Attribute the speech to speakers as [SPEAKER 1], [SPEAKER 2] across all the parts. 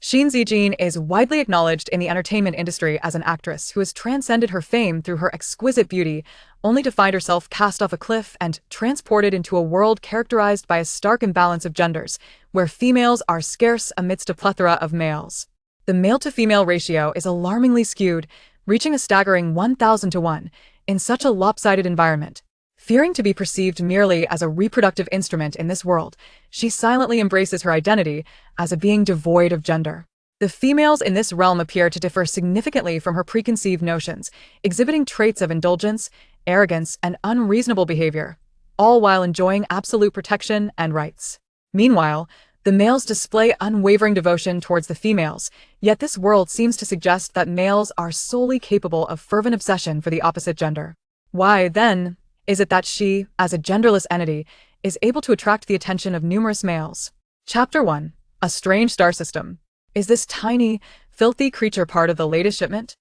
[SPEAKER 1] Xin Zijin is widely acknowledged in the entertainment industry as an actress who has transcended her fame through her exquisite beauty, only to find herself cast off a cliff and transported into a world characterized by a stark imbalance of genders, where females are scarce amidst a plethora of males. The male-to-female ratio is alarmingly skewed, reaching a staggering 1,000 to 1, in such a lopsided environment. Fearing to be perceived merely as a reproductive instrument in this world, she silently embraces her identity as a being devoid of gender. The females in this realm appear to differ significantly from her preconceived notions, exhibiting traits of indulgence, arrogance, and unreasonable behavior, all while enjoying absolute protection and rights. Meanwhile, the males display unwavering devotion towards the females, yet this world seems to suggest that males are solely capable of fervent obsession for the opposite gender. Why, then, is it that she, as a genderless entity, is able to attract the attention of numerous males? Chapter 1. A Strange Star System. Is this tiny, filthy creature part of the latest shipment?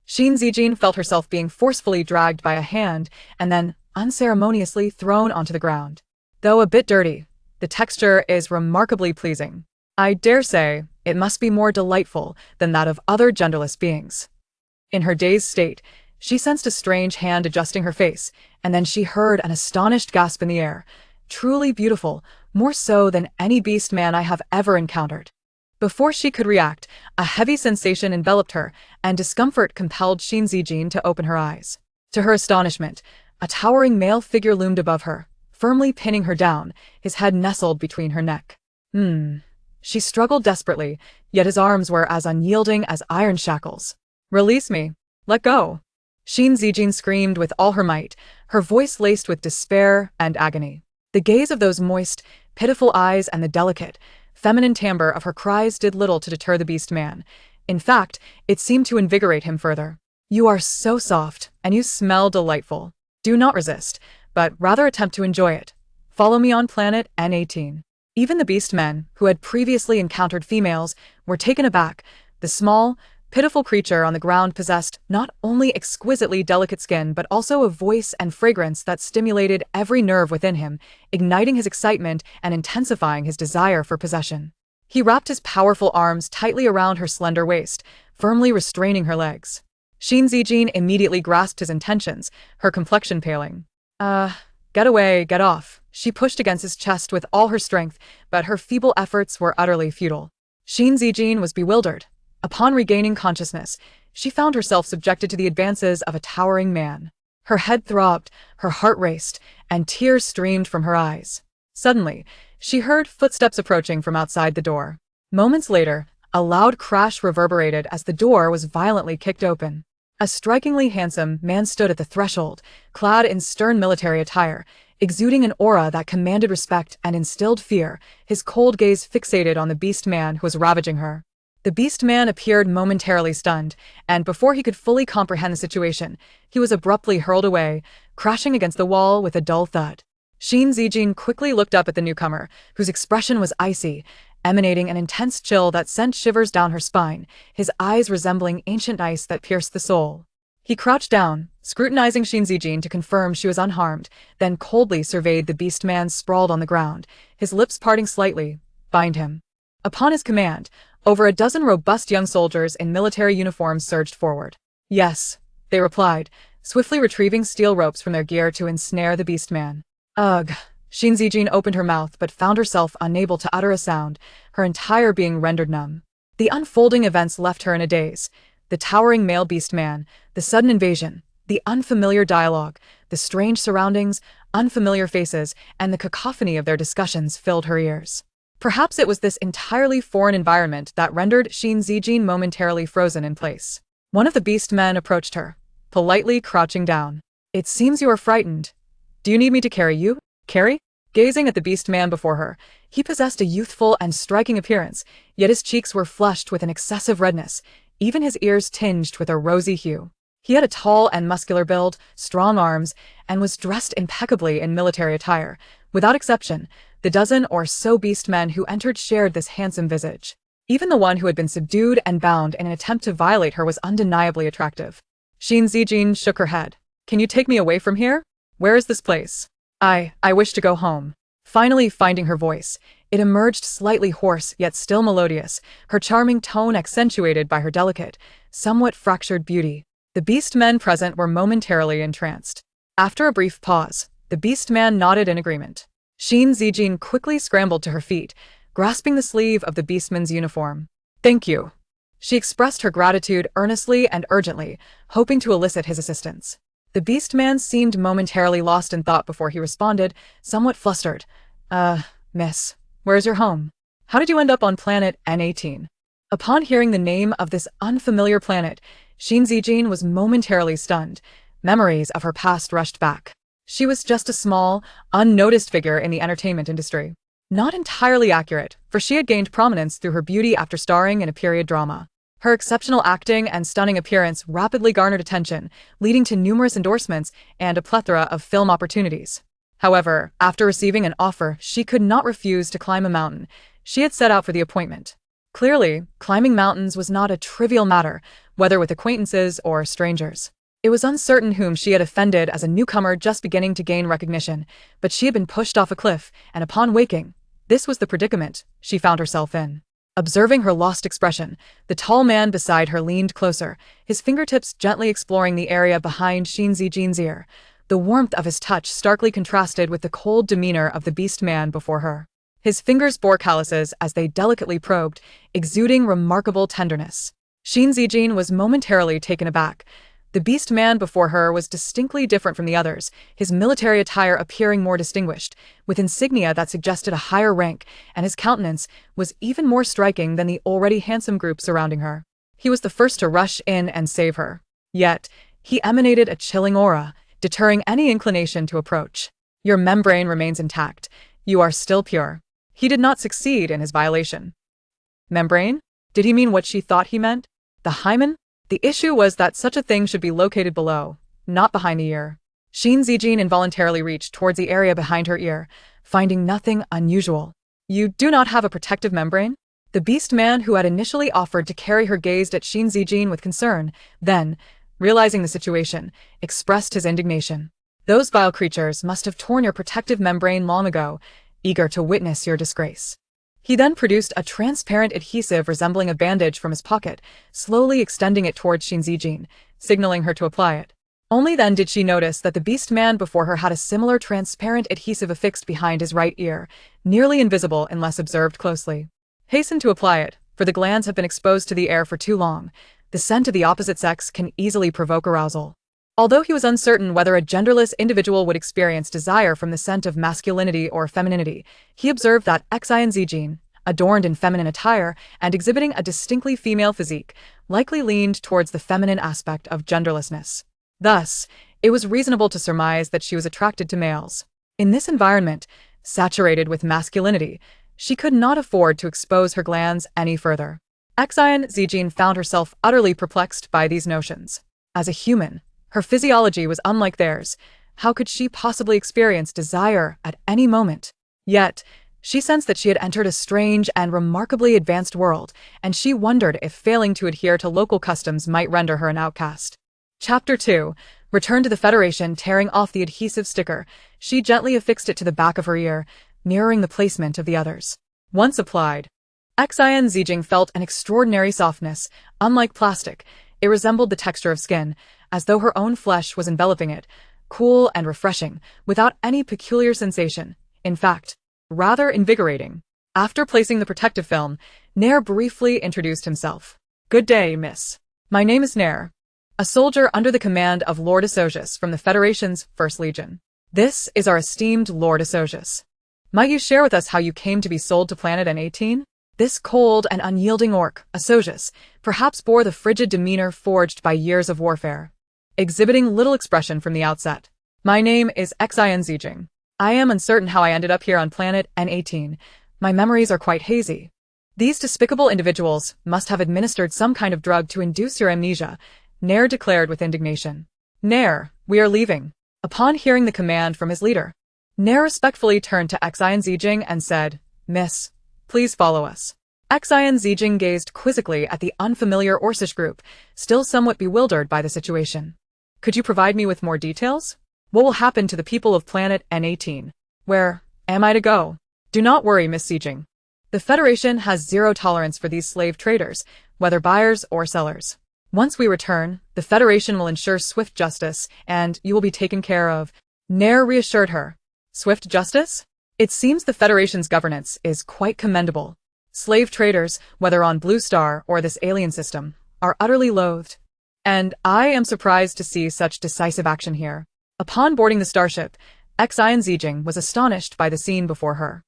[SPEAKER 1] Xin Zijin felt herself being forcefully dragged by a hand and then unceremoniously thrown onto the ground. Though a bit dirty, the texture is remarkably pleasing. I dare say it must be more delightful than that of other genderless beings. In her dazed state, she sensed a strange hand adjusting her face, and then she heard an astonished gasp in the air. Truly beautiful, more so than any beast man I have ever encountered. Before she could react, a heavy sensation enveloped her, and discomfort compelled Xin Zijin to open her eyes. To her astonishment, a towering male figure loomed above her, firmly pinning her down, his head nestled between her neck. She struggled desperately, yet his arms were as unyielding as iron shackles. "Release me! Let go!" Xin Zijin screamed with all her might, her voice laced with despair and agony. The gaze of those moist, pitiful eyes and the delicate, feminine timbre of her cries did little to deter the beast man. In fact, it seemed to invigorate him further. "You are so soft, and you smell delightful. Do not resist, but rather attempt to enjoy it. Follow me on planet N18. Even the beast men, who had previously encountered females, were taken aback. The small, pitiful creature on the ground possessed not only exquisitely delicate skin but also a voice and fragrance that stimulated every nerve within him, igniting his excitement and intensifying his desire for possession. He wrapped his powerful arms tightly around her slender waist, firmly restraining her legs. Xin Zijin immediately grasped his intentions, her complexion paling. Get away, get off." She pushed against his chest with all her strength, but her feeble efforts were utterly futile. Xin Zijin was bewildered. Upon regaining consciousness, she found herself subjected to the advances of a towering man. Her head throbbed, her heart raced, and tears streamed from her eyes. Suddenly, she heard footsteps approaching from outside the door. Moments later, a loud crash reverberated as the door was violently kicked open. A strikingly handsome man stood at the threshold, clad in stern military attire, exuding an aura that commanded respect and instilled fear, his cold gaze fixated on the beast man who was ravaging her. The beast man appeared momentarily stunned, and before he could fully comprehend the situation, he was abruptly hurled away, crashing against the wall with a dull thud. Xin Zijin quickly looked up at the newcomer, whose expression was icy, emanating an intense chill that sent shivers down her spine, his eyes resembling ancient ice that pierced the soul. He crouched down, scrutinizing Xin Zijin to confirm she was unharmed, then coldly surveyed the beast man sprawled on the ground, his lips parting slightly. "Bind him." Upon his command, over a dozen robust young soldiers in military uniforms surged forward. "Yes," they replied, swiftly retrieving steel ropes from their gear to ensnare the beast man. "Ugh." Xin Zijin opened her mouth but found herself unable to utter a sound, her entire being rendered numb. The unfolding events left her in a daze. The towering male beast man, the sudden invasion, the unfamiliar dialogue, the strange surroundings, unfamiliar faces, and the cacophony of their discussions filled her ears. Perhaps it was this entirely foreign environment that rendered Xin Zijin momentarily frozen in place. One of the beast men approached her, politely crouching down. "It seems you are frightened. Do you need me to carry you?" "Carry?" Gazing at the beast man before her, he possessed a youthful and striking appearance, yet his cheeks were flushed with an excessive redness, even his ears tinged with a rosy hue. He had a tall and muscular build, strong arms, and was dressed impeccably in military attire. Without exception, the dozen or so beast men who entered shared this handsome visage. Even the one who had been subdued and bound in an attempt to violate her was undeniably attractive. Xin Zijin shook her head. "Can you take me away from here? Where is this place?" I wish to go home." Finally finding her voice, It emerged slightly hoarse, yet still melodious, her charming tone accentuated by her delicate, somewhat fractured beauty. The beast men present were momentarily entranced. After a brief pause, the beast man nodded in agreement. Xin Zijin quickly scrambled to her feet, grasping the sleeve of the beastman's uniform. "Thank you." She expressed her gratitude earnestly and urgently, hoping to elicit his assistance. The beast man seemed momentarily lost in thought before he responded, somewhat flustered. Miss, where's your home? How did you end up on planet N18? Upon hearing the name of this unfamiliar planet, Xin Zijin was momentarily stunned. Memories of her past rushed back. She was just a small, unnoticed figure in the entertainment industry. Not entirely accurate, for she had gained prominence through her beauty after starring in a period drama. Her exceptional acting and stunning appearance rapidly garnered attention, leading to numerous endorsements and a plethora of film opportunities. However, after receiving an offer she could not refuse to climb a mountain, she had set out for the appointment. Clearly, climbing mountains was not a trivial matter, whether with acquaintances or strangers. It was uncertain whom she had offended as a newcomer just beginning to gain recognition, but she had been pushed off a cliff, and upon waking, this was the predicament she found herself in. Observing her lost expression, the tall man beside her leaned closer, his fingertips gently exploring the area behind Xin Zijin's ear. The warmth of his touch starkly contrasted with the cold demeanor of the beast man before her. His fingers bore calluses as they delicately probed, exuding remarkable tenderness. Xin Zijin was momentarily taken aback. The beast man before her was distinctly different from the others, his military attire appearing more distinguished, with insignia that suggested a higher rank, and his countenance was even more striking than the already handsome group surrounding her. He was the first to rush in and save her. Yet, he emanated a chilling aura, deterring any inclination to approach. "Your membrane remains intact. You are still pure." He did not succeed in his violation. Membrane? Did he mean what she thought he meant? The hymen? The issue was that such a thing should be located below, not behind the ear. Xin Zijin involuntarily reached towards the area behind her ear, finding nothing unusual. "You do not have a protective membrane?" The beast man who had initially offered to carry her gazed at Xin Zijin with concern, then, realizing the situation, expressed his indignation. "Those vile creatures must have torn your protective membrane long ago, eager to witness your disgrace." He then produced a transparent adhesive resembling a bandage from his pocket, slowly extending it towards Xin Zijin, signaling her to apply it. Only then did she notice that the beast man before her had a similar transparent adhesive affixed behind his right ear, nearly invisible unless observed closely. "Hasten to apply it, for the glands have been exposed to the air for too long. The scent of the opposite sex can easily provoke arousal." Although he was uncertain whether a genderless individual would experience desire from the scent of masculinity or femininity, he observed that Xin Zijin, adorned in feminine attire and exhibiting a distinctly female physique, likely leaned towards the feminine aspect of genderlessness. Thus, it was reasonable to surmise that she was attracted to males. In this environment, saturated with masculinity, she could not afford to expose her glands any further. Xin Zijin found herself utterly perplexed by these notions. As a human, her physiology was unlike theirs. How could she possibly experience desire at any moment? Yet, she sensed that she had entered a strange and remarkably advanced world, and she wondered if failing to adhere to local customs might render her an outcast. Chapter 2. Return to the Federation. Tearing off the adhesive sticker, she gently affixed it to the back of her ear, mirroring the placement of the others. Once applied, Xin Zijin felt an extraordinary softness. Unlike plastic, it resembled the texture of skin, as though her own flesh was enveloping it, cool and refreshing, without any peculiar sensation. In fact, rather invigorating. After placing the protective film, Nair briefly introduced himself. "Good day, miss. My name is Nair, a soldier under the command of Lord Asocius from the Federation's 1st Legion. This is our esteemed Lord Asocius. Might you share with us how you came to be sold to planet N18? This cold and unyielding orc, Asocius, perhaps bore the frigid demeanor forged by years of warfare, exhibiting little expression from the outset. "My name is Xin Zijin. I am uncertain how I ended up here on planet N18. My memories are quite hazy. These despicable individuals must have administered some kind of drug to induce your amnesia," Nair declared with indignation. "Nair, we are leaving." Upon hearing the command from his leader, Nair respectfully turned to Xin Zijin and said, "Miss, please follow us." Xin Zijin gazed quizzically at the unfamiliar Orcish group, still somewhat bewildered by the situation. "Could you provide me with more details? What will happen to the people of planet N18? Where am I to go? Do not worry, Miss Zijin. The Federation has zero tolerance for these slave traders, whether buyers or sellers. Once we return, the Federation will ensure swift justice, and you will be taken care of. Nair reassured her. Swift justice? It seems the Federation's governance is quite commendable. Slave traders, whether on Blue Star or this alien system, are utterly loathed. And I am surprised to see such decisive action here. Upon boarding the starship, Xin Zijin was astonished by the scene before her.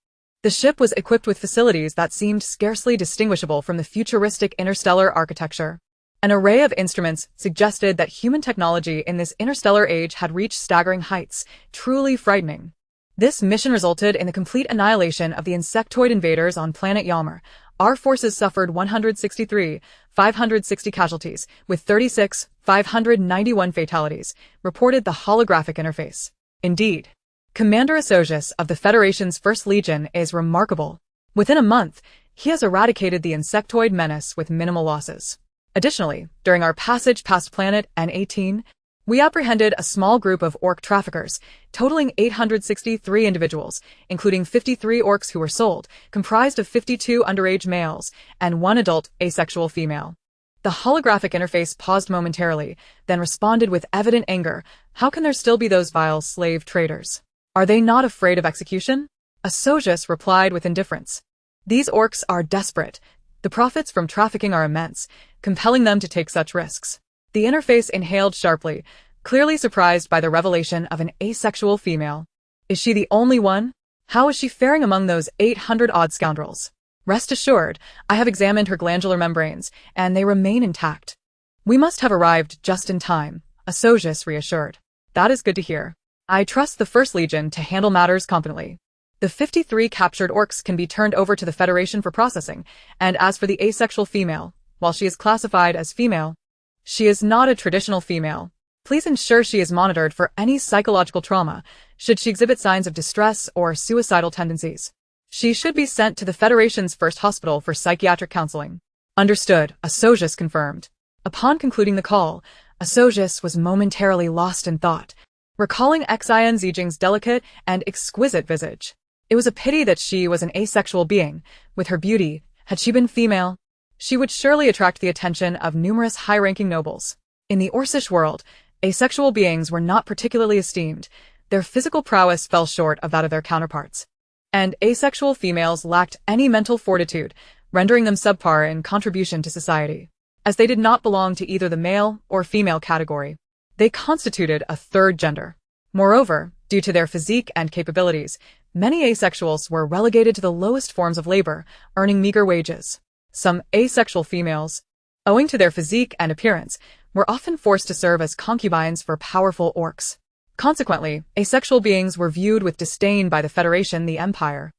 [SPEAKER 1] The ship was equipped with facilities that seemed scarcely distinguishable from the futuristic interstellar architecture. An array of instruments suggested that human technology in this interstellar age had reached staggering heights, truly frightening. This mission resulted in the complete annihilation of the insectoid invaders on planet Yalmer. Our forces suffered 163,560 casualties, with 36,591 fatalities, reported the holographic interface. Indeed, Commander Asocius of the Federation's First Legion is remarkable. Within a month, he has eradicated the insectoid menace with minimal losses. Additionally, during our passage past planet N18, we apprehended a small group of orc traffickers, totaling 863 individuals, including 53 orcs who were sold, comprised of 52 underage males and 1 adult asexual female. The holographic interface paused momentarily, then responded with evident anger. How can there still be those vile slave traders? Are they not afraid of execution? Asocius replied with indifference. These orcs are desperate. The profits from trafficking are immense, compelling them to take such risks. The interface inhaled sharply, clearly surprised by the revelation of an asexual female. Is she the only one? How is she faring among those 800-odd scoundrels? Rest assured, I have examined her glandular membranes, and they remain intact. We must have arrived just in time, Asocius reassured. That is good to hear. I trust the First Legion to handle matters competently. The 53 captured orcs can be turned over to the Federation for processing, and as for the asexual female, while she is classified as female, she is not a traditional female. Please ensure she is monitored for any psychological trauma, should she exhibit signs of distress or suicidal tendencies. She should be sent to the Federation's first hospital for psychiatric counseling. Understood, Asocius confirmed. Upon concluding the call, Asocius was momentarily lost in thought, recalling Xin Zijin's delicate and exquisite visage. It was a pity that she was an asexual being. With her beauty, had she been female, she would surely attract the attention of numerous high-ranking nobles. In the Orcish world, asexual beings were not particularly esteemed. Their physical prowess fell short of that of their counterparts. And asexual females lacked any mental fortitude, rendering them subpar in contribution to society. As they did not belong to either the male or female category, they constituted a third gender. Moreover, due to their physique and capabilities, many asexuals were relegated to the lowest forms of labor, earning meager wages. Some asexual females, owing to their physique and appearance, were often forced to serve as concubines for powerful orcs. Consequently, asexual beings were viewed with disdain by the Federation, the Empire,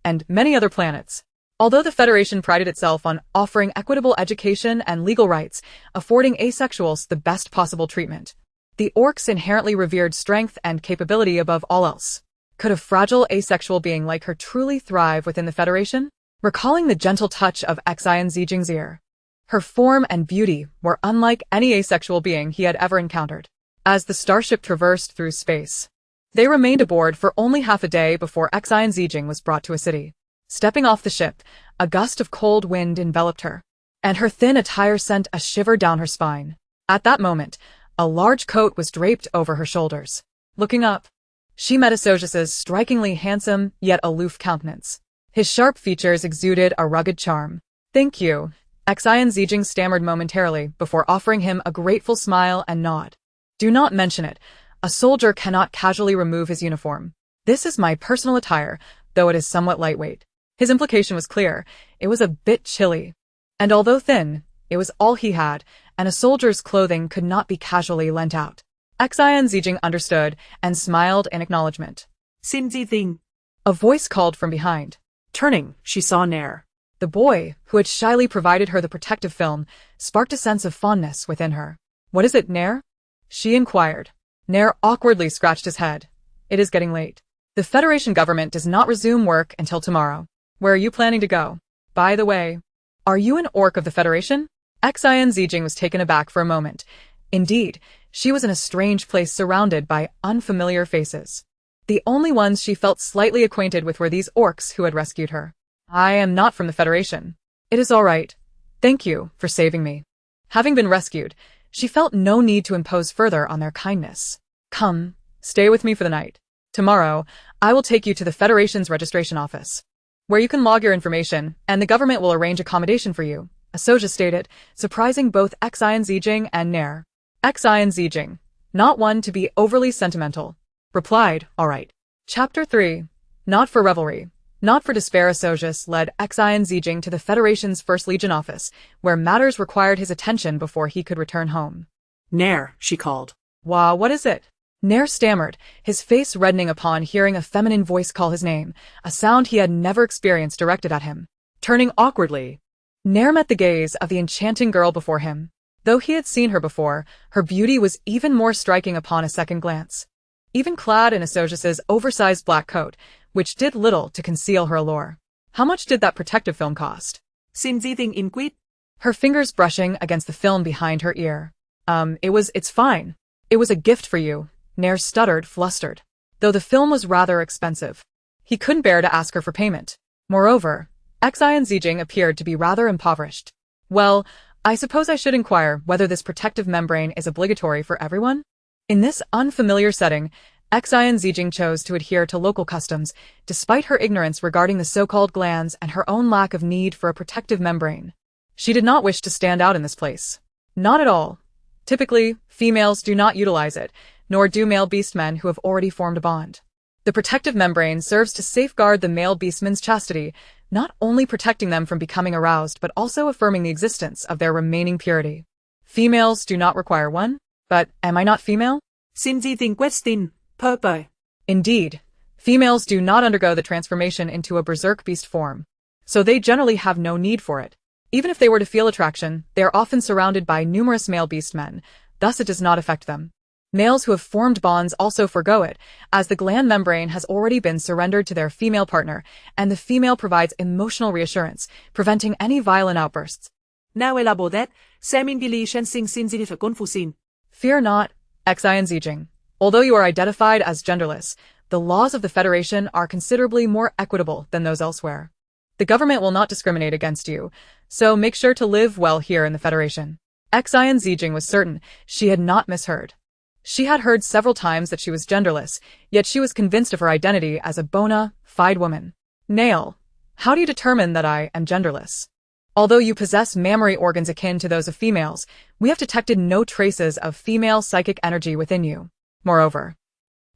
[SPEAKER 1] and many other planets. Although the Federation prided itself on offering equitable education and legal rights, affording asexuals the best possible treatment, the orcs inherently revered strength and capability above all else. Could a fragile asexual being like her truly thrive within the Federation? Recalling the gentle touch of Xin Zijin's ear, her form and beauty were unlike any asexual being he had ever encountered. As the starship traversed through space, they remained aboard for only half a day before Xin Zijin was brought to a city. Stepping off the ship, a gust of cold wind enveloped her, and her thin attire sent a shiver down her spine. At that moment, a large coat was draped over her shoulders. Looking up, she met Asocius's strikingly handsome yet aloof countenance. His sharp features exuded a rugged charm. Thank you, Xin Zijin stammered momentarily before offering him a grateful smile and nod. Do not mention it. A soldier cannot casually remove his uniform. This is my personal attire, though it is somewhat lightweight. His implication was clear. It was a bit chilly. And although thin, it was all he had, and a soldier's clothing could not be casually lent out. Xin Zijin understood and smiled in acknowledgement.
[SPEAKER 2] Xin Zijin.
[SPEAKER 1] A voice called from behind.
[SPEAKER 2] Turning, she saw Nair.
[SPEAKER 1] The boy, who had shyly provided her the protective film, sparked a sense of fondness within her. What is it, Nair? She inquired. Nair awkwardly scratched his head. It is getting late. The Federation government does not resume work until tomorrow. Where are you planning to go? By the way, are you an orc of the Federation? Xin Zijin was taken aback for a moment. Indeed, she was in a strange place surrounded by unfamiliar faces. The only ones she felt slightly acquainted with were these orcs who had rescued her. I am not from the Federation. It is all right. Thank you for saving me. Having been rescued, she felt no need to impose further on their kindness. Come, stay with me for the night. Tomorrow, I will take you to the Federation's registration office, where you can log your information, and the government will arrange accommodation for you, Asoja stated, surprising both Xin Zijin and Nair. Xin Zijin, not one to be overly sentimental, replied, all right. Chapter 3. Not for revelry. Not for despair. Asoja led Xin Zijin to the Federation's First Legion office, where matters required his attention before he could return home.
[SPEAKER 2] Nair, she called.
[SPEAKER 1] Wah, what is it? Nair stammered, his face reddening upon hearing a feminine voice call his name, a sound he had never experienced directed at him. Turning awkwardly, Nair met the gaze of the enchanting girl before him. Though he had seen her before, her beauty was even more striking upon a second glance. Even clad in Asoja's oversized black coat, which did little to conceal her allure. How much did that protective film cost?
[SPEAKER 2] Xin Zijin inquired.
[SPEAKER 1] Her fingers brushing against the film behind her ear. It's fine. It was a gift for you, Nair stuttered, flustered. Though the film was rather expensive. He couldn't bear to ask her for payment. Moreover, Xin Zijin appeared to be rather impoverished. Well, I suppose I should inquire whether this protective membrane is obligatory for everyone? In this unfamiliar setting, Xin Zijin chose to adhere to local customs, despite her ignorance regarding the so-called glands and her own lack of need for a protective membrane. She did not wish to stand out in this place. Not at all. Typically, females do not utilize it, nor do male beastmen who have already formed a bond. The protective membrane serves to safeguard the male beastmen's chastity, not only protecting them from becoming aroused but also affirming the existence of their remaining purity. Females do not require one, but am I not female?
[SPEAKER 2] Xin Zijin questioned. Purple.
[SPEAKER 1] Indeed, females do not undergo the transformation into a berserk beast form, so they generally have no need for it. Even if they were to feel attraction, they are often surrounded by numerous male beastmen, thus it does not affect them. Males who have formed bonds also forgo it, as the gland membrane has already been surrendered to their female partner, and the female provides emotional reassurance, preventing any violent outbursts.
[SPEAKER 2] Now elaborate, Semin Xin Zijin.
[SPEAKER 1] Fear not, Xin Zijin. Although you are identified as genderless, the laws of the Federation are considerably more equitable than those elsewhere. The government will not discriminate against you, so make sure to live well here in the Federation. Xin Zijin was certain she had not misheard. She had heard several times that she was genderless, yet she was convinced of her identity as a bona fide woman. Nail, how do you determine that I am genderless? Although you possess mammary organs akin to those of females, we have detected no traces of female psychic energy within you. Moreover,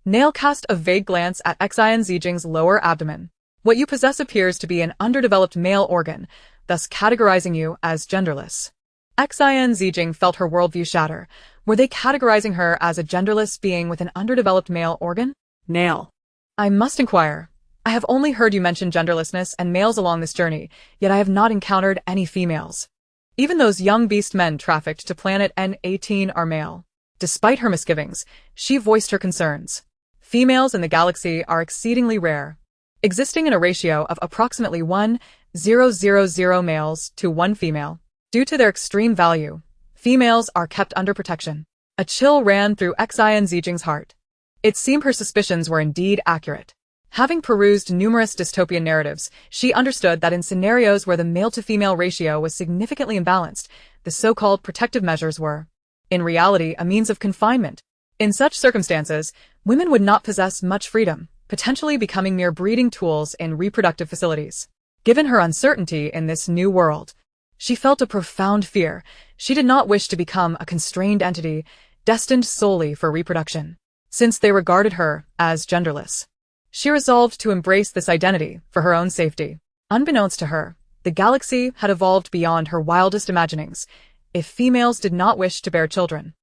[SPEAKER 1] Nail cast a vague glance at Xin Zijin's lower abdomen. What you possess appears to be an underdeveloped male organ, thus categorizing you as genderless. Xin Zijin felt her worldview shatter. Were they categorizing her as a genderless being with an underdeveloped male organ?
[SPEAKER 2] Nail.
[SPEAKER 1] I must inquire. I have only heard you mention genderlessness and males along this journey, yet I have not encountered any females. Even those young beast men trafficked to planet N18 are male. Despite her misgivings, she voiced her concerns. Females in the galaxy are exceedingly rare, existing in a ratio of approximately 1,000 males to 1 female. Due to their extreme value, females are kept under protection. A chill ran through Xin Zijin's heart. It seemed her suspicions were indeed accurate. Having perused numerous dystopian narratives, she understood that in scenarios where the male-to-female ratio was significantly imbalanced, the so-called protective measures were, in reality, a means of confinement. In such circumstances, women would not possess much freedom, potentially becoming mere breeding tools in reproductive facilities. Given her uncertainty in this new world, she felt a profound fear. She did not wish to become a constrained entity, destined solely for reproduction. Since they regarded her as genderless, she resolved to embrace this identity for her own safety. Unbeknownst to her, the galaxy had evolved beyond her wildest imaginings. If females did not wish to bear children,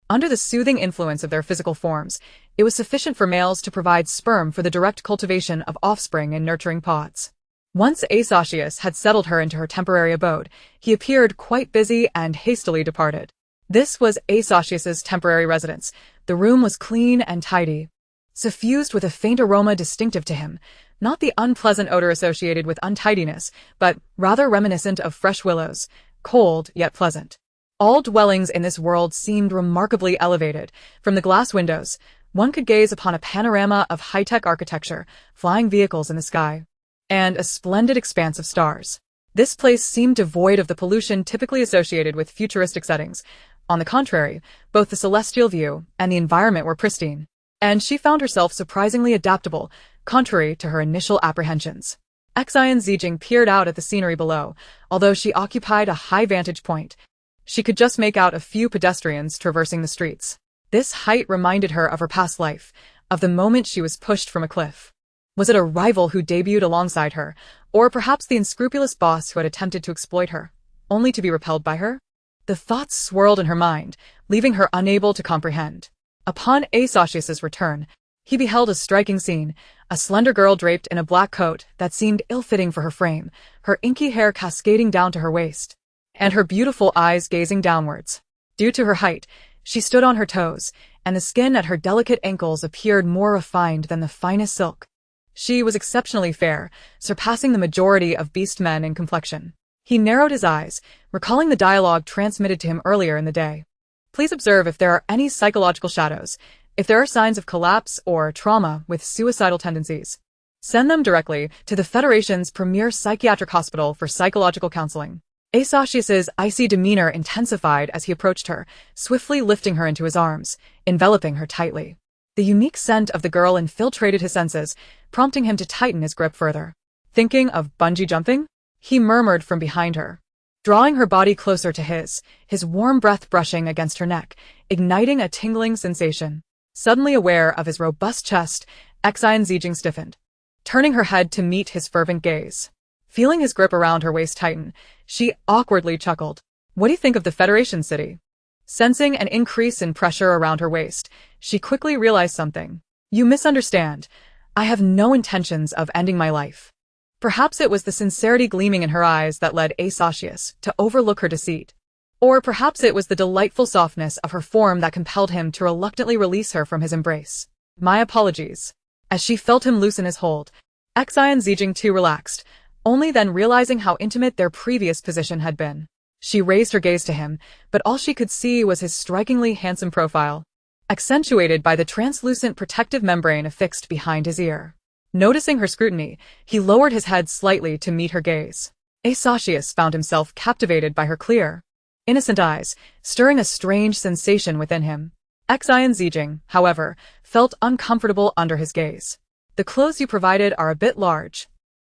[SPEAKER 1] under the soothing influence of their physical forms, it was sufficient for males to provide sperm for the direct cultivation of offspring in nurturing pods. Once Asocia had settled her into her temporary abode, he appeared quite busy and hastily departed. This was Asocia's temporary residence. The room was clean and tidy, suffused with a faint aroma distinctive to him, not the unpleasant odor associated with untidiness, but rather reminiscent of fresh willows, cold yet pleasant. All dwellings in this world seemed remarkably elevated. From the glass windows, One could gaze upon a panorama of high-tech architecture, flying vehicles in the sky, and a splendid expanse of stars. This place seemed devoid of the pollution typically associated with futuristic settings. On the contrary, both the celestial view and the environment were pristine, and she found herself surprisingly adaptable, contrary to her initial apprehensions. Xin Zijin peered out at the scenery below. Although she occupied a high vantage point, she could just make out a few pedestrians traversing the streets. This height reminded her of her past life, of the moment she was pushed from a cliff. Was it a rival who debuted alongside her, or perhaps the unscrupulous boss who had attempted to exploit her, only to be repelled by her? The thoughts swirled in her mind, leaving her unable to comprehend. Upon Aesocius's return, he beheld a striking scene, a slender girl draped in a black coat that seemed ill-fitting for her frame, her inky hair cascading down to her waist, and her beautiful eyes gazing downwards. Due to her height, she stood on her toes, and the skin at her delicate ankles appeared more refined than the finest silk. She was exceptionally fair, surpassing the majority of beast men in complexion. He narrowed his eyes, recalling the dialogue transmitted to him earlier in the day. Please observe if there are any psychological shadows, if there are signs of collapse or trauma with suicidal tendencies. Send them directly to the Federation's premier psychiatric hospital for psychological counseling. Aesocius's icy demeanor intensified as he approached her, swiftly lifting her into his arms, enveloping her tightly. The unique scent of the girl infiltrated his senses, prompting him to tighten his grip further. Thinking of bungee jumping? He murmured from behind her, drawing her body closer to his warm breath brushing against her neck, igniting a tingling sensation. Suddenly aware of his robust chest, Xin Zijin stiffened, turning her head to meet his fervent gaze. Feeling his grip around her waist tighten, she awkwardly chuckled. What do you think of the Federation City? Sensing an increase in pressure around her waist, she quickly realized something. You misunderstand. I have no intentions of ending my life. Perhaps it was the sincerity gleaming in her eyes that led Aesocius to overlook her deceit. Or perhaps it was the delightful softness of her form that compelled him to reluctantly release her from his embrace. My apologies. As she felt him loosen his hold, Xin Zijin too relaxed, only then realizing how intimate their previous position had been. She raised her gaze to him, but all she could see was his strikingly handsome profile, accentuated by the translucent protective membrane affixed behind his ear. Noticing her scrutiny, he lowered his head slightly to meet her gaze. Aesocius found himself captivated by her clear, innocent eyes, stirring a strange sensation within him. Xin Zijin, however, felt uncomfortable under his gaze. The clothes you provided are a bit large.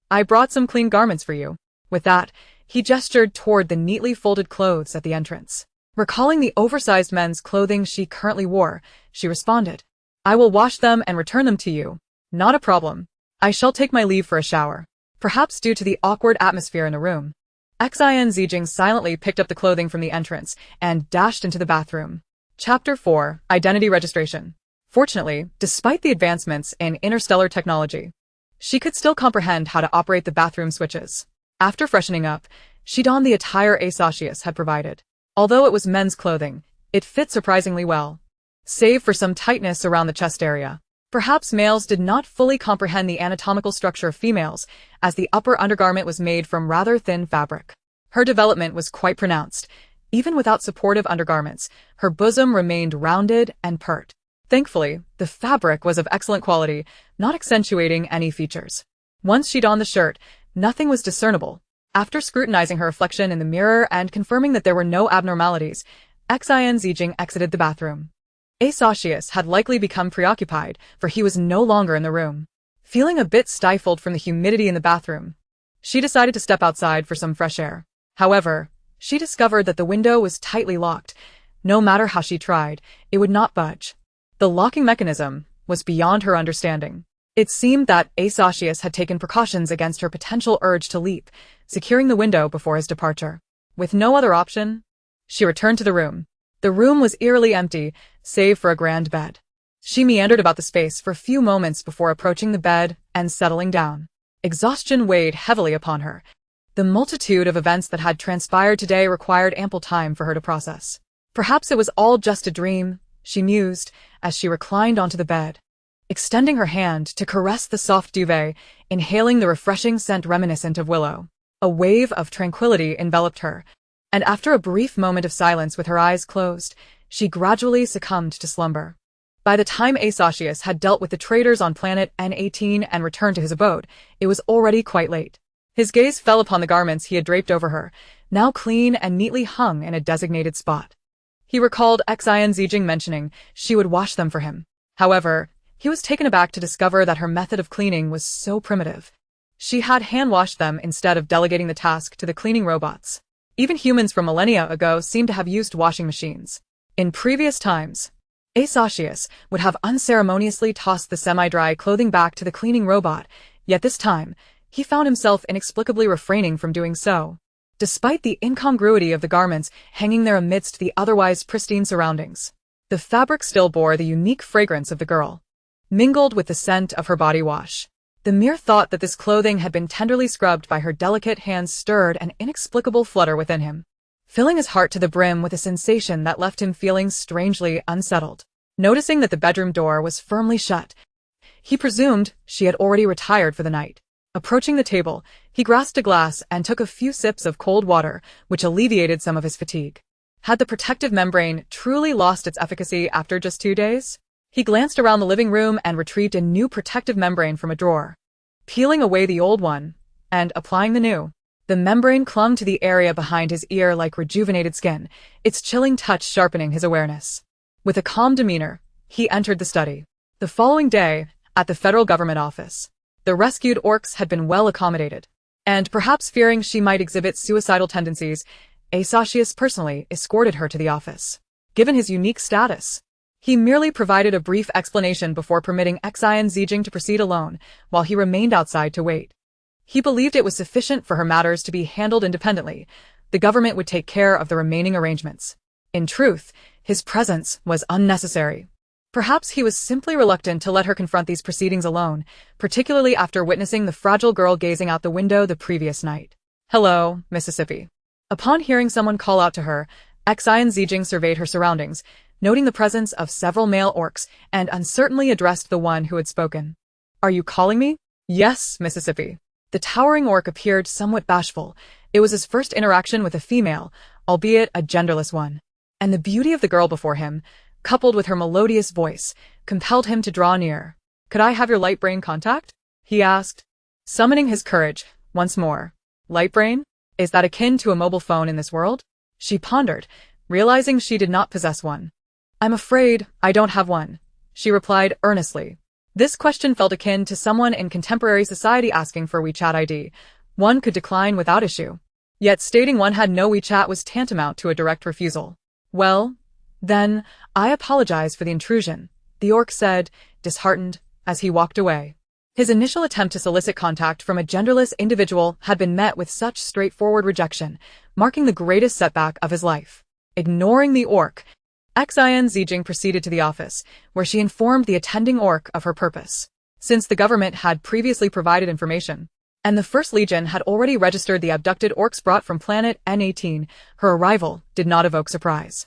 [SPEAKER 1] I brought some clean garments for you. With that, he gestured toward the neatly folded clothes at the entrance. Recalling the oversized men's clothing she currently wore, she responded, I will wash them and return them to you. Not a problem. I shall take my leave for a shower. Perhaps due to the awkward atmosphere in the room. Xin Zijin silently picked up the clothing from the entrance and dashed into the bathroom. Chapter 4, Identity Registration. Fortunately, despite the advancements in interstellar technology, she could still comprehend how to operate the bathroom switches. After freshening up, she donned the attire Aesocius had provided. Although it was men's clothing, it fit surprisingly well, save for some tightness around the chest area. Perhaps males did not fully comprehend the anatomical structure of females, as the upper undergarment was made from rather thin fabric. Her development was quite pronounced. Even without supportive undergarments, her bosom remained rounded and pert. Thankfully, the fabric was of excellent quality, not accentuating any features. Once she donned the shirt, nothing was discernible. After scrutinizing her reflection in the mirror and confirming that there were no abnormalities, Xin Zijin exited the bathroom. Aesocius had likely become preoccupied, for he was no longer in the room. Feeling a bit stifled from the humidity in the bathroom, she decided to step outside for some fresh air. However, she discovered that the window was tightly locked. No matter how she tried, it would not budge. The locking mechanism was beyond her understanding. It seemed that Aesocius had taken precautions against her potential urge to leap, securing the window before his departure. With no other option, she returned to the room. The room was eerily empty, save for a grand bed. She meandered about the space for a few moments before approaching the bed and settling down. Exhaustion weighed heavily upon her. The multitude of events that had transpired today required ample time for her to process. Perhaps it was all just a dream, she mused, as she reclined onto the bed, extending her hand to caress the soft duvet, inhaling the refreshing scent reminiscent of willow. A wave of tranquility enveloped her, and after a brief moment of silence with her eyes closed, she gradually succumbed to slumber. By the time Asacius had dealt with the traders on planet N18 and returned to his abode, it was already quite late. His gaze fell upon the garments he had draped over her, now clean and neatly hung in a designated spot. He recalled Xin Zijin mentioning she would wash them for him. However, he was taken aback to discover that her method of cleaning was so primitive. She had hand-washed them instead of delegating the task to the cleaning robots. Even humans from millennia ago seemed to have used washing machines. In previous times, Asacius would have unceremoniously tossed the semi-dry clothing back to the cleaning robot, yet this time, he found himself inexplicably refraining from doing so. Despite the incongruity of the garments hanging there amidst the otherwise pristine surroundings, the fabric still bore the unique fragrance of the girl, mingled with the scent of her body wash. The mere thought that this clothing had been tenderly scrubbed by her delicate hands stirred an inexplicable flutter within him, filling his heart to the brim with a sensation that left him feeling strangely unsettled. Noticing that the bedroom door was firmly shut, he presumed she had already retired for the night. Approaching the table, he grasped a glass and took a few sips of cold water, which alleviated some of his fatigue. Had the protective membrane truly lost its efficacy after just 2 days? He glanced around the living room and retrieved a new protective membrane from a drawer. Peeling away the old one and applying the new, the membrane clung to the area behind his ear like rejuvenated skin, its chilling touch sharpening his awareness. With a calm demeanor, he entered the study. The following day, at the federal government office, the rescued orcs had been well accommodated, and perhaps fearing she might exhibit suicidal tendencies, Asacius personally escorted her to the office. Given his unique status, he merely provided a brief explanation before permitting Xin Zijin to proceed alone, while he remained outside to wait. He believed it was sufficient for her matters to be handled independently. The government would take care of the remaining arrangements. In truth, his presence was unnecessary. Perhaps he was simply reluctant to let her confront these proceedings alone, particularly after witnessing the fragile girl gazing out the window the previous night. "Hello, Mississippi." Upon hearing someone call out to her, Xin Zijin surveyed her surroundings, noting the presence of several male orcs, and uncertainly addressed the one who had spoken. "Are you calling me?" "Yes, Mississippi." The towering orc appeared somewhat bashful. It was his first interaction with a female, albeit a genderless one. And the beauty of the girl before him, coupled with her melodious voice, compelled him to draw near. "Could I have your light brain contact?" he asked, summoning his courage once more. "Light brain? Is that akin to a mobile phone in this world?" She pondered, realizing she did not possess one. "I'm afraid I don't have one," she replied earnestly. This question felt akin to someone in contemporary society asking for WeChat ID. One could decline without issue. Yet stating one had no WeChat was tantamount to a direct refusal. "Well, then, I apologize for the intrusion," the orc said, disheartened, as he walked away. His initial attempt to solicit contact from a genderless individual had been met with such straightforward rejection, marking the greatest setback of his life. Ignoring the orc, Xin Zijin proceeded to the office, where she informed the attending orc of her purpose. Since the government had previously provided information, and the First Legion had already registered the abducted orcs brought from planet N18, her arrival did not evoke surprise.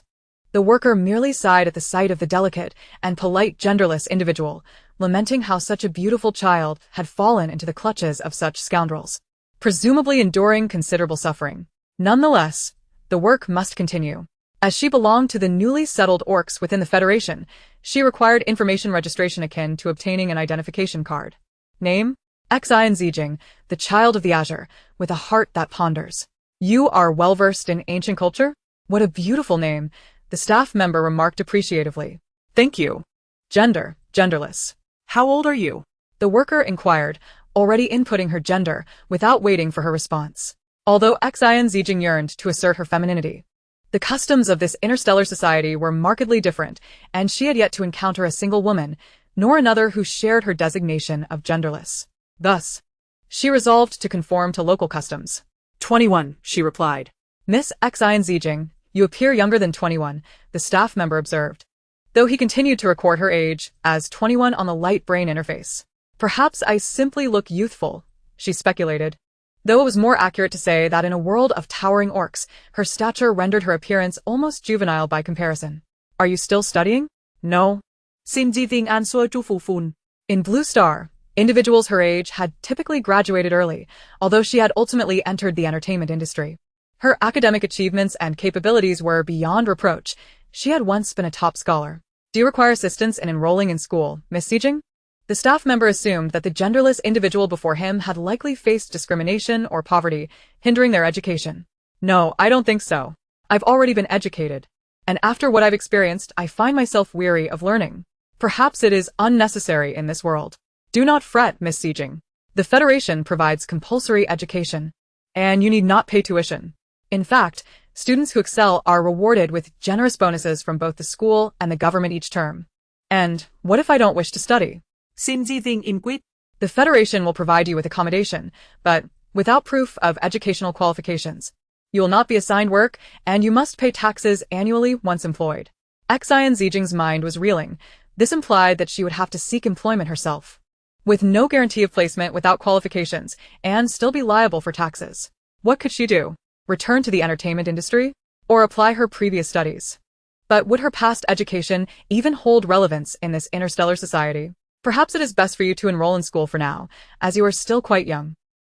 [SPEAKER 1] The worker merely sighed at the sight of the delicate and polite genderless individual, lamenting how such a beautiful child had fallen into the clutches of such scoundrels, presumably enduring considerable suffering. Nonetheless, the work must continue. As she belonged to the newly settled orcs within the Federation, she required information registration akin to obtaining an identification card. Name? Xin Zijin, the child of the Azure, with a heart that ponders. "You are well-versed in ancient culture? What a beautiful name," the staff member remarked appreciatively.
[SPEAKER 2] Thank you.
[SPEAKER 1] Gender, genderless.
[SPEAKER 2] How old are you?
[SPEAKER 1] The worker inquired, already inputting her gender without waiting for her response. Although Xin Zijin yearned to assert her femininity, the customs of this interstellar society were markedly different, and she had yet to encounter a single woman, nor another who shared her designation of genderless. Thus, she resolved to conform to local customs.
[SPEAKER 2] 21, she replied.
[SPEAKER 1] "Miss Xin Zijin, you appear younger than 21, the staff member observed, though he continued to record her age as 21 on the light brain interface. "Perhaps I simply look youthful," she speculated, though it was more accurate to say that in a world of towering orcs, her stature rendered her appearance almost juvenile by comparison. "Are you still studying?" "No."
[SPEAKER 2] Xin Zijin answered truthfully.
[SPEAKER 1] In Blue Star, individuals her age had typically graduated early, although she had ultimately entered the entertainment industry. Her academic achievements and capabilities were beyond reproach. She had once been a top scholar. Do you require assistance in enrolling in school, Miss Zijin? The staff member assumed that the genderless individual before him had likely faced discrimination or poverty, hindering their education. No, I don't think so. I've already been educated. And after what I've experienced, I find myself weary of learning. Perhaps it is unnecessary in this world. Do not fret, Miss Zijin. The Federation provides compulsory education, and you need not pay tuition. In fact, students who excel are rewarded with generous bonuses from both the school and the government each term. And what if I don't wish to study?
[SPEAKER 2] Xin Zijin inquired.
[SPEAKER 1] The Federation will provide you with accommodation, but without proof of educational qualifications. You will not be assigned work, and you must pay taxes annually once employed. Xin Zijin's mind was reeling. This implied that she would have to seek employment herself, with no guarantee of placement without qualifications, and still be liable for taxes. What could she do? Return to the entertainment industry? Or apply her previous studies? But would her past education even hold relevance in this interstellar society? Perhaps it is best for you to enroll in school for now, as you are still quite young.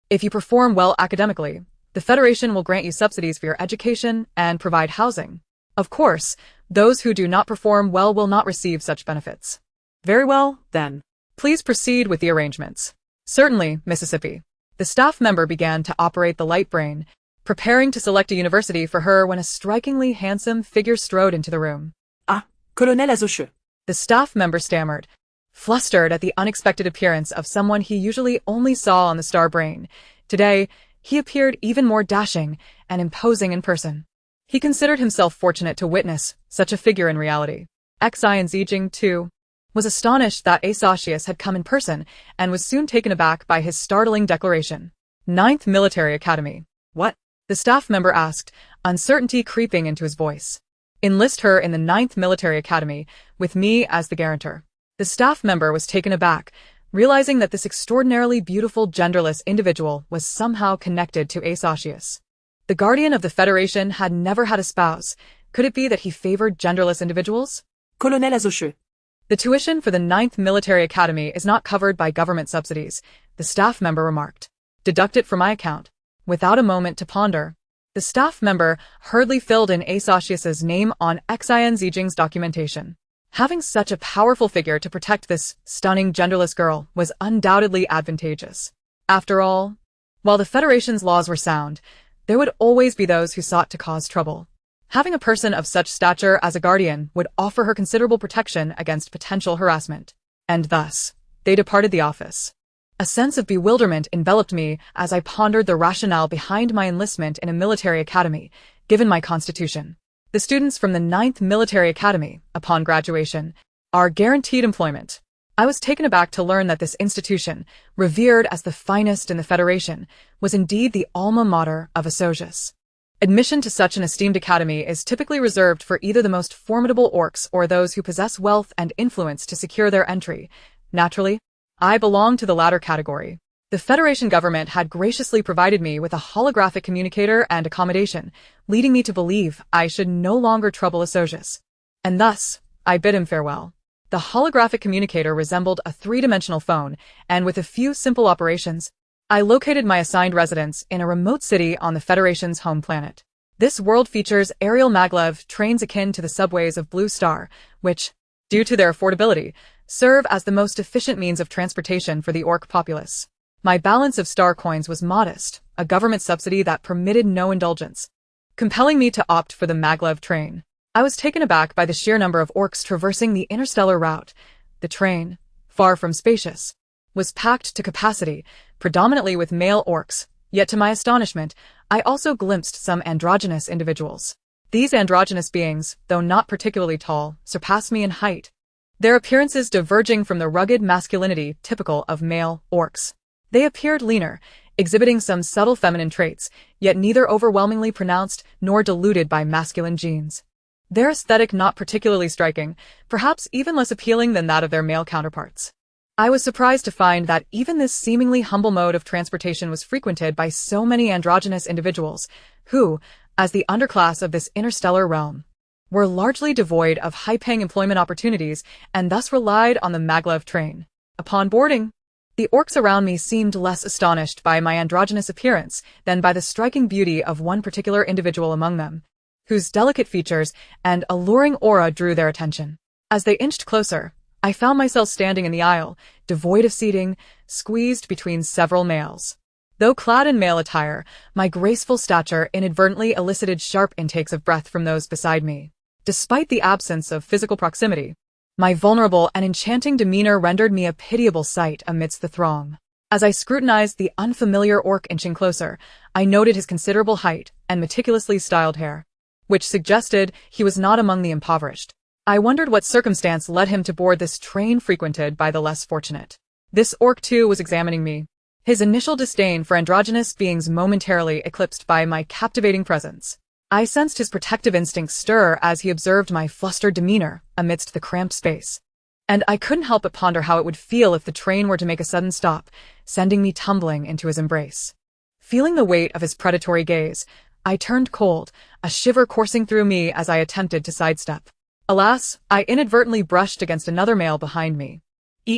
[SPEAKER 1] If you perform well academically, the Federation will grant you subsidies for your education and provide housing. Of course, those who do not perform well will not receive such benefits.
[SPEAKER 2] Very well, then.
[SPEAKER 1] Please proceed with the arrangements. Certainly, Mississippi. The staff member began to operate the light brain, preparing to select a university for her when a strikingly handsome figure strode into the room.
[SPEAKER 2] Ah, Colonel Azoche.
[SPEAKER 1] The staff member stammered, flustered at the unexpected appearance of someone he usually only saw on the star brain. Today, he appeared even more dashing and imposing in person. He considered himself fortunate to witness such a figure in reality. Xin Zijin, too, was astonished that Asacius had come in person and was soon taken aback by his startling declaration. 9th Military Academy.
[SPEAKER 2] What?
[SPEAKER 1] The staff member asked, uncertainty creeping into his voice. Enlist her in the 9th Military Academy, with me as the guarantor. The staff member was taken aback, realizing that this extraordinarily beautiful genderless individual was somehow connected to Asacius. The guardian of the Federation had never had a spouse. Could it be that he favored genderless individuals?
[SPEAKER 2] Colonel Azoche.
[SPEAKER 1] The tuition for the 9th Military Academy is not covered by government subsidies, the staff member remarked. Deduct it from my account. Without a moment to ponder, the staff member hurriedly filled in Asacius's name on Xin Zijin's documentation. Having such a powerful figure to protect this stunning genderless girl was undoubtedly advantageous. After all, while the Federation's laws were sound, there would always be those who sought to cause trouble. Having a person of such stature as a guardian would offer her considerable protection against potential harassment. And thus, they departed the office. A sense of bewilderment enveloped me as I pondered the rationale behind my enlistment in a military academy, given my constitution. The students from the 9th Military Academy, upon graduation, are guaranteed employment. I was taken aback to learn that this institution, revered as the finest in the Federation, was indeed the alma mater of Asacius. Admission to such an esteemed academy is typically reserved for either the most formidable orcs or those who possess wealth and influence to secure their entry. Naturally, I belong to the latter category. The Federation government had graciously provided me with a holographic communicator and accommodation, leading me to believe I should no longer trouble Asacius. And thus, I bid him farewell. The holographic communicator resembled a three-dimensional phone, and with a few simple operations, I located my assigned residence in a remote city on the Federation's home planet. This world features aerial maglev trains akin to the subways of Blue Star, which, due to their affordability, serve as the most efficient means of transportation for the orc populace. My balance of star coins was modest, a government subsidy that permitted no indulgence, compelling me to opt for the maglev train. I was taken aback by the sheer number of orcs traversing the interstellar route. The train, far from spacious, was packed to capacity, predominantly with male orcs, yet to my astonishment, I also glimpsed some androgynous individuals. These androgynous beings, though not particularly tall, surpassed me in height, their appearances diverging from the rugged masculinity typical of male orcs. They appeared leaner, exhibiting some subtle feminine traits, yet neither overwhelmingly pronounced nor diluted by masculine genes. Their aesthetic not particularly striking, perhaps even less appealing than that of their male counterparts. I was surprised to find that even this seemingly humble mode of transportation was frequented by so many androgynous individuals, who, as the underclass of this interstellar realm, were largely devoid of high-paying employment opportunities and thus relied on the maglev train. Upon boarding, the orcs around me seemed less astonished by my androgynous appearance than by the striking beauty of one particular individual among them, whose delicate features and alluring aura drew their attention. As they inched closer, I found myself standing in the aisle, devoid of seating, squeezed between several males. Though clad in male attire, my graceful stature inadvertently elicited sharp intakes of breath from those beside me. Despite the absence of physical proximity, my vulnerable and enchanting demeanor rendered me a pitiable sight amidst the throng. As I scrutinized the unfamiliar orc inching closer, I noted his considerable height and meticulously styled hair, which suggested he was not among the impoverished. I wondered what circumstance led him to board this train frequented by the less fortunate. This orc, too, was examining me, his initial disdain for androgynous beings momentarily eclipsed by my captivating presence. I sensed his protective instincts stir as he observed my flustered demeanor amidst the cramped space. And I couldn't help but ponder how it would feel if the train were to make a sudden stop, sending me tumbling into his embrace. Feeling the weight of his predatory gaze, I turned cold, a shiver coursing through me as I attempted to sidestep. Alas, I inadvertently brushed against another male behind me.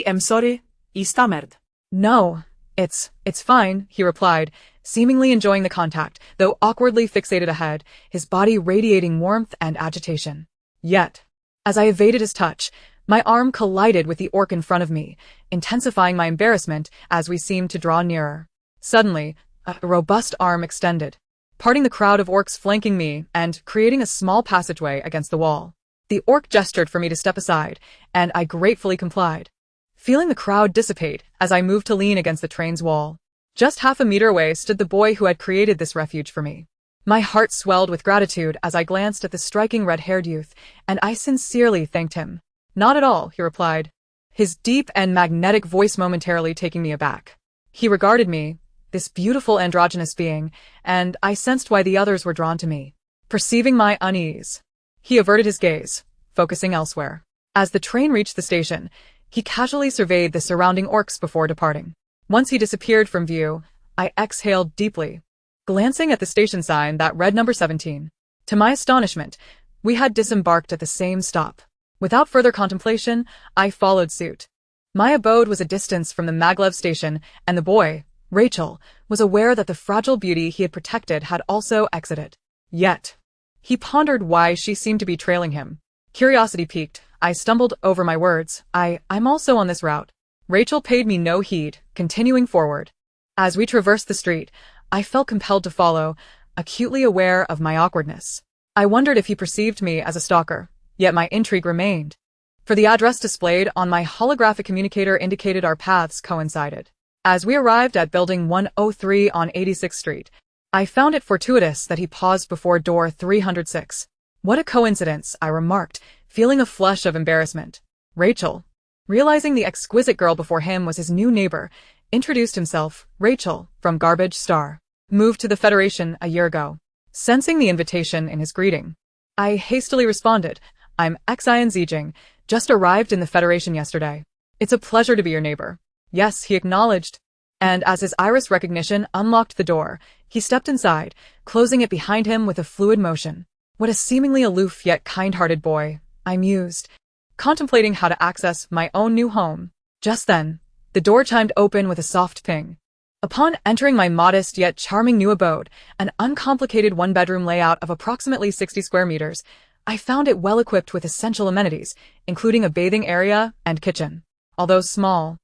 [SPEAKER 2] I'm sorry, I stammered.
[SPEAKER 1] No, it's fine, he replied, seemingly enjoying the contact, though awkwardly fixated ahead, his body radiating warmth and agitation. Yet, as I evaded his touch, my arm collided with the orc in front of me, intensifying my embarrassment as we seemed to draw nearer. Suddenly, a robust arm extended, parting the crowd of orcs flanking me and creating a small passageway against the wall. The orc gestured for me to step aside, and I gratefully complied, feeling the crowd dissipate as I moved to lean against the train's wall. Just half a meter away stood the boy who had created this refuge for me. My heart swelled with gratitude as I glanced at the striking red-haired youth, and I sincerely thanked him. Not at all, he replied, his deep and magnetic voice momentarily taking me aback. He regarded me, this beautiful androgynous being, and I sensed why the others were drawn to me. Perceiving my unease, he averted his gaze, focusing elsewhere. As the train reached the station, he casually surveyed the surrounding orcs before departing. Once he disappeared from view, I exhaled deeply, glancing at the station sign that read number 17. To my astonishment, we had disembarked at the same stop. Without further contemplation, I followed suit. My abode was a distance from the maglev station, and the boy, Rachel, was aware that the fragile beauty he had protected had also exited. Yet, he pondered why she seemed to be trailing him. Curiosity piqued, I stumbled over my words. I'm also on this route. Rachel paid me no heed, continuing forward. As we traversed the street, I felt compelled to follow, acutely aware of my awkwardness. I wondered if he perceived me as a stalker, yet my intrigue remained. For the address displayed on my holographic communicator indicated our paths coincided. As we arrived at Building 103 on 86th Street, I found it fortuitous that he paused before door 306. What a coincidence, I remarked, feeling a flush of embarrassment. Rachel, realizing the exquisite girl before him was his new neighbor, introduced himself, Rachel, from Garbage Star. Moved to the Federation a year ago. Sensing the invitation in his greeting, I hastily responded, I'm Xin Zijin, just arrived in the Federation yesterday. It's a pleasure to be your neighbor. Yes, he acknowledged. And as his iris recognition unlocked the door, he stepped inside, closing it behind him with a fluid motion. What a seemingly aloof yet kind-hearted boy, I mused, contemplating how to access my own new home. Just then, the door chimed open with a soft ping. Upon entering my modest yet charming new abode, an uncomplicated one-bedroom layout of approximately 60 square meters, I found it well equipped with essential amenities, including a bathing area and kitchen. Although small,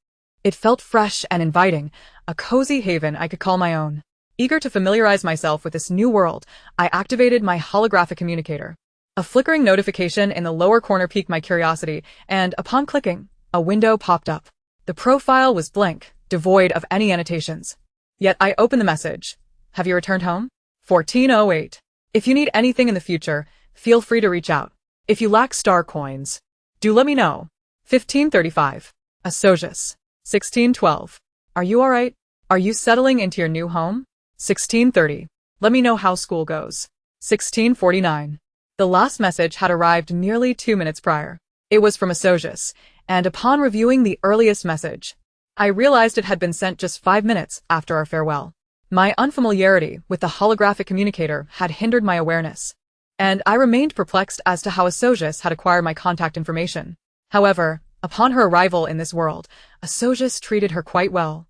[SPEAKER 1] it felt fresh and inviting, a cozy haven I could call my own. Eager to familiarize myself with this new world, I activated my holographic communicator. A flickering notification in the lower corner piqued my curiosity, and upon clicking, a window popped up. The profile was blank, devoid of any annotations. Yet I opened the message. Have you returned home? 1408. If you need anything in the future, feel free to reach out. If you lack star coins, do let me know. 1535. Associus. 1612. Are you alright? Are you settling into your new home? 1630. Let me know how school goes. 1649. The last message had arrived merely 2 minutes prior. It was from Associus, and upon reviewing the earliest message, I realized it had been sent just 5 minutes after our farewell. My unfamiliarity with the holographic communicator had hindered my awareness, and I remained perplexed as to how Associus had acquired my contact information. However, upon her arrival in this world, Associus treated her quite well,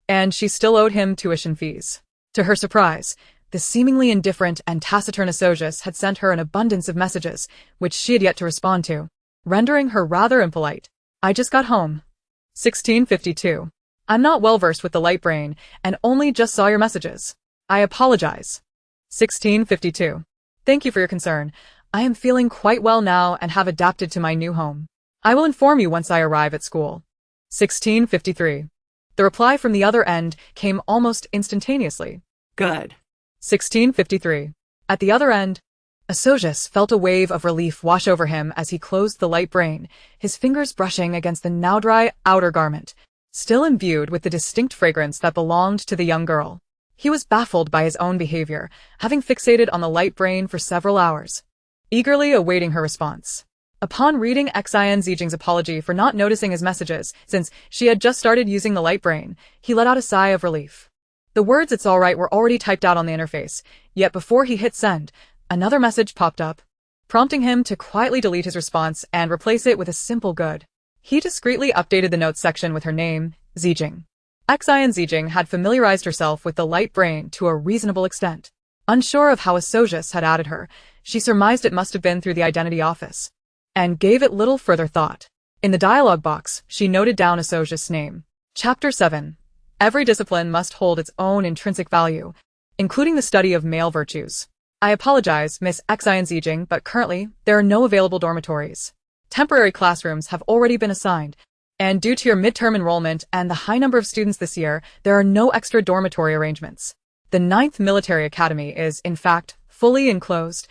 [SPEAKER 1] and she still owed him tuition fees. To her surprise, the seemingly indifferent and taciturn Associus had sent her an abundance of messages, which she had yet to respond to. rendering her rather impolite. I just got home. 1652. I'm not well versed with the light brain and only just saw your messages. I apologize. 1652. Thank you for your concern. I am feeling quite well now and have adapted to my new home. I will inform you once I arrive at school. 1653. The reply from the other end came almost instantaneously.
[SPEAKER 2] Good.
[SPEAKER 1] 1653. At the other end, Asojus felt a wave of relief wash over him as he closed the light brain, his fingers brushing against the now dry outer garment, still imbued with the distinct fragrance that belonged to the young girl. He was baffled by his own behavior, having fixated on the light brain for several hours, eagerly awaiting her response. Upon reading Xin Zijin's apology for not noticing his messages, since she had just started using the light brain, he let out a sigh of relief. The words "it's alright" were already typed out on the interface, yet before he hit send, another message popped up, prompting him to quietly delete his response and replace it with a simple "good." He discreetly updated the notes section with her name, Zijin. Xin Zijin had familiarized herself with the light brain to a reasonable extent. Unsure of how Asojus had added her, she surmised it must have been through the identity office, and gave it little further thought. In the dialogue box, she noted down Asojus' name. Chapter 7. Every discipline must hold its own intrinsic value, including the study of male virtues. I apologize, Miss Xin Zijin, but currently, there are no available dormitories. Temporary classrooms have already been assigned, and due to your midterm enrollment and the high number of students this year, there are no extra dormitory arrangements. The 9th Military Academy is, in fact, fully enclosed,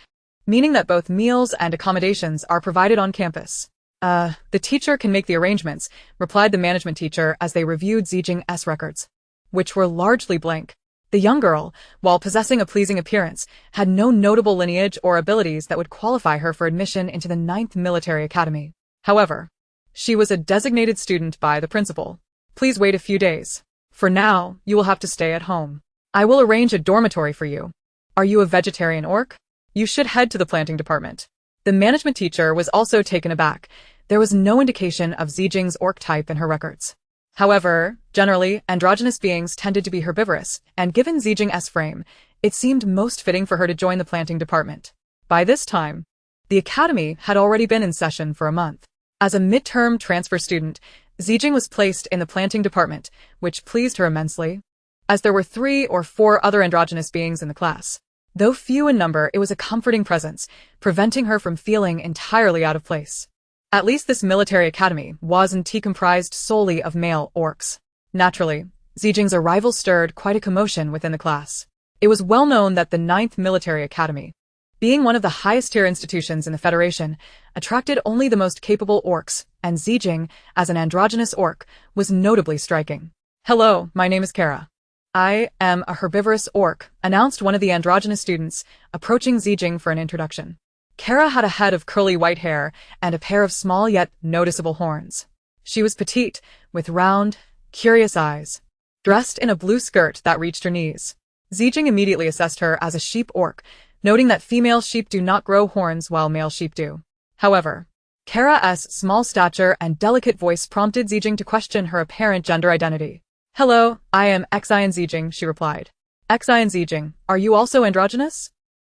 [SPEAKER 1] meaning that both meals and accommodations are provided on campus. The teacher can make the arrangements, replied the management teacher as they reviewed Zijin's records, which were largely blank. The young girl, while possessing a pleasing appearance, had no notable lineage or abilities that would qualify her for admission into the 9th Military Academy. However, she was a designated student by the principal. Please wait a few days. For now, you will have to stay at home. I will arrange a dormitory for you. Are you a vegetarian orc? You should head to the planting department. The management teacher was also taken aback. There was no indication of Zijin's orc type in her records. However, generally, androgynous beings tended to be herbivorous, and given Zijin's frame, it seemed most fitting for her to join the planting department. By this time, the academy had already been in session for a month. As a midterm transfer student, Zijin was placed in the planting department, which pleased her immensely, as there were 3 or 4 other androgynous beings in the class. Though few in number, it was a comforting presence, preventing her from feeling entirely out of place. At least this military academy wasn't comprised solely of male orcs. Naturally, Zijin's arrival stirred quite a commotion within the class. It was well known that the 9th Military Academy, being one of the highest-tier institutions in the Federation, attracted only the most capable orcs, and Zijin, as an androgynous orc, was notably striking. Hello, my name is Kara. I am a herbivorous orc, announced one of the androgynous students, approaching Zijin for an introduction. Kara had a head of curly white hair and a pair of small yet noticeable horns. She was petite, with round, curious eyes, dressed in a blue skirt that reached her knees. Zijin immediately assessed her as a sheep orc, noting that female sheep do not grow horns while male sheep do. However, Kara's small stature and delicate voice prompted Zijin to question her apparent gender identity. Hello, I am Xin Zijin, she replied. Xin Zijin, are you also androgynous?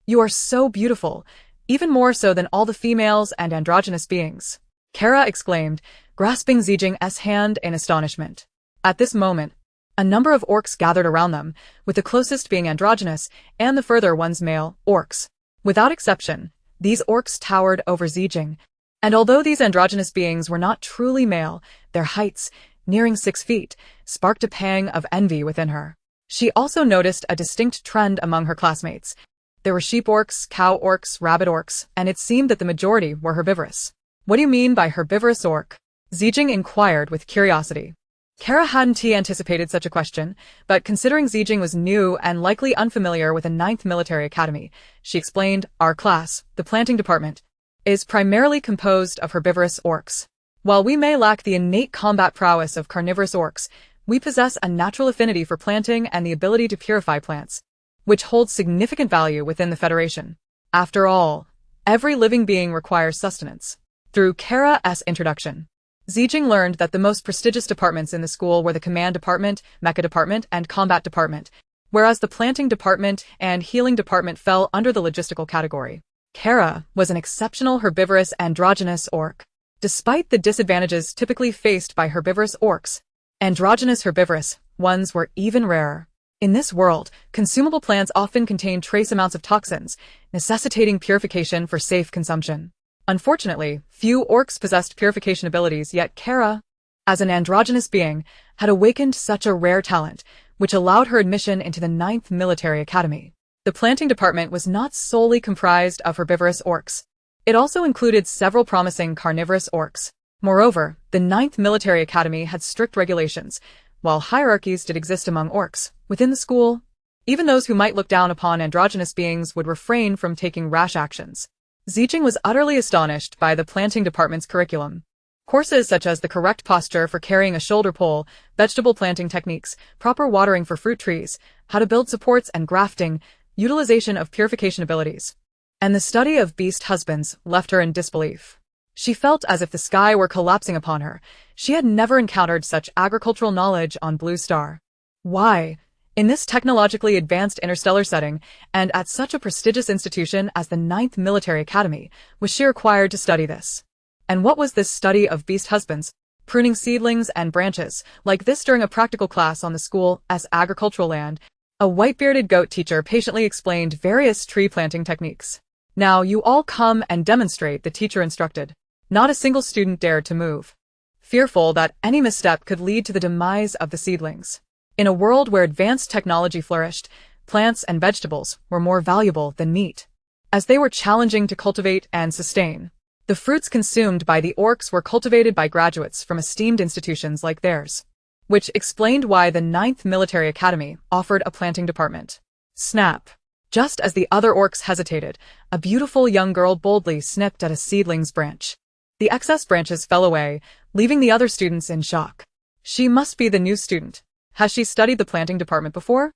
[SPEAKER 1] You are so beautiful, even more so than all the females and androgynous beings, Kara exclaimed, grasping Zijin's hand in astonishment. At this moment, a number of orcs gathered around them, with the closest being androgynous and the further ones male orcs. Without exception, these orcs towered over Zijin, and although these androgynous beings were not truly male, their heights, nearing 6 feet, sparked a pang of envy within her. She also noticed a distinct trend among her classmates. There were sheep orcs, cow orcs, rabbit orcs, and it seemed that the majority were herbivorous. What do you mean by herbivorous orc? Zijin inquired with curiosity. Kara hadn't anticipated such a question, but considering Zijin was new and likely unfamiliar with a 9th Military Academy, she explained, our class, the planting department, is primarily composed of herbivorous orcs. While we may lack the innate combat prowess of carnivorous orcs, we possess a natural affinity for planting and the ability to purify plants, which holds significant value within the Federation. After all, every living being requires sustenance. Through Kara's introduction, Zijin learned that the most prestigious departments in the school were the Command Department, Mecha Department, and Combat Department, whereas the Planting Department and Healing Department fell under the logistical category. Kara was an exceptional herbivorous androgynous orc. Despite the disadvantages typically faced by herbivorous orcs, androgynous herbivorous ones were even rarer. In this world, consumable plants often contain trace amounts of toxins, necessitating purification for safe consumption. Unfortunately, few orcs possessed purification abilities, yet Kara, as an androgynous being, had awakened such a rare talent, which allowed her admission into the 9th Military Academy. The planting department was not solely comprised of herbivorous orcs. It also included several promising carnivorous orcs. Moreover, the 9th Military Academy had strict regulations. While hierarchies did exist among orcs, within the school, even those who might look down upon androgynous beings would refrain from taking rash actions. Zijin was utterly astonished by the planting department's curriculum. Courses such as the correct posture for carrying a shoulder pole, vegetable planting techniques, proper watering for fruit trees, how to build supports and grafting, utilization of purification abilities, and the study of beast husbands left her in disbelief. She felt as if the sky were collapsing upon her. She had never encountered such agricultural knowledge on Blue Star. Why? In this technologically advanced interstellar setting, and at such a prestigious institution as the 9th Military Academy, was she required to study this? And what was this study of beast husbands, pruning seedlings and branches, like this during a practical class on the school's agricultural land? A white-bearded goat teacher patiently explained various tree planting techniques. Now you all come and demonstrate, the teacher instructed. Not a single student dared to move, fearful that any misstep could lead to the demise of the seedlings. In a world where advanced technology flourished, plants and vegetables were more valuable than meat, as they were challenging to cultivate and sustain. The fruits consumed by the orcs were cultivated by graduates from esteemed institutions like theirs, which explained why the 9th Military Academy offered a planting department. Snap! Just as the other orcs hesitated, a beautiful young girl boldly snipped at a seedling's branch. The excess branches fell away, leaving the other students in shock. She must be the new student. Has she studied the planting department before?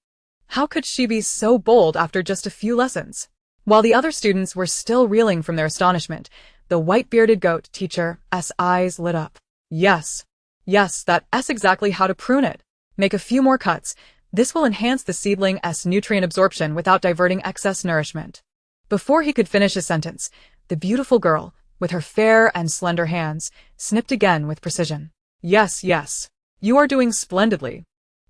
[SPEAKER 1] How could she be so bold after just a few lessons? While the other students were still reeling from their astonishment, the white-bearded goat teacher's eyes lit up. Yes, that's exactly how to prune it. Make a few more cuts. This will enhance the seedling's nutrient absorption without diverting excess nourishment. Before he could finish his sentence, the beautiful girl, with her fair and slender hands, snipped again with precision. Yes, you are doing splendidly.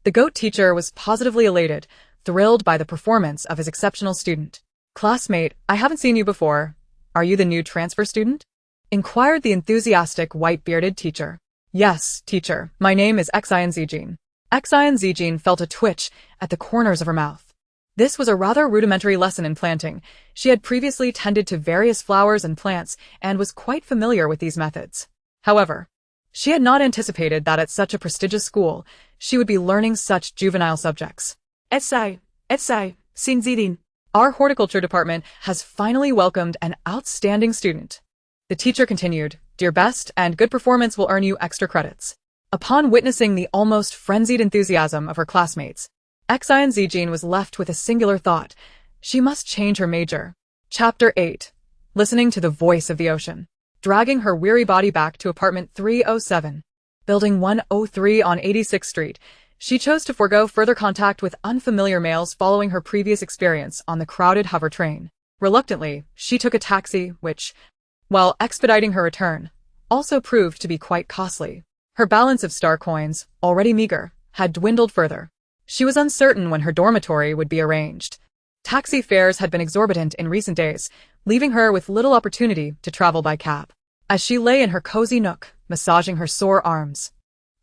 [SPEAKER 1] The goat teacher was positively elated, thrilled by the performance of his exceptional student. Classmate, I haven't seen you before. Are you the new transfer student? Inquired the enthusiastic white-bearded teacher. Yes, teacher, my name is Xin Zijin. Xin Zijin felt a twitch at the corners of her mouth. This was a rather rudimentary lesson in planting. She had previously tended to various flowers and plants and was quite familiar with these methods. However, she had not anticipated that at such a prestigious school, she would be learning such juvenile subjects.
[SPEAKER 2] Xin Zijin.
[SPEAKER 1] Our horticulture department has finally welcomed an outstanding student. The teacher continued, Dear best, and good performance will earn you extra credits. Upon witnessing the almost frenzied enthusiasm of her classmates, Xin Zijin was left with a singular thought. She must change her major. Chapter 8. Listening to the voice of the ocean. Dragging her weary body back to apartment 307, building 103 on 86th Street, she chose to forego further contact with unfamiliar males following her previous experience on the crowded hover train. Reluctantly, she took a taxi, which, while expediting her return, also proved to be quite costly. Her balance of star coins, already meager, had dwindled further. She was uncertain when her dormitory would be arranged. Taxi fares had been exorbitant in recent days, leaving her with little opportunity to travel by cab. As she lay in her cozy nook, massaging her sore arms,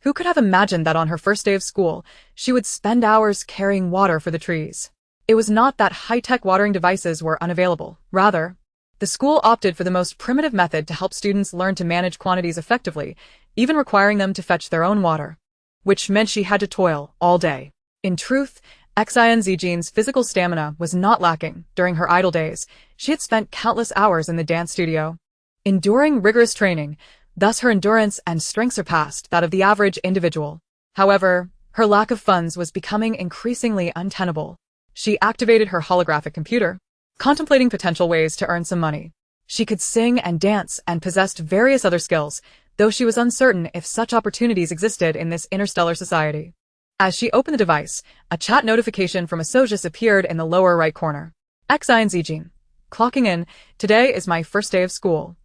[SPEAKER 1] who could have imagined that on her first day of school, she would spend hours carrying water for the trees? It was not that high-tech watering devices were unavailable. Rather, the school opted for the most primitive method to help students learn to manage quantities effectively, even requiring them to fetch their own water, which meant she had to toil all day. In truth, Xin Zijin's physical stamina was not lacking. During her idle days, she had spent countless hours in the dance studio, enduring rigorous training. Thus her endurance and strength surpassed that of the average individual. However, her lack of funds was becoming increasingly untenable. She activated her holographic computer, contemplating potential ways to earn some money. She could sing and dance and possessed various other skills, though she was uncertain if such opportunities existed in this interstellar society. As she opened the device, a chat notification from Asocius appeared in the lower right corner. Xin Zijin. Clocking in, today is my first day of school.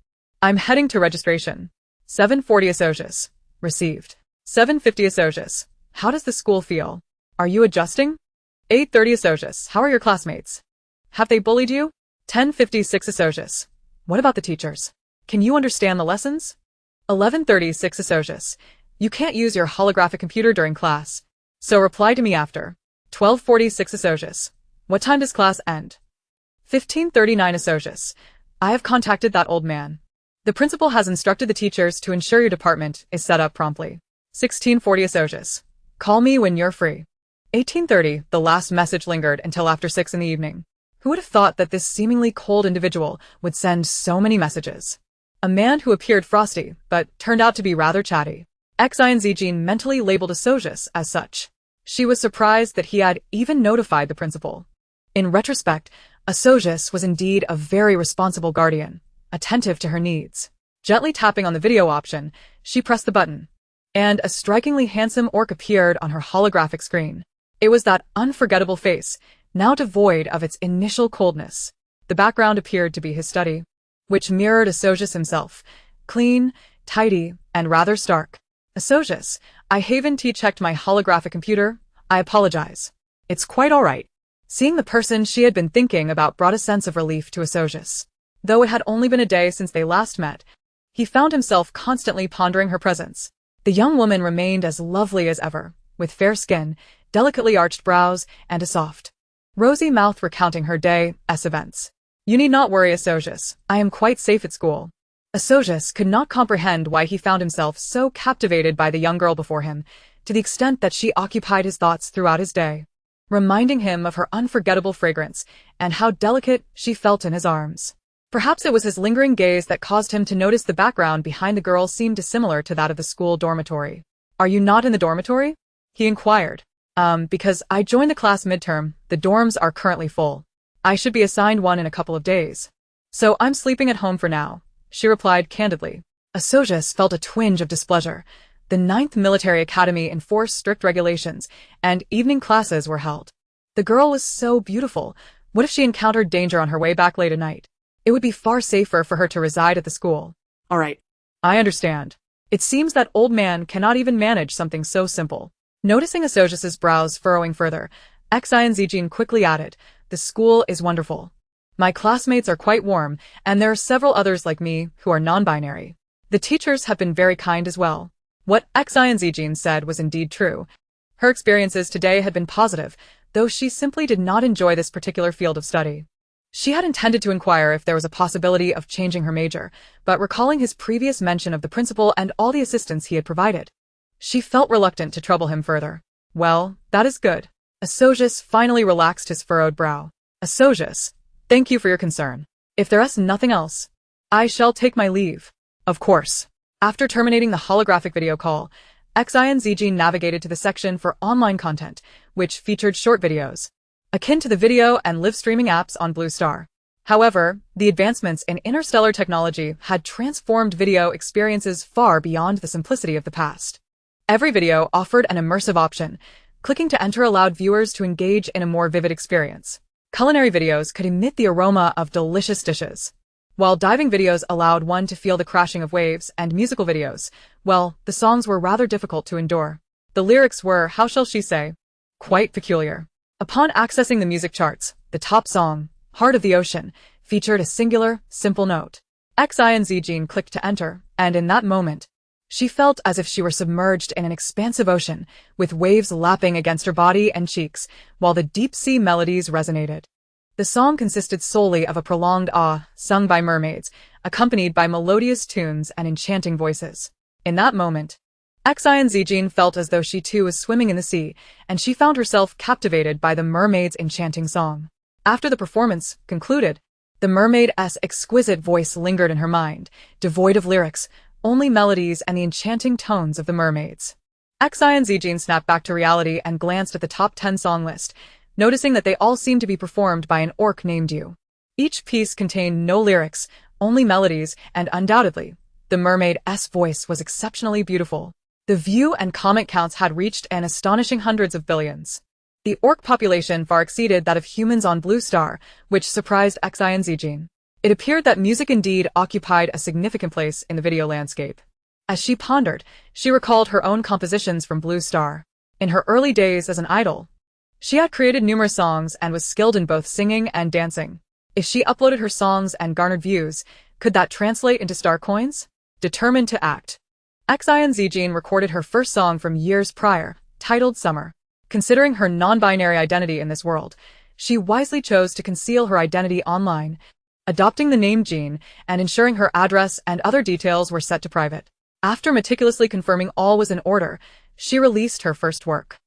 [SPEAKER 1] I'm heading to registration. 740 Associates. Received. 750 Associates. How does the school feel? Are you adjusting? 830 Associates. How are your classmates? Have they bullied you? 1056 Associates. What about the teachers? Can you understand the lessons? 1136 Associates. You can't use your holographic computer during class, so reply to me after. 1246 Associates. What time does class end? 1539 Associates. I have contacted that old man. The principal has instructed the teachers to ensure your department is set up promptly. 1640 Associates. Call me when you're free. 1830. The last message lingered until after 6 in the evening. Who would have thought that this seemingly cold individual would send so many messages? A man who appeared frosty, but turned out to be rather chatty. Xin Zijin mentally labeled Associates as such. She was surprised that he had even notified the principal. In retrospect, Associates was indeed a very responsible guardian, attentive to her needs. Gently tapping on the video option, she pressed the button, and a strikingly handsome orc appeared on her holographic screen. It was that unforgettable face, now devoid of its initial coldness. The background appeared to be his study, which mirrored Associates himself, clean, tidy, and rather stark. Associates, I haven't checked my holographic computer. I apologize. It's quite all right. Seeing the person she had been thinking about brought a sense of relief to Associates. Though it had only been a day since they last met, he found himself constantly pondering her presence. The young woman remained as lovely as ever, with fair skin, delicately arched brows, and a soft, rosy mouth recounting her day's events. You need not worry, Associates. I am quite safe at school. Associates could not comprehend why he found himself so captivated by the young girl before him, to the extent that she occupied his thoughts throughout his day, reminding him of her unforgettable fragrance and how delicate she felt in his arms. Perhaps it was his lingering gaze that caused him to notice the background behind the girl seemed dissimilar to that of the school dormitory. Are you not in the dormitory? He inquired. Because I joined the class midterm, the dorms are currently full. I should be assigned one in a couple of days. So I'm sleeping at home for now, she replied candidly. Associates felt a twinge of displeasure. The 9th Military Academy enforced strict regulations, and evening classes were held. The girl was so beautiful. What if she encountered danger on her way back late at night? It would be far safer for her to reside at the school. All right. I understand. It seems that old man cannot even manage something so simple. Noticing Associates' brows furrowing further, Xin Zijin quickly added, the school is wonderful. My classmates are quite warm, and there are several others like me who are non-binary. The teachers have been very kind as well. What Xin Zijin said was indeed true. Her experiences today had been positive, though she simply did not enjoy this particular field of study. She had intended to inquire if there was a possibility of changing her major, but recalling his previous mention of the principal and all the assistance he had provided, she felt reluctant to trouble him further. Well, that is good. Associates finally relaxed his furrowed brow. Associates, thank you for your concern. If there is nothing else, I shall take my leave. Of course. After terminating the holographic video call, Xin Zijin navigated to the section for online content, which featured short videos, akin to the video and live streaming apps on Blue Star. However, the advancements in interstellar technology had transformed video experiences far beyond the simplicity of the past. Every video offered an immersive option. Clicking to enter allowed viewers to engage in a more vivid experience. Culinary videos could emit the aroma of delicious dishes, while diving videos allowed one to feel the crashing of waves, and musical videos, well, the songs were rather difficult to endure. The lyrics were, how shall she say, quite peculiar. Upon accessing the music charts, the top song, Heart of the Ocean, featured a singular, simple note. Xin Zijin clicked to enter, and in that moment, she felt as if she were submerged in an expansive ocean, with waves lapping against her body and cheeks, while the deep-sea melodies resonated. The song consisted solely of a prolonged ah, sung by mermaids, accompanied by melodious tunes and enchanting voices. In that moment, Xin Zijin felt as though she too was swimming in the sea, and she found herself captivated by the mermaid's enchanting song. After the performance concluded, the mermaid's exquisite voice lingered in her mind, devoid of lyrics, only melodies and the enchanting tones of the mermaids. Xin Zijin snapped back to reality and glanced at the top 10 song list, noticing that they all seemed to be performed by an orc named Yu. Each piece contained no lyrics, only melodies, and undoubtedly, the mermaid's voice was exceptionally beautiful. The view and comment counts had reached an astonishing hundreds of billions. The orc population far exceeded that of humans on Blue Star, which surprised Xin Zijin. It appeared that music indeed occupied a significant place in the video landscape. As she pondered, she recalled her own compositions from Blue Star. In her early days as an idol, she had created numerous songs and was skilled in both singing and dancing. If she uploaded her songs and garnered views, could that translate into star coins? Determined to act, Xin Zijin recorded her first song from years prior, titled Summer. Considering her non-binary identity in this world, she wisely chose to conceal her identity online, adopting the name Jean and ensuring her address and other details were set to private. After meticulously confirming all was in order, she released her first work.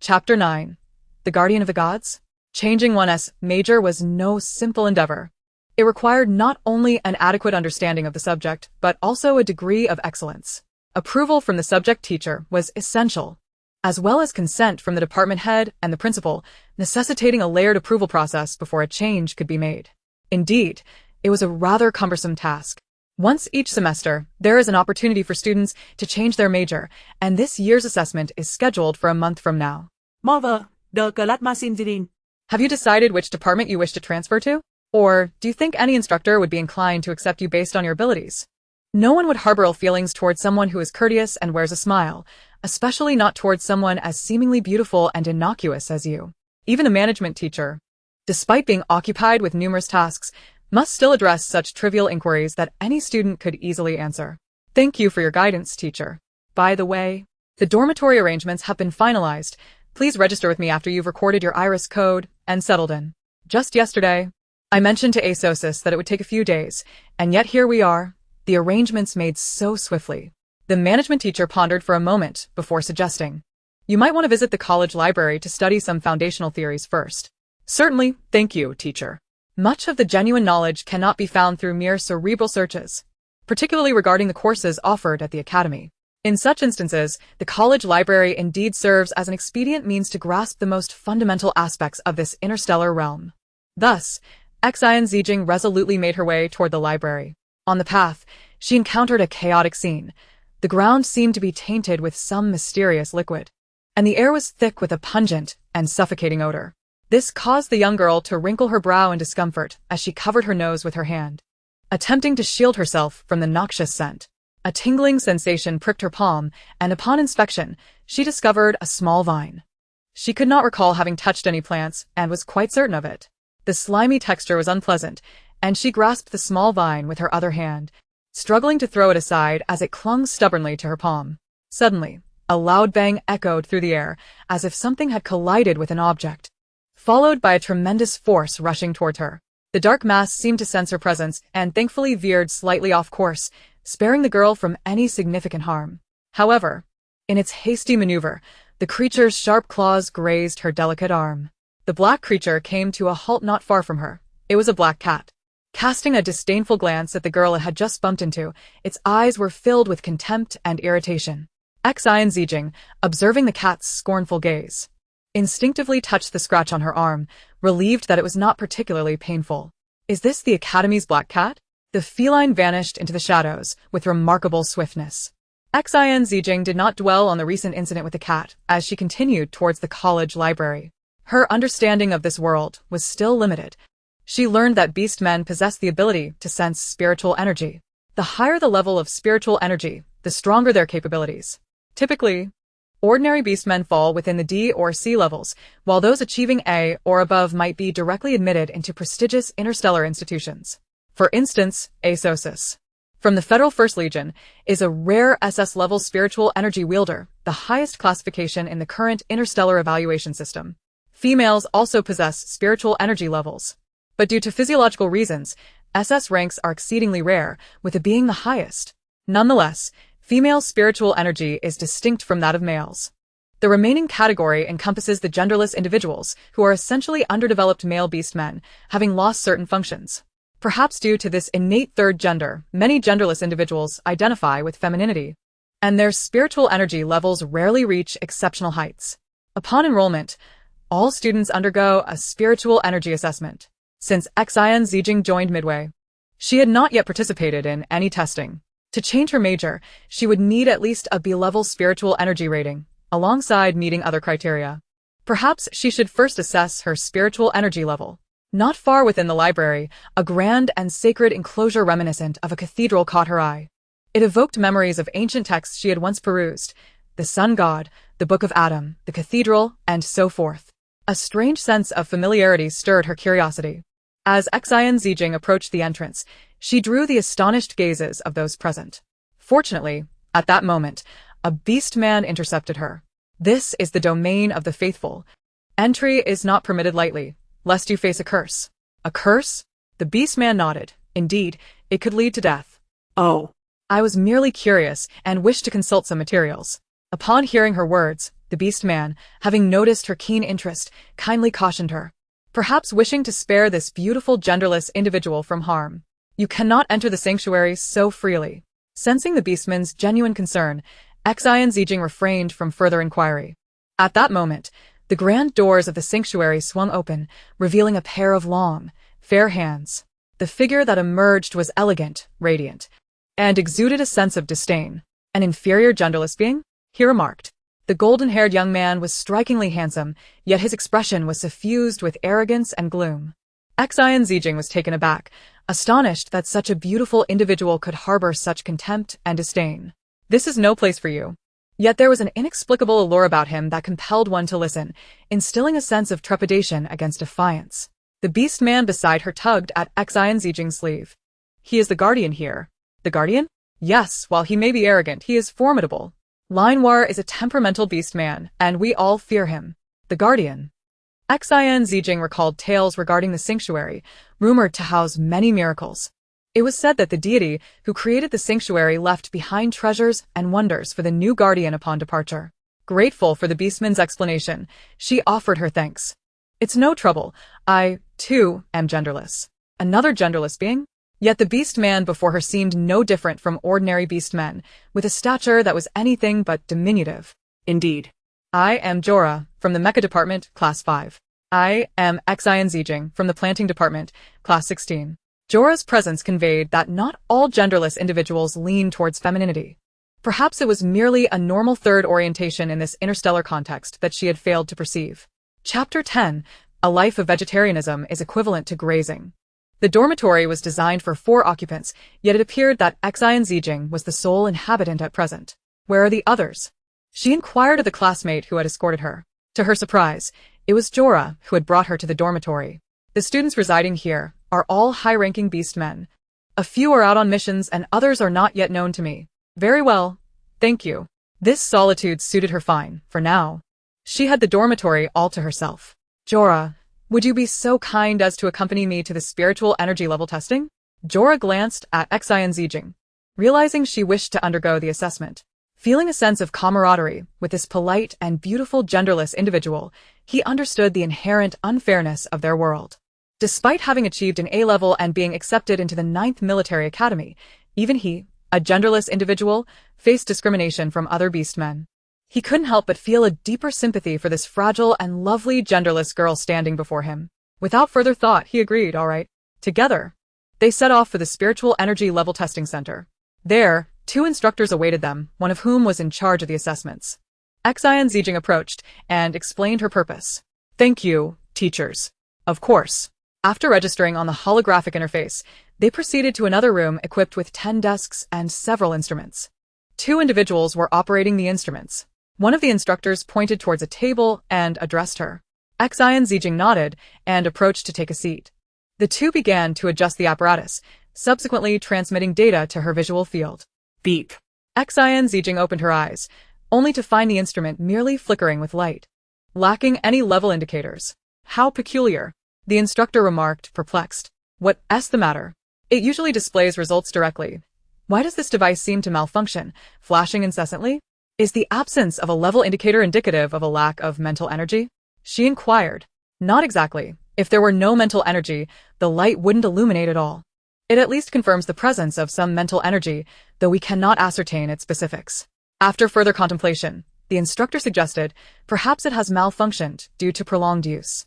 [SPEAKER 1] Chapter 9. The Guardian of the Gods? Changing one's major was no simple endeavor. It required not only an adequate understanding of the subject, but also a degree of excellence. Approval from the subject teacher was essential, as well as consent from the department head and the principal, necessitating a layered approval process before a change could be made. Indeed, it was a rather cumbersome task. Once each semester, there is an opportunity for students to change their major, and this year's assessment is scheduled for a month from now.
[SPEAKER 2] Mother, the class Xin Zijin.
[SPEAKER 1] Have you decided which department you wish to transfer to? Or do you think any instructor would be inclined to accept you based on your abilities? No one would harbor ill feelings towards someone who is courteous and wears a smile, especially not towards someone as seemingly beautiful and innocuous as you. Even a management teacher, despite being occupied with numerous tasks, must still address such trivial inquiries that any student could easily answer. Thank you for your guidance, teacher. By the way, the dormitory arrangements have been finalized. Please register with me after you've recorded your iris code and settled in. Just yesterday, I mentioned to Asosis that it would take a few days, and yet here we are, the arrangements made so swiftly. The management teacher pondered for a moment before suggesting, "You might want to visit the college library to study some foundational theories first." Certainly, thank you, teacher. Much of the genuine knowledge cannot be found through mere cerebral searches, particularly regarding the courses offered at the academy. In such instances, the college library indeed serves as an expedient means to grasp the most fundamental aspects of this interstellar realm. Thus, Xin Zijin resolutely made her way toward the library. On the path, she encountered a chaotic scene. The ground seemed to be tainted with some mysterious liquid, and the air was thick with a pungent and suffocating odor. This caused the young girl to wrinkle her brow in discomfort as she covered her nose with her hand, attempting to shield herself from the noxious scent. A tingling sensation pricked her palm, and upon inspection, she discovered a small vine. She could not recall having touched any plants and was quite certain of it. The slimy texture was unpleasant, and she grasped the small vine with her other hand, struggling to throw it aside as it clung stubbornly to her palm. Suddenly, a loud bang echoed through the air, as if something had collided with an object, followed by a tremendous force rushing toward her. The dark mass seemed to sense her presence and thankfully veered slightly off course, sparing the girl from any significant harm. However, in its hasty maneuver, the creature's sharp claws grazed her delicate arm. The black creature came to a halt not far from her. It was a black cat. Casting a disdainful glance at the girl it had just bumped into, its eyes were filled with contempt and irritation. Xin Zijin, observing the cat's scornful gaze, instinctively touched the scratch on her arm, relieved that it was not particularly painful. Is this the Academy's black cat? The feline vanished into the shadows with remarkable swiftness. Xin Zijin did not dwell on the recent incident with the cat as she continued towards the college library. Her understanding of this world was still limited. She learned that beast men possess the ability to sense spiritual energy. The higher the level of spiritual energy, the stronger their capabilities. Typically, ordinary beastmen fall within the D or C levels, while those achieving A or above might be directly admitted into prestigious interstellar institutions. For instance, Asosis, from the Federal First Legion, is a rare SS-level spiritual energy wielder, the highest classification in the current interstellar evaluation system. Females also possess spiritual energy levels, but due to physiological reasons, SS ranks are exceedingly rare, with it being the highest. Nonetheless, female spiritual energy is distinct from that of males. The remaining category encompasses the genderless individuals, who are essentially underdeveloped male beastmen, having lost certain functions. Perhaps due to this innate third gender, many genderless individuals identify with femininity, and their spiritual energy levels rarely reach exceptional heights. Upon enrollment, all students undergo a spiritual energy assessment. Since Xin Zijin joined midway, she had not yet participated in any testing. To change her major, she would need at least a B-level spiritual energy rating, alongside meeting other criteria. Perhaps she should first assess her spiritual energy level. Not far within the library, a grand and sacred enclosure reminiscent of a cathedral caught her eye. It evoked memories of ancient texts she had once perused: the sun god, the Book of Adam, the cathedral, and so forth. A strange sense of familiarity stirred her curiosity. As Xin Zijin approached the entrance, she drew the astonished gazes of those present. Fortunately, at that moment, a beast man intercepted her. "This is the domain of the faithful. Entry is not permitted lightly, lest you face a curse." "A curse?" The beast man nodded. "Indeed, it could lead to death."
[SPEAKER 2] Oh.
[SPEAKER 1] "I was merely curious and wished to consult some materials." Upon hearing her words, the beast man, having noticed her keen interest, kindly cautioned her, perhaps wishing to spare this beautiful genderless individual from harm. "You cannot enter the sanctuary so freely." Sensing the beastman's genuine concern, Xin Zijin refrained from further inquiry. At that moment, the grand doors of the sanctuary swung open, revealing a pair of long, fair hands. The figure that emerged was elegant, radiant, and exuded a sense of disdain. "An inferior genderless being?" he remarked. The golden-haired young man was strikingly handsome, yet his expression was suffused with arrogance and gloom. Xin Zijin was taken aback, astonished that such a beautiful individual could harbor such contempt and disdain. "This is no place for you." Yet there was an inexplicable allure about him that compelled one to listen, instilling a sense of trepidation against defiance. The beast man beside her tugged at Xin Zijin's sleeve. "He is the guardian here." "The guardian?" "Yes, while he may be arrogant, he is formidable. Linoir is a temperamental beast man, and we all fear him." "The guardian?" Xin Zijin recalled tales regarding the sanctuary, rumored to house many miracles. It was said that the deity who created the sanctuary left behind treasures and wonders for the new guardian upon departure. Grateful for the beastman's explanation, she offered her thanks. "It's no trouble. I, too, am genderless." "Another genderless being?" Yet the beast man before her seemed no different from ordinary beast men, with a stature that was anything but diminutive. "Indeed. I am Jorah, from the Mecha Department, Class 5. I am Xin Zijin, from the Planting Department, Class 16. Jorah's presence conveyed that not all genderless individuals lean towards femininity. Perhaps it was merely a normal third orientation in this interstellar context that she had failed to perceive. Chapter 10. A life of vegetarianism is equivalent to grazing. The dormitory was designed for 4 occupants, yet it appeared that Xin Zijin was the sole inhabitant at present. "Where are the others?" she inquired of the classmate who had escorted her. To her surprise, it was Jorah who had brought her to the dormitory. "The students residing here are all high-ranking beast men. A few are out on missions and others are not yet known to me." "Very well, thank you." This solitude suited her fine, for now. She had the dormitory all to herself. "Jorah, would you be so kind as to accompany me to the spiritual energy level testing?" Jorah glanced at Xin Zijin, realizing she wished to undergo the assessment. Feeling a sense of camaraderie with this polite and beautiful genderless individual, he understood the inherent unfairness of their world. Despite having achieved an A-level and being accepted into the 9th Military Academy, even he, a genderless individual, faced discrimination from other beastmen. He couldn't help but feel a deeper sympathy for this fragile and lovely genderless girl standing before him. Without further thought, he agreed, all right. Together, they set off for the Spiritual Energy Level Testing Center. There, 2 instructors awaited them, one of whom was in charge of the assessments. Xin Zijin approached and explained her purpose. "Thank you, teachers." Of course. After registering on the holographic interface, they proceeded to another room equipped with 10 desks and several instruments. 2 individuals were operating the instruments. One of the instructors pointed towards a table and addressed her. Xin Zijin nodded and approached to take a seat. The 2 began to adjust the apparatus, subsequently transmitting data to her visual field. Beep. Xin Zijin opened her eyes, only to find the instrument merely flickering with light, lacking any level indicators. "How peculiar," the instructor remarked, perplexed. "What's the matter? It usually displays results directly. Why does this device seem to malfunction, flashing incessantly? Is the absence of a level indicator indicative of a lack of mental energy?" she inquired. "Not exactly. If there were no mental energy, the light wouldn't illuminate at all. It at least confirms the presence of some mental energy, though we cannot ascertain its specifics." After further contemplation, the instructor suggested, perhaps it has malfunctioned due to prolonged use.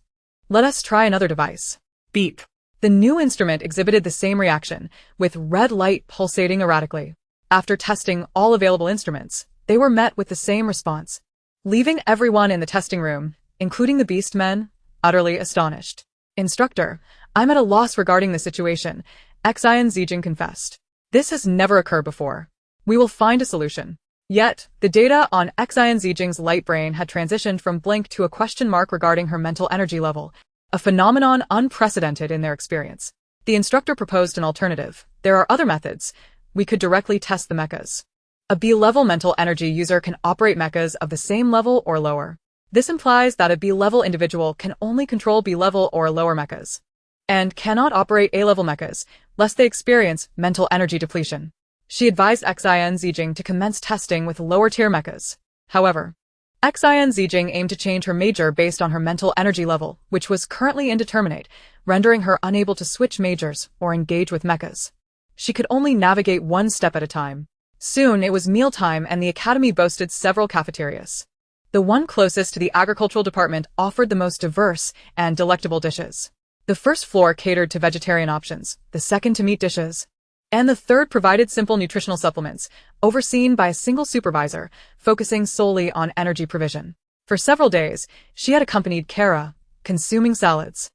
[SPEAKER 1] "Let us try another device." Beep. The new instrument exhibited the same reaction, with red light pulsating erratically. After testing all available instruments, they were met with the same response, leaving everyone in the testing room, including the beast men, utterly astonished. "Instructor, I'm at a loss regarding the situation," Xin Zijin confessed. "This has never occurred before. We will find a solution. Yet, the data on Xin Zijing's light brain had transitioned from blank to a question mark regarding her mental energy level, a phenomenon unprecedented in their experience. The instructor proposed an alternative. There are other methods. We could directly test the mechas. A B-level mental energy user can operate mechas of the same level or lower. This implies that a B-level individual can only control B-level or lower mechas, and cannot operate A-level mechas, lest they experience mental energy depletion. She advised Xin Zijing to commence testing with lower-tier mechas. However, Xin Zijing aimed to change her major based on her mental energy level, which was currently indeterminate, rendering her unable to switch majors or engage with mechas. She could only navigate one step at a time. Soon it was mealtime and the academy boasted several cafeterias. The one closest to the agricultural department offered the most diverse and delectable dishes. The first floor catered to vegetarian options, the second to meat dishes, and the third provided simple nutritional supplements, overseen by a single supervisor, focusing solely on energy provision. For several days, she had accompanied Kara, consuming salads.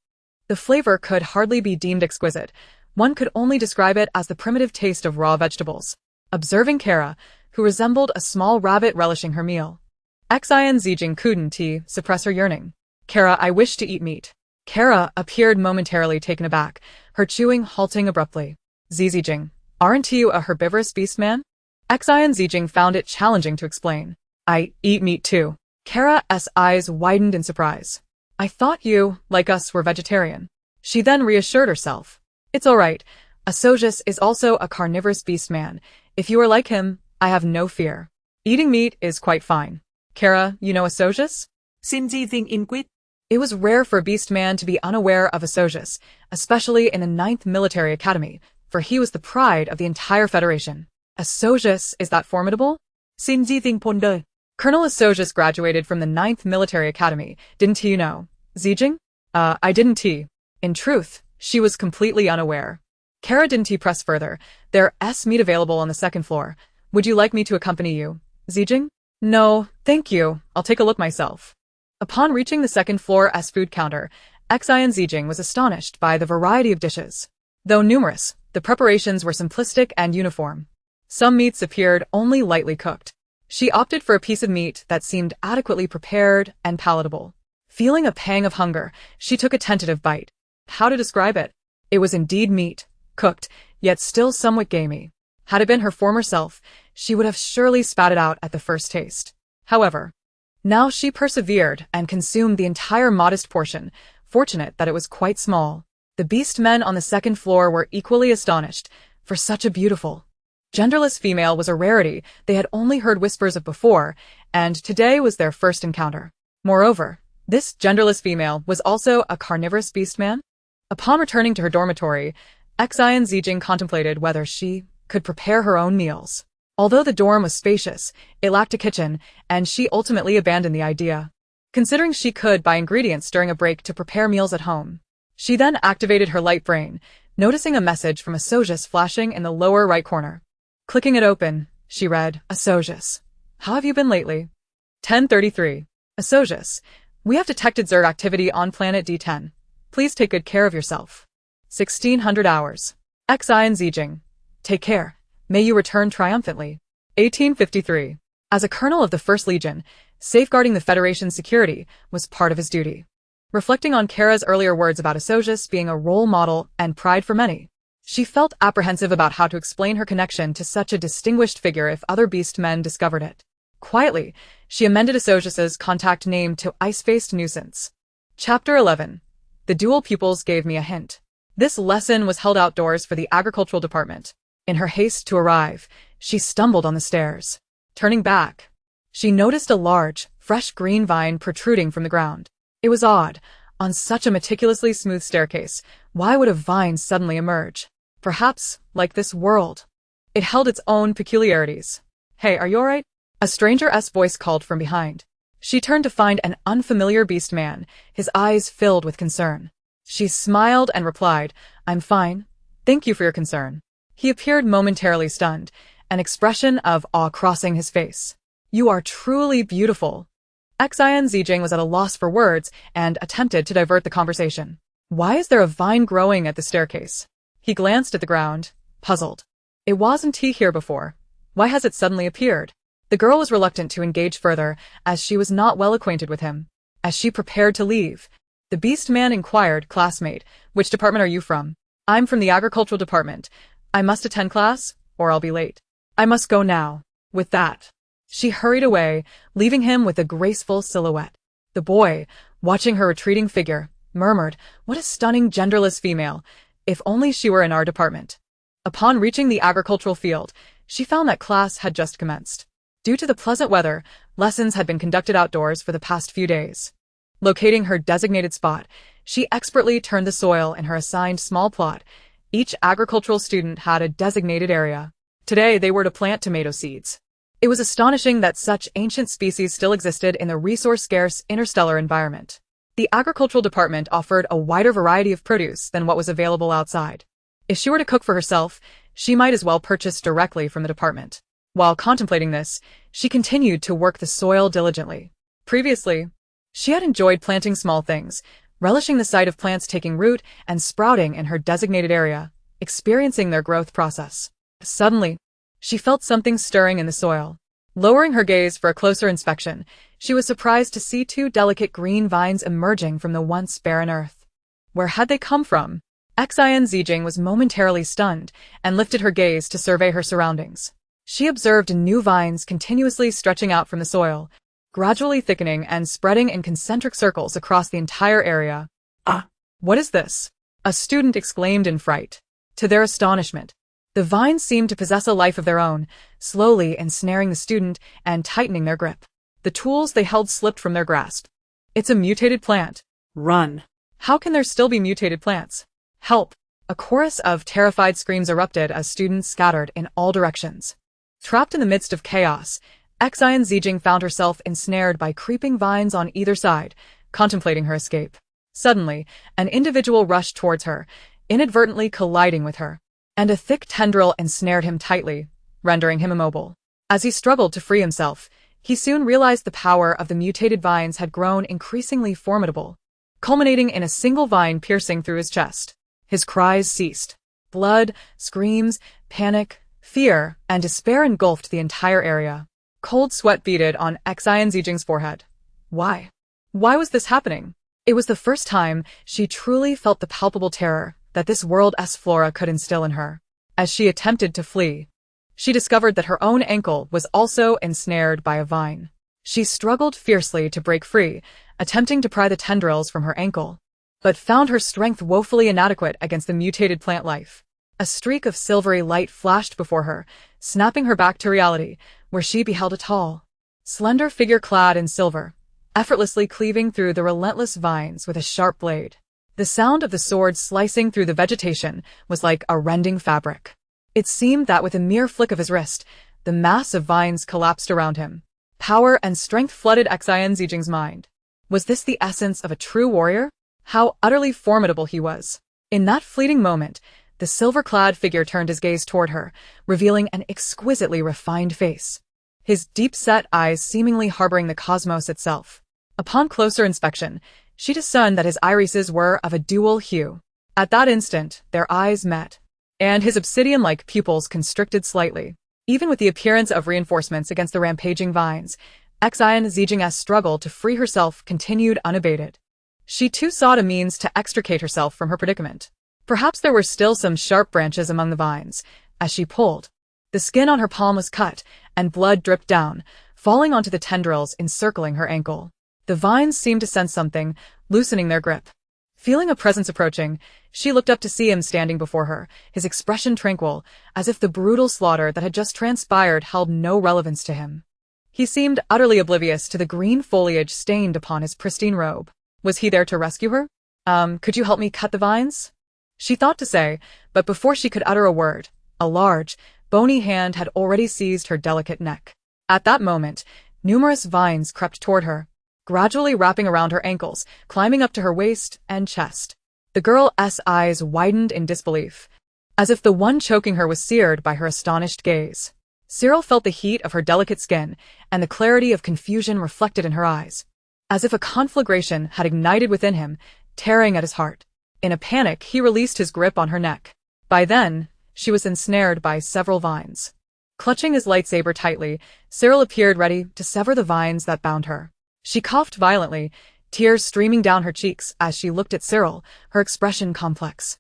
[SPEAKER 1] The flavor could hardly be deemed exquisite. One could only describe it as the primitive taste of raw vegetables. Observing Kara, who resembled a small rabbit relishing her meal, Xin Zijing couldn't suppress her yearning. Kara, I wish to eat meat. Kara appeared momentarily taken aback, her chewing halting abruptly. Zijing, aren't you a herbivorous beast man? Xin Zijing found it challenging to explain. I eat meat too. Kara's eyes widened in surprise. I thought you, like us, were vegetarian. She then reassured herself. It's all right. Asojus is also a carnivorous beast man. If you are like him, I have no fear. Eating meat is quite fine. Kara, you know Asojus?
[SPEAKER 2] Xin Zijing inquired.
[SPEAKER 1] It was rare for a beast man to be unaware of Asojus, especially in the 9th Military Academy, for he was the pride of the entire Federation. Asojus is that formidable?
[SPEAKER 2] Xin Zijing pondered.
[SPEAKER 1] Colonel Asojus graduated from the 9th Military Academy, didn't you know? Zijing? I didn't. In truth, she was completely unaware. Kara didn't press further. There's meat available on the second floor. Would you like me to accompany you? Zijing? No, thank you. I'll take a look myself. Upon reaching the second floor's food counter, Xin Zijing was astonished by the variety of dishes. Though numerous, the preparations were simplistic and uniform. Some meats appeared only lightly cooked. She opted for a piece of meat that seemed adequately prepared and palatable. Feeling a pang of hunger, she took a tentative bite. How to describe it? It was indeed meat, cooked, yet still somewhat gamey. Had it been her former self, she would have surely spat it out at the first taste. However, now she persevered and consumed the entire modest portion, fortunate that it was quite small. The beast men on the second floor were equally astonished, for such a beautiful, genderless female was a rarity they had only heard whispers of before, and today was their first encounter. Moreover, this genderless female was also a carnivorous beast man. Upon returning to her dormitory, Xin Zijing contemplated whether she could prepare her own meals. Although the dorm was spacious, it lacked a kitchen, and she ultimately abandoned the idea, considering she could buy ingredients during a break to prepare meals at home. She then activated her light brain, noticing a message from Asojus flashing in the lower right corner. Clicking it open, she read, Asojus, how have you been lately? 10:33. Asojus, we have detected Zerg activity on planet D10. Please take good care of yourself. 1600 hours. Xin Zijing, take care. May you return triumphantly. 1853. As a colonel of the 1st Legion, safeguarding the Federation's security was part of his duty. Reflecting on Kara's earlier words about Asojus being a role model and pride for many, she felt apprehensive about how to explain her connection to such a distinguished figure if other beast men discovered it. Quietly, she amended Asojus's contact name to Ice-Faced Nuisance. Chapter 11. The dual pupils gave me a hint. This lesson was held outdoors for the agricultural department. In her haste to arrive, she stumbled on the stairs. Turning back, she noticed a large, fresh green vine protruding from the ground. It was odd. On such a meticulously smooth staircase, why would a vine suddenly emerge? Perhaps, like this world, it held its own peculiarities. Hey, are you alright? A stranger's voice called from behind. She turned to find an unfamiliar beast man, his eyes filled with concern. She smiled and replied, I'm fine. Thank you for your concern. He appeared momentarily stunned, an expression of awe crossing his face. You are truly beautiful. Xin Zijing was at a loss for words and attempted to divert the conversation. Why is there a vine growing at the staircase? He glanced at the ground, puzzled. It wasn't here before. Why has it suddenly appeared? The girl was reluctant to engage further, as she was not well acquainted with him. As she prepared to leave, the beast man inquired, "Classmate, which department are you from?" "I'm from the agricultural department. I must attend class, or I'll be late. I must go now." With that, she hurried away, leaving him with a graceful silhouette. The boy, watching her retreating figure, murmured, "What a stunning genderless female. If only she were in our department." Upon reaching the agricultural field, she found that class had just commenced. Due to the pleasant weather, lessons had been conducted outdoors for the past few days. Locating her designated spot, she expertly turned the soil in her assigned small plot. Each agricultural student had a designated area. Today they were to plant tomato seeds. It was astonishing that such ancient species still existed in the resource-scarce interstellar environment. The agricultural department offered a wider variety of produce than what was available outside. If she were to cook for herself, she might as well purchase directly from the department. While contemplating this, she continued to work the soil diligently. Previously, she had enjoyed planting small things, relishing the sight of plants taking root and sprouting in her designated area, experiencing their growth process. Suddenly, she felt something stirring in the soil. Lowering her gaze for a closer inspection, she was surprised to see two delicate green vines emerging from the once barren earth. Where had they come from? Xin Zijin was momentarily stunned and lifted her gaze to survey her surroundings. She observed new vines continuously stretching out from the soil, gradually thickening and spreading in concentric circles across the entire area. "Ah, what is this?" a student exclaimed in fright. To their astonishment, the vines seemed to possess a life of their own, slowly ensnaring the student and tightening their grip. The tools they held slipped from their grasp. "It's a mutated plant."
[SPEAKER 2] Run.
[SPEAKER 1] "How can there still be mutated plants?" "Help!" A chorus of terrified screams erupted as students scattered in all directions. Trapped in the midst of chaos, Xin Zijin found herself ensnared by creeping vines on either side, contemplating her escape. Suddenly, an individual rushed towards her, inadvertently colliding with her, and a thick tendril ensnared him tightly, rendering him immobile. As he struggled to free himself, he soon realized the power of the mutated vines had grown increasingly formidable, culminating in a single vine piercing through his chest. His cries ceased. Blood, screams, panic, fear, and despair engulfed the entire area. Cold sweat beaded on Xin Zijing's forehead. Why? Why was this happening? It was the first time she truly felt the palpable terror that this world's flora could instill in her. As she attempted to flee, she discovered that her own ankle was also ensnared by a vine. She struggled fiercely to break free, attempting to pry the tendrils from her ankle, but found her strength woefully inadequate against the mutated plant life. A streak of silvery light flashed before her, snapping her back to reality, where she beheld a tall, slender figure clad in silver, effortlessly cleaving through the relentless vines with a sharp blade. The sound of the sword slicing through the vegetation was like a rending fabric. It seemed that with a mere flick of his wrist, the mass of vines collapsed around him. Power and strength flooded Xin Zijing's mind. Was this the essence of a true warrior? How utterly formidable he was. In that fleeting moment, the silver-clad figure turned his gaze toward her, revealing an exquisitely refined face, his deep-set eyes seemingly harboring the cosmos itself. Upon closer inspection, she discerned that his irises were of a dual hue. At that instant, their eyes met, and his obsidian-like pupils constricted slightly. Even with the appearance of reinforcements against the rampaging vines, Xin Zijing's struggle to free herself continued unabated. She too sought a means to extricate herself from her predicament. Perhaps there were still some sharp branches among the vines. As she pulled, the skin on her palm was cut, and blood dripped down, falling onto the tendrils encircling her ankle. The vines seemed to sense something, loosening their grip. Feeling a presence approaching, she looked up to see him standing before her, his expression tranquil, as if the brutal slaughter that had just transpired held no relevance to him. He seemed utterly oblivious to the green foliage stained upon his pristine robe. Was he there to rescue her? Could you help me cut the vines?" She thought to say, but before she could utter a word, a large, bony hand had already seized her delicate neck. At that moment, numerous vines crept toward her, gradually wrapping around her ankles, climbing up to her waist and chest. The girl's eyes widened in disbelief, as if the one choking her was seared by her astonished gaze. Cyril felt the heat of her delicate skin and the clarity of confusion reflected in her eyes, as if a conflagration had ignited within him, tearing at his heart. In a panic, he released his grip on her neck. By then, she was ensnared by several vines. Clutching his lightsaber tightly, Cyril appeared ready to sever the vines that bound her. She coughed violently, tears streaming down her cheeks as she looked at Cyril, her expression complex.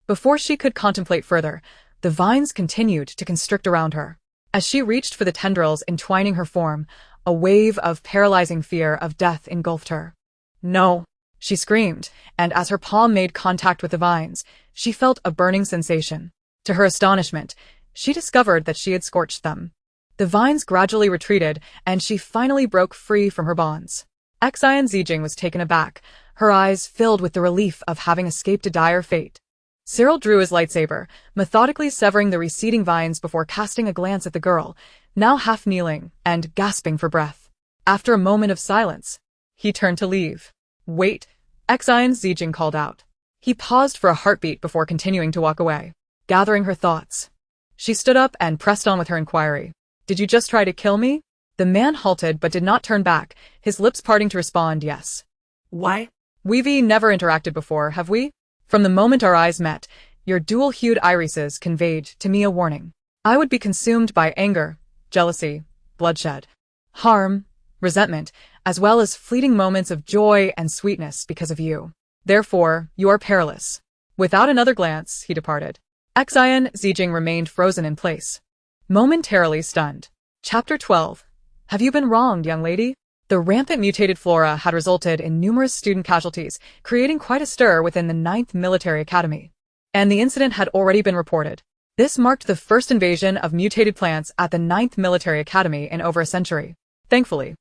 [SPEAKER 1] Before she could contemplate further, the vines continued to constrict around her. As she reached for the tendrils entwining her form, a wave of paralyzing fear of death engulfed her. "No!" she screamed, and as her palm made contact with the vines, she felt a burning sensation. To her astonishment, she discovered that she had scorched them. The vines gradually retreated, and she finally broke free from her bonds. Xin Zijin was taken aback, her eyes filled with the relief of having escaped a dire fate. Cyril drew his lightsaber, methodically severing the receding vines before casting a glance at the girl, now half kneeling and gasping for breath. After a moment of silence, he turned to leave. "Wait," Xin Zijin called out. He paused for a heartbeat before continuing to walk away. Gathering her thoughts, she stood up and pressed on with her inquiry. "Did you just try to kill me?" The man halted but did not turn back, his lips parting to respond yes.
[SPEAKER 2] Why?
[SPEAKER 1] We've never interacted before, have we? From the moment our eyes met, your dual-hued irises conveyed to me a warning. I would be consumed by anger, jealousy, bloodshed, harm, resentment, as well as fleeting moments of joy and sweetness because of you. Therefore, you are perilous. Without another glance, he departed. Xin Zijin remained frozen in place, momentarily stunned. Chapter 12. Have you been wronged, young lady? The rampant mutated flora had resulted in numerous student casualties, creating quite a stir within the 9th Military Academy. And the incident had already been reported. This marked the first invasion of mutated plants at the 9th Military Academy in over a century. Thankfully,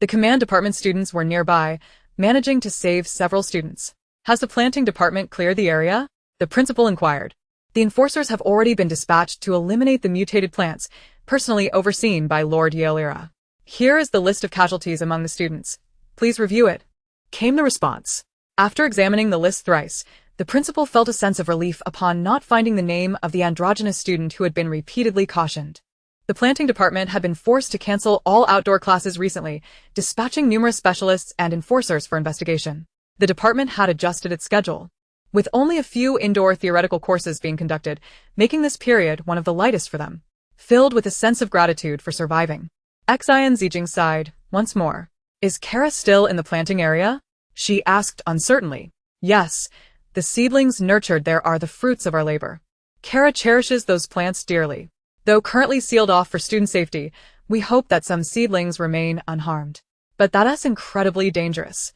[SPEAKER 1] the command department students were nearby, managing to save several students. Has the planting department cleared the area? The principal inquired. The enforcers have already been dispatched to eliminate the mutated plants, personally overseen by Lord Yalira. Here is the list of casualties among the students. Please review it, came the response. After examining the list thrice, the principal felt a sense of relief upon not finding the name of the androgynous student who had been repeatedly cautioned. The planting department had been forced to cancel all outdoor classes recently, dispatching numerous specialists and enforcers for investigation. The department had adjusted its schedule, with only a few indoor theoretical courses being conducted, making this period one of the lightest for them. Filled with a sense of gratitude for surviving, Xin Zijin sighed once more. "Is Kara still in the planting area?" she asked uncertainly. "Yes, the seedlings nurtured there are the fruits of our labor. Kara cherishes those plants dearly. Though currently sealed off for student safety, we hope that some seedlings remain unharmed. But that is incredibly dangerous.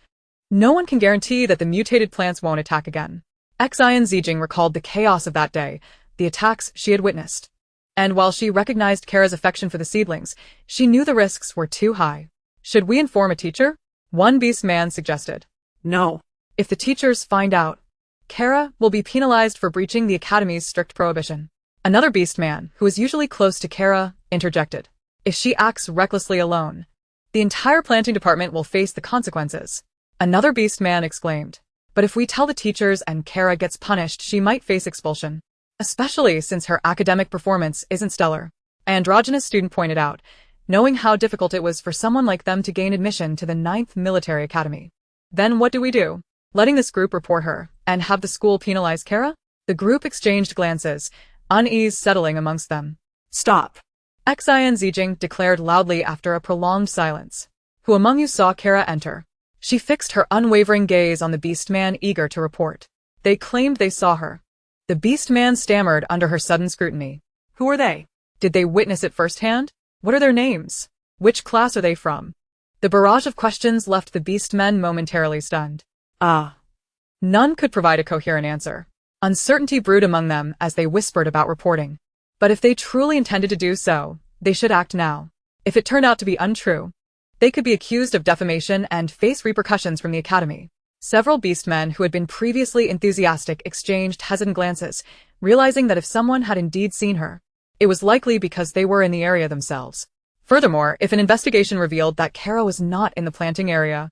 [SPEAKER 1] No one can guarantee that the mutated plants won't attack again." Xin Zijin recalled the chaos of that day, the attacks she had witnessed. And while she recognized Kara's affection for the seedlings, she knew the risks were too high. "Should we inform a teacher?" one beast man suggested.
[SPEAKER 2] No.
[SPEAKER 1] "If the teachers find out, Kara will be penalized for breaching the academy's strict prohibition." Another beast man, who was usually close to Kara, interjected. "If she acts recklessly alone, the entire planting department will face the consequences." Another beast man exclaimed. "But if we tell the teachers and Kara gets punished, she might face expulsion. Especially since her academic performance isn't stellar." An androgynous student pointed out, knowing how difficult it was for someone like them to gain admission to the 9th Military Academy. "Then what do we do? Letting this group report her, and have the school penalize Kara?" The group exchanged glances, unease settling amongst them.
[SPEAKER 2] Stop.
[SPEAKER 1] Xin Zijin declared loudly after a prolonged silence. "Who among you saw Kara enter?" She fixed her unwavering gaze on the beast man, eager to report. They claimed they saw her. The beast man stammered under her sudden scrutiny. "Who are they? Did they witness it firsthand? What are their names? Which class are they from?" The barrage of questions left the beast men momentarily stunned. None could provide a coherent answer. Uncertainty brewed among them as they whispered about reporting. But if they truly intended to do so, they should act now. If it turned out to be untrue, they could be accused of defamation and face repercussions from the academy. Several beastmen who had been previously enthusiastic exchanged hesitant glances, realizing that if someone had indeed seen her, it was likely because they were in the area themselves. Furthermore, if an investigation revealed that Kara was not in the planting area,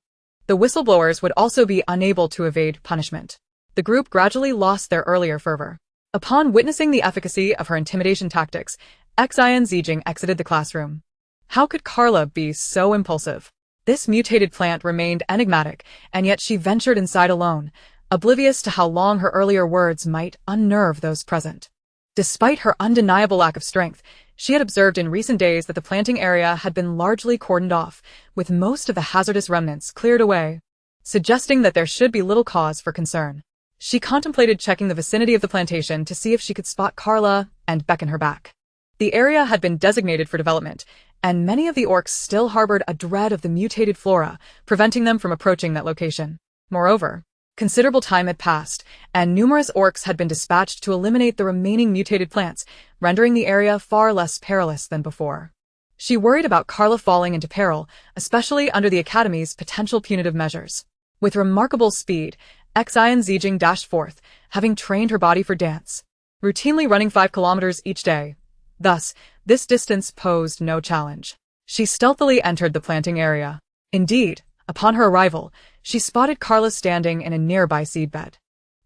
[SPEAKER 1] the whistleblowers would also be unable to evade punishment. The group gradually lost their earlier fervor. Upon witnessing the efficacy of her intimidation tactics, Xin Zijin exited the classroom. How could Carla be so impulsive? This mutated plant remained enigmatic, and yet she ventured inside alone, oblivious to how long her earlier words might unnerve those present. Despite her undeniable lack of strength, She had observed in recent days that the planting area had been largely cordoned off, with most of the hazardous remnants cleared away, suggesting that there should be little cause for concern. She contemplated checking the vicinity of the plantation to see if she could spot Carla and beckon her back. The area had been designated for development, and many of the orcs still harbored a dread of the mutated flora, preventing them from approaching that location. Moreover, considerable time had passed, and numerous orcs had been dispatched to eliminate the remaining mutated plants, rendering the area far less perilous than before. She worried about Carla falling into peril, especially under the Academy's potential punitive measures. With remarkable speed, Xin Zijin dashed forth, having trained her body for dance, routinely running 5 kilometers each day. Thus, this distance posed no challenge. She stealthily entered the planting area. Indeed, upon her arrival, she spotted Carla standing in a nearby seedbed.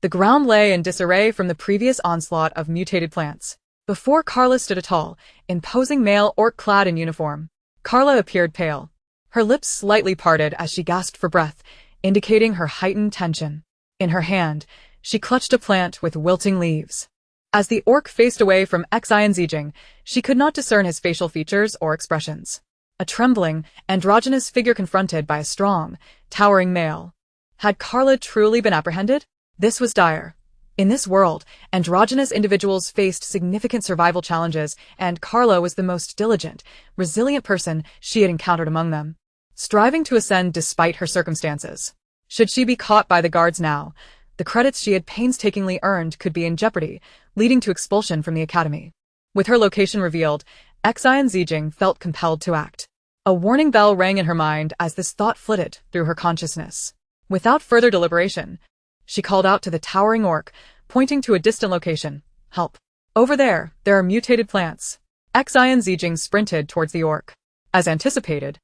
[SPEAKER 1] The ground lay in disarray from the previous onslaught of mutated plants. Before Carla stood a tall, imposing male orc clad in uniform. Carla appeared pale. Her lips slightly parted as she gasped for breath, indicating her heightened tension. In her hand, she clutched a plant with wilting leaves. As the orc faced away from Xin Zijin, she could not discern his facial features or expressions. A trembling, androgynous figure confronted by a strong, towering male. Had Carla truly been apprehended? This was dire. In this world, androgynous individuals faced significant survival challenges, and Carla was the most diligent, resilient person she had encountered among them, striving to ascend despite her circumstances. Should she be caught by the guards now, the credits she had painstakingly earned could be in jeopardy, leading to expulsion from the Academy. With her location revealed, Xin Zijin felt compelled to act. A warning bell rang in her mind as this thought flitted through her consciousness. Without further deliberation, she called out to the towering orc, pointing to a distant location. Help. Over there are mutated plants. Xin Zijin sprinted towards the orc. As anticipated,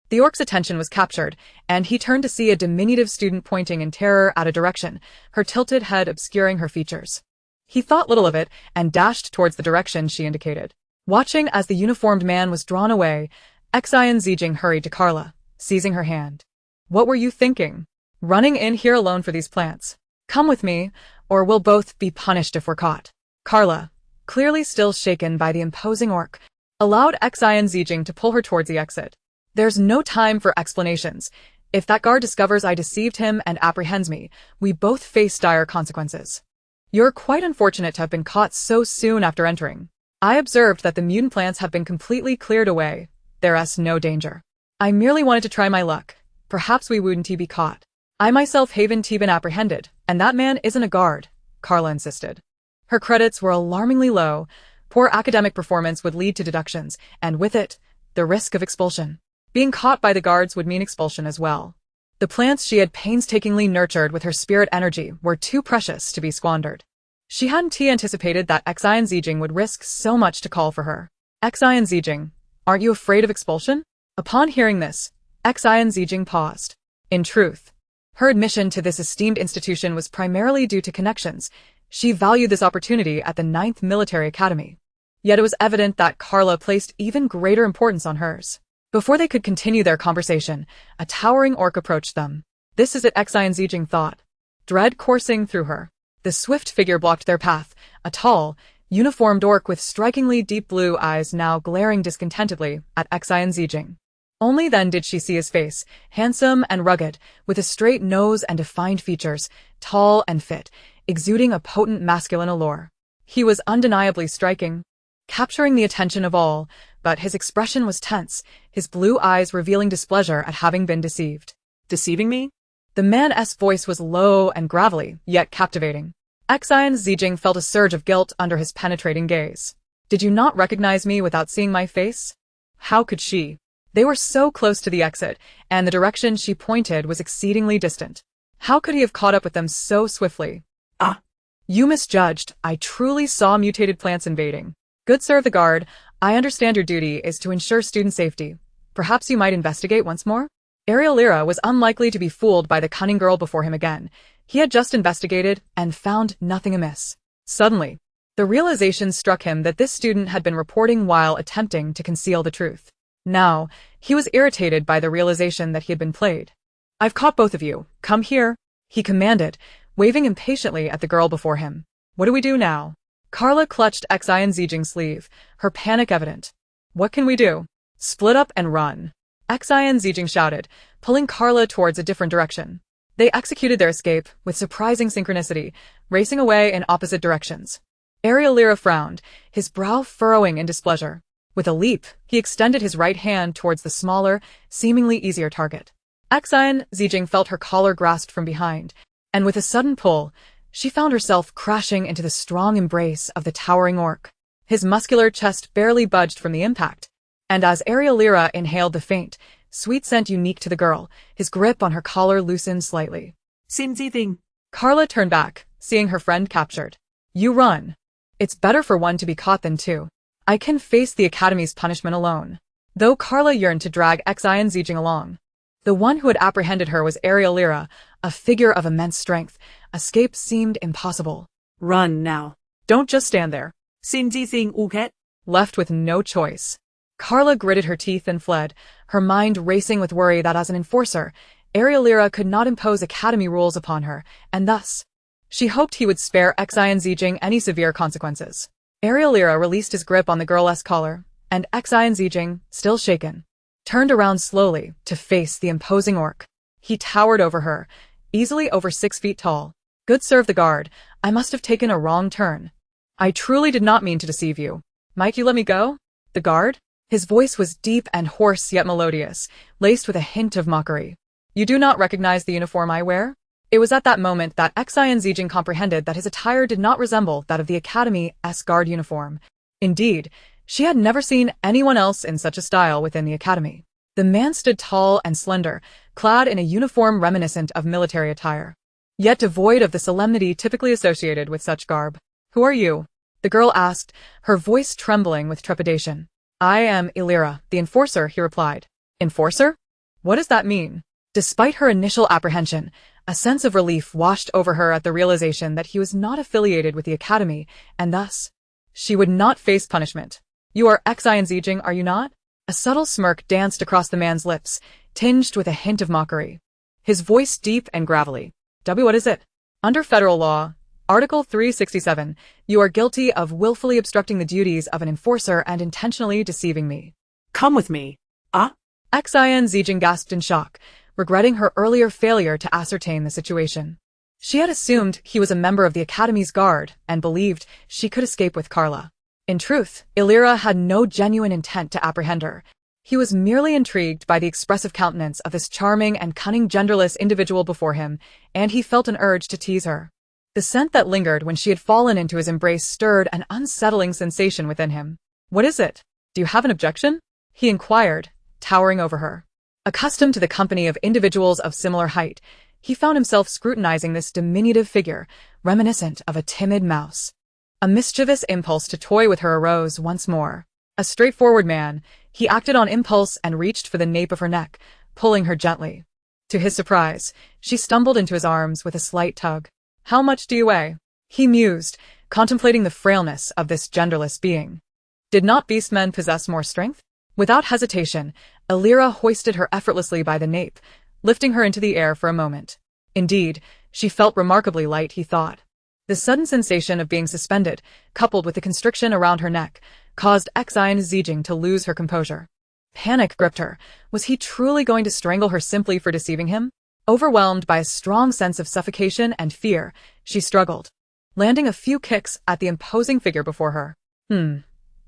[SPEAKER 1] the orc's attention was captured, and he turned to see a diminutive student pointing in terror at a direction, her tilted head obscuring her features. He thought little of it and dashed towards the direction she indicated. Watching as the uniformed man was drawn away, Xin Zijin hurried to Carla, seizing her hand. What were you thinking? Running in here alone for these plants? Come with me, or we'll both be punished if we're caught. Carla, clearly still shaken by the imposing orc, allowed Xin Zijin to pull her towards the exit. There's no time for explanations. If that guard discovers I deceived him and apprehends me, we both face dire consequences. You're quite unfortunate to have been caught so soon after entering. I observed that the mutant plants have been completely cleared away. There's no danger. I merely wanted to try my luck. Perhaps we wouldn't be caught. I myself haven't been apprehended, and that man isn't a guard, Carla insisted. Her credits were alarmingly low. Poor academic performance would lead to deductions, and with it, the risk of expulsion. Being caught by the guards would mean expulsion as well. The plants she had painstakingly nurtured with her spirit energy were too precious to be squandered. She hadn't anticipated that Xin Zijin would risk so much to call for her. Xin Zijin, aren't you afraid of expulsion? Upon hearing this, Xin Zijin paused. In truth, her admission to this esteemed institution was primarily due to connections. She valued this opportunity at the 9th Military Academy. Yet it was evident that Carla placed even greater importance on hers. Before they could continue their conversation, a towering orc approached them. This is it, Xin Zijin thought, dread coursing through her. The swift figure blocked their path, a tall, uniformed orc with strikingly deep blue eyes now glaring discontentedly at Xin Zijin. Only then did she see his face, handsome and rugged, with a straight nose and defined features, tall and fit, exuding a potent masculine allure. He was undeniably striking, capturing the attention of all, but his expression was tense, his blue eyes revealing displeasure at having been deceived. Deceiving me? The man's voice was low and gravelly, yet captivating. Xin Zijin felt a surge of guilt under his penetrating gaze. Did you not recognize me without seeing my face? How could she? They were so close to the exit, and the direction she pointed was exceedingly distant. How could he have caught up with them so swiftly? Ah! You misjudged. I truly saw mutated plants invading. Good sir of the guard, I understand your duty is to ensure student safety. Perhaps you might investigate once more? Ariel Lyra was unlikely to be fooled by the cunning girl before him again. He had just investigated and found nothing amiss. Suddenly, the realization struck him that this student had been reporting while attempting to conceal the truth. Now, he was irritated by the realization that he had been played. I've caught both of you. Come here, he commanded, waving impatiently at the girl before him. What do we do now? Carla clutched Xin Zijing's sleeve, her panic evident. What can we do? Split up and run. Xin Zijing shouted, pulling Carla towards a different direction. They executed their escape with surprising synchronicity, racing away in opposite directions. Irresistible frowned, his brow furrowing in displeasure. With a leap, he extended his right hand towards the smaller, seemingly easier target. Xin Zijing felt her collar grasped from behind, and with a sudden pull, she found herself crashing into the strong embrace of the towering orc. His muscular chest barely budged from the impact, and as Irresistible inhaled the faint, sweet scent unique to the girl, his grip on her collar loosened slightly.
[SPEAKER 2] Xin Zijin.
[SPEAKER 1] Carla turned back, seeing her friend captured. You run. It's better for one to be caught than two. I can face the Academy's punishment alone. Though Carla yearned to drag Xin Zijing along. The one who had apprehended her was Irresistible, a figure of immense strength. Escape seemed impossible.
[SPEAKER 2] Run now.
[SPEAKER 1] Don't just stand there.
[SPEAKER 2] Xin Zijin uket.
[SPEAKER 1] Left with no choice. Carla gritted her teeth and fled, her mind racing with worry that as an enforcer, Irresistible could not impose Academy rules upon her, and thus, she hoped he would spare Xin Zijing any severe consequences. Irresistible released his grip on the girl's collar, and Xin Zijing, still shaken, turned around slowly to face the imposing orc. He towered over her, easily over 6 feet tall. Good serve the guard, I must have taken a wrong turn. I truly did not mean to deceive you. Might you let me go? The guard? His voice was deep and hoarse yet melodious, laced with a hint of mockery. You do not recognize the uniform I wear? It was at that moment that Xin Zijing comprehended that his attire did not resemble that of the Academy's guard uniform. Indeed, she had never seen anyone else in such a style within the Academy. The man stood tall and slender, clad in a uniform reminiscent of military attire, yet devoid of the solemnity typically associated with such garb. Who are you? The girl asked, her voice trembling with trepidation. I am Irresistible, the enforcer, he replied. Enforcer? What does that mean? Despite her initial apprehension, a sense of relief washed over her at the realization that he was not affiliated with the Academy, and thus, she would not face punishment. You are Xin Zijing, are you not? A subtle smirk danced across the man's lips, tinged with a hint of mockery. His voice deep and gravelly. What is it? Under federal law, Article 367, you are guilty of willfully obstructing the duties of an enforcer and intentionally deceiving me.
[SPEAKER 2] Come with me.
[SPEAKER 1] Xin Zijing gasped in shock, regretting her earlier failure to ascertain the situation. She had assumed he was a member of the Academy's guard and believed she could escape with Carla. In truth, Irresistible had no genuine intent to apprehend her. He was merely intrigued by the expressive countenance of this charming and cunning genderless individual before him, and he felt an urge to tease her. The scent that lingered when she had fallen into his embrace stirred an unsettling sensation within him. What is it? Do you have an objection? He inquired, towering over her. Accustomed to the company of individuals of similar height, he found himself scrutinizing this diminutive figure, reminiscent of a timid mouse. A mischievous impulse to toy with her arose once more. A straightforward man, he acted on impulse and reached for the nape of her neck, pulling her gently. To his surprise, she stumbled into his arms with a slight tug. How much do you weigh? He mused, contemplating the frailness of this genderless being. Did not beastmen possess more strength? Without hesitation, Irresistible hoisted her effortlessly by the nape, lifting her into the air for a moment. Indeed, she felt remarkably light, he thought. The sudden sensation of being suspended, coupled with the constriction around her neck, caused Xin Zijing to lose her composure. Panic gripped her. Was he truly going to strangle her simply for deceiving him? Overwhelmed by a strong sense of suffocation and fear, she struggled, landing a few kicks at the imposing figure before her.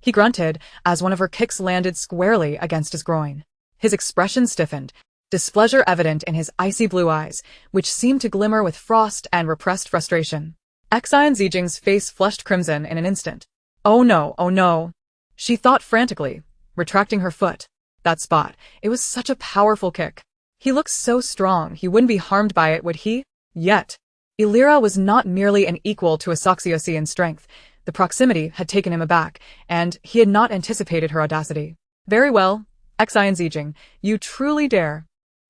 [SPEAKER 1] He grunted as one of her kicks landed squarely against his groin. His expression stiffened, displeasure evident in his icy blue eyes, which seemed to glimmer with frost and repressed frustration. Xin Zijing's face flushed crimson in an instant. Oh no, she thought frantically, retracting her foot. That spot, it was such a powerful kick. He looked so strong, he wouldn't be harmed by it, would he? Yet, Irresistible was not merely an equal to a Soxiosi in strength. The proximity had taken him aback, and he had not anticipated her audacity. Very well, Xin Zijing, you truly dare.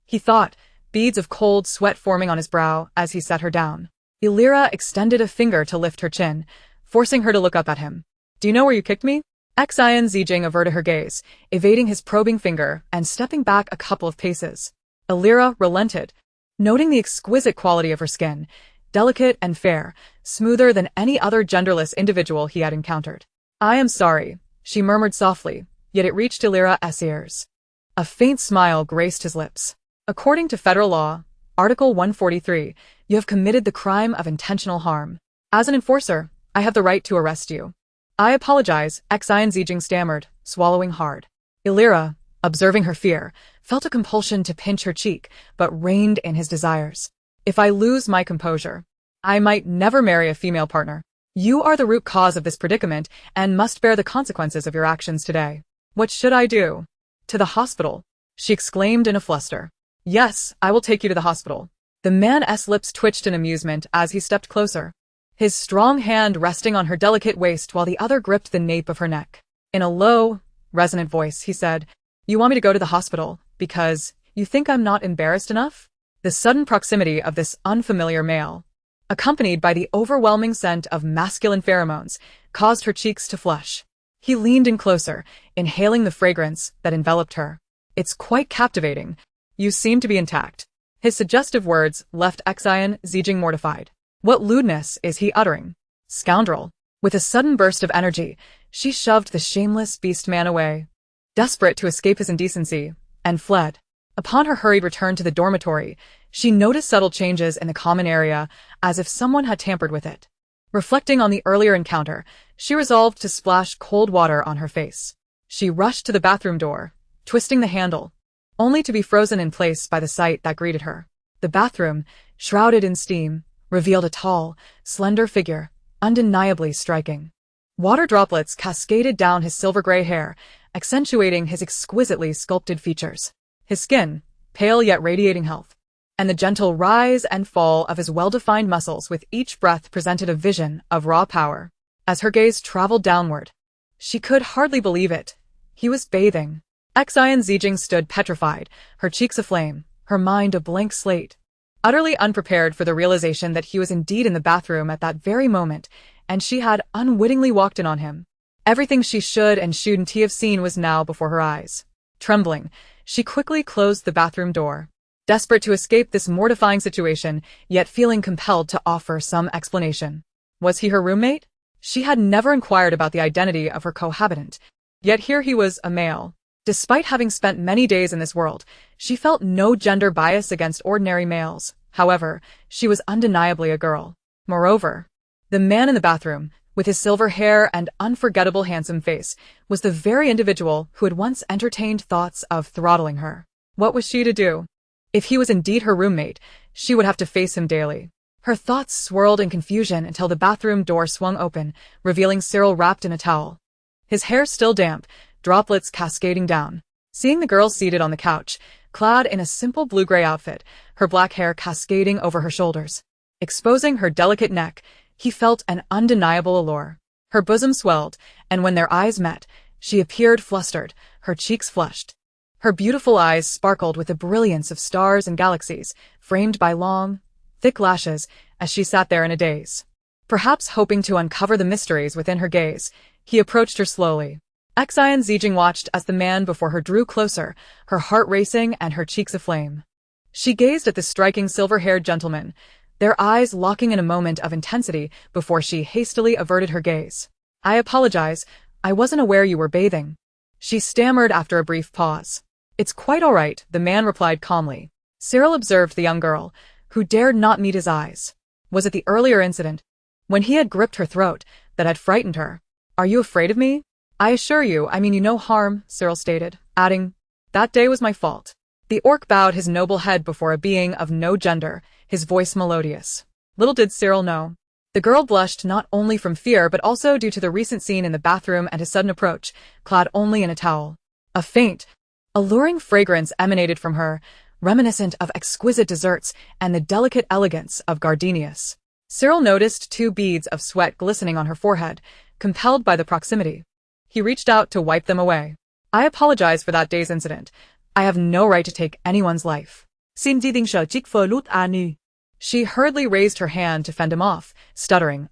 [SPEAKER 1] He thought, beads of cold sweat forming on his brow as he set her down. Irresistible extended a finger to lift her chin, forcing her to look up at him. Do you know where you kicked me? Xin Zijing averted her gaze, evading his probing finger and stepping back a couple of paces. Irresistible relented. Noting the exquisite quality of her skin, delicate and fair, smoother than any other genderless individual he had encountered. "I am sorry," she murmured softly, yet it reached Illyra's ears. A faint smile graced his lips. "According to federal law, Article 143, you have committed the crime of intentional harm. As an enforcer, I have the right to arrest you." "I apologize," Xin Zijin stammered, swallowing hard. Illyra, observing her fear, felt a compulsion to pinch her cheek, but reined in his desires. "If I lose my composure, I might never marry a female partner. You are the root cause of this predicament and must bear the consequences of your actions today. What should I do?" "To the hospital," she exclaimed in a fluster. "Yes, I will take you to the hospital." The man's lips twitched in amusement as he stepped closer, his strong hand resting on her delicate waist while the other gripped the nape of her neck. In a low, resonant voice, he said, "You want me to go to the hospital because you think I'm not embarrassed enough?" The sudden proximity of this unfamiliar male, accompanied by the overwhelming scent of masculine pheromones, caused her cheeks to flush. He leaned in closer, inhaling the fragrance that enveloped her. "It's quite captivating. You seem to be intact." His suggestive words left Xin Zijin mortified. What lewdness is he uttering? Scoundrel! With a sudden burst of energy, she shoved the shameless beast man away, desperate to escape his indecency, and fled. Upon her hurried return to the dormitory, she noticed subtle changes in the common area, as if someone had tampered with it. Reflecting on the earlier encounter, she resolved to splash cold water on her face. She rushed to the bathroom door, twisting the handle, only to be frozen in place by the sight that greeted her. The bathroom, shrouded in steam, revealed a tall, slender figure, undeniably striking. Water droplets cascaded down his silver-gray hair, accentuating his exquisitely sculpted features. His skin, pale yet radiating health, and the gentle rise and fall of his well-defined muscles with each breath presented a vision of raw power. As her gaze traveled downward, she could hardly believe it. He was bathing. Xin Zijin stood petrified, her cheeks aflame, her mind a blank slate, utterly unprepared for the realization that he was indeed in the bathroom at that very moment, and she had unwittingly walked in on him. Everything she should and shouldn't have seen was now before her eyes. Trembling, she quickly closed the bathroom door, desperate to escape this mortifying situation, yet feeling compelled to offer some explanation. Was he her roommate? She had never inquired about the identity of her cohabitant, yet here he was, a male. Despite having spent many days in this world, she felt no gender bias against ordinary males. However, she was undeniably a girl. Moreover, the man in the bathroom, with his silver hair and unforgettable handsome face, was the very individual who had once entertained thoughts of throttling her. What was she to do? If he was indeed her roommate, she would have to face him daily. Her thoughts swirled in confusion until the bathroom door swung open, revealing Cyril wrapped in a towel, his hair still damp, droplets cascading down. Seeing the girl seated on the couch, clad in a simple blue-gray outfit, her black hair cascading over her shoulders, exposing her delicate neck, he felt an undeniable allure. Her bosom swelled, and when their eyes met, she appeared flustered, her cheeks flushed. Her beautiful eyes sparkled with the brilliance of stars and galaxies, framed by long, thick lashes, as she sat there in a daze. Perhaps hoping to uncover the mysteries within her gaze, he approached her slowly. Xin Zijin watched as the man before her drew closer, her heart racing and her cheeks aflame. She gazed at the striking silver-haired gentleman, their eyes locking in a moment of intensity before she hastily averted her gaze. "I apologize, I wasn't aware you were bathing," she stammered after a brief pause. "It's quite all right," the man replied calmly. Cyril observed the young girl, who dared not meet his eyes. Was it the earlier incident, when he had gripped her throat, that had frightened her? "Are you afraid of me?" "I assure you, I mean you no harm," Cyril stated, adding, "That day was my fault." The orc bowed his noble head before a being of no gender, his voice melodious. Little did Cyril know. The girl blushed not only from fear but also due to the recent scene in the bathroom and his sudden approach, clad only in a towel. A faint, alluring fragrance emanated from her, reminiscent of exquisite desserts and the delicate elegance of gardenias. Cyril noticed 2 beads of sweat glistening on her forehead, compelled by the proximity. He reached out to wipe them away. "I apologize for that day's incident. I have no right to take anyone's life."
[SPEAKER 2] Xin Zijin.
[SPEAKER 1] She hurriedly raised her hand to fend him off, stuttering,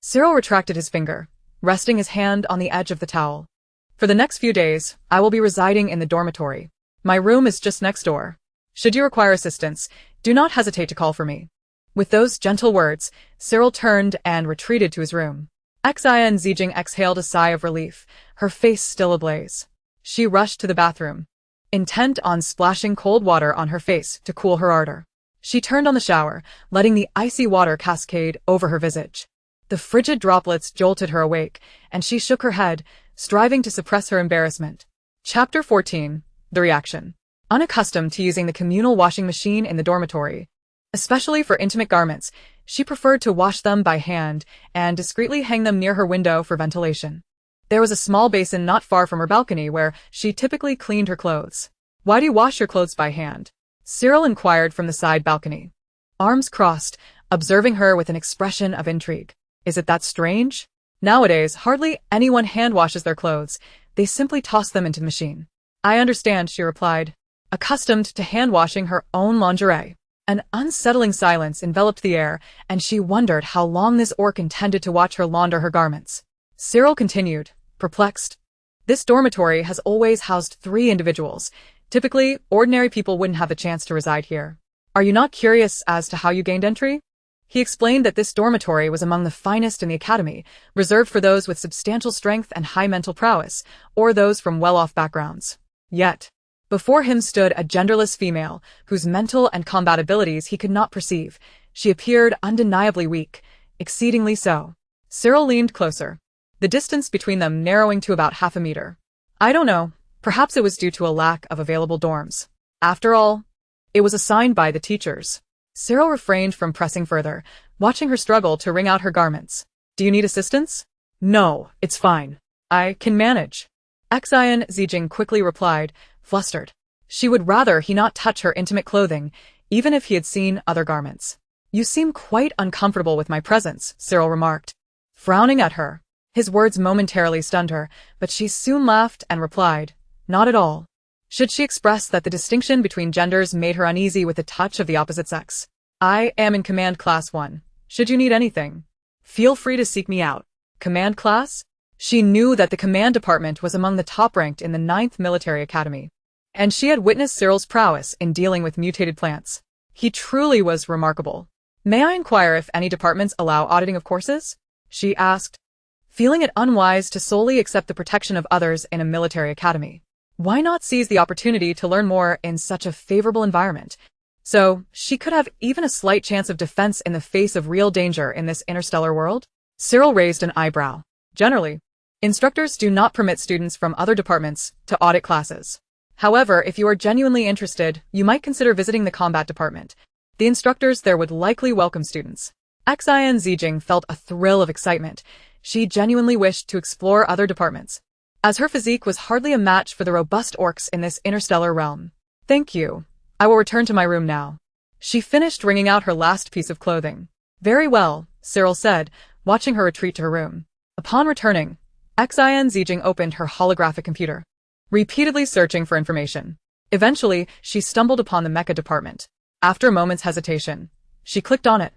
[SPEAKER 1] Cyril retracted his finger, resting his hand on the edge of the towel. "For the next few days, I will be residing in the dormitory. My room is just next door. Should you require assistance, do not hesitate to call for me." With those gentle words, Cyril turned and retreated to his room. Xin Zijin exhaled a sigh of relief, her face still ablaze. She rushed to the bathroom, intent on splashing cold water on her face to cool her ardor. She turned on the shower, letting the icy water cascade over her visage. The frigid droplets jolted her awake, and she shook her head, striving to suppress her embarrassment. Chapter 14. The Reaction. Unaccustomed to using the communal washing machine in the dormitory, especially for intimate garments, she preferred to wash them by hand and discreetly hang them near her window for ventilation. There was a small basin not far from her balcony where she typically cleaned her clothes. "Why do you wash your clothes by hand?" Cyril inquired from the side balcony, arms crossed, observing her with an expression of intrigue. "Is it that strange? Nowadays, hardly anyone hand washes their clothes. They simply toss them into the machine." "I understand," she replied, accustomed to hand washing her own lingerie. An unsettling silence enveloped the air, and she wondered how long this orc intended to watch her launder her garments. Cyril continued, perplexed. "This dormitory has always housed 3 individuals. Typically, ordinary people wouldn't have the chance to reside here. Are you not curious as to how you gained entry?" He explained that this dormitory was among the finest in the academy, reserved for those with substantial strength and high mental prowess, or those from well-off backgrounds. Yet, before him stood a genderless female, whose mental and combat abilities he could not perceive. She appeared undeniably weak, exceedingly so. Cyril leaned closer, the distance between them narrowing to about half a meter. "I don't know. Perhaps it was due to a lack of available dorms. After all, it was assigned by the teachers." Cyril refrained from pressing further, watching her struggle to wring out her garments. "Do you need assistance?" "No, it's fine. I can manage." Xin Zijin quickly replied, flustered. She would rather he not touch her intimate clothing, even if he had seen other garments. "You seem quite uncomfortable with my presence," Cyril remarked, frowning at her. His words momentarily stunned her, but she soon laughed and replied, "Not at all." Should she express that the distinction between genders made her uneasy with the touch of the opposite sex? "I am in Command Class 1. Should you need anything, feel free to seek me out." Command Class? She knew that the command department was among the top-ranked in the 9th Military Academy, and she had witnessed Cyril's prowess in dealing with mutated plants. He truly was remarkable. "May I inquire if any departments allow auditing of courses?" she asked, feeling it unwise to solely accept the protection of others in a military academy. Why not seize the opportunity to learn more in such a favorable environment? So, she could have even a slight chance of defense in the face of real danger in this interstellar world? Cyril raised an eyebrow. "Generally, instructors do not permit students from other departments to audit classes. However, if you are genuinely interested, you might consider visiting the combat department. The instructors there would likely welcome students." Xin Zijin felt a thrill of excitement. She genuinely wished to explore other departments, as her physique was hardly a match for the robust orcs in this interstellar realm. "Thank you. I will return to my room now." She finished wringing out her last piece of clothing. "Very well," Cyril said, watching her retreat to her room. Upon returning, Xin Zijin opened her holographic computer, repeatedly searching for information. Eventually, she stumbled upon the mecha department. After a moment's hesitation, she clicked on it.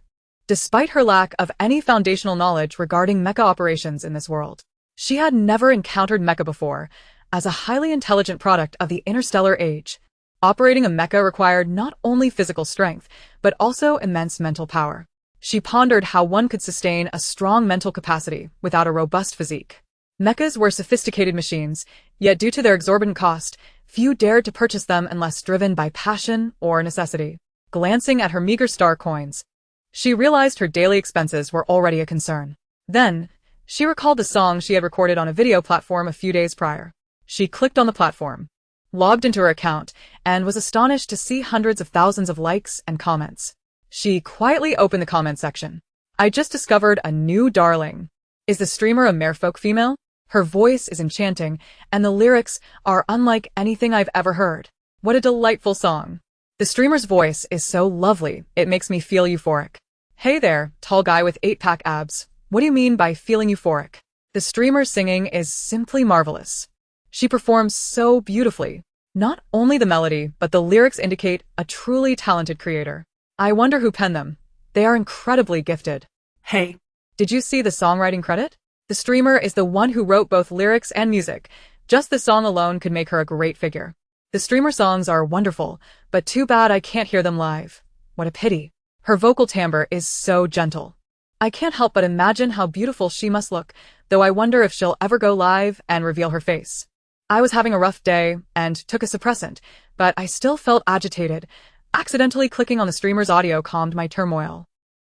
[SPEAKER 1] Despite her lack of any foundational knowledge regarding mecha operations in this world, she had never encountered mecha before. As a highly intelligent product of the interstellar age, operating a mecha required not only physical strength, but also immense mental power. She pondered how one could sustain a strong mental capacity without a robust physique. Mechas were sophisticated machines, yet due to their exorbitant cost, few dared to purchase them unless driven by passion or necessity. Glancing at her meager star coins, she realized her daily expenses were already a concern. Then, she recalled the song she had recorded on a video platform a few days prior. She clicked on the platform, logged into her account, and was astonished to see hundreds of thousands of likes and comments. She quietly opened the comment section. "I just discovered a new darling. Is the streamer a merfolk female? Her voice is enchanting, and the lyrics are unlike anything I've ever heard. What a delightful song. The streamer's voice is so lovely, it makes me feel euphoric. Hey there, tall guy with 8-pack abs. What do you mean by feeling euphoric? The streamer's singing is simply marvelous. She performs so beautifully. Not only the melody, but the lyrics indicate a truly talented creator. I wonder who penned them. They are incredibly gifted. Hey, did you see the songwriting credit? The streamer is the one who wrote both lyrics and music. Just the song alone could make her a great figure. The streamer songs are wonderful, but too bad I can't hear them live. What a pity. Her vocal timbre is so gentle. I can't help but imagine how beautiful she must look, though I wonder if she'll ever go live and reveal her face. I was having a rough day and took a suppressant, but I still felt agitated. Accidentally clicking on the streamer's audio calmed my turmoil.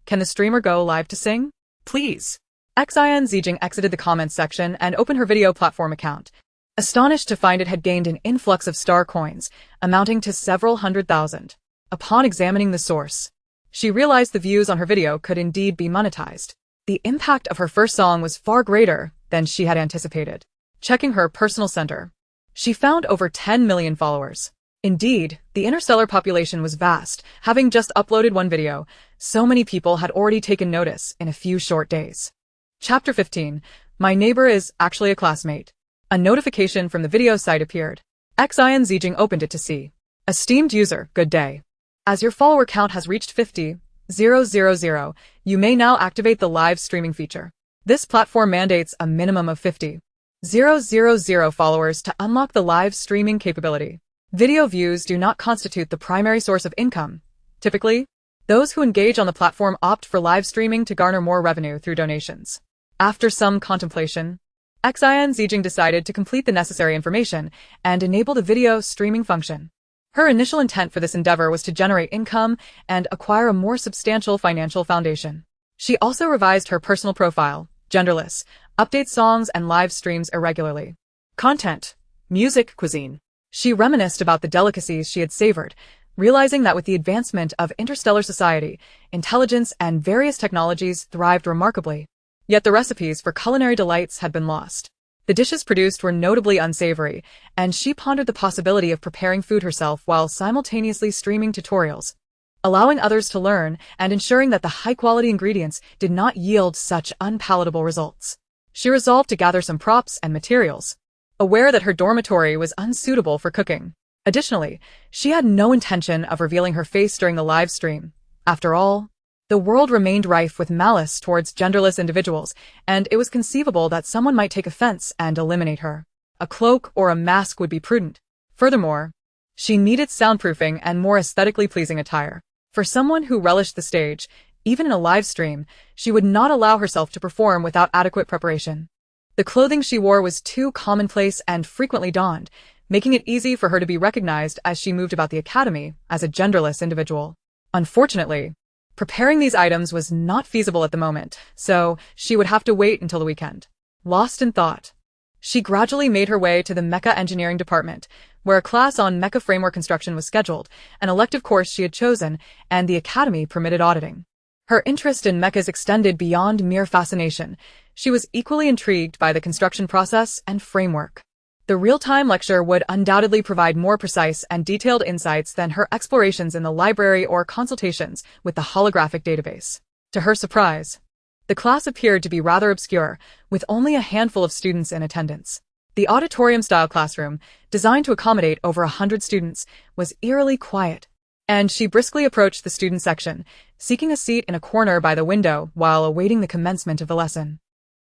[SPEAKER 1] Can the streamer go live to sing? Please. Xin Zijin exited the comments section and opened her video platform account, astonished to find it had gained an influx of star coins, amounting to several 100,000. Upon examining the source, she realized the views on her video could indeed be monetized. The impact of her first song was far greater than she had anticipated. Checking her personal center, she found over 10 million followers. Indeed, the Interstellar population was vast. Having just uploaded one video, so many people had already taken notice in a few short days. Chapter 15. My neighbor is actually a classmate. A notification from the video site appeared. Xin Zijin opened it to see. Esteemed user, good day. As your follower count has reached 50,000, you may now activate the live streaming feature. This platform mandates a minimum of 50,000 followers to unlock the live streaming capability. Video views do not constitute the primary source of income. Typically, those who engage on the platform opt for live streaming to garner more revenue through donations. After some contemplation, Xin Zijin decided to complete the necessary information and enable the video streaming function. Her initial intent for this endeavor was to generate income and acquire a more substantial financial foundation. She also revised her personal profile, genderless, updates songs and live streams irregularly. Content, music, cuisine. She reminisced about the delicacies she had savored, realizing that with the advancement of interstellar society, intelligence and various technologies thrived remarkably. Yet the recipes for culinary delights had been lost. The dishes produced were notably unsavory, and she pondered the possibility of preparing food herself while simultaneously streaming tutorials, allowing others to learn and ensuring that the high-quality ingredients did not yield such unpalatable results. She resolved to gather some props and materials, aware that her dormitory was unsuitable for cooking. Additionally, she had no intention of revealing her face during the live stream. After all, the world remained rife with malice towards genderless individuals, and it was conceivable that someone might take offense and eliminate her. A cloak or a mask would be prudent. Furthermore, she needed soundproofing and more aesthetically pleasing attire. For someone who relished the stage, even in a live stream, she would not allow herself to perform without adequate preparation. The clothing she wore was too commonplace and frequently donned, making it easy for her to be recognized as she moved about the academy as a genderless individual. Unfortunately, preparing these items was not feasible at the moment, so she would have to wait until the weekend. Lost in thought, she gradually made her way to the mecha engineering department, where a class on mecha framework construction was scheduled, an elective course she had chosen, and the academy permitted auditing. Her interest in mechas extended beyond mere fascination. She was equally intrigued by the construction process and framework. The real-time lecture would undoubtedly provide more precise and detailed insights than her explorations in the library or consultations with the holographic database. To her surprise, the class appeared to be rather obscure, with only a handful of students in attendance. The auditorium-style classroom, designed to accommodate over 100 students, was eerily quiet, and she briskly approached the student section, seeking a seat in a corner by the window while awaiting the commencement of the lesson.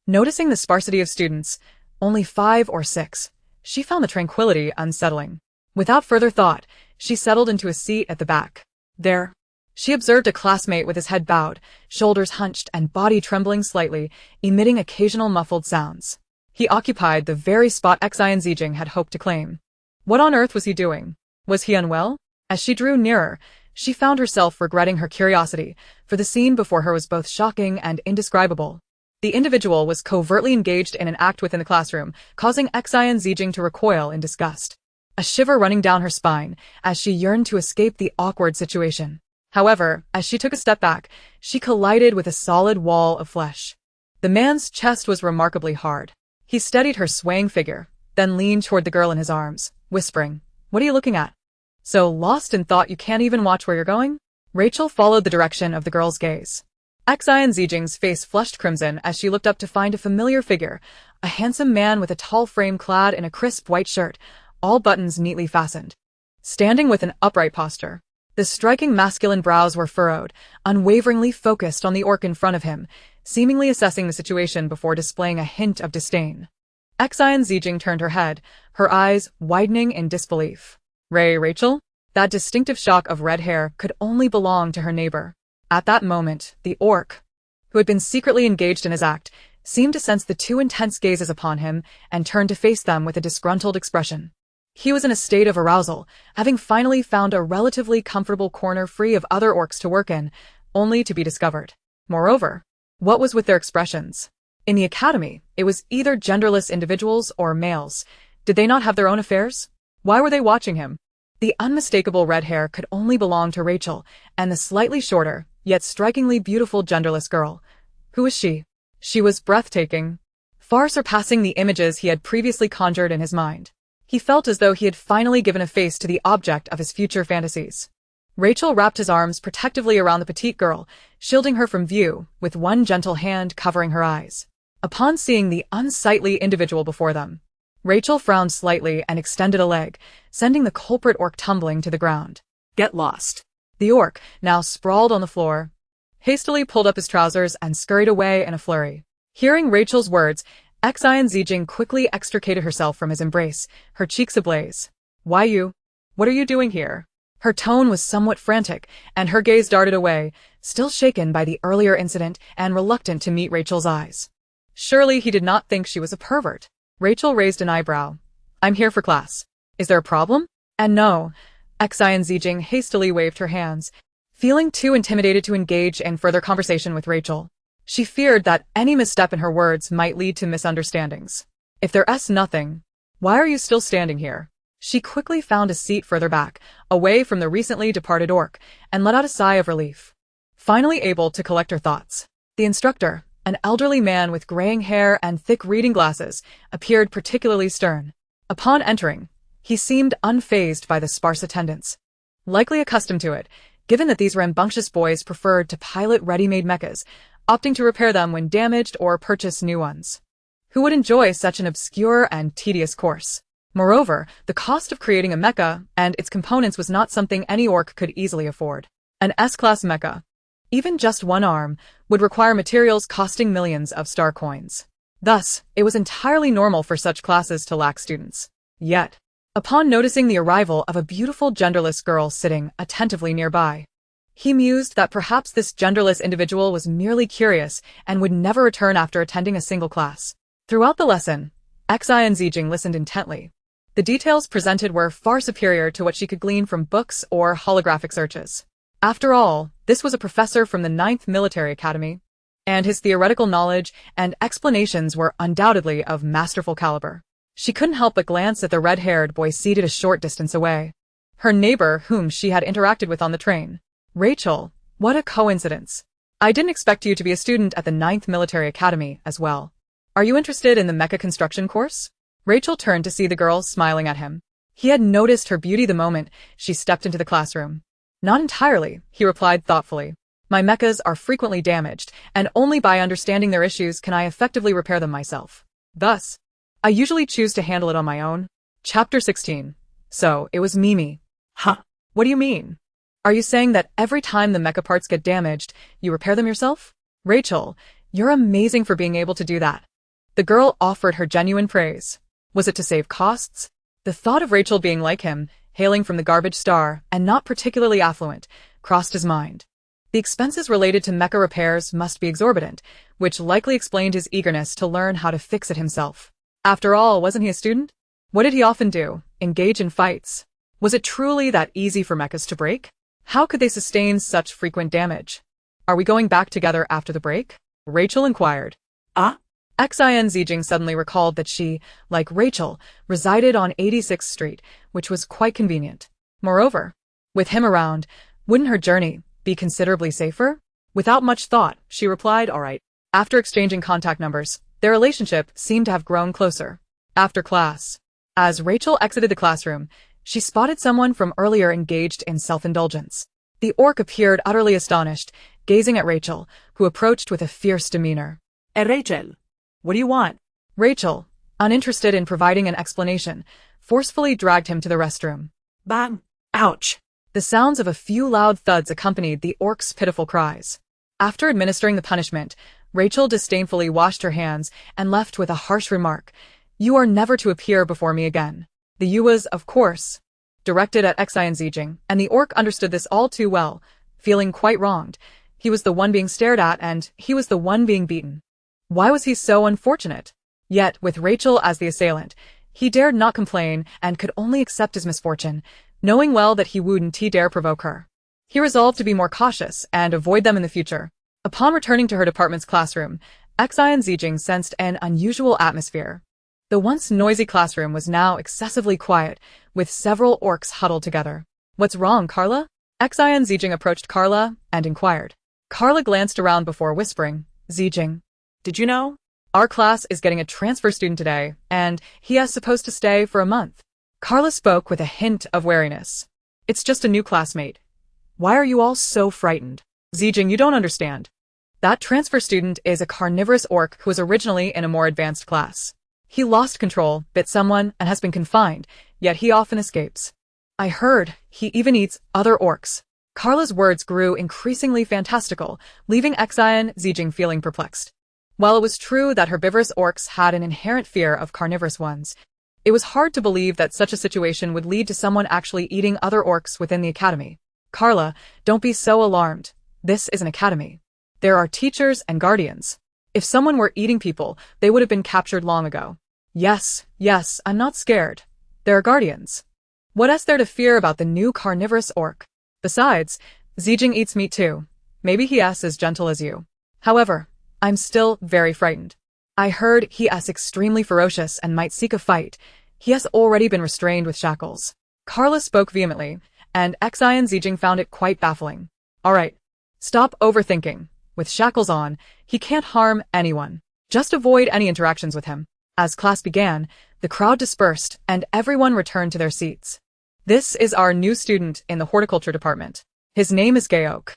[SPEAKER 1] Noticing the sparsity of students, only 5 or 6, she found the tranquility unsettling. Without further thought, she settled into a seat at the back. There, she observed a classmate with his head bowed, shoulders hunched and body trembling slightly, emitting occasional muffled sounds. He occupied the very spot Xin Zijin had hoped to claim. What on earth was he doing? Was he unwell? As she drew nearer, she found herself regretting her curiosity, for the scene before her was both shocking and indescribable. The individual was covertly engaged in an act within the classroom, causing Xin Zijin to recoil in disgust, a shiver running down her spine as she yearned to escape the awkward situation. However, as she took a step back, she collided with a solid wall of flesh. The man's chest was remarkably hard. He steadied her swaying figure, then leaned toward the girl in his arms, whispering, "What are you looking at? So lost in thought you can't even watch where you're going?" Rachel followed the direction of the girl's gaze. Xin Zijin's face flushed crimson as she looked up to find a familiar figure, a handsome man with a tall frame clad in a crisp white shirt, all buttons neatly fastened. Standing with an upright posture, the striking masculine brows were furrowed, unwaveringly focused on the orc in front of him, seemingly assessing the situation before displaying a hint of disdain. Xin Zijin turned her head, her eyes widening in disbelief. Rachel? That distinctive shock of red hair could only belong to her neighbor. At that moment, the orc, who had been secretly engaged in his act, seemed to sense the two intense gazes upon him and turned to face them with a disgruntled expression. He was in a state of arousal, having finally found a relatively comfortable corner free of other orcs to work in, only to be discovered. Moreover, what was with their expressions? In the academy, it was either genderless individuals or males. Did they not have their own affairs? Why were they watching him? The unmistakable red hair could only belong to Rachel, and the slightly shorter, yet strikingly beautiful genderless girl. Who was she? She was breathtaking, far surpassing the images he had previously conjured in his mind. He felt as though he had finally given a face to the object of his future fantasies. Rachel wrapped his arms protectively around the petite girl, shielding her from view, with one gentle hand covering her eyes. Upon seeing the unsightly individual before them, Rachel frowned slightly and extended a leg, sending the culprit orc tumbling to the ground.
[SPEAKER 2] Get lost.
[SPEAKER 1] The orc, now sprawled on the floor, hastily pulled up his trousers and scurried away in a flurry. Hearing Rachel's words, Xin Zijin quickly extricated herself from his embrace, her cheeks ablaze. Why you? What are you doing here? Her tone was somewhat frantic, and her gaze darted away, still shaken by the earlier incident and reluctant to meet Rachel's eyes. Surely he did not think she was a pervert. Rachel raised an eyebrow. I'm here for class. Is there a problem? And no. Xin Zijin hastily waved her hands, feeling too intimidated to engage in further conversation with Rachel. She feared that any misstep in her words might lead to misunderstandings. If there's nothing, why are you still standing here? She quickly found a seat further back, away from the recently departed orc, and let out a sigh of relief. Finally able to collect her thoughts, the instructor, an elderly man with graying hair and thick reading glasses, appeared particularly stern. Upon entering, he seemed unfazed by the sparse attendance. Likely accustomed to it, given that these rambunctious boys preferred to pilot ready-made mechas, opting to repair them when damaged or purchase new ones. Who would enjoy such an obscure and tedious course? Moreover, the cost of creating a mecha and its components was not something any orc could easily afford. An S-class mecha, even just one arm, would require materials costing millions of star coins. Thus, it was entirely normal for such classes to lack students. Yet, upon noticing the arrival of a beautiful genderless girl sitting attentively nearby, he mused that perhaps this genderless individual was merely curious and would never return after attending a single class. Throughout the lesson, Xin Zijin listened intently. The details presented were far superior to what she could glean from books or holographic searches. After all, this was a professor from the 9th Military Academy, and his theoretical knowledge and explanations were undoubtedly of masterful caliber. She couldn't help but glance at the red-haired boy seated a short distance away, her neighbor whom she had interacted with on the train. Rachel, what a coincidence. I didn't expect you to be a student at the 9th Military Academy as well. Are you interested in the mecha construction course? Rachel turned to see the girl smiling at him. He had noticed her beauty the moment she stepped into the classroom. Not entirely, he replied thoughtfully. My mechas are frequently damaged, and only by understanding their issues can I effectively repair them myself. Thus, I usually choose to handle it on my own. Chapter 16. So, it was Mimi.
[SPEAKER 2] Huh?
[SPEAKER 1] What do you mean? Are you saying that every time the mecha parts get damaged, you repair them yourself? Rachel, you're amazing for being able to do that. The girl offered her genuine praise. Was it to save costs? The thought of Rachel being like him, hailing from the garbage star and not particularly affluent, crossed his mind. The expenses related to mecha repairs must be exorbitant, which likely explained his eagerness to learn how to fix it himself. After all, wasn't he a student? What did he often do? Engage in fights? Was it truly that easy for mechas to break? How could they sustain such frequent damage? Are we going back together after the break? Rachel inquired. Xin Zijin suddenly recalled that she, like Rachel, resided on 86th Street, which was quite convenient. Moreover, with him around, wouldn't her journey be considerably safer? Without much thought, she replied, all right. After exchanging contact numbers, their relationship seemed to have grown closer. After class, as Rachel exited the classroom, she spotted someone from earlier engaged in self-indulgence. The orc appeared utterly astonished, gazing at Rachel, who approached with a fierce demeanor.
[SPEAKER 2] Rachel, what do you want?
[SPEAKER 1] Rachel, uninterested in providing an explanation, forcefully dragged him to the restroom.
[SPEAKER 2] Bang! Ouch!
[SPEAKER 1] The sounds of a few loud thuds accompanied the orc's pitiful cries. After administering the punishment, Rachel disdainfully washed her hands and left with a harsh remark. You are never to appear before me again. The "you" was, of course, directed at Xin Zijin, and the orc understood this all too well. Feeling quite wronged, He was the one being stared at and he was the one being beaten. Why was he so unfortunate? Yet, with Rachel as the assailant, he dared not complain and could only accept his misfortune, knowing well that he wouldn't dare provoke her. He resolved to be more cautious and avoid them in the future. Upon returning to her department's classroom, Xin Zijin sensed an unusual atmosphere. The once noisy classroom was now excessively quiet, with several orcs huddled together. "What's wrong, Carla?" Xin Zijin approached Carla and inquired. Carla glanced around before whispering, "Zijin,
[SPEAKER 2] Did you know?
[SPEAKER 1] our class is getting a transfer student today, and he is supposed to stay for a month." Carla spoke with a hint of wariness. "It's just a new classmate. Why are you all so frightened?" "Zijin, you don't understand. That transfer student is a carnivorous orc who was originally in a more advanced class. He lost control, bit someone, and has been confined, yet he often escapes. I heard he even eats other orcs." Carla's words grew increasingly fantastical, leaving Xin Zijin feeling perplexed. While it was true that herbivorous orcs had an inherent fear of carnivorous ones, it was hard to believe that such a situation would lead to someone actually eating other orcs within the academy. "Carla, don't be so alarmed. This is an academy. There are teachers and guardians. If someone were eating people, they would have been captured long ago." Yes, I'm not scared. There are guardians. What is there to fear about the new carnivorous orc? Besides, Zijin eats meat too. Maybe he is as gentle as you. However, I'm still very frightened. I heard he is extremely ferocious and might seek a fight. He has already been restrained with shackles. Carla spoke vehemently, and Xin Zijin found it quite baffling. "Alright, stop overthinking. With shackles on, he can't harm anyone. Just avoid any interactions with him." As class began, the crowd dispersed and everyone returned to their seats. "This is our new student in the horticulture department. His name is Gaok.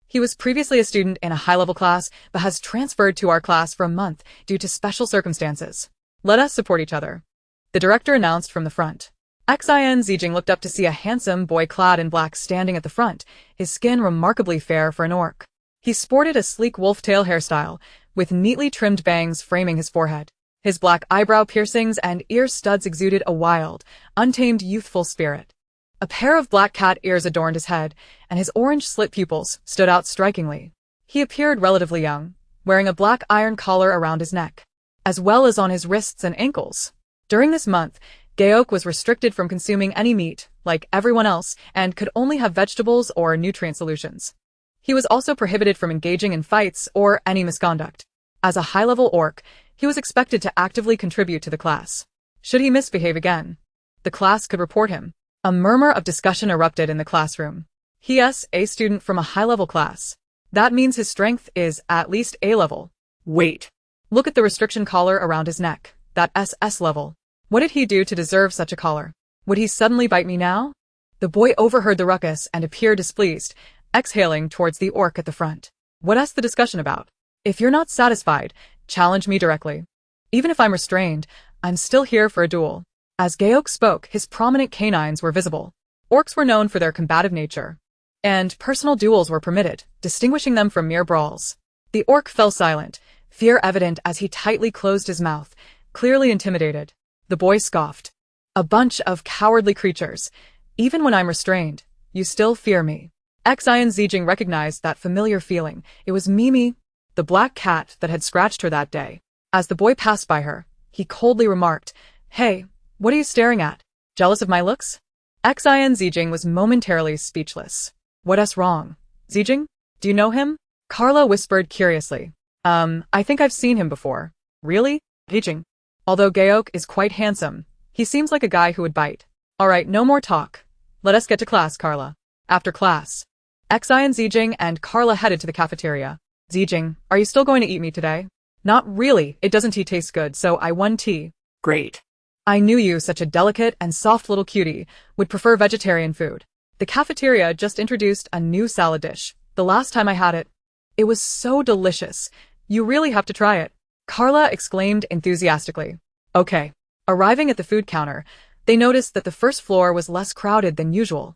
[SPEAKER 1] He was previously a student in a high-level class, but has transferred to our class for a month due to special circumstances. Let us support each other," the director announced from the front. Xin Zijin looked up to see a handsome boy clad in black standing at the front, his skin remarkably fair for an orc. He sported a sleek wolf-tail hairstyle, with neatly trimmed bangs framing his forehead. His black eyebrow piercings and ear studs exuded a wild, untamed youthful spirit. A pair of black cat ears adorned his head, and his orange slit pupils stood out strikingly. He appeared relatively young, wearing a black iron collar around his neck, as well as on his wrists and ankles. During this month, Gaok was restricted from consuming any meat, like everyone else, and could only have vegetables or nutrient solutions. He was also prohibited from engaging in fights or any misconduct. As a high-level orc, he was expected to actively contribute to the class. Should he misbehave again, the class could report him. A murmur of discussion erupted in the classroom. He is a student from a high-level class. That means his strength is at least A-level. Wait. Look at the restriction collar around his neck. That SS level. What did he do to deserve such a collar? Would he suddenly bite me now? The boy overheard the ruckus and appeared displeased, exhaling towards the orc at the front. What is the discussion about? If you're not satisfied, challenge me directly. Even if I'm restrained, I'm still here for a duel. As Gaok spoke, his prominent canines were visible. Orcs were known for their combative nature, and personal duels were permitted, distinguishing them from mere brawls. The orc fell silent, fear evident as he tightly closed his mouth, clearly intimidated. The boy scoffed. "A bunch of cowardly creatures. Even when I'm restrained, you still fear me." Xin Zijin recognized that familiar feeling. It was Mimi, the black cat that had scratched her that day. As the boy passed by her, he coldly remarked, "Hey, what are you staring at? Jealous of my looks?" Xin Zijin was momentarily speechless. "What is wrong? Zijin? Do you know him?" Carla whispered curiously. I think I've seen him before." "Really?" Zijin. "Although Gaok is quite handsome, he seems like a guy who would bite." "Alright, no more talk. Let us get to class, Carla." After class, Xin Zijin and Carla headed to the cafeteria. "Zijin, are you still going to eat me today?" "Not really. It doesn't taste good, so I won tea."
[SPEAKER 2] Great.
[SPEAKER 1] "I knew you, such a delicate and soft little cutie, would prefer vegetarian food." The cafeteria just introduced a new salad dish. The last time I had it, it was so delicious. You really have to try it, Carla exclaimed enthusiastically. Okay. Arriving at the food counter, they noticed that the first floor was less crowded than usual,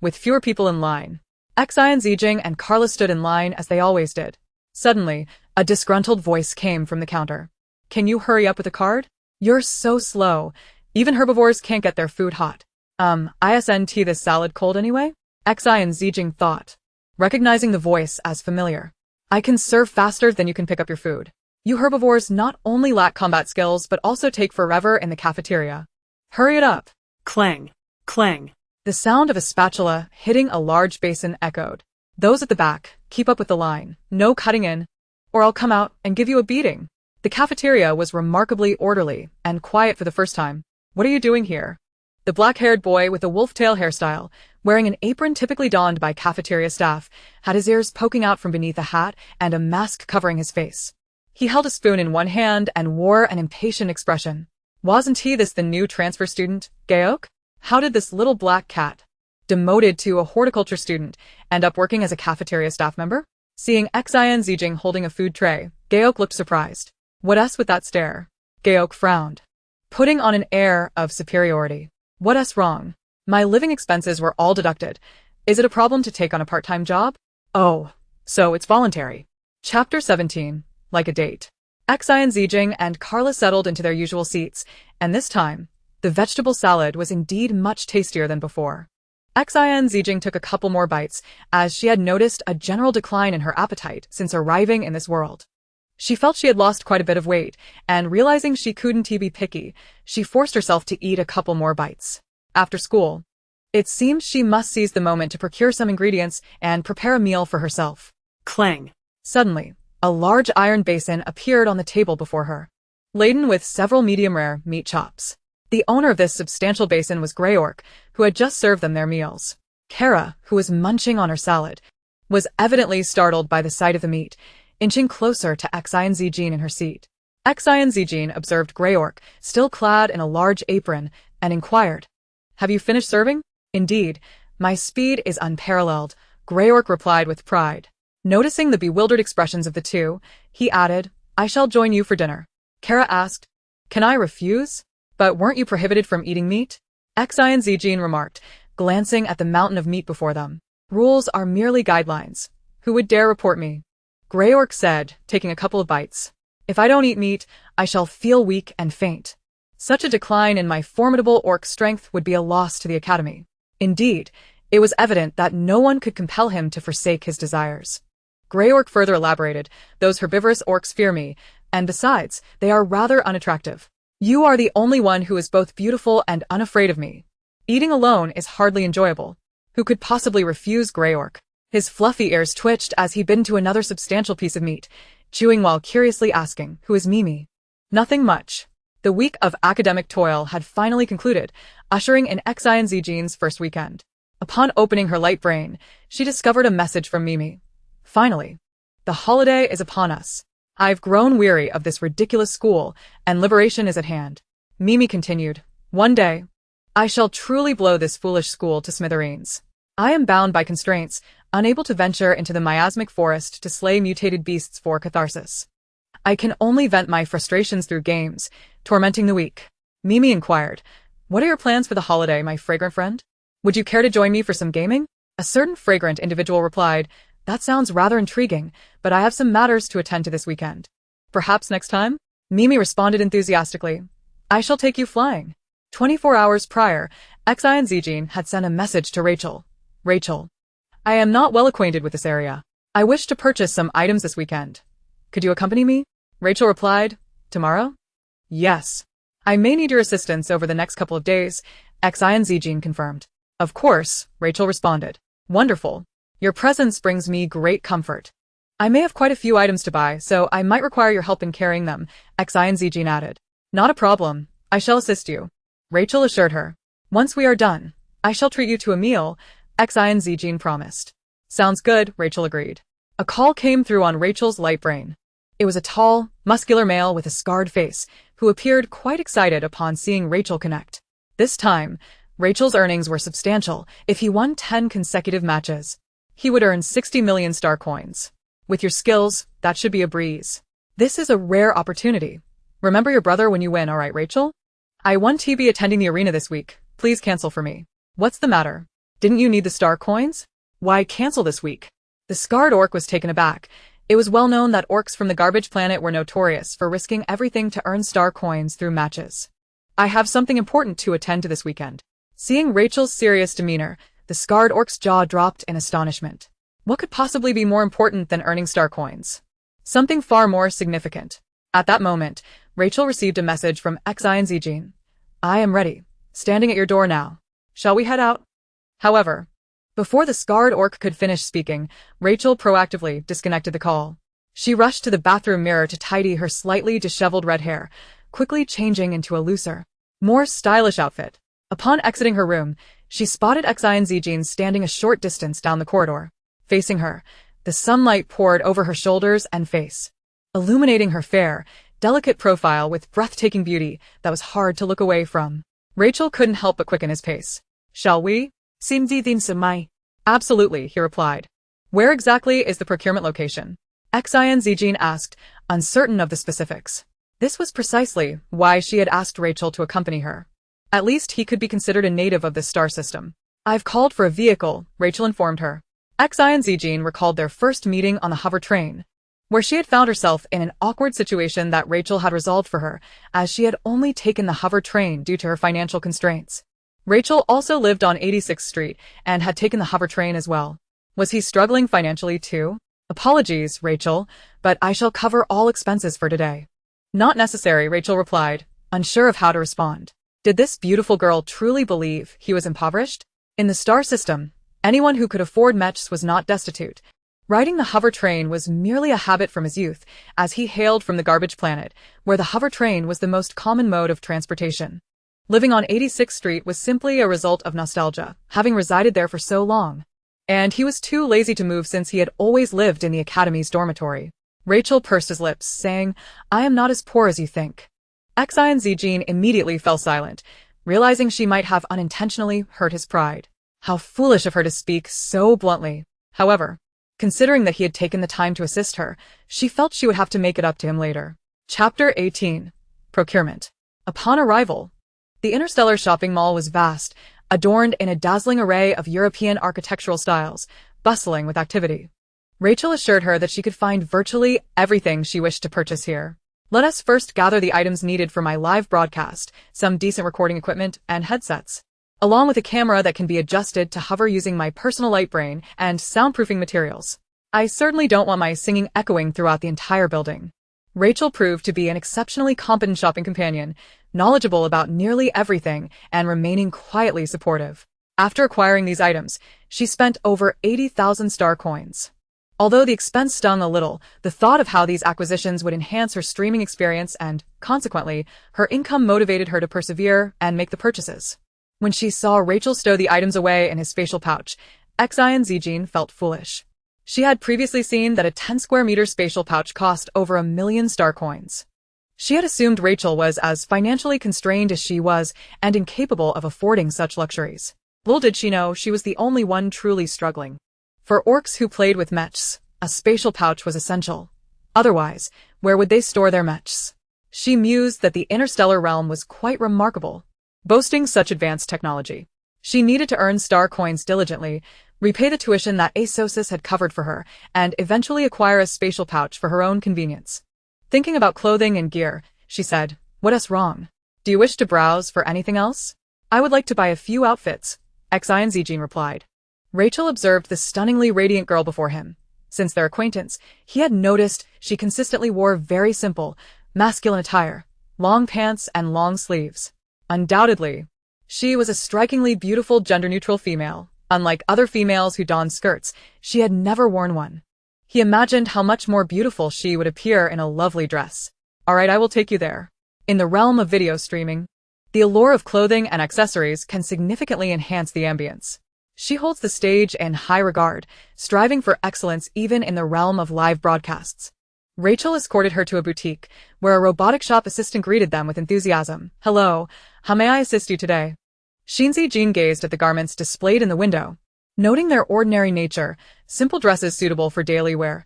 [SPEAKER 1] with fewer people in line. Xin Zijin and Carla stood in line as they always did. Suddenly, a disgruntled voice came from the counter. "Can you hurry up with the card? You're so slow. Even herbivores can't get their food hot." Isn't this salad cold anyway? Xin Zijin thought. recognizing the voice as familiar. I can serve faster than you can pick up your food. You herbivores not only lack combat skills but also take forever in the cafeteria. Hurry it up.
[SPEAKER 2] Clang. Clang.
[SPEAKER 1] The sound of a spatula hitting a large basin echoed. Those at the back, keep up with the line. No cutting in, or I'll come out and give you a beating. The cafeteria was remarkably orderly and quiet for the first time. What are you doing here? The black-haired boy with a wolf-tail hairstyle, wearing an apron typically donned by cafeteria staff, had his ears poking out from beneath a hat and a mask covering his face. He held a spoon in one hand and wore an impatient expression. Wasn't he this the new transfer student, Geok? How did this little black cat, demoted to a horticulture student, end up working as a cafeteria staff member? Seeing Xin Zijin holding a food tray, Geok looked surprised. What's with that stare? Geok frowned, putting on an air of superiority. What's wrong? My living expenses were all deducted. Is it a problem to take on a part-time job? Oh, so it's voluntary. Chapter 17. Like a date. Xin Zijin and Carla settled into their usual seats, and this time, the vegetable salad was indeed much tastier than before. Xin Zijin took a couple more bites, as she had noticed a general decline in her appetite since arriving in this world. She felt she had lost quite a bit of weight, and realizing she couldn't be picky, she forced herself to eat a couple more bites. After school, it seemed she must seize the moment to procure some ingredients and prepare a meal for herself.
[SPEAKER 2] Clang.
[SPEAKER 1] Suddenly, a large iron basin appeared on the table before her, laden with several medium-rare meat chops. The owner of this substantial basin was Geok, who had just served them their meals. Kara, who was munching on her salad, was evidently startled by the sight of the meat, inching closer to Xin Zijin in her seat. Xin Zijin observed Geok, still clad in a large apron, and inquired, "Have you finished serving?" "Indeed, my speed is unparalleled," Geok replied with pride. Noticing the bewildered expressions of the two, he added, "I shall join you for dinner." Kara asked, "Can I refuse? But weren't you prohibited from eating meat?" Xin Zijin remarked, glancing at the mountain of meat before them. "Rules are merely guidelines. Who would dare report me?" Geok said, taking a couple of bites. "If I don't eat meat, I shall feel weak and faint. Such a decline in my formidable orc strength would be a loss to the academy." Indeed, it was evident that no one could compel him to forsake his desires. Geok further elaborated, "Those herbivorous orcs fear me, and besides, they are rather unattractive. You are the only one who is both beautiful and unafraid of me. Eating alone is hardly enjoyable. Who could possibly refuse Geok?" His fluffy ears twitched as he bit into another substantial piece of meat, chewing while curiously asking, "Who is Mimi?" "Nothing much." The week of academic toil had finally concluded, ushering in Xin Zijin's first weekend. Upon opening her light brain, she discovered a message from Mimi. "Finally, the holiday is upon us. I've grown weary of this ridiculous school, and liberation is at hand." Mimi continued, "One day, I shall truly blow this foolish school to smithereens. I am bound by constraints, unable to venture into the miasmic forest to slay mutated beasts for catharsis. I can only vent my frustrations through games, tormenting the weak." Mimi inquired, "What are your plans for the holiday, my fragrant friend? Would you care to join me for some gaming?" A certain fragrant individual replied, "That sounds rather intriguing, but I have some matters to attend to this weekend." "Perhaps next time?" Mimi responded enthusiastically. "I shall take you flying." 24 hours prior, Xin Zijin had sent a message to Rachel. "Rachel, I am not well acquainted with this area. I wish to purchase some items this weekend. Could you accompany me?" Rachel replied, "Tomorrow?" "Yes. I may need your assistance over the next couple of days," Xin Zijin confirmed. "Of course," Rachel responded. "Wonderful. Your presence brings me great comfort. I may have quite a few items to buy, so I might require your help in carrying them," Xin Zijin added. "Not a problem. I shall assist you," Rachel assured her. "Once we are done, I shall treat you to a meal," Xin Zijin promised. "Sounds good," Rachel agreed. A call came through on Rachel's light brain. It was a tall, muscular male with a scarred face, who appeared quite excited upon seeing Rachel connect. This time, Rachel's earnings were substantial. If he won 10 consecutive matches, he would earn 60 million star coins. With your skills, that should be a breeze. "This is a rare opportunity. Remember your brother when you win, alright, Rachel? I won't be attending the arena this week. Please cancel for me." "What's the matter? Didn't you need the star coins? Why cancel this week?" The scarred orc was taken aback. It was well known that orcs from the garbage planet were notorious for risking everything to earn star coins through matches. "I have something important to attend to this weekend." Seeing Rachel's serious demeanor, the scarred orc's jaw dropped in astonishment. What could possibly be more important than earning star coins? Something far more significant. At that moment, Rachel received a message from Xin Zijin. I am ready, standing at your door now. Shall we head out? However, before the scarred orc could finish speaking, Rachel proactively disconnected the call. She rushed to the bathroom mirror to tidy her slightly disheveled red hair, quickly changing into a looser, more stylish outfit. Upon exiting her room, she spotted Xin Zijin standing a short distance down the corridor. Facing her, the sunlight poured over her shoulders and face, illuminating her fair, delicate profile with breathtaking beauty that was hard to look away from. Rachel couldn't help but quicken his pace. Shall we?
[SPEAKER 2] Xin Zijin.
[SPEAKER 1] Absolutely, he replied. Where exactly is the procurement location? Xin Zijin asked, uncertain of the specifics. This was precisely why she had asked Rachel to accompany her. At least he could be considered a native of this star system. I've called for a vehicle, Rachel informed her. Xin Zijin recalled their first meeting on the hover train, where she had found herself in an awkward situation that Rachel had resolved for her, as she had only taken the hover train due to her financial constraints. Rachel also lived on 86th Street and had taken the hover train as well. Was he struggling financially too? Apologies, Rachel, but I shall cover all expenses for today. Not necessary, Rachel replied, unsure of how to respond. Did this beautiful girl truly believe he was impoverished? In the star system, anyone who could afford mechs was not destitute. Riding the hover train was merely a habit from his youth, as he hailed from the garbage planet, where the hover train was the most common mode of transportation. Living on 86th Street was simply a result of nostalgia, having resided there for so long. And he was too lazy to move since he had always lived in the academy's dormitory. Rachel pursed his lips, saying, I am not as poor as you think. Xin Zijin immediately fell silent, realizing she might have unintentionally hurt his pride. How foolish of her to speak so bluntly. However, considering that he had taken the time to assist her, she felt she would have to make it up to him later. Chapter 18. Procurement. Upon arrival, the Interstellar shopping mall was vast, adorned in a dazzling array of European architectural styles, bustling with activity. Rachel assured her that she could find virtually everything she wished to purchase here. Let us first gather the items needed for my live broadcast, some decent recording equipment and headsets, along with a camera that can be adjusted to hover using my personal light brain and soundproofing materials. I certainly don't want my singing echoing throughout the entire building. Rachel proved to be an exceptionally competent shopping companion, knowledgeable about nearly everything and remaining quietly supportive. After acquiring these items, she spent over 80,000 star coins. Although the expense stung a little, the thought of how these acquisitions would enhance her streaming experience and, consequently, her income motivated her to persevere and make the purchases. When she saw Rachel stow the items away in his spatial pouch, Xin Zijin felt foolish. She had previously seen that a 10 square meter spatial pouch cost over 1 million star coins. She had assumed Rachel was as financially constrained as she was and incapable of affording such luxuries. Little did she know she was the only one truly struggling. For orcs who played with mechs, a spatial pouch was essential. Otherwise, where would they store their mechs? She mused that the interstellar realm was quite remarkable, boasting such advanced technology. She needed to earn star coins diligently, repay the tuition that Asosis had covered for her, and eventually acquire a spatial pouch for her own convenience. Thinking about clothing and gear, she said, what is wrong? Do you wish to browse for anything else? I would like to buy a few outfits, Xin Zijin replied. Rachel observed the stunningly radiant girl before him. Since their acquaintance, he had noticed she consistently wore very simple, masculine attire, long pants and long sleeves. Undoubtedly, she was a strikingly beautiful gender-neutral female. Unlike other females who donned skirts, she had never worn one. He imagined how much more beautiful she would appear in a lovely dress. Alright, I will take you there. In the realm of video streaming, the allure of clothing and accessories can significantly enhance the ambience. She holds the stage in high regard, striving for excellence even in the realm of live broadcasts. Rachel escorted her to a boutique, where a robotic shop assistant greeted them with enthusiasm. Hello, how may I assist you today? Xin Zijin gazed at the garments displayed in the window, noting their ordinary nature, simple dresses suitable for daily wear,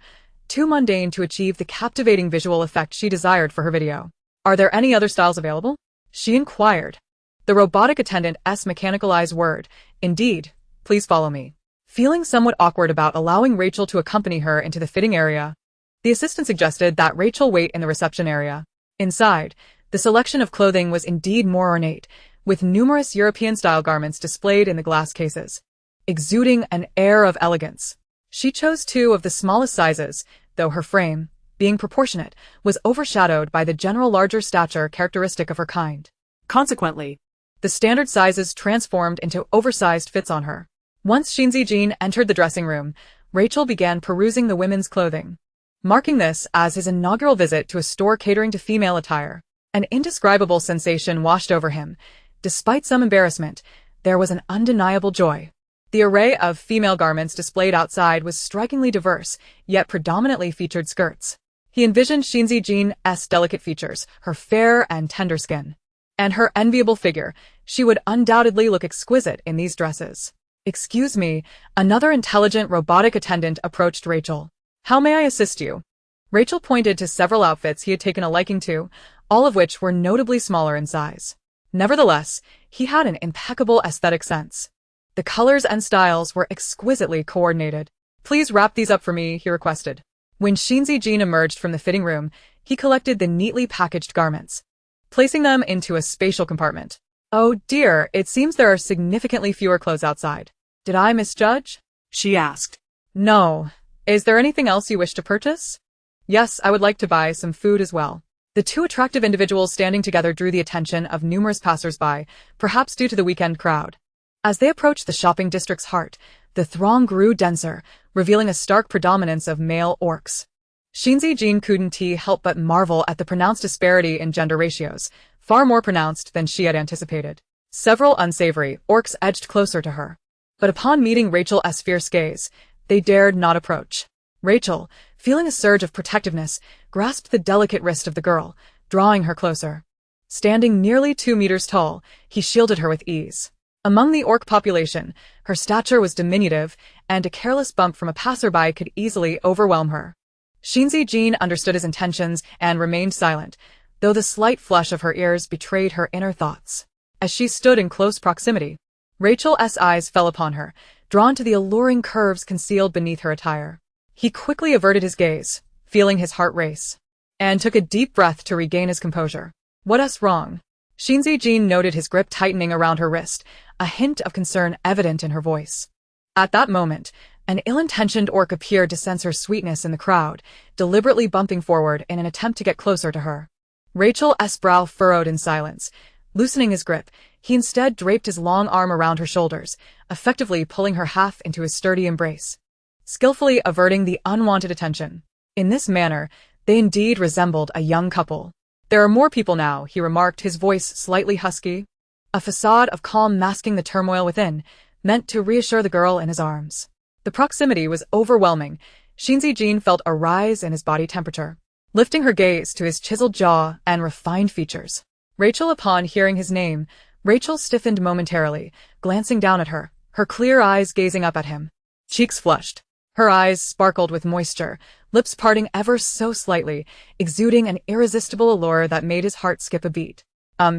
[SPEAKER 1] too mundane to achieve the captivating visual effect she desired for her video. Are there any other styles available? She inquired. The robotic attendant's mechanicalized word, indeed, please follow me. Feeling somewhat awkward about allowing Rachel to accompany her into the fitting area, the assistant suggested that Rachel wait in the reception area. Inside, the selection of clothing was indeed more ornate, with numerous European-style garments displayed in the glass cases, exuding an air of elegance. She chose two of the smallest sizes, though her frame, being proportionate, was overshadowed by the general larger stature characteristic of her kind.
[SPEAKER 2] Consequently,
[SPEAKER 1] The standard sizes transformed into oversized fits on her. Once Xin Zijin entered the dressing room, Rachel began perusing the women's clothing, marking this as his inaugural visit to a store catering to female attire. An indescribable sensation washed over him. Despite some embarrassment, there was an undeniable joy. The array of female garments displayed outside was strikingly diverse, yet predominantly featured skirts. He envisioned Xin Zijin's delicate features, her fair and tender skin, and her enviable figure. She would undoubtedly look exquisite in these dresses. "Excuse me," another intelligent robotic attendant approached Rachel. "How may I assist you?" Rachel pointed to several outfits he had taken a liking to, all of which were notably smaller in size. Nevertheless, he had an impeccable aesthetic sense. The colors and styles were exquisitely coordinated. "Please wrap these up for me," he requested. When Xin Zijin emerged from the fitting room, he collected the neatly packaged garments, placing them into a spatial compartment. "Oh dear, it seems there are significantly fewer clothes outside. Did I misjudge?"
[SPEAKER 2] she asked.
[SPEAKER 1] "No. Is there anything else you wish to purchase?" "Yes, I would like to buy some food as well." The two attractive individuals standing together drew the attention of numerous passers-by, perhaps due to the weekend crowd. As they approached the shopping district's heart, the throng grew denser, revealing a stark predominance of male orcs. Xin Zijin couldn't help but marvel at the pronounced disparity in gender ratios, far more pronounced than she had anticipated. Several unsavory orcs edged closer to her, but upon meeting Rachel's fierce gaze, they dared not approach. Rachel, feeling a surge of protectiveness, grasped the delicate wrist of the girl, drawing her closer. Standing nearly 2 meters tall, he shielded her with ease. Among the orc population, her stature was diminutive, and a careless bump from a passerby could easily overwhelm her. Xin Zijin understood his intentions and remained silent, though the slight flush of her ears betrayed her inner thoughts. As she stood in close proximity, Rachel's eyes fell upon her, drawn to the alluring curves concealed beneath her attire. He quickly averted his gaze, feeling his heart race, and took a deep breath to regain his composure. "What's wrong?" Xin Zijin noted his grip tightening around her wrist, a hint of concern evident in her voice. At that moment, an ill-intentioned orc appeared to sense her sweetness in the crowd, deliberately bumping forward in an attempt to get closer to her. Rachel's brow furrowed in silence. Loosening his grip, he instead draped his long arm around her shoulders, effectively pulling her half into his sturdy embrace, skillfully averting the unwanted attention. In this manner, they indeed resembled a young couple. "There are more people now," he remarked, his voice slightly husky, a facade of calm masking the turmoil within, meant to reassure the girl in his arms. The proximity was overwhelming. Xin Zijin felt a rise in his body temperature, lifting her gaze to his chiseled jaw and refined features. Rachel, upon hearing his name, Rachel stiffened momentarily, glancing down at her, her clear eyes gazing up at him. Cheeks flushed. Her eyes sparkled with moisture, lips parting ever so slightly, exuding an irresistible allure that made his heart skip a beat.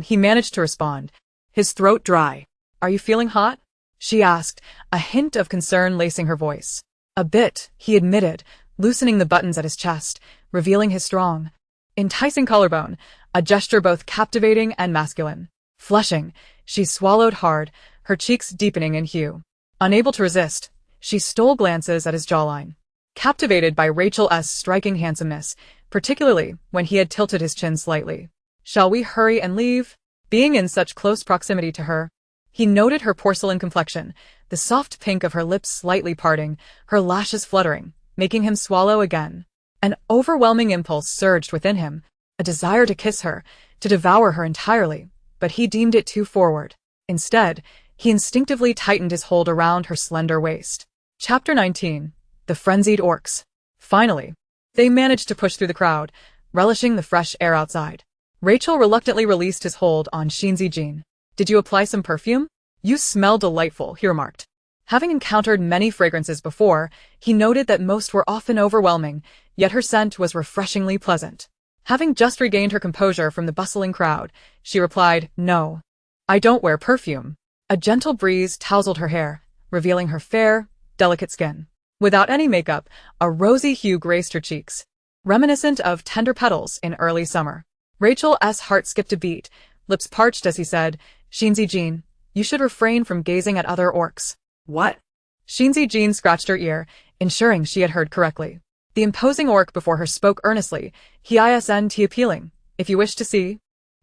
[SPEAKER 1] He managed to respond, his throat dry. "Are you feeling hot?" she asked, a hint of concern lacing her voice. "A bit," he admitted, loosening the buttons at his chest, revealing his strong, enticing collarbone, a gesture both captivating and masculine. Flushing, she swallowed hard, her cheeks deepening in hue. Unable to resist, she stole glances at his jawline, captivated by Rachel's striking handsomeness, particularly when he had tilted his chin slightly. "Shall we hurry and leave?" Being in such close proximity to her, he noted her porcelain complexion, the soft pink of her lips slightly parting, her lashes fluttering, making him swallow again. An overwhelming impulse surged within him, a desire to kiss her, to devour her entirely, but he deemed it too forward. Instead, he instinctively tightened his hold around her slender waist. Chapter 19. The Frenzied Orcs. Finally, they managed to push through the crowd, relishing the fresh air outside. Rachel reluctantly released his hold on Xin Zijin. "Did you apply some perfume? You smell delightful," he remarked. Having encountered many fragrances before, he noted that most were often overwhelming, yet her scent was refreshingly pleasant. Having just regained her composure from the bustling crowd, she replied, "No, I don't wear perfume." A gentle breeze tousled her hair, revealing her fair, delicate skin. Without any makeup, a rosy hue graced her cheeks, reminiscent of tender petals in early summer. Rachel's heart skipped a beat, lips parched as he said, "Xin Zijin, you should refrain from gazing at other orcs."
[SPEAKER 2] "What?"
[SPEAKER 1] Xin Zijin scratched her ear, ensuring she had heard correctly. The imposing orc before her spoke earnestly. He isn't appealing. If you wish to see,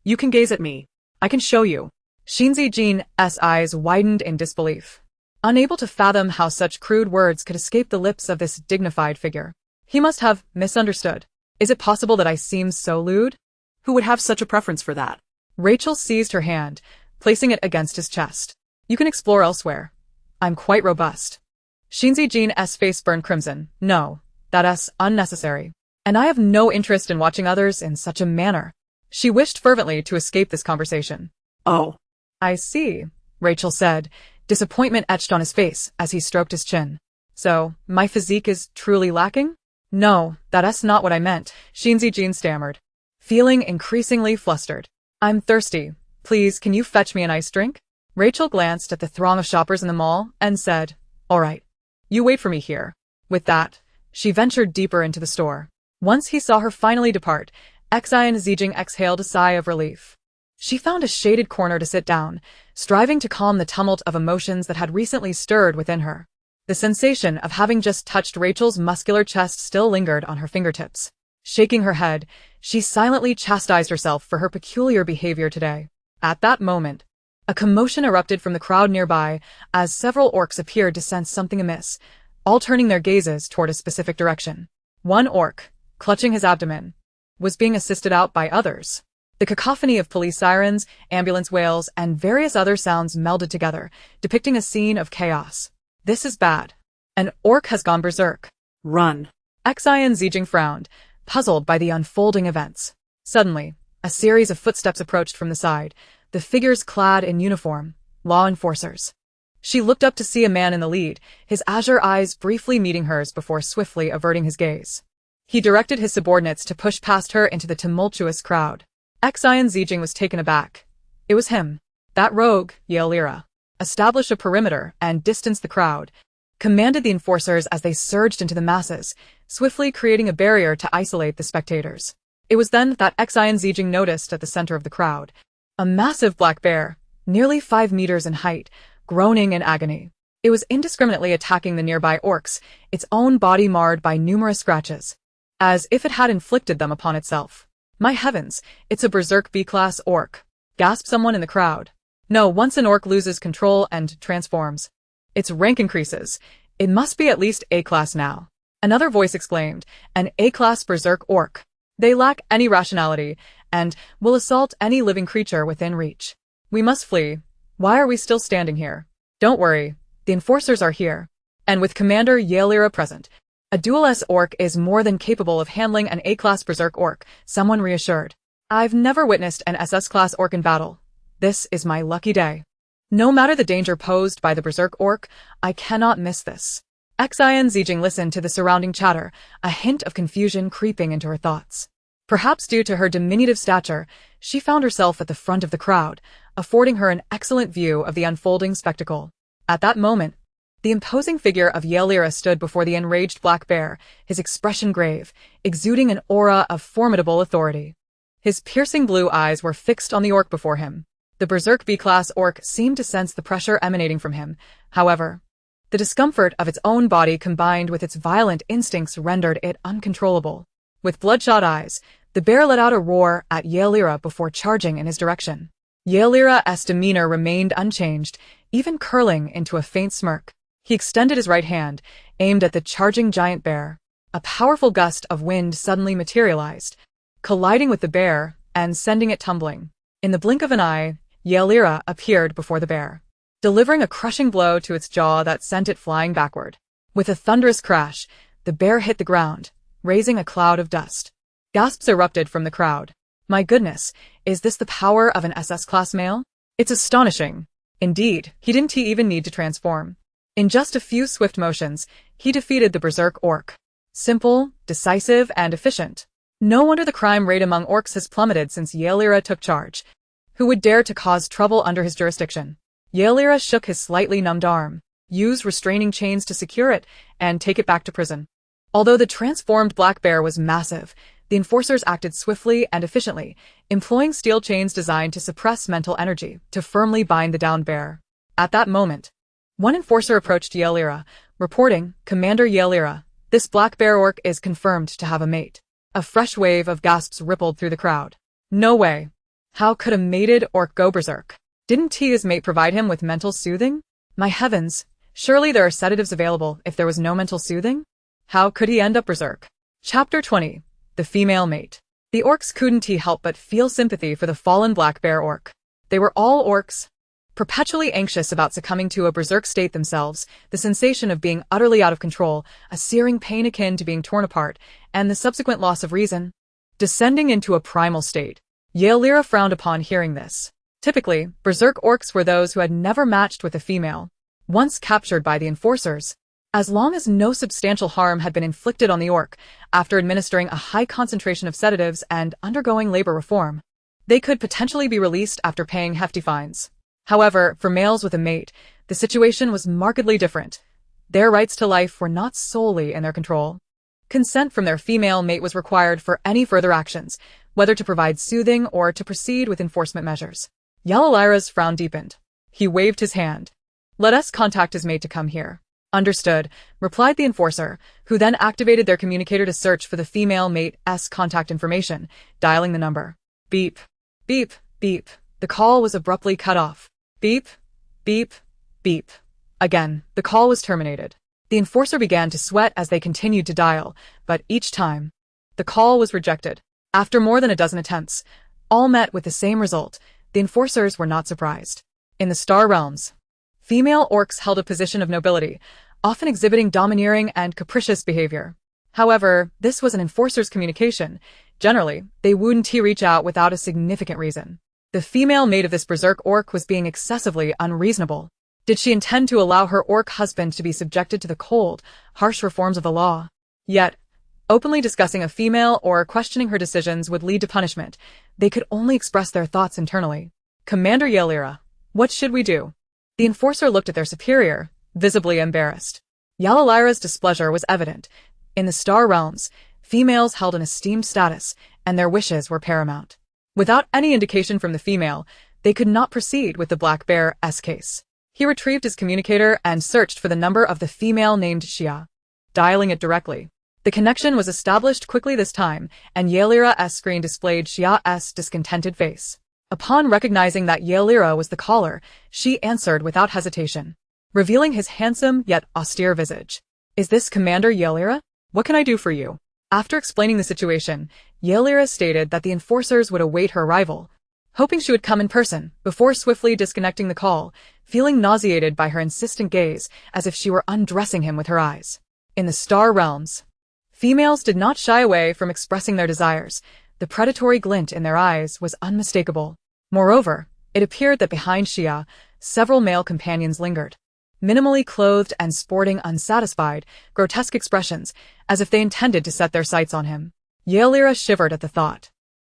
[SPEAKER 2] You can gaze at me. I can show you.
[SPEAKER 1] Xin Zijin's eyes widened in disbelief, unable to fathom how such crude words could escape the lips of this dignified figure. He must have misunderstood. Is it possible that I seem so lewd?
[SPEAKER 2] Who would have such a preference for that?
[SPEAKER 1] Rachel seized her hand, placing it against his chest. You can explore elsewhere. I'm quite robust. Xin Zijin's face burned crimson. No, that's unnecessary. And I have no interest in watching others in such a manner. She wished fervently to escape this conversation.
[SPEAKER 2] Oh.
[SPEAKER 1] I see, Rachel said, disappointment etched on his face as he stroked his chin. So, my physique is truly lacking? No, that's not what I meant, Xin Zijin stammered, feeling increasingly flustered. I'm thirsty. Please, can you fetch me an iced drink? Rachel glanced at the throng of shoppers in the mall and said, All right. You wait for me here. With that, she ventured deeper into the store. Once he saw her finally depart, Xin Zijin exhaled a sigh of relief. She found a shaded corner to sit down, striving to calm the tumult of emotions that had recently stirred within her. The sensation of having just touched Rachel's muscular chest still lingered on her fingertips. Shaking her head, she silently chastised herself for her peculiar behavior today. At that moment, a commotion erupted from the crowd nearby as several orcs appeared to sense something amiss, all turning their gazes toward a specific direction. One orc, clutching his abdomen, was being assisted out by others. The cacophony of police sirens, ambulance wails, and various other sounds melded together, depicting a scene of chaos. This is bad. An orc has gone berserk.
[SPEAKER 2] Run.
[SPEAKER 1] Xin Zijin frowned, puzzled by the unfolding events. Suddenly, a series of footsteps approached from the side, the figures clad in uniform, law enforcers. She looked up to see a man in the lead, his azure eyes briefly meeting hers before swiftly averting his gaze. He directed his subordinates to push past her into the tumultuous crowd. Xin Zijin was taken aback. It was him. That rogue, Yaelira. Establish a perimeter and distance the crowd, commanded the enforcers as they surged into the masses, swiftly creating a barrier to isolate the spectators. It was then that Xin Zijin noticed at the center of the crowd a massive black bear, nearly 5 meters in height, groaning in agony. It was indiscriminately attacking the nearby orcs, its own body marred by numerous scratches, as if it had inflicted them upon itself. My heavens, it's a berserk B-class orc, gasped someone in the crowd. No, once an orc loses control and transforms, its rank increases. It must be at least A-class now. Another voice exclaimed, an A-class berserk orc. They lack any rationality, and will assault any living creature within reach. We must flee. Why are we still standing here? Don't worry, the enforcers are here. And with Commander Yaelira present, a dual S orc is more than capable of handling an A-class berserk orc, someone reassured. I've never witnessed an SS-class orc in battle. This is my lucky day. No matter the danger posed by the berserk orc, I cannot miss this. Xin Zijin listened to the surrounding chatter, a hint of confusion creeping into her thoughts. Perhaps due to her diminutive stature, she found herself at the front of the crowd, affording her an excellent view of the unfolding spectacle. At that moment, the imposing figure of Yaelira stood before the enraged black bear, his expression grave, exuding an aura of formidable authority. His piercing blue eyes were fixed on the orc before him. The berserk B-class orc seemed to sense the pressure emanating from him. However, the discomfort of its own body combined with its violent instincts rendered it uncontrollable. With bloodshot eyes, the bear let out a roar at Yaelira before charging in his direction. Yaelira's demeanor remained unchanged, even curling into a faint smirk. He extended his right hand, aimed at the charging giant bear. A powerful gust of wind suddenly materialized, colliding with the bear and sending it tumbling. In the blink of an eye, Yaelira appeared before the bear, delivering a crushing blow to its jaw that sent it flying backward. With a thunderous crash, the bear hit the ground, raising a cloud of dust. Gasps erupted from the crowd. My goodness, is this the power of an SS-class male? It's astonishing. Indeed, he didn't even need to transform. In just a few swift motions, he defeated the berserk orc. Simple, decisive, and efficient. No wonder the crime rate among orcs has plummeted since Yaelira took charge. Who would dare to cause trouble under his jurisdiction? Yaelira shook his slightly numbed arm, used restraining chains to secure it, and take it back to prison. Although the transformed black bear was massive, the enforcers acted swiftly and efficiently, employing steel chains designed to suppress mental energy to firmly bind the downed bear. At that moment, One enforcer approached Yelira, reporting, "Commander Yelira, this black bear orc is confirmed to have a mate." A fresh wave of gasps rippled through the crowd. No way. How could a mated orc go berserk? Didn't his mate provide him with mental soothing? My heavens, surely there are sedatives available if there was no mental soothing? How could he end up berserk? Chapter 20. The Female Mate. The orcs couldn't help but feel sympathy for the fallen black bear orc. They were all orcs, perpetually anxious about succumbing to a berserk state themselves, the sensation of being utterly out of control, a searing pain akin to being torn apart, and the subsequent loss of reason. Descending into a primal state. Yelira frowned upon hearing this. Typically, berserk orcs were those who had never matched with a female. Once captured by the enforcers, as long as no substantial harm had been inflicted on the orc, after administering a high concentration of sedatives and undergoing labor reform, they could potentially be released after paying hefty fines. However, for males with a mate, the situation was markedly different. Their rights to life were not solely in their control. Consent from their female mate was required for any further actions, whether to provide soothing or to proceed with enforcement measures. Yelira's frown deepened. He waved his hand. "Let us contact his mate to come here." "Understood," replied the enforcer, who then activated their communicator to search for the female mate's contact information, dialing the number. Beep. Beep. Beep. The call was abruptly cut off. Beep. Beep. Beep. Again, the call was terminated. The enforcer began to sweat as they continued to dial, but each time, the call was rejected. After more than a dozen attempts, all met with the same result. The enforcers were not surprised. In the Star Realms, female orcs held a position of nobility, often exhibiting domineering and capricious behavior. However, this was an enforcer's communication. Generally, they wouldn't reach out without a significant reason. The female mate of this berserk orc was being excessively unreasonable. Did she intend to allow her orc husband to be subjected to the cold, harsh reforms of the law? Yet, openly discussing a female or questioning her decisions would lead to punishment. They could only express their thoughts internally. "Commander Yelira, what should we do?" The enforcer looked at their superior, visibly embarrassed. Yelira's displeasure was evident. In the Star Realms, females held an esteemed status, and their wishes were paramount. Without any indication from the female, they could not proceed with the black bear's case. He retrieved his communicator and searched for the number of the female named Xia. Dialing it directly. The connection was established quickly this time, and Yelira's screen displayed Xia's discontented face. Upon recognizing that Yelira was the caller, she answered without hesitation, revealing his handsome yet austere visage. "Is this Commander Yelira? What can I do for you?" After explaining the situation, Yelira stated that the enforcers would await her arrival, hoping she would come in person, before swiftly disconnecting the call, feeling nauseated by her insistent gaze, as if she were undressing him with her eyes. In the Star Realms, females did not shy away from expressing their desires. The predatory glint in their eyes was unmistakable. Moreover, it appeared that behind Xia, several male companions lingered. Minimally clothed and sporting unsatisfied, grotesque expressions, as if they intended to set their sights on him. Yelira shivered at the thought.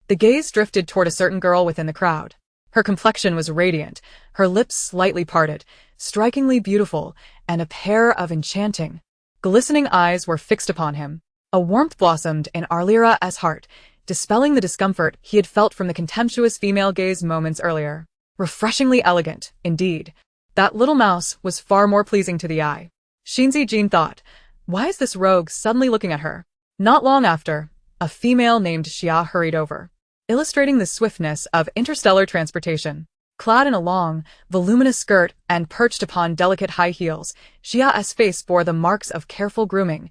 [SPEAKER 1] The gaze drifted toward a certain girl within the crowd. Her complexion was radiant, her lips slightly parted, strikingly beautiful, and a pair of enchanting, glistening eyes were fixed upon him. A warmth blossomed in Yelira's heart, dispelling the discomfort he had felt from the contemptuous female gaze moments earlier. Refreshingly elegant, indeed. That little mouse was far more pleasing to the eye. Xin Zijin thought, why is this rogue suddenly looking at her? Not long after, a female named Xia hurried over, illustrating the swiftness of interstellar transportation. Clad in a long, voluminous skirt and perched upon delicate high heels, Xia's face bore the marks of careful grooming,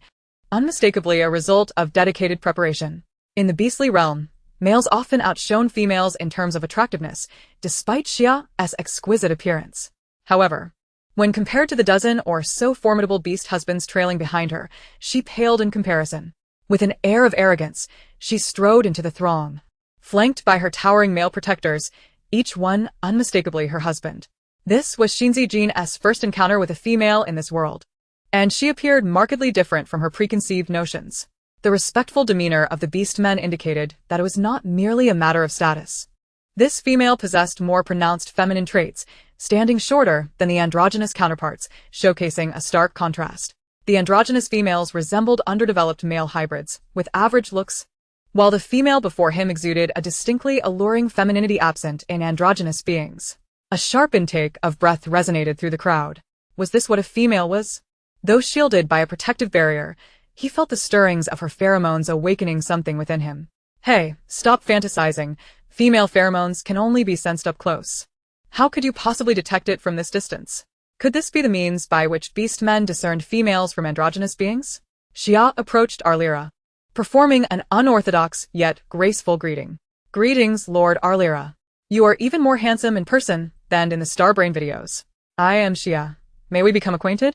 [SPEAKER 1] unmistakably a result of dedicated preparation. In the beastly realm, males often outshone females in terms of attractiveness, despite Xia's exquisite appearance. However, when compared to the dozen or so formidable beast husbands trailing behind her, she paled in comparison. With an air of arrogance, she strode into the throng, flanked by her towering male protectors, each one unmistakably her husband. This was Xin Zijin's first encounter with a female in this world, and she appeared markedly different from her preconceived notions. The respectful demeanor of the beast men indicated that it was not merely a matter of status. This female possessed more pronounced feminine traits, standing shorter than the androgynous counterparts, showcasing a stark contrast. The androgynous females resembled underdeveloped male hybrids, with average looks, while the female before him exuded a distinctly alluring femininity absent in androgynous beings. A sharp intake of breath resonated through the crowd. Was this what a female was? Though shielded by a protective barrier, he felt the stirrings of her pheromones awakening something within him. Hey, stop fantasizing. Female pheromones can only be sensed up close. How could you possibly detect it from this distance? Could this be the means by which beast men discerned females from androgynous beings? Xia approached Arlyra, performing an unorthodox yet graceful greeting. Greetings, Lord Arlyra. You are even more handsome in person than in the Starbrain videos. I am Xia. May we become acquainted?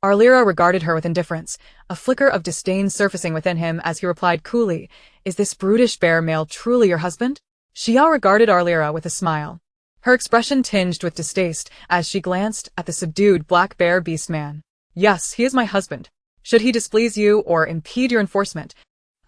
[SPEAKER 1] Arlyra regarded her with indifference, a flicker of disdain surfacing within him as he replied coolly, Is this brutish bear male truly your husband? Xia regarded Arlyra with a smile. Her expression tinged with distaste as she glanced at the subdued black bear beast man. Yes, he is my husband. Should he displease you or impede your enforcement,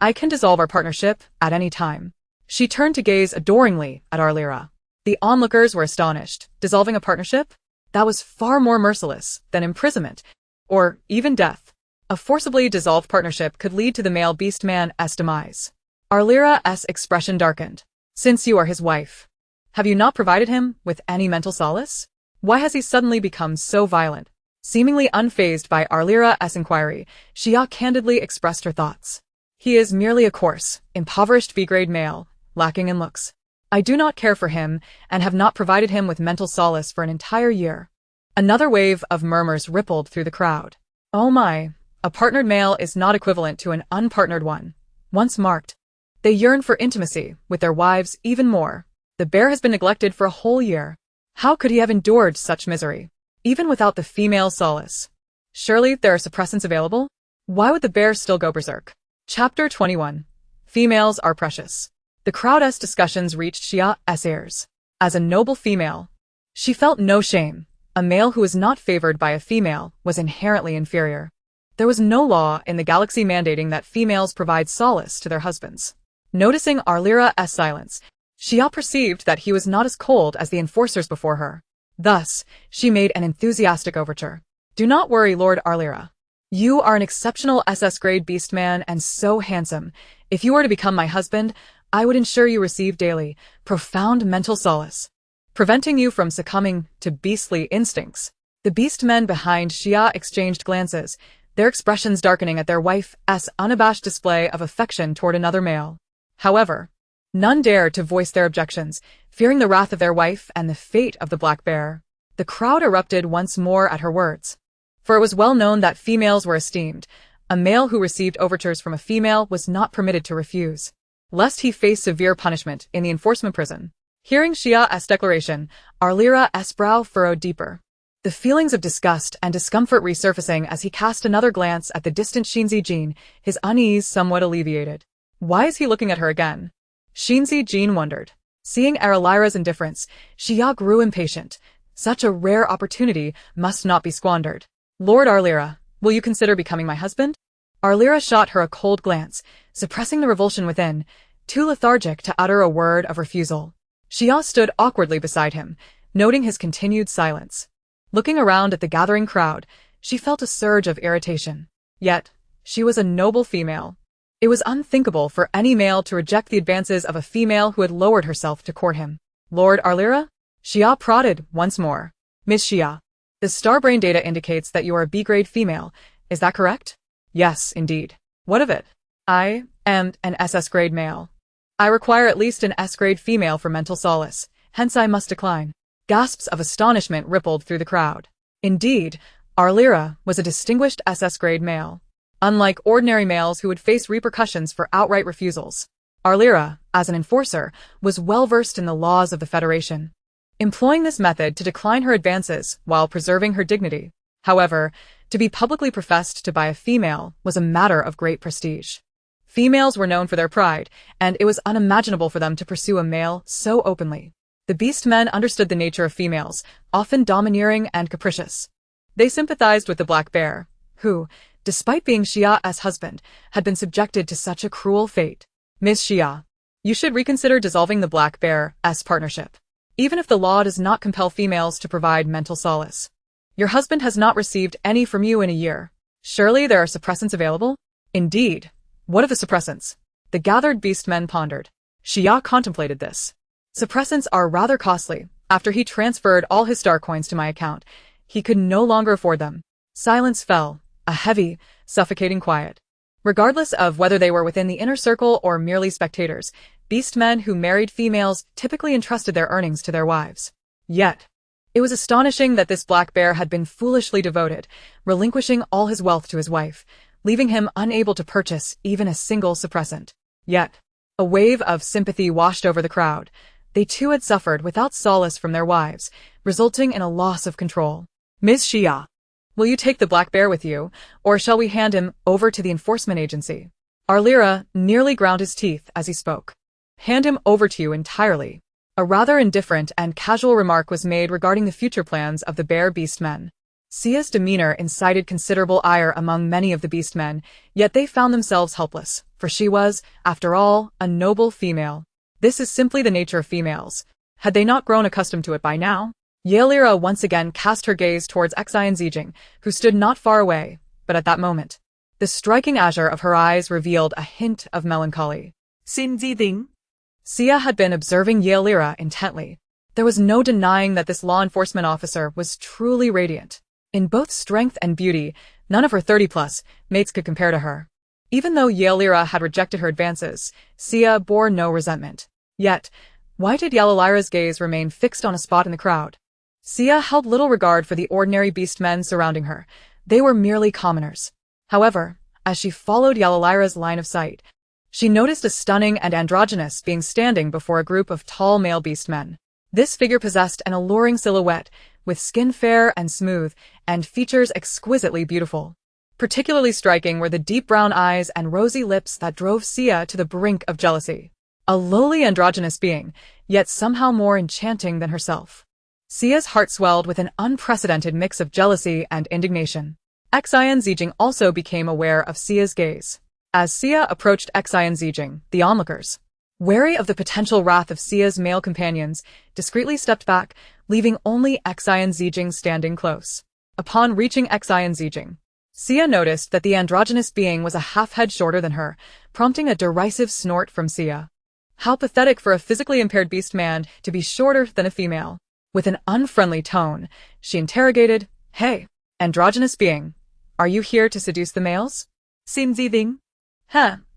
[SPEAKER 1] I can dissolve our partnership at any time. She turned to gaze adoringly at Arlyra. The onlookers were astonished. Dissolving a partnership? That was far more merciless than imprisonment, or even death. A forcibly dissolved partnership could lead to the male beast man's demise. Arlyra's expression darkened. Since you are his wife, have you not provided him with any mental solace? Why has he suddenly become so violent? Seemingly unfazed by Arlyra's inquiry, Xia candidly expressed her thoughts. He is merely a coarse, impoverished B-grade male, lacking in looks. I do not care for him and have not provided him with mental solace for an entire year. Another wave of murmurs rippled through the crowd. Oh my, a partnered male is not equivalent to an unpartnered one. Once marked, they yearn for intimacy with their wives even more. The bear has been neglected for a whole year. How could he have endured such misery, even without the female solace? Surely there are suppressants available? Why would the bear still go berserk? Chapter 21. Females are precious. The crowd's discussions reached Xia's ears. As a noble female, she felt no shame. A male who was not favored by a female was inherently inferior. There was no law in the galaxy mandating that females provide solace to their husbands. Noticing Arlyra's silence, Xia perceived that he was not as cold as the enforcers before her. Thus, she made an enthusiastic overture. Do not worry, Lord Arlyra. You are an exceptional SS-grade beast man and so handsome. If you were to become my husband, I would ensure you receive daily, profound mental solace, preventing you from succumbing to beastly instincts. The beast men behind Xia exchanged glances, their expressions darkening at their wife's unabashed display of affection toward another male. However, none dared to voice their objections, fearing the wrath of their wife and the fate of the black bear. The crowd erupted once more at her words. For it was well known that females were esteemed. A male who received overtures from a female was not permitted to refuse, lest he face severe punishment in the enforcement prison. Hearing Xia's declaration, Arlyra's brow furrowed deeper, the feelings of disgust and discomfort resurfacing as he cast another glance at the distant Xin Zijin, his unease somewhat alleviated. Why is he looking at her again? Xin Zijin wondered. Seeing Arlyra's indifference, Xia grew impatient. Such a rare opportunity must not be squandered. Lord Arlyra, will you consider becoming my husband? Arlyra shot her a cold glance, suppressing the revulsion within, too lethargic to utter a word of refusal. Xia stood awkwardly beside him, noting his continued silence. Looking around at the gathering crowd, she felt a surge of irritation. Yet, she was a noble female. It was unthinkable for any male to reject the advances of a female who had lowered herself to court him. Lord Arlyra? Xia prodded once more. Miss Xia, the Starbrain data indicates that you are a B-grade female. Is that correct? Yes, indeed. What of it? I am an SS-grade male. I require at least an S-grade female for mental solace, hence I must decline. Gasps of astonishment rippled through the crowd. Indeed, Arlyra was a distinguished SS-grade male. Unlike ordinary males who would face repercussions for outright refusals, Arlyra, as an enforcer, was well versed in the laws of the Federation, employing this method to decline her advances while preserving her dignity. However, to be publicly professed to by a female was a matter of great prestige. Females were known for their pride, and it was unimaginable for them to pursue a male so openly. The beast men understood the nature of females, often domineering and capricious. They sympathized with the black bear, who, despite being Xia's husband, had been subjected to such a cruel fate. Miss Xia, you should reconsider dissolving the black bear's partnership, even if the law does not compel females to provide mental solace. Your husband has not received any from you in a year. Surely there are suppressants available? Indeed. What of the suppressants? The gathered beast men pondered. Xia contemplated this. Suppressants are rather costly. After he transferred all his star coins to my account, He could no longer afford them. Silence fell, a heavy, suffocating quiet. Regardless of whether they were within the inner circle or merely spectators, beastmen who married females typically entrusted their earnings to their wives. Yet, it was astonishing that this black bear had been foolishly devoted, relinquishing all his wealth to his wife, leaving him unable to purchase even a single suppressant. Yet, a wave of sympathy washed over the crowd. They too had suffered without solace from their wives, resulting in a loss of control.
[SPEAKER 2] Ms. Xia,
[SPEAKER 1] Will you take the black bear with you, or shall we hand him over to the enforcement agency? Arlira nearly ground his teeth as he spoke. Hand him over to you entirely. A rather indifferent and casual remark was made regarding the future plans of the bear beastmen. Xia's demeanor incited considerable ire among many of the beastmen, yet they found themselves helpless, for she was, after all, a noble female. This is simply the nature of females. Had they not grown accustomed to it by now? Yaelira once again cast her gaze towards Xin Zijin, who stood not far away, but at that moment, the striking azure of her eyes revealed a hint of melancholy.
[SPEAKER 2] Xin Zijin.
[SPEAKER 1] Xia had been observing Yaelira intently. There was no denying that this law enforcement officer was truly radiant. In both strength and beauty, none of her 30-plus mates could compare to her. Even though Yaelira had rejected her advances, Xia bore no resentment. Yet, why did Yaelira's gaze remain fixed on a spot in the crowd? Xia held little regard for the ordinary beastmen surrounding her. They were merely commoners. However, as she followed Yaelira's line of sight, she noticed a stunning and androgynous being standing before a group of tall male beastmen. This figure possessed an alluring silhouette, with skin fair and smooth, and features exquisitely beautiful. Particularly striking were the deep brown eyes and rosy lips that drove Xia to the brink of jealousy. A lowly androgynous being, yet somehow more enchanting than herself. Xia's heart swelled with an unprecedented mix of jealousy and indignation. Xin Zijin also became aware of Xia's gaze. As Xia approached Xin Zijin, the onlookers, wary of the potential wrath of Xia's male companions, discreetly stepped back, leaving only Xin Zijin standing close. Upon reaching Xin Zijin, Xia noticed that the androgynous being was a half-head shorter than her, prompting a derisive snort from Xia. How pathetic for a physically impaired beast man to be shorter than a female. With an unfriendly tone, she interrogated, "Hey, androgynous being, are you here to seduce the males?"
[SPEAKER 2] Xin Zijin.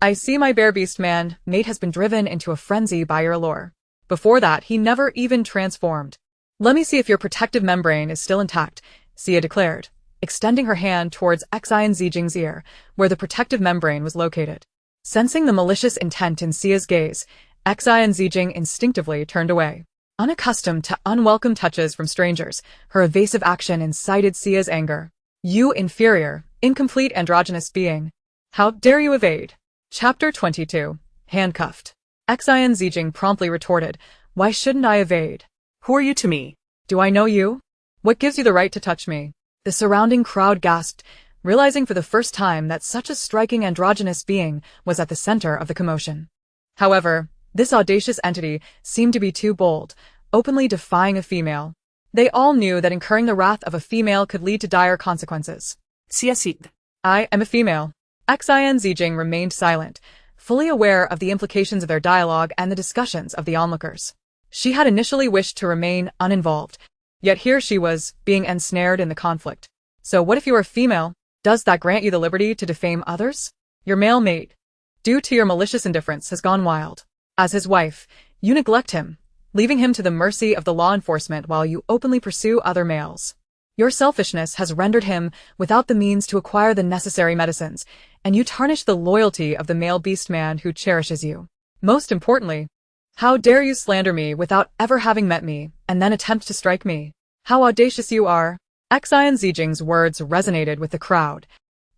[SPEAKER 1] I see my bear beast man mate has been driven into a frenzy by your allure. Before that, he never even transformed. Let me see if your protective membrane is still intact, Xia declared, extending her hand towards Xin Zijin's ear, where the protective membrane was located. Sensing the malicious intent in Xia's gaze, Xin Zijin instinctively turned away. Unaccustomed to unwelcome touches from strangers, her evasive action incited Xia's anger. You inferior, incomplete androgynous being. How dare you evade? Chapter 22. Handcuffed. Xin Zijin promptly retorted, "Why shouldn't I evade?
[SPEAKER 2] Who are you to me?
[SPEAKER 1] Do I know you? What gives you the right to touch me?" The surrounding crowd gasped, realizing for the first time that such a striking androgynous being was at the center of the commotion. However, this audacious entity seemed to be too bold, openly defying a female. They all knew that incurring the wrath of a female could lead to dire consequences.
[SPEAKER 2] Xia.
[SPEAKER 1] I am a female. Xin Zijin remained silent, fully aware of the implications of their dialogue and the discussions of the onlookers. She had initially wished to remain uninvolved, yet here she was, being ensnared in the conflict. So what if you are a female? Does that grant you the liberty to defame others? Your male mate, due to your malicious indifference, has gone wild. As his wife, you neglect him, leaving him to the mercy of the law enforcement while you openly pursue other males. Your selfishness has rendered him without the means to acquire the necessary medicines, and you tarnish the loyalty of the male beast man who cherishes you. Most importantly, how dare you slander me without ever having met me, and then attempt to strike me? How audacious you are! Xin Zijin's words resonated with the crowd,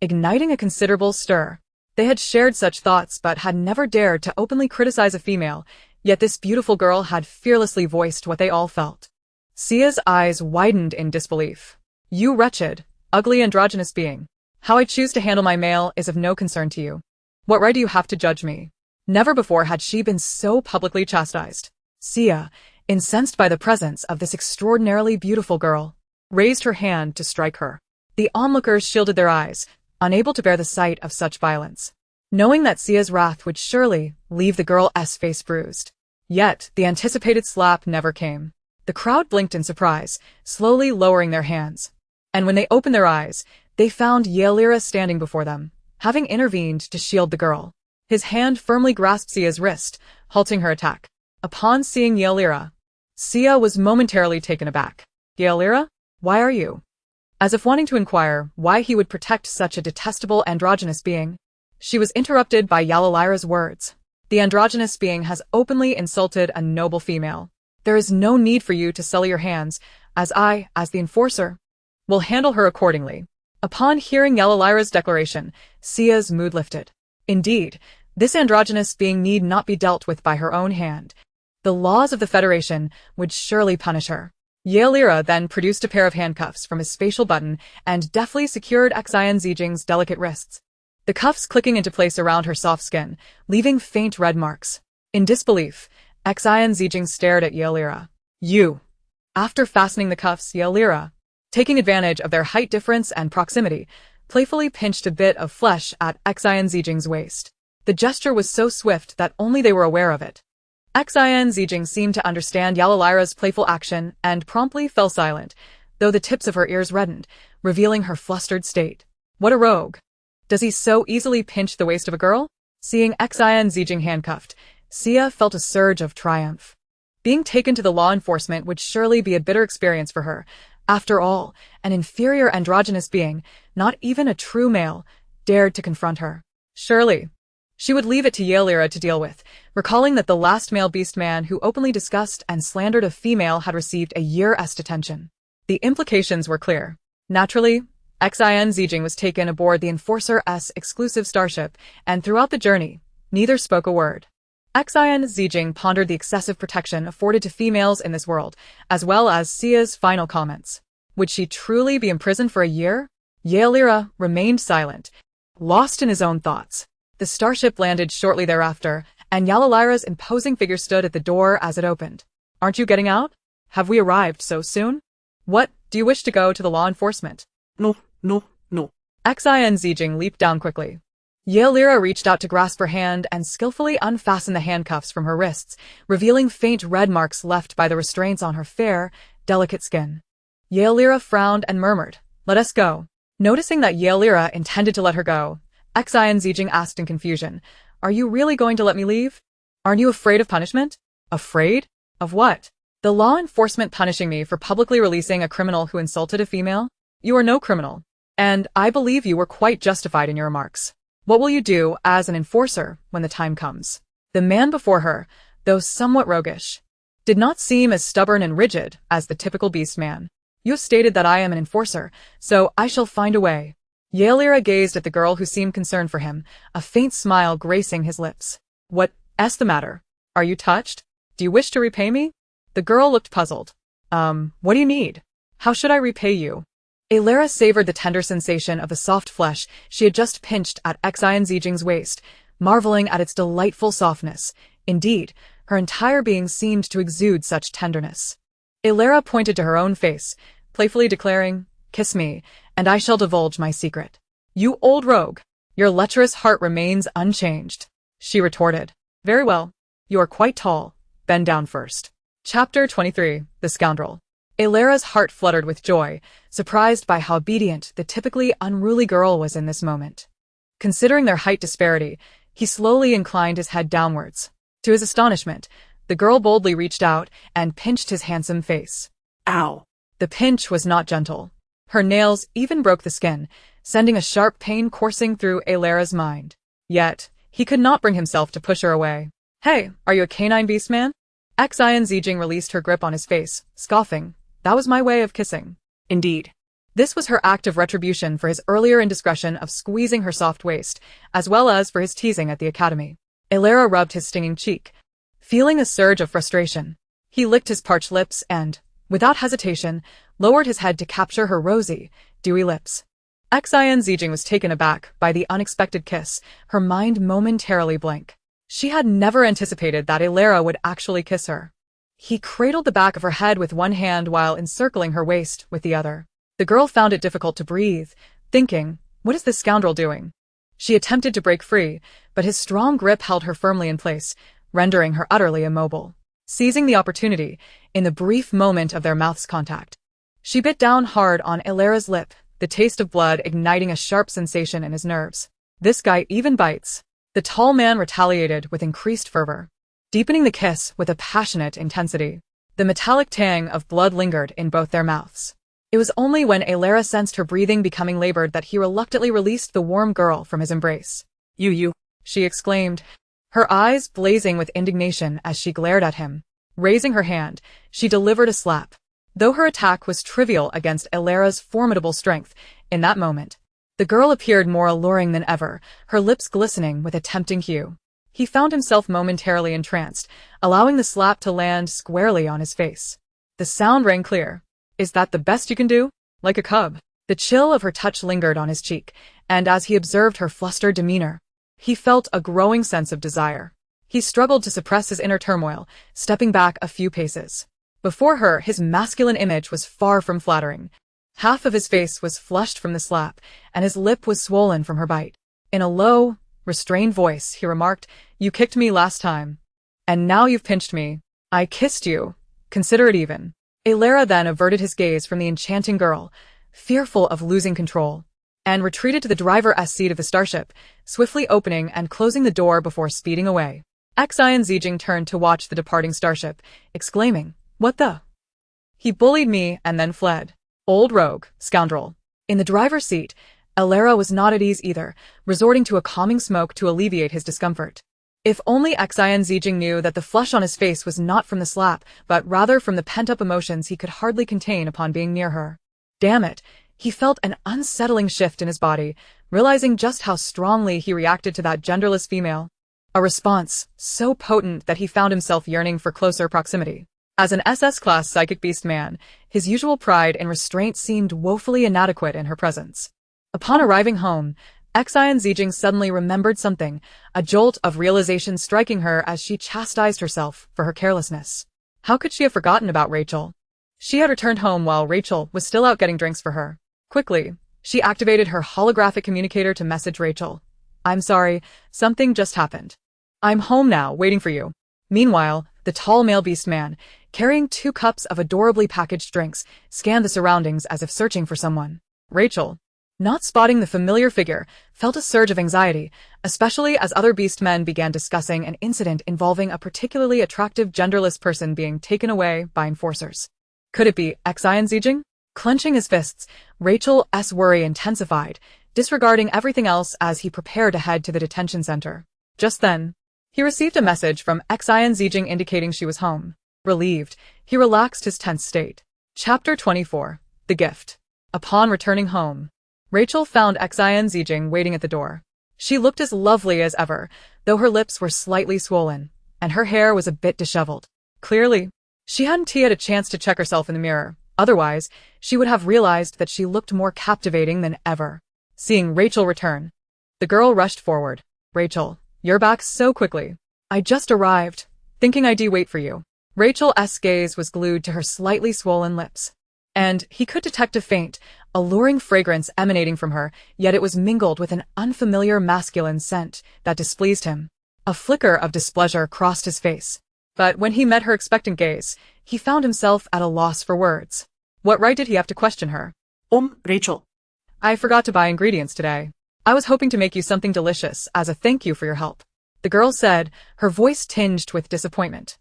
[SPEAKER 1] igniting a considerable stir. They had shared such thoughts but had never dared to openly criticize a female, yet this beautiful girl had fearlessly voiced what they all felt. Xia's eyes widened in disbelief. You wretched, ugly androgynous being. How I choose to handle my male is of no concern to you. What right do you have to judge me? Never before had she been so publicly chastised. Xia, incensed by the presence of this extraordinarily beautiful girl, raised her hand to strike her. The onlookers shielded their eyes, unable to bear the sight of such violence, knowing that Xia's wrath would surely leave the girl's face bruised. Yet, the anticipated slap never came. The crowd blinked in surprise, slowly lowering their hands. And when they opened their eyes, they found Yaelira standing before them, having intervened to shield the girl. His hand firmly grasped Sia's wrist, halting her attack. Upon seeing Yaelira, Sia was momentarily taken aback. Yaelira, why are you? As if wanting to inquire why he would protect such a detestable androgynous being, she was interrupted by Yaelira's words. The androgynous being has openly insulted a noble female. There is no need for you to sully your hands, as I, as the enforcer, will handle her accordingly. Upon hearing Yaelira's declaration, Sia's mood lifted. Indeed, this androgynous being need not be dealt with by her own hand. The laws of the Federation would surely punish her. Yaelira then produced a pair of handcuffs from his spatial button and deftly secured Xin Zijin's delicate wrists, the cuffs clicking into place around her soft skin, leaving faint red marks. In disbelief, Xin Zijin stared at Yaelira. You. After fastening the cuffs, Yaelira, taking advantage of their height difference and proximity, playfully pinched a bit of flesh at Xin Zijin's waist. The gesture was so swift that only they were aware of it. Xin Zijin seemed to understand Yaelira's playful action and promptly fell silent, though the tips of her ears reddened, revealing her flustered state. What a rogue! Does he so easily pinch the waist of a girl? Seeing Xin Zijin handcuffed, Sia felt a surge of triumph. Being taken to the law enforcement would surely be a bitter experience for her. After all, an inferior androgynous being, not even a true male, dared to confront her. Surely, she would leave it to Yaelira to deal with, recalling that the last male beast man who openly discussed and slandered a female had received a year's detention. The implications were clear. Naturally, Xin Zijin was taken aboard the Enforcer's exclusive starship, and throughout the journey, neither spoke a word. Xin Zijin pondered the excessive protection afforded to females in this world, as well as Sia's final comments. Would she truly be imprisoned for a year? Yaelira remained silent, lost in his own thoughts. The starship landed shortly thereafter, and Yaelira's imposing figure stood at the door as it opened. Aren't you getting out? Have we arrived so soon? What, do you wish to go to the law enforcement?
[SPEAKER 2] No.
[SPEAKER 1] Xin Zijin leaped down quickly. Yaelira reached out to grasp her hand and skillfully unfastened the handcuffs from her wrists, revealing faint red marks left by the restraints on her fair, delicate skin. Yaelira frowned and murmured, "Let us go." Noticing that Yaelira intended to let her go, Xin Zijin asked in confusion, "Are you really going to let me leave? Aren't you afraid of punishment?" Afraid? Of what? The law enforcement punishing me for publicly releasing a criminal who insulted a female? You are no criminal, and I believe you were quite justified in your remarks. What will you do as an enforcer when the time comes? The man before her, though somewhat roguish, did not seem as stubborn and rigid as the typical beast man. You have stated that I am an enforcer, so I shall find a way. Yaelira gazed at the girl who seemed concerned for him, a faint smile gracing his lips. What's the matter? Are you touched? Do you wish to repay me? The girl looked puzzled. What do you need? How should I repay you? Yaelira savored the tender sensation of the soft flesh she had just pinched at Xin Zijin's waist, marveling at its delightful softness. Indeed, her entire being seemed to exude such tenderness. Yaelira pointed to her own face, playfully declaring, "Kiss me, and I shall divulge my secret." "You old rogue! Your lecherous heart remains unchanged," she retorted. "Very well. You are quite tall. Bend down first." Chapter 23. The Scoundrel. Yaelira's heart fluttered with joy, surprised by how obedient the typically unruly girl was in this moment. Considering their height disparity, he slowly inclined his head downwards. To his astonishment, the girl boldly reached out and pinched his handsome face.
[SPEAKER 2] Ow.
[SPEAKER 1] The pinch was not gentle. Her nails even broke the skin, sending a sharp pain coursing through Yaelira's mind. Yet, he could not bring himself to push her away. "Hey, are you a canine beast man?" Xin Zijin released her grip on his face, scoffing. "That was my way of kissing." Indeed. This was her act of retribution for his earlier indiscretion of squeezing her soft waist, as well as for his teasing at the academy. Yaelira rubbed his stinging cheek, feeling a surge of frustration. He licked his parched lips and, without hesitation, lowered his head to capture her rosy, dewy lips. Xin Zijin was taken aback by the unexpected kiss, her mind momentarily blank. She had never anticipated that Yaelira would actually kiss her. He cradled the back of her head with one hand while encircling her waist with the other. The girl found it difficult to breathe, thinking, "What is this scoundrel doing?" She attempted to break free, but his strong grip held her firmly in place, rendering her utterly immobile. Seizing the opportunity, in the brief moment of their mouths' contact, She bit down hard on Ilara's lip, the taste of blood igniting a sharp sensation in his nerves. This guy even bites. The tall man retaliated with increased fervor, deepening the kiss with a passionate intensity. The metallic tang of blood lingered in both their mouths. It was only when Ilara sensed her breathing becoming labored that he reluctantly released the warm girl from his embrace.
[SPEAKER 2] You,
[SPEAKER 1] She exclaimed, her eyes blazing with indignation as she glared at him. Raising her hand, she delivered a slap. Though her attack was trivial against Ilara's formidable strength, in that moment, the girl appeared more alluring than ever, her lips glistening with a tempting hue. He found himself momentarily entranced, allowing the slap to land squarely on his face. The sound rang clear. Is that the best you can do? Like a cub. The chill of her touch lingered on his cheek, and as he observed her flustered demeanor, he felt a growing sense of desire. He struggled to suppress his inner turmoil, stepping back a few paces. Before her, his masculine image was far from flattering. Half of his face was flushed from the slap, and his lip was swollen from her bite. In a low, restrained voice, he remarked, "You kicked me last time. And now you've pinched me. I kissed you. Consider it even." Ilara then averted his gaze from the enchanting girl, fearful of losing control, and retreated to the driver's seat of the starship, swiftly opening and closing the door before speeding away. Xin Zijin turned to watch the departing starship, exclaiming, "What the?" He bullied me and then fled. Old rogue, scoundrel. In the driver's seat, Ilara was not at ease either, resorting to a calming smoke to alleviate his discomfort. If only Xin Zijin knew that the flush on his face was not from the slap, but rather from the pent-up emotions he could hardly contain upon being near her. Damn it, he felt an unsettling shift in his body, realizing just how strongly he reacted to that genderless female. A response so potent that he found himself yearning for closer proximity. As an SS-class psychic beast man, his usual pride and restraint seemed woefully inadequate in her presence. Upon arriving home, Xin Zijin suddenly remembered something, a jolt of realization striking her as she chastised herself for her carelessness. How could she have forgotten about Rachel? She had returned home while Rachel was still out getting drinks for her. Quickly, she activated her holographic communicator to message Rachel. "I'm sorry, something just happened. I'm home now, waiting for you." Meanwhile, the tall male beast man, carrying 2 cups of adorably packaged drinks, scanned the surroundings as if searching for someone. Rachel, not spotting the familiar figure, felt a surge of anxiety, especially as other beast men began discussing an incident involving a particularly attractive genderless person being taken away by enforcers. Could it be Xin Zijin? Clenching his fists, Rachel's worry intensified, disregarding everything else as he prepared to head to the detention center. Just then, he received a message from Xin Zijin indicating she was home. Relieved, he relaxed his tense state. Chapter 24. The Gift. Upon returning home, Rachel found Xin Zijin waiting at the door. She looked as lovely as ever, though her lips were slightly swollen, and her hair was a bit disheveled. Clearly, she hadn't had a chance to check herself in the mirror. Otherwise, she would have realized that she looked more captivating than ever. Seeing Rachel return, the girl rushed forward. "Rachel, you're back so quickly. I just arrived, thinking I'd wait for you." Rachel's gaze was glued to her slightly swollen lips, and he could detect a faint, alluring fragrance emanating from her, yet it was mingled with an unfamiliar masculine scent that displeased him. A flicker of displeasure crossed his face, but when he met her expectant gaze, he found himself at a loss for words. What right did he have to question her?
[SPEAKER 2] Rachel.
[SPEAKER 1] "I forgot to buy ingredients today. I was hoping to make you something delicious as a thank you for your help," the girl said, her voice tinged with disappointment.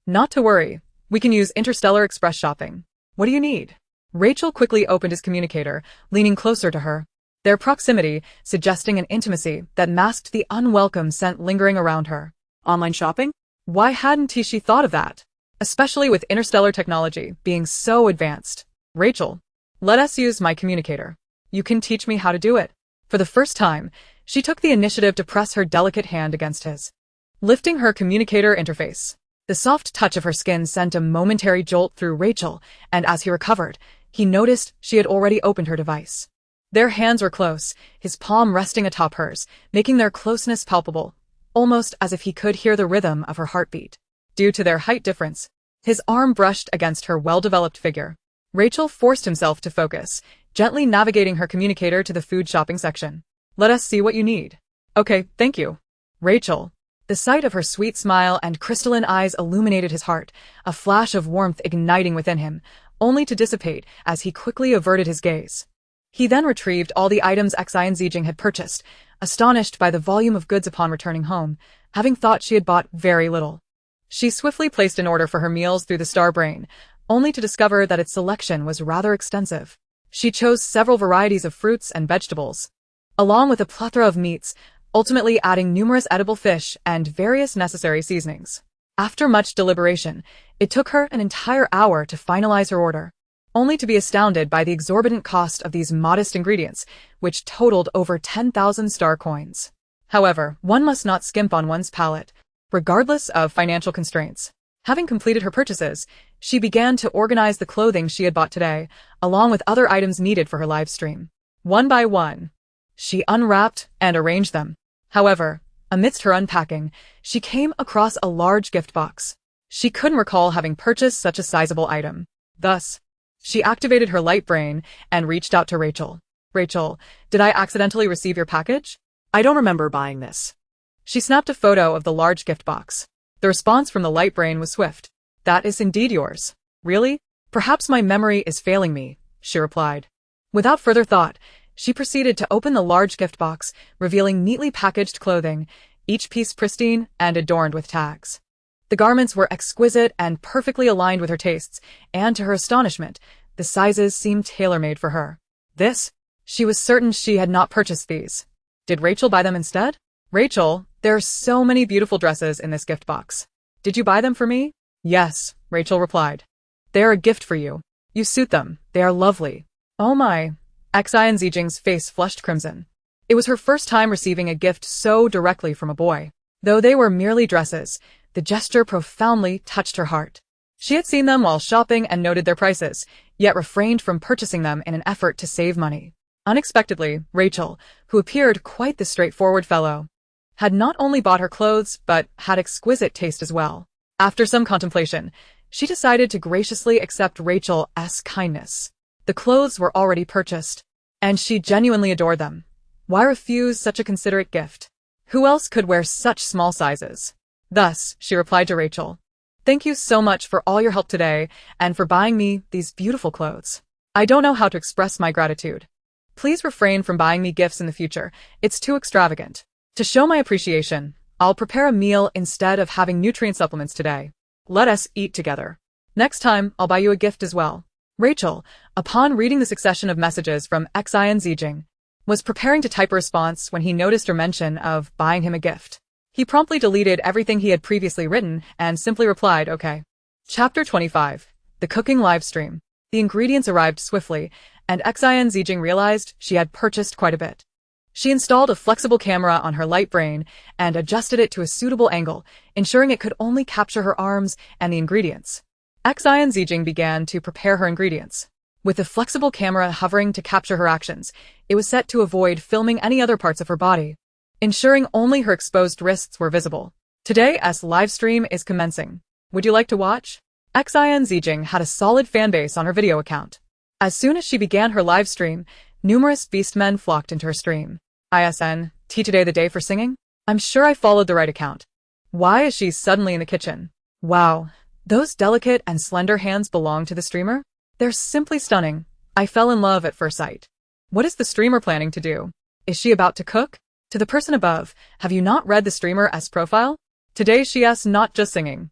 [SPEAKER 1] "Not to worry, we can use Interstellar Express shopping. What do you need?" Rachel quickly opened his communicator, leaning closer to her, their proximity suggesting an intimacy that masked the unwelcome scent lingering around her.
[SPEAKER 2] Online shopping?
[SPEAKER 1] Why hadn't she thought of that? Especially with interstellar technology being so advanced. "Rachel, let us use my communicator. You can teach me how to do it." For the first time, she took the initiative to press her delicate hand against his, lifting her communicator interface. The soft touch of her skin sent a momentary jolt through Rachel, and as he recovered, he noticed she had already opened her device. Their hands were close, his palm resting atop hers, making their closeness palpable, almost as if he could hear the rhythm of her heartbeat. Due to their height difference, his arm brushed against her well-developed figure. Rachel forced himself to focus, gently navigating her communicator to the food shopping section. "Let us see what you need." "Okay, thank you." Rachel. The sight of her sweet smile and crystalline eyes illuminated his heart, a flash of warmth igniting within him, only to dissipate as he quickly averted his gaze. He then retrieved all the items Xin Zijin had purchased, astonished by the volume of goods upon returning home, having thought she had bought very little. She swiftly placed an order for her meals through the star brain, only to discover that its selection was rather extensive. She chose several varieties of fruits and vegetables, along with a plethora of meats, ultimately adding numerous edible fish and various necessary seasonings. After much deliberation, it took her an entire hour to finalize her order, only to be astounded by the exorbitant cost of these modest ingredients, which totaled over 10,000 star coins. However, one must not skimp on one's palate, regardless of financial constraints. Having completed her purchases, she began to organize the clothing she had bought today, along with other items needed for her live stream. One by one, she unwrapped and arranged them. However, amidst her unpacking, she came across a large gift box. She couldn't recall having purchased such a sizable item. Thus, she activated her light brain and reached out to Rachel. "Rachel, did I accidentally receive your package?"
[SPEAKER 2] I don't remember buying this.
[SPEAKER 1] She snapped a photo of the large gift box. The response from the light brain was swift. "That is indeed yours." "Really? Perhaps my memory is failing me," she replied. Without further thought, she proceeded to open the large gift box, revealing neatly packaged clothing, each piece pristine and adorned with tags. The garments were exquisite and perfectly aligned with her tastes, and to her astonishment, the sizes seemed tailor-made for her. She was certain she had not purchased these. Did Rachel buy them instead? "Rachel, there are so many beautiful dresses in this gift box. Did you buy them for me?" "Yes," Rachel replied. "They are a gift for you. You suit them. They are lovely." "Oh my." Xin Zijing's face flushed crimson. It was her first time receiving a gift so directly from a boy. Though they were merely dresses, the gesture profoundly touched her heart. She had seen them while shopping and noted their prices, yet refrained from purchasing them in an effort to save money. Unexpectedly, Rachel, who appeared quite the straightforward fellow, had not only bought her clothes but had exquisite taste as well. After some contemplation, she decided to graciously accept Rachel's kindness. The clothes were already purchased, and she genuinely adored them. Why refuse such a considerate gift? Who else could wear such small sizes? Thus, she replied to Rachel, "Thank you so much for all your help today and for buying me these beautiful clothes. I don't know how to express my gratitude. Please refrain from buying me gifts in the future. It's too extravagant. To show my appreciation, I'll prepare a meal instead of having nutrient supplements today. Let us eat together. Next time, I'll buy you a gift as well." Rachel, upon reading the succession of messages from Xin Zijin, was preparing to type a response when he noticed her mention of buying him a gift. He promptly deleted everything he had previously written and simply replied, "Okay." Chapter 25. The Cooking Livestream. The ingredients arrived swiftly, and Xin Zijin realized she had purchased quite a bit. She installed a flexible camera on her light brain and adjusted it to a suitable angle, ensuring it could only capture her arms and the ingredients. Xin Zijin began to prepare her ingredients. With the flexible camera hovering to capture her actions, it was set to avoid filming any other parts of her body, ensuring only her exposed wrists were visible. Today's live stream is commencing. Would you like to watch? Xin Zijin had a solid fanbase on her video account. As soon as she began her live stream, numerous beastmen flocked into her stream. Today the day for singing? I'm sure I followed the right account. Why is she suddenly in the kitchen? Wow, those delicate and slender hands belong to the streamer? They're simply stunning. I fell in love at first sight. What is the streamer planning to do? Is she about to cook? To the person above, have you not read the streamer's profile? Today she's not just singing.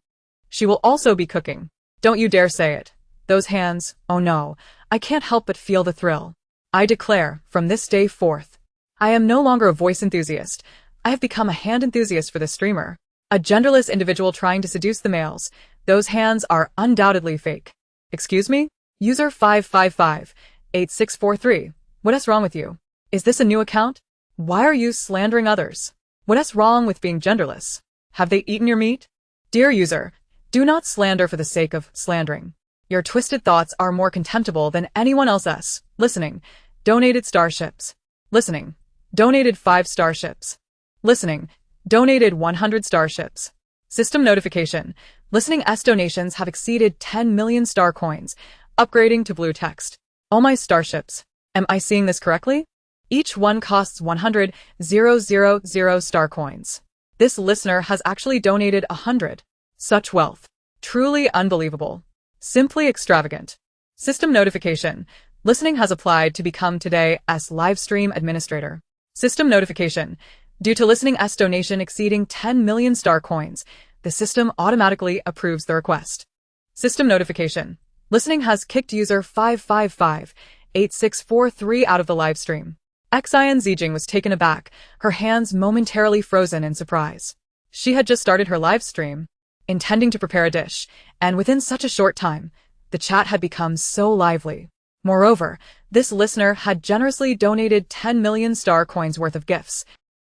[SPEAKER 1] She will also be cooking. Don't you dare say it. Those hands, oh no, I can't help but feel the thrill. I declare, from this day forth, I am no longer a voice enthusiast. I have become a hand enthusiast for the streamer. A genderless individual trying to seduce the males. Those hands are undoubtedly fake. Excuse me? User 5558643. What is wrong with you? Is this a new account? Why are you slandering others? What is wrong with being genderless? Have they eaten your meat? Dear user, do not slander for the sake of slandering. Your twisted thoughts are more contemptible than anyone else's. Listening. Donated starships. Listening. Donated 5 starships. Listening. Donated 100 starships. System notification. Listening's donations have exceeded 10 million star coins, upgrading to blue text. All my starships. Am I seeing this correctly? Each one costs 100,000 star coins. This listener has actually donated 100. Such wealth. Truly unbelievable. Simply extravagant. System notification. Listening has applied to become today's live stream administrator. System notification. Due to listening's donation exceeding 10 million star coins, the system automatically approves the request. System notification. Listening has kicked user 5558643 out of the live stream. Xin Zijin was taken aback, her hands momentarily frozen in surprise. She had just started her live stream, intending to prepare a dish, and within such a short time, the chat had become so lively. Moreover, this listener had generously donated 10 million star coins worth of gifts.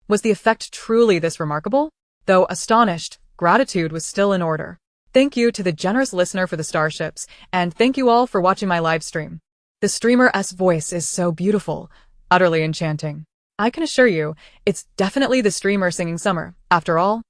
[SPEAKER 1] Was the effect truly this remarkable? Though astonished, gratitude was still in order. Thank you to the generous listener for the starships, and thank you all for watching my live stream. The streamer's voice is so beautiful, utterly enchanting. I can assure you, it's definitely the streamer singing Summer. After all,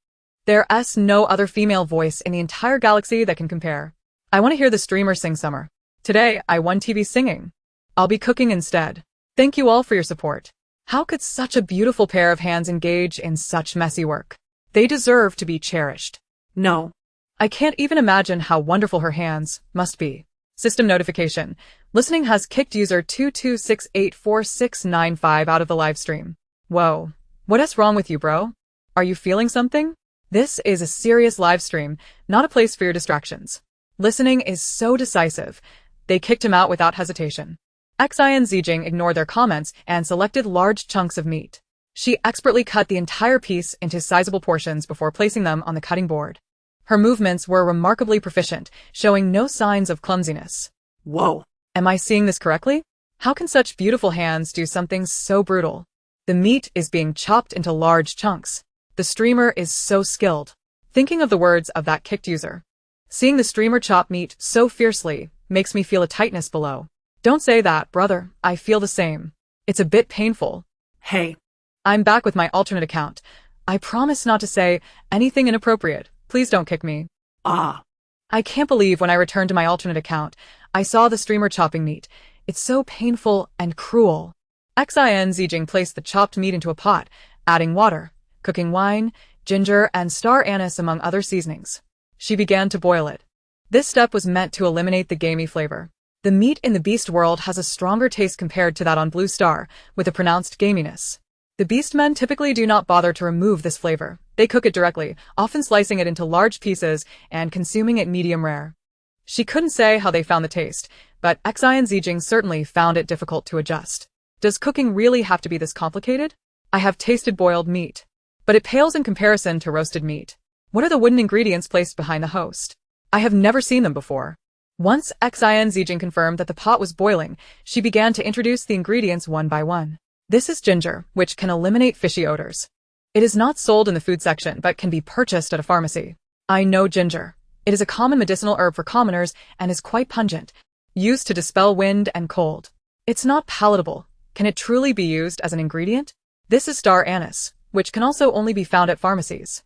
[SPEAKER 1] there's no other female voice in the entire galaxy that can compare. I want to hear the streamer sing Summer. Today, I won TV singing. I'll be cooking instead. Thank you all for your support. How could such a beautiful pair of hands engage in such messy work? They deserve to be cherished.
[SPEAKER 2] No.
[SPEAKER 1] I can't even imagine how wonderful her hands must be. System notification. Listening has kicked user 226849695 out of the live stream. Whoa. What's wrong with you, bro? Are you feeling something? This is a serious live stream, not a place for your distractions. Listening is so decisive. They kicked him out without hesitation. Xin Zijin ignored their comments and selected large chunks of meat. She expertly cut the entire piece into sizable portions before placing them on the cutting board. Her movements were remarkably proficient, showing no signs of clumsiness.
[SPEAKER 2] Whoa.
[SPEAKER 1] Am I seeing this correctly? How can such beautiful hands do something so brutal? The meat is being chopped into large chunks. The streamer is so skilled. Thinking of the words of that kicked user. Seeing the streamer chop meat so fiercely makes me feel a tightness below. Don't say that, brother. I feel the same. It's a bit painful.
[SPEAKER 2] Hey.
[SPEAKER 1] I'm back with my alternate account. I promise not to say anything inappropriate. Please don't kick me.
[SPEAKER 2] Ah.
[SPEAKER 1] I can't believe when I returned to my alternate account, I saw the streamer chopping meat. It's so painful and cruel. Xin Zijin placed the chopped meat into a pot, adding water, cooking wine, ginger, and star anise among other seasonings. She began to boil it. This step was meant to eliminate the gamey flavor. The meat in the beast world has a stronger taste compared to that on Blue Star, with a pronounced gaminess. The beastmen typically do not bother to remove this flavor. They cook it directly, often slicing it into large pieces and consuming it medium rare. She couldn't say how they found the taste, but Xin Zijin certainly found it difficult to adjust. Does cooking really have to be this complicated? I have tasted boiled meat, but it pales in comparison to roasted meat. What are the wooden ingredients placed behind the host? I have never seen them before. Once Xin Zijin confirmed that the pot was boiling, she began to introduce the ingredients one by one. This is ginger, which can eliminate fishy odors. It is not sold in the food section, but can be purchased at a pharmacy. I know ginger. It is a common medicinal herb for commoners and is quite pungent, used to dispel wind and cold. It's not palatable. Can it truly be used as an ingredient? This is star anise, which can also only be found at pharmacies.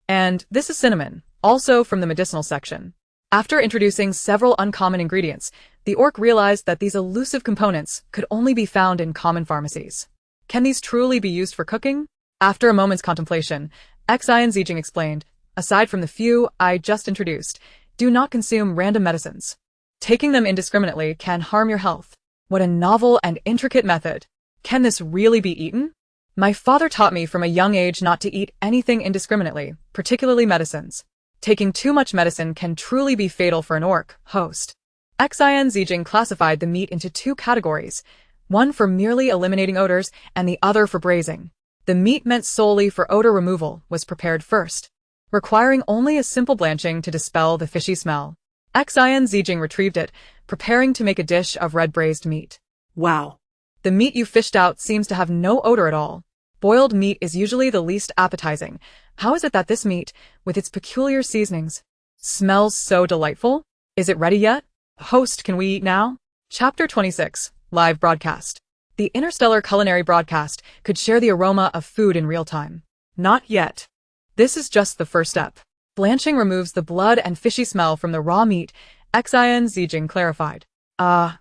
[SPEAKER 1] And this is cinnamon, also from the medicinal section. After introducing several uncommon ingredients, the orc realized that these elusive components could only be found in common pharmacies. Can these truly be used for cooking? After a moment's contemplation, Xin Zijin explained, aside from the few I just introduced, do not consume random medicines. Taking them indiscriminately can harm your health. What a novel and intricate method. Can this really be eaten? My father taught me from a young age not to eat anything indiscriminately, particularly medicines. Taking too much medicine can truly be fatal for an orc host. Xin Zijin classified the meat into two categories, one for merely eliminating odors and the other for braising. The meat meant solely for odor removal was prepared first, requiring only a simple blanching to dispel the fishy smell. Xin Zijin retrieved it, preparing to make a dish of red braised meat.
[SPEAKER 2] Wow.
[SPEAKER 1] The meat you fished out seems to have no odor at all. Boiled meat is usually the least appetizing. How is it that this meat, with its peculiar seasonings, smells so delightful? Is it ready yet? Host, can we eat now? Chapter 26, Live Broadcast. The Interstellar culinary broadcast could share the aroma of food in real time. Not yet. This is just the first step. Blanching removes the blood and fishy smell from the raw meat, Xin Zijin clarified.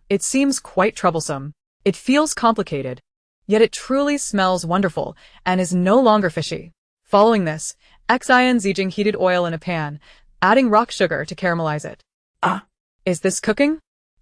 [SPEAKER 1] It seems quite troublesome. It feels complicated. Yet it truly smells wonderful and is no longer fishy. Following this, Xin Zijin heated oil in a pan, adding rock sugar to caramelize it.
[SPEAKER 2] Ah.
[SPEAKER 1] Is this cooking?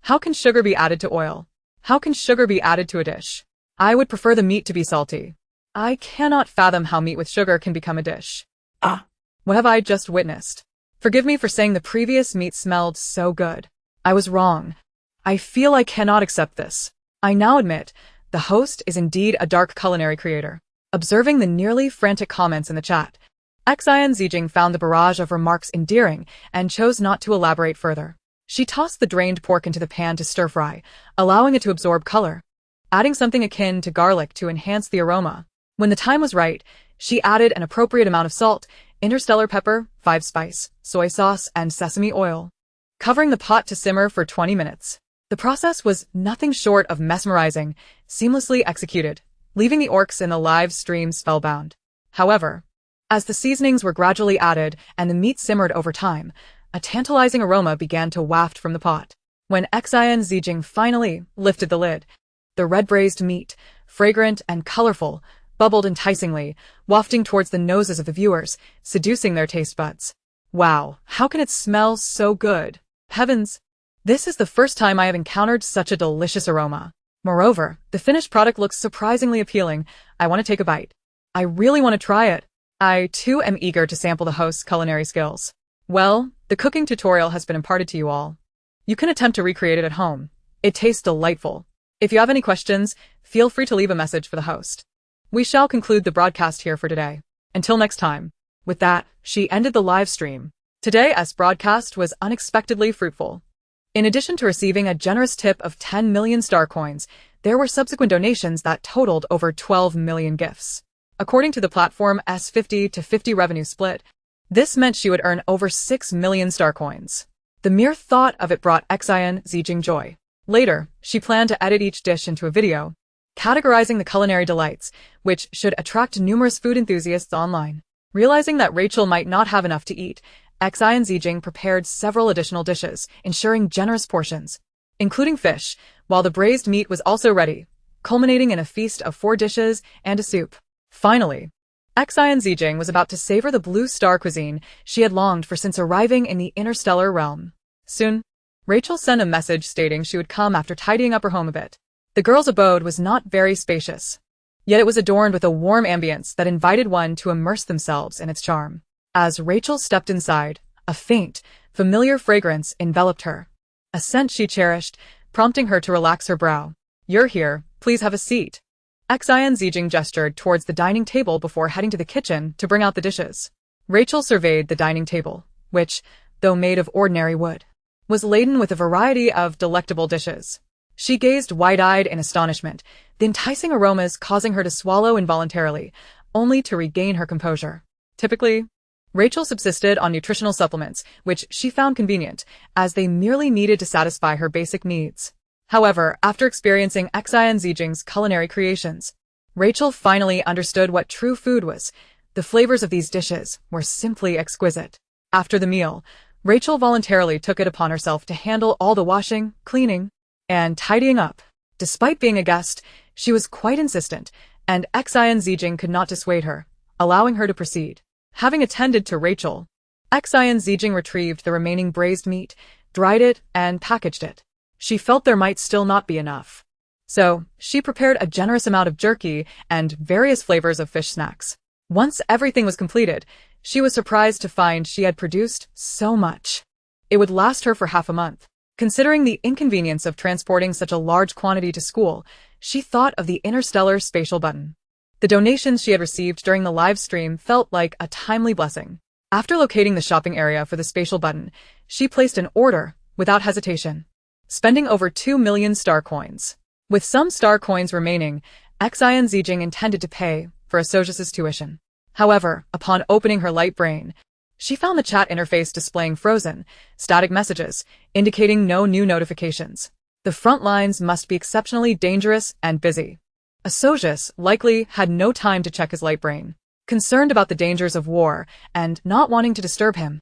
[SPEAKER 1] How can sugar be added to oil? How can sugar be added to a dish? I would prefer the meat to be salty. I cannot fathom how meat with sugar can become a dish.
[SPEAKER 2] Ah,
[SPEAKER 1] What have I just witnessed? Forgive me for saying the previous meat smelled so good. I was wrong. I feel I cannot accept this. I now admit, the host is indeed a dark culinary creator. Observing the nearly frantic comments in the chat, Xin Zijin found the barrage of remarks endearing and chose not to elaborate further. She tossed the drained pork into the pan to stir-fry, allowing it to absorb color, adding something akin to garlic to enhance the aroma. When the time was right, she added an appropriate amount of salt, interstellar pepper, 5-spice, soy sauce, and sesame oil, covering the pot to simmer for 20 minutes. The process was nothing short of mesmerizing, seamlessly executed, leaving the orcs in the live stream spellbound. However, as the seasonings were gradually added and the meat simmered over time, a tantalizing aroma began to waft from the pot. When Xin Zijin finally lifted the lid, the red-braised meat, fragrant and colorful, bubbled enticingly, wafting towards the noses of the viewers, seducing their taste buds. Wow, how can it smell so good? Heavens! This is the first time I have encountered such a delicious aroma. Moreover, the finished product looks surprisingly appealing. I want to take a bite. I really want to try it. I, too, am eager to sample the host's culinary skills. Well, the cooking tutorial has been imparted to you all. You can attempt to recreate it at home. It tastes delightful. If you have any questions, feel free to leave a message for the host. We shall conclude the broadcast here for today. Until next time. With that, she ended the live stream. Today's broadcast was unexpectedly fruitful. In addition to receiving a generous tip of 10 million star coins, there were subsequent donations that totaled over 12 million gifts. According to the platform's 50-50 revenue split, this meant she would earn over 6 million star coins. The mere thought of it brought Xin Zijin joy. Later, she planned to edit each dish into a video, categorizing the culinary delights, which should attract numerous food enthusiasts online. Realizing that Rachel might not have enough to eat, Xin Zijin prepared several additional dishes, ensuring generous portions, including fish, while the braised meat was also ready, culminating in a feast of 4 dishes and a soup. Finally, Xin Zijin was about to savor the blue star cuisine she had longed for since arriving in the interstellar realm. Soon, Rachel sent a message stating she would come after tidying up her home a bit. The girl's abode was not very spacious, yet it was adorned with a warm ambience that invited one to immerse themselves in its charm. As Rachel stepped inside, a faint, familiar fragrance enveloped her, a scent she cherished, prompting her to relax her brow. "You're here, please have a seat." Xin Zijin gestured towards the dining table before heading to the kitchen to bring out the dishes. Rachel surveyed the dining table, which, though made of ordinary wood, was laden with a variety of delectable dishes. She gazed wide-eyed in astonishment, the enticing aromas causing her to swallow involuntarily, only to regain her composure. Typically, Rachel subsisted on nutritional supplements, which she found convenient, as they merely needed to satisfy her basic needs. However, after experiencing Xin Zijin's culinary creations, Rachel finally understood what true food was. The flavors of these dishes were simply exquisite. After the meal, Rachel voluntarily took it upon herself to handle all the washing, cleaning, and tidying up. Despite being a guest, she was quite insistent, and Xin Zijin could not dissuade her, allowing her to proceed. Having attended to Rachel, Xin Zijin retrieved the remaining braised meat, dried it, and packaged it. She felt there might still not be enough. So, she prepared a generous amount of jerky and various flavors of fish snacks. Once everything was completed, she was surprised to find she had produced so much. It would last her for half a month. Considering the inconvenience of transporting such a large quantity to school, she thought of the interstellar spatial button. The donations she had received during the live stream felt like a timely blessing. After locating the shopping area for the spatial button, she placed an order without hesitation, spending over 2 million star coins. With some star coins remaining, Xin Zijin intended to pay for Asojus's tuition. However, upon opening her light brain, she found the chat interface displaying frozen, static messages, indicating no new notifications. The front lines must be exceptionally dangerous and busy. Asojus likely had no time to check his light brain. Concerned about the dangers of war and not wanting to disturb him,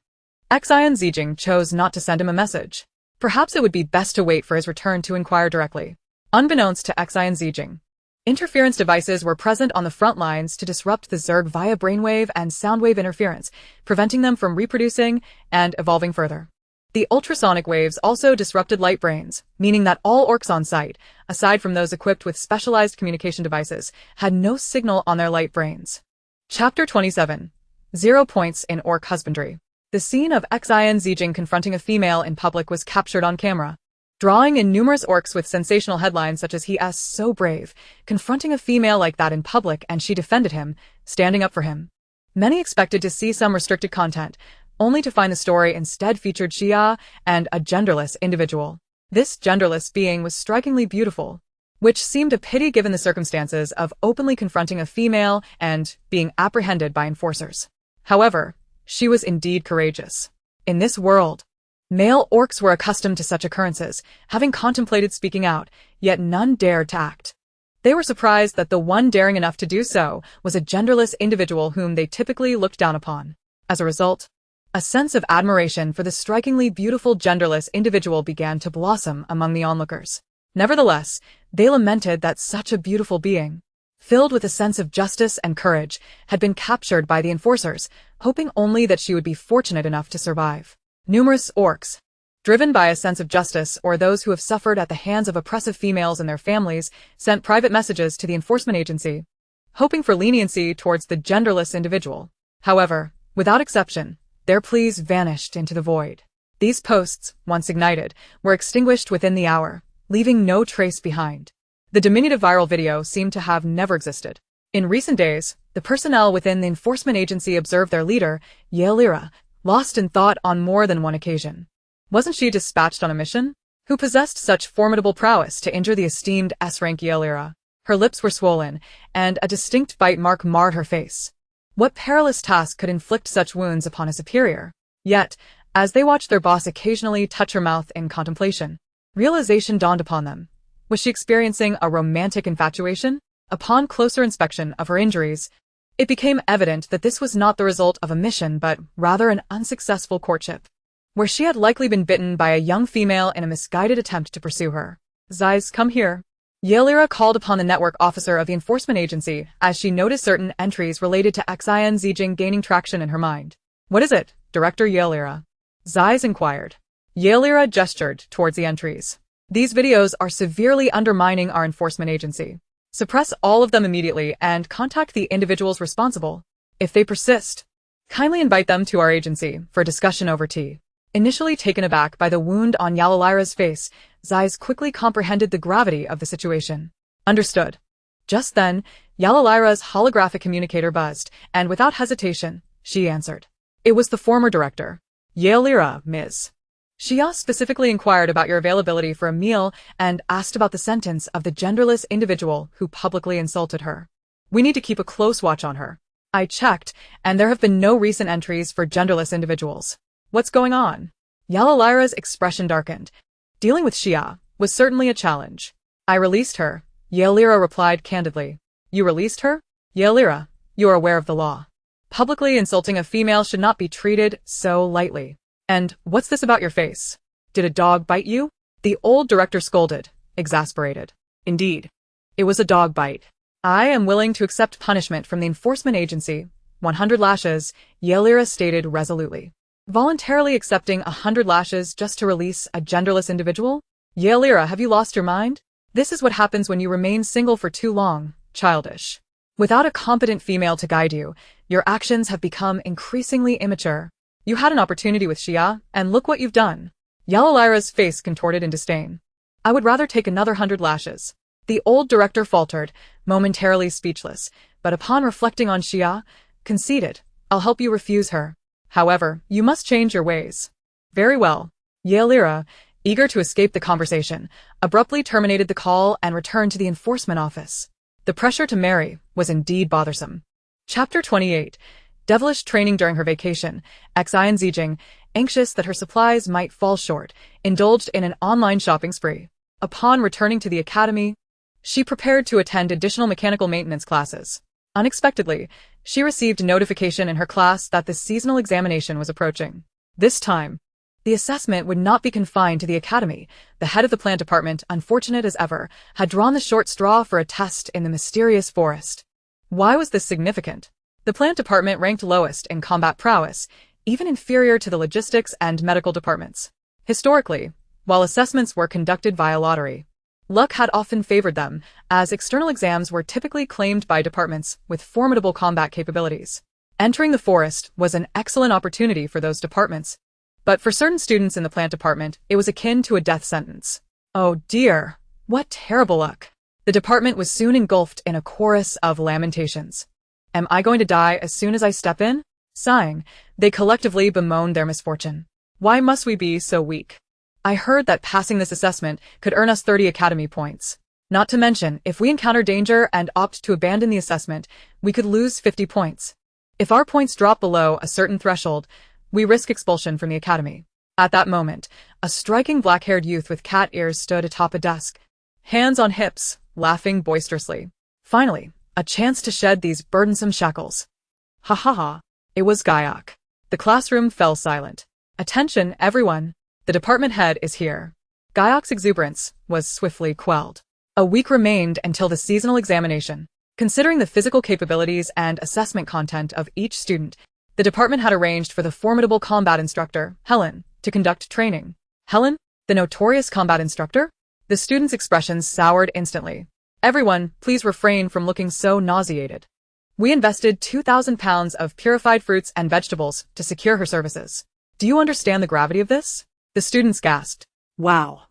[SPEAKER 1] Xin Zijin chose not to send him a message. Perhaps it would be best to wait for his return to inquire directly. Unbeknownst to Xin Zijin, interference devices were present on the front lines to disrupt the Zerg via brainwave and soundwave interference, preventing them from reproducing and evolving further. The ultrasonic waves also disrupted light brains, meaning that all orcs on site, aside from those equipped with specialized communication devices, had no signal on their light brains. Chapter 27. 0 points in orc husbandry. The scene of Xin Zijin confronting a female in public was captured on camera, drawing in numerous orcs with sensational headlines such as "He is so brave, confronting a female like that in public and she defended him, standing up for him." Many expected to see some restricted content, only to find the story instead featured Xia and a genderless individual. This genderless being was strikingly beautiful, which seemed a pity given the circumstances of openly confronting a female and being apprehended by enforcers. However, she was indeed courageous. In this world, male orcs were accustomed to such occurrences, having contemplated speaking out, yet none dared to act. They were surprised that the one daring enough to do so was a genderless individual whom they typically looked down upon. As a result, a sense of admiration for the strikingly beautiful genderless individual began to blossom among the onlookers. Nevertheless, they lamented that such a beautiful being, filled with a sense of justice and courage, had been captured by the enforcers, hoping only that she would be fortunate enough to survive. Numerous orcs, driven by a sense of justice or those who have suffered at the hands of oppressive females and their families, sent private messages to the enforcement agency, hoping for leniency towards the genderless individual. However, without exception, their pleas vanished into the void. These posts, once ignited, were extinguished within the hour, leaving no trace behind. The diminutive viral video seemed to have never existed. In recent days, the personnel within the enforcement agency observed their leader, Yaelira, lost in thought on more than one occasion. Wasn't she dispatched on a mission? Who possessed such formidable prowess to injure the esteemed S-rank Yaelira? Her lips were swollen, and a distinct bite mark marred her face. What perilous task could inflict such wounds upon a superior? Yet, as they watched their boss occasionally touch her mouth in contemplation, realization dawned upon them. Was she experiencing a romantic infatuation? Upon closer inspection of her injuries, it became evident that this was not the result of a mission but rather an unsuccessful courtship, where she had likely been bitten by a young female in a misguided attempt to pursue her. "Zeiss, come here." Yaelira called upon the network officer of the enforcement agency as she noticed certain entries related to Xin Zijin gaining traction in her mind. "What is it, Director Yaelira?" Zeiss inquired. Yaelira gestured towards the entries. "These videos are severely undermining our enforcement agency. Suppress all of them immediately and contact the individuals responsible. If they persist, kindly invite them to our agency for discussion over tea." Initially taken aback by the wound on Yaelira's face, Zeiss quickly comprehended the gravity of the situation. "Understood." Just then, Yaelira's holographic communicator buzzed, and without hesitation, she answered. It was the former director. "Yaelira, Ms. Xia specifically inquired about your availability for a meal and asked about the sentence of the genderless individual who publicly insulted her. We need to keep a close watch on her. I checked, and there have been no recent entries for genderless individuals. What's going on?" Yaelira's expression darkened. Dealing with Xia was certainly a challenge. "I released her," Yaelira replied candidly. "You released her?" "Yaelira, you are aware of the law. Publicly insulting a female should not be treated so lightly. And what's this about your face? Did a dog bite you?" The old director scolded, exasperated. "Indeed, it was a dog bite. I am willing to accept punishment from the enforcement agency. 100 lashes, Yaelira stated resolutely. Voluntarily accepting 100 lashes just to release a genderless individual? Yaelira, have you lost your mind? This is what happens when you remain single for too long, childish. Without a competent female to guide you, your actions have become increasingly immature. You had an opportunity with Xia, and look what you've done." Yaelira's face contorted in disdain. "I would rather take another 100 lashes. The old director faltered, momentarily speechless, but upon reflecting on Xia, conceded, "I'll help you refuse her. However, you must change your ways." "Very well." Yaelira, eager to escape the conversation, abruptly terminated the call and returned to the enforcement office. The pressure to marry was indeed bothersome. Chapter 28. Devilish training during her vacation, Xin Zijin, anxious that her supplies might fall short, indulged in an online shopping spree. Upon returning to the academy, she prepared to attend additional mechanical maintenance classes. Unexpectedly, she received a notification in her class that the seasonal examination was approaching. This time, the assessment would not be confined to the academy. The head of the plant department, unfortunate as ever, had drawn the short straw for a test in the mysterious forest. Why was this significant? The plant department ranked lowest in combat prowess, even inferior to the logistics and medical departments. Historically, while assessments were conducted via lottery, luck had often favored them, as external exams were typically claimed by departments with formidable combat capabilities. Entering the forest was an excellent opportunity for those departments, but for certain students in the plant department, it was akin to a death sentence. Oh dear, what terrible luck. The department was soon engulfed in a chorus of lamentations. Am I going to die as soon as I step in? Sighing, they collectively bemoaned their misfortune. Why must we be so weak? I heard that passing this assessment could earn us 30 academy points. Not to mention, if we encounter danger and opt to abandon the assessment, we could lose 50 points. If our points drop below a certain threshold, we risk expulsion from the academy. At that moment, a striking black-haired youth with cat ears stood atop a desk, hands on hips, laughing boisterously. Finally, a chance to shed these burdensome shackles. Ha ha ha. It was Gaiok. The classroom fell silent. Attention, everyone. The department head is here. Gaiok's exuberance was swiftly quelled. A week remained until the seasonal examination. Considering the physical capabilities and assessment content of each student, the department had arranged for the formidable combat instructor, Helen, to conduct training. Helen? The notorious combat instructor? The students' expressions soured instantly. Everyone, please refrain from looking so nauseated. We invested 2,000 pounds of purified fruits and vegetables to secure her services. Do you understand the gravity of this? The students gasped.
[SPEAKER 2] Wow.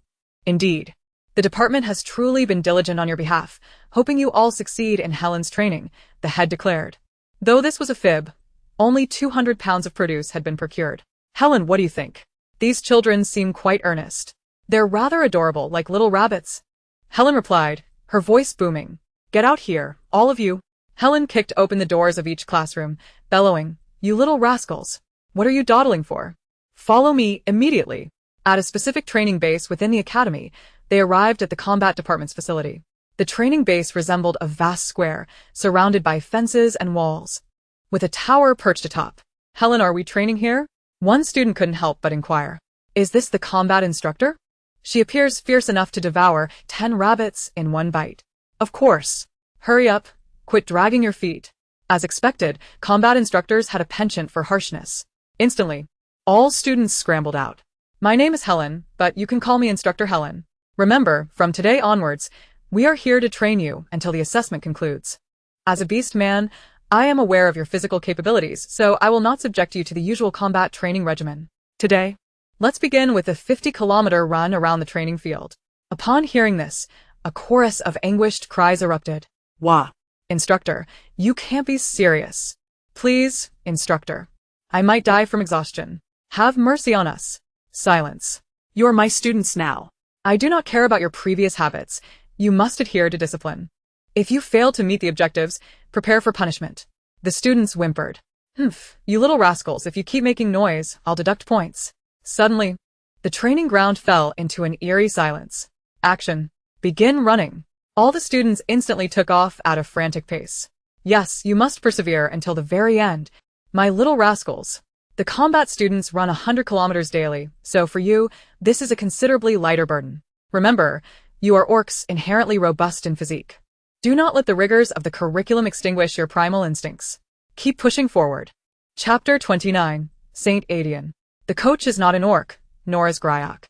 [SPEAKER 1] Indeed. The department has truly been diligent on your behalf, hoping you all succeed in Helen's training, the head declared. Though this was a fib, only 200 pounds of produce had been procured. Helen, what do you think? These children seem quite earnest. They're rather adorable, like little rabbits. Helen replied, her voice booming. Get out here, all of you. Helen kicked open the doors of each classroom, bellowing, you little rascals. What are you dawdling for? Follow me immediately. At a specific training base within the academy, they arrived at the combat department's facility. The training base resembled a vast square, surrounded by fences and walls, with a tower perched atop. Helen, are we training here? One student couldn't help but inquire. Is this the combat instructor? She appears fierce enough to devour 10 rabbits in one bite. Of course. Hurry up. Quit dragging your feet. As expected, combat instructors had a penchant for harshness. Instantly, all students scrambled out. My name is Helen, but you can call me Instructor Helen. Remember, from today onwards, we are here to train you until the assessment concludes. As a beast man, I am aware of your physical capabilities, so I will not subject you to the usual combat training regimen. Today, let's begin with a 50-kilometer run around the training field. Upon hearing this, a chorus of anguished cries erupted.
[SPEAKER 2] Wah.
[SPEAKER 1] Instructor, you can't be serious. Please, instructor. I might die from exhaustion. Have mercy on us. Silence.
[SPEAKER 2] You're my students now.
[SPEAKER 1] I do not care about your previous habits. You must adhere to discipline. If you fail to meet the objectives, prepare for punishment. The students whimpered. Humph, you little rascals, if you keep making noise, I'll deduct points. Suddenly, the training ground fell into an eerie silence. Action. Begin running. All the students instantly took off at a frantic pace. Yes, you must persevere until the very end. My little rascals. The combat students run 100 kilometers daily, so for you, this is a considerably lighter burden. Remember, you are orcs inherently robust in physique. Do not let the rigors of the curriculum extinguish your primal instincts. Keep pushing forward. Chapter 29, Saint Adian. The coach is not an orc, nor is Gaiok.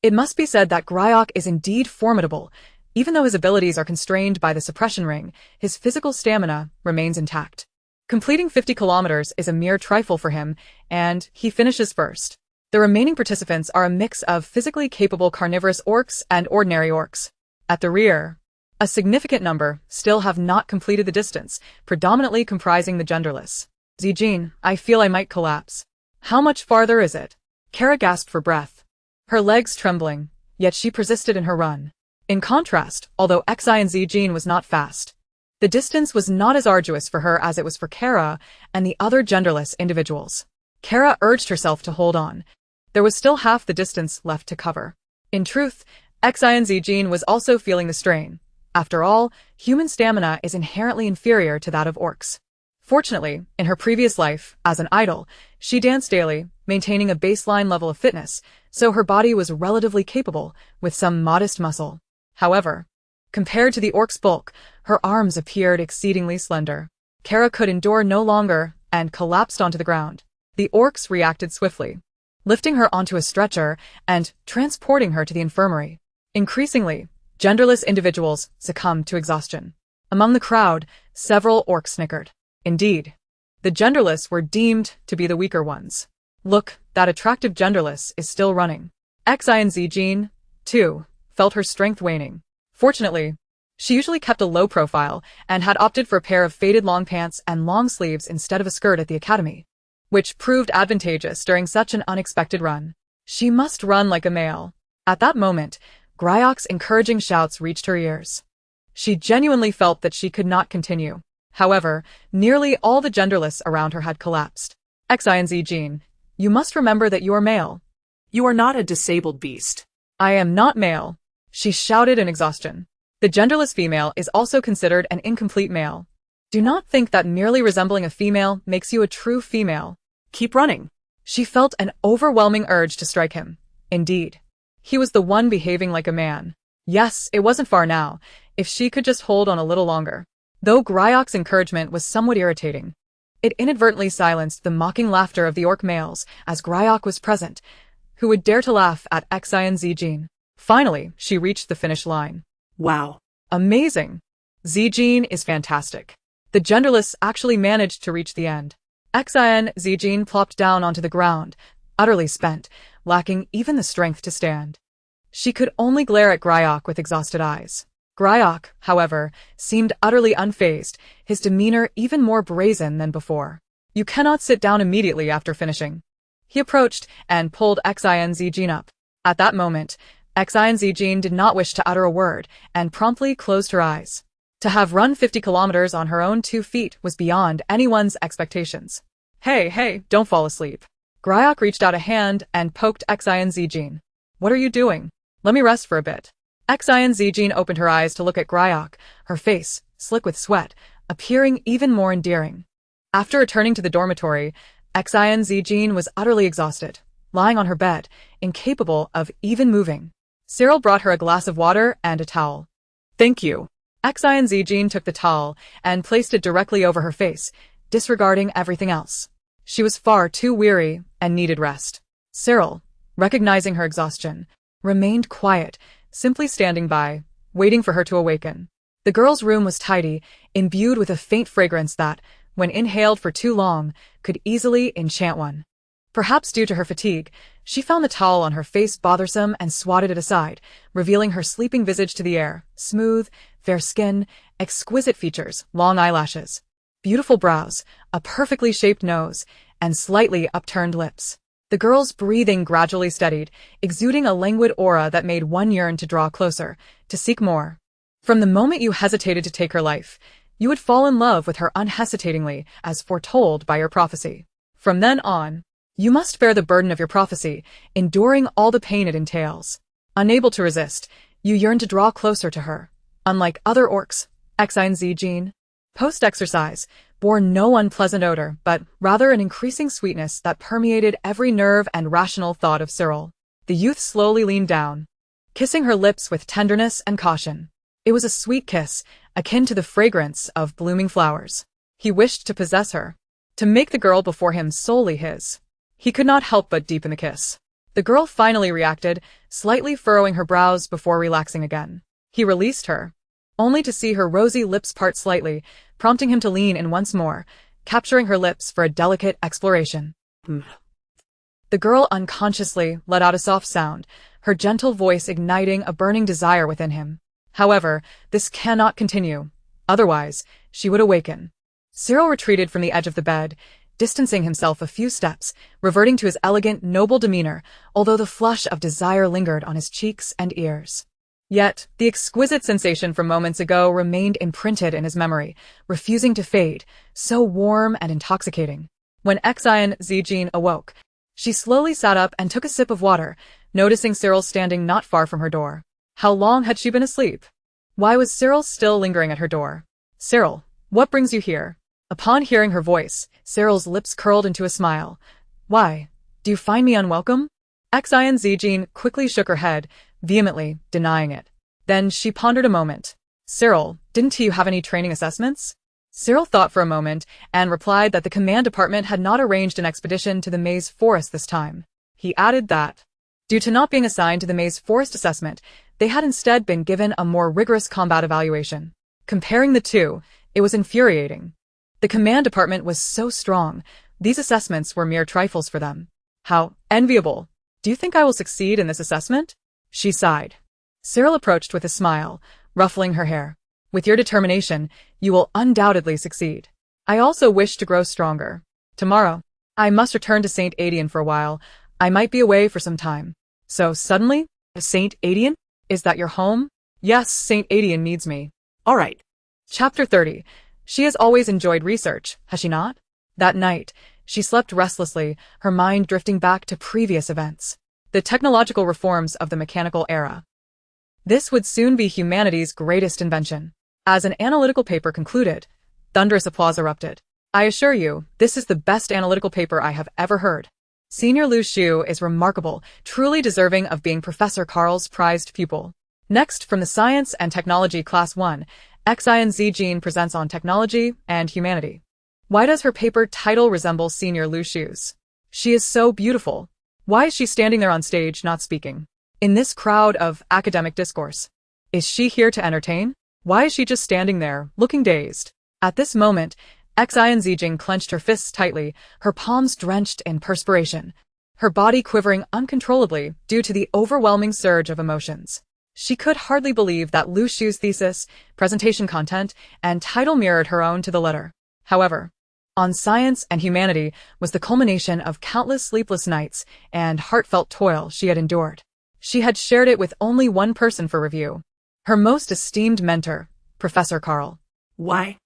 [SPEAKER 1] It must be said that Gaiok is indeed formidable. Even though his abilities are constrained by the suppression ring, his physical stamina remains intact. Completing 50 kilometers is a mere trifle for him, and he finishes first. The remaining participants are a mix of physically capable carnivorous orcs and ordinary orcs. At the rear, a significant number still have not completed the distance, predominantly comprising the genderless. Zijin, I feel I might collapse. How much farther is it? Kara gasped for breath, her legs trembling, yet she persisted in her run. In contrast, although Xin Zijin was not fast, the distance was not as arduous for her as it was for Kara and the other genderless individuals. Kara urged herself to hold on. There was still half the distance left to cover. In truth, Xin Zijin was also feeling the strain. After all, human stamina is inherently inferior to that of orcs. Fortunately, in her previous life, as an idol, she danced daily, maintaining a baseline level of fitness, so her body was relatively capable, with some modest muscle. However, compared to the orc's bulk, her arms appeared exceedingly slender. Kara could endure no longer and collapsed onto the ground. The orcs reacted swiftly. lifting her onto a stretcher and transporting her to the infirmary. Increasingly, genderless individuals succumbed to exhaustion. Among the crowd, several orcs snickered. Indeed, the genderless were deemed to be the weaker ones. Look, that attractive genderless is still running. Xin Zijin, too, felt her strength waning. Fortunately, she usually kept a low profile and had opted for a pair of faded long pants and long sleeves instead of a skirt at the academy, which proved advantageous during such an unexpected run. She must run like a male. At that moment, Gryok's encouraging shouts reached her ears. She genuinely felt that she could not continue. However, nearly all the genderless around her had collapsed. Xin Zijin, you must remember that you are male.
[SPEAKER 2] You are not a disabled beast.
[SPEAKER 1] I am not male, she shouted in exhaustion. The genderless female is also considered an incomplete male. Do not think that merely resembling a female makes you a true female.
[SPEAKER 2] Keep running.
[SPEAKER 1] She felt an overwhelming urge to strike him. Indeed, he was the one behaving like a man. Yes, it wasn't far now, if she could just hold on a little longer. Though Gryok's encouragement was somewhat irritating, it inadvertently silenced the mocking laughter of the orc males as Gryok was present. Who would dare to laugh at Xin Zijin? Finally, she reached the finish line.
[SPEAKER 2] Wow.
[SPEAKER 1] Amazing. Zijin is fantastic. The genderless actually managed to reach the end. Xin Zijin plopped down onto the ground, utterly spent, lacking even the strength to stand. She could only glare at Gryok with exhausted eyes. Gryok, however, seemed utterly unfazed, his demeanor even more brazen than before. You cannot sit down immediately after finishing. He approached and pulled Xin Zijin up. At that moment, Xin Zijin did not wish to utter a word and promptly closed her eyes. To have run 50 kilometers on her own 2 feet was beyond anyone's expectations. Hey, don't fall asleep. Gryok reached out a hand and poked Xin Zijin. What are you doing? Let me rest for a bit. Xin Zijin opened her eyes to look at Gryok, her face, slick with sweat, appearing even more endearing. After returning to the dormitory, Xin Zijin was utterly exhausted, lying on her bed, incapable of even moving. Cyril brought her a glass of water and a towel.
[SPEAKER 2] Thank you.
[SPEAKER 1] Xin Zijin took the towel and placed it directly over her face, disregarding everything else. She was far too weary and needed rest. Cyril, recognizing her exhaustion, remained quiet, simply standing by, waiting for her to awaken. The girl's room was tidy, imbued with a faint fragrance that, when inhaled for too long, could easily enchant one. Perhaps due to her fatigue, she found the towel on her face bothersome and swatted it aside, revealing her sleeping visage to the air, smooth, fair skin, exquisite features, long eyelashes, beautiful brows, a perfectly shaped nose, and slightly upturned lips. The girl's breathing gradually steadied, exuding a languid aura that made one yearn to draw closer, to seek more. From the moment you hesitated to take her life, you would fall in love with her unhesitatingly, as foretold by your prophecy. From then on, you must bear the burden of your prophecy, enduring all the pain it entails. Unable to resist, you yearn to draw closer to her. Unlike other orcs, Xin Zijin, post-exercise, bore no unpleasant odor, but rather an increasing sweetness that permeated every nerve and rational thought of Cyril. The youth slowly leaned down, kissing her lips with tenderness and caution. It was a sweet kiss, akin to the fragrance of blooming flowers. He wished to possess her, to make the girl before him solely his. He could not help but deepen the kiss. The girl finally reacted, slightly furrowing her brows before relaxing again. He released her, only to see her rosy lips part slightly, prompting him to lean in once more, capturing her lips for a delicate exploration. The girl unconsciously let out a soft sound, her gentle voice igniting a burning desire within him. However, this cannot continue. Otherwise, she would awaken. Cyril retreated from the edge of the bed, distancing himself a few steps, reverting to his elegant, noble demeanor, although the flush of desire lingered on his cheeks and ears. Yet, the exquisite sensation from moments ago remained imprinted in his memory, refusing to fade, so warm and intoxicating. When Xin Zijin awoke, she slowly sat up and took a sip of water, noticing Cyril standing not far from her door. How long had she been asleep? Why was Cyril still lingering at her door? Cyril, what brings you here? Upon hearing her voice, Cyril's lips curled into a smile. Why? Do you find me unwelcome? Xin Zijin quickly shook her head, vehemently denying it. Then she pondered a moment. Cyril, didn't you have any training assessments? Cyril thought for a moment and replied that the command department had not arranged an expedition to the maze forest this time. He added that, due to not being assigned to the maze forest assessment, they had instead been given a more rigorous combat evaluation. Comparing the two, it was infuriating. The command department was so strong, these assessments were mere trifles for them. How enviable. Do you think I will succeed in this assessment? She sighed. Cyril approached with a smile, ruffling her hair. With your determination, you will undoubtedly succeed. I also wish to grow stronger. Tomorrow, I must return to St. Adian for a while. I might be away for some time. So suddenly, St. Adian? Is that your home? Yes, St. Adian needs me.
[SPEAKER 2] All right.
[SPEAKER 1] Chapter 30. She has always enjoyed research, has she not? That night, she slept restlessly, her mind drifting back to previous events. The technological reforms of the mechanical era. This would soon be humanity's greatest invention. As an analytical paper concluded, thunderous applause erupted. I assure you, this is the best analytical paper I have ever heard. Senior Lu Shu is remarkable, truly deserving of being Professor Carl's prized pupil. Next, from the Science and Technology Class 1, Xin Zijin presents on technology and humanity. Why does her paper title resemble Senior Lu Shu's? She is so beautiful. Why is she standing there on stage not speaking? In this crowd of academic discourse. Is she here to entertain? Why is she just standing there, looking dazed? At this moment, Xin Zijin clenched her fists tightly, her palms drenched in perspiration, her body quivering uncontrollably due to the overwhelming surge of emotions. She could hardly believe that Lu Shu's thesis, presentation content, and title mirrored her own to the letter. However, On Science and Humanity was the culmination of countless sleepless nights and heartfelt toil she had endured. She had shared it with only one person for review, her most esteemed mentor, Professor Carl. Why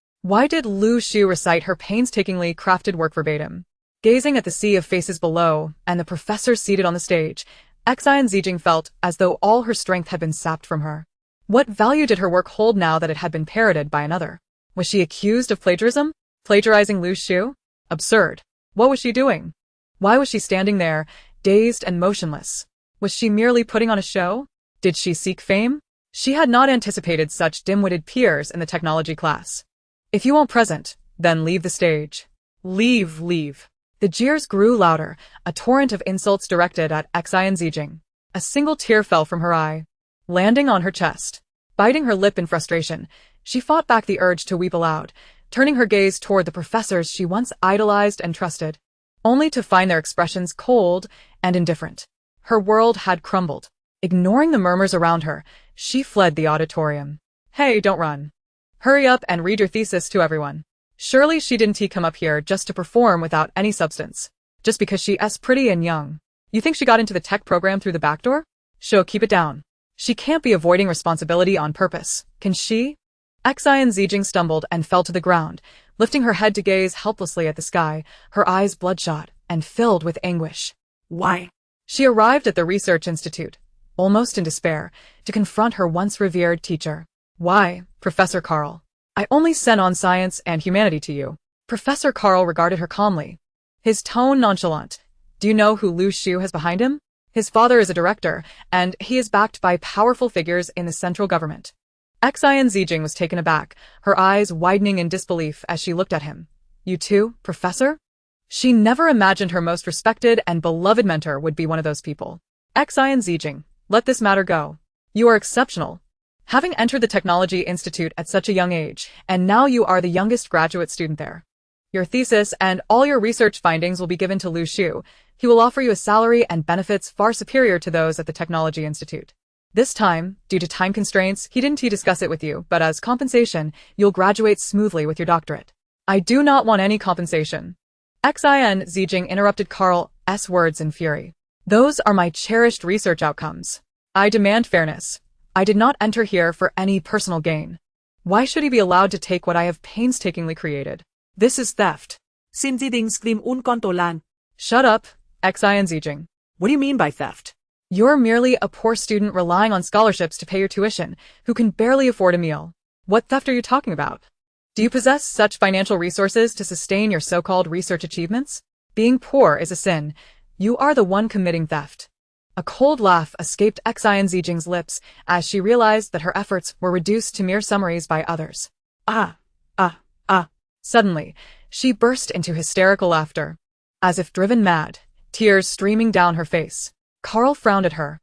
[SPEAKER 1] did Lu Shu recite her painstakingly crafted work verbatim? Gazing at the sea of faces below and the professor seated on the stage, Xin Zijing felt as though all her strength had been sapped from her. What value did her work hold now that it had been parroted by another? Was she accused of plagiarism? Plagiarizing Lu Shu? Absurd. What was she doing? Why was she standing there, dazed and motionless? Was she merely putting on a show? Did she seek fame? She had not anticipated such dim-witted peers in the technology class. If you won't present, then leave the stage. Leave. The jeers grew louder, a torrent of insults directed at Xin Zijing. A single tear fell from her eye, landing on her chest. Biting her lip in frustration, she fought back the urge to weep aloud, turning her gaze toward the professors she once idolized and trusted, only to find their expressions cold and indifferent. Her world had crumbled. Ignoring the murmurs around her, she fled the auditorium. Hey, don't run. Hurry up and read your thesis to everyone. Surely she didn't come up here just to perform without any substance, just because she's pretty and young. You think she got into the tech program through the back door? She'll keep it down. She can't be avoiding responsibility on purpose, can she? Xin Zijing stumbled and fell to the ground, lifting her head to gaze helplessly at the sky, her eyes bloodshot and filled with anguish.
[SPEAKER 2] Why?
[SPEAKER 1] She arrived at the research institute, almost in despair, to confront her once revered teacher. Why, Professor Carl? I only sent on Science and Humanity to you. Professor Carl regarded her calmly, his tone nonchalant. Do you know who Lu Shu has behind him? His father is a director, and he is backed by powerful figures in the central government. Xin Zijing was taken aback, her eyes widening in disbelief as she looked at him. You too, Professor? She never imagined her most respected and beloved mentor would be one of those people. Xin Zijing, let this matter go. You are exceptional. Having entered the Technology Institute at such a young age, and now you are the youngest graduate student there. Your thesis and all your research findings will be given to Lu Shu. He will offer you a salary and benefits far superior to those at the Technology Institute. This time, due to time constraints, he didn't discuss it with you, but as compensation, you'll graduate smoothly with your doctorate. I do not want any compensation. Xin Zijing interrupted Carl's words in fury. Those are my cherished research outcomes. I demand fairness. I did not enter here for any personal gain. Why should he be allowed to take what I have painstakingly created? This is theft.
[SPEAKER 2] Xin Zijing screamed un contolan.
[SPEAKER 1] Shut up, Xin Zijing.
[SPEAKER 2] What do you mean by theft?
[SPEAKER 1] You're merely a poor student relying on scholarships to pay your tuition, who can barely afford a meal. What theft are you talking about? Do you possess such financial resources to sustain your so-called research achievements? Being poor is a sin. You are the one committing theft. A cold laugh escaped Xin Zijing's lips as she realized that her efforts were reduced to mere summaries by others. Suddenly, she burst into hysterical laughter. As if driven mad, tears streaming down her face. Carl frowned at her.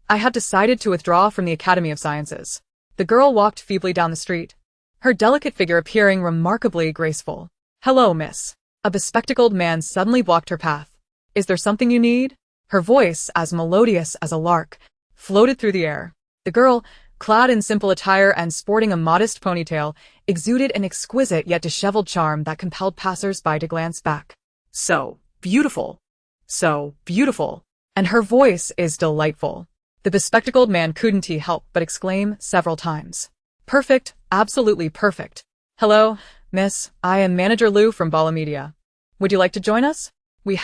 [SPEAKER 1] I had decided to withdraw from the Academy of Sciences. The girl walked feebly down the street, her delicate figure appearing remarkably graceful. Hello, miss. A bespectacled man suddenly blocked her path. Is there something you need? Her voice, as melodious as a lark, floated through the air. The girl, clad in simple attire and sporting a modest ponytail, exuded an exquisite yet disheveled charm that compelled passers-by to glance back.
[SPEAKER 2] So beautiful.
[SPEAKER 1] So beautiful. And her voice is delightful. The bespectacled man couldn't help but exclaim several times. Perfect, absolutely perfect. Hello, miss, I am Manager Lou from Bala Media. Would you like to join us? We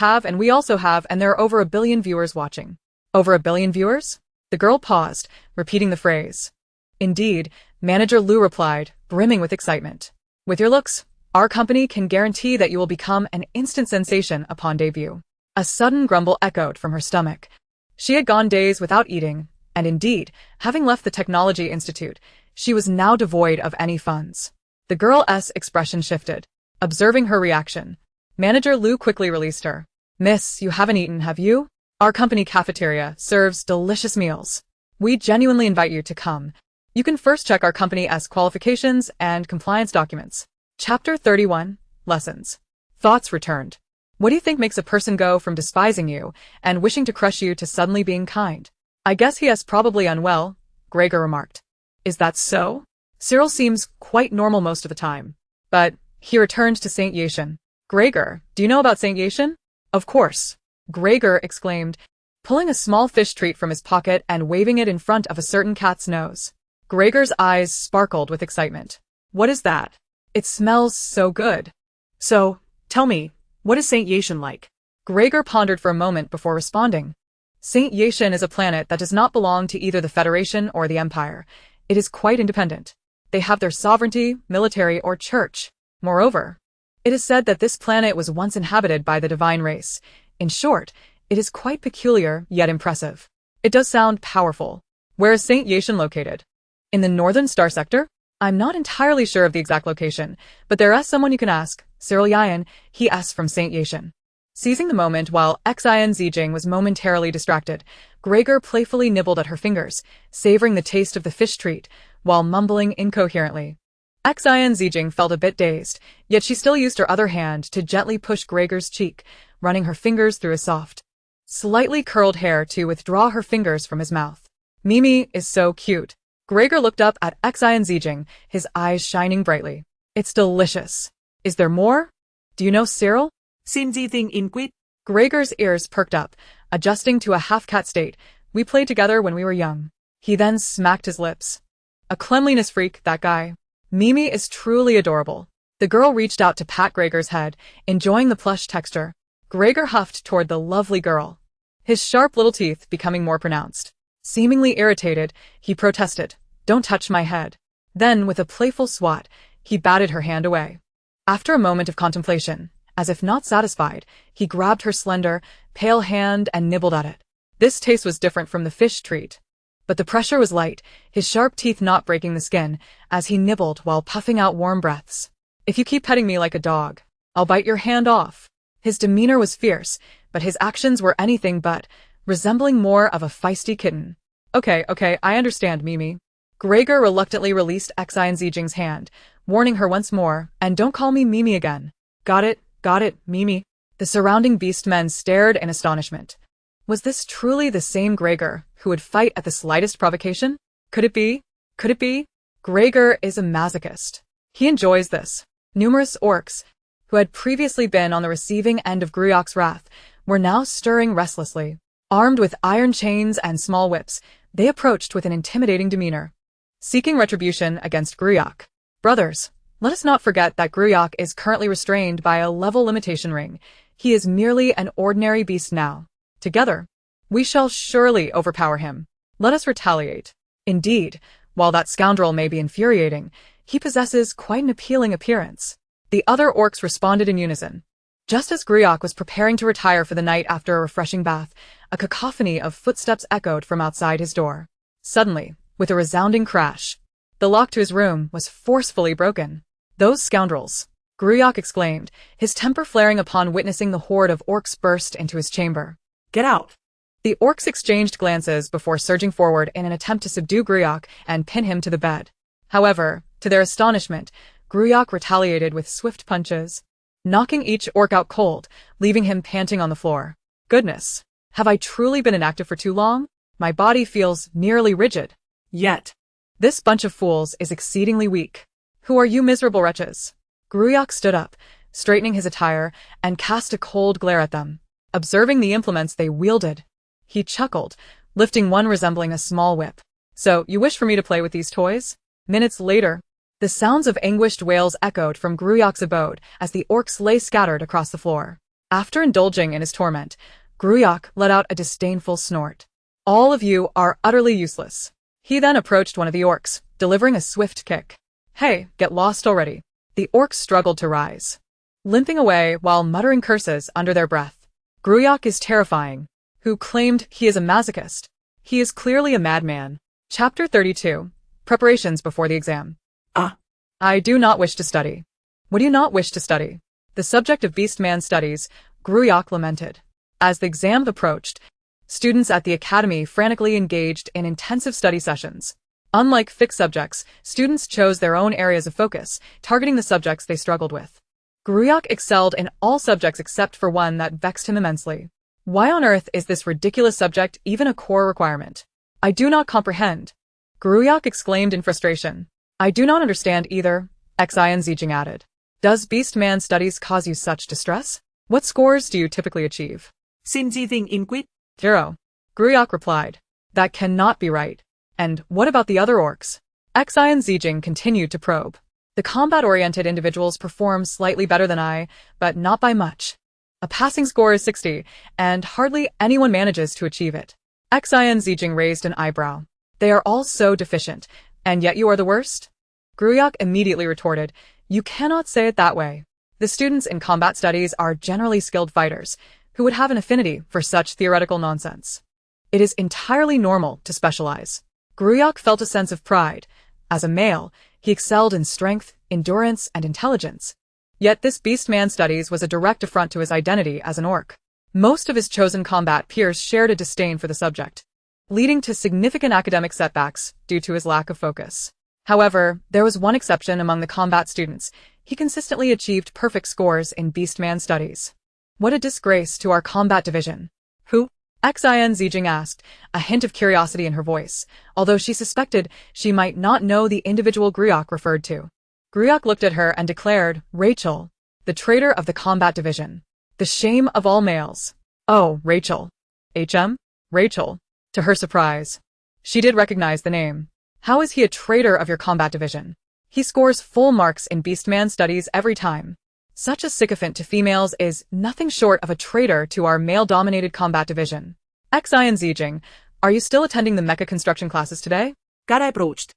[SPEAKER 1] also have, and there are over 1 billion viewers watching. Over 1 billion viewers? The girl paused, repeating the phrase. Indeed, Manager Lou replied, brimming with excitement. With your looks, our company can guarantee that you will become an instant sensation upon debut. A sudden grumble echoed from her stomach. She had gone days without eating, and indeed, having left the Technology Institute, she was now devoid of any funds. The girl's expression shifted. Observing her reaction, Manager Lou quickly released her. Miss, you haven't eaten, have you? Our company cafeteria serves delicious meals. We genuinely invite you to come. You can first check our company's qualifications and compliance documents. Chapter 31, Lessons. Thoughts returned. What do you think makes a person go from despising you and wishing to crush you to suddenly being kind? I guess he is probably unwell, Gregor remarked. Is that so? Cyril seems quite normal most of the time. But he returned to Saint Yashin. Gregor, do you know about Saint Yashin? Of course, Gregor exclaimed, pulling a small fish treat from his pocket and waving it in front of a certain cat's nose. Gregor's eyes sparkled with excitement. What is that? It smells so good.
[SPEAKER 2] So, tell me, what is Saint Yashin like?
[SPEAKER 1] Gregor pondered for a moment before responding. Saint Yashin is a planet that does not belong to either the Federation or the Empire. It is quite independent. They have their sovereignty, military, or church. Moreover, it is said that this planet was once inhabited by the divine race. In short, it is quite peculiar, yet impressive. It does sound powerful. Where is Saint Yashin located? In the northern star sector? I'm not entirely sure of the exact location, but there is someone you can ask. Cyril Yayan, he is from Saint Yashin. Seizing the moment while Xin Zijin was momentarily distracted, Gregor playfully nibbled at her fingers, savoring the taste of the fish treat, while mumbling incoherently. Xin Zijin felt a bit dazed, yet she still used her other hand to gently push Gregor's cheek, running her fingers through his soft, slightly curled hair to withdraw her fingers from his mouth. Mimi is so cute. Gregor looked up at Xin Zijin, his eyes shining brightly. It's delicious. Is there more? Do you know Cyril?
[SPEAKER 2] Xin Zijin inquired.
[SPEAKER 1] Gregor's ears perked up, adjusting to a half-cat state. We played together when we were young. He then smacked his lips. A cleanliness freak, that guy. Mimi is truly adorable. The girl reached out to pat Gregor's head, enjoying the plush texture. Gregor huffed toward the lovely girl, his sharp little teeth becoming more pronounced. Seemingly irritated, he protested, "Don't touch my head." Then, with a playful swat, he batted her hand away. After a moment of contemplation, as if not satisfied, he grabbed her slender, pale hand and nibbled at it. This taste was different from the fish treat. But the pressure was light, his sharp teeth not breaking the skin, as he nibbled while puffing out warm breaths. "If you keep petting me like a dog, I'll bite your hand off." His demeanor was fierce, but his actions were anything but, resembling more of a feisty kitten. Okay, I understand, Mimi. Gregor reluctantly released Xin Zijing's hand, warning her once more, "And don't call me Mimi again." Got it, Mimi." The surrounding beastmen stared in astonishment. Was this truly the same Gregor who would fight at the slightest provocation? Could it be? Gregor is a masochist. He enjoys this. Numerous orcs, who had previously been on the receiving end of Gruiok's wrath, were now stirring restlessly. Armed with iron chains and small whips, they approached with an intimidating demeanor, seeking retribution against Gruiok. Brothers, let us not forget that Gruiok is currently restrained by a level limitation ring. He is merely an ordinary beast now. Together, we shall surely overpower him. Let us retaliate. Indeed, while that scoundrel may be infuriating, he possesses quite an appealing appearance. The other orcs responded in unison. Just as Gruiok was preparing to retire for the night after a refreshing bath, a cacophony of footsteps echoed from outside his door. Suddenly, with a resounding crash, the lock to his room was forcefully broken. Those scoundrels. Gruyok exclaimed, his temper flaring upon witnessing the horde of orcs burst into his chamber.
[SPEAKER 2] Get out.
[SPEAKER 1] The orcs exchanged glances before surging forward in an attempt to subdue Gruyok and pin him to the bed. However, to their astonishment, Gruyok retaliated with swift punches, knocking each orc out cold, leaving him panting on the floor. Goodness, have I truly been inactive for too long? My body feels nearly rigid.
[SPEAKER 2] Yet.
[SPEAKER 1] This bunch of fools is exceedingly weak. Who are you miserable wretches? Gruyok stood up, straightening his attire, and cast a cold glare at them, observing the implements they wielded. He chuckled, lifting one resembling a small whip. So, you wish for me to play with these toys? Minutes later, the sounds of anguished wails echoed from Gruyok's abode as the orcs lay scattered across the floor. After indulging in his torment, Gruyok let out a disdainful snort. All of you are utterly useless. He then approached one of the orcs, delivering a swift kick. Hey, get lost already. The orcs struggled to rise, limping away while muttering curses under their breath. Gruyok is terrifying. Who claimed he is a masochist? He is clearly a madman. Chapter 32. Preparations before the exam. I do not wish to study. What do you not wish to study? The subject of Beastman studies, Gruyok lamented. As the exam approached, students at the academy frantically engaged in intensive study sessions. Unlike fixed subjects, students chose their own areas of focus, targeting the subjects they struggled with. Gruyok excelled in all subjects except for one that vexed him immensely. Why on earth is this ridiculous subject even a core requirement? I do not comprehend. Gruyok exclaimed in frustration. I do not understand either, Xin Zijin added. Does Beastman studies cause you such distress? What scores do you typically achieve?
[SPEAKER 2] Xin Zijin inquired.
[SPEAKER 1] 0. Gruyok replied. That cannot be right. And what about the other orcs? Xin Zijin continued to probe. The combat-oriented individuals perform slightly better than I, but not by much. A passing score is 60, and hardly anyone manages to achieve it. Xin Zijin raised an eyebrow. They are all so deficient, and yet you are the worst? Gruyok immediately retorted, you cannot say it that way. The students in combat studies are generally skilled fighters, who would have an affinity for such theoretical nonsense. It is entirely normal to specialize. Gruyok felt a sense of pride. As a male, he excelled in strength, endurance, and intelligence. Yet this Beastman studies was a direct affront to his identity as an orc. Most of his chosen combat peers shared a disdain for the subject, leading to significant academic setbacks due to his lack of focus. However, there was one exception among the combat students. He consistently achieved perfect scores in Beastman studies. What a disgrace to our combat division. Who? Xin Zijin asked, a hint of curiosity in her voice, although she suspected she might not know the individual Gruyok referred to. Gruyok looked at her and declared, Rachel, the traitor of the combat division. The shame of all males. Oh, Rachel. Rachel. To her surprise, she did recognize the name. How is he a traitor of your combat division? He scores full marks in Beastman studies every time. Such a sycophant to females is nothing short of a traitor to our male-dominated combat division. Xin Zijin, are you still attending the mecha construction classes today?
[SPEAKER 2] Gara approached.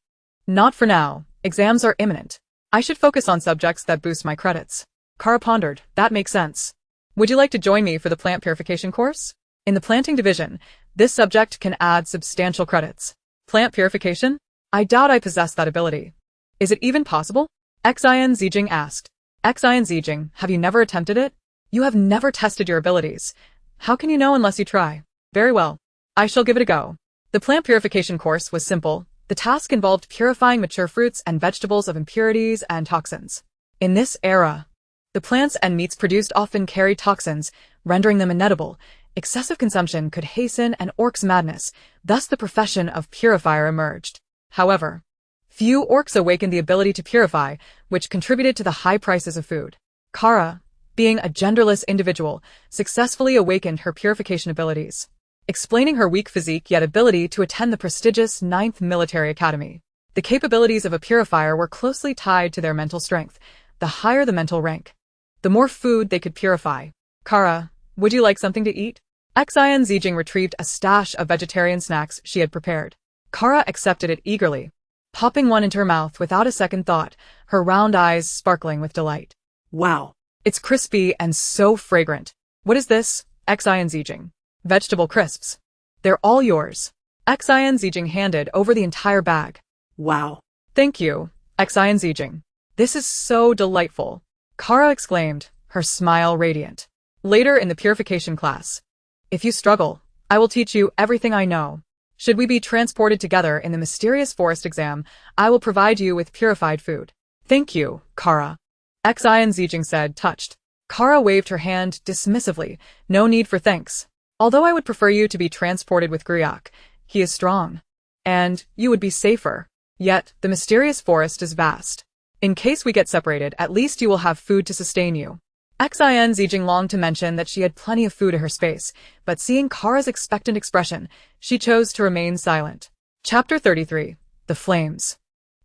[SPEAKER 1] Not for now. Exams are imminent. I should focus on subjects that boost my credits. Kara pondered. That makes sense. Would you like to join me for the plant purification course? In the planting division, this subject can add substantial credits. Plant purification? I doubt I possess that ability. Is it even possible? Xin Zijin asked. Xin Zijin, have you never attempted it? You have never tested your abilities. How can you know unless you try? Very well. I shall give it a go. The plant purification course was simple. The task involved purifying mature fruits and vegetables of impurities and toxins. In this era, the plants and meats produced often carry toxins, rendering them inedible. Excessive consumption could hasten an orc's madness, thus the profession of purifier emerged. However, few orcs awakened the ability to purify, which contributed to the high prices of food. Kara, being a genderless individual, successfully awakened her purification abilities, explaining her weak physique yet ability to attend the prestigious 9th Military Academy. The capabilities of a purifier were closely tied to their mental strength. The higher the mental rank, the more food they could purify. Kara, would you like something to eat? Xin Zijin retrieved a stash of vegetarian snacks she had prepared. Kara accepted it eagerly, popping one into her mouth without a second thought, her round eyes sparkling with delight.
[SPEAKER 2] Wow.
[SPEAKER 1] It's crispy and so fragrant. What is this? Xin Zijin. Vegetable crisps. They're all yours. Xin Zijin handed over the entire bag.
[SPEAKER 2] Wow.
[SPEAKER 1] Thank you, Xin Zijin. This is so delightful. Kara exclaimed, her smile radiant. Later in the purification class. If you struggle, I will teach you everything I know. Should we be transported together in the mysterious forest exam, I will provide you with purified food. Thank you, Kara. Xin Zijin said, touched. Kara waved her hand dismissively. No need for thanks. Although I would prefer you to be transported with Griak, he is strong. And you would be safer. Yet, the mysterious forest is vast. In case we get separated, at least you will have food to sustain you. Xin Zijin longed to mention that she had plenty of food in her space, but seeing Kara's expectant expression, she chose to remain silent. Chapter 33. The Flames.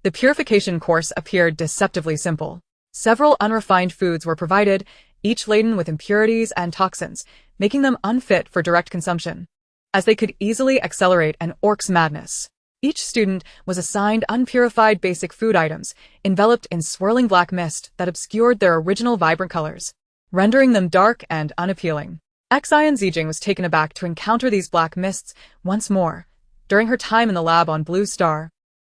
[SPEAKER 1] The purification course appeared deceptively simple. Several unrefined foods were provided, each laden with impurities and toxins, making them unfit for direct consumption. As they could easily accelerate an orc's madness. Each student was assigned unpurified basic food items, enveloped in swirling black mist that obscured their original vibrant colors, rendering them dark and unappealing. Xin Zijin was taken aback to encounter these black mists once more, during her time in the lab on Blue Star.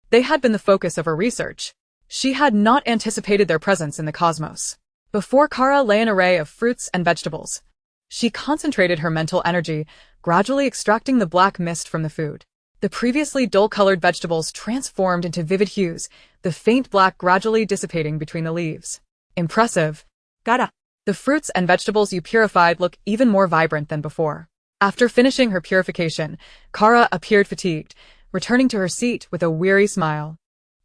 [SPEAKER 1] They had been the focus of her research. She had not anticipated their presence in the cosmos. Before Kara lay an array of fruits and vegetables. She concentrated her mental energy, gradually extracting the black mist from the food. The previously dull-colored vegetables transformed into vivid hues, the faint black gradually dissipating between the leaves. Impressive. Gotta. The fruits and vegetables you purified look even more vibrant than before. After finishing her purification, Kara appeared fatigued, returning to her seat with a weary smile.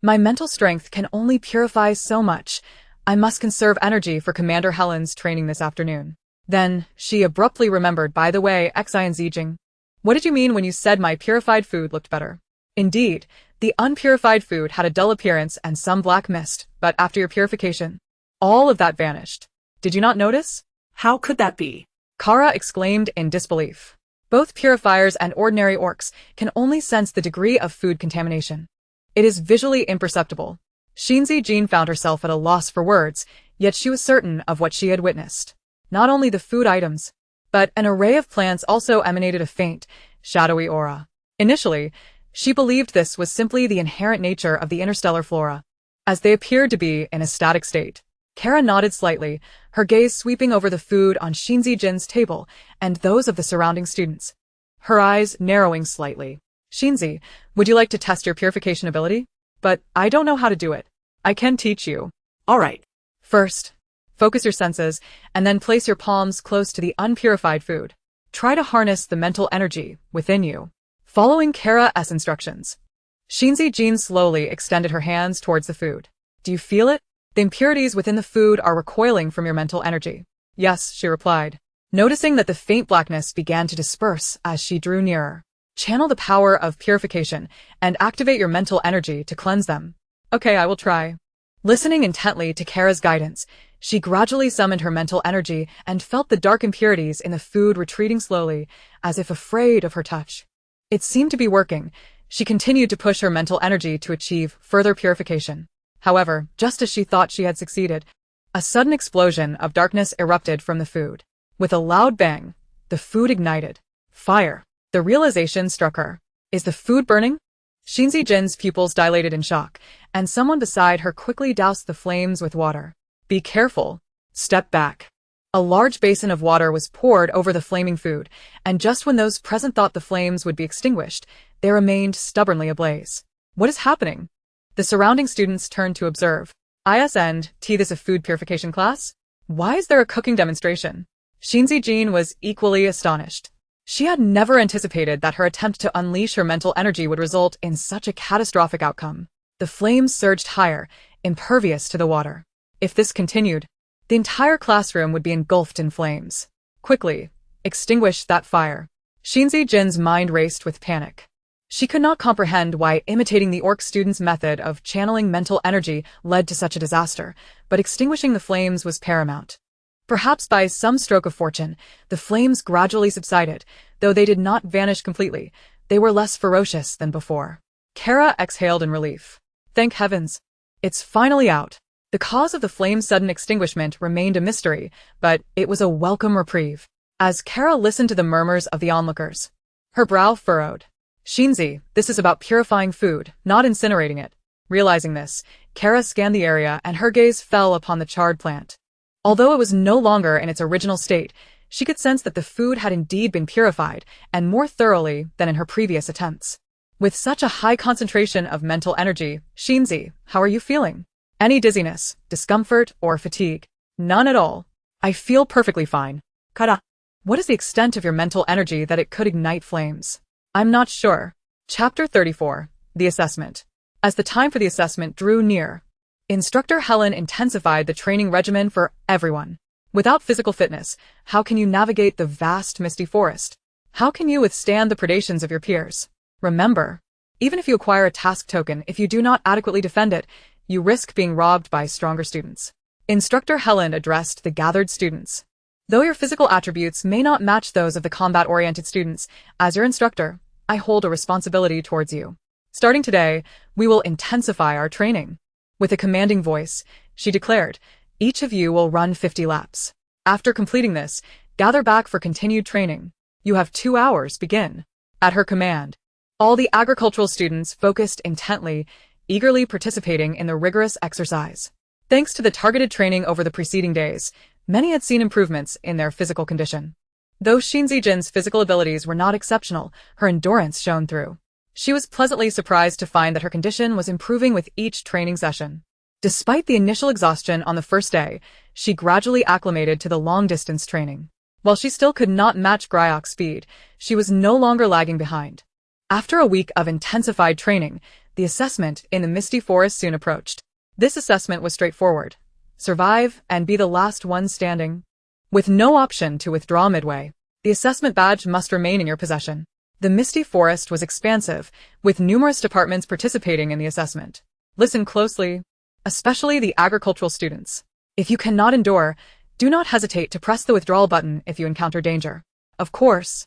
[SPEAKER 1] My mental strength can only purify so much. I must conserve energy for Commander Helen's training this afternoon. Then, she abruptly remembered, by the way, Xin Zijin. What did you mean when you said my purified food looked better? Indeed, the unpurified food had a dull appearance and some black mist, but after your purification, all of that vanished. Did you not notice?
[SPEAKER 2] How could that be?
[SPEAKER 1] Kara exclaimed in disbelief. Both purifiers and ordinary orcs can only sense the degree of food contamination. It is visually imperceptible. Xin Zijin found herself at a loss for words, yet she was certain of what she had witnessed. Not only the food items, but an array of plants also emanated a faint, shadowy aura. Initially, she believed this was simply the inherent nature of the interstellar flora, as they appeared to be in a static state. Kara nodded slightly, her gaze sweeping over the food on Xin Zijin's table and those of the surrounding students. Her eyes narrowing slightly. Xinzi, would you like to test your purification ability? But I don't know how to do it. I can teach you.
[SPEAKER 2] All right.
[SPEAKER 1] First, focus your senses, and then place your palms close to the unpurified food. Try to harness the mental energy within you. Following Kara's instructions, Xin Zijin slowly extended her hands towards the food. Do you feel it? The impurities within the food are recoiling from your mental energy. Yes, she replied, noticing that the faint blackness began to disperse as she drew nearer. Channel the power of purification and activate your mental energy to cleanse them. Okay, I will try. Listening intently to Kara's guidance, she gradually summoned her mental energy and felt the dark impurities in the food retreating slowly, as if afraid of her touch. It seemed to be working. She continued to push her mental energy to achieve further purification. However, just as she thought she had succeeded, a sudden explosion of darkness erupted from the food. With a loud bang, the food ignited. Fire. The realization struck her. Is the food burning? Xin Zijin's pupils dilated in shock, and someone beside her quickly doused the flames with water. Be careful. Step back. A large basin of water was poured over the flaming food, and just when those present thought the flames would be extinguished, they remained stubbornly ablaze. What is happening? The surrounding students turned to observe. This a food purification class? Why is there a cooking demonstration? Xin Zijin was equally astonished. She had never anticipated that her attempt to unleash her mental energy would result in such a catastrophic outcome. The flames surged higher, impervious to the water. If this continued, the entire classroom would be engulfed in flames. Quickly, extinguish that fire. Xin Zijin's mind raced with panic. She could not comprehend why imitating the orc student's method of channeling mental energy led to such a disaster, but extinguishing the flames was paramount. Perhaps by some stroke of fortune, the flames gradually subsided, though they did not vanish completely. They were less ferocious than before. Kara exhaled in relief. Thank heavens. It's finally out. The cause of the flame's sudden extinguishment remained a mystery, but it was a welcome reprieve. As Kara listened to the murmurs of the onlookers, her brow furrowed. Xinzi, this is about purifying food, not incinerating it. Realizing this, Kara scanned the area and her gaze fell upon the charred plant. Although it was no longer in its original state, she could sense that the food had indeed been purified, and more thoroughly than in her previous attempts. With such a high concentration of mental energy, Xin, how are you feeling? Any dizziness, discomfort, or fatigue? None at all. I feel perfectly fine. Kara. What is the extent of your mental energy that it could ignite flames? I'm not sure. Chapter 34. The Assessment. As the time for the assessment drew near, Instructor Helen intensified the training regimen for everyone. Without physical fitness, how can you navigate the vast misty forest? How can you withstand the predations of your peers? Remember, even if you acquire a task token, if you do not adequately defend it, you risk being robbed by stronger students. Instructor Helen addressed the gathered students. Though your physical attributes may not match those of the combat-oriented students, as your instructor, I hold a responsibility towards you. Starting today, we will intensify our training. With a commanding voice, she declared, each of you will run 50 laps. After completing this, gather back for continued training. You have 2 hours, begin. At her command, all the agricultural students focused intently, eagerly participating in the rigorous exercise. Thanks to the targeted training over the preceding days, many had seen improvements in their physical condition. Though Xin Zijin's physical abilities were not exceptional, her endurance shone through. She was pleasantly surprised to find that her condition was improving with each training session. Despite the initial exhaustion on the first day, she gradually acclimated to the long-distance training. While she still could not match Gryok's speed, she was no longer lagging behind. After a week of intensified training, the assessment in the misty forest soon approached. This assessment was straightforward. Survive and be the last one standing. With no option to withdraw midway, the assessment badge must remain in your possession. The misty forest was expansive, with numerous departments participating in the assessment. Listen closely, especially the agricultural students. If you cannot endure, do not hesitate to press the withdrawal button if you encounter danger. Of course,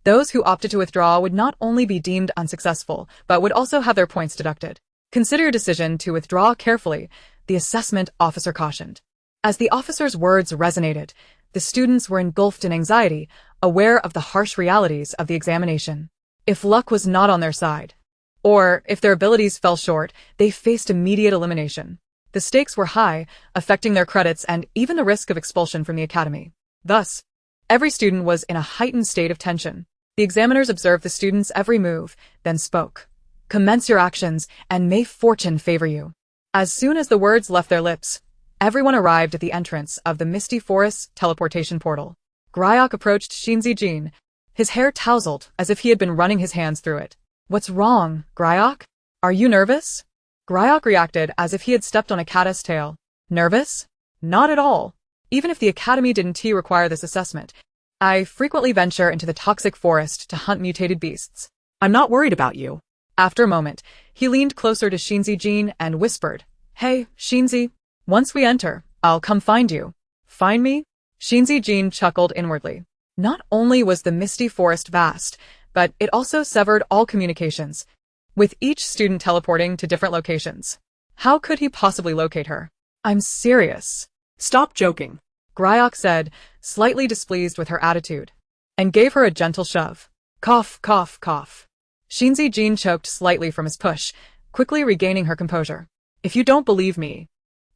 [SPEAKER 1] those who opted to withdraw would not only be deemed unsuccessful, but would also have their points deducted. Consider your decision to withdraw carefully, the assessment officer cautioned. As the officer's words resonated, the students were engulfed in anxiety, aware of the harsh realities of the examination. If luck was not on their side, or if their abilities fell short, they faced immediate elimination. The stakes were high, affecting their credits and even the risk of expulsion from the academy. Thus, every student was in a heightened state of tension. The examiners observed the students' every move, then spoke. Commence your actions, and may fortune favor you. As soon as the words left their lips, everyone arrived at the entrance of the misty forest teleportation portal. Gryok approached Xin Zijin, his hair tousled as if he had been running his hands through it. What's wrong, Gryok? Are you nervous? Gryok reacted as if he had stepped on a caddis tail. Nervous? Not at all. Even if the academy didn't require this assessment, I frequently venture into the toxic forest to hunt mutated beasts.
[SPEAKER 2] I'm not worried about you.
[SPEAKER 1] After a moment, he leaned closer to Xin Zijin and whispered, Hey, Xin, once we enter, I'll come find you. Find me? Xin Zijin chuckled inwardly. Not only was the misty forest vast, but it also severed all communications, with each student teleporting to different locations. How could he possibly locate her? I'm serious.
[SPEAKER 2] Stop joking,
[SPEAKER 1] Gryok said, slightly displeased with her attitude, and gave her a gentle shove. Cough, cough, cough. Xin Zijin choked slightly from his push, quickly regaining her composure. If you don't believe me,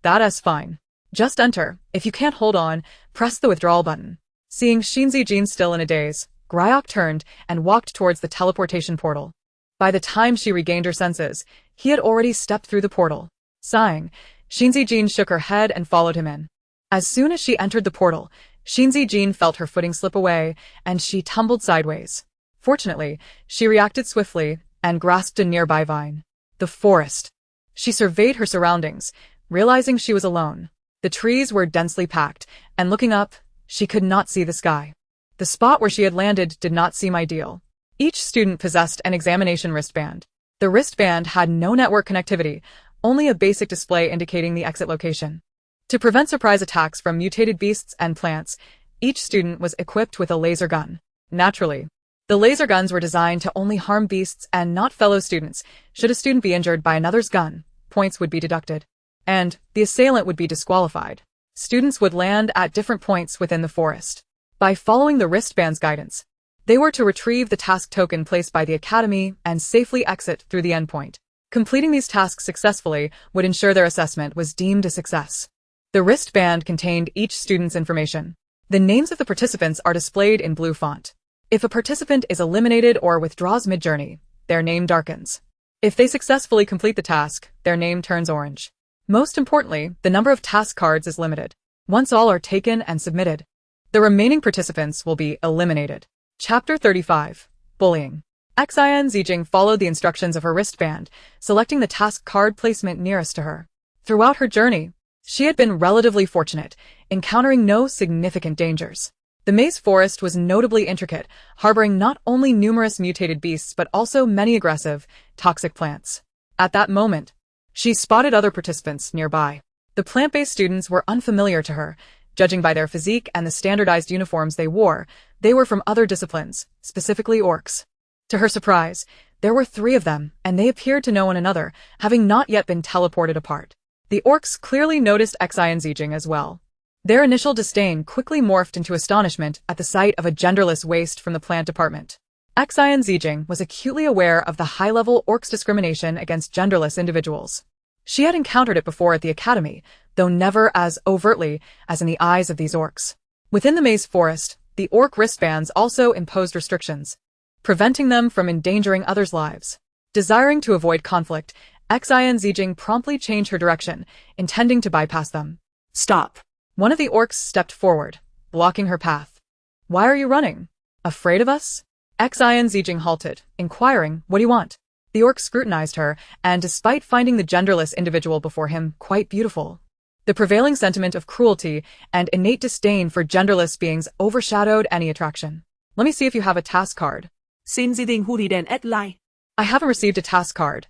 [SPEAKER 1] that's fine. Just enter. If you can't hold on, press the withdrawal button. Seeing Xin Zijin still in a daze, Gryok turned and walked towards the teleportation portal. By the time she regained her senses, he had already stepped through the portal. Sighing, Xin Zijin shook her head and followed him in. As soon as she entered the portal, Xin Zijin felt her footing slip away, and she tumbled sideways. Fortunately, she reacted swiftly and grasped a nearby vine. The forest. She surveyed her surroundings, realizing she was alone. The trees were densely packed, and looking up, she could not see the sky. The spot where she had landed did not seem ideal. Each student possessed an examination wristband. The wristband had no network connectivity, only a basic display indicating the exit location. To prevent surprise attacks from mutated beasts and plants, each student was equipped with a laser gun. Naturally, the laser guns were designed to only harm beasts and not fellow students. Should a student be injured by another's gun, points would be deducted, and the assailant would be disqualified. Students would land at different points within the forest. By following the wristband's guidance, they were to retrieve the task token placed by the academy and safely exit through the endpoint. Completing these tasks successfully would ensure their assessment was deemed a success. The wristband contained each student's information. The names of the participants are displayed in blue font. If a participant is eliminated or withdraws mid-journey, their name darkens. If they successfully complete the task, their name turns orange. Most importantly, the number of task cards is limited. Once all are taken and submitted, the remaining participants will be eliminated. Chapter 35. Bullying. Xin Zijin followed the instructions of her wristband, selecting the task card placement nearest to her. Throughout her journey, she had been relatively fortunate, encountering no significant dangers. The maze forest was notably intricate, harboring not only numerous mutated beasts but also many aggressive, toxic plants. At that moment, she spotted other participants nearby. The plant-based students were unfamiliar to her. Judging by their physique and the standardized uniforms they wore, they were from other disciplines, specifically orcs. To her surprise, there were 3 of them, and they appeared to know one another, having not yet been teleported apart. The orcs clearly noticed Xin Zijin as well. Their initial disdain quickly morphed into astonishment at the sight of a genderless waste from the plant department. Xin Zijin was acutely aware of the high-level orcs' discrimination against genderless individuals. She had encountered it before at the academy, though never as overtly as in the eyes of these orcs. Within the maze forest, the orc wristbands also imposed restrictions, preventing them from endangering others' lives. Desiring to avoid conflict, Xin Zijin promptly changed her direction, intending to bypass them.
[SPEAKER 2] Stop.
[SPEAKER 1] One of the orcs stepped forward, blocking her path. Why are you running? Afraid of us? Xin Zijin halted, inquiring, what do you want? The orc scrutinized her, and despite finding the genderless individual before him quite beautiful, the prevailing sentiment of cruelty and innate disdain for genderless beings overshadowed any attraction. Let me see if you have a task card.
[SPEAKER 2] Xin Zijin hurried and line.
[SPEAKER 1] I haven't received a task card.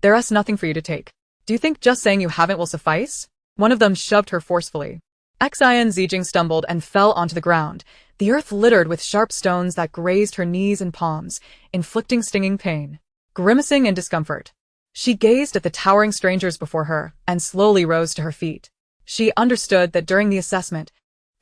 [SPEAKER 1] There is nothing for you to take. Do you think just saying you haven't will suffice? One of them shoved her forcefully. Xin Zijin stumbled and fell onto the ground, the earth littered with sharp stones that grazed her knees and palms, inflicting stinging pain. Grimacing in discomfort, she gazed at the towering strangers before her and slowly rose to her feet. She understood that during the assessment,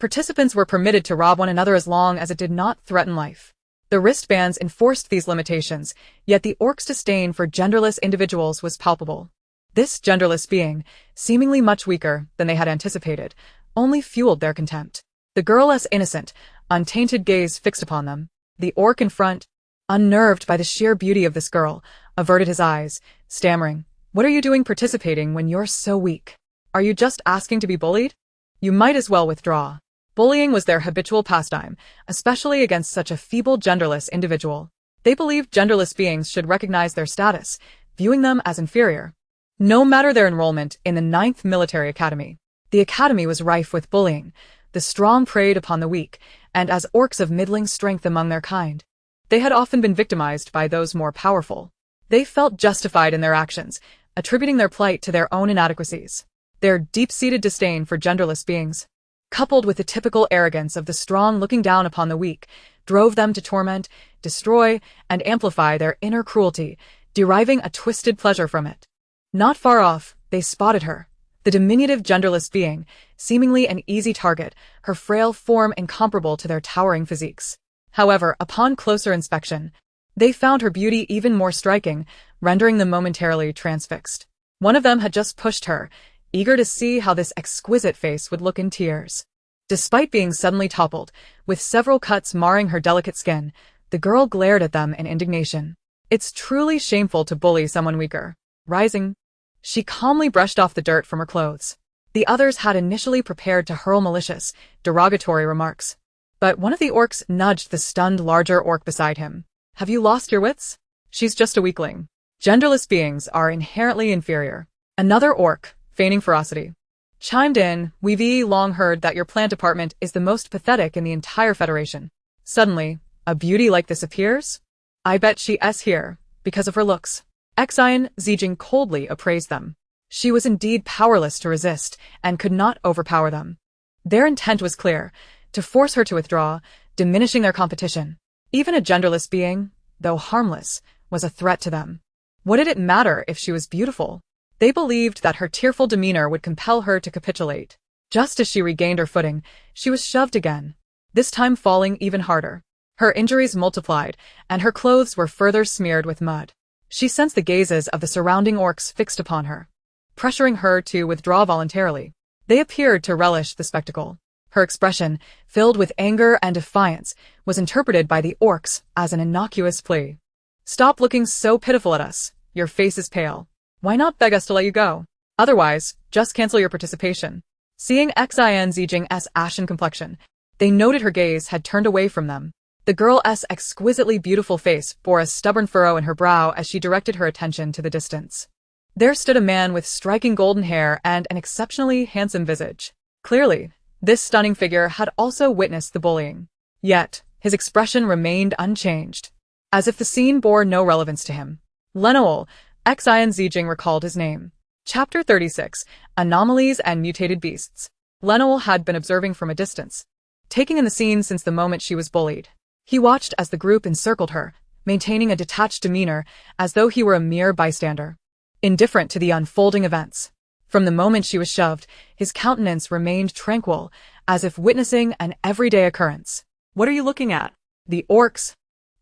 [SPEAKER 1] participants were permitted to rob one another as long as it did not threaten life. The wristbands enforced these limitations, yet the orcs' disdain for genderless individuals was palpable. This genderless being, seemingly much weaker than they had anticipated, only fueled their contempt. The girl-less innocent, untainted gaze fixed upon them. The orc in front, unnerved by the sheer beauty of this girl, averted his eyes, stammering, "What are you doing participating when you're so weak? Are you just asking to be bullied? You might as well withdraw." Bullying was their habitual pastime, especially against such a feeble genderless individual. They believed genderless beings should recognize their status, viewing them as inferior. No matter their enrollment in the 9th Military Academy, the academy was rife with bullying. The strong preyed upon the weak, and as orcs of middling strength among their kind, they had often been victimized by those more powerful. They felt justified in their actions, attributing their plight to their own inadequacies. Their deep-seated disdain for genderless beings, coupled with the typical arrogance of the strong looking down upon the weak, drove them to torment, destroy, and amplify their inner cruelty, deriving a twisted pleasure from it. Not far off, they spotted her, the diminutive genderless being, seemingly an easy target, her frail form incomparable to their towering physiques. However, upon closer inspection, they found her beauty even more striking, rendering them momentarily transfixed. One of them had just pushed her, eager to see how this exquisite face would look in tears. Despite being suddenly toppled, with several cuts marring her delicate skin, the girl glared at them in indignation. It's truly shameful to bully someone weaker. Rising, she calmly brushed off the dirt from her clothes. The others had initially prepared to hurl malicious, derogatory remarks, but one of the orcs nudged the stunned larger orc beside him. "Have you lost your wits? She's just a weakling. Genderless beings are inherently inferior." Another orc, feigning ferocity, chimed in, "We've long heard that your plant department is the most pathetic in the entire Federation. Suddenly, a beauty like this appears? I bet she's here because of her looks." Xin Zijin coldly appraised them. She was indeed powerless to resist and could not overpower them. Their intent was clear, to force her to withdraw, diminishing their competition. Even a genderless being, though harmless, was a threat to them. What did it matter if she was beautiful? They believed that her tearful demeanor would compel her to capitulate. Just as she regained her footing, she was shoved again, this time falling even harder. Her injuries multiplied, and her clothes were further smeared with mud. She sensed the gazes of the surrounding orcs fixed upon her, pressuring her to withdraw voluntarily. They appeared to relish the spectacle. Her expression, filled with anger and defiance, was interpreted by the orcs as an innocuous plea. "Stop looking so pitiful at us. Your face is pale. Why not beg us to let you go? Otherwise, just cancel your participation." Seeing Xin Zijing's ashen complexion, they noted her gaze had turned away from them. The girl's exquisitely beautiful face bore a stubborn furrow in her brow as she directed her attention to the distance. There stood a man with striking golden hair and an exceptionally handsome visage. Clearly, this stunning figure had also witnessed the bullying. Yet, his expression remained unchanged, as if the scene bore no relevance to him. Lenoel, Xin Zijing recalled his name. Chapter 36, Anomalies and Mutated Beasts. Lenoel had been observing from a distance, taking in the scene since the moment she was bullied. He watched as the group encircled her, maintaining a detached demeanor as though he were a mere bystander, indifferent to the unfolding events. From the moment she was shoved, his countenance remained tranquil, as if witnessing an everyday occurrence.
[SPEAKER 2] What are you looking at?
[SPEAKER 1] The orcs,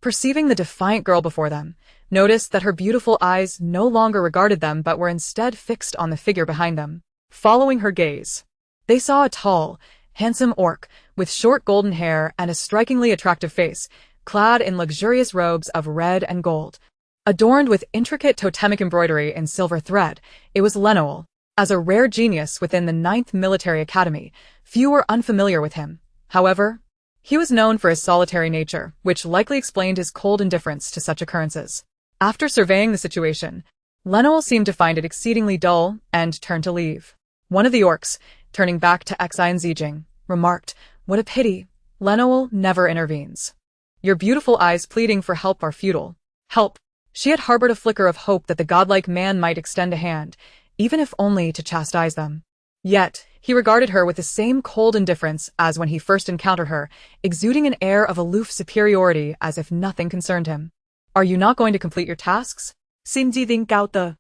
[SPEAKER 1] perceiving the defiant girl before them, noticed that her beautiful eyes no longer regarded them but were instead fixed on the figure behind them. Following her gaze, they saw a tall, handsome orc with short golden hair and a strikingly attractive face, clad in luxurious robes of red and gold. Adorned with intricate totemic embroidery in silver thread, it was Lenoel. As a rare genius within the 9th Military Academy, few were unfamiliar with him. However, he was known for his solitary nature, which likely explained his cold indifference to such occurrences. After surveying the situation, Lenoel seemed to find it exceedingly dull and turned to leave. One of the orcs, turning back to Xin Zijing, remarked, "What a pity. Lenoel never intervenes. Your beautiful eyes pleading for help are futile." Help. She had harbored a flicker of hope that the godlike man might extend a hand, even if only to chastise them. Yet, he regarded her with the same cold indifference as when he first encountered her, exuding an air of aloof superiority as if nothing concerned him. "Are you not going to complete your tasks?"
[SPEAKER 2] Xin Zijing out the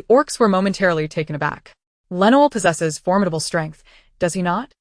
[SPEAKER 1] orcs were momentarily taken aback. Lenoel possesses formidable strength, does he not?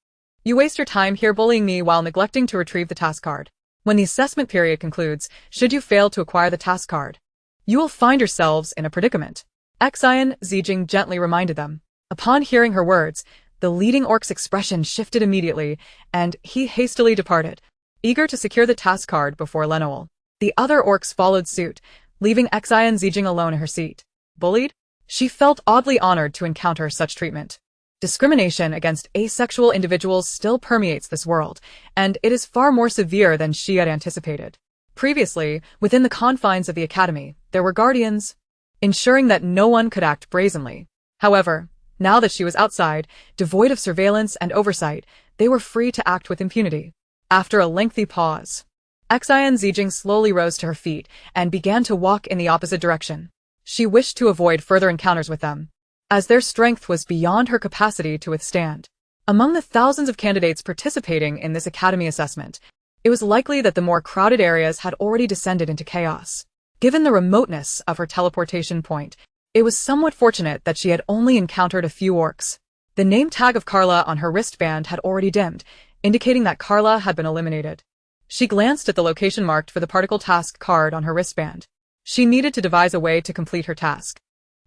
[SPEAKER 1] You waste your time here bullying me while neglecting to retrieve the task card. When the assessment period concludes, should you fail to acquire the task card, you will find yourselves in a predicament. Xin Zijing gently reminded them. Upon hearing her words, the leading orc's expression shifted immediately, and he hastily departed, eager to secure the task card before Lenoel. The other orcs followed suit, leaving Xin Zijing alone in her seat. Bullied? She felt oddly honored to encounter such treatment. Discrimination against asexual individuals still permeates this world, and it is far more severe than she had anticipated. Previously, within the confines of the academy, there were guardians, ensuring that no one could act brazenly. However, now that she was outside, devoid of surveillance and oversight, they were free to act with impunity. After a lengthy pause, Xin Zijing slowly rose to her feet and began to walk in the opposite direction. She wished to avoid further encounters with them, as their strength was beyond her capacity to withstand. Among the thousands of candidates participating in this academy assessment, it was likely that the more crowded areas had already descended into chaos. Given the remoteness of her teleportation point, it was somewhat fortunate that she had only encountered a few orcs. The name tag of Carla on her wristband had already dimmed, indicating that Carla had been eliminated. She glanced at the location marked for the particle task card on her wristband. She needed to devise a way to complete her task.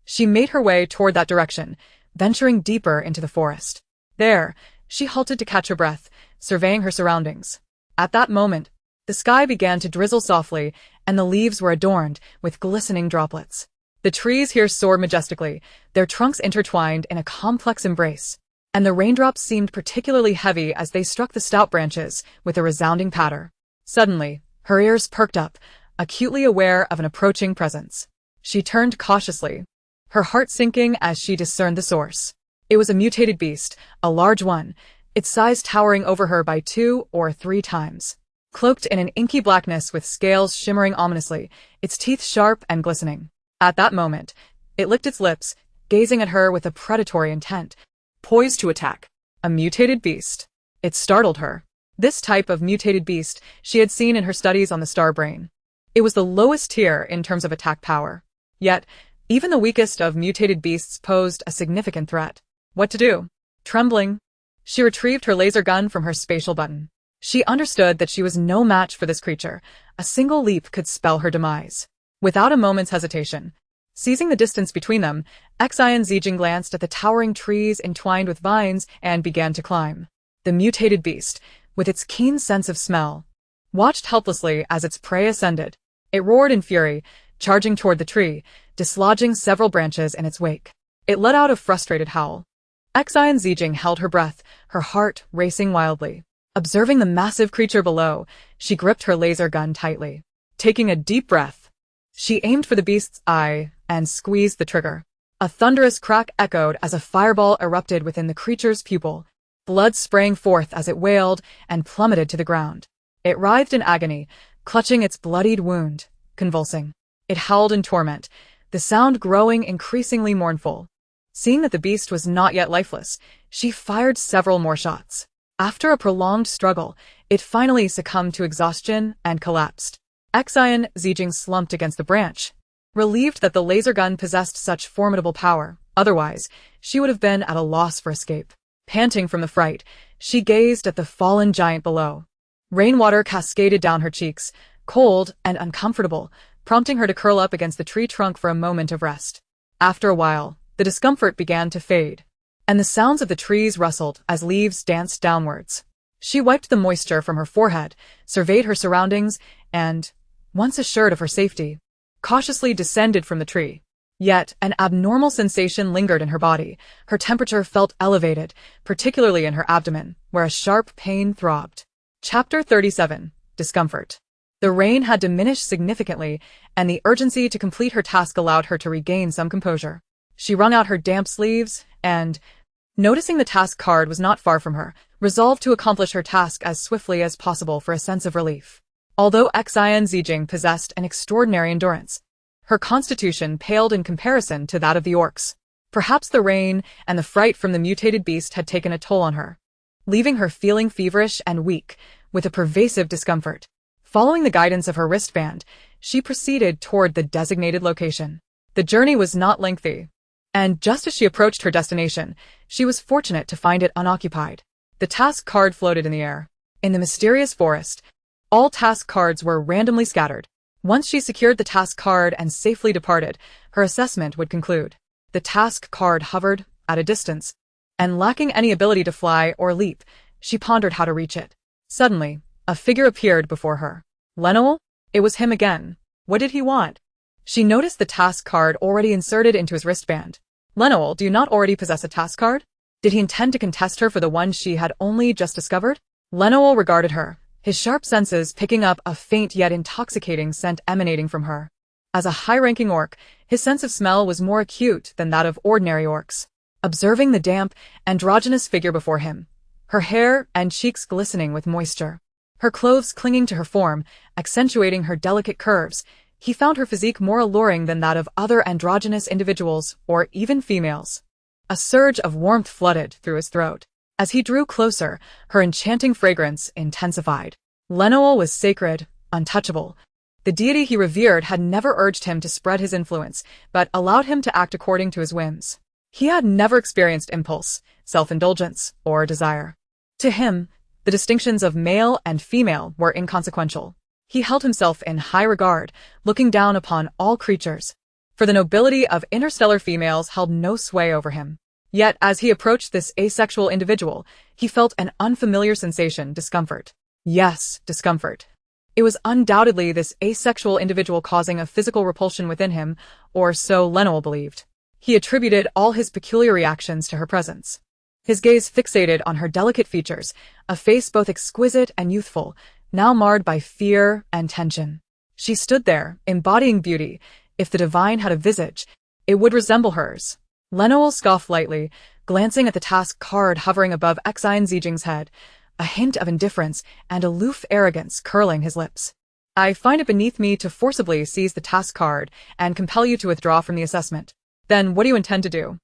[SPEAKER 1] She made her way toward that direction, venturing deeper into the forest. There, she halted to catch her breath, surveying her surroundings. At that moment, the sky began to drizzle softly, and the leaves were adorned with glistening droplets. The trees here soared majestically, their trunks intertwined in a complex embrace, and the raindrops seemed particularly heavy as they struck the stout branches with a resounding patter. Suddenly, her ears perked up, acutely aware of an approaching presence. She turned cautiously, her heart sinking as she discerned the source. It was a mutated beast, a large one, its size towering over her by 2 or 3 times. Cloaked in an inky blackness with scales shimmering ominously, its teeth sharp and glistening. At that moment, it licked its lips, gazing at her with a predatory intent,
[SPEAKER 2] poised to attack.
[SPEAKER 1] A mutated beast. It startled her. This type of mutated beast she had seen in her studies on the star brain. It was the lowest tier in terms of attack power. Yet, even the weakest of mutated beasts posed a significant threat. What to do? Trembling, she retrieved her laser gun from her spatial button. She understood that she was no match for this creature. A single leap could spell her demise. Without a moment's hesitation, Seizing the distance between them, Xin Zijin glanced at the towering trees entwined with vines and began to climb. The mutated beast, with its keen sense of smell, watched helplessly as its prey ascended. It roared in fury, charging toward the tree, dislodging several branches in its wake. It let out a frustrated howl. Xin Zijin held her breath, her heart racing wildly. Observing the massive creature below, she gripped her laser gun tightly. Taking a deep breath, she aimed for the beast's eye and squeezed the trigger. A thunderous crack echoed as a fireball erupted within the creature's pupil. Blood sprang forth as it wailed and plummeted to the ground. It writhed in agony, clutching its bloodied wound, convulsing. It howled in torment, the sound growing increasingly mournful. Seeing that the beast was not yet lifeless, she fired several more shots. After a prolonged struggle, it finally succumbed to exhaustion and collapsed. Xin Zijin slumped against the branch, relieved that the laser gun possessed such formidable power. Otherwise, she would have been at a loss for escape. Panting from the fright, she gazed at the fallen giant below. Rainwater cascaded down her cheeks, cold and uncomfortable, prompting her to curl up against the tree trunk for a moment of rest. After a while, the discomfort began to fade, and the sounds of the trees rustled as leaves danced downwards. She wiped the moisture from her forehead, surveyed her surroundings, and, once assured of her safety, cautiously descended from the tree. Yet, an abnormal sensation lingered in her body. Her temperature felt elevated, particularly in her abdomen, where a sharp pain throbbed. Chapter 37. Discomfort. The rain had diminished significantly, and the urgency to complete her task allowed her to regain some composure. She wrung out her damp sleeves and, noticing the task card was not far from her, resolved to accomplish her task as swiftly as possible for a sense of relief. Although Xin Zijin possessed an extraordinary endurance, her constitution paled in comparison to that of the orcs. Perhaps the rain and the fright from the mutated beast had taken a toll on her, leaving her feeling feverish and weak, with a pervasive discomfort. Following the guidance of her wristband, she proceeded toward the designated location. The journey was not lengthy, and just as she approached her destination, she was fortunate to find it unoccupied. The task card floated in the air. In the mysterious forest, all task cards were randomly scattered. Once she secured the task card and safely departed, her assessment would conclude. The task card hovered at a distance, and lacking any ability to fly or leap, she pondered how to reach it. Suddenly, a figure appeared before her. Lenoel? It was him again. What did he want? She noticed the task card already inserted into his wristband. Lenoel, do you not already possess a task card? Did he intend to contest her for the one she had only just discovered? Lenoel regarded her, his sharp senses picking up a faint yet intoxicating scent emanating from her. As a high-ranking orc, his sense of smell was more acute than that of ordinary orcs. Observing the damp, androgynous figure before him, her hair and cheeks glistening with moisture, her clothes clinging to her form, accentuating her delicate curves, he found her physique more alluring than that of other androgynous individuals or even females. A surge of warmth flooded through his throat. As he drew closer, her enchanting fragrance intensified. Lenoel was sacred, untouchable. The deity he revered had never urged him to spread his influence, but allowed him to act according to his whims. He had never experienced impulse, self-indulgence, or desire. To him, the distinctions of male and female were inconsequential. He held himself in high regard, looking down upon all creatures, for the nobility of interstellar females held no sway over him. Yet, as he approached this asexual individual, he felt an unfamiliar sensation, discomfort. Yes, discomfort. It was undoubtedly this asexual individual causing a physical repulsion within him, or so Lenoel believed. He attributed all his peculiar reactions to her presence. His gaze fixated on her delicate features, a face both exquisite and youthful, now marred by fear and tension. She stood there, embodying beauty. If the divine had a visage, it would resemble hers. Lenoel scoffed lightly, glancing at the task card hovering above Xin Zijin's head, a hint of indifference and aloof arrogance curling his lips. I find it beneath me to forcibly seize the task card and compel you to withdraw from the assessment. Then what do you intend to do?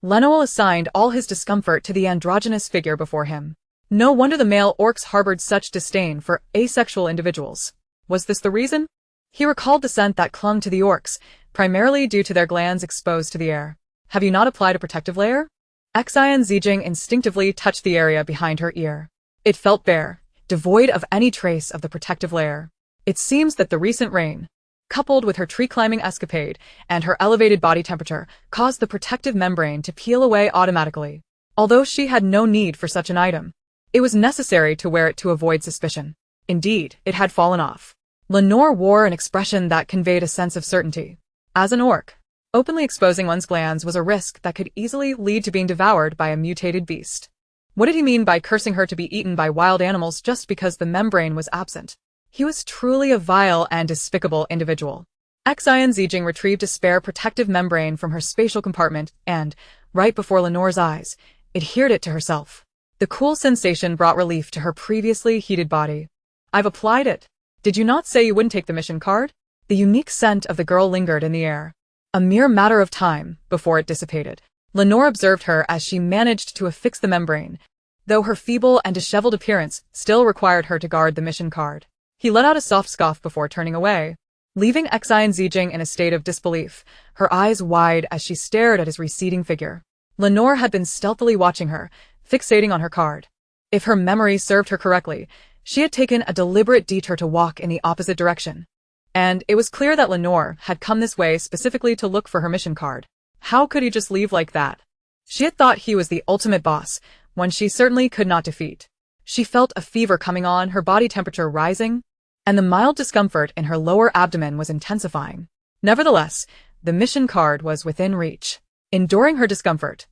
[SPEAKER 1] Lenoel assigned all his discomfort to the androgynous figure before him. No wonder the male orcs harbored such disdain for asexual individuals. Was this the reason? He recalled the scent that clung to the orcs, primarily due to their glands exposed to the air. Have you not applied a protective layer? Xin Zijin instinctively touched the area behind her ear. It felt bare, devoid of any trace of the protective layer. It seems that the recent rain, coupled with her tree-climbing escapade and her elevated body temperature, caused the protective membrane to peel away automatically. Although she had no need for such an item, it was necessary to wear it to avoid suspicion. Indeed, it had fallen off. Lenore wore an expression that conveyed a sense of certainty. As an orc, openly exposing one's glands was a risk that could easily lead to being devoured by a mutated beast. What did he mean by cursing her to be eaten by wild animals just because the membrane was absent? He was truly a vile and despicable individual. Xin Zijin retrieved a spare protective membrane from her spatial compartment and, right before Lenore's eyes, adhered it to herself. The cool sensation brought relief to her previously heated body. "I've applied it. Did you not say you wouldn't take the mission card?" The unique scent of the girl lingered in the air. A mere matter of time before it dissipated. Lenore observed her as she managed to affix the membrane, though her feeble and disheveled appearance still required her to guard the mission card. He let out a soft scoff before turning away, leaving Xin Zijin in a state of disbelief, her eyes wide as she stared at his receding figure. Lenore had been stealthily watching her, fixating on her card. If her memory served her correctly, she had taken a deliberate detour to walk in the opposite direction. And it was clear that Lenore had come this way specifically to look for her mission card. How could he just leave like that? She had thought he was the ultimate boss, one she certainly could not defeat. She felt a fever coming on, her body temperature rising, and the mild discomfort in her lower abdomen was intensifying. Nevertheless, the mission card was within reach. Enduring her discomfort,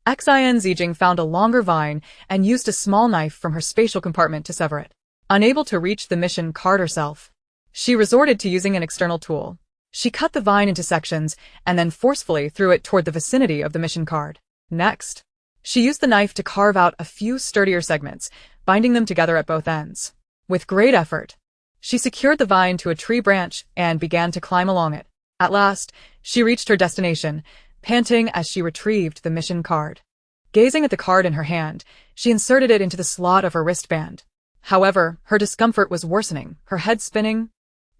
[SPEAKER 1] Xin Zijin found a longer vine and used a small knife from her spatial compartment to sever it. Unable to reach the mission card herself, she resorted to using an external tool. She cut the vine into sections and then forcefully threw it toward the vicinity of the mission card. Next, she used the knife to carve out a few sturdier segments, binding them together at both ends. With great effort, she secured the vine to a tree branch and began to climb along it. At last, she reached her destination, panting as she retrieved the mission card. Gazing at the card in her hand, she inserted it into the slot of her wristband. However, her discomfort was worsening, her head spinning,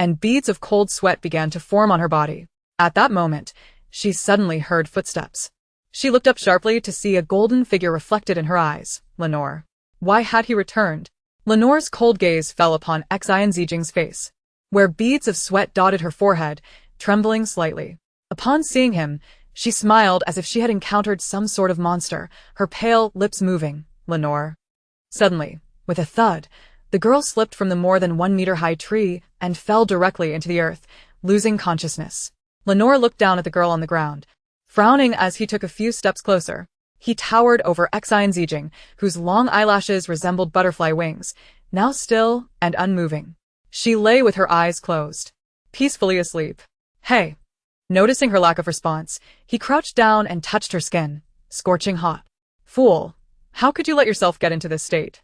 [SPEAKER 1] and beads of cold sweat began to form on her body. At that moment, she suddenly heard footsteps. She looked up sharply to see a golden figure reflected in her eyes. Lenore. Why had he returned? Lenore's cold gaze fell upon Xin Zijin's face, where beads of sweat dotted her forehead, trembling slightly. Upon seeing him, she smiled as if she had encountered some sort of monster, her pale lips moving. Lenore. Suddenly, with a thud, the girl slipped from the more than 1 meter high tree and fell directly into the earth, losing consciousness. Lenore looked down at the girl on the ground, frowning as he took a few steps closer. He towered over Xin Zijin, whose long eyelashes resembled butterfly wings, now still and unmoving. She lay with her eyes closed, peacefully asleep. Hey! Noticing her lack of response, he crouched down and touched her skin, scorching hot. Fool! How could you let yourself get into this state?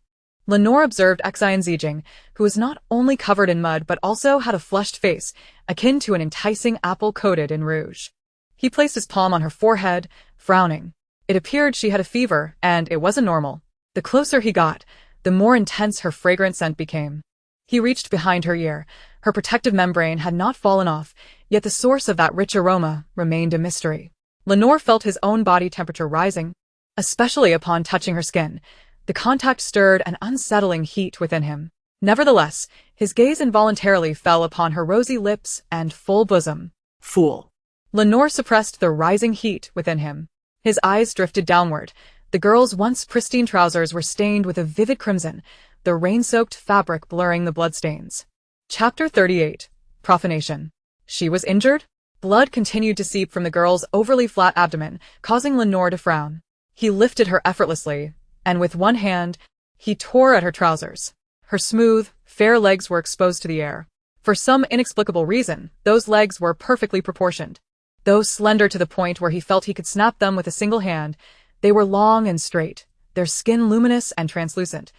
[SPEAKER 1] Lenore observed Xin Zijin, who was not only covered in mud but also had a flushed face, akin to an enticing apple coated in rouge. He placed his palm on her forehead, frowning. It appeared she had a fever, and it wasn't normal. The closer he got, the more intense her fragrant scent became. He reached behind her ear. Her protective membrane had not fallen off, yet the source of that rich aroma remained a mystery. Lenore felt his own body temperature rising, especially upon touching her skin. The contact stirred an unsettling heat within him. Nevertheless, his gaze involuntarily fell upon her rosy lips and full bosom.
[SPEAKER 2] Fool.
[SPEAKER 1] Lenore suppressed the rising heat within him. His eyes drifted downward. The girl's once pristine trousers were stained with a vivid crimson, the rain-soaked fabric blurring the bloodstains. Chapter 38. Profanation. She was injured? Blood continued to seep from the girl's overly flat abdomen, causing Lenore to frown. He lifted her effortlessly, and with one hand, he tore at her trousers. Her smooth, fair legs were exposed to the air. For some inexplicable reason, those legs were perfectly proportioned. Though slender to the point where he felt he could snap them with a single hand, they were long and straight, their skin luminous and translucent,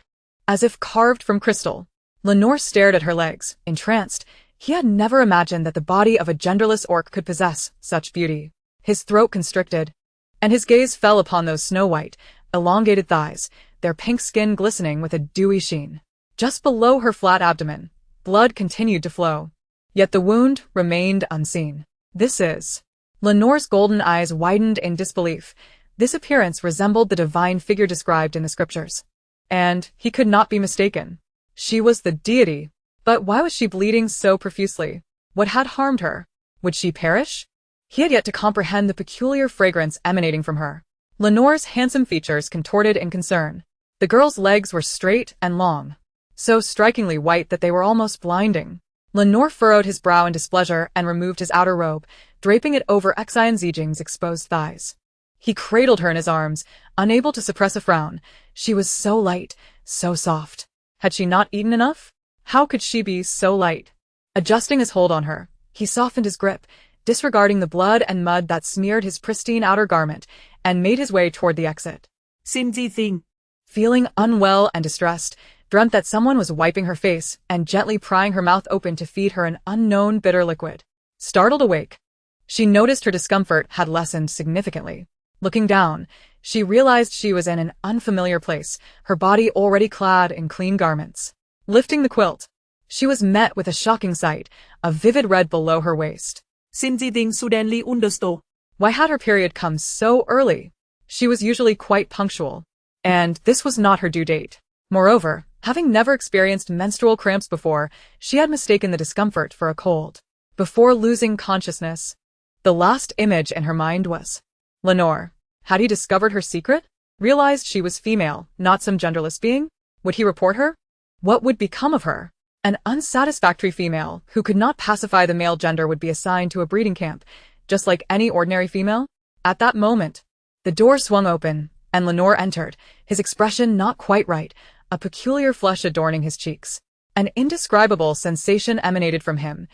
[SPEAKER 1] as if carved from crystal. Lenore stared at her legs, entranced. He had never imagined that the body of a genderless orc could possess such beauty. His throat constricted, and his gaze fell upon those snow-white, elongated thighs, their pink skin glistening with a dewy sheen. Just below her flat abdomen, blood continued to flow, yet the wound remained unseen. This is... Lenore's golden eyes widened in disbelief. This appearance resembled the divine figure described in the scriptures. And he could not be mistaken. She was the deity. But why was she bleeding so profusely? What had harmed her? Would she perish? He had yet to comprehend the peculiar fragrance emanating from her. Lenore's handsome features contorted in concern. The girl's legs were straight and long, so strikingly white that they were almost blinding. Lenore furrowed his brow in displeasure and removed his outer robe, draping it over Xin Zijin's exposed thighs. He cradled her in his arms, unable to suppress a frown. She was so light, so soft. Had she not eaten enough? How could she be so light? Adjusting his hold on her, he softened his grip, disregarding the blood and mud that smeared his pristine outer garment, and made his way toward the exit.
[SPEAKER 2] Xin Zijin,
[SPEAKER 1] Feeling unwell and distressed, dreamt that someone was wiping her face and gently prying her mouth open to feed her an unknown bitter liquid. Startled awake, she noticed her discomfort had lessened significantly. Looking down, she realized she was in an unfamiliar place, her body already clad in clean garments. Lifting the quilt, she was met with a shocking sight, a vivid red below her waist.
[SPEAKER 2] Xin Zijin suddenly understood.
[SPEAKER 1] Why had her period come so early? She was usually quite punctual, and this was not her due date. Moreover, having never experienced menstrual cramps before, she had mistaken the discomfort for a cold. Before losing consciousness, the last image in her mind was Lenore. Had he discovered her secret? Realized she was female, not some genderless being? Would he report her? What would become of her? An unsatisfactory female who could not pacify the male gender would be assigned to a breeding camp, just like any ordinary female? At that moment, the door swung open, and Lenore entered, his expression not quite right, a peculiar flush adorning his cheeks. An indescribable sensation emanated from him,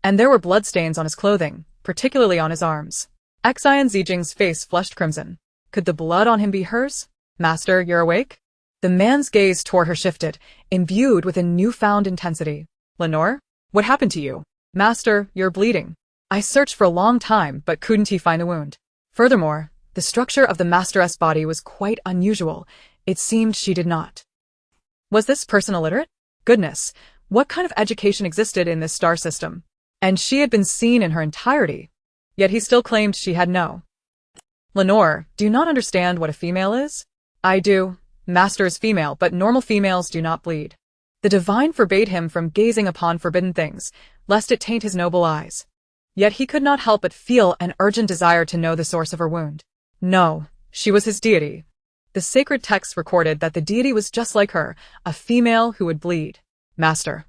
[SPEAKER 1] and there were bloodstains on his clothing, particularly on his arms. Xin Zijing's face flushed crimson. Could the blood on him be hers? Master, you're awake? The man's gaze toward her shifted, imbued with a newfound intensity. Lenore? What happened to you? Master, you're bleeding. I searched for a long time, but couldn't he find the wound? Furthermore, the structure of the masteress body was quite unusual. It seemed she did not. Was this person illiterate? Goodness, what kind of education existed in this star system? And she had been seen in her entirety. Yet he still claimed she had no. Lenore, do you not understand what a female is? I do. Master is female, but normal females do not bleed. The divine forbade him from gazing upon forbidden things, lest it taint his noble eyes. Yet he could not help but feel an urgent desire to know the source of her wound. No, she was his deity. The sacred texts recorded that the deity was just like her, a female who would bleed. Master.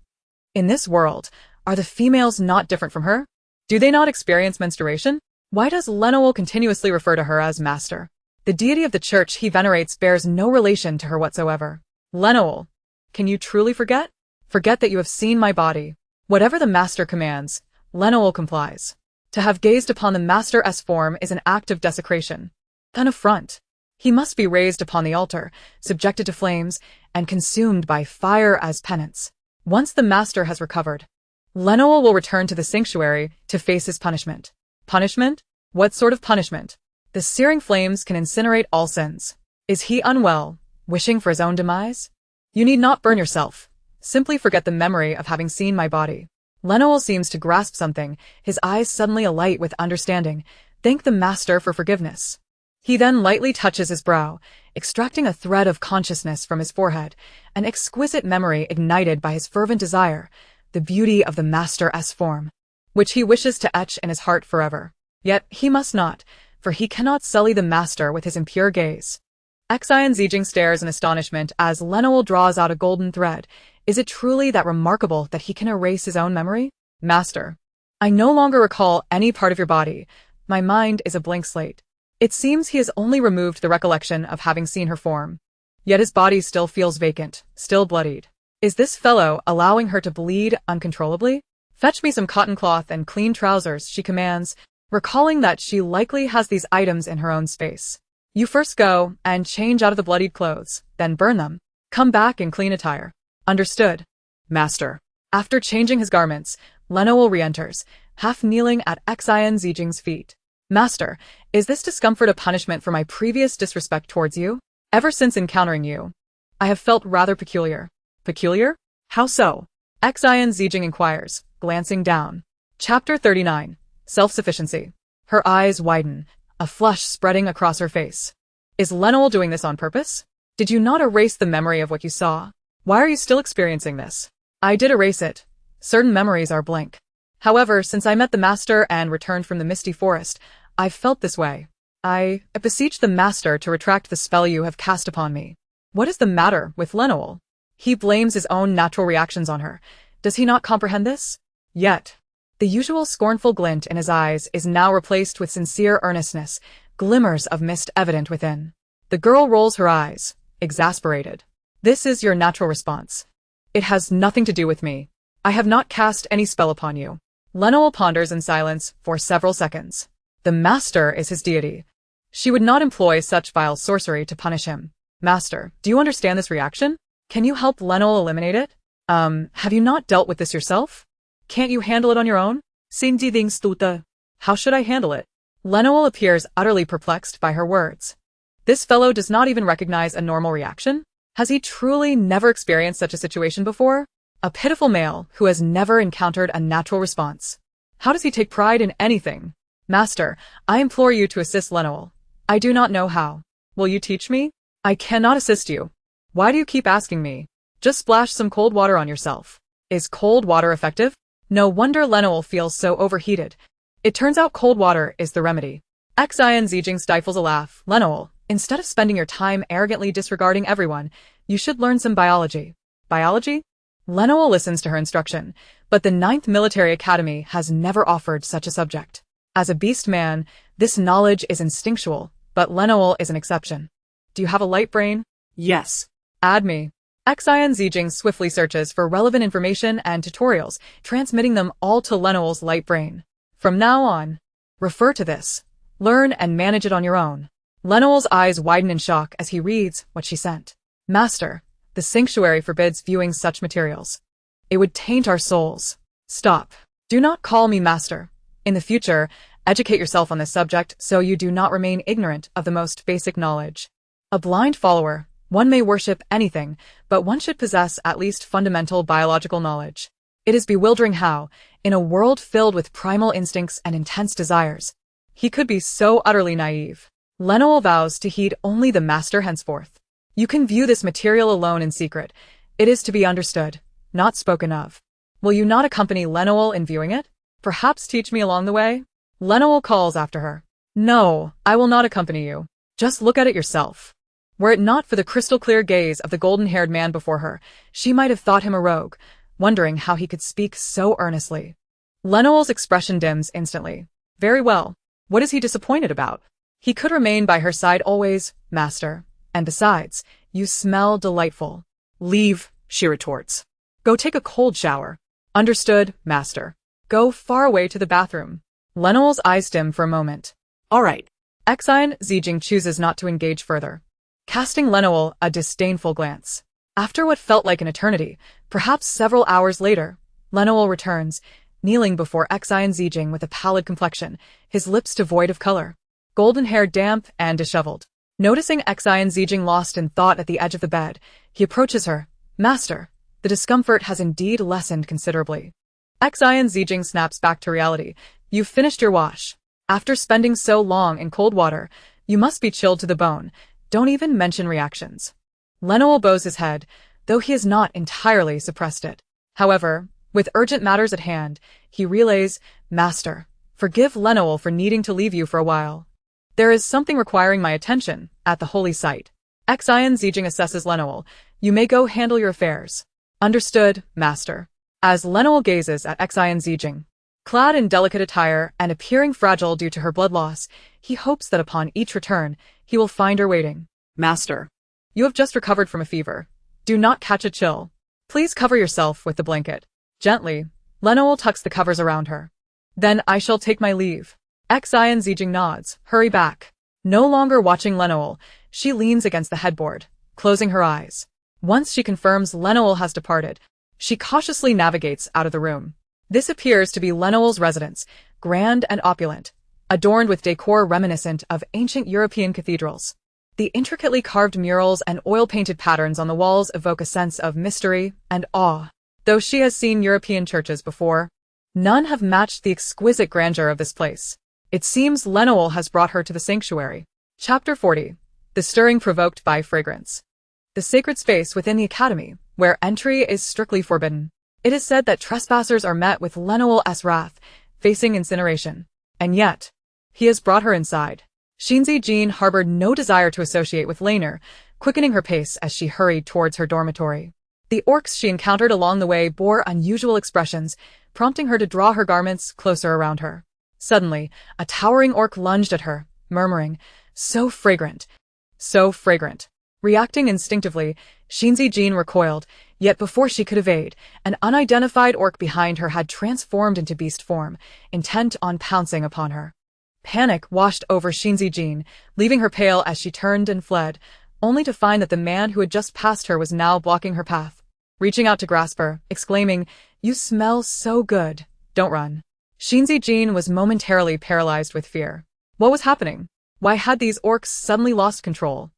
[SPEAKER 1] In this world, are the females not different from her? Do they not experience menstruation? Why does Lemuel continuously refer to her as Master? The deity of the church he venerates bears no relation to her whatsoever. Lemuel, can you truly forget? Forget that you have seen my body. Whatever the Master commands, Lemuel complies. To have gazed upon the Master's form is an act of desecration, an affront. He must be raised upon the altar, subjected to flames, and consumed by fire as penance. Once the Master has recovered, Lemuel will return to the sanctuary to face his punishment. Punishment? What sort of punishment? The searing flames can incinerate all sins. Is he unwell, wishing for his own demise? You need not burn yourself. Simply forget the memory of having seen my body. Lemuel seems to grasp something, his eyes suddenly alight with understanding. Thank the Master for forgiveness. He then lightly touches his brow, extracting a thread of consciousness from his forehead, an exquisite memory ignited by his fervent desire, the beauty of the Master's form, which he wishes to etch in his heart forever. Yet he must not, for he cannot sully the Master with his impure gaze. Xin Zijing stares in astonishment as Lemuel draws out a golden thread. Is it truly that remarkable that he can erase his own memory? Master, I no longer recall any part of your body. My mind is a blank slate. It seems he has only removed the recollection of having seen her form. Yet his body still feels vacant, still bloodied. Is this fellow allowing her to bleed uncontrollably? Fetch me some cotton cloth and clean trousers, she commands, recalling that she likely has these items in her own space. You first go and change out of the bloodied clothes, then burn them. Come back in clean attire. Understood. Master. After changing his garments, Lemuel re-enters, half kneeling at Xin Zijing's feet. Master, is this discomfort a punishment for my previous disrespect towards you? Ever since encountering you, I have felt rather peculiar. Peculiar? How so? Xin Zijing inquires, glancing down. Chapter 39. Self-sufficiency. Her eyes widen, a flush spreading across her face. Is Lemuel doing this on purpose? Did you not erase the memory of what you saw? Why are you still experiencing this? I did erase it. Certain memories are blank. However, since I met the master and returned from the misty forest, I've felt this way. I beseech the master to retract the spell you have cast upon me. What is the matter with Lemuel? He blames his own natural reactions on her. Does he not comprehend this? Yet, the usual scornful glint in his eyes is now replaced with sincere earnestness, glimmers of mist evident within. The girl rolls her eyes, exasperated. This is your natural response. It has nothing to do with me. I have not cast any spell upon you. Lemuel ponders in silence for several seconds. The master is his deity. She would not employ such vile sorcery to punish him. Master, do you understand this reaction? Can you help Lemuel eliminate it? Have you not dealt with this yourself? Can't you handle it on your own?
[SPEAKER 2] Xin Zijin stute.
[SPEAKER 1] How should I handle it? Lemuel appears utterly perplexed by her words. This fellow does not even recognize a normal reaction? Has he truly never experienced such a situation before? A pitiful male who has never encountered a natural response. How does he take pride in anything? Master, I implore you to assist Lemuel. I do not know how. Will you teach me? I cannot assist you. Why do you keep asking me? Just splash some cold water on yourself. Is cold water effective? No wonder Lemuel feels so overheated. It turns out cold water is the remedy. Xin Zijin stifles a laugh. Lemuel, instead of spending your time arrogantly disregarding everyone, you should learn some biology. Biology? Lemuel listens to her instruction, but the 9th Military Academy has never offered such a subject. As a beast man, this knowledge is instinctual, but Lemuel is an exception. Do you have a light brain?
[SPEAKER 2] Yes.
[SPEAKER 1] Add me. Xin Zijin swiftly searches for relevant information and tutorials, transmitting them all to Lemuel's light brain. From now on, refer to this. Learn and manage it on your own. Lemuel's eyes widen in shock as he reads what she sent. Master, the sanctuary forbids viewing such materials. It would taint our souls. Stop. Do not call me master. In the future, educate yourself on this subject so you do not remain ignorant of the most basic knowledge. A blind follower, one may worship anything, but one should possess at least fundamental biological knowledge. It is bewildering how, in a world filled with primal instincts and intense desires, he could be so utterly naive. Lemuel vows to heed only the master henceforth. You can view this material alone in secret. It is to be understood, not spoken of. Will you not accompany Lemuel in viewing it? Perhaps teach me along the way? Lemuel calls after her. No, I will not accompany you. Just look at it yourself. Were it not for the crystal-clear gaze of the golden-haired man before her, she might have thought him a rogue, wondering how he could speak so earnestly. Lemuel's expression dims instantly. Very well. What is he disappointed about? He could remain by her side always, master. And besides, you smell delightful.
[SPEAKER 2] Leave, she retorts.
[SPEAKER 1] Go take a cold shower. Understood, master. Go far away to the bathroom. Lemuel's eyes dim for a moment.
[SPEAKER 2] All right.
[SPEAKER 1] Xin Zijin chooses not to engage further, casting Lemuel a disdainful glance. After what felt like an eternity, perhaps several hours later, Lemuel returns, kneeling before Xin Zijin with a pallid complexion, his lips devoid of color, golden hair damp and disheveled. Noticing Xin Zijin lost in thought at the edge of the bed, he approaches her. Master, the discomfort has indeed lessened considerably. Xin Zijin snaps back to reality. You've finished your wash. After spending so long in cold water, you must be chilled to the bone. Don't even mention reactions. Lemuel bows his head, though he has not entirely suppressed it. However, with urgent matters at hand, he relays, Master, forgive Lemuel for needing to leave you for a while. There is something requiring my attention at the holy site. Xin Zijin assesses Lemuel. You may go handle your affairs. Understood, master. As Lemuel gazes at Xin Zijin, clad in delicate attire and appearing fragile due to her blood loss, he hopes that upon each return, he will find her waiting.
[SPEAKER 2] Master.
[SPEAKER 1] You have just recovered from a fever. Do not catch a chill. Please cover yourself with the blanket. Gently, Lemuel tucks the covers around her. Then I shall take my leave. Xin Zijin nods. Hurry back. No longer watching Lemuel, she leans against the headboard, closing her eyes. Once she confirms Lemuel has departed, she cautiously navigates out of the room. This appears to be Lemuel's residence, grand and opulent, adorned with decor reminiscent of ancient European cathedrals. The intricately carved murals and oil-painted patterns on the walls evoke a sense of mystery and awe. Though she has seen European churches before, none have matched the exquisite grandeur of this place. It seems Lemuel has brought her to the sanctuary. Chapter 40. The stirring provoked by fragrance. The sacred space within the academy, where entry is strictly forbidden. It is said that trespassers are met with Lemuel's wrath, facing incineration. And yet, he has brought her inside. Xin Zijin harbored no desire to associate with Laner, quickening her pace as she hurried towards her dormitory. The orcs she encountered along the way bore unusual expressions, prompting her to draw her garments closer around her. Suddenly, a towering orc lunged at her, murmuring, "So fragrant! So fragrant!" Reacting instinctively, Xin Zijin recoiled, yet before she could evade, an unidentified orc behind her had transformed into beast form, intent on pouncing upon her. Panic washed over Xin Zijin, leaving her pale as she turned and fled, only to find that the man who had just passed her was now blocking her path. Reaching out to grasp her, exclaiming, "You smell so good, don't run." Xin Zijin was momentarily paralyzed with fear. What was happening? Why had these orcs suddenly lost control?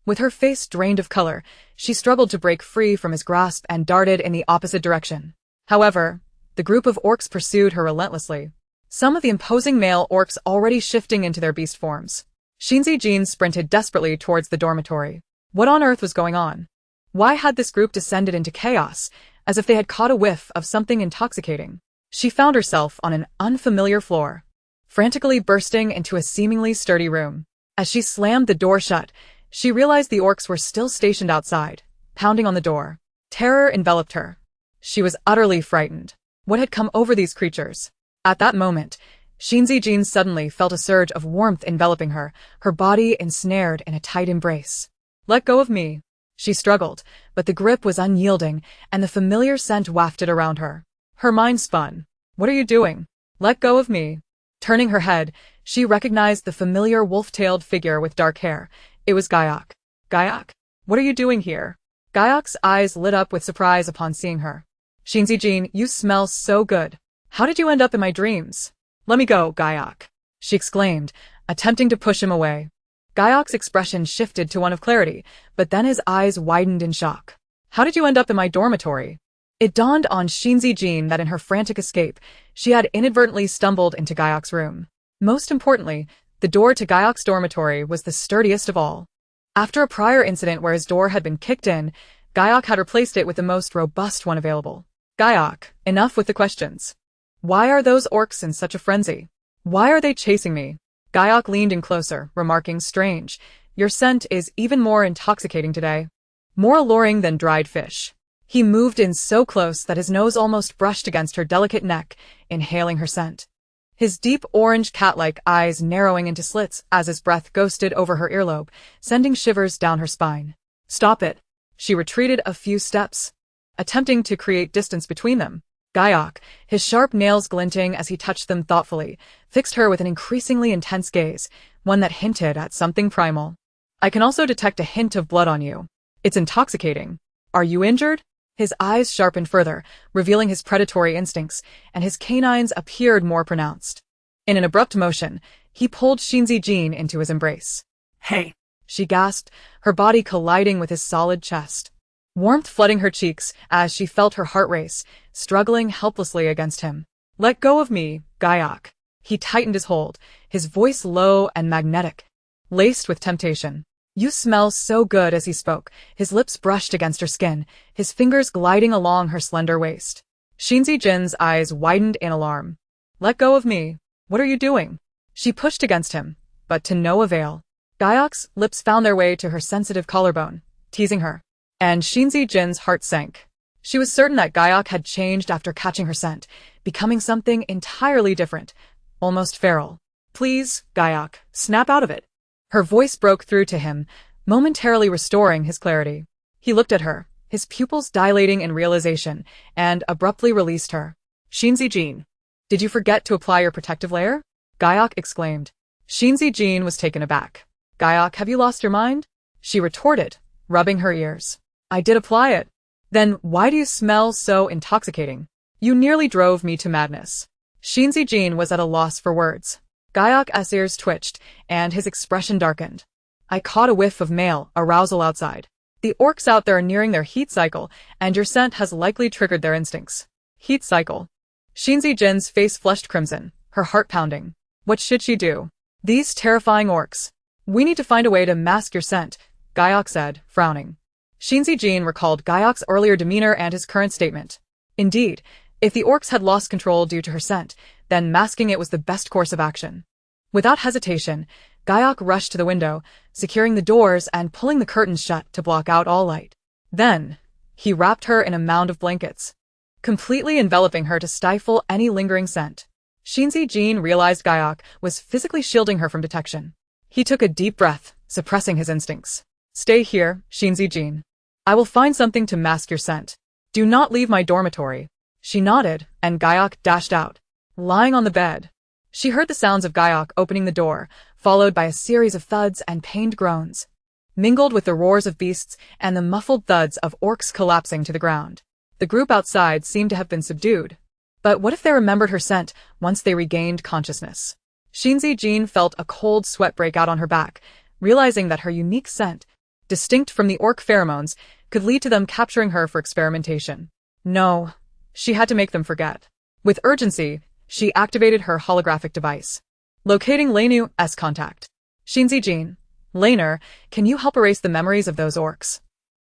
[SPEAKER 1] With her face drained of color, she struggled to break free from his grasp and darted in the opposite direction. However, the group of orcs pursued her relentlessly, some of the imposing male orcs already shifting into their beast forms. Xin Zijin sprinted desperately towards the dormitory. What on earth was going on? Why had this group descended into chaos, as if they had caught a whiff of something intoxicating? She found herself on an unfamiliar floor, frantically bursting into a seemingly sturdy room. As she slammed the door shut, she realized the orcs were still stationed outside, pounding on the door. Terror enveloped her. She was utterly frightened. What had come over these creatures? At that moment, Xin Zijin suddenly felt a surge of warmth enveloping her, her body ensnared in a tight embrace. "Let go of me." She struggled, but the grip was unyielding, and the familiar scent wafted around her. Her mind spun. "What are you doing? Let go of me." Turning her head, she recognized the familiar wolf-tailed figure with dark hair. It was Gaiok. "Gaiok? What are you doing here?" Gaiok's eyes lit up with surprise upon seeing her. "Xin Zijin, you smell so good. How did you end up in my dreams?" "Let me go, Gaiok," she exclaimed, attempting to push him away. Gaiok's expression shifted to one of clarity, but then his eyes widened in shock. "How did you end up in my dormitory?" It dawned on Xin Zijin that in her frantic escape, she had inadvertently stumbled into Gaiok's room. Most importantly, the door to Gaiok's dormitory was the sturdiest of all. After a prior incident where his door had been kicked in, Gaiok had replaced it with the most robust one available. "Gaiok, enough with the questions. Why are those orcs in such a frenzy? Why are they chasing me?" Gaiok leaned in closer, remarking, "Strange. Your scent is even more intoxicating today. More alluring than dried fish." He moved in so close that his nose almost brushed against her delicate neck, inhaling her scent. His deep orange cat-like eyes narrowing into slits as his breath ghosted over her earlobe, sending shivers down her spine. "Stop it." She retreated a few steps, attempting to create distance between them. Gaiok, his sharp nails glinting as he touched them thoughtfully, fixed her with an increasingly intense gaze, one that hinted at something primal. "I can also detect a hint of blood on you. It's intoxicating. Are you injured?" His eyes sharpened further, revealing his predatory instincts, and his canines appeared more pronounced. In an abrupt motion, he pulled Xin Zijin into his embrace.
[SPEAKER 2] "Hey!"
[SPEAKER 1] she gasped, her body colliding with his solid chest. Warmth flooding her cheeks as she felt her heart race, struggling helplessly against him. "Let go of me, Gaiok." He tightened his hold, his voice low and magnetic, laced with temptation. "You smell so good." As he spoke, his lips brushed against her skin, his fingers gliding along her slender waist. Xin Zijin's eyes widened in alarm. "Let go of me. What are you doing?" She pushed against him, but to no avail. Gaiok's lips found their way to her sensitive collarbone, teasing her. And Xin Zijin's heart sank. She was certain that Gaiok had changed after catching her scent, becoming something entirely different, almost feral. "Please, Gaiok, snap out of it." Her voice broke through to him, momentarily restoring his clarity. He looked at her, his pupils dilating in realization, and abruptly released her. "Xin Zijin, did you forget to apply your protective layer?" Gaiok exclaimed. Xin Zijin was taken aback. "Gaiok, have you lost your mind?" she retorted, rubbing her ears. "I did apply it." "Then why do you smell so intoxicating? You nearly drove me to madness." Xin Zijin was at a loss for words. Gaiok's ears twitched, and his expression darkened. "I caught a whiff of male arousal outside. The orcs out there are nearing their heat cycle, and your scent has likely triggered their instincts." "Heat cycle?" Xin Zijin's face flushed crimson, her heart pounding. What should she do? "These terrifying orcs. We need to find a way to mask your scent," Gaiok said, frowning. Xin Zijin recalled Gaiok's earlier demeanor and his current statement. Indeed, if the orcs had lost control due to her scent, then masking it was the best course of action. Without hesitation, Gaiok rushed to the window, securing the doors and pulling the curtains shut to block out all light. Then, he wrapped her in a mound of blankets, completely enveloping her to stifle any lingering scent. Xin Zijin realized Gaiok was physically shielding her from detection. He took a deep breath, suppressing his instincts. "Stay here, Xin Zijin. I will find something to mask your scent. Do not leave my dormitory." She nodded, and Gaiok dashed out. Lying on the bed, she heard the sounds of Gaiok opening the door, followed by a series of thuds and pained groans, mingled with the roars of beasts and the muffled thuds of orcs collapsing to the ground. The group outside seemed to have been subdued. But what if they remembered her scent once they regained consciousness? Xin Zijin felt a cold sweat break out on her back, realizing that her unique scent, distinct from the orc pheromones, could lead to them capturing her for experimentation. No, she had to make them forget. With urgency, she activated her holographic device. Locating Leinu's contact. "Xin Zijin, Leinu, can you help erase the memories of those orcs?"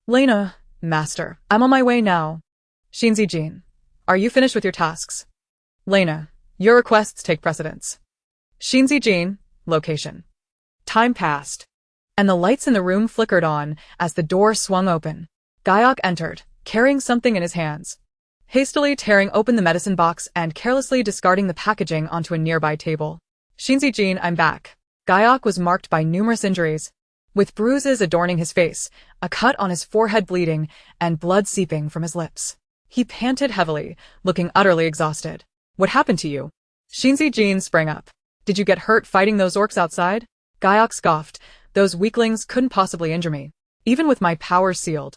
[SPEAKER 1] "Leinu, master, I'm on my way now." "Xin Zijin, are you finished with your tasks?" "Leinu, your requests take precedence." Xin Zijin, location. Time passed, and the lights in the room flickered on as the door swung open. Gaiok entered, carrying something in his hands, hastily tearing open the medicine box and carelessly discarding the packaging onto a nearby table. "Xin Zijin, I'm back." Gaiok was marked by numerous injuries, with bruises adorning his face, a cut on his forehead bleeding, and blood seeping from his lips. He panted heavily, looking utterly exhausted. "What happened to you?" Xin Zijin sprang up. "Did you get hurt fighting those orcs outside?" Gaiok scoffed. "Those weaklings couldn't possibly injure me. Even with my powers sealed,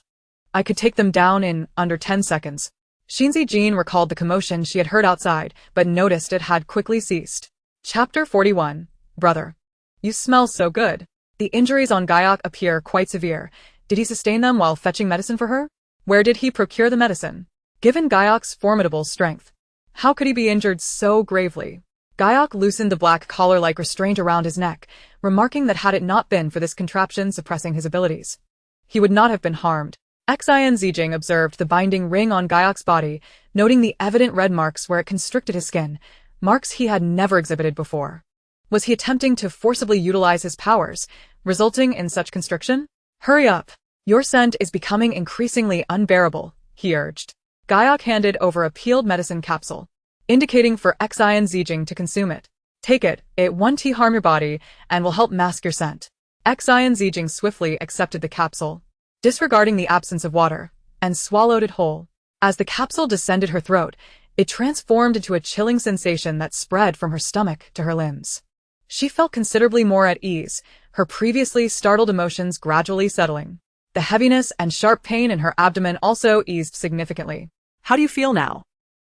[SPEAKER 1] I could take them down in under 10 seconds. Xin Zijin recalled the commotion she had heard outside, but noticed it had quickly ceased. Chapter 41. Brother. You smell so good. The injuries on Gaiok appear quite severe. Did he sustain them while fetching medicine for her? Where did he procure the medicine? Given Gaiok's formidable strength, how could he be injured so gravely? Gaiok loosened the black collar-like restraint around his neck, remarking that had it not been for this contraption suppressing his abilities, he would not have been harmed. Xin Zijin observed the binding ring on Gaiok's body, noting the evident red marks where it constricted his skin, marks he had never exhibited before. Was he attempting to forcibly utilize his powers, resulting in such constriction? "Hurry up. Your scent is becoming increasingly unbearable," he urged. Gaiok handed over a peeled medicine capsule, indicating for Xin Zijin to consume it. "Take it, it won't harm your body, and will help mask your scent." Xin Zijin swiftly accepted the capsule, disregarding the absence of water, and swallowed it whole. As the capsule descended her throat, it transformed into a chilling sensation that spread from her stomach to her limbs. She felt considerably more at ease, her previously startled emotions gradually settling. The heaviness and sharp pain in her abdomen also eased significantly.
[SPEAKER 2] How do you feel now?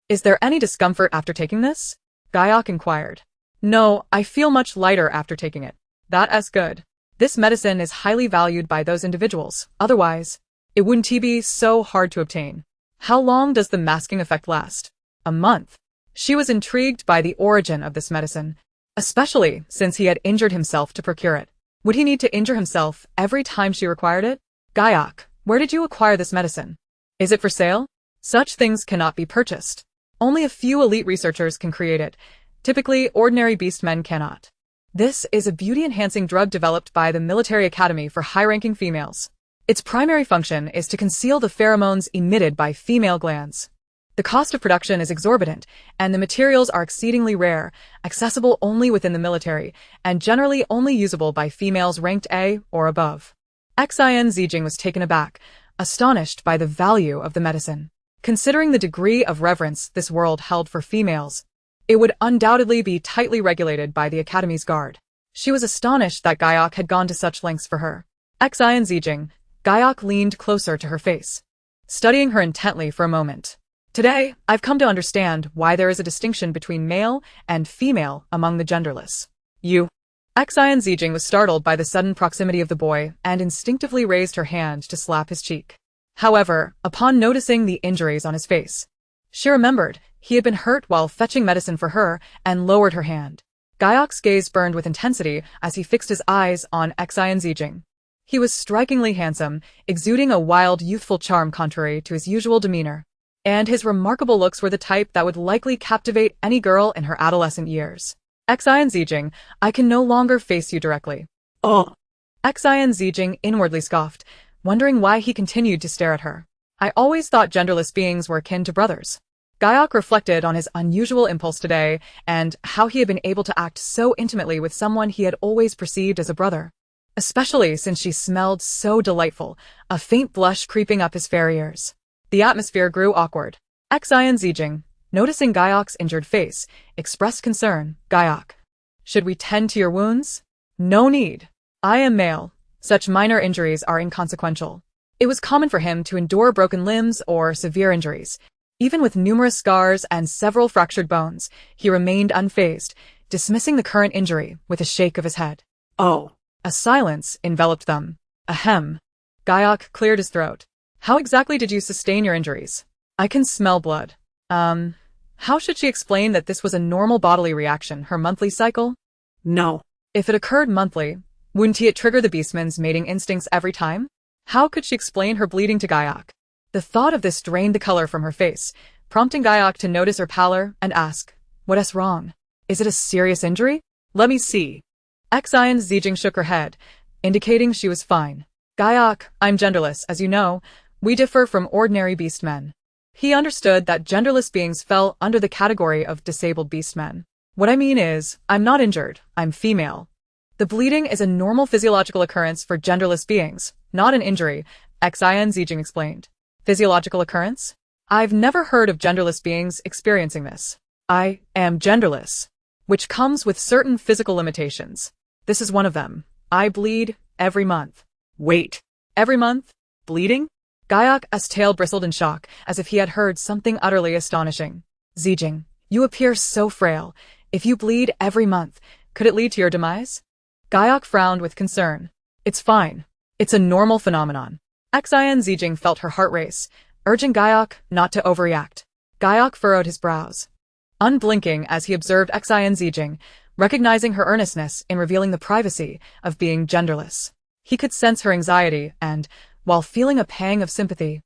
[SPEAKER 1] "Is there any discomfort after taking this?" Gaiok inquired. "No, I feel much lighter after taking it." "That's good. This medicine is highly valued by those individuals, otherwise, it wouldn't be so hard to obtain." "How long does the masking effect last?" "A month." She was intrigued by the origin of this medicine, especially since he had injured himself to procure it. Would he need to injure himself every time she required it? "Gaiok, where did you acquire this medicine? Is it for sale?" "Such things cannot be purchased. Only a few elite researchers can create it. Typically, ordinary beastmen cannot. This is a beauty-enhancing drug developed by the military academy for high-ranking females. Its primary function is to conceal the pheromones emitted by female glands. The cost of production is exorbitant, and the materials are exceedingly rare, accessible only within the military, and generally only usable by females ranked A or above." Xin Zijin was taken aback, astonished by the value of the medicine. Considering the degree of reverence this world held for females, it would undoubtedly be tightly regulated by the Academy's guard. She was astonished that Gaiok had gone to such lengths for her. Xin Zijin, Gaiok leaned closer to her face, studying her intently for a moment. "Today, I've come to understand why there is a distinction between male and female among the genderless." "You?" Xin Zijin was startled by the sudden proximity of the boy and instinctively raised her hand to slap his cheek. However, upon noticing the injuries on his face, she remembered he had been hurt while fetching medicine for her and lowered her hand. Gaiok's gaze burned with intensity as he fixed his eyes on Xin Zijin. He was strikingly handsome, exuding a wild, youthful charm contrary to his usual demeanor. and his remarkable looks were the type that would likely captivate any girl in her adolescent years. Xin Zijin, I can no longer face you directly.
[SPEAKER 2] Oh,
[SPEAKER 1] Xin Zijin inwardly scoffed, wondering why he continued to stare at her. I always thought genderless beings were akin to brothers. Gayok reflected on his unusual impulse today and how he had been able to act so intimately with someone he had always perceived as a brother. Especially since she smelled so delightful, a faint blush creeping up his fair ears. The atmosphere grew awkward. Xin Zijin, noticing Gayok's injured face, expressed concern. Gayok, should we tend to your wounds? No need. I am male. Such minor injuries are inconsequential. It was common for him to endure broken limbs or severe injuries. Even with numerous scars and several fractured bones, he remained unfazed, dismissing the current injury with a shake of his head.
[SPEAKER 2] oh.
[SPEAKER 1] A silence enveloped them. Ahem. Gayok cleared his throat. How exactly did you sustain your injuries? I can smell blood. How should she explain that this was a normal bodily reaction, her monthly cycle?
[SPEAKER 2] No.
[SPEAKER 1] If it occurred monthly, wouldn't it trigger the beastman's mating instincts every time? How could she explain her bleeding to Gayok? The thought of this drained the color from her face, prompting Gayok to notice her pallor and ask, what is wrong? Is it a serious injury?
[SPEAKER 2] Let me see.
[SPEAKER 1] Xin Zijin shook her head, indicating she was fine. Gayok, I'm genderless, as you know. We differ from ordinary beastmen. He understood that genderless beings fell under the category of disabled beastmen. What I mean is, I'm not injured, I'm female. The bleeding is a normal physiological occurrence for genderless beings, not an injury, Xin Zijin explained. Physiological occurrence? I've never heard of genderless beings experiencing this. I am genderless, which comes with certain physical limitations. This is one of them. I bleed every month.
[SPEAKER 2] Wait.
[SPEAKER 1] Every month? Bleeding? Gayok's tail bristled in shock, as if he had heard something utterly astonishing. Zijin, you appear so frail. If you bleed every month, could it lead to your demise? Gayok frowned with concern. It's fine. It's a normal phenomenon. Xin Zijin felt her heart race, urging Gayok not to overreact. Gayok furrowed his brows, unblinking as he observed Xin Zijin, recognizing her earnestness in revealing the privacy of being genderless. He could sense her anxiety and, while feeling a pang of sympathy,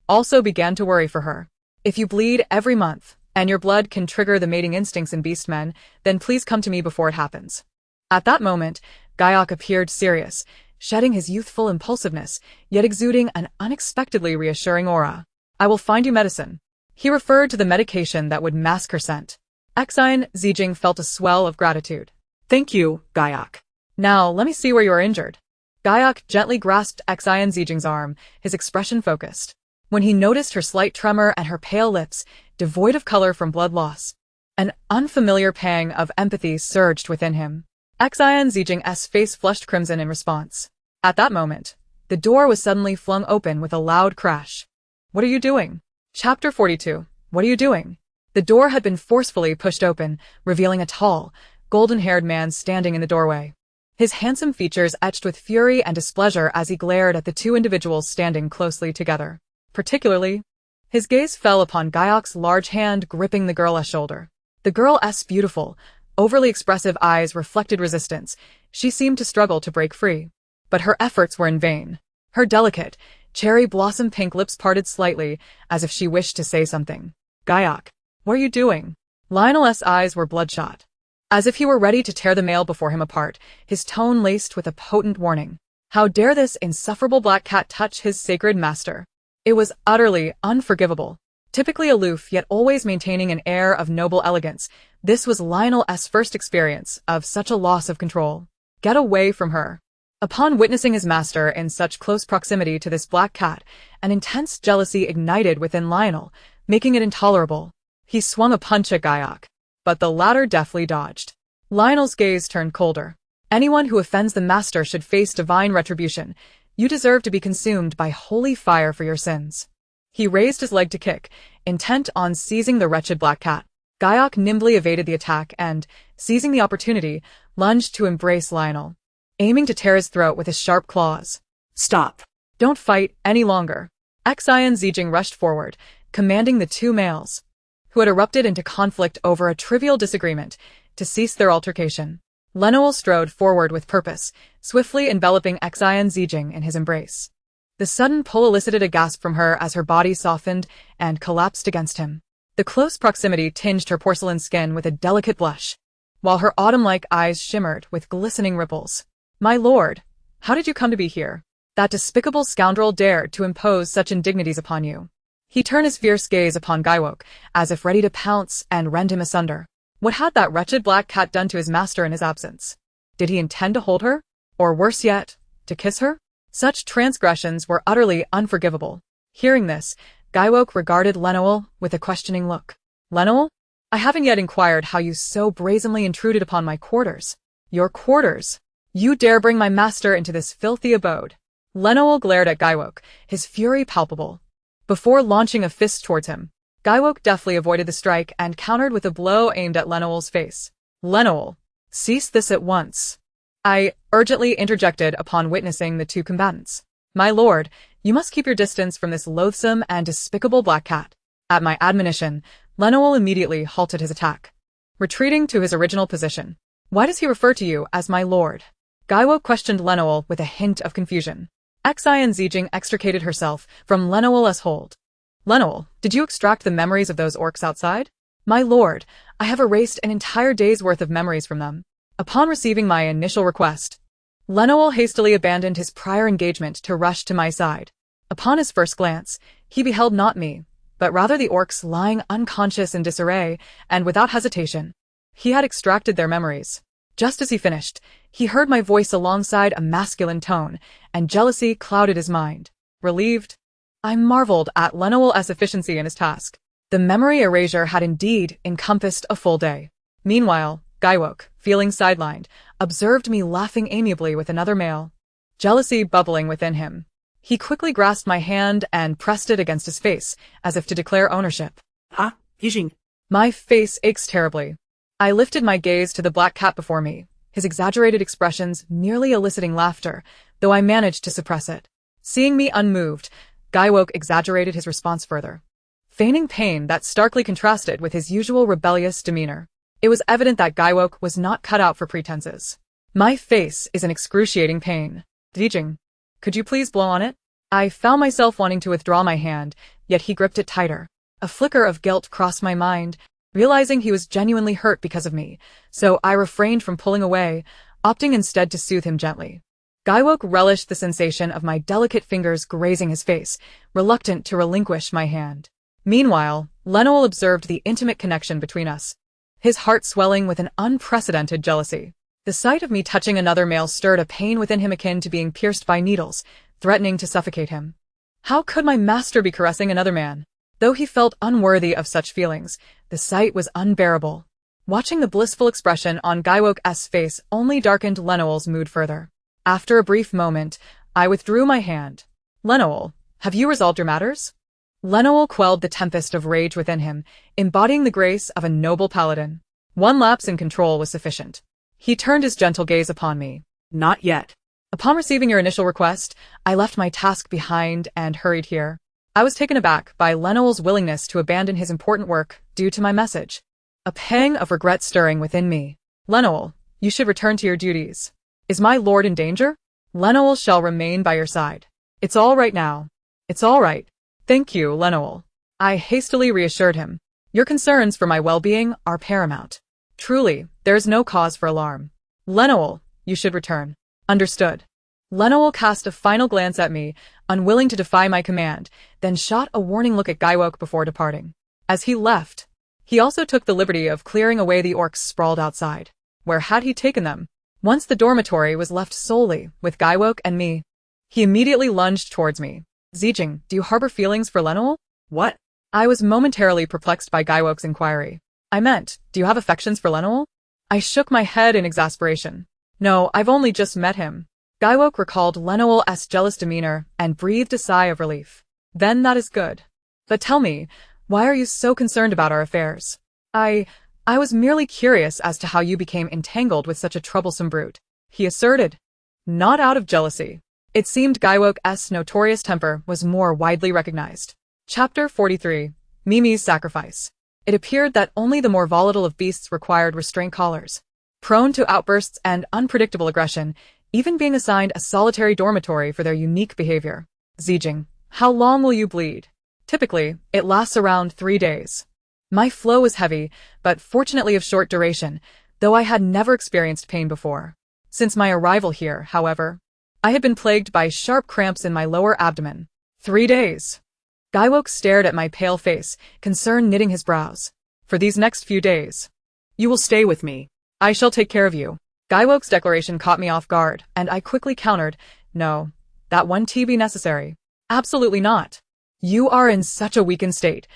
[SPEAKER 1] also began to worry for her. If you bleed every month, and your blood can trigger the mating instincts in beastmen, then please come to me before it happens. At that moment, Gayok appeared serious, shedding his youthful impulsiveness, yet exuding an unexpectedly reassuring aura. I will find you medicine. He referred to the medication that would mask her scent. Xin Zijin felt a swell of gratitude.
[SPEAKER 2] Thank you, Gayok.
[SPEAKER 1] Now, let me see where you are injured. Gayok gently grasped Xin Zijin's arm, his expression focused. When he noticed her slight tremor and her pale lips, devoid of color from blood loss, an unfamiliar pang of empathy surged within him. Xin Zijin's face flushed crimson in response. At that moment, the door was suddenly flung open with a loud crash. What are you doing? Chapter 42. What are you doing? The door had been forcefully pushed open, revealing a tall, golden-haired man standing in the doorway. His handsome features etched with fury and displeasure as he glared at the two individuals standing closely together. Particularly, his gaze fell upon Gayok's large hand gripping the girl's shoulder. The girl's beautiful, overly expressive eyes reflected resistance. She seemed to struggle to break free. But her efforts were in vain. Her delicate, cherry blossom pink lips parted slightly, as if she wished to say something. Gayok, what are you doing? Lionel's eyes were bloodshot. As if he were ready to tear the male before him apart, his tone laced with a potent warning. How dare this insufferable black cat touch his sacred master? It was utterly unforgivable. Typically aloof yet always maintaining an air of noble elegance, this was Lionel's first experience of such a loss of control. Get away from her. Upon witnessing his master in such close proximity to this black cat, an intense jealousy ignited within Lionel, making it intolerable. He swung a punch at Gayok, but the latter deftly dodged. Lionel's gaze turned colder. Anyone who offends the master should face divine retribution. You deserve to be consumed by holy fire for your sins. He raised his leg to kick, intent on seizing the wretched black cat. Gayok nimbly evaded the attack and, seizing the opportunity, lunged to embrace Lionel, aiming to tear his throat with his sharp claws.
[SPEAKER 2] Stop.
[SPEAKER 1] Don't fight any longer. Xin Zijin rushed forward, commanding the two males, who had erupted into conflict over a trivial disagreement, to cease their altercation. Lionel strode forward with purpose, swiftly enveloping Xin Zijin in his embrace. The sudden pull elicited a gasp from her as her body softened and collapsed against him. The close proximity tinged her porcelain skin with a delicate blush, while her autumn-like eyes shimmered with glistening ripples. "My lord, how did you come to be here? That despicable scoundrel dared to impose such indignities upon you." He turned his fierce gaze upon Gaiwoke, as if ready to pounce and rend him asunder. What had that wretched black cat done to his master in his absence? Did he intend to hold her? Or worse yet, to kiss her? Such transgressions were utterly unforgivable. Hearing this, Gaiwoke regarded Lemuel with a questioning look. "Lemuel? I haven't yet inquired how you so brazenly intruded upon my quarters." "Your quarters? You dare bring my master into this filthy abode?" Lemuel glared at Gaiwoke, his fury palpable. Before launching a fist towards him, Gaiwoke deftly avoided the strike and countered with a blow aimed at Lemuel's face. "Lemuel, cease this at once," I urgently interjected upon witnessing the two combatants. "My lord, you must keep your distance from this loathsome and despicable black cat." At my admonition, Lemuel immediately halted his attack, retreating to his original position. "Why does he refer to you as my lord?" Gaiwoke questioned Lemuel with a hint of confusion. Xin Zijin extricated herself from Lemuel's hold. "Lemuel, did you extract the memories of those orcs outside?" "My lord, I have erased an entire day's worth of memories from them." Upon receiving my initial request, Lemuel hastily abandoned his prior engagement to rush to my side. Upon his first glance, he beheld not me, but rather the orcs lying unconscious in disarray, and without hesitation, he had extracted their memories. Just as he finished, he heard my voice alongside a masculine tone, and jealousy clouded his mind. Relieved, I marveled at Lemuel's efficiency in his task. The memory erasure had indeed encompassed a full day. Meanwhile, Gaiwoke, feeling sidelined, observed me laughing amiably with another male, jealousy bubbling within him. He quickly grasped my hand and pressed it against his face, as if to declare ownership.
[SPEAKER 2] "Ah, Yijing."
[SPEAKER 1] My face aches terribly. I lifted my gaze to the black cat before me, his exaggerated expressions merely eliciting laughter, though I managed to suppress it. Seeing me unmoved, Gaiwoke exaggerated his response further, feigning pain that starkly contrasted with his usual rebellious demeanor. It was evident that Gaiwoke was not cut out for pretenses. "My face is in excruciating pain. Zijing, could you please blow on it?" I found myself wanting to withdraw my hand, yet he gripped it tighter. A flicker of guilt crossed my mind, realizing he was genuinely hurt because of me, so I refrained from pulling away, opting instead to soothe him gently. Gaiwoke relished the sensation of my delicate fingers grazing his face, reluctant to relinquish my hand. Meanwhile, Lemuel observed the intimate connection between us, his heart swelling with an unprecedented jealousy. The sight of me touching another male stirred a pain within him akin to being pierced by needles, threatening to suffocate him. How could my master be caressing another man? Though he felt unworthy of such feelings, the sight was unbearable. Watching the blissful expression on Gaiwoke's face only darkened Lemuel's mood further. After a brief moment, I withdrew my hand. "Lemuel, have you resolved your matters?" Lemuel quelled the tempest of rage within him, embodying the grace of a noble paladin. One lapse in control was sufficient. He turned his gentle gaze upon me.
[SPEAKER 2] "Not yet."
[SPEAKER 1] "Upon receiving your initial request, I left my task behind and hurried here." I was taken aback by Lemuel's willingness to abandon his important work due to my message. A pang of regret stirring within me. "Lemuel, you should return to your duties." "Is my lord in danger?" "Lemuel shall remain by your side." "It's all right now." "It's all right. Thank you, Lemuel." I hastily reassured him. "Your concerns for my well-being are paramount. Truly, there is no cause for alarm. Lemuel, you should return." "Understood." Lemuel cast a final glance at me, unwilling to defy my command, then shot a warning look at Gaiwoke before departing. As he left, he also took the liberty of clearing away the orcs sprawled outside. Where had he taken them? Once the dormitory was left solely with Gaiwoke and me, he immediately lunged towards me. "Zijing, do you harbor feelings for Lemuel?"
[SPEAKER 2] "What?"
[SPEAKER 1] I was momentarily perplexed by Gaiwoke's inquiry. "I meant, do you have affections for Lemuel?" I shook my head in exasperation. "No, I've only just met him." Gaiwoke recalled Lemuel's jealous demeanor and breathed a sigh of relief. "Then that is good. But tell me, why are you so concerned about our affairs?" I was merely curious as to how you became entangled with such a troublesome brute," he asserted. "Not out of jealousy." It seemed Gaiwoke's notorious temper was more widely recognized. Chapter 43. Mimi's Sacrifice. It appeared that only the more volatile of beasts required restraint collars, prone to outbursts and unpredictable aggression, even being assigned a solitary dormitory for their unique behavior. Zijin, how long will you bleed? Typically, it lasts around 3 days. My flow was heavy, but fortunately of short duration, though I had never experienced pain before. Since my arrival here, however, I had been plagued by sharp cramps in my lower abdomen. 3 days. Gaiwoke stared at my pale face, concern knitting his brows. For these next few days,
[SPEAKER 2] You will stay with me.
[SPEAKER 1] I shall take care of you. Gaiwoke's declaration caught me off guard, and I quickly countered, no, that won't be necessary. Absolutely not. You are in such a weakened state.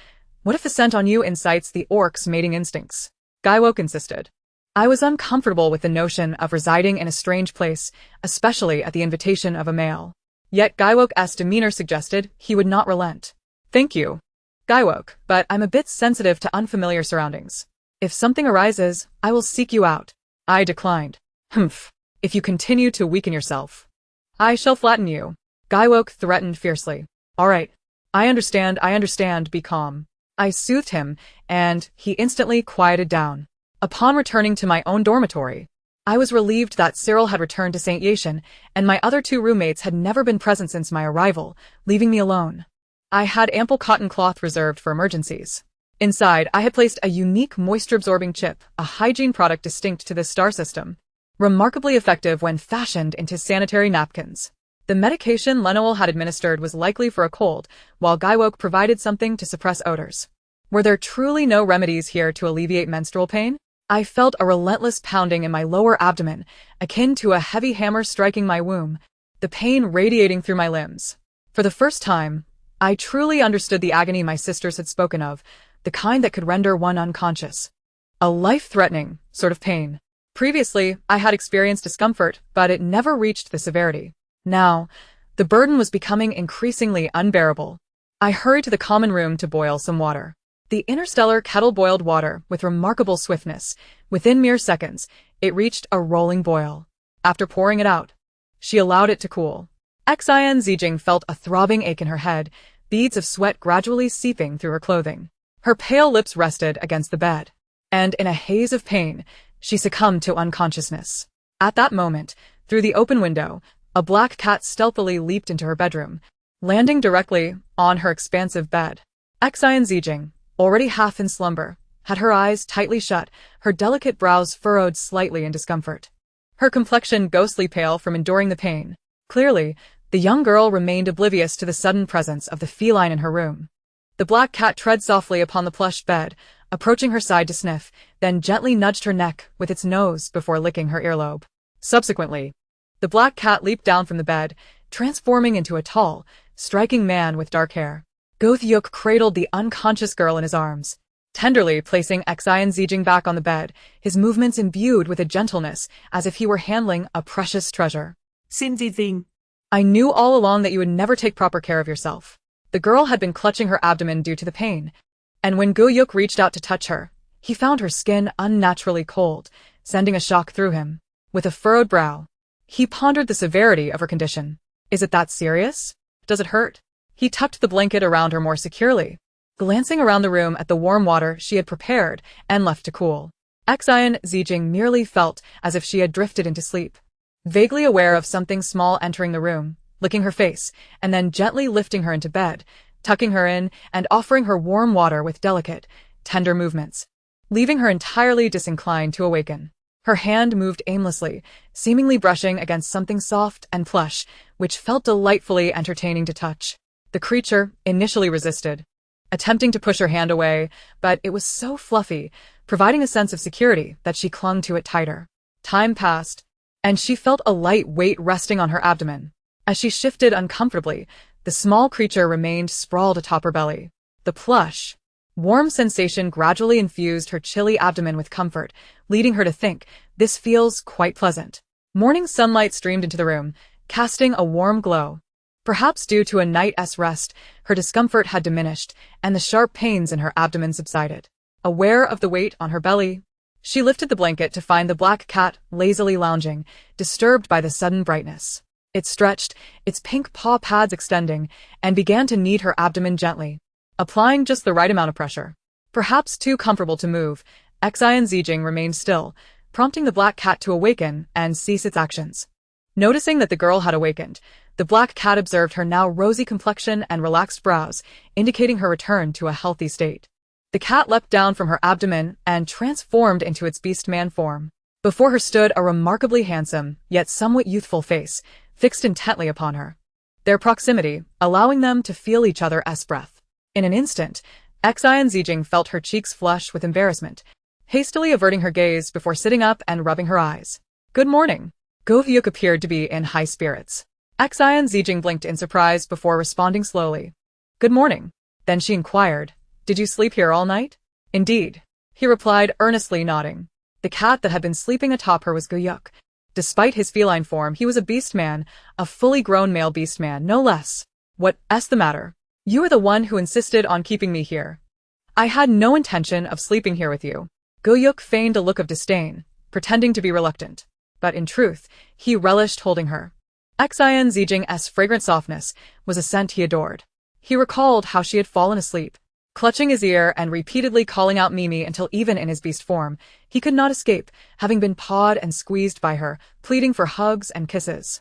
[SPEAKER 1] What if the scent on you incites the orc's mating instincts? Gaiwoke insisted. I was uncomfortable with the notion of residing in a strange place, especially at the invitation of a male. Yet Gaiwoke's demeanor suggested he would not relent. Thank you, Gaiwoke, but I'm a bit sensitive to unfamiliar surroundings. If something arises, I will seek you out. I declined. Humph. If you continue to weaken yourself, I shall flatten you. Gaiwoke threatened fiercely. All right. I understand, be calm. I soothed him, and he instantly quieted down. Upon returning to my own dormitory, I was relieved that Cyril had returned to St. Yatian, and my other 2 roommates had never been present since my arrival, leaving me alone. I had ample cotton cloth reserved for emergencies. Inside, I had placed a unique moisture-absorbing chip, a hygiene product distinct to this star system, remarkably effective when fashioned into sanitary napkins. The medication Lenoel had administered was likely for a cold, while Gaiwoke provided something to suppress odors. Were there truly no remedies here to alleviate menstrual pain? I felt a relentless pounding in my lower abdomen, akin to a heavy hammer striking my womb, the pain radiating through my limbs. For the first time, I truly understood the agony my sisters had spoken of, the kind that could render one unconscious. A life-threatening sort of pain. Previously, I had experienced discomfort, but it never reached the severity. Now, the burden was becoming increasingly unbearable. I hurried to the common room to boil some water. The Interstellar kettle boiled water with remarkable swiftness. Within mere seconds, it reached a rolling boil. After pouring it out, she allowed it to cool. Xin Zijin felt a throbbing ache in her head, beads of sweat gradually seeping through her clothing. Her pale lips rested against the bed, and in a haze of pain, she succumbed to unconsciousness. At that moment, through the open window, a black cat stealthily leaped into her bedroom, landing directly on her expansive bed. Xin Zijin, already half in slumber, had her eyes tightly shut, her delicate brows furrowed slightly in discomfort. Her complexion ghostly pale from enduring the pain. Clearly, the young girl remained oblivious to the sudden presence of the feline in her room. The black cat tread softly upon the plush bed, approaching her side to sniff, then gently nudged her neck with its nose before licking her earlobe. Subsequently, the black cat leaped down from the bed, transforming into a tall, striking man with dark hair. Goth-yuk cradled the unconscious girl in his arms, tenderly placing Xin Zijin back on the bed, his movements imbued with a gentleness as if he were handling a precious treasure.
[SPEAKER 2] Xin Zijin.
[SPEAKER 1] I knew all along that you would never take proper care of yourself. The girl had been clutching her abdomen due to the pain, and when Go-yuk reached out to touch her, he found her skin unnaturally cold, sending a shock through him. With a furrowed brow, he pondered the severity of her condition. Is it that serious? Does it hurt? He tucked the blanket around her more securely, glancing around the room at the warm water she had prepared and left to cool. Xin Zijin merely felt as if she had drifted into sleep, vaguely aware of something small entering the room, licking her face, and then gently lifting her into bed, tucking her in and offering her warm water with delicate, tender movements, leaving her entirely disinclined to awaken. Her hand moved aimlessly, seemingly brushing against something soft and plush, which felt delightfully entertaining to touch. The creature initially resisted, attempting to push her hand away, but it was so fluffy, providing a sense of security that she clung to it tighter. Time passed, and she felt a light weight resting on her abdomen. As she shifted uncomfortably, the small creature remained sprawled atop her belly. The plush, warm sensation gradually infused her chilly abdomen with comfort, leading her to think, this feels quite pleasant. Morning sunlight streamed into the room, casting a warm glow. Perhaps due to a night's rest, her discomfort had diminished, and the sharp pains in her abdomen subsided. Aware of the weight on her belly, she lifted the blanket to find the black cat lazily lounging, disturbed by the sudden brightness. It stretched, its pink paw pads extending, and began to knead her abdomen gently, applying just the right amount of pressure. Perhaps too comfortable to move, Xin Zijin remained still, prompting the black cat to awaken and cease its actions. Noticing that the girl had awakened, the black cat observed her now rosy complexion and relaxed brows, indicating her return to a healthy state. The cat leapt down from her abdomen and transformed into its beast-man form. Before her stood a remarkably handsome, yet somewhat youthful face, fixed intently upon her. Their proximity, allowing them to feel each other's breath. In an instant, Xin Zijin felt her cheeks flush with embarrassment, hastily averting her gaze before sitting up and rubbing her eyes. "Good morning." Go Hyuk appeared to be in high spirits. Xin Zijin blinked in surprise before responding slowly. "Good morning." Then she inquired, "Did you sleep here all night?" "Indeed," he replied, earnestly nodding. The cat that had been sleeping atop her was Go Hyuk. Despite his feline form, he was a beast man, a fully grown male beast man, no less. "What's the matter? You are the one who insisted on keeping me here." "I had no intention of sleeping here with you." Go Hyuk feigned a look of disdain, pretending to be reluctant. But in truth, he relished holding her. Xin Zijing's fragrant softness was a scent he adored. He recalled how she had fallen asleep, clutching his ear and repeatedly calling out Mimi until even in his beast form, he could not escape, having been pawed and squeezed by her, pleading for hugs and kisses.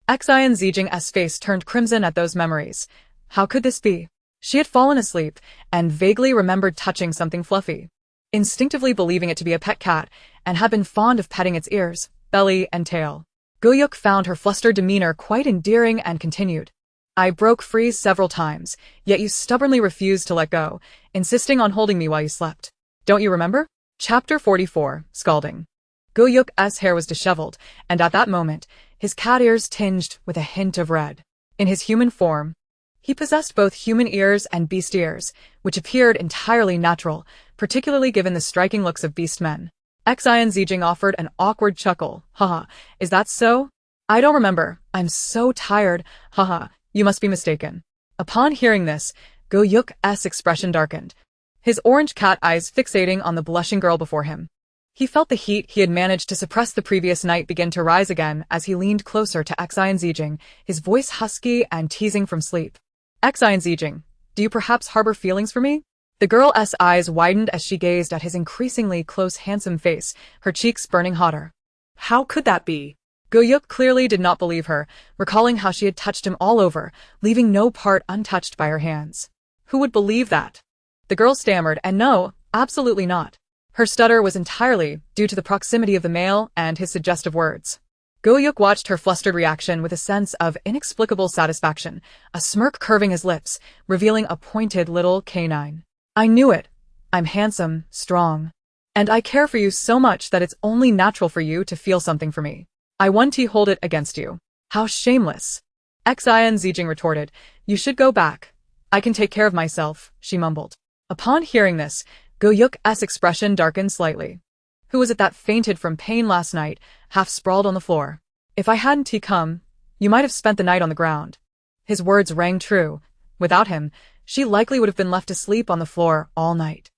[SPEAKER 1] Xin Zijing's face turned crimson at those memories. How could this be? She had fallen asleep and vaguely remembered touching something fluffy, instinctively believing it to be a pet cat, and had been fond of petting its ears, belly, and tail. Go Hyuk found her flustered demeanor quite endearing and continued. "I broke free several times, yet you stubbornly refused to let go, insisting on holding me while you slept. Don't you remember?" Chapter 44, Scalding. Go Hyuk's hair was disheveled, and at that moment, his cat ears tinged with a hint of red. In his human form, he possessed both human ears and beast ears, which appeared entirely natural, particularly given the striking looks of beast men. Xin Zijing offered an awkward chuckle. "Haha, is that so? I don't remember. I'm so tired. Haha, you must be mistaken." Upon hearing this, Go Hyuk's expression darkened, his orange cat eyes fixating on the blushing girl before him. He felt the heat he had managed to suppress the previous night begin to rise again as he leaned closer to Xin Zijing, his voice husky and teasing from sleep. "Xin Zijing, do you perhaps harbor feelings for me?" The girl's eyes widened as she gazed at his increasingly close handsome face, her cheeks burning hotter.
[SPEAKER 2] How could that be?
[SPEAKER 1] Go Hyuk clearly did not believe her, recalling how she had touched him all over, leaving no part untouched by her hands. Who would believe that? The girl stammered, and no, absolutely not. Her stutter was entirely due to the proximity of the male and his suggestive words. Go Hyuk watched her flustered reaction with a sense of inexplicable satisfaction, a smirk curving his lips, revealing a pointed little canine. "I knew it. I'm handsome, strong. And I care for you so much that it's only natural for you to feel something for me. I want to hold it against you." "How shameless." Xin Zijing retorted. "You should go back. I can take care of myself," she mumbled. Upon hearing this, Go Hyuk's expression darkened slightly. "Who was it that fainted from pain last night, half sprawled on the floor? If I hadn't come, you might have spent the night on the ground." His words rang true. Without him, she likely would have been left asleep on the floor all night.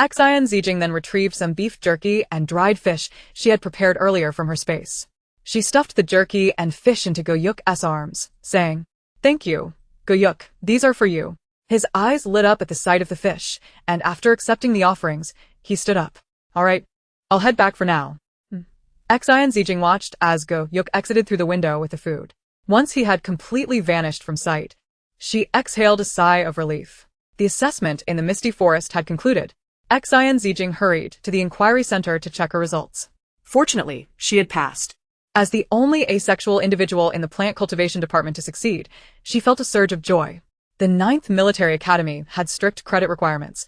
[SPEAKER 1] Xin Zijing then retrieved some beef jerky and dried fish she had prepared earlier from her space. She stuffed the jerky and fish into Go Hyuk's arms, saying, "Thank you, Go Hyuk, these are for you." His eyes lit up at the sight of the fish, and after accepting the offerings, he stood up. "All right, I'll head back for now." Xin Zijing watched as Go Hyuk exited through the window with the food. Once he had completely vanished from sight, she exhaled a sigh of relief. The assessment in the misty forest had concluded. Xin Zijing hurried to the inquiry center to check her results.
[SPEAKER 2] Fortunately, she had passed.
[SPEAKER 1] As the only asexual individual in the plant cultivation department to succeed, she felt a surge of joy. The 9th Military Academy had strict credit requirements.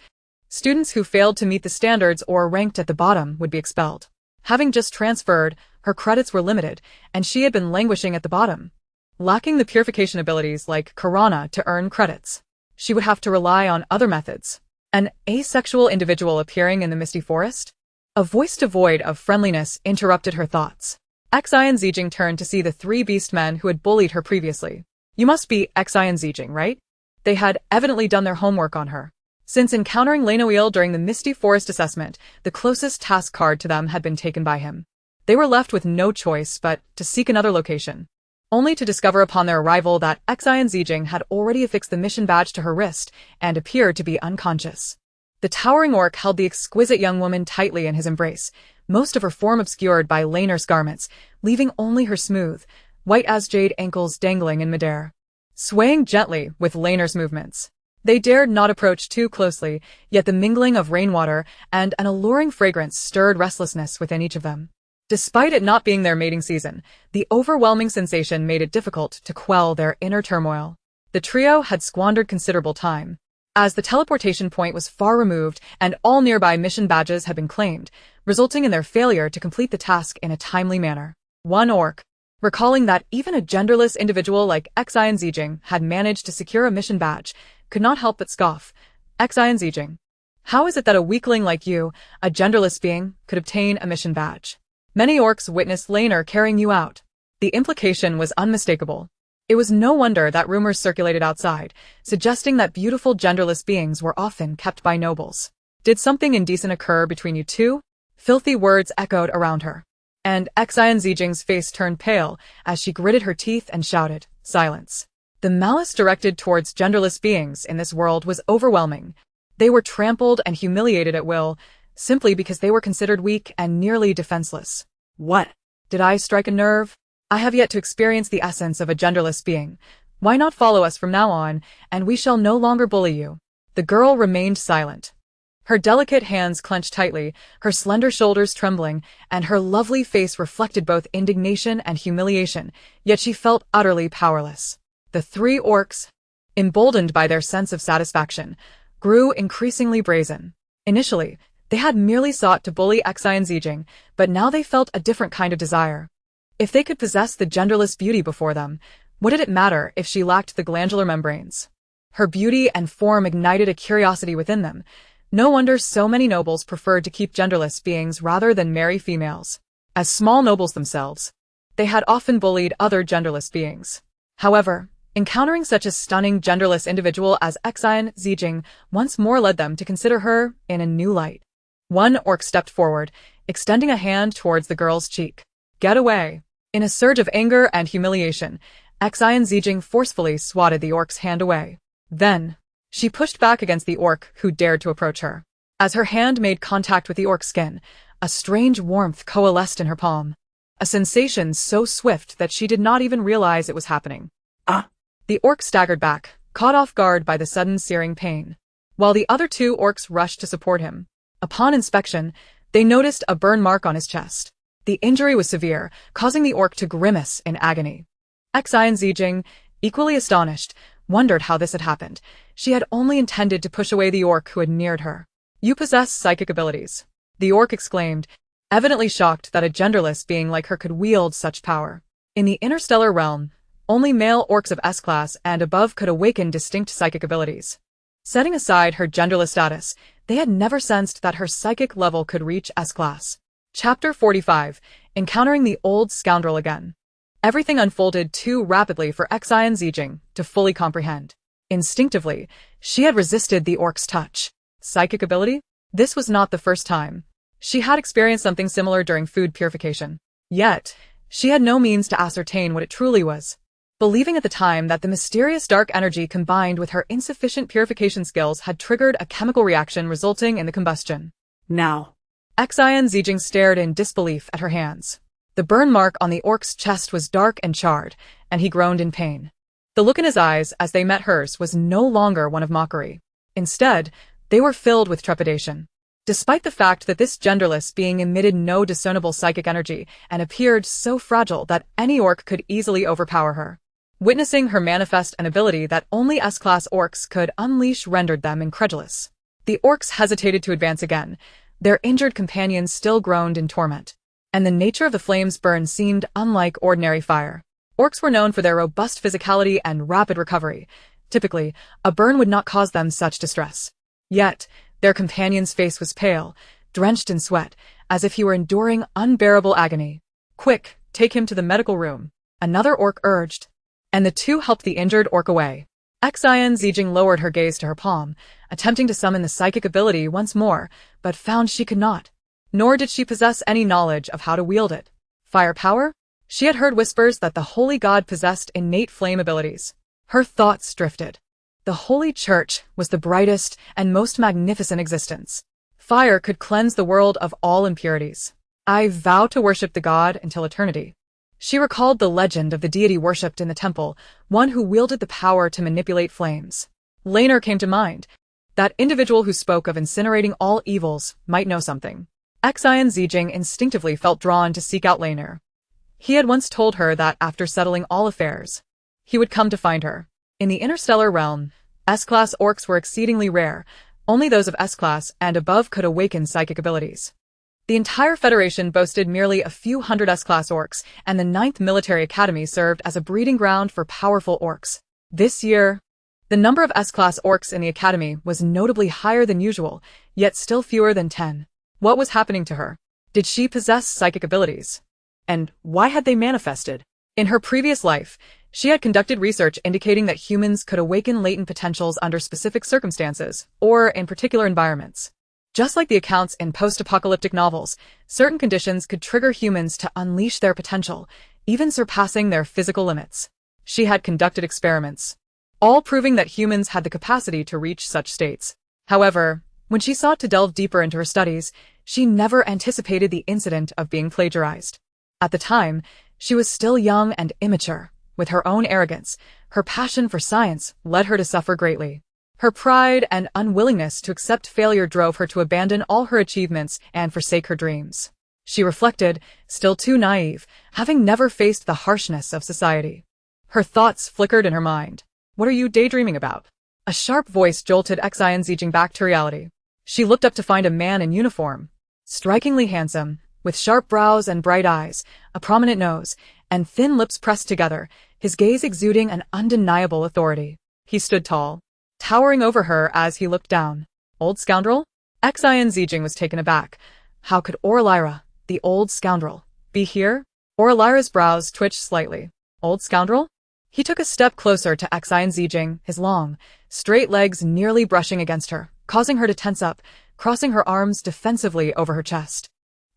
[SPEAKER 1] Students who failed to meet the standards or ranked at the bottom would be expelled. Having just transferred, her credits were limited, and she had been languishing at the bottom, lacking the purification abilities like Karana to earn credits. She would have to rely on other methods. An asexual individual appearing in the misty forest? A voice devoid of friendliness interrupted her thoughts. Xin Zijing turned to see the 3 beast men who had bullied her previously. "You must be Xin Zijing, right?" They had evidently done their homework on her. Since encountering Lenoil during the Misty Forest assessment, the closest task card to them had been taken by him. They were left with no choice but to seek another location, only to discover upon their arrival that Xin Zijing had already affixed the mission badge to her wrist and appeared to be unconscious. The towering orc held the exquisite young woman tightly in his embrace, most of her form obscured by Laner's garments, leaving only her smooth, white as jade ankles dangling in midair, swaying gently with Laner's movements. They dared not approach too closely, yet the mingling of rainwater and an alluring fragrance stirred restlessness within each of them. Despite it not being their mating season, the overwhelming sensation made it difficult to quell their inner turmoil. The trio had squandered considerable time, as the teleportation point was far removed and all nearby mission badges had been claimed, resulting in their failure to complete the task in a timely manner. One orc, recalling that even a genderless individual like Xin Zijin had managed to secure a mission badge, could not help but scoff. Xin Zijin, how is it that a weakling like you, a genderless being, could obtain a mission badge? Many orcs witnessed Laner carrying you out. The implication was unmistakable. It was no wonder that rumors circulated outside, suggesting that beautiful genderless beings were often kept by nobles. Did something indecent occur between you two? Filthy words echoed around her, and Xin Zijin's face turned pale as she gritted her teeth and shouted, "Silence." The malice directed towards genderless beings in this world was overwhelming. They were trampled and humiliated at will, simply because they were considered weak and nearly defenseless. What? Did I strike a nerve? I have yet to experience the essence of a genderless being. Why not follow us from now on, and we shall no longer bully you? The girl remained silent. Her delicate hands clenched tightly, her slender shoulders trembling, and her lovely face reflected both indignation and humiliation, yet she felt utterly powerless. The three orcs, emboldened by their sense of satisfaction, grew increasingly brazen. Initially, they had merely sought to bully Xin Zijin, but now they felt a different kind of desire. If they could possess the genderless beauty before them, what did it matter if she lacked the glandular membranes? Her beauty and form ignited a curiosity within them. No wonder so many nobles preferred to keep genderless beings rather than marry females. As small nobles themselves, they had often bullied other genderless beings. However, encountering such a stunning genderless individual as Xin Zijin once more led them to consider her in a new light. One orc stepped forward, extending a hand towards the girl's cheek. "Get away." In a surge of anger and humiliation, Xin Zijin forcefully swatted the orc's hand away. Then, she pushed back against the orc who dared to approach her. As her hand made contact with the orc's skin, a strange warmth coalesced in her palm. A sensation so swift that she did not even realize it was happening. "Ah!" The orc staggered back, caught off guard by the sudden searing pain, while the other two orcs rushed to support him. Upon inspection, they noticed a burn mark on his chest. The injury was severe, causing the orc to grimace in agony. Xin Zijin, equally astonished, wondered how this had happened. She had only intended to push away the orc who had neared her. "You possess psychic abilities," the orc exclaimed, evidently shocked that a genderless being like her could wield such power. In the interstellar realm, only male orcs of S-class and above could awaken distinct psychic abilities. Setting aside her genderless status, they had never sensed that her psychic level could reach S-class. Chapter 45, Encountering the Old Scoundrel Again. Everything unfolded too rapidly for Xin Zijin to fully comprehend. Instinctively, she had resisted the orc's touch. Psychic ability? This was not the first time. She had experienced something similar during food purification. Yet, she had no means to ascertain what it truly was. Believing at the time that the mysterious dark energy combined with her insufficient purification skills had triggered a chemical reaction resulting in the combustion. Now, Xin Zijin stared in disbelief at her hands. The burn mark on the orc's chest was dark and charred, and he groaned in pain. The look in his eyes as they met hers was no longer one of mockery. Instead, they were filled with trepidation. Despite the fact that this genderless being emitted no discernible psychic energy and appeared so fragile that any orc could easily overpower her, witnessing her manifest an ability that only S-class orcs could unleash rendered them incredulous. The orcs hesitated to advance again. Their injured companions still groaned in torment, and the nature of the flames' burn seemed unlike ordinary fire. Orcs were known for their robust physicality and rapid recovery. Typically, a burn would not cause them such distress. Yet, their companion's face was pale, drenched in sweat, as if he were enduring unbearable agony. "Quick, take him to the medical room," another orc urged, and the two helped the injured orc away. Xin Zijin lowered her gaze to her palm, attempting to summon the psychic ability once more, but found she could not. Nor did she possess any knowledge of how to wield it. Fire power? She had heard whispers that the holy god possessed innate flame abilities. Her thoughts drifted. The Holy Church was the brightest and most magnificent existence. Fire could cleanse the world of all impurities. "I vow to worship the god until eternity." She recalled the legend of the deity worshipped in the temple, one who wielded the power to manipulate flames. Laner came to mind. That individual who spoke of incinerating all evils might know something. Xin Zijin instinctively felt drawn to seek out Laner. He had once told her that after settling all affairs, he would come to find her. In the interstellar realm, S-class orcs were exceedingly rare. Only those of S-class and above could awaken psychic abilities. The entire Federation boasted merely a few hundred S-class orcs, and the 9th Military Academy served as a breeding ground for powerful orcs. This year, the number of S-class orcs in the Academy was notably higher than usual, yet still fewer than 10. What was happening to her? Did she possess psychic abilities? And why had they manifested? In her previous life, she had conducted research indicating that humans could awaken latent potentials under specific circumstances, or in particular environments. Just like the accounts in post-apocalyptic novels, certain conditions could trigger humans to unleash their potential, even surpassing their physical limits. She had conducted experiments, all proving that humans had the capacity to reach such states. However, when she sought to delve deeper into her studies, she never anticipated the incident of being plagiarized. At the time, she was still young and immature. With her own arrogance, her passion for science led her to suffer greatly. Her pride and unwillingness to accept failure drove her to abandon all her achievements and forsake her dreams. She reflected, still too naive, having never faced the harshness of society. Her thoughts flickered in her mind. What are you daydreaming about? A sharp voice jolted Xin Zijin back to reality. She looked up to find a man in uniform, strikingly handsome, with sharp brows and bright eyes, a prominent nose, and thin lips pressed together, his gaze exuding an undeniable authority. He stood tall, towering over her as he looked down. Old scoundrel? Xin Zijin was taken aback. How could Orlyra, the old scoundrel, be here? Orlyra's brows twitched slightly. Old scoundrel? He took a step closer to Xin Zijin, his long, straight legs nearly brushing against her, causing her to tense up, crossing her arms defensively over her chest.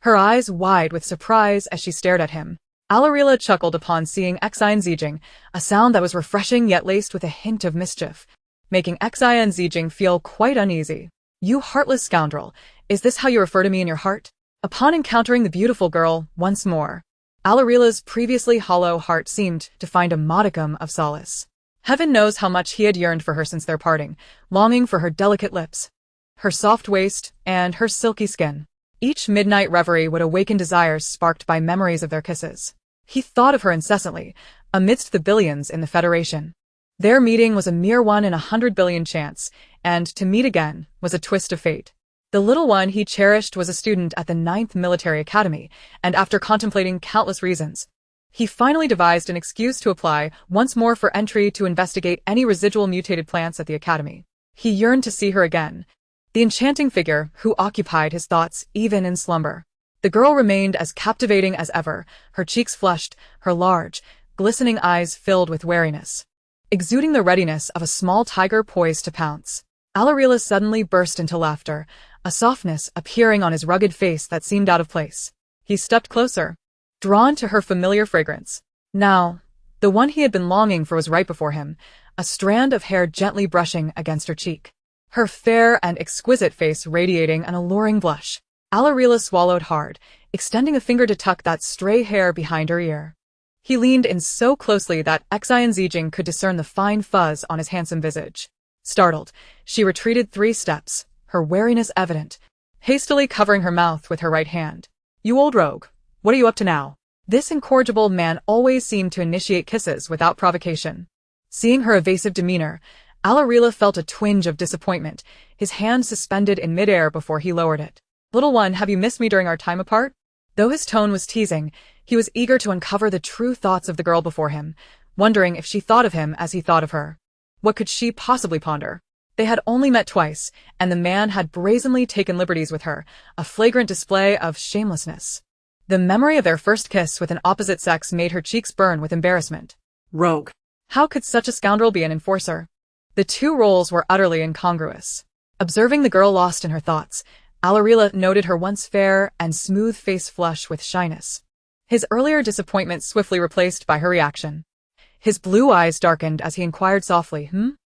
[SPEAKER 1] Her eyes wide with surprise as she stared at him. Alarila chuckled upon seeing Xin Zijin, a sound that was refreshing yet laced with a hint of mischief, making Xin Zijin feel quite uneasy. You heartless scoundrel, is this how you refer to me in your heart? Upon encountering the beautiful girl once more, Alarila's previously hollow heart seemed to find a modicum of solace. Heaven knows how much he had yearned for her since their parting, longing for her delicate lips, her soft waist, and her silky skin. Each midnight reverie would awaken desires sparked by memories of their kisses. He thought of her incessantly, amidst the billions in the Federation. Their meeting was a mere 1 in 100 billion chance, and to meet again was a twist of fate. The little one he cherished was a student at the 9th Military Academy, and after contemplating countless reasons, he finally devised an excuse to apply once more for entry to investigate any residual mutated plants at the Academy. He yearned to see her again, the enchanting figure who occupied his thoughts even in slumber. The girl remained as captivating as ever, her cheeks flushed, her large, glistening eyes filled with wariness, exuding the readiness of a small tiger poised to pounce. Alarila suddenly burst into laughter, a softness appearing on his rugged face that seemed out of place. He stepped closer, drawn to her familiar fragrance. Now, the one he had been longing for was right before him, a strand of hair gently brushing against her cheek, her fair and exquisite face radiating an alluring blush. Alarila swallowed hard, extending a finger to tuck that stray hair behind her ear. He leaned in so closely that Xin Zijin could discern the fine fuzz on his handsome visage. Startled, she retreated 3 steps, her wariness evident, hastily covering her mouth with her right hand. You old rogue, what are you up to now? This incorrigible man always seemed to initiate kisses without provocation. Seeing her evasive demeanor, Alarila felt a twinge of disappointment, his hand suspended in midair before he lowered it. Little one, have you missed me during our time apart? Though his tone was teasing, he was eager to uncover the true thoughts of the girl before him, wondering if she thought of him as he thought of her. What could she possibly ponder? They had only met twice, and the man had brazenly taken liberties with her, a flagrant display of shamelessness. The memory of their first kiss with an opposite sex made her cheeks burn with embarrassment.
[SPEAKER 2] Rogue.
[SPEAKER 1] How could such a scoundrel be an enforcer? The two roles were utterly incongruous. Observing the girl lost in her thoughts, Alarila noted her once fair and smooth face flush with shyness. His earlier disappointment swiftly replaced by her reaction. His blue eyes darkened as he inquired softly,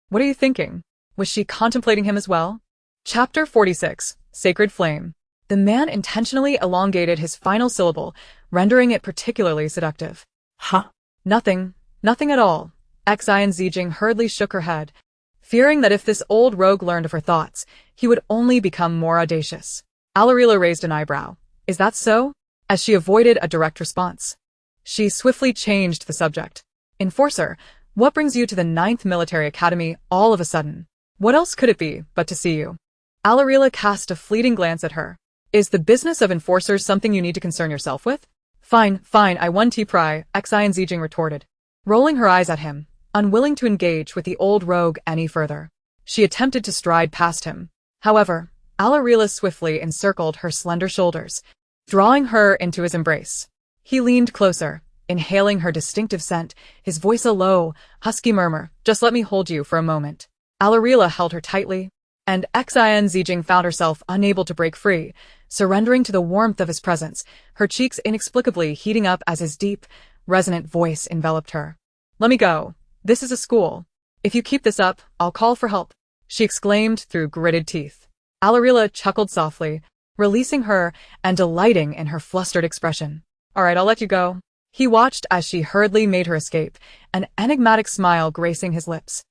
[SPEAKER 1] What are you thinking? Was she contemplating him as well? Chapter 46, Sacred Flame. The man intentionally elongated his final syllable, rendering it particularly seductive.
[SPEAKER 2] Huh?
[SPEAKER 1] Nothing. Nothing at all. Xin Zijin hurriedly shook her head, fearing that if this old rogue learned of her thoughts, he would only become more audacious. Alarila raised an eyebrow. Is that so? As she avoided a direct response. She swiftly changed the subject. Enforcer, what brings you to the 9th Military Academy all of a sudden? What else could it be but to see you? Alarila cast a fleeting glance at her. Is the business of enforcers something you need to concern yourself with? Fine, I won T-Pry, Xin Zijin retorted, rolling her eyes at him, unwilling to engage with the old rogue any further. She attempted to stride past him. However, Alarila swiftly encircled her slender shoulders, drawing her into his embrace. He leaned closer, inhaling her distinctive scent, his voice a low, husky murmur. Just let me hold you for a moment. Alarila held her tightly, and Xin Zijin found herself unable to break free, surrendering to the warmth of his presence, her cheeks inexplicably heating up as his deep, resonant voice enveloped her. Let me go. This is a school. If you keep this up, I'll call for help, she exclaimed through gritted teeth. Alarila chuckled softly, releasing her and delighting in her flustered expression. All right, I'll let you go. He watched as she hurriedly made her escape, an enigmatic smile gracing his lips.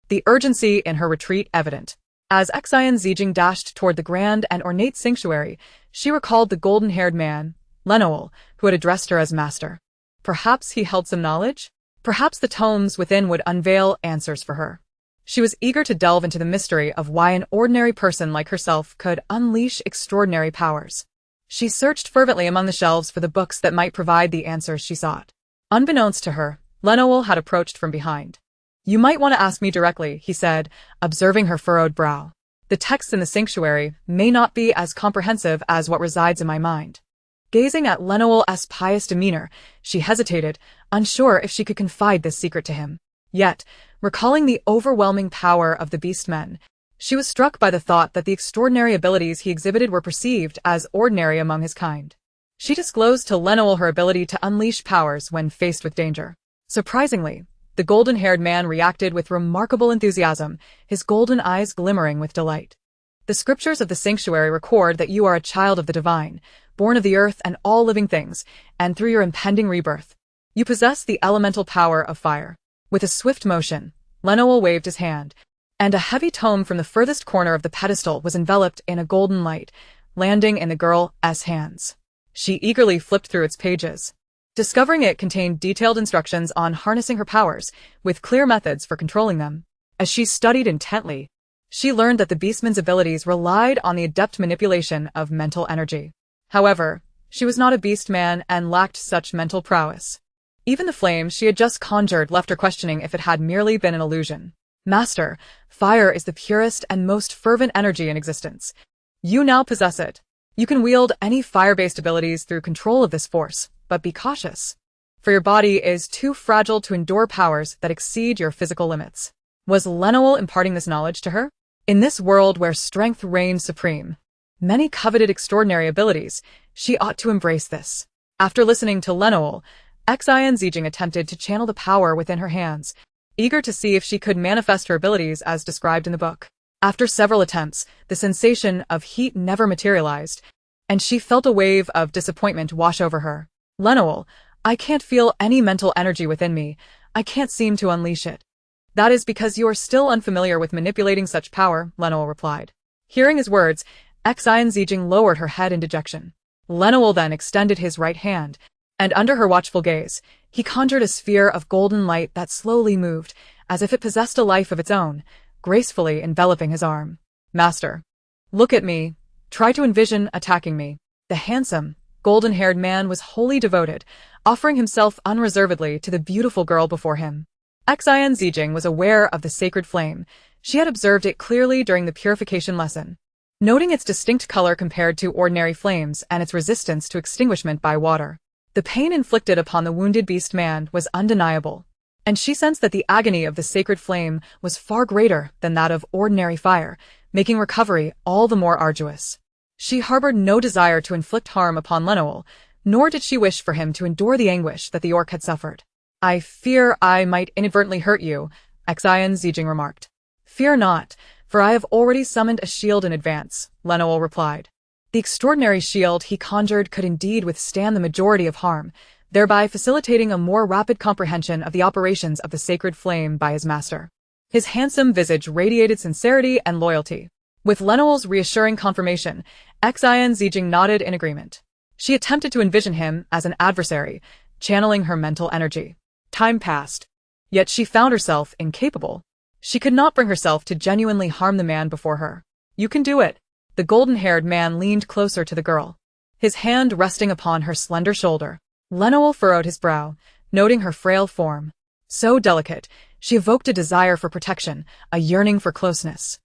[SPEAKER 1] The urgency in her retreat evident. As Xin Zijin dashed toward the grand and ornate sanctuary, she recalled the golden-haired man, Lenoel, who had addressed her as master. Perhaps he held some knowledge? Perhaps the tomes within would unveil answers for her. She was eager to delve into the mystery of why an ordinary person like herself could unleash extraordinary powers. She searched fervently among the shelves for the books that might provide the answers she sought. Unbeknownst to her, Lenoel had approached from behind. You might want to ask me directly, he said, observing her furrowed brow. The texts in the sanctuary may not be as comprehensive as what resides in my mind. Gazing at Lenoel's pious demeanor, she hesitated, unsure if she could confide this secret to him. Yet, recalling the overwhelming power of the beastmen, she was struck by the thought that the extraordinary abilities he exhibited were perceived as ordinary among his kind. She disclosed to Lenoel her ability to unleash powers when faced with danger. Surprisingly, the golden-haired man reacted with remarkable enthusiasm, his golden eyes glimmering with delight. The scriptures of the sanctuary record that you are a child of the divine, born of the earth and all living things, and through your impending rebirth, you possess the elemental power of fire. With a swift motion, Lenoel waved his hand, and a heavy tome from the furthest corner of the pedestal was enveloped in a golden light, landing in the girl's hands. She eagerly flipped through its pages, discovering it contained detailed instructions on harnessing her powers, with clear methods for controlling them. As she studied intently, she learned that the beastman's abilities relied on the adept manipulation of mental energy. However, she was not a beastman and lacked such mental prowess. Even the flame she had just conjured left her questioning if it had merely been an illusion. Master, fire is the purest and most fervent energy in existence. You now possess it. You can wield any fire-based abilities through control of this force, but be cautious, for your body is too fragile to endure powers that exceed your physical limits. Was Lenoel imparting this knowledge to her? In this world where strength reigned supreme, many coveted extraordinary abilities, she ought to embrace this. After listening to Lenoel, Xin Zijin attempted to channel the power within her hands, eager to see if she could manifest her abilities as described in the book. After several attempts, the sensation of heat never materialized, and she felt a wave of disappointment wash over her. Lenoel, I can't feel any mental energy within me. I can't seem to unleash it. That is because you are still unfamiliar with manipulating such power, Lenoel replied. Hearing his words, Xin Zijin lowered her head in dejection. Lenoel then extended his right hand, and under her watchful gaze, he conjured a sphere of golden light that slowly moved, as if it possessed a life of its own, gracefully enveloping his arm. Master, look at me. Try to envision attacking me. The handsome, golden-haired man was wholly devoted, offering himself unreservedly to the beautiful girl before him. Xin Zijin was aware of the sacred flame. She had observed it clearly during the purification lesson, noting its distinct color compared to ordinary flames and its resistance to extinguishment by water. The pain inflicted upon the wounded beast man was undeniable, and she sensed that the agony of the sacred flame was far greater than that of ordinary fire, making recovery all the more arduous. She harbored no desire to inflict harm upon Lenoel, nor did she wish for him to endure the anguish that the orc had suffered. I fear I might inadvertently hurt you, Xin Zijin remarked. Fear not, for I have already summoned a shield in advance, Lenoel replied. The extraordinary shield he conjured could indeed withstand the majority of harm, thereby facilitating a more rapid comprehension of the operations of the sacred flame by his master. His handsome visage radiated sincerity and loyalty. With Lemuel's reassuring confirmation, Xin Zijin nodded in agreement. She attempted to envision him as an adversary, channeling her mental energy. Time passed. Yet she found herself incapable. She could not bring herself to genuinely harm the man before her. "You can do it." The golden-haired man leaned closer to the girl, his hand resting upon her slender shoulder. Lemuel furrowed his brow, noting her frail form. So delicate, she evoked a desire for protection, a yearning for closeness.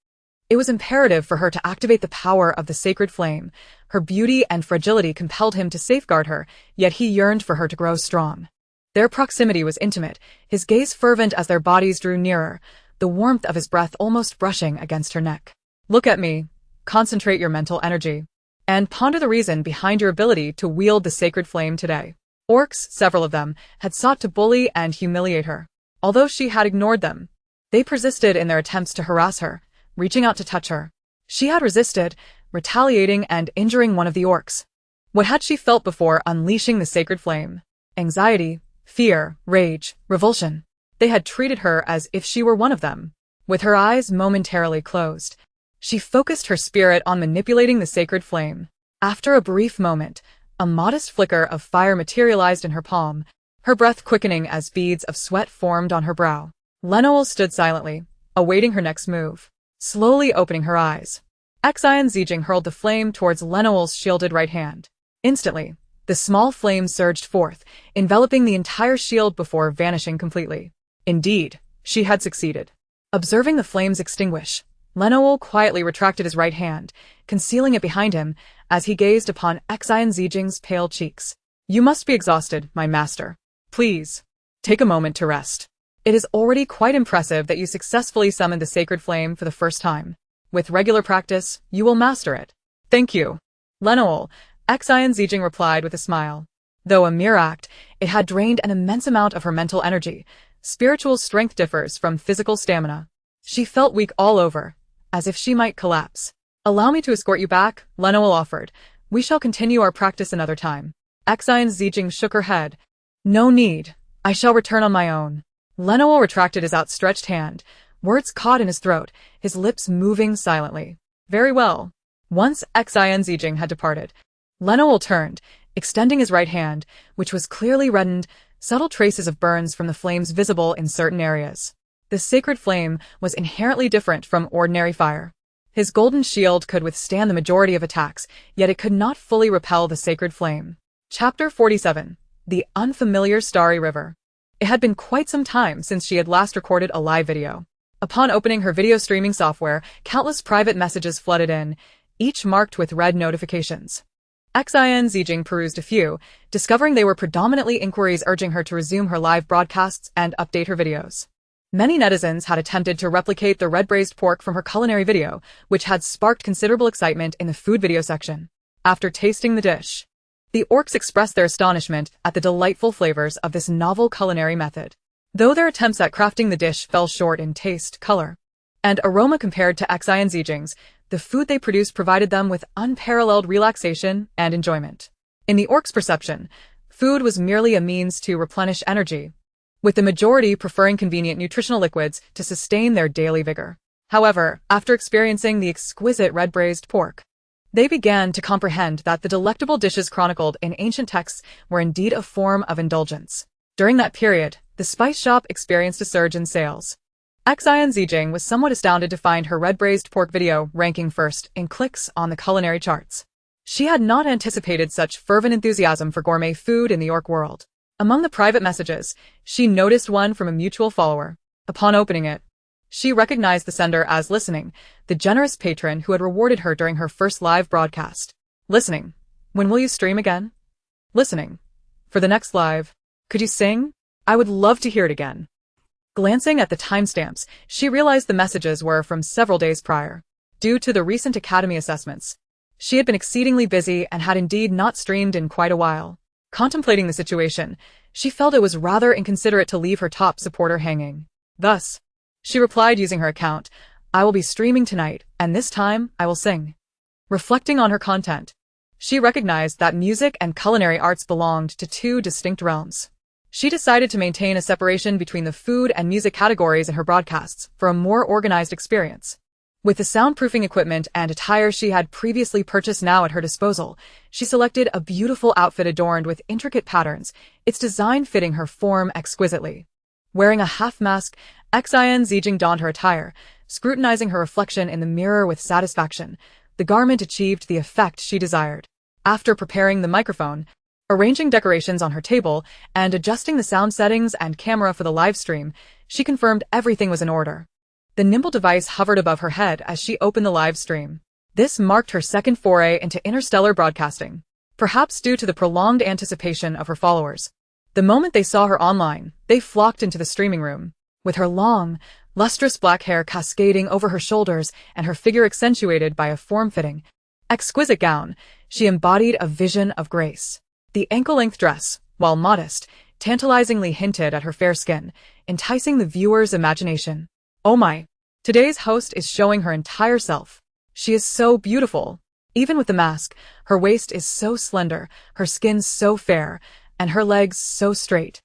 [SPEAKER 1] It was imperative for her to activate the power of the sacred flame. Her beauty and fragility compelled him to safeguard her, yet he yearned for her to grow strong. Their proximity was intimate, his gaze fervent as their bodies drew nearer, the warmth of his breath almost brushing against her neck. "Look at me. Concentrate your mental energy. And ponder the reason behind your ability to wield the sacred flame today." Orcs, several of them, had sought to bully and humiliate her. Although she had ignored them, they persisted in their attempts to harass her, reaching out to touch her. She had resisted, retaliating and injuring one of the orcs. What had she felt before unleashing the sacred flame? Anxiety, fear, rage, revulsion. They had treated her as if she were one of them. With her eyes momentarily closed, she focused her spirit on manipulating the sacred flame. After a brief moment, a modest flicker of fire materialized in her palm, her breath quickening as beads of sweat formed on her brow. Lemuel stood silently, awaiting her next move. Slowly opening her eyes, Xin Zijin hurled the flame towards Lemuel's shielded right hand. Instantly, the small flame surged forth, enveloping the entire shield before vanishing completely. Indeed, she had succeeded. Observing the flames extinguish, Lemuel quietly retracted his right hand, concealing it behind him as he gazed upon Xin Zijin's pale cheeks. "You must be exhausted, my master. Please, take a moment to rest. It is already quite impressive that you successfully summoned the sacred flame for the first time. With regular practice, you will master it." "Thank you, Lemuel," Xin Zijin replied with a smile. Though a mere act, it had drained an immense amount of her mental energy. Spiritual strength differs from physical stamina. She felt weak all over, as if she might collapse. "Allow me to escort you back," Lemuel offered. "We shall continue our practice another time." Xin Zijin shook her head. "No need. I shall return on my own." Lemuel retracted his outstretched hand, words caught in his throat, his lips moving silently. "Very well." Once Xin Zijin had departed, Lemuel turned, extending his right hand, which was clearly reddened, subtle traces of burns from the flames visible in certain areas. The sacred flame was inherently different from ordinary fire. His golden shield could withstand the majority of attacks, yet it could not fully repel the sacred flame. Chapter 47. The Unfamiliar Starry River. It had been quite some time since she had last recorded a live video. Upon opening her video streaming software, countless private messages flooded in, each marked with red notifications. Xin Zijin perused a few, discovering they were predominantly inquiries urging her to resume her live broadcasts and update her videos. Many netizens had attempted to replicate the red braised pork from her culinary video, which had sparked considerable excitement in the food video section. After tasting the dish, the orcs expressed their astonishment at the delightful flavors of this novel culinary method. Though their attempts at crafting the dish fell short in taste, color, and aroma compared to Xin Zijin's, the food they produced provided them with unparalleled relaxation and enjoyment. In the orcs' perception, food was merely a means to replenish energy, with the majority preferring convenient nutritional liquids to sustain their daily vigor. However, after experiencing the exquisite red braised pork, they began to comprehend that the delectable dishes chronicled in ancient texts were indeed a form of indulgence. During that period, the spice shop experienced a surge in sales. Xin Zijin was somewhat astounded to find her red braised pork video ranking first in clicks on the culinary charts. She had not anticipated such fervent enthusiasm for gourmet food in the orc world. Among the private messages, she noticed one from a mutual follower. Upon opening it, she recognized the sender as Listening, the generous patron who had rewarded her during her first live broadcast. "Listening, when will you stream again?" "Listening, for the next live. Could you sing? I would love to hear it again." Glancing at the timestamps, she realized the messages were from several days prior. Due to the recent academy assessments, she had been exceedingly busy and had indeed not streamed in quite a while. Contemplating the situation, she felt it was rather inconsiderate to leave her top supporter hanging. Thus, she replied using her account, "I will be streaming tonight, and this time I will sing." Reflecting on her content, She recognized that music and culinary arts belonged to two distinct realms. She decided to maintain a separation between the food and music categories in her broadcasts for a more organized experience. With the soundproofing equipment and attire she had previously purchased now at her disposal, she selected a beautiful outfit adorned with intricate patterns, its design fitting her form exquisitely. Wearing a half-mask, Xin Zijin donned her attire, scrutinizing her reflection in the mirror with satisfaction. The garment achieved the effect she desired. After preparing the microphone, arranging decorations on her table, and adjusting the sound settings and camera for the live stream, she confirmed everything was in order. The nimble device hovered above her head as she opened the live stream. This marked her second foray into interstellar broadcasting, perhaps due to the prolonged anticipation of her followers. The moment they saw her online, they flocked into the streaming room. With her long, lustrous black hair cascading over her shoulders and her figure accentuated by a form-fitting, exquisite gown, she embodied a vision of grace. The ankle-length dress, while modest, tantalizingly hinted at her fair skin, enticing the viewer's imagination. Oh my! Today's host is showing her entire self. She is so beautiful. Even with the mask, her waist is so slender, her skin so fair, and her legs so straight.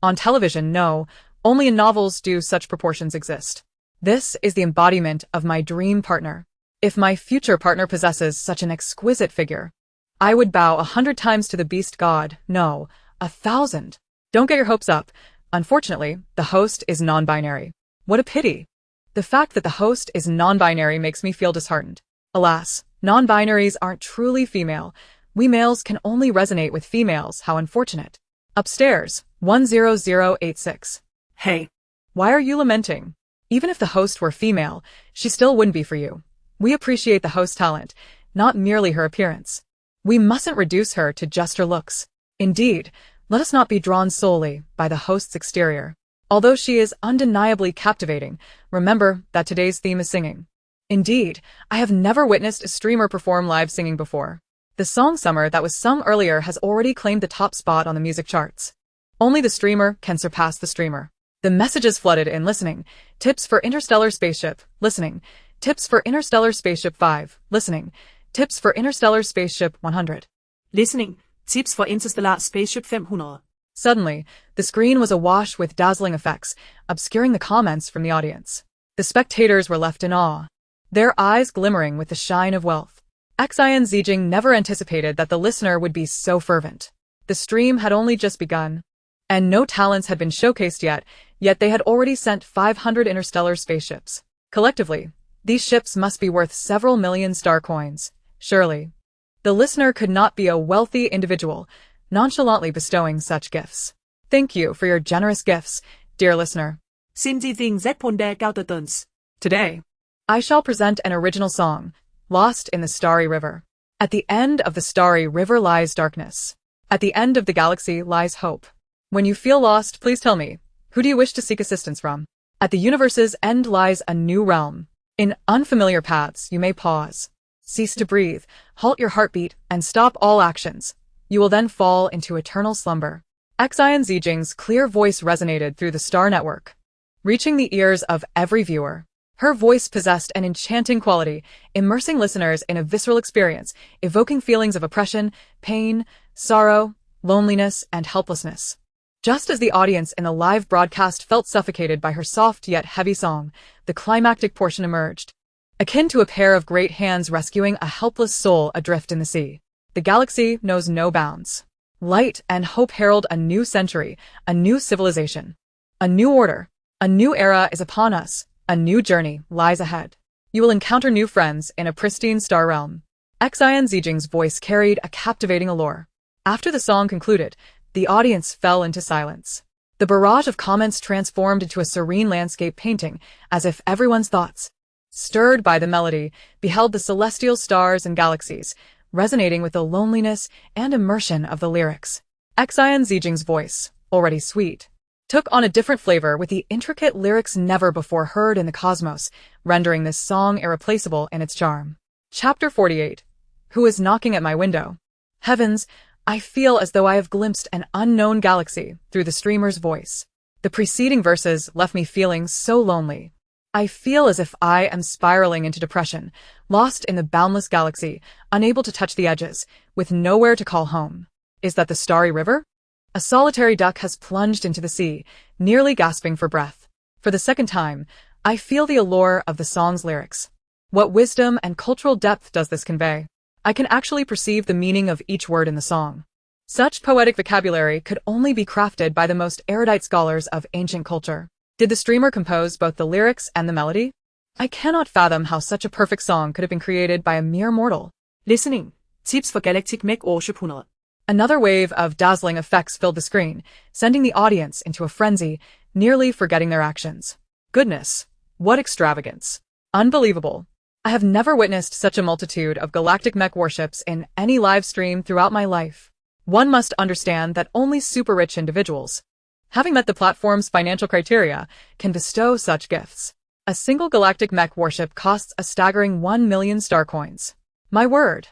[SPEAKER 1] On television, no, only in novels do such proportions exist. This is the embodiment of my dream partner. If my future partner possesses such an exquisite figure, I would bow 100 times to the beast god, no, 1,000. Don't get your hopes up. Unfortunately, the host is non-binary. What a pity. The fact that the host is non-binary makes me feel disheartened. Alas, non-binaries aren't truly female. We males can only resonate with females, how unfortunate. Upstairs, 10086.
[SPEAKER 2] Hey.
[SPEAKER 1] Why are you lamenting? Even if the host were female, she still wouldn't be for you. We appreciate the host's talent, not merely her appearance. We mustn't reduce her to just her looks. Indeed, let us not be drawn solely by the host's exterior. Although she is undeniably captivating, remember that today's theme is singing. Indeed, I have never witnessed a streamer perform live singing before. The song Summer that was sung earlier has already claimed the top spot on the music charts. Only the streamer can surpass the streamer. The messages flooded in listening. Tips for Interstellar Spaceship, listening. Tips for Interstellar Spaceship 5, listening. Tips for Interstellar Spaceship 100.
[SPEAKER 2] Listening. Tips for Interstellar Spaceship 500.
[SPEAKER 1] Suddenly, the screen was awash with dazzling effects, obscuring the comments from the audience. The spectators were left in awe, their eyes glimmering with the shine of wealth. Xin Zijin never anticipated that the listener would be so fervent. The stream had only just begun, and no talents had been showcased yet they had already sent 500 interstellar spaceships. Collectively, these ships must be worth several million star coins. Surely, the listener could not be a wealthy individual, nonchalantly bestowing such gifts. Thank you for your generous gifts, dear listener.
[SPEAKER 2] Xin Zijin Z. Gautadons.
[SPEAKER 1] Today, I shall present an original song, Lost in the Starry River. At the end of the starry river lies darkness. At the end of the galaxy lies hope. When you feel lost, please tell me, who do you wish to seek assistance from? At the universe's end lies a new realm. In unfamiliar paths, you may pause. Cease to breathe, halt your heartbeat, and stop all actions. You will then fall into eternal slumber. Xin Zijin's clear voice resonated through the star network, reaching the ears of every viewer. Her voice possessed an enchanting quality, immersing listeners in a visceral experience, evoking feelings of oppression, pain, sorrow, loneliness, and helplessness. Just as the audience in the live broadcast felt suffocated by her soft yet heavy song, the climactic portion emerged, akin to a pair of great hands rescuing a helpless soul adrift in the sea. The galaxy knows no bounds. Light and hope herald a new century, a new civilization, a new order. A new era is upon us, a new journey lies ahead. You will encounter new friends in a pristine star realm. Xin Zijin's voice carried a captivating allure. After the song concluded, the audience fell into silence. The barrage of comments transformed into a serene landscape painting, as if everyone's thoughts, stirred by the melody, beheld the celestial stars and galaxies, resonating with the loneliness and immersion of the lyrics. Xin Zijin's voice, already sweet, took on a different flavor with the intricate lyrics never before heard in the cosmos, rendering this song irreplaceable in its charm. Chapter 48. Who is knocking at my window? Heavens, I feel as though I have glimpsed an unknown galaxy through the streamer's voice. The preceding verses left me feeling so lonely. I feel as if I am spiraling into depression, lost in the boundless galaxy, unable to touch the edges, with nowhere to call home. Is that the starry river? A solitary duck has plunged into the sea, nearly gasping for breath. For the second time, I feel the allure of the song's lyrics. What wisdom and cultural depth does this convey? I can actually perceive the meaning of each word in the song. Such poetic vocabulary could only be crafted by the most erudite scholars of ancient culture. Did the streamer compose both the lyrics and the melody? I cannot fathom how such a perfect song could have been created by a mere mortal.
[SPEAKER 2] Listening. Tips for Galactic Mech Worship 100.
[SPEAKER 1] Another wave of dazzling effects filled the screen, sending the audience into a frenzy, nearly forgetting their actions. Goodness, what extravagance. Unbelievable. I have never witnessed such a multitude of galactic mech warships in any live stream throughout my life. One must understand that only super-rich individuals, having met the platform's financial criteria, can bestow such gifts. A single galactic mech warship costs a staggering 1 million star coins. My word.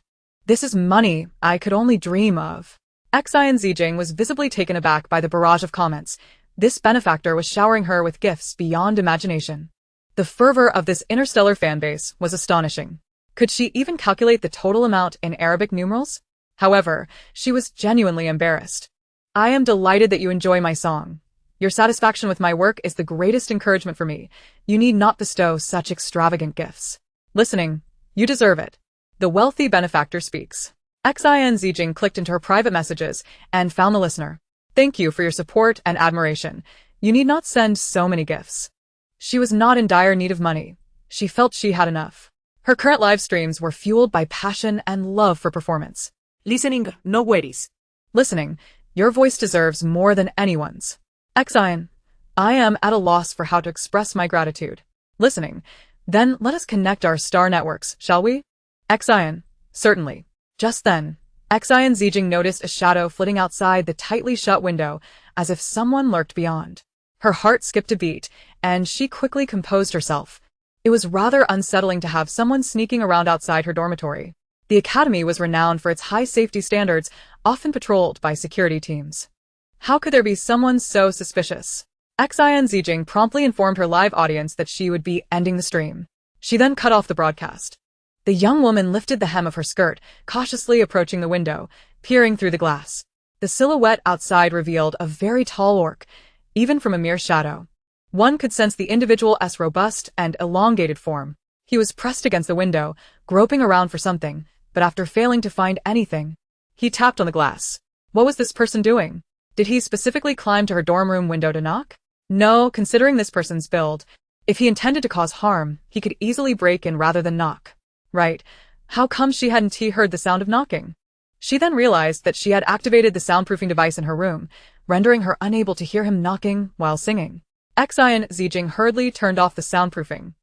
[SPEAKER 1] This is money I could only dream of. Xin Zijin was visibly taken aback by the barrage of comments. This benefactor was showering her with gifts beyond imagination. The fervor of this Interstellar fanbase was astonishing. Could she even calculate the total amount in Arabic numerals? However, she was genuinely embarrassed. I am delighted that you enjoy my song. Your satisfaction with my work is the greatest encouragement for me. You need not bestow such extravagant gifts. Listening, you deserve it. The wealthy benefactor speaks. Xin Zijin clicked into her private messages and found the listener. Thank you for your support and admiration. You need not send so many gifts. She was not in dire need of money. She felt she had enough. Her current live streams were fueled by passion and love for performance.
[SPEAKER 2] Listening. No worries.
[SPEAKER 1] Listening, your voice deserves more than anyone's. Xin, I am at a loss for how to express my gratitude. Listening, then let us connect our star networks, shall we? Xin, certainly. Just then, Xin Zijin noticed a shadow flitting outside the tightly shut window, as if someone lurked beyond. Her heart skipped a beat, and she quickly composed herself. It was rather unsettling to have someone sneaking around outside her dormitory. The academy was renowned for its high safety standards, often patrolled by security teams. How could there be someone so suspicious? Xin Zijin promptly informed her live audience that she would be ending the stream. She then cut off the broadcast. The young woman lifted the hem of her skirt, cautiously approaching the window, peering through the glass. The silhouette outside revealed a very tall orc, even from a mere shadow. One could sense the individual's robust and elongated form. He was pressed against the window, groping around for something, but after failing to find anything, he tapped on the glass. What was this person doing? Did he specifically climb to her dorm room window to knock? No, considering this person's build, if he intended to cause harm, he could easily break in rather than knock. Right. How come she hadn't heard the sound of knocking? She then realized that she had activated the soundproofing device in her room, rendering her unable to hear him knocking while singing. Xin Zijin hurriedly turned off the soundproofing,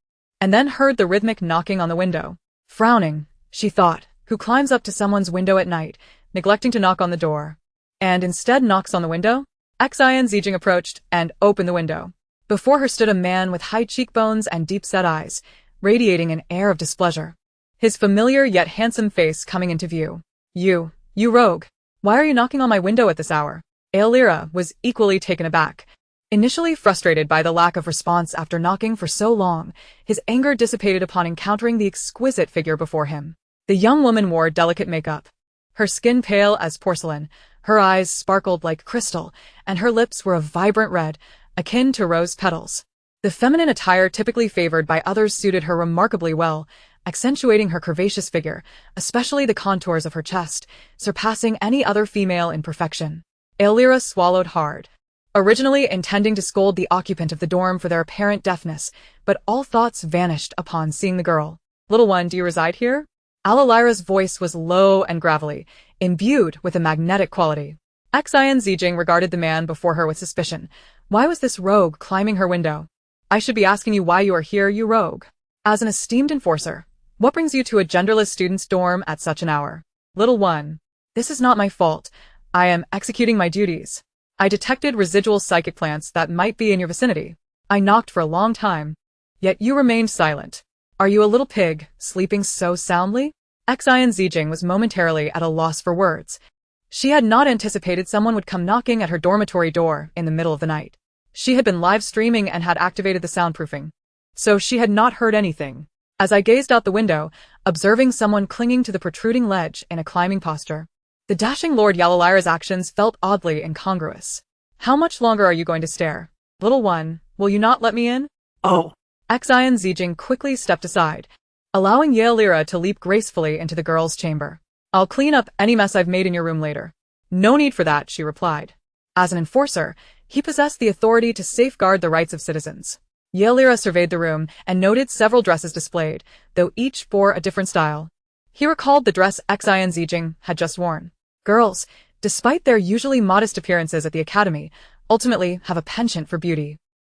[SPEAKER 1] and then heard the rhythmic knocking on the window. Frowning, she thought, who climbs up to someone's window at night, neglecting to knock on the door, and instead knocks on the window? Xin Zijin approached and opened the window. Before her stood a man with high cheekbones and deep-set eyes, radiating an air of displeasure. His familiar yet handsome face coming into view. You rogue. Why are you knocking on my window at this hour? Aelira was equally taken aback. Initially frustrated by the lack of response after knocking for so long, his anger dissipated upon encountering the exquisite figure before him. The young woman wore delicate makeup. Her skin pale as porcelain, her eyes sparkled like crystal, and her lips were a vibrant red, akin to rose petals. The feminine attire typically favored by others suited her remarkably well, accentuating her curvaceous figure, especially the contours of her chest, surpassing any other female in perfection. Aelira swallowed hard. Originally intending to scold the occupant of the dorm for their apparent deafness, but all thoughts vanished upon seeing the girl. Little one, do you reside here? Aelira's voice was low and gravelly, imbued with a magnetic quality. Xin Zijin regarded the man before her with suspicion. Why was this rogue climbing her window? I should be asking you why you are here, you rogue. As an esteemed enforcer, what brings you to a genderless student's dorm at such an hour? Little one, this is not my fault. I am executing my duties. I detected residual psychic plants that might be in your vicinity. I knocked for a long time, yet you remained silent. Are you a little pig, sleeping so soundly? Xin Zijin was momentarily at a loss for words. She had not anticipated someone would come knocking at her dormitory door in the middle of the night. She had been live streaming and had activated the soundproofing. So she had not heard anything. As I gazed out the window, observing someone clinging to the protruding ledge in a climbing posture, the dashing Lord Yalalaira's actions felt oddly incongruous. How much longer are you going to stare? Little one, will you not let me in?
[SPEAKER 2] Oh.
[SPEAKER 1] Xin Zijin quickly stepped aside, allowing Yalira to leap gracefully into the girl's chamber. I'll clean up any mess I've made in your room later. No need for that, she replied. As an enforcer, he possessed the authority to safeguard the rights of citizens. Yalira surveyed the room and noted several dresses displayed, though each bore a different style. He recalled the dress Xin Zijin had just worn. Girls, despite their usually modest appearances at the academy, ultimately have a penchant for beauty.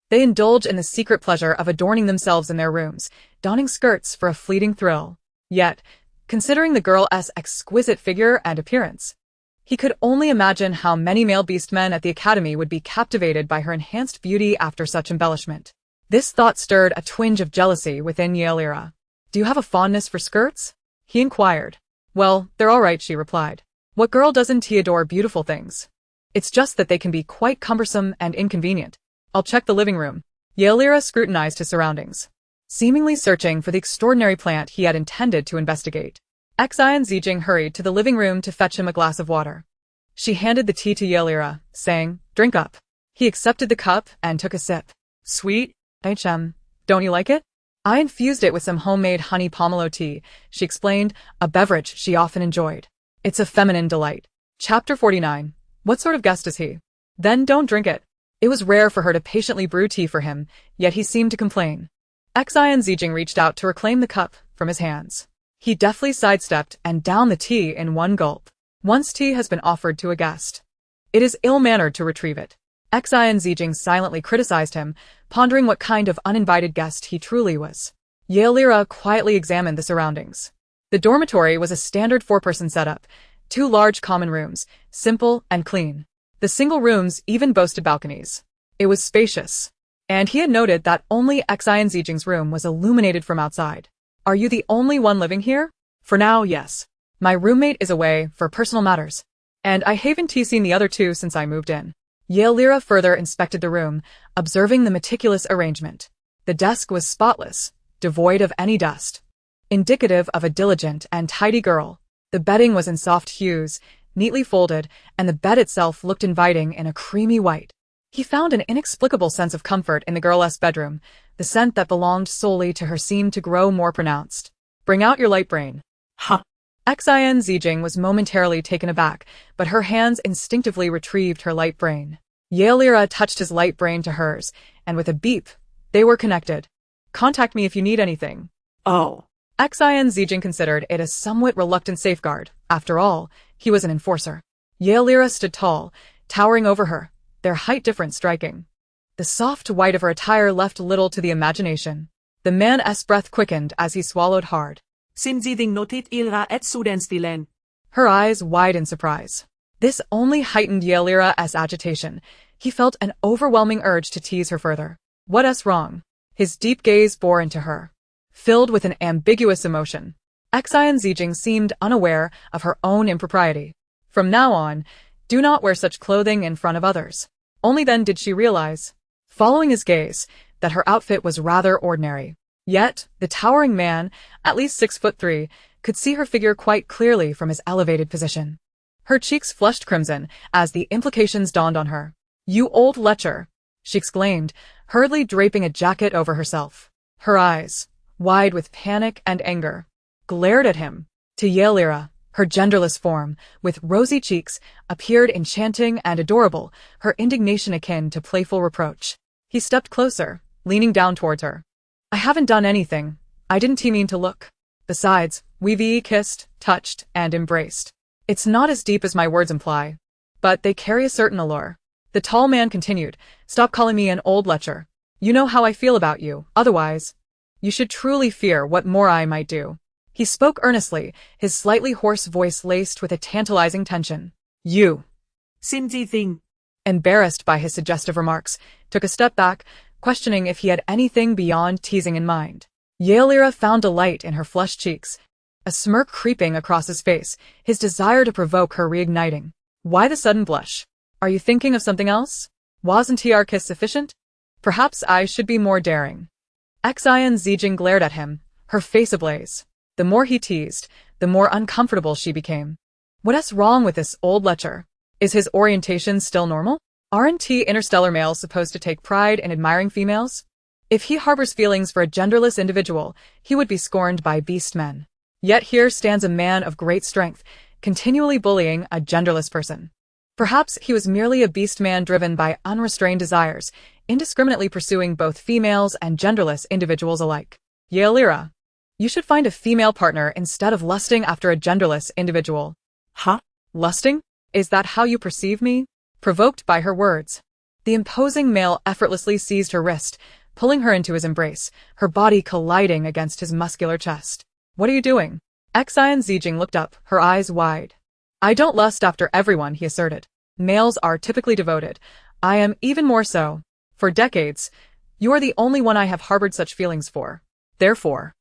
[SPEAKER 1] They indulge in the secret pleasure of adorning themselves in their rooms, donning skirts for a fleeting thrill. Yet, considering the girl's exquisite figure and appearance, he could only imagine how many male beastmen at the academy would be captivated by her enhanced beauty after such embellishment. This thought stirred a twinge of jealousy within Yalira. Do you have a fondness for skirts? He inquired. Well, they're all right, she replied. What girl doesn't adore beautiful things? It's just that they can be quite cumbersome and inconvenient. I'll check the living room. Yalira scrutinized his surroundings, seemingly searching for the extraordinary plant he had intended to investigate. Xin Zijin hurried to the living room to fetch him a glass of water. She handed the tea to Yalira, saying, drink up. He accepted the cup and took a sip. Sweet? Don't you like it? I infused it with some homemade honey pomelo tea, she explained, a beverage she often enjoyed. It's a feminine delight. Chapter 49. What sort of guest is he? Then don't drink it. It was rare for her to patiently brew tea for him, yet he seemed to complain. Xin Zijin reached out to reclaim the cup from his hands. He deftly sidestepped and downed the tea in one gulp. Once tea has been offered to a guest, it is ill-mannered to retrieve it. Xin Zijin silently criticized him, pondering what kind of uninvited guest he truly was. Yalira quietly examined the surroundings. The dormitory was a standard four-person setup, 2 large common rooms, simple and clean. The single rooms even boasted balconies. It was spacious, and he had noted that only Xin Zijin's room was illuminated from outside. Are you the only one living here? For now, yes. My roommate is away for personal matters, and I haven't seen the other 2 since I moved in. Yalira further inspected the room, observing the meticulous arrangement. The desk was spotless, devoid of any dust, indicative of a diligent and tidy girl. The bedding was in soft hues, neatly folded, and the bed itself looked inviting in a creamy white. He found an inexplicable sense of comfort in the girl's bedroom. The scent that belonged solely to her seemed to grow more pronounced. Bring out your light brain.
[SPEAKER 2] Huh.
[SPEAKER 1] Xin Zijin was momentarily taken aback, but her hands instinctively retrieved her light brain. Yalira touched his light brain to hers, and with a beep, they were connected. Contact me if you need anything.
[SPEAKER 2] Oh.
[SPEAKER 1] Xin Zijin considered it a somewhat reluctant safeguard. After all, he was an enforcer. Yalira stood tall, towering over her, their height difference striking. The soft white of her attire left little to the imagination. The man's breath quickened as he swallowed hard.
[SPEAKER 2] Xin Zijin noted Irresistible.
[SPEAKER 1] Her eyes wide in surprise. This only heightened Yalira's agitation. He felt an overwhelming urge to tease her further. What's wrong? His deep gaze bore into her, filled with an ambiguous emotion. Xin Zijin seemed unaware of her own impropriety. From now on, do not wear such clothing in front of others. Only then did she realize, following his gaze, that her outfit was rather ordinary. Yet, the towering man, at least 6'3", could see her figure quite clearly from his elevated position. Her cheeks flushed crimson as the implications dawned on her. You old lecher, she exclaimed, hurriedly draping a jacket over herself. Her eyes, wide with panic and anger, glared at him. To Yalira, her genderless form, with rosy cheeks, appeared enchanting and adorable, her indignation akin to playful reproach. He stepped closer, leaning down towards her. I haven't done anything. I didn't mean to look. Besides, we've kissed, touched, and embraced. It's not as deep as my words imply, but they carry a certain allure. The tall man continued, Stop calling me an old lecher. You know how I feel about you, otherwise, you should truly fear what more I might do. He spoke earnestly, his slightly hoarse voice laced with a tantalizing tension. You.
[SPEAKER 2] Xin Zijin,
[SPEAKER 1] embarrassed by his suggestive remarks, took a step back, questioning if he had anything beyond teasing in mind. Yalira found delight in her flushed cheeks, a smirk creeping across his face, his desire to provoke her reigniting. Why the sudden blush? Are you thinking of something else? Wasn't our kiss sufficient? Perhaps I should be more daring. Xin Zijin glared at him, her face ablaze. The more he teased, the more uncomfortable she became. What's wrong with this old lecher? Is his orientation still normal? Aren't interstellar males supposed to take pride in admiring females? If he harbors feelings for a genderless individual, he would be scorned by beast men. Yet here stands a man of great strength, continually bullying a genderless person. Perhaps he was merely a beast man driven by unrestrained desires, indiscriminately pursuing both females and genderless individuals alike. Irresistible. You should find a female partner instead of lusting after a genderless individual.
[SPEAKER 2] Huh?
[SPEAKER 1] Lusting? Is that how you perceive me? Provoked by her words, the imposing male effortlessly seized her wrist, pulling her into his embrace, her body colliding against his muscular chest. What are you doing? Xin Zijin looked up, her eyes wide. I don't lust after everyone, he asserted. Males are typically devoted. I am even more so. For decades, you are the only one I have harbored such feelings for. Therefore.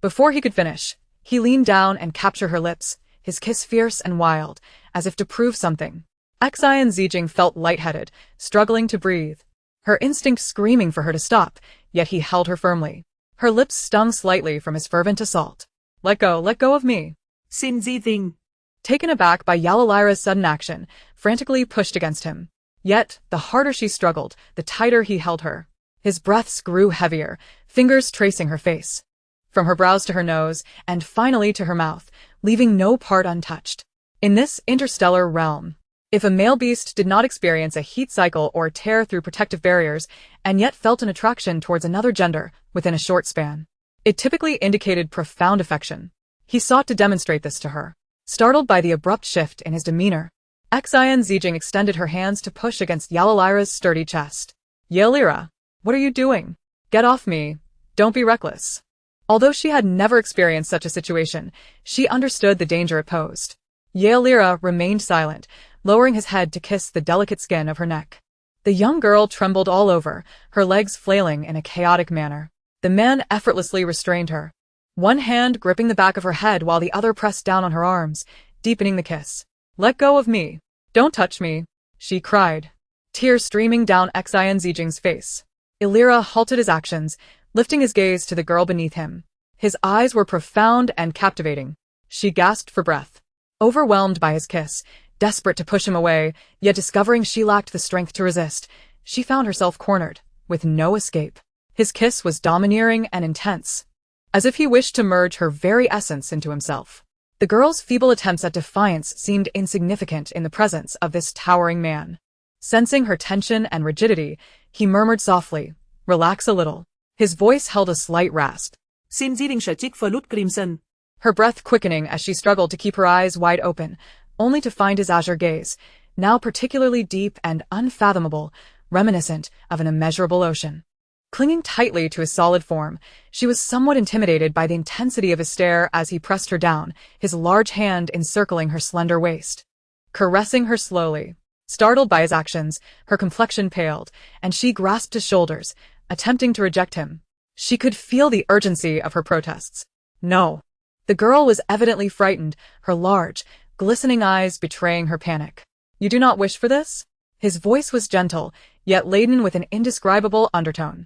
[SPEAKER 1] Before he could finish, he leaned down and captured her lips, his kiss fierce and wild, as if to prove something. Xin Zijin felt lightheaded, struggling to breathe. Her instinct screaming for her to stop, yet he held her firmly. Her lips stung slightly from his fervent assault. Let go of me.
[SPEAKER 2] Xin Zijin.
[SPEAKER 1] Taken aback by Yalalira's sudden action, frantically pushed against him. Yet, the harder she struggled, the tighter he held her. His breaths grew heavier, fingers tracing her face. From her brows to her nose, and finally to her mouth, leaving no part untouched. In this interstellar realm, if a male beast did not experience a heat cycle or tear through protective barriers, and yet felt an attraction towards another gender within a short span, it typically indicated profound affection. He sought to demonstrate this to her. Startled by the abrupt shift in his demeanor, Xin Zijin extended her hands to push against Yalalira's sturdy chest. Yalalira, what are you doing? Get off me. Don't be reckless. Although she had never experienced such a situation, she understood the danger it posed. Yalalira remained silent, lowering his head to kiss the delicate skin of her neck. The young girl trembled all over, her legs flailing in a chaotic manner. The man effortlessly restrained her, one hand gripping the back of her head while the other pressed down on her arms, deepening the kiss. Let go of me. Don't touch me, she cried, tears streaming down Xin Zijin's face. Illyra halted his actions, lifting his gaze to the girl beneath him. His eyes were profound and captivating. She gasped for breath. Overwhelmed by his kiss, desperate to push him away, yet discovering she lacked the strength to resist, she found herself cornered, with no escape. His kiss was domineering and intense, as if he wished to merge her very essence into himself. The girl's feeble attempts at defiance seemed insignificant in the presence of this towering man. Sensing her tension and rigidity, he murmured softly, "Relax a little." His voice held a slight rasp.
[SPEAKER 2] Xin Zijin sợ chiếc Flut Crimson.
[SPEAKER 1] Her breath quickening as she struggled to keep her eyes wide open, only to find his azure gaze, now particularly deep and unfathomable, reminiscent of an immeasurable ocean. Clinging tightly to his solid form, she was somewhat intimidated by the intensity of his stare as he pressed her down, his large hand encircling her slender waist, caressing her slowly. Startled by his actions, her complexion paled, and she grasped his shoulders, attempting to reject him. She could feel the urgency of her protests. No. The girl was evidently frightened, her large, glistening eyes betraying her panic. You do not wish for this? His voice was gentle, yet laden with an indescribable undertone.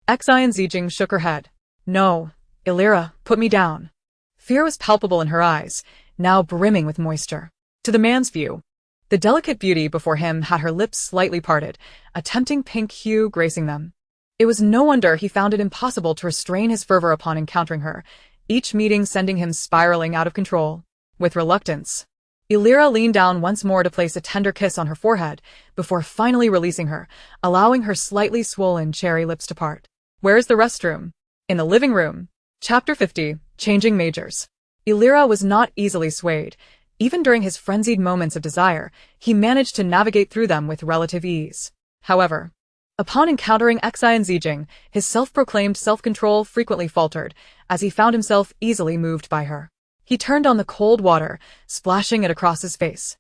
[SPEAKER 1] Xin Zijin shook her head. No, Illyra, put me down. Fear was palpable in her eyes, now brimming with moisture. To the man's view, the delicate beauty before him had her lips slightly parted, a tempting pink hue gracing them. It was no wonder he found it impossible to restrain his fervor upon encountering her, each meeting sending him spiraling out of control. With reluctance, Illyra leaned down once more to place a tender kiss on her forehead, before finally releasing her, allowing her slightly swollen cherry lips to part. Where is the restroom? In the living room. Chapter 50, Changing Majors. Illyra was not easily swayed. Even during his frenzied moments of desire, he managed to navigate through them with relative ease. However, upon encountering Xin Zijin, his self-proclaimed self-control frequently faltered, as he found himself easily moved by her. He turned on the cold water, splashing it across his face,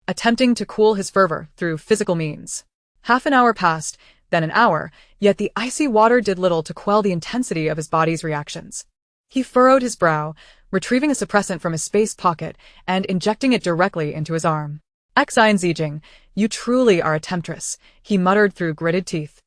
[SPEAKER 1] attempting to cool his fervor through physical means. Half an hour passed, then an hour, yet the icy water did little to quell the intensity of his body's reactions. He furrowed his brow, retrieving a suppressant from his space pocket and injecting it directly into his arm. Xin Zijin, you truly are a temptress, he muttered through gritted teeth.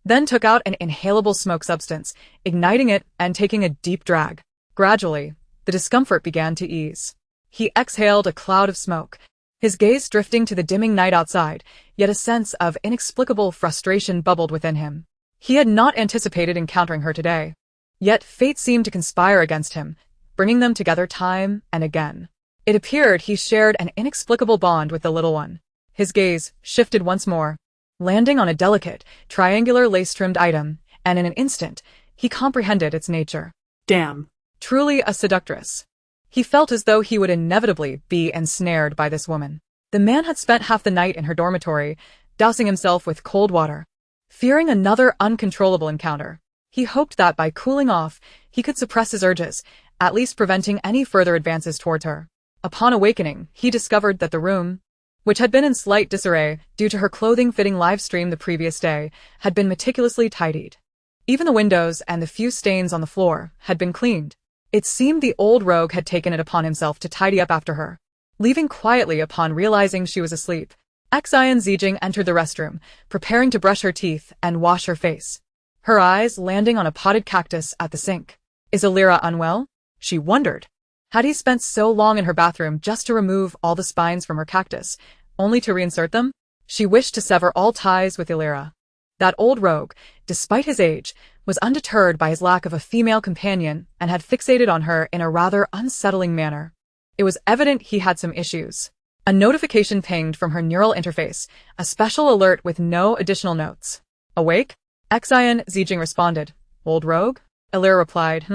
[SPEAKER 1] then took out an inhalable smoke substance, igniting it and taking a deep drag. Gradually, the discomfort began to ease. He exhaled a cloud of smoke, his gaze drifting to the dimming night outside, yet a sense of inexplicable frustration bubbled within him. He had not anticipated encountering her today. Yet fate seemed to conspire against him, bringing them together time and again. It appeared he shared an inexplicable bond with the little one. His gaze shifted once more, landing on a delicate, triangular lace-trimmed item, and in an instant, he comprehended its nature.
[SPEAKER 2] Damn.
[SPEAKER 1] Truly a seductress. He felt as though he would inevitably be ensnared by this woman. The man had spent half the night in her dormitory, dousing himself with cold water. Fearing another uncontrollable encounter, he hoped that by cooling off, he could suppress his urges, at least preventing any further advances towards her. Upon awakening, he discovered that the room, which had been in slight disarray due to her clothing-fitting live stream the previous day, had been meticulously tidied. Even the windows and the few stains on the floor had been cleaned. It seemed the old rogue had taken it upon himself to tidy up after her. Leaving quietly upon realizing she was asleep, Xin Zijin entered the restroom, preparing to brush her teeth and wash her face. Her eyes landing on a potted cactus at the sink. Is Illyra unwell? She wondered. Had he spent so long in her bathroom just to remove all the spines from her cactus, only to reinsert them? She wished to sever all ties with Illyra. That old rogue, despite his age, was undeterred by his lack of a female companion and had fixated on her in a rather unsettling manner. It was evident he had some issues. A notification pinged from her neural interface, a special alert with no additional notes. Awake? Xin Zijin responded. Old rogue? Illyra replied,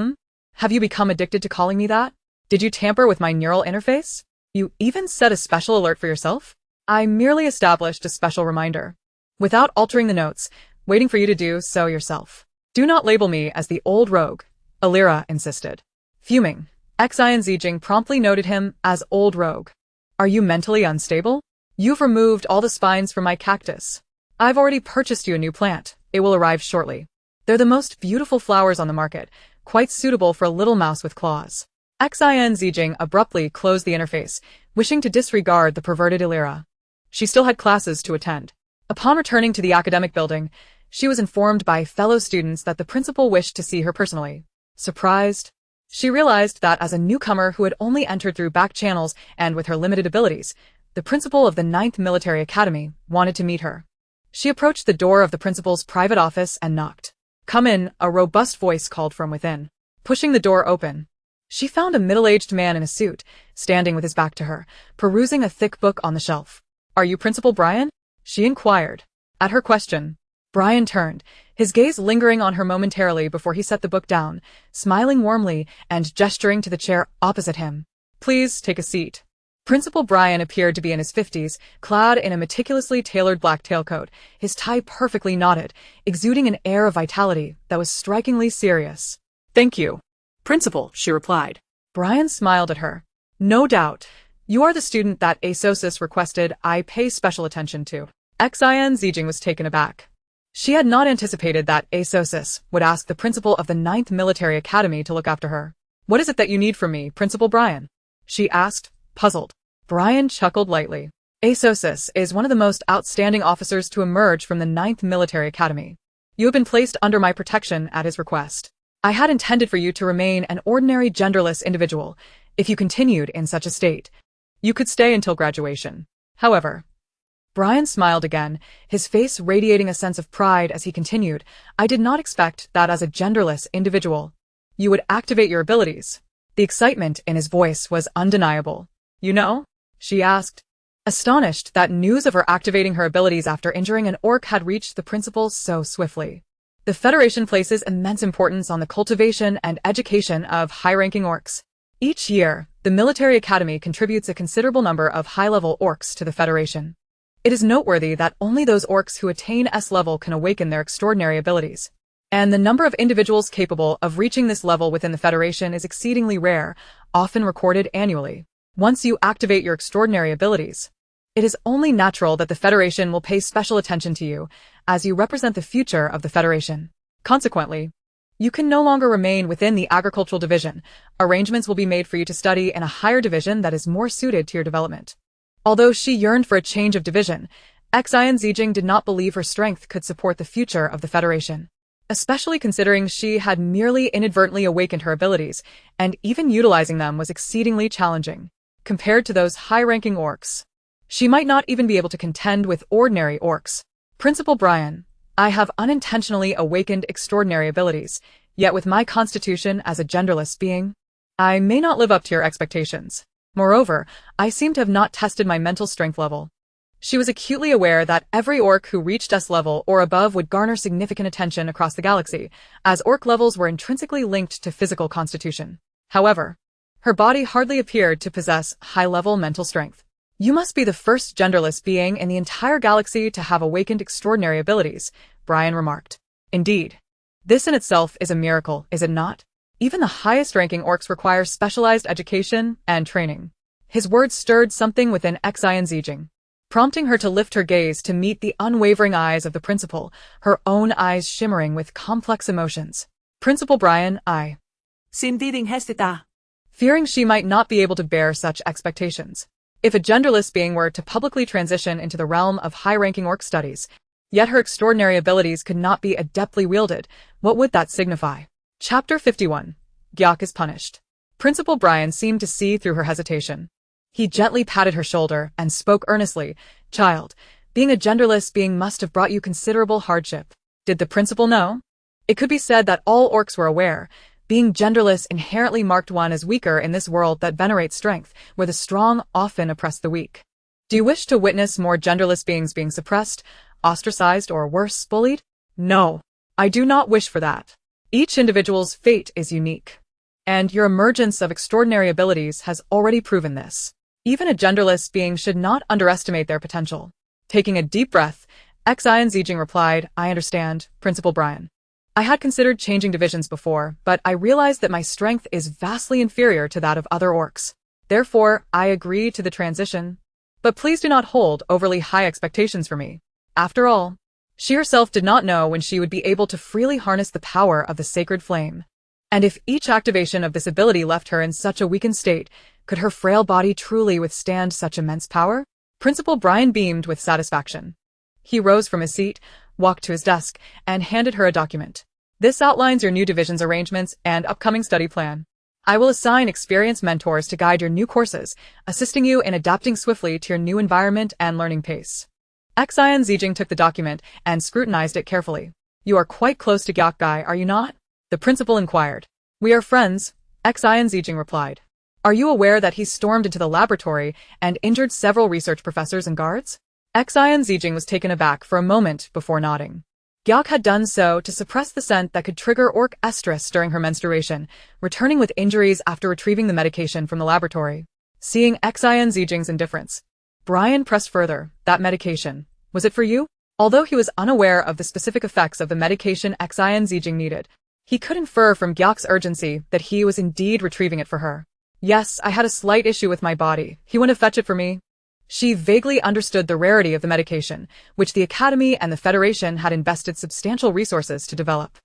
[SPEAKER 1] Have you become addicted to calling me that? Did you tamper with my neural interface? You even set a special alert for yourself? I merely established a special reminder. Without altering the notes, waiting for you to do so yourself. Do not label me as the old rogue, Illyra insisted. Fuming, Xin Zijin promptly noted him as old rogue. Are you mentally unstable? You've removed all the spines from my cactus. I've already purchased you a new plant. It will arrive shortly. They're the most beautiful flowers on the market, quite suitable for a little mouse with claws. Xin Zijin abruptly closed the interface, wishing to disregard the perverted Illyra. She still had classes to attend. Upon returning to the academic building, she was informed by fellow students that the principal wished to see her personally. Surprised, she realized that as a newcomer who had only entered through back channels and with her limited abilities, the principal of the 9th Military Academy wanted to meet her. She approached the door of the principal's private office and knocked. Come in, a robust voice called from within. Pushing the door open, she found a middle-aged man in a suit, standing with his back to her, perusing a thick book on the shelf. Are you Principal Brian? She inquired. At her question, Brian turned, his gaze lingering on her momentarily before he set the book down, smiling warmly and gesturing to the chair opposite him. Please take a seat. Principal Brian appeared to be in his 50s, clad in a meticulously tailored black tailcoat, his tie perfectly knotted, exuding an air of vitality that was strikingly serious. Thank you,
[SPEAKER 2] Principal, she replied.
[SPEAKER 1] Brian smiled at her. No doubt. You are the student that Asosis requested I pay special attention to. Xin Zijin was taken aback. She had not anticipated that Asosis would ask the principal of the 9th Military Academy to look after her. What is it that you need from me, Principal Brian? She asked, puzzled. Brian chuckled lightly. Asosis is one of the most outstanding officers to emerge from the 9th Military Academy. You have been placed under my protection at his request. I had intended for you to remain an ordinary genderless individual. If you continued in such a state, you could stay until graduation. However, Brian smiled again, his face radiating a sense of pride as he continued, I did not expect that as a genderless individual, you would activate your abilities. The excitement in his voice was undeniable. You know? She asked, astonished that news of her activating her abilities after injuring an orc had reached the principal so swiftly. The Federation places immense importance on the cultivation and education of high-ranking orcs. Each year, the Military Academy contributes a considerable number of high-level orcs to the Federation. It is noteworthy that only those orcs who attain S level can awaken their extraordinary abilities. And the number of individuals capable of reaching this level within the Federation is exceedingly rare, often recorded annually. Once you activate your extraordinary abilities, it is only natural that the Federation will pay special attention to you, as you represent the future of the Federation. Consequently, you can no longer remain within the agricultural division. Arrangements will be made for you to study in a higher division that is more suited to your development. Although she yearned for a change of division, Xin Zijin did not believe her strength could support the future of the Federation, especially considering she had merely inadvertently awakened her abilities, and even utilizing them was exceedingly challenging. Compared to those high-ranking orcs, she might not even be able to contend with ordinary orcs. Principal Brian, I have unintentionally awakened extraordinary abilities, yet with my constitution as a genderless being, I may not live up to your expectations. Moreover, I seem to have not tested my mental strength level. She was acutely aware that every orc who reached S level or above would garner significant attention across the galaxy, as orc levels were intrinsically linked to physical constitution. However, her body hardly appeared to possess high-level mental strength. You must be the first genderless being in the entire galaxy to have awakened extraordinary abilities, Brian remarked. Indeed. This in itself is a miracle, is it not? Even the highest-ranking orcs require specialized education and training. His words stirred something within Xin Zijin, prompting her to lift her gaze to meet the unwavering eyes of the principal, her own eyes shimmering with complex emotions. Principal Brian,
[SPEAKER 2] Xin Dijin hesita.
[SPEAKER 1] Fearing she might not be able to bear such expectations. If a genderless being were to publicly transition into the realm of high-ranking orc studies, yet her extraordinary abilities could not be adeptly wielded, what would that signify? Chapter 51. Gyak is punished. Principal Brian seemed to see through her hesitation. He gently patted her shoulder and spoke earnestly. Child, being a genderless being must have brought you considerable hardship. Did the principal know? It could be said that all orcs were aware. Being genderless inherently marked one as weaker in this world that venerates strength, where the strong often oppress the weak. Do you wish to witness more genderless beings being suppressed, ostracized, or worse, bullied? No, I do not wish for that. Each individual's fate is unique, and your emergence of extraordinary abilities has already proven this. Even a genderless being should not underestimate their potential. Taking a deep breath, Xin Zijin replied, I understand, Principal Brian. I had considered changing divisions before, but I realized that my strength is vastly inferior to that of other orcs. Therefore, I agree to the transition. But please do not hold overly high expectations for me. After all, she herself did not know when she would be able to freely harness the power of the sacred flame. And if each activation of this ability left her in such a weakened state, could her frail body truly withstand such immense power? Principal Brian beamed with satisfaction. He rose from his seat, walked to his desk, and handed her a document. This outlines your new division's arrangements and upcoming study plan. I will assign experienced mentors to guide your new courses, assisting you in adapting swiftly to your new environment and learning pace. Xin Zijin took the document and scrutinized it carefully. You are quite close to Gyak Gai, are you not? The principal inquired. We are friends, Xin Zijin replied. Are you aware that he stormed into the laboratory and injured several research professors and guards? Xin Zijin was taken aback for a moment before nodding. Gyak had done so to suppress the scent that could trigger orc estrus during her menstruation, returning with injuries after retrieving the medication from the laboratory. Seeing Xin Zijin's indifference, Brian pressed further. That medication, was it for you? Although he was unaware of the specific effects of the medication Xin Zijin needed, he could infer from Gyak's urgency that he was indeed retrieving it for her. Yes, I had a slight issue with my body. He went to fetch it for me. She vaguely understood the rarity of the medication, which the Academy and the Federation had invested substantial resources to develop.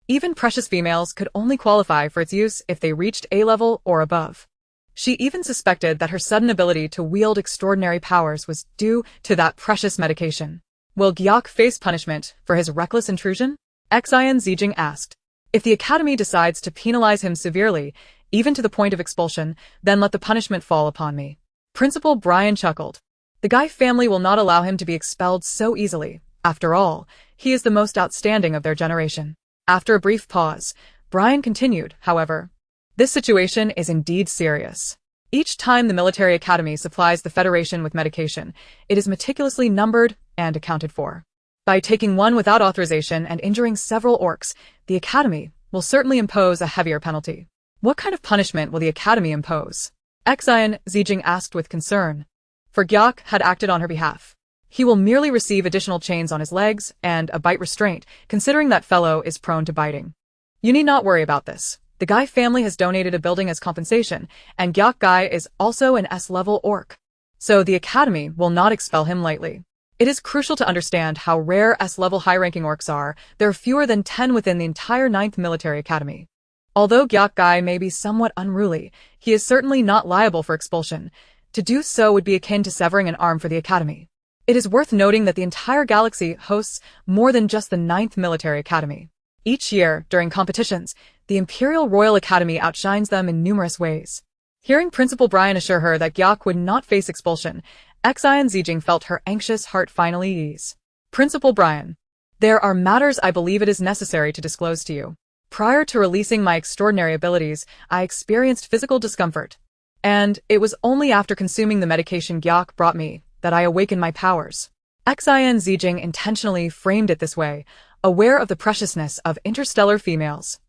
[SPEAKER 1] Even precious females could only qualify for its use if they reached A level or above. She even suspected that her sudden ability to wield extraordinary powers was due to that precious medication. Will Gyak face punishment for his reckless intrusion? Xin Zijin asked. If the Academy decides to penalize him severely, even to the point of expulsion, then let the punishment fall upon me. Principal Brian chuckled. The Guy family will not allow him to be expelled so easily. After all, he is the most outstanding of their generation. After a brief pause, Brian continued, however. This situation is indeed serious. Each time the military academy supplies the Federation with medication, it is meticulously numbered and accounted for. By taking one without authorization and injuring several orcs, the Academy will certainly impose a heavier penalty. What kind of punishment will the Academy impose? Xin Zijin asked with concern. For Gyak had acted on her behalf. He will merely receive additional chains on his legs and a bite restraint, considering that fellow is prone to biting. You need not worry about this. The Guy family has donated a building as compensation, and Gyak Gai is also an S-level orc. So the Academy will not expel him lightly. It is crucial to understand how rare S-level high-ranking orcs are. There are fewer than 10 within the entire 9th Military Academy. Although Gyak Gai may be somewhat unruly, he is certainly not liable for expulsion. To do so would be akin to severing an arm for the Academy. It is worth noting that the entire galaxy hosts more than just the Ninth Military Academy. Each year, during competitions, the Imperial Royal Academy outshines them in numerous ways. Hearing Principal Brian assure her that Gyak would not face expulsion, Xin Zijin felt her anxious heart finally ease. Principal Brian, there are matters I believe it is necessary to disclose to you. Prior to releasing my extraordinary abilities, I experienced physical discomfort. And it was only after consuming the medication Gyak brought me that I awakened my powers. Xin Zijin intentionally framed it this way, aware of the preciousness of interstellar females.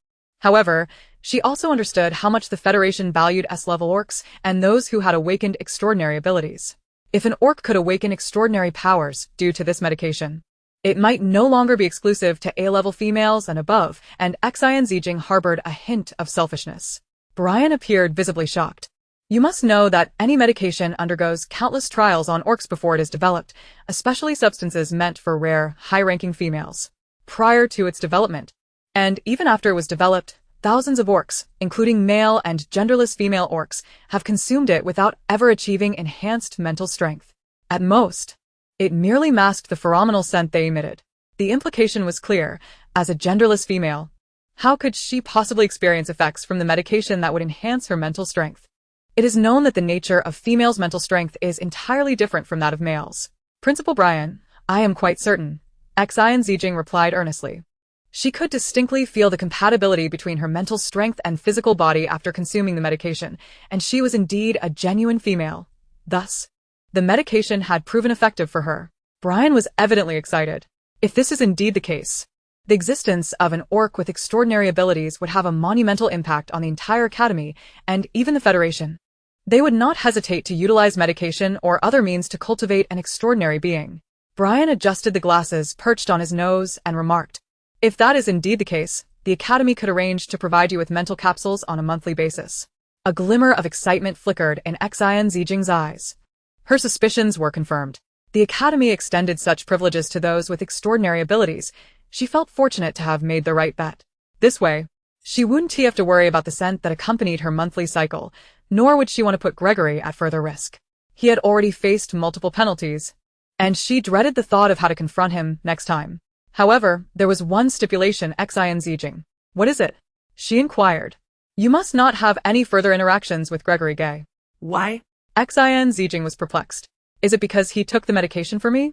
[SPEAKER 1] However, she also understood how much the Federation valued S-level orcs and those who had awakened extraordinary abilities. If an orc could awaken extraordinary powers due to this medication, it might no longer be exclusive to A-level females and above, and Xin Zijin harbored a hint of selfishness. Brian appeared visibly shocked. You must know that any medication undergoes countless trials on orcs before it is developed, especially substances meant for rare, high-ranking females. Prior to its development, and even after it was developed, thousands of orcs, including male and genderless female orcs, have consumed it without ever achieving enhanced mental strength. At most, it merely masked the phenomenal scent they emitted. The implication was clear. As a genderless female, how could she possibly experience effects from the medication that would enhance her mental strength? It is known that the nature of females' mental strength is entirely different from that of males. Principal Brian, I am quite certain, Xin Zijin replied earnestly. She could distinctly feel the compatibility between her mental strength and physical body after consuming the medication, and she was indeed a genuine female. Thus, the medication had proven effective for her. Brian was evidently excited. If this is indeed the case, the existence of an orc with extraordinary abilities would have a monumental impact on the entire Academy and even the Federation. They would not hesitate to utilize medication or other means to cultivate an extraordinary being. Brian adjusted the glasses perched on his nose and remarked, if that is indeed the case, the Academy could arrange to provide you with mental capsules on a monthly basis. A glimmer of excitement flickered in Xin Zijin's eyes. Her suspicions were confirmed. The Academy extended such privileges to those with extraordinary abilities. She felt fortunate to have made the right bet. This way, she wouldn't have to worry about the scent that accompanied her monthly cycle, nor would she want to put Gregory at further risk. He had already faced multiple penalties, and she dreaded the thought of how to confront him next time. However, there was one stipulation. Xin Zijin. What is it? She inquired. You must not have any further interactions with Gregory Gay.
[SPEAKER 2] Why?
[SPEAKER 1] Xin Zijin was perplexed. Is it because he took the medication for me?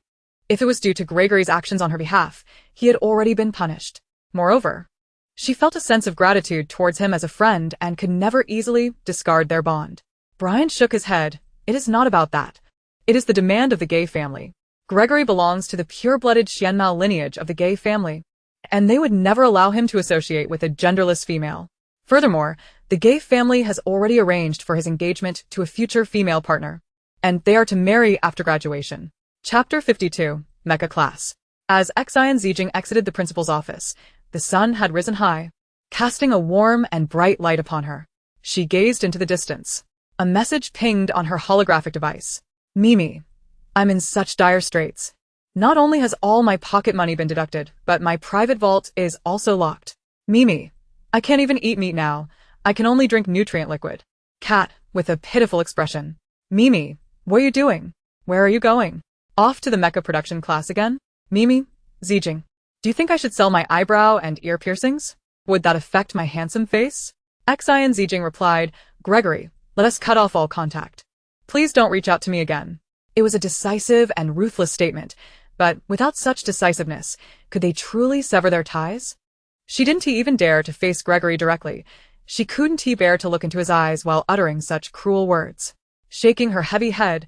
[SPEAKER 1] If it was due to Gregory's actions on her behalf, he had already been punished. Moreover, she felt a sense of gratitude towards him as a friend and could never easily discard their bond. Brian shook his head. It is not about that. It is the demand of the Gay family. Gregory belongs to the pure-blooded Xianmao lineage of the Gay family, and they would never allow him to associate with a genderless female. Furthermore, the Gay family has already arranged for his engagement to a future female partner, and they are to marry after graduation. Chapter 52, Mecha Class. As Xin Zijin exited the principal's office, the sun had risen high, casting a warm and bright light upon her. She gazed into the distance. A message pinged on her holographic device. Mimi, I'm in such dire straits. Not only has all my pocket money been deducted, but my private vault is also locked. Mimi, I can't even eat meat now. I can only drink nutrient liquid. Cat, with a pitiful expression. Mimi, what are you doing? Where are you going? Off to the mecha production class again? Mimi, Zijin, do you think I should sell my eyebrow and ear piercings? Would that affect my handsome face? Xin Zijin replied, Gregory, let us cut off all contact. Please don't reach out to me again. It was a decisive and ruthless statement, but without such decisiveness, could they truly sever their ties? She didn't even dare to face Gregory directly. She couldn't bear to look into his eyes while uttering such cruel words. Shaking her heavy head,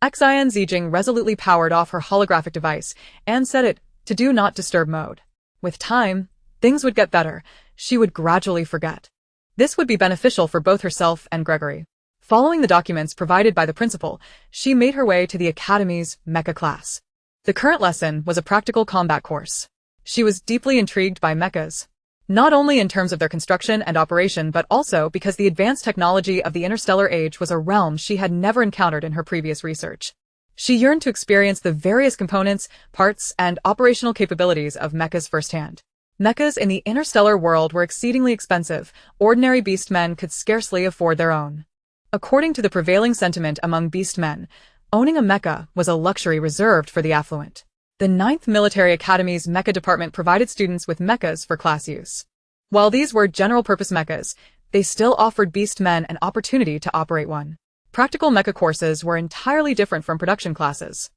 [SPEAKER 1] Xin Zijin resolutely powered off her holographic device and set it to Do Not Disturb mode. With time, things would get better. She would gradually forget. This would be beneficial for both herself and Gregory. Following the documents provided by the principal, she made her way to the Academy's mecha class. The current lesson was a practical combat course. She was deeply intrigued by mechas, not only in terms of their construction and operation but also because the advanced technology of the interstellar age was a realm she had never encountered in her previous research. She yearned to experience the various components, parts, and operational capabilities of mechas firsthand. Mechas in the interstellar world were exceedingly expensive. Ordinary beastmen could scarcely afford their own. According to the prevailing sentiment among beastmen, Owning a mecha was a luxury reserved for the affluent. The 9th Military Academy's mecha department provided students with mechas for class use. While these were general-purpose mechas, they still offered beast men an opportunity to operate one. Practical mecha courses were entirely different from production classes.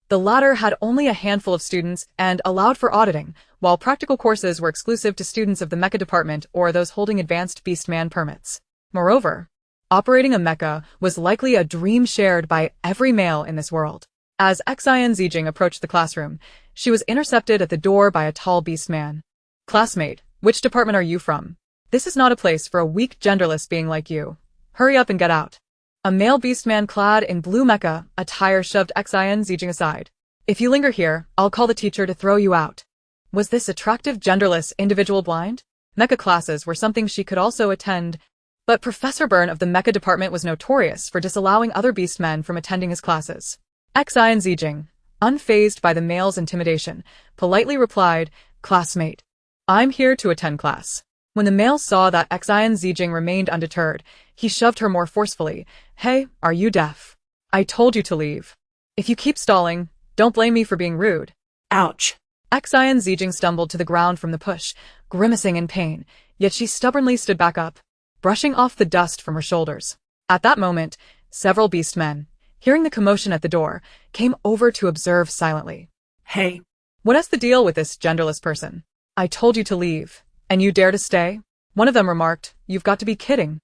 [SPEAKER 1] The latter had only a handful of students and allowed for auditing, while practical courses were exclusive to students of the mecha department or those holding advanced beastman permits. Moreover, operating a mecha was likely a dream shared by every male in this world. As Xin Zijin approached the classroom, she was intercepted at the door by a tall beastman. "Classmate, which department are you from? This is not a place for a weak genderless being like you. Hurry up and get out." A male beastman clad in blue mecha attire shoved Xin Zijin aside. "If you linger here, I'll call the teacher to throw you out." Was this attractive genderless individual blind? Mecha classes were something she could also attend, but Professor Byrne of the mecha department was notorious for disallowing other beastmen from attending his classes. Xin Zijin, unfazed by the male's intimidation, politely replied, "Classmate, I'm here to attend class." When the male saw that Xin Zijin remained undeterred, he shoved her more forcefully. "Hey, are you deaf? I told you to leave. If you keep stalling, don't blame me for being rude."
[SPEAKER 2] Ouch.
[SPEAKER 1] Xin Zijin stumbled to the ground from the push, grimacing in pain, yet she stubbornly stood back up, brushing off the dust from her shoulders. At that moment, several beastmen, hearing the commotion at the door, came over to observe silently.
[SPEAKER 2] Hey.
[SPEAKER 1] "What is the deal with this genderless person? I told you to leave, and you dare to stay?" One of them remarked, "You've got to be kidding.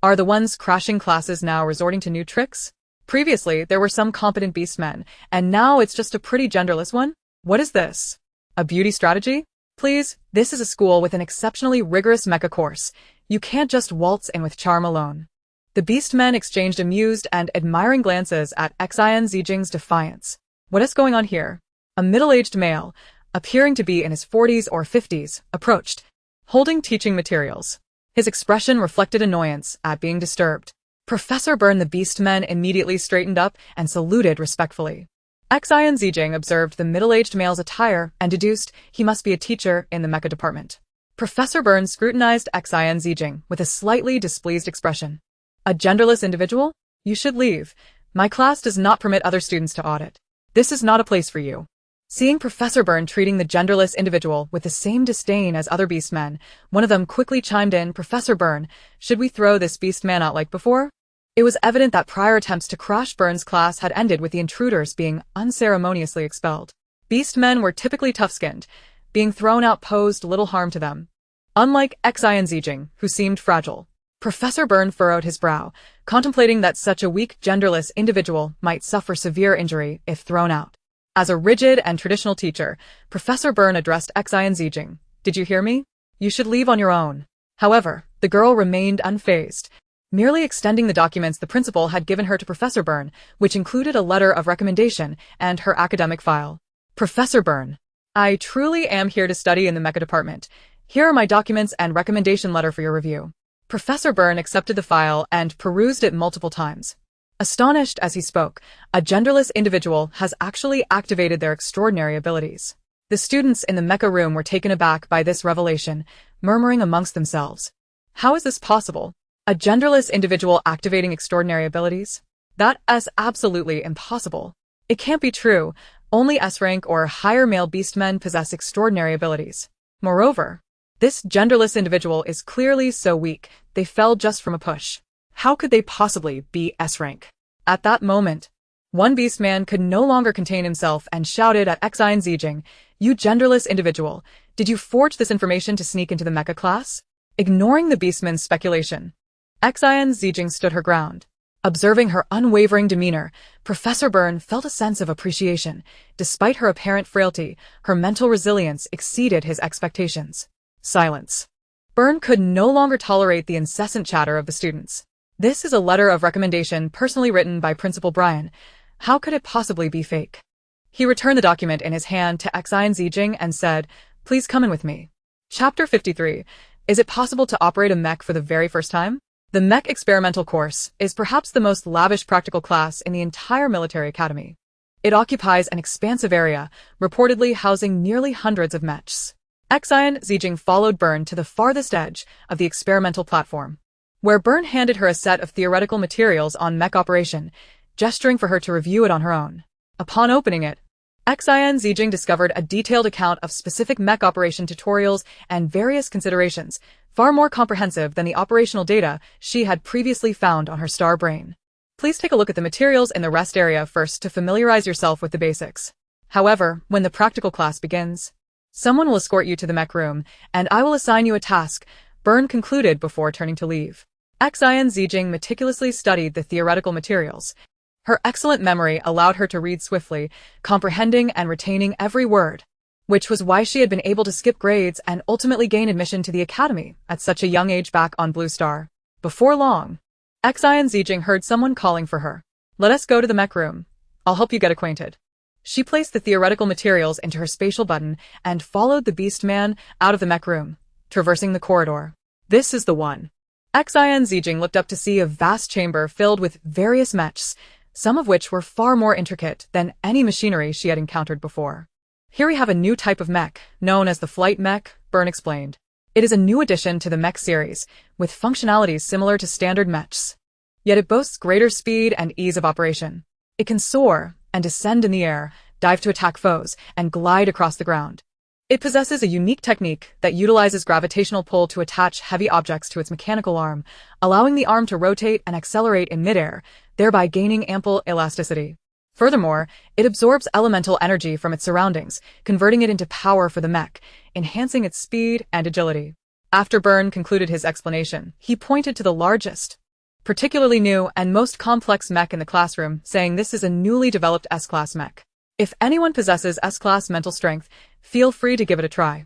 [SPEAKER 1] Are the ones crashing classes now resorting to new tricks? Previously, there were some competent beastmen, and now it's just a pretty genderless one? What is this? A beauty strategy? Please, this is a school with an exceptionally rigorous mecha course. You can't just waltz in with charm alone." The beastmen exchanged amused and admiring glances at Xin Zijin's defiance. "What is going on here?" A middle-aged male, appearing to be in his 40s or 50s, approached, holding teaching materials. His expression reflected annoyance at being disturbed. Professor Byrne the beastmen immediately straightened up and saluted respectfully. Xin Zijin observed the middle-aged male's attire and deduced he must be a teacher in the mecha department. Professor Byrne scrutinized Xin Zijin with a slightly displeased expression. "A genderless individual? You should leave. My class does not permit other students to audit. This is not a place for you." Seeing Professor Byrne treating the genderless individual with the same disdain as other beastmen, one of them quickly chimed in, "Professor Byrne, should we throw this beastman out like before?" It was evident that prior attempts to crash Byrne's class had ended with the intruders being unceremoniously expelled. Beastmen were typically tough-skinned. Being thrown out posed little harm to them. Unlike Xin Zijin, who seemed fragile. Professor Byrne furrowed his brow, contemplating that such a weak genderless individual might suffer severe injury if thrown out. As a rigid and traditional teacher, Professor Byrne addressed Xin Zijin. "Did you hear me? You should leave on your own." However, the girl remained unfazed, merely extending the documents the principal had given her to Professor Byrne, which included a letter of recommendation and her academic file. "Professor Byrne, I truly am here to study in the mecha department. Here are my documents and recommendation letter for your review." Professor Byrne accepted the file and perused it multiple times. Astonished as he spoke, a genderless individual has actually activated their extraordinary abilities. The students in the mecha room were taken aback by this revelation, murmuring amongst themselves. How is this possible? A genderless individual activating extraordinary abilities? That is absolutely impossible. It can't be true. Only S-rank or higher male beastmen possess extraordinary abilities. Moreover, this genderless individual is clearly so weak, they fell just from a push. How could they possibly be S-rank? At that moment, one beastman could no longer contain himself and shouted at Xin Zijin, "You genderless individual, did you forge this information to sneak into the mecha class?" Ignoring the beastman's speculation, Xin Zijin stood her ground. Observing her unwavering demeanor, Professor Byrne felt a sense of appreciation. Despite her apparent frailty, her mental resilience exceeded his expectations. Silence. Byrne could no longer tolerate the incessant chatter of the students. "This is a letter of recommendation personally written by Principal Brian. How could it possibly be fake?" He returned the document in his hand to Xin Zijin and said, "Please come in with me." Chapter 53. Is it possible to operate a mech for the very first time? The mech experimental course is perhaps the most lavish practical class in the entire military academy. It occupies an expansive area, reportedly housing nearly hundreds of mechs. Xin Zijin followed Byrne to the farthest edge of the experimental platform, where Byrne handed her a set of theoretical materials on mech operation. gesturing for her to review it on her own. Upon opening it, Xin Zijin discovered a detailed account of specific mech operation tutorials and various considerations, far more comprehensive than the operational data she had previously found on her star brain. Please take a look at the materials in the rest area first to familiarize yourself with the basics. However, when the practical class begins, someone will escort you to the mech room, and I will assign you a task, Byrne concluded before turning to leave. Xin Zijin meticulously studied the theoretical materials. Her excellent memory allowed her to read swiftly, comprehending and retaining every word, which was why she had been able to skip grades and ultimately gain admission to the academy at such a young age back on Blue Star. Before long, Xin Zijin heard someone calling for her. Let us go to the mech room. I'll help you get acquainted. She placed the theoretical materials into her spatial button and followed the beast man out of the mech room, traversing the corridor. This is the one. Xin Zijin looked up to see a vast chamber filled with various mechs, some of which were far more intricate than any machinery she had encountered before. Here we have a new type of mech, known as the flight mech, Byrne explained. It is a new addition to the mech series, with functionalities similar to standard mechs. Yet it boasts greater speed and ease of operation. It can soar and descend in the air, dive to attack foes, and glide across the ground. It possesses a unique technique that utilizes gravitational pull to attach heavy objects to its mechanical arm, allowing the arm to rotate and accelerate in midair, thereby gaining ample elasticity. Furthermore, it absorbs elemental energy from its surroundings, converting it into power for the mech, enhancing its speed and agility. After Byrne concluded his explanation, he pointed to the largest, particularly new and most complex mech in the classroom, saying this is a newly developed S-Class mech. If anyone possesses S-Class mental strength, feel free to give it a try.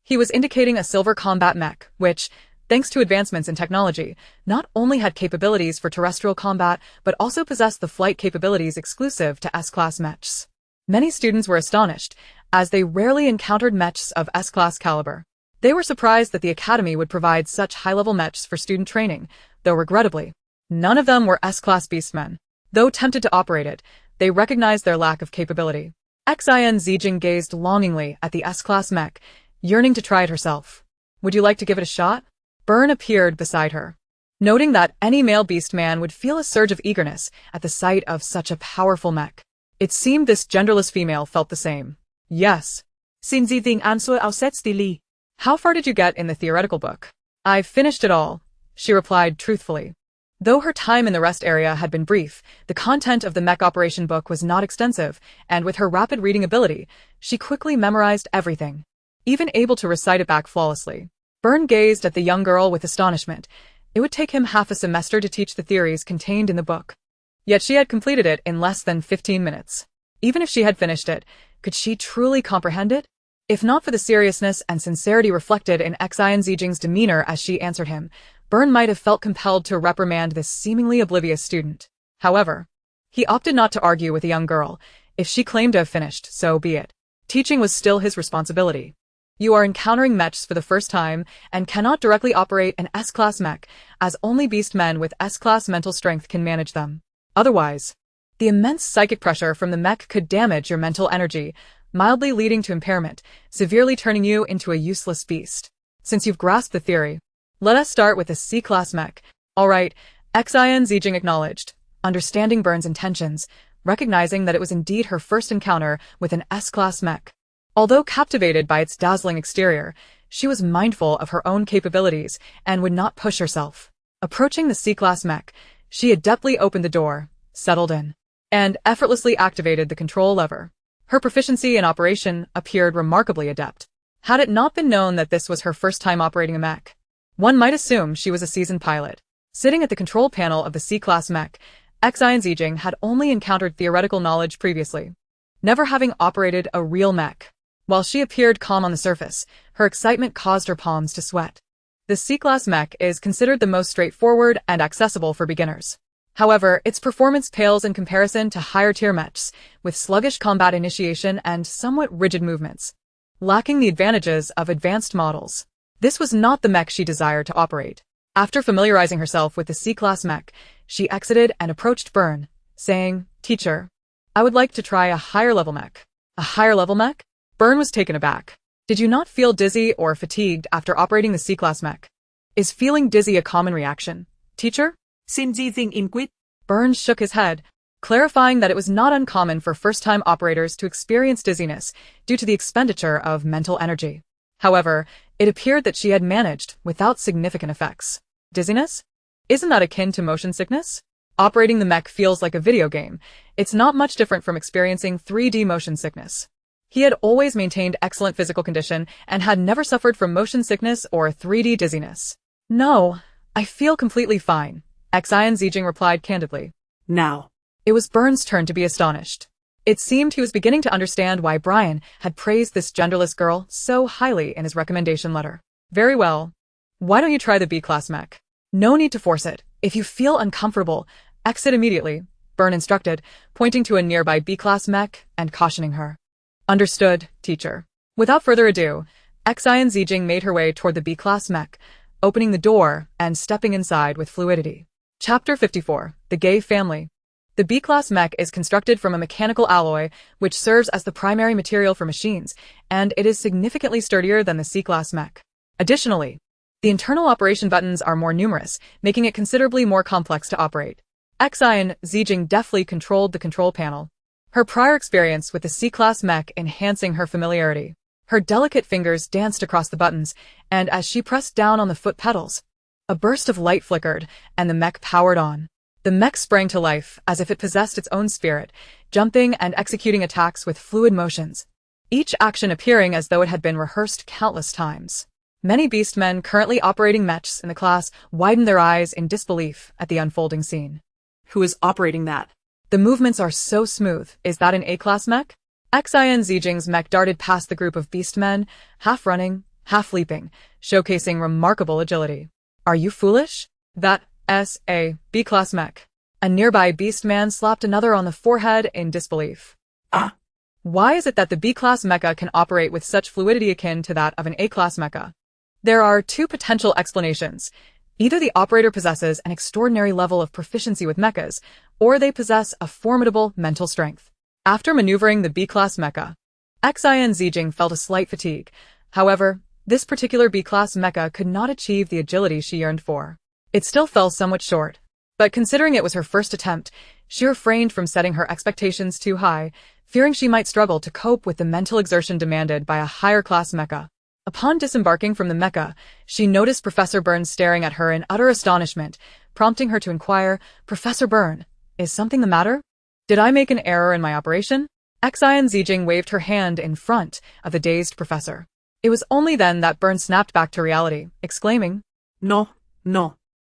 [SPEAKER 1] He was indicating a silver combat mech, which, thanks to advancements in technology, not only had capabilities for terrestrial combat, but also possessed the flight capabilities exclusive to S-Class mechs. Many students were astonished, as they rarely encountered mechs of S-Class caliber. They were surprised that the Academy would provide such high-level mechs for student training, though regrettably, none of them were S-Class beastmen. Though tempted to operate it, they recognized their lack of capability. Xin Zijin gazed longingly at the S-Class mech, yearning to try it herself. Would you like to give it a shot? Byrne appeared beside her, noting that any male beastman would feel a surge of eagerness at the sight of such a powerful mech. It seemed this genderless female felt the same. Yes.
[SPEAKER 2] Xin Zijin answered outstandingly.
[SPEAKER 1] How far did you get in the theoretical book? I've finished it all, she replied truthfully. Though her time in the rest area had been brief, the content of the mech operation book was not extensive, and with her rapid reading ability, she quickly memorized everything, even able to recite it back flawlessly. Byrne gazed at the young girl with astonishment. It would take him half a semester to teach the theories contained in the book. Yet she had completed it in less than 15 minutes. Even if she had finished it, could she truly comprehend it? If not for the seriousness and sincerity reflected in Xin Zijin's demeanor as she answered him, Byrne might have felt compelled to reprimand this seemingly oblivious student. However, he opted not to argue with the young girl. If she claimed to have finished, so be it. Teaching was still his responsibility. You are encountering mechs for the first time and cannot directly operate an S-Class mech, as only beastmen with S-Class mental strength can manage them. Otherwise, the immense psychic pressure from the mech could damage your mental energy, mildly leading to impairment, severely turning you into a useless beast. Since you've grasped the theory, let us start with the C-Class mech. Alright, Xin Zijin acknowledged, understanding Byrne's intentions, recognizing that it was indeed her first encounter with an S-Class mech. Although captivated by its dazzling exterior, she was mindful of her own capabilities and would not push herself. Approaching the C-Class mech, she adeptly opened the door, settled in, and effortlessly activated the control lever. Her proficiency in operation appeared remarkably adept. Had it not been known that this was her first time operating a mech, one might assume she was a seasoned pilot. Sitting at the control panel of the C-Class mech, Xin Zijin had only encountered theoretical knowledge previously, never having operated a real mech. While she appeared calm on the surface, her excitement caused her palms to sweat. The C-Class mech is considered the most straightforward and accessible for beginners. However, its performance pales in comparison to higher-tier mechs, with sluggish combat initiation and somewhat rigid movements, lacking the advantages of advanced models. This was not the mech she desired to operate. After familiarizing herself with the C-Class mech, she exited and approached Byrne, saying, "Teacher, I would like to try a higher-level mech." A higher-level mech? Byrne was taken aback. Did you not feel dizzy or fatigued after operating the C-Class mech? Is feeling dizzy a common reaction, teacher?
[SPEAKER 2] Xin Zijin inquired.
[SPEAKER 1] Byrne shook his head. clarifying that it was not uncommon for first-time operators to experience dizziness due to the expenditure of mental energy. However, it appeared that she had managed without significant effects. Dizziness? Isn't that akin to motion sickness? Operating the mech feels like a video game. It's not much different from experiencing 3D motion sickness. He had always maintained excellent physical condition and had never suffered from motion sickness or 3D dizziness. No, I feel completely fine, Xin Zijin replied candidly.
[SPEAKER 2] Now.
[SPEAKER 1] It was Byrne's turn to be astonished. It seemed he was beginning to understand why Brian had praised this genderless girl so highly in his recommendation letter. Very well. Why don't you try the B-class mech? No need to force it. If you feel uncomfortable, exit immediately, Byrne instructed, pointing to a nearby B-class mech and cautioning her. Understood, teacher. Without further ado, Xin Zijin made her way toward the B-class mech, opening the door and stepping inside with fluidity. Chapter 54. The Gay Family. The B-class mech is constructed from a mechanical alloy which serves as the primary material for machines, and it is significantly sturdier than the C-class mech. Additionally, the internal operation buttons are more numerous, making it considerably more complex to operate. Xin Zijin deftly controlled the control panel, her prior experience with the C-class mech enhancing her familiarity. Her delicate fingers danced across the buttons, and as she pressed down on the foot pedals, a burst of light flickered, and the mech powered on. The mech sprang to life as if it possessed its own spirit, jumping and executing attacks with fluid motions, each action appearing as though it had been rehearsed countless times. Many beastmen currently operating mechs in the class widened their eyes in disbelief at the unfolding scene.
[SPEAKER 2] Who is operating that?
[SPEAKER 1] The movements are so smooth. Is that an A-class mech? Xin Zijin's mech darted past the group of beastmen, half running, half leaping, showcasing remarkable agility. Are you foolish? That S.A. B-class mech. A nearby beastman slapped another on the forehead in disbelief.
[SPEAKER 2] Ah!
[SPEAKER 1] Why is it that the B-class mecha can operate with such fluidity akin to that of an A-class mecha? There are two potential explanations. Either the operator possesses an extraordinary level of proficiency with mechas, or they possess a formidable mental strength. After maneuvering the B-class mecha, Xin Zijin felt a slight fatigue. However, this particular B-class mecha could not achieve the agility she yearned for. It still fell somewhat short, but considering it was her first attempt, she refrained from setting her expectations too high, fearing she might struggle to cope with the mental exertion demanded by a higher-class mecha. Upon disembarking from the mecha, she noticed Professor Byrne staring at her in utter astonishment, prompting her to inquire, "Professor Byrne, is something the matter? Did I make an error in my operation?" Xin Zijin waved her hand in front of the dazed professor. It was only then that Byrne snapped back to reality, exclaiming,
[SPEAKER 2] No.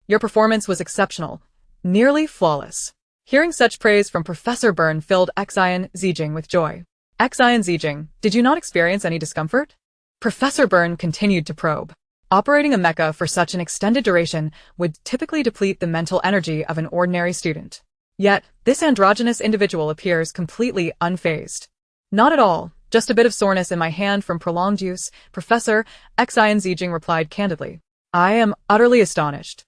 [SPEAKER 1] Your performance was exceptional, nearly flawless. Hearing such praise from Professor Byrne filled Xin Zijin with joy. Xin Zijin, did you not experience any discomfort? Professor Byrne continued to probe. Operating a mecha for such an extended duration would typically deplete the mental energy of an ordinary student. Yet, this androgynous individual appears completely unfazed. Not at all, just a bit of soreness in my hand from prolonged use, Professor, Xin Zijin replied candidly. I am utterly astonished.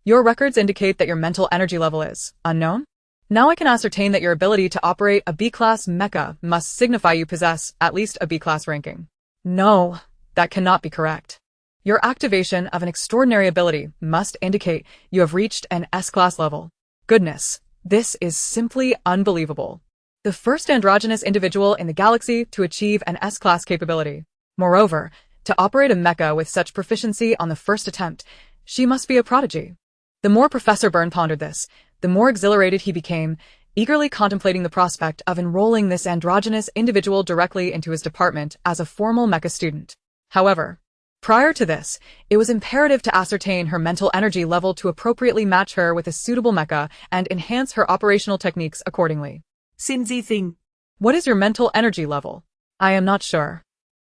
[SPEAKER 1] Your records indicate that your mental energy level is unknown? Now I can ascertain that your ability to operate a B-class mecha must signify you possess at least a B-class ranking. No, that cannot be correct. Your activation of an extraordinary ability must indicate you have reached an S-class level. Goodness, this is simply unbelievable. The first androgynous individual in the galaxy to achieve an S-class capability. Moreover, to operate a mecha with such proficiency on the first attempt, she must be a prodigy. The more Professor Byrne pondered this, the more exhilarated he became, eagerly contemplating the prospect of enrolling this androgynous individual directly into his department as a formal mecha student. However, prior to this, it was imperative to ascertain her mental energy level to appropriately match her with a suitable mecha and enhance her operational techniques accordingly.
[SPEAKER 2] Xin Zijin.
[SPEAKER 1] What is your mental energy level? I am not sure.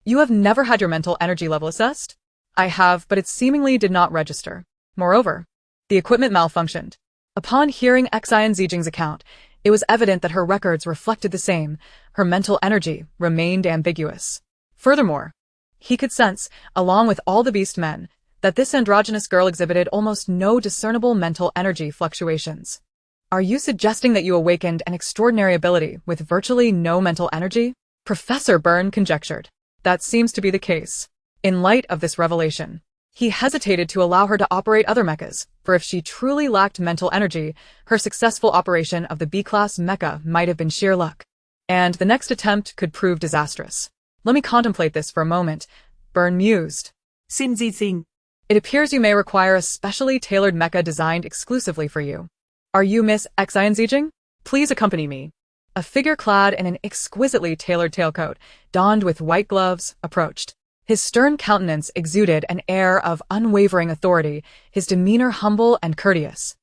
[SPEAKER 1] You have never had your mental energy level assessed? I have, but it seemingly did not register. Moreover, the equipment malfunctioned. Upon hearing Xin Zijin's account, it was evident that her records reflected the same. Her mental energy remained ambiguous. Furthermore, he could sense, along with all the beast men, that this androgynous girl exhibited almost no discernible mental energy fluctuations. Are you suggesting that you awakened an extraordinary ability with virtually no mental energy? Professor Byrne conjectured. That seems to be the case. In light of this revelation, He hesitated to allow her to operate other mechas, for if she truly lacked mental energy, her successful operation of the B-class mecha might have been sheer luck. And the next attempt could prove disastrous. Let me contemplate this for a moment, Byrne mused.
[SPEAKER 2] Xin Zijin.
[SPEAKER 1] It appears you may require a specially tailored mecha designed exclusively for you. Are you Miss Xin Zijin? Please accompany me. A figure clad in an exquisitely tailored tailcoat, donned with white gloves, approached. His stern countenance exuded an air of unwavering authority, his demeanor humble and courteous,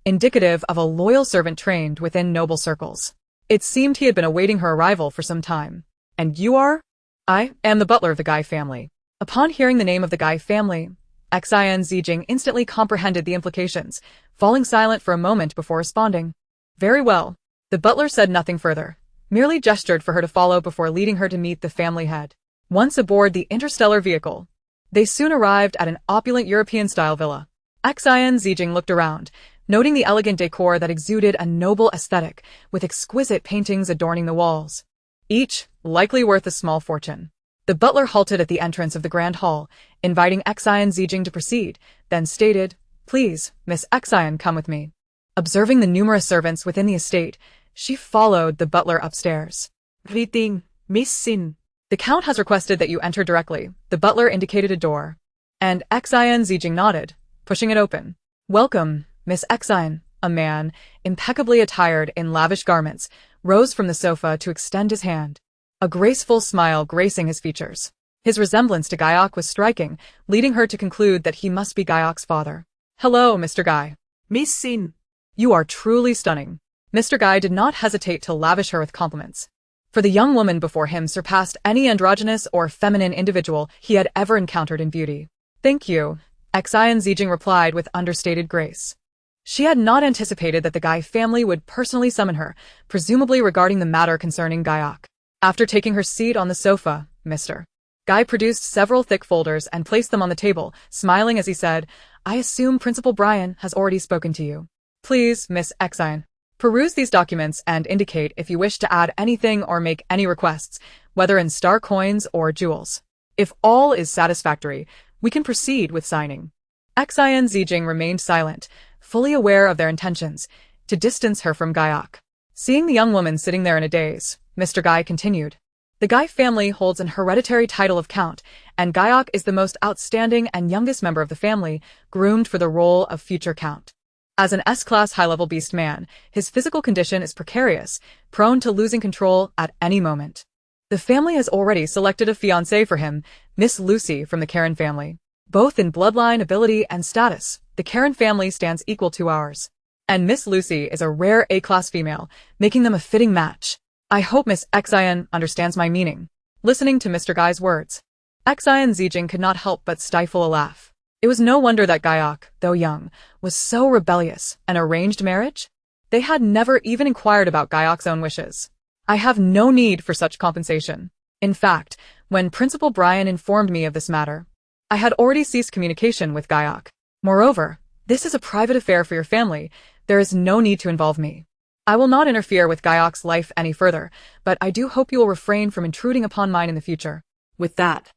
[SPEAKER 1] indicative of a loyal servant trained within noble circles. It seemed he had been awaiting her arrival for some time. And you are? I am the butler of the Guy family. Upon hearing the name of the Guy family, Xin Zijin instantly comprehended the implications, falling silent for a moment before responding. Very well. The butler said nothing further, merely gestured for her to follow before leading her to meet the family head. Once aboard the Interstellar vehicle, they soon arrived at an opulent European-style villa. Xin Zijin looked around, noting the elegant decor that exuded a noble aesthetic, with exquisite paintings adorning the walls, each likely worth a small fortune. The butler halted at the entrance of the grand hall, inviting Xin Zijin to proceed, then stated, "Please, Miss Xin, come with me." Observing the numerous servants within the estate, she followed the butler upstairs.
[SPEAKER 2] Greeting, Miss Xin.
[SPEAKER 1] The Count has requested that you enter directly. The butler indicated a door. And Xin Zijin nodded, pushing it open. Welcome, Miss Xin. A man, impeccably attired in lavish garments, rose from the sofa to extend his hand. A graceful smile gracing his features. His resemblance to Guyok was striking, leading her to conclude that he must be Guyok's father. Hello, Mr. Guy.
[SPEAKER 2] Miss Xin.
[SPEAKER 1] You are truly stunning. Mr. Guy did not hesitate to lavish her with compliments. For the young woman before him surpassed any androgynous or feminine individual he had ever encountered in beauty. Thank you, Xin Zijin replied with understated grace. She had not anticipated that the Guy family would personally summon her, presumably regarding the matter concerning Guyok. After taking her seat on the sofa, Mr. Guy produced several thick folders and placed them on the table, smiling as he said, I assume Principal Brian has already spoken to you. Please, Miss Xin. Peruse these documents and indicate if you wish to add anything or make any requests, whether in star coins or jewels. If all is satisfactory, we can proceed with signing. Xin Zijin remained silent, fully aware of their intentions, to distance her from Guyok. Seeing the young woman sitting there in a daze, Mr. Guy continued. The Guy family holds an hereditary title of Count, and Guyok is the most outstanding and youngest member of the family, groomed for the role of future Count. As an S-class high-level beast man, his physical condition is precarious, prone to losing control at any moment. The family has already selected a fiancée for him, Miss Lucy from the Karen family. Both in bloodline, ability, and status, the Karen family stands equal to ours. And Miss Lucy is a rare A-class female, making them a fitting match. I hope Miss Xin understands my meaning. Listening to Mr. Guy's words, Xin Zijin could not help but stifle a laugh. It was no wonder that Guyok, though young, was so rebellious. An arranged marriage? They had never even inquired about Guyok's own wishes. I have no need for such compensation. In fact, when Principal Brian informed me of this matter, I had already ceased communication with Guyok. Moreover, this is a private affair for your family. There is no need to involve me. I will not interfere with Guyok's life any further, but I do hope you will refrain from intruding upon mine in the future. With that,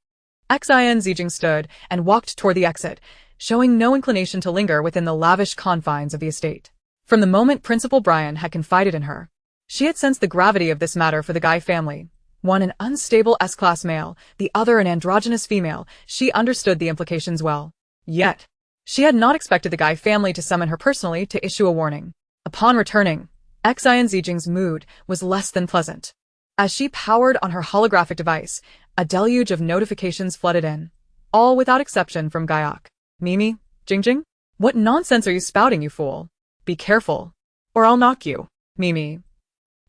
[SPEAKER 1] Xin Zijin stood and walked toward the exit, showing no inclination to linger within the lavish confines of the estate. From the moment Principal Brian had confided in her, she had sensed the gravity of this matter for the Guy family. One an unstable S-class male, the other an androgynous female, she understood the implications well. Yet, she had not expected the Guy family to summon her personally to issue a warning. Upon returning, Xin Zijin's mood was less than pleasant. As she powered on her holographic device, a deluge of notifications flooded in, all without exception from Guyok. Mimi, Jingjing? What nonsense are you spouting, you fool? Be careful, or I'll knock you. Mimi,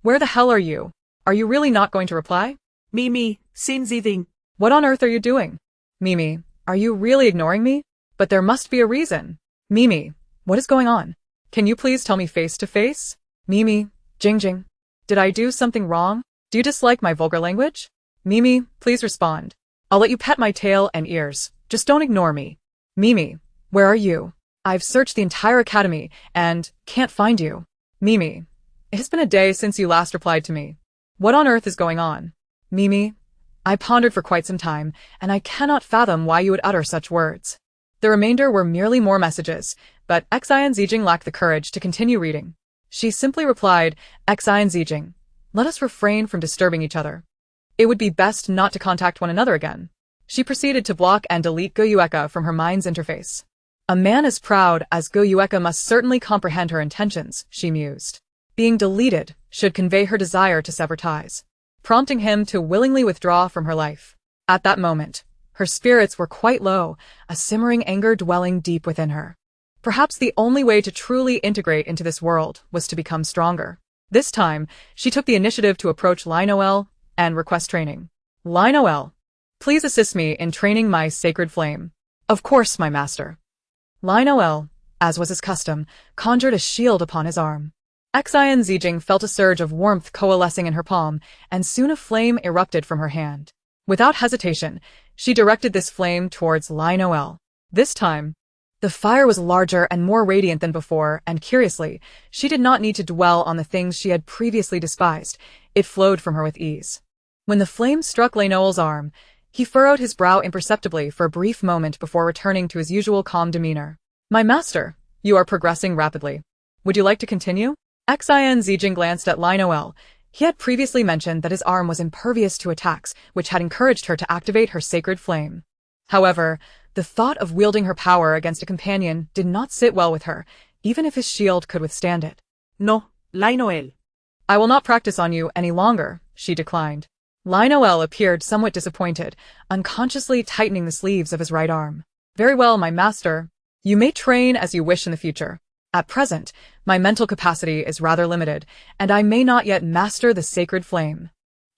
[SPEAKER 1] where the hell are you? Are you really not going to reply?
[SPEAKER 2] Mimi, Xin Zijin.
[SPEAKER 1] What on earth are you doing? Mimi, are you really ignoring me? But there must be a reason. Mimi, what is going on? Can you please tell me face to face? Mimi, Jingjing, did I do something wrong? Do you dislike my vulgar language? Mimi, please respond. I'll let you pet my tail and ears. Just don't ignore me. Mimi, where are you? I've searched the entire academy and can't find you. Mimi, it has been a day since you last replied to me. What on earth is going on? Mimi, I pondered for quite some time, and I cannot fathom why you would utter such words. The remainder were merely more messages, but Xin Zijin lacked the courage to continue reading. She simply replied, Xin Zijin, let us refrain from disturbing each other. It would be best not to contact one another again. She proceeded to block and delete Go Yueka from her mind's interface. A man as proud as Go Yueka must certainly comprehend her intentions, she mused. Being deleted should convey her desire to sever ties, prompting him to willingly withdraw from her life. At that moment, her spirits were quite low, a simmering anger dwelling deep within her. Perhaps the only way to truly integrate into this world was to become stronger. This time, she took the initiative to approach Linoel and request training. Linoel, please assist me in training my sacred flame. Of course, my master. Linoel, as was his custom, conjured a shield upon his arm. Xin Zijin felt a surge of warmth coalescing in her palm, and soon a flame erupted from her hand. Without hesitation, she directed this flame towards Linoel. This time, the fire was larger and more radiant than before, and curiously, she did not need to dwell on the things she had previously despised. It flowed from her with ease. When the flame struck Linoel's arm, he furrowed his brow imperceptibly for a brief moment before returning to his usual calm demeanor. My master, you are progressing rapidly. Would you like to continue? Xin Zijin glanced at Linoel. He had previously mentioned that his arm was impervious to attacks, which had encouraged her to activate her sacred flame. However, the thought of wielding her power against a companion did not sit well with her, even if his shield could withstand it.
[SPEAKER 2] No, Linoel.
[SPEAKER 1] I will not practice on you any longer, she declined. Linoel appeared somewhat disappointed, unconsciously tightening the sleeves of his right arm. Very well, my master. You may train as you wish in the future. At present, my mental capacity is rather limited, and I may not yet master the sacred flame.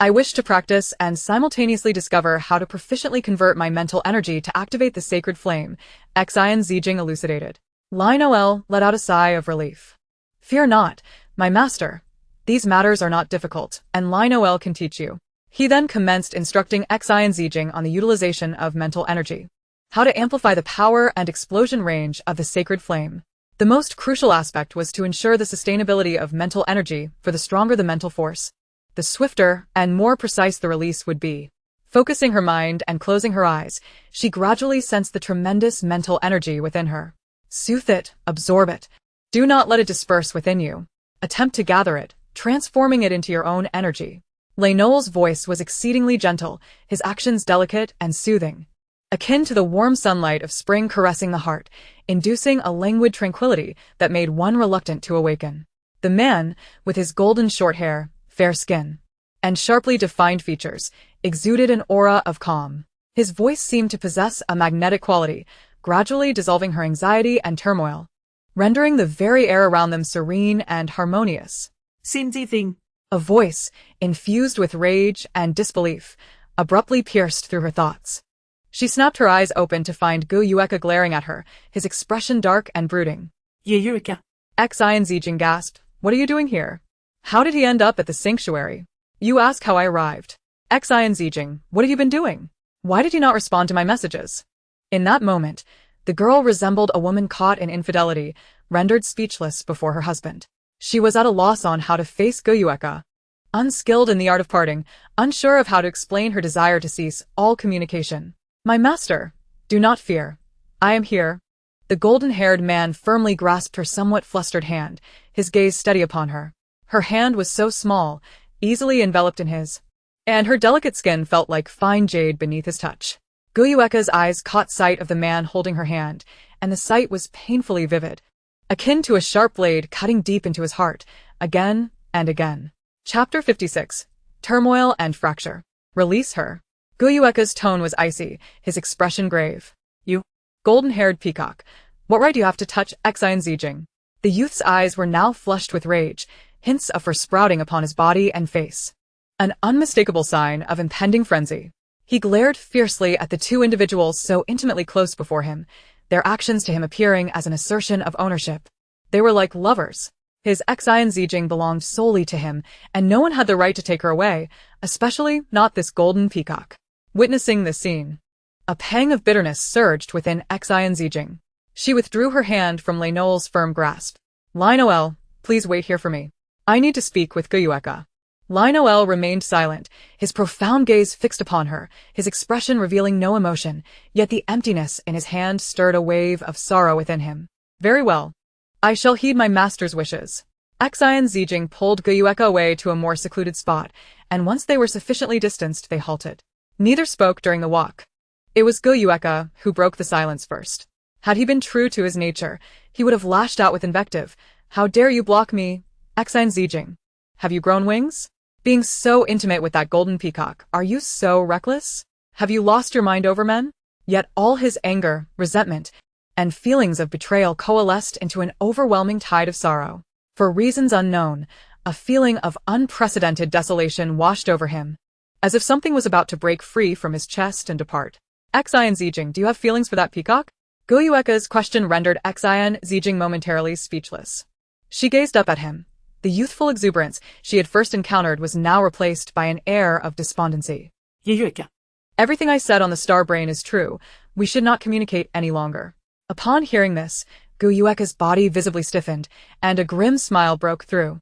[SPEAKER 1] I wish to practice and simultaneously discover how to proficiently convert my mental energy to activate the sacred flame, Xin Zijin elucidated. Linoel let out a sigh of relief. Fear not, my master. These matters are not difficult, and Linoel can teach you. He then commenced instructing Xin Zijin on the utilization of mental energy, how to amplify the power and explosion range of the sacred flame. The most crucial aspect was to ensure the sustainability of mental energy, for the stronger the mental force, the swifter and more precise the release would be. Focusing her mind and closing her eyes, she gradually sensed the tremendous mental energy within her. Soothe it, absorb it. Do not let it disperse within you. Attempt to gather it, transforming it into your own energy. Linoel's voice was exceedingly gentle, his actions delicate and soothing, akin to the warm sunlight of spring caressing the heart, inducing a languid tranquility that made one reluctant to awaken. The man, with his golden short hair, fair skin, and sharply defined features, exuded an aura of calm. His voice seemed to possess a magnetic quality, gradually dissolving her anxiety and turmoil, rendering the very air around them serene and harmonious.
[SPEAKER 2] Xin Zijin.
[SPEAKER 1] A voice, infused with rage and disbelief, abruptly pierced through her thoughts. She snapped her eyes open to find Go Yueka glaring at her, his expression dark and brooding.
[SPEAKER 2] Yueka.
[SPEAKER 1] Xin Zijin gasped, What are you doing here? How did he end up at the sanctuary? You ask how I arrived. Xin Zijin, what have you been doing? Why did you not respond to my messages? In that moment, the girl resembled a woman caught in infidelity, rendered speechless before her husband. She was at a loss on how to face Go Yueka. Unskilled in the art of parting, unsure of how to explain her desire to cease all communication. My master, do not fear. I am here. The golden-haired man firmly grasped her somewhat flustered hand, his gaze steady upon her. Her hand was so small, easily enveloped in his, and her delicate skin felt like fine jade beneath his touch. Go Yueka's eyes caught sight of the man holding her hand, and the sight was painfully vivid, akin to a sharp blade cutting deep into his heart, again and again. Chapter 56. Turmoil and Fracture. Release her. Go Yueka's tone was icy, his expression grave. You, golden-haired peacock, what right do you have to touch Xin Zijin? The youth's eyes were now flushed with rage, hints of fur sprouting upon his body and face. An unmistakable sign of impending frenzy. He glared fiercely at the two individuals so intimately close before him, their actions to him appearing as an assertion of ownership. They were like lovers. His Xin Zijin belonged solely to him, and no one had the right to take her away, especially not this golden peacock. Witnessing this scene, a pang of bitterness surged within Xin Zijin. She withdrew her hand from Linoel's firm grasp. Linoel, please wait here for me. I need to speak with Go Yueka. Lionel remained silent, his profound gaze fixed upon her, his expression revealing no emotion, yet the emptiness in his hand stirred a wave of sorrow within him. Very well. I shall heed my master's wishes. Xin Zijin pulled Guyueka away to a more secluded spot, and once they were sufficiently distanced, they halted. Neither spoke during the walk. It was Guyueka who broke the silence first. Had he been true to his nature, he would have lashed out with invective. How dare you block me, Xin Zijin? Have you grown wings? Being so intimate with that golden peacock, are you so reckless? Have you lost your mind over men? Yet all his anger, resentment, and feelings of betrayal coalesced into an overwhelming tide of sorrow. For reasons unknown, a feeling of unprecedented desolation washed over him, as if something was about to break free from his chest and depart. Xin Zijin, do you have feelings for that peacock? Guyueka's question rendered Xin Zijin momentarily speechless. She gazed up at him. The youthful exuberance she had first encountered was now replaced by an air of despondency. Everything I said on the star brain is true. We should not communicate any longer. Upon hearing this, Guyueka's body visibly stiffened, and a grim smile broke through.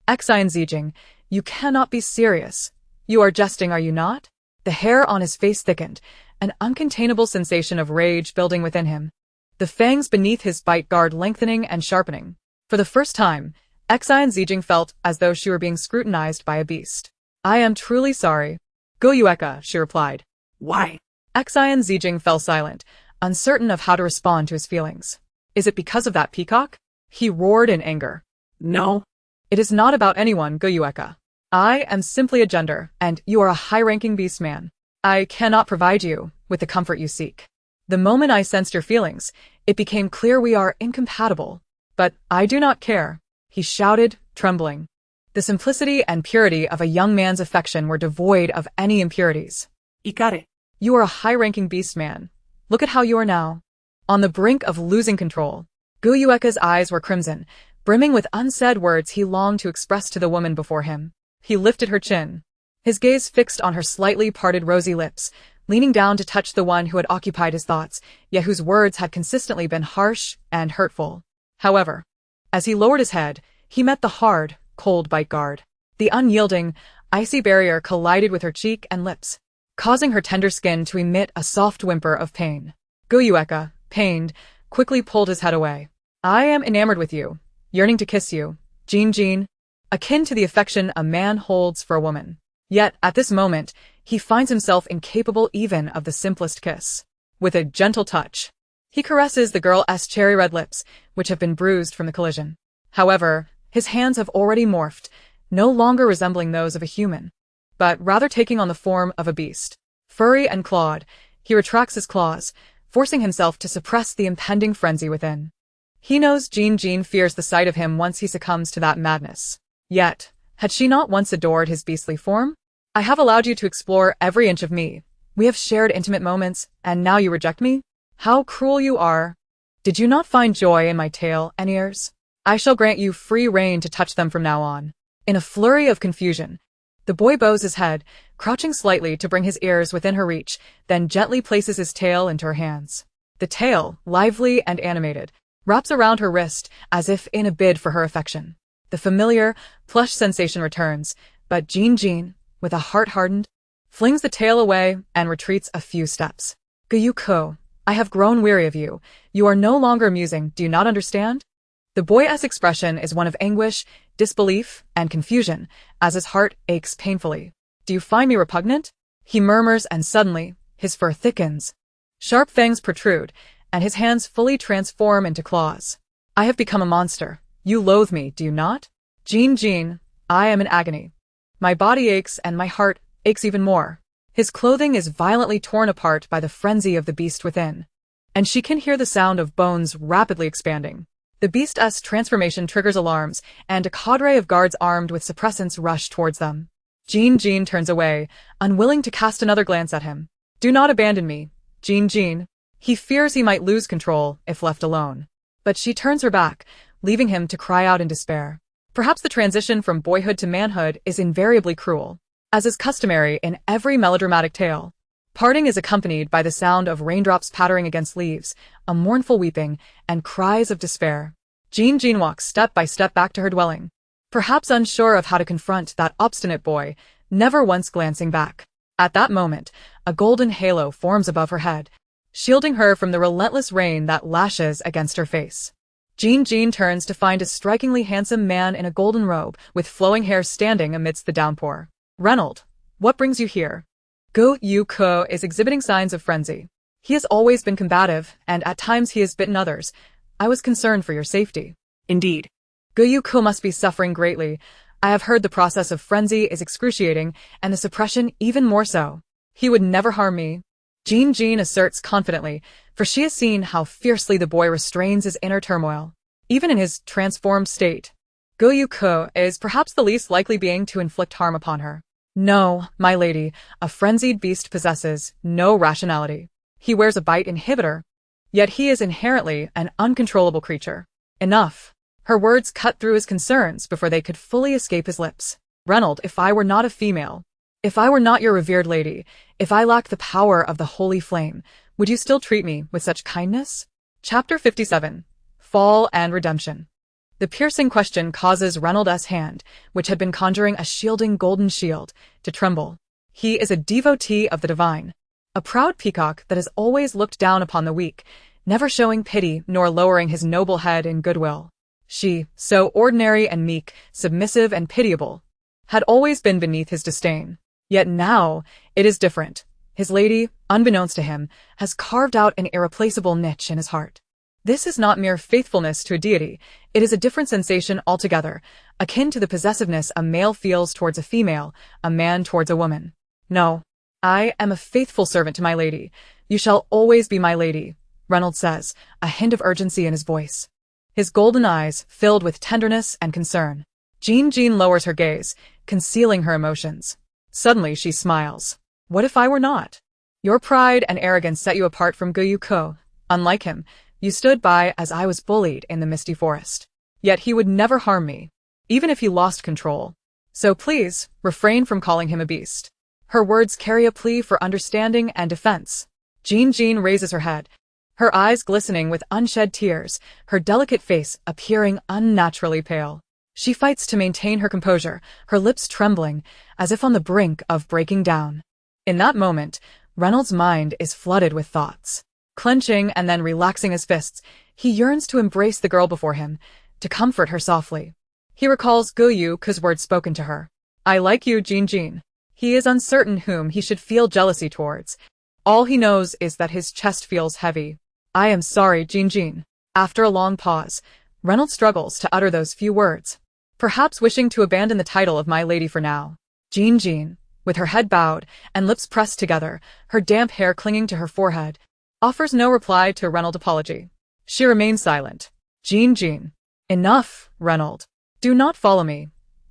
[SPEAKER 1] Xin Zijin, you cannot be serious. You are jesting, are you not? The hair on his face thickened, an uncontainable sensation of rage building within him. The fangs beneath his bite guard lengthening and sharpening. For the first time, Xin Zijin felt as though she were being scrutinized by a beast. I am truly sorry. Guyueka, she replied.
[SPEAKER 2] Why?
[SPEAKER 1] Xin Zijin fell silent, uncertain of how to respond to his feelings. Is it because of that peacock? He roared in anger.
[SPEAKER 2] No.
[SPEAKER 1] It is not about anyone, Guyueka. I am simply a gender, and you are a high-ranking beast man. I cannot provide you with the comfort you seek. The moment I sensed your feelings, it became clear we are incompatible. But I do not care, he shouted, trembling. The simplicity and purity of a young man's affection were devoid of any impurities.
[SPEAKER 2] Ikare.
[SPEAKER 1] You are a high-ranking beast man. Look at how you are now. On the brink of losing control. Guyueka's eyes were crimson, brimming with unsaid words he longed to express to the woman before him. He lifted her chin. His gaze fixed on her slightly parted rosy lips, leaning down to touch the one who had occupied his thoughts, yet whose words had consistently been harsh and hurtful. However, as he lowered his head, he met the hard, cold bite guard. The unyielding, icy barrier collided with her cheek and lips, causing her tender skin to emit a soft whimper of pain. Guyueka, pained, quickly pulled his head away. I am enamored with you, yearning to kiss you, Xin, akin to the affection a man holds for a woman. Yet, at this moment, he finds himself incapable even of the simplest kiss. With a gentle touch, he caresses the girl's cherry-red lips, which have been bruised from the collision. However, his hands have already morphed, no longer resembling those of a human, but rather taking on the form of a beast. Furry and clawed, he retracts his claws, forcing himself to suppress the impending frenzy within. He knows Xin fears the sight of him once he succumbs to that madness. Yet, had she not once adored his beastly form? I have allowed you to explore every inch of me. We have shared intimate moments, and now you reject me? How cruel you are. Did you not find joy in my tail and ears? I shall grant you free rein to touch them from now on. In a flurry of confusion, the boy bows his head, crouching slightly to bring his ears within her reach, then gently places his tail into her hands. The tail, lively and animated, wraps around her wrist as if in a bid for her affection. The familiar, plush sensation returns, but Xin, with a heart hardened, flings the tail away and retreats a few steps. Guyuko, I have grown weary of you. You are no longer amusing, do you not understand? The boy's expression is one of anguish, disbelief, and confusion, as his heart aches painfully. Do you find me repugnant? He murmurs, and suddenly, his fur thickens. Sharp fangs protrude, and his hands fully transform into claws. I have become a monster. You loathe me, do you not? Xin, I am in agony. My body aches and my heart aches even more. His clothing is violently torn apart by the frenzy of the beast within, and she can hear the sound of bones rapidly expanding. The beast's transformation triggers alarms, and a cadre of guards armed with suppressants rush towards them. Xin turns away, unwilling to cast another glance at him. Do not abandon me, Xin. He fears he might lose control if left alone. But she turns her back, leaving him to cry out in despair. Perhaps the transition from boyhood to manhood is invariably cruel. As is customary in every melodramatic tale, parting is accompanied by the sound of raindrops pattering against leaves, a mournful weeping, and cries of despair. Xin walks step by step back to her dwelling. perhaps unsure of how to confront that obstinate boy, never once glancing back. At that moment, a golden halo forms above her head, shielding her from the relentless rain that lashes against her face. Xin Zijin turns to find a strikingly handsome man in a golden robe, with flowing hair standing amidst the downpour. "Reynold, what brings you here?" Go Yu-ko is exhibiting signs of frenzy. He has always been combative, and at times he has bitten others. "I was concerned for your safety."
[SPEAKER 2] Indeed.
[SPEAKER 1] Go Yu-ko must be suffering greatly. I have heard the process of frenzy is excruciating, and the suppression even more so. "He would never harm me," Xin Zijin asserts confidently, for she has seen how fiercely the boy restrains his inner turmoil. Even in his transformed state, Go Yu-ko is perhaps the least likely being to inflict harm upon her. "No, my lady, a frenzied beast possesses no rationality. He wears a bite inhibitor, yet he is inherently an uncontrollable creature." Enough. Her words cut through his concerns before they could fully escape his lips. "Reynold, if I were not a female, if I were not your revered lady, if I lacked the power of the holy flame, would you still treat me with such kindness?" Chapter 57. Fall and Redemption. The piercing question causes Reynold's hand, which had been conjuring a shielding golden shield, to tremble. He is a devotee of the divine, a proud peacock that has always looked down upon the weak, never showing pity nor lowering his noble head in goodwill. She, so ordinary and meek, submissive and pitiable, had always been beneath his disdain. Yet now, it is different. His lady, unbeknownst to him, has carved out an irreplaceable niche in his heart. This is not mere faithfulness to a deity, it is a different sensation altogether, akin to the possessiveness a male feels towards a female, a man towards a woman. "No, I am a faithful servant to my lady. You shall always be my lady," Reynold says, a hint of urgency in his voice. His golden eyes filled with tenderness and concern. Xin Zijin lowers her gaze, concealing her emotions. Suddenly she smiles. "What if I were not? Your pride and arrogance set you apart from Go Yu-ko. Unlike him, you stood by as I was bullied in the misty forest. Yet he would never harm me, even if he lost control. So please, refrain from calling him a beast." Her words carry a plea for understanding and defense. Xin Zijin raises her head, her eyes glistening with unshed tears, her delicate face appearing unnaturally pale. She fights to maintain her composure, her lips trembling, as if on the brink of breaking down. In that moment, Reynold's mind is flooded with thoughts. Clenching and then relaxing his fists, he yearns to embrace the girl before him, to comfort her softly. He recalls Go Yu-ko's words spoken to her. "I like you, Xin Zijin." He is uncertain whom he should feel jealousy towards. All he knows is that his chest feels heavy. "I am sorry, Xin Zijin." After a long pause, Reynold struggles to utter those few words, perhaps wishing to abandon the title of my lady for now. Xin Zijin, with her head bowed and lips pressed together, her damp hair clinging to her forehead, offers no reply to Reynold's apology. She remains silent. "Xin Zijin." "Enough, Reynold. Do not follow me.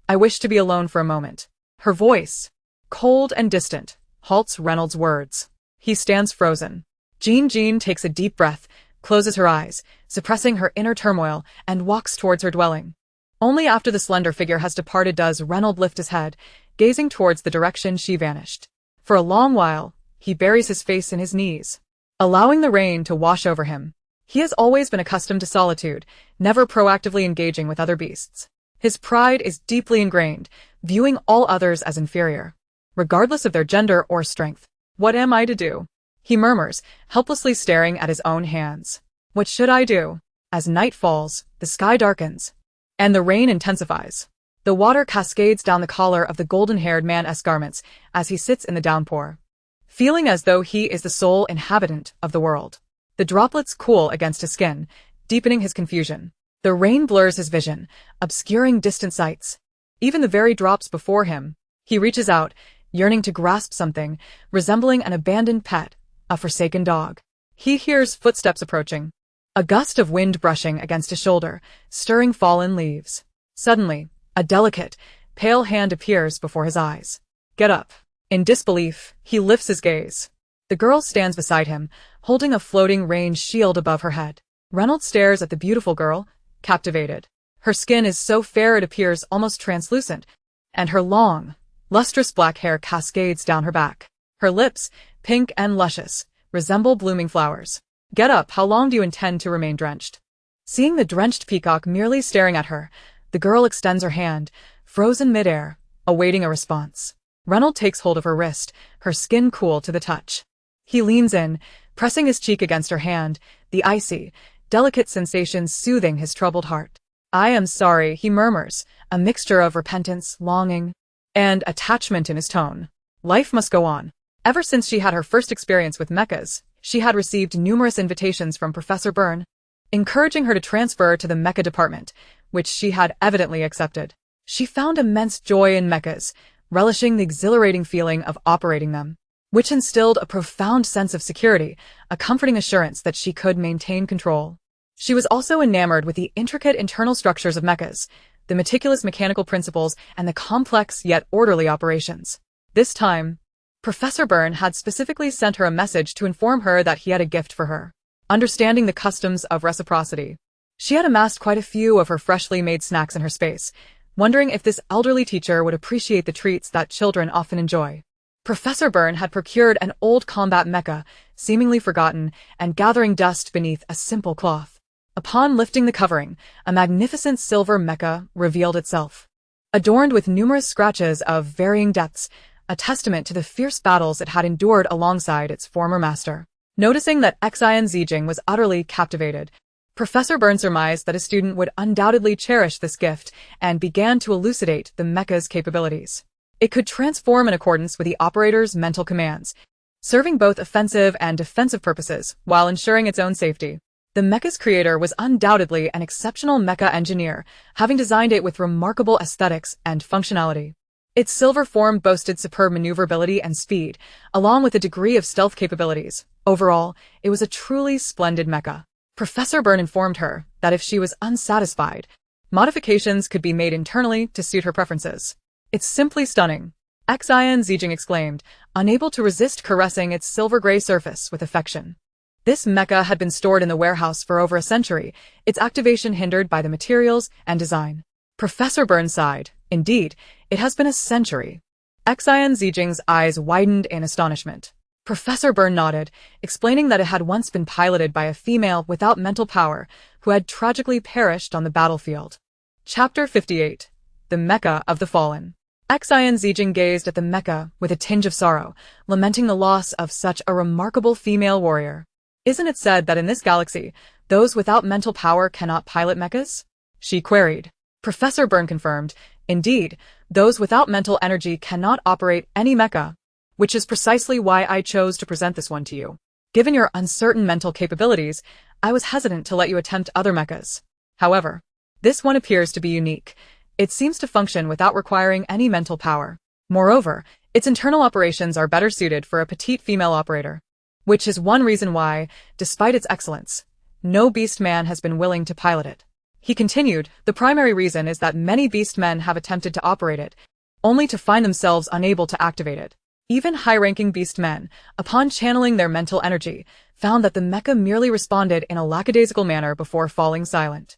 [SPEAKER 1] I wish to be alone for a moment." Her voice, cold and distant, halts Reynold's words. He stands frozen. Xin Zijin takes a deep breath, closes her eyes, suppressing her inner turmoil, and walks towards her dwelling. Only after the slender figure has departed does Reynold lift his head, gazing towards the direction she vanished. For a long while, he buries his face in his knees, allowing the rain to wash over him. He has always been accustomed to solitude, never proactively engaging with other beasts. His pride is deeply ingrained, viewing all others as inferior, regardless of their gender or strength. "What am I to do?" he murmurs, helplessly staring at his own hands. "What should I do?" As night falls, the sky darkens, and the rain intensifies. The water cascades down the collar of the golden-haired man's garments as he sits in the downpour, feeling as though he is the sole inhabitant of the world. The droplets cool against his skin, deepening his confusion. The rain blurs his vision, obscuring distant sights. Even the very drops before him. He reaches out, yearning to grasp something, resembling an abandoned pet, a forsaken dog. He hears footsteps approaching, a gust of wind brushing against his shoulder, stirring fallen leaves. Suddenly, a delicate, pale hand appears before his eyes. "Get up." In disbelief, he lifts his gaze. The girl stands beside him, holding a floating rain shield above her head. Reynold stares at the beautiful girl, captivated. Her skin is so fair it appears almost translucent, and her long, lustrous black hair cascades down her back. Her lips, pink and luscious, resemble blooming flowers. "Get up, how long do you intend to remain drenched?" Seeing the drenched peacock merely staring at her, The girl extends her hand, frozen midair, awaiting a response. Reynolds takes hold of her wrist, her skin cool to the touch. He leans in, pressing his cheek against her hand, the icy, delicate sensation soothing his troubled heart. "I am sorry," he murmurs, a mixture of repentance, longing, and attachment in his tone. Life must go on. Ever since she had her first experience with mechas, she had received numerous invitations from Professor Byrne, encouraging her to transfer to the mecha department, which she had evidently accepted. She found immense joy in mechas, relishing the exhilarating feeling of operating them, which instilled a profound sense of security, a comforting assurance that she could maintain control. She was also enamored with the intricate internal structures of mechas, the meticulous mechanical principles, and the complex yet orderly operations. This time, Professor Byrne had specifically sent her a message to inform her that he had a gift for her. Understanding the customs of reciprocity, she had amassed quite a few of her freshly made snacks in her space, wondering if this elderly teacher would appreciate the treats that children often enjoy. Professor Byrne had procured an old combat mecha, seemingly forgotten, and gathering dust beneath a simple cloth. Upon lifting the covering, a magnificent silver mecha revealed itself, adorned with numerous scratches of varying depths, a testament to the fierce battles it had endured alongside its former master. Noticing that Xin Zijin was utterly captivated, Professor Byrne surmised that a student would undoubtedly cherish this gift and began to elucidate the mecha's capabilities. It could transform in accordance with the operator's mental commands, serving both offensive and defensive purposes while ensuring its own safety. The mecha's creator was undoubtedly an exceptional mecha engineer, having designed it with remarkable aesthetics and functionality. Its silver form boasted superb maneuverability and speed, along with a degree of stealth capabilities. Overall, it was a truly splendid mecha. Professor Byrne informed her that if she was unsatisfied, modifications could be made internally to suit her preferences. "It's simply stunning," Xin Zijin exclaimed, unable to resist caressing its silver-gray surface with affection. This mecha had been stored in the warehouse for over a century, its activation hindered by the materials and design. Professor Byrne sighed. "Indeed, it has been a century." Xin Zijin's eyes widened in astonishment. Professor Byrne nodded, explaining that it had once been piloted by a female without mental power who had tragically perished on the battlefield. Chapter 58. The Mecha of the Fallen. Xin Zijin gazed at the mecha with a tinge of sorrow, lamenting the loss of such a remarkable female warrior. "Isn't it said that in this galaxy, those without mental power cannot pilot mechas?" she queried. Professor Byrne confirmed, "Indeed, those without mental energy cannot operate any mecha, which is precisely why I chose to present this one to you. Given your uncertain mental capabilities, I was hesitant to let you attempt other mechas. However, this one appears to be unique. It seems to function without requiring any mental power. Moreover, its internal operations are better suited for a petite female operator, which is one reason why, despite its excellence, no beast man has been willing to pilot it." He continued, "The primary reason is that many beast men have attempted to operate it, only to find themselves unable to activate it. Even high-ranking beast men, upon channeling their mental energy, found that the mecha merely responded in a lackadaisical manner before falling silent.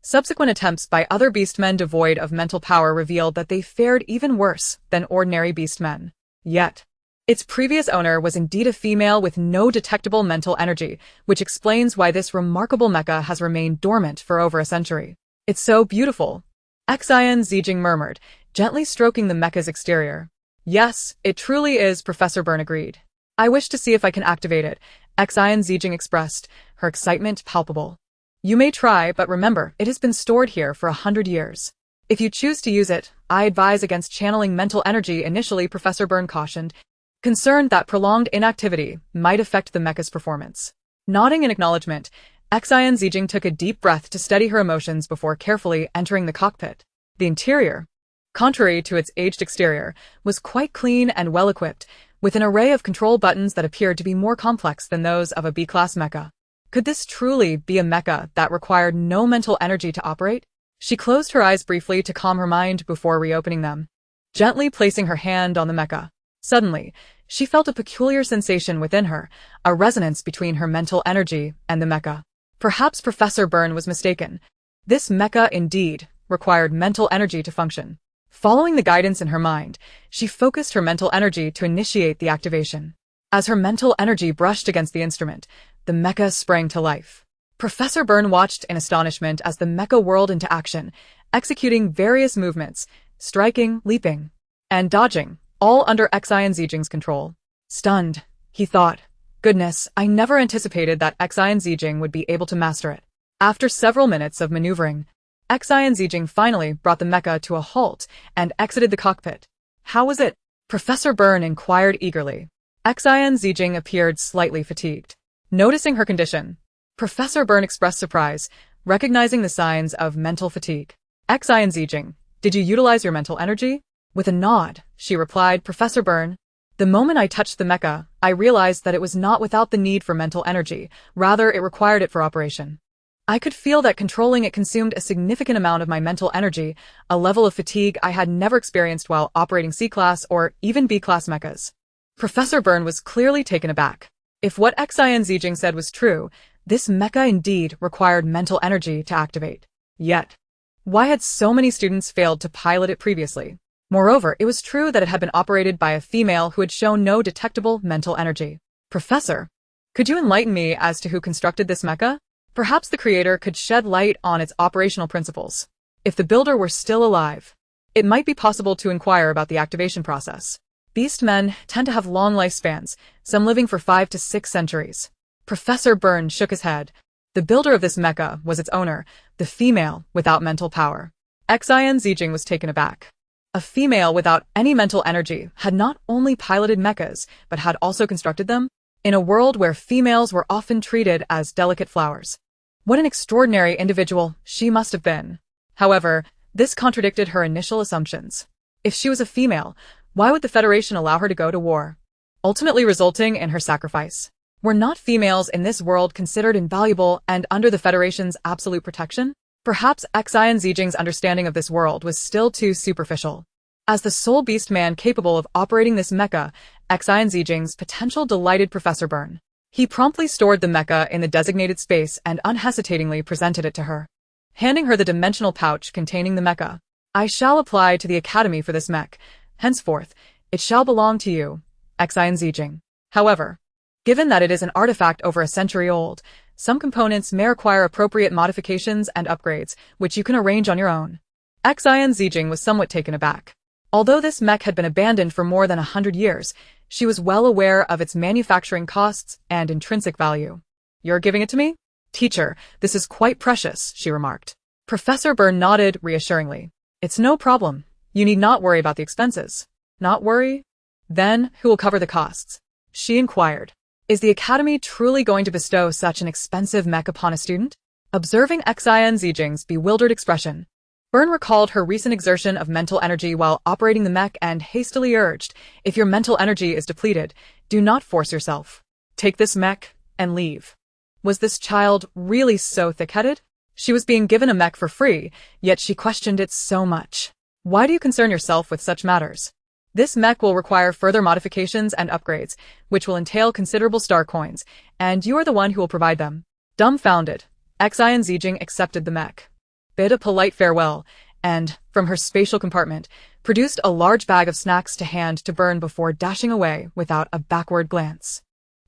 [SPEAKER 1] Subsequent attempts by other beast men devoid of mental power revealed that they fared even worse than ordinary beast men. Yet, its previous owner was indeed a female with no detectable mental energy, which explains why this remarkable mecha has remained dormant for over a century. It's so beautiful," Xin Zijin murmured, gently stroking the mecha's exterior. "Yes, it truly is," Professor Byrne agreed. "I wish to see if I can activate it," Xin Zijin expressed, her excitement palpable. "You may try, but remember, it has been stored here for 100 years. If you choose to use it, I advise against channeling mental energy initially," Professor Byrne cautioned, concerned that prolonged inactivity might affect the mecha's performance. Nodding in acknowledgement, Xin Zijin took a deep breath to steady her emotions before carefully entering the cockpit. The interior, contrary to its aged exterior, was quite clean and well-equipped, with an array of control buttons that appeared to be more complex than those of a B-class mecha. Could this truly be a mecha that required no mental energy to operate? She closed her eyes briefly to calm her mind before reopening them, gently placing her hand on the mecha. Suddenly, she felt a peculiar sensation within her, a resonance between her mental energy and the mecha. Perhaps Professor Byrne was mistaken. This mecha indeed required mental energy to function. Following the guidance in her mind, she focused her mental energy to initiate the activation. As her mental energy brushed against the instrument, the mecha sprang to life. Professor Byrne watched in astonishment as the mecha whirled into action, executing various movements, striking, leaping, and dodging, all under Xin Zijing's control. Stunned, he thought, goodness, I never anticipated that Xin Zijing would be able to master it. After several minutes of maneuvering, Xin Zijing finally brought the mecha to a halt and exited the cockpit. How was it? Professor Byrne inquired eagerly. Xin Zijing appeared slightly fatigued. Noticing her condition, Professor Byrne expressed surprise, recognizing the signs of mental fatigue. Xin Zijing, did you utilize your mental energy? With a nod, she replied, Professor Byrne, the moment I touched the mecha, I realized that it was not without the need for mental energy, rather it required it for operation. I could feel that controlling it consumed a significant amount of my mental energy, a level of fatigue I had never experienced while operating C-class or even B-class mechas. Professor Byrne was clearly taken aback. If what Xin Zijing said was true, this mecha indeed required mental energy to activate. Yet, why had so many students failed to pilot it previously? Moreover, it was true that it had been operated by a female who had shown no detectable mental energy. Professor, could you enlighten me as to who constructed this mecha? Perhaps the creator could shed light on its operational principles. If the builder were still alive, it might be possible to inquire about the activation process. Beast men tend to have long lifespans, some living for 5 to 6 centuries. Professor Byrne shook his head. The builder of this mecha was its owner, the female without mental power. Xin Zijing was taken aback. A female without any mental energy had not only piloted mechas, but had also constructed them, in a world where females were often treated as delicate flowers. What an extraordinary individual she must have been. However, this contradicted her initial assumptions. If she was a female, why would the Federation allow her to go to war, ultimately resulting in her sacrifice? Were not females in this world considered invaluable and under the Federation's absolute protection? Perhaps Xin Zijing's understanding of this world was still too superficial. As the sole beast man capable of operating this mecha, Xin Zijing's potential delighted Professor Byrne. He promptly stored the mecha in the designated space and unhesitatingly presented it to her. Handing her the dimensional pouch containing the mecha. I shall apply to the Academy for this mech. Henceforth, it shall belong to you, Xin Zijing. However, given that it is an artifact over a century old, some components may require appropriate modifications and upgrades, which you can arrange on your own. Xin Zijing was somewhat taken aback. Although this mech had been abandoned for more than 100 years, she was well aware of its manufacturing costs and intrinsic value. You're giving it to me? Teacher, this is quite precious, she remarked. Professor Byrne nodded reassuringly. It's no problem. You need not worry about the expenses. Not worry? Then, who will cover the costs? She inquired. Is the Academy truly going to bestow such an expensive mech upon a student? Observing Xin Zijing's bewildered expression, Byrne recalled her recent exertion of mental energy while operating the mech and hastily urged, if your mental energy is depleted, do not force yourself. Take this mech and leave. Was this child really so thick-headed? She was being given a mech for free, yet she questioned it so much. Why do you concern yourself with such matters? This mech will require further modifications and upgrades, which will entail considerable star coins, and you are the one who will provide them. Dumbfounded, Xin Zijing accepted the mech, bid a polite farewell, and, from her spatial compartment, produced a large bag of snacks to hand to Byrne before dashing away without a backward glance.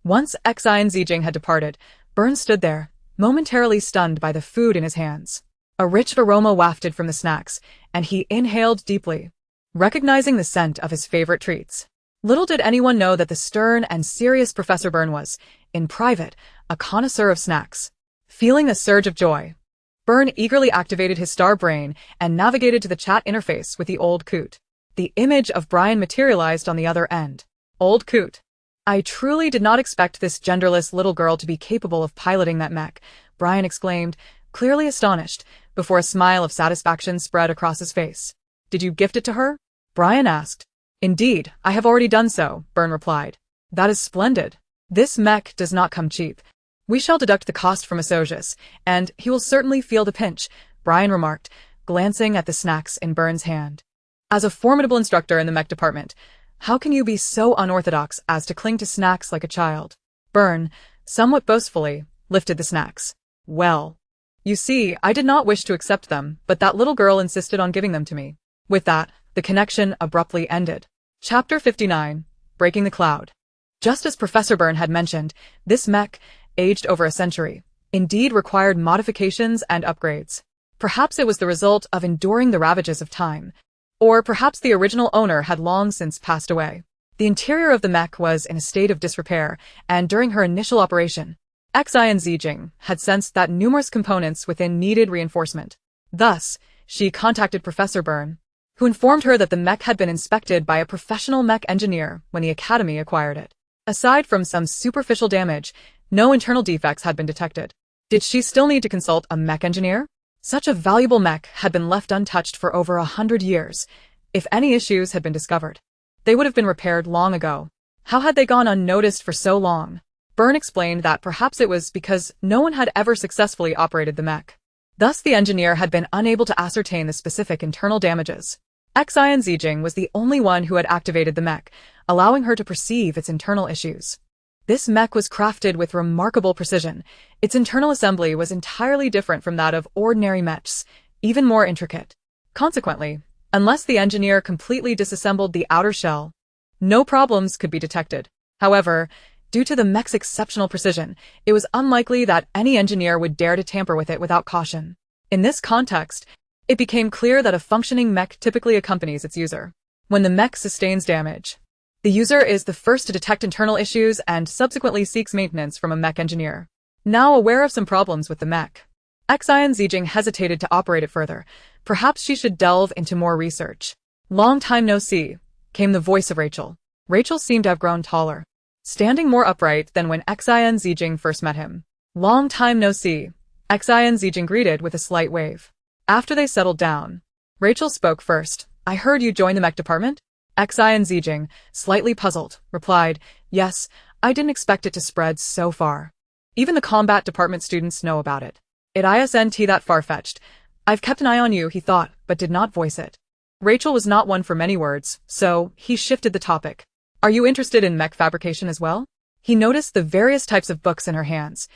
[SPEAKER 1] Once Xin Zijing had departed, Byrne stood there, momentarily stunned by the food in his hands. A rich aroma wafted from the snacks, and he inhaled deeply, recognizing the scent of his favorite treats. Little did anyone know that the stern and serious Professor Byrne was, in private, a connoisseur of snacks. Feeling a surge of joy, Byrne eagerly activated his star brain and navigated to the chat interface with the old coot. The image of Brian materialized on the other end. Old coot. I truly did not expect this genderless little girl to be capable of piloting that mech, Brian exclaimed, clearly astonished, before a smile of satisfaction spread across his face. Did you gift it to her? Brian asked. Indeed, I have already done so, Byrne replied. That is splendid. This mech does not come cheap. We shall deduct the cost from Asocius, and he will certainly feel the pinch, Brian remarked, glancing at the snacks in Byrne's hand. As a formidable instructor in the mech department, how can you be so unorthodox as to cling to snacks like a child? Byrne, somewhat boastfully, lifted the snacks. Well, you see, I did not wish to accept them, but that little girl insisted on giving them to me. With that, the connection abruptly ended. Chapter 59, Breaking the Cloud. Just as Professor Byrne had mentioned, this mech, aged over a century, indeed required modifications and upgrades. Perhaps it was the result of enduring the ravages of time. Or perhaps the original owner had long since passed away. The interior of the mech was in a state of disrepair, and during her initial operation, Xin Zijin had sensed that numerous components within needed reinforcement. Thus, she contacted Professor Byrne, who informed her that the mech had been inspected by a professional mech engineer when the Academy acquired it. Aside from some superficial damage, no internal defects had been detected. Did she still need to consult a mech engineer? Such a valuable mech had been left untouched for over 100 years. If any issues had been discovered, they would have been repaired long ago. How had they gone unnoticed for so long? Byrne explained that perhaps it was because no one had ever successfully operated the mech. Thus the engineer had been unable to ascertain the specific internal damages. Xin Zijin was the only one who had activated the mech, allowing her to perceive its internal issues. This mech was crafted with remarkable precision. Its internal assembly was entirely different from that of ordinary mechs, even more intricate. Consequently, unless the engineer completely disassembled the outer shell, no problems could be detected. However, due to the mech's exceptional precision, it was unlikely that any engineer would dare to tamper with it without caution. In this context, it became clear that a functioning mech typically accompanies its user. When the mech sustains damage, the user is the first to detect internal issues and subsequently seeks maintenance from a mech engineer. Now aware of some problems with the mech, Xin Zijin hesitated to operate it further. Perhaps she should delve into more research. Long time no see, came the voice of Rachel. Rachel seemed to have grown taller, standing more upright than when Xin Zijin first met him. Long time no see, Xin Zijin greeted with a slight wave. After they settled down, Rachel spoke first. I heard you joined the mech department? Xin Zijin, slightly puzzled, replied, yes, I didn't expect it to spread so far. Even the combat department students know about it. It isn't that far-fetched. I've kept an eye on you, he thought, but did not voice it. Rachel was not one for many words, so he shifted the topic. Are you interested in mech fabrication as well? He noticed the various types of books in her hands.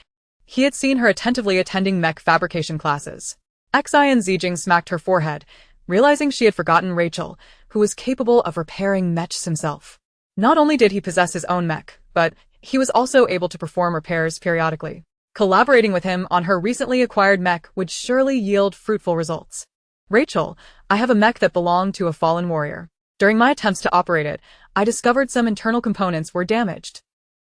[SPEAKER 1] He had seen her attentively attending mech fabrication classes. Xin Zijin smacked her forehead, realizing she had forgotten Rachel, who was capable of repairing mechs himself. Not only did he possess his own mech, but he was also able to perform repairs periodically. Collaborating with him on her recently acquired mech would surely yield fruitful results. Rachel, I have a mech that belonged to a fallen warrior. During my attempts to operate it, I discovered some internal components were damaged.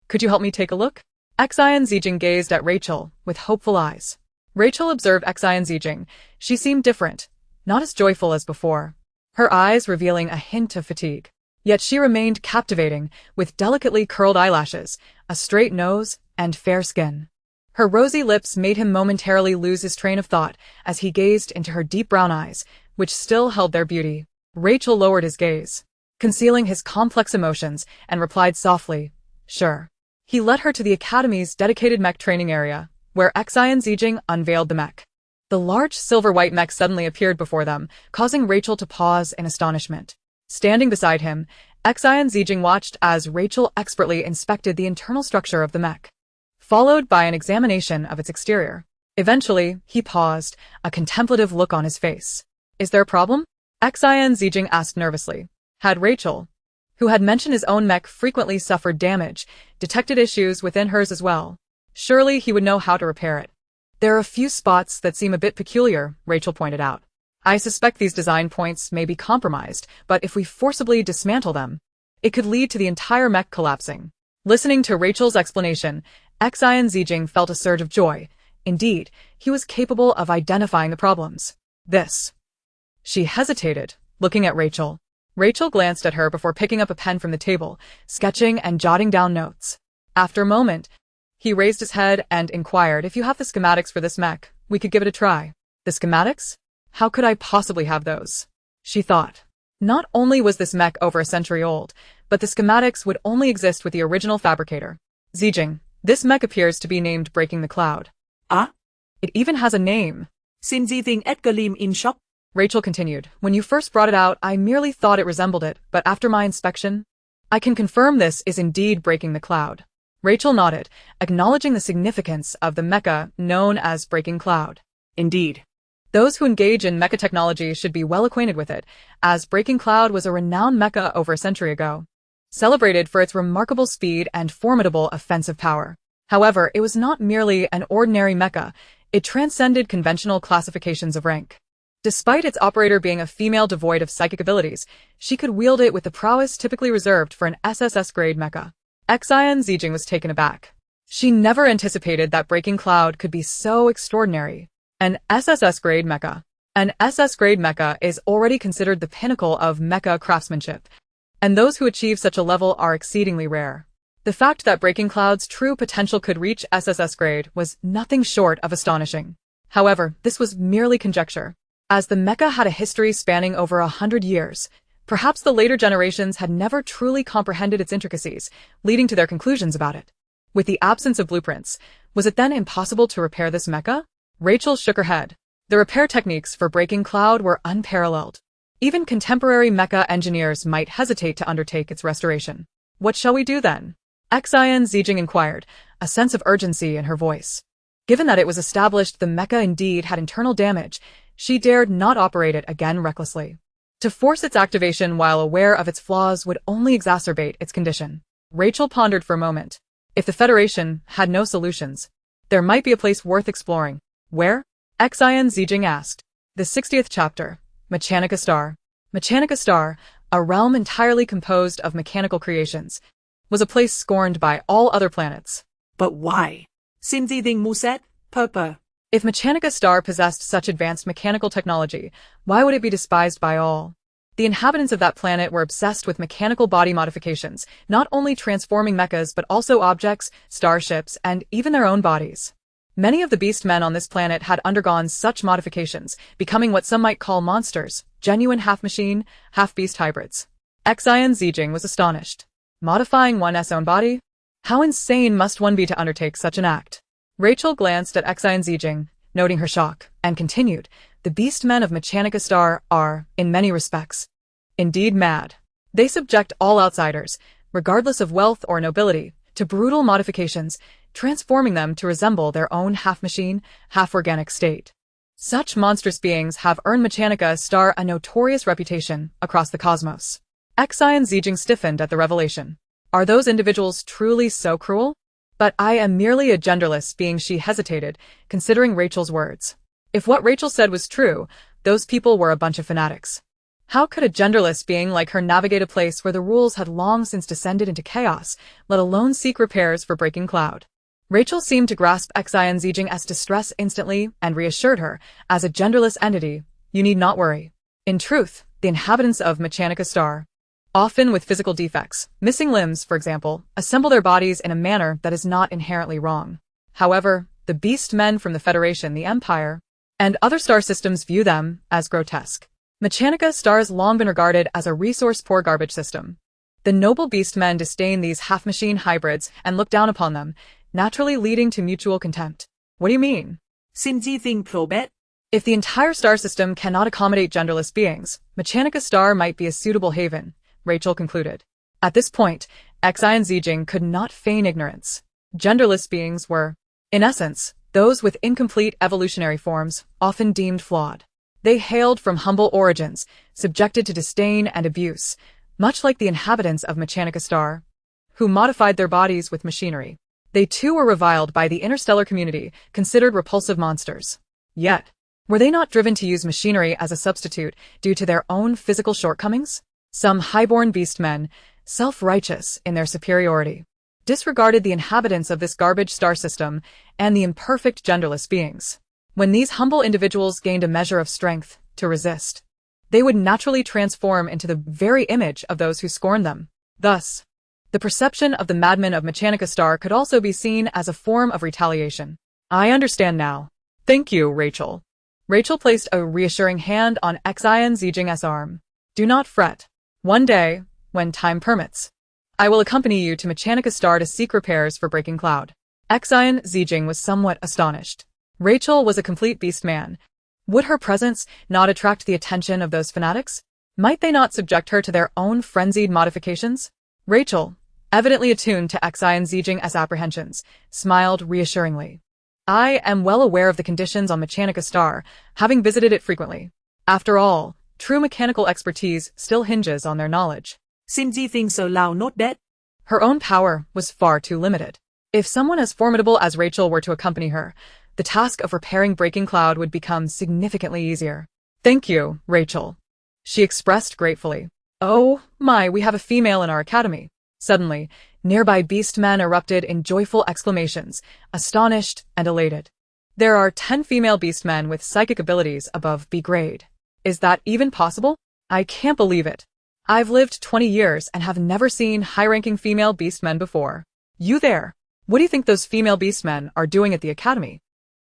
[SPEAKER 1] Could you help me take a look? Xin Zijin gazed at Rachel with hopeful eyes. Rachel observed Xin Zijin. She seemed different, not as joyful as before, her eyes revealing a hint of fatigue. Yet she remained captivating, with delicately curled eyelashes, a straight nose, and fair skin. Her rosy lips made him momentarily lose his train of thought as he gazed into her deep brown eyes, which still held their beauty. Rachel lowered his gaze, concealing his complex emotions, and replied softly, sure. He led her to the Academy's dedicated mech training area, where Xin Zijin unveiled the mech. The large silver-white mech suddenly appeared before them, causing Rachel to pause in astonishment. Standing beside him, Xin Zijin watched as Rachel expertly inspected the internal structure of the mech, followed by an examination of its exterior. Eventually, he paused, a contemplative look on his face. Is there a problem? Xin Zijin asked nervously. Had Rachel, who had mentioned his own mech frequently suffered damage, detected issues within hers as well? Surely he would know how to repair it. There are a few spots that seem a bit peculiar, Rachel pointed out. I suspect these design points may be compromised, but if we forcibly dismantle them, it could lead to the entire mech collapsing. Listening to Rachel's explanation, Xin Zijin felt a surge of joy. Indeed, he was capable of identifying the problems. This. She hesitated, looking at Rachel. Rachel glanced at her before picking up a pen from the table, sketching and jotting down notes. After a moment, he raised his head and inquired, if you have the schematics for this mech, we could give it a try. The schematics? How could I possibly have those? She thought. Not only was this mech over a century old, but the schematics would only exist with the original fabricator. Zijin, this mech appears to be named Breaking the Cloud.
[SPEAKER 2] Ah?
[SPEAKER 1] It even has a name.
[SPEAKER 2] Xin Zijin Edgalim in shop.
[SPEAKER 1] Rachel continued. When you first brought it out, I merely thought it resembled it, but after my inspection, I can confirm this is indeed Breaking the Cloud. Rachel nodded, acknowledging the significance of the mecha known as Breaking Cloud. Indeed. Those who engage in mecha technology should be well acquainted with it, as Breaking Cloud was a renowned mecha over a century ago, celebrated for its remarkable speed and formidable offensive power. However, it was not merely an ordinary mecha, It transcended conventional classifications of rank. Despite its operator being a female devoid of psychic abilities, she could wield it with the prowess typically reserved for an SSS-grade mecha. Xin Zijin was taken aback. She never anticipated that Breaking Cloud could be so extraordinary. An SSS-grade mecha. An SS-grade mecha is already considered the pinnacle of mecha craftsmanship, and those who achieve such a level are exceedingly rare. The fact that Breaking Cloud's true potential could reach SSS grade was nothing short of astonishing. However, this was merely conjecture. As the mecha had a history spanning over 100 years, perhaps the later generations had never truly comprehended its intricacies, leading to their conclusions about it. With the absence of blueprints, was it then impossible to repair this mecha? Rachel shook her head. The repair techniques for Breaking Cloud were unparalleled. Even contemporary mecha engineers might hesitate to undertake its restoration. What shall we do then? Xin Zijin inquired, a sense of urgency in her voice. Given that it was established the mecha indeed had internal damage, she dared not operate it again recklessly. To force its activation while aware of its flaws would only exacerbate its condition. Rachel pondered for a moment. If the Federation had no solutions, there might be a place worth exploring. Where? Xin Zijin asked. The 60th chapter. Mechanica Star. Mechanica Star, a realm entirely composed of mechanical creations, was a place scorned by all other planets.
[SPEAKER 2] But why? Xin Zijin Muset, Purpur.
[SPEAKER 1] If Mechanica Star possessed such advanced mechanical technology, why would it be despised by all? The inhabitants of that planet were obsessed with mechanical body modifications, not only transforming mechas but also objects, starships, and even their own bodies. Many of the beast men on this planet had undergone such modifications, becoming what some might call monsters, genuine half-machine, half-beast hybrids. Xin Zijin was astonished. Modifying one's own body? How insane must one be to undertake such an act? Rachel glanced at Xin Zijin, noting her shock, and continued, the beast men of Mechanica Star are, in many respects, indeed mad. They subject all outsiders, regardless of wealth or nobility, to brutal modifications, transforming them to resemble their own half-machine, half-organic state. Such monstrous beings have earned Mechanica Star a notorious reputation across the cosmos. Xin Zijin stiffened at the revelation. Are those individuals truly so cruel? But I am merely a genderless being, she hesitated, considering Rachel's words. If what Rachel said was true, those people were a bunch of fanatics. How could a genderless being like her navigate a place where the rules had long since descended into chaos, let alone seek repairs for Breaking Cloud? Rachel seemed to grasp Xin Zijin's distress instantly and reassured her, as a genderless entity, you need not worry. In truth, the inhabitants of Mechanica Star, often with physical defects, missing limbs, for example, assemble their bodies in a manner that is not inherently wrong. However, the beast men from the Federation, the Empire, and other star systems view them as grotesque. Mechanica Star has long been regarded as a resource-poor garbage system. The noble beast men disdain these half-machine hybrids and look down upon them, naturally leading to mutual contempt. What do you mean?
[SPEAKER 2] Xin Zijin Probet.
[SPEAKER 1] If the entire star system cannot accommodate genderless beings, Mechanica Star might be a suitable haven, Rachel concluded. At this point, Xin Zijin could not feign ignorance. Genderless beings were, in essence, those with incomplete evolutionary forms, often deemed flawed. They hailed from humble origins, subjected to disdain and abuse, much like the inhabitants of Mechanica Star, who modified their bodies with machinery. They too were reviled by the interstellar community, considered repulsive monsters. Yet, were they not driven to use machinery as a substitute due to their own physical shortcomings? Some highborn beast men, self-righteous in their superiority, disregarded the inhabitants of this garbage star system and the imperfect genderless beings. When these humble individuals gained a measure of strength to resist, they would naturally transform into the very image of those who scorned them. Thus, the perception of the madmen of Mechanica Star could also be seen as a form of retaliation. I understand now. Thank you, Rachel. Rachel placed a reassuring hand on Xin Zijin's arm. Do not fret. One day, when time permits, I will accompany you to Mechanica Star to seek repairs for Breaking Cloud. Xin Zijin was somewhat astonished. Rachel was a complete beast man. Would her presence not attract the attention of those fanatics? Might they not subject her to their own frenzied modifications? Rachel, evidently attuned to Xin Zijin's apprehensions, smiled reassuringly. I am well aware of the conditions on Mechanica Star, having visited it frequently. After all, true mechanical expertise still hinges on their knowledge.
[SPEAKER 2] Xin Zijin so lao not dead.
[SPEAKER 1] Her own power was far too limited. If someone as formidable as Rachel were to accompany her, the task of repairing Breaking Cloud would become significantly easier. Thank you, Rachel, she expressed gratefully. Oh my, we have a female in our academy. Suddenly, nearby beastmen erupted in joyful exclamations, astonished and elated. There are 10 female beastmen with psychic abilities above B grade. Is that even possible? I can't believe it. I've lived 20 years and have never seen high-ranking female beastmen before. You there? What do you think those female beastmen are doing at the academy?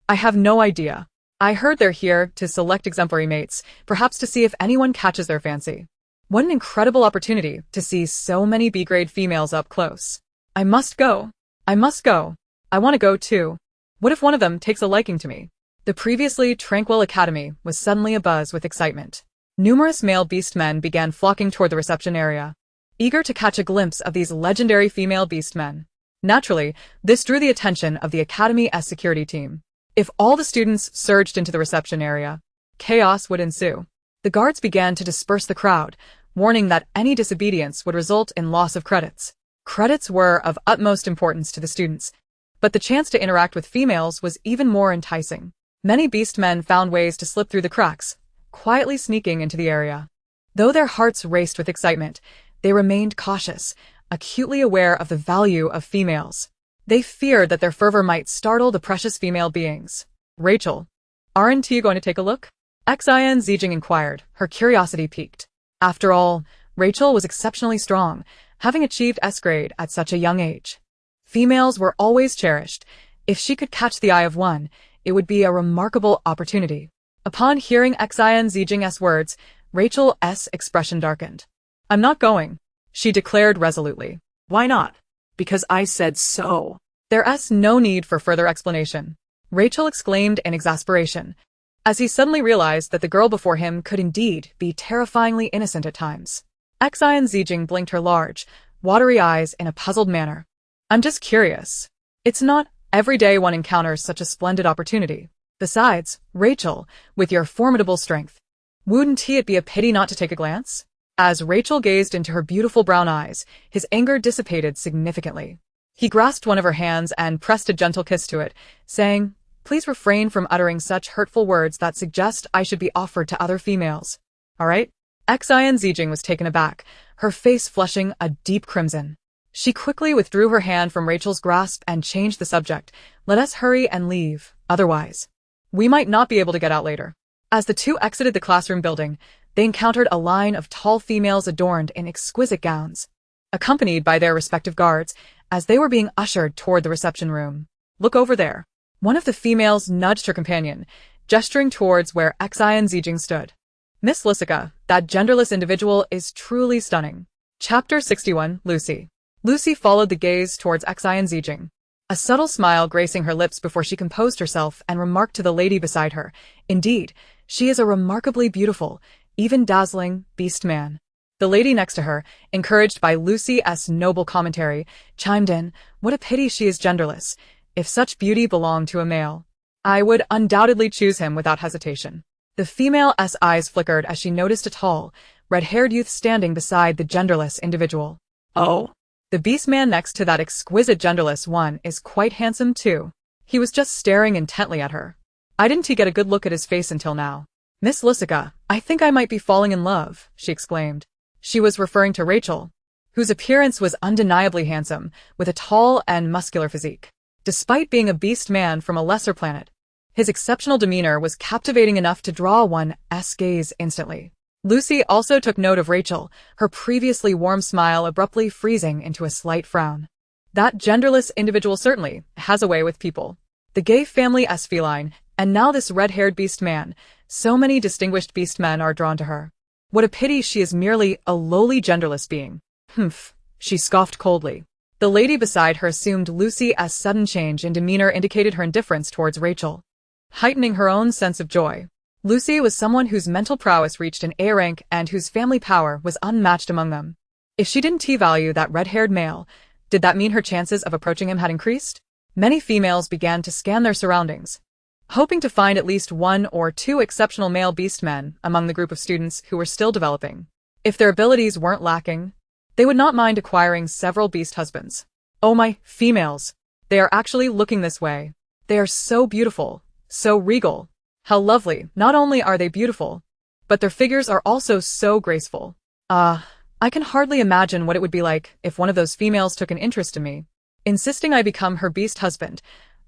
[SPEAKER 1] I have no idea. I heard they're here to select exemplary mates, perhaps to see if anyone catches their fancy. What an incredible opportunity to see so many B-grade females up close. I must go. I must go. I want to go too. What if one of them takes a liking to me? The previously tranquil academy was suddenly abuzz with excitement. Numerous male beastmen began flocking toward the reception area, eager to catch a glimpse of these legendary female beastmen. Naturally, this drew the attention of the Academy's security team. If all the students surged into the reception area, chaos would ensue. The guards began to disperse the crowd, warning that any disobedience would result in loss of credits. Credits were of utmost importance to the students, but the chance to interact with females was even more enticing. Many beastmen found ways to slip through the cracks, quietly sneaking into the area. Though their hearts raced with excitement, they remained cautious, acutely aware of the value of females. They feared that their fervor might startle the precious female beings. Rachel, aren't you going to take a look? Xin Zijin inquired, her curiosity piqued. After all, Rachel was exceptionally strong, having achieved S grade at such a young age. Females were always cherished. If she could catch the eye of one, it would be a remarkable opportunity. Upon hearing Xin Zijin's words, Rachel's expression darkened. I'm not going, she declared resolutely.
[SPEAKER 2] Why not? Because I said so.
[SPEAKER 1] There's no need for further explanation, Rachel exclaimed in exasperation, as he suddenly realized that the girl before him could indeed be terrifyingly innocent at times. Xin Zijin blinked her large, watery eyes in a puzzled manner. I'm just curious. It's not every day one encounters such a splendid opportunity. Besides, Rachel, with your formidable strength, wouldn't it be a pity not to take a glance? As Rachel gazed into her beautiful brown eyes, his anger dissipated significantly. He grasped one of her hands and pressed a gentle kiss to it, saying, Please refrain from uttering such hurtful words that suggest I should be offered to other females. All right? Xin Zijin was taken aback, her face flushing a deep crimson. She quickly withdrew her hand from Rachel's grasp and changed the subject. Let us hurry and leave, otherwise we might not be able to get out later. As the two exited the classroom building, they encountered a line of tall females adorned in exquisite gowns, accompanied by their respective guards, as they were being ushered toward the reception room. Look over there. One of the females nudged her companion, gesturing towards where Xin Zijin stood. Miss Lysica, that genderless individual is truly stunning. Chapter 61, Lucy. Lucy followed the gaze towards Xin Zijin, a subtle smile gracing her lips before she composed herself and remarked to the lady beside her, Indeed, she is a remarkably beautiful, even dazzling, beast man. The lady next to her, encouraged by Lucy's noble commentary, chimed in, What a pity she is genderless. If such beauty belonged to a male, I would undoubtedly choose him without hesitation. The female's eyes flickered as she noticed a tall, red-haired youth standing beside the genderless individual.
[SPEAKER 2] Oh.
[SPEAKER 1] The beast man next to that exquisite genderless one is quite handsome too. He was just staring intently at her. I didn't get a good look at his face until now. Miss Lysica, I think I might be falling in love, she exclaimed. She was referring to Rachel, whose appearance was undeniably handsome, with a tall and muscular physique. Despite being a beast man from a lesser planet, his exceptional demeanor was captivating enough to draw one's gaze instantly. Lucy also took note of Rachel, her previously warm smile abruptly freezing into a slight frown. That genderless individual certainly has a way with people. The gay family's feline, and now this red-haired beast man. So many distinguished beast men are drawn to her. What a pity she is merely a lowly genderless being. Humph, she scoffed coldly. The lady beside her assumed Lucy's sudden change in demeanor indicated her indifference towards Rachel, heightening her own sense of joy. Lucy was someone whose mental prowess reached an A rank and whose family power was unmatched among them. If she didn't value that red-haired male, did that mean her chances of approaching him had increased? Many females began to scan their surroundings, hoping to find at least one or two exceptional male beast men among the group of students who were still developing. If their abilities weren't lacking, they would not mind acquiring several beast husbands. Oh my, females! They are actually looking this way. They are so beautiful, so regal. How lovely. Not only are they beautiful, but their figures are also so graceful. I can hardly imagine what it would be like if one of those females took an interest in me, insisting I become her beast husband.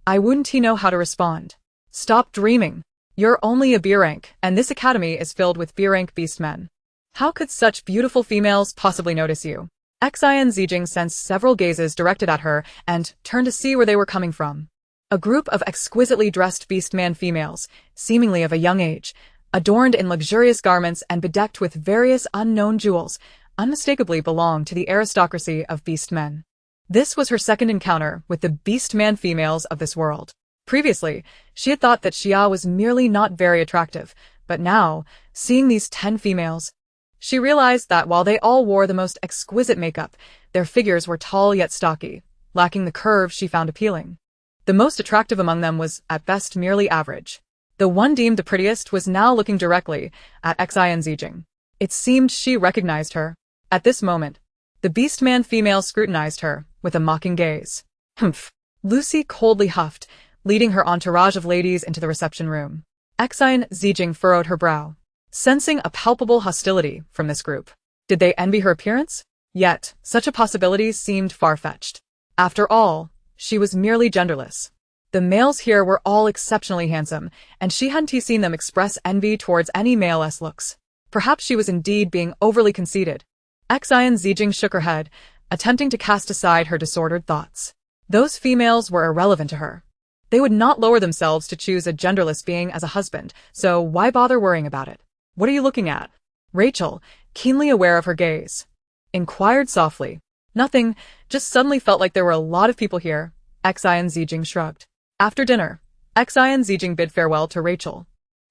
[SPEAKER 1] I wouldn't know how to respond. Stop dreaming. You're only a B rank, and this academy is filled with B rank beast men. How could such beautiful females possibly notice you? Xin Zijin sensed several gazes directed at her and turned to see where they were coming from. A group of exquisitely dressed beastman females, seemingly of a young age, adorned in luxurious garments and bedecked with various unknown jewels, unmistakably belonged to the aristocracy of beastmen. This was her second encounter with the beastman females of this world. Previously, she had thought that Xia was merely not very attractive, but now, seeing these 10 females, she realized that while they all wore the most exquisite makeup, their figures were tall yet stocky, lacking the curve she found appealing. The most attractive among them was, at best, merely average. The one deemed the prettiest was now looking directly at Xin Zijin. It seemed she recognized her. At this moment, the beastman female scrutinized her with a mocking gaze. Humph. Lucy coldly huffed, leading her entourage of ladies into the reception room. Xin Zijin furrowed her brow, sensing a palpable hostility from this group. Did they envy her appearance? Yet, such a possibility seemed far-fetched. After all, she was merely genderless. The males here were all exceptionally handsome, and she hadn't seen them express envy towards any male's looks. Perhaps she was indeed being overly conceited. Xin Zijin shook her head, attempting to cast aside her disordered thoughts. Those females were irrelevant to her. They would not lower themselves to choose a genderless being as a husband, so why bother worrying about it? What are you looking at? Rachel, keenly aware of her gaze, inquired softly. Nothing, just suddenly felt like there were a lot of people here. Xin Zijin shrugged. After dinner, Xin Zijin bid farewell to Rachel,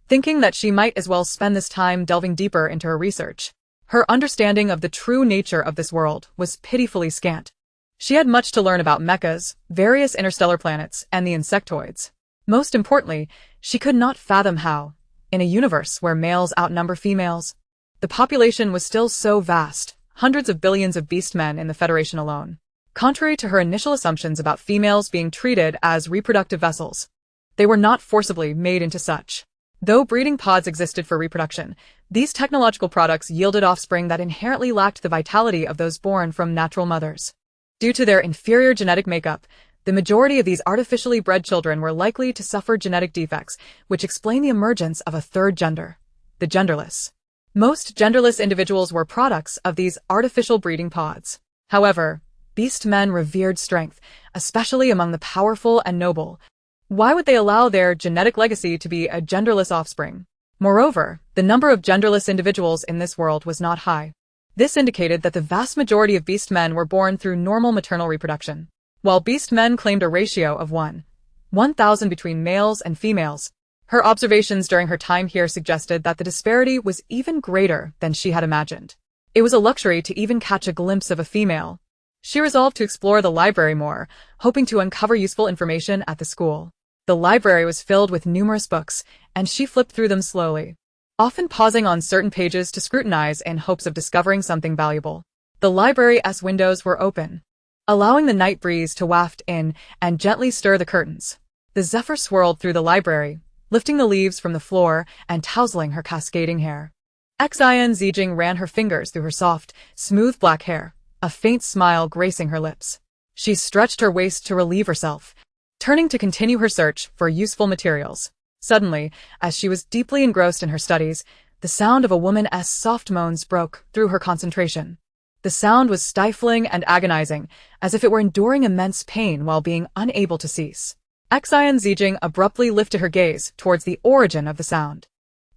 [SPEAKER 1] thinking that she might as well spend this time delving deeper into her research. Her understanding of the true nature of this world was pitifully scant. She had much to learn about mechas, various interstellar planets, and the insectoids. Most importantly, she could not fathom how, in a universe where males outnumber females, the population was still so vast, hundreds of billions of beastmen in the Federation alone. Contrary to her initial assumptions about females being treated as reproductive vessels, they were not forcibly made into such. Though breeding pods existed for reproduction, these technological products yielded offspring that inherently lacked the vitality of those born from natural mothers. Due to their inferior genetic makeup, the majority of these artificially bred children were likely to suffer genetic defects, which explain the emergence of a third gender, the genderless. Most genderless individuals were products of these artificial breeding pods. However, beast men revered strength, especially among the powerful and noble. Why would they allow their genetic legacy to be a genderless offspring? Moreover, the number of genderless individuals in this world was not high. This indicated that the vast majority of beast men were born through normal maternal reproduction. While beast men claimed a ratio of 1,000 between males and females, her observations during her time here suggested that the disparity was even greater than she had imagined. It was a luxury to even catch a glimpse of a female. She resolved to explore the library more, hoping to uncover useful information at the school. The library was filled with numerous books, and she flipped through them slowly, often pausing on certain pages to scrutinize in hopes of discovering something valuable. The library's windows were open, allowing the night breeze to waft in and gently stir the curtains. The zephyr swirled through the library, lifting the leaves from the floor and tousling her cascading hair. Xin Zijin ran her fingers through her soft, smooth black hair, a faint smile gracing her lips. She stretched her waist to relieve herself, turning to continue her search for useful materials. Suddenly, as she was deeply engrossed in her studies, the sound of a woman's soft moans broke through her concentration. The sound was stifling and agonizing, as if it were enduring immense pain while being unable to cease. Xin Zijin abruptly lifted her gaze towards the origin of the sound.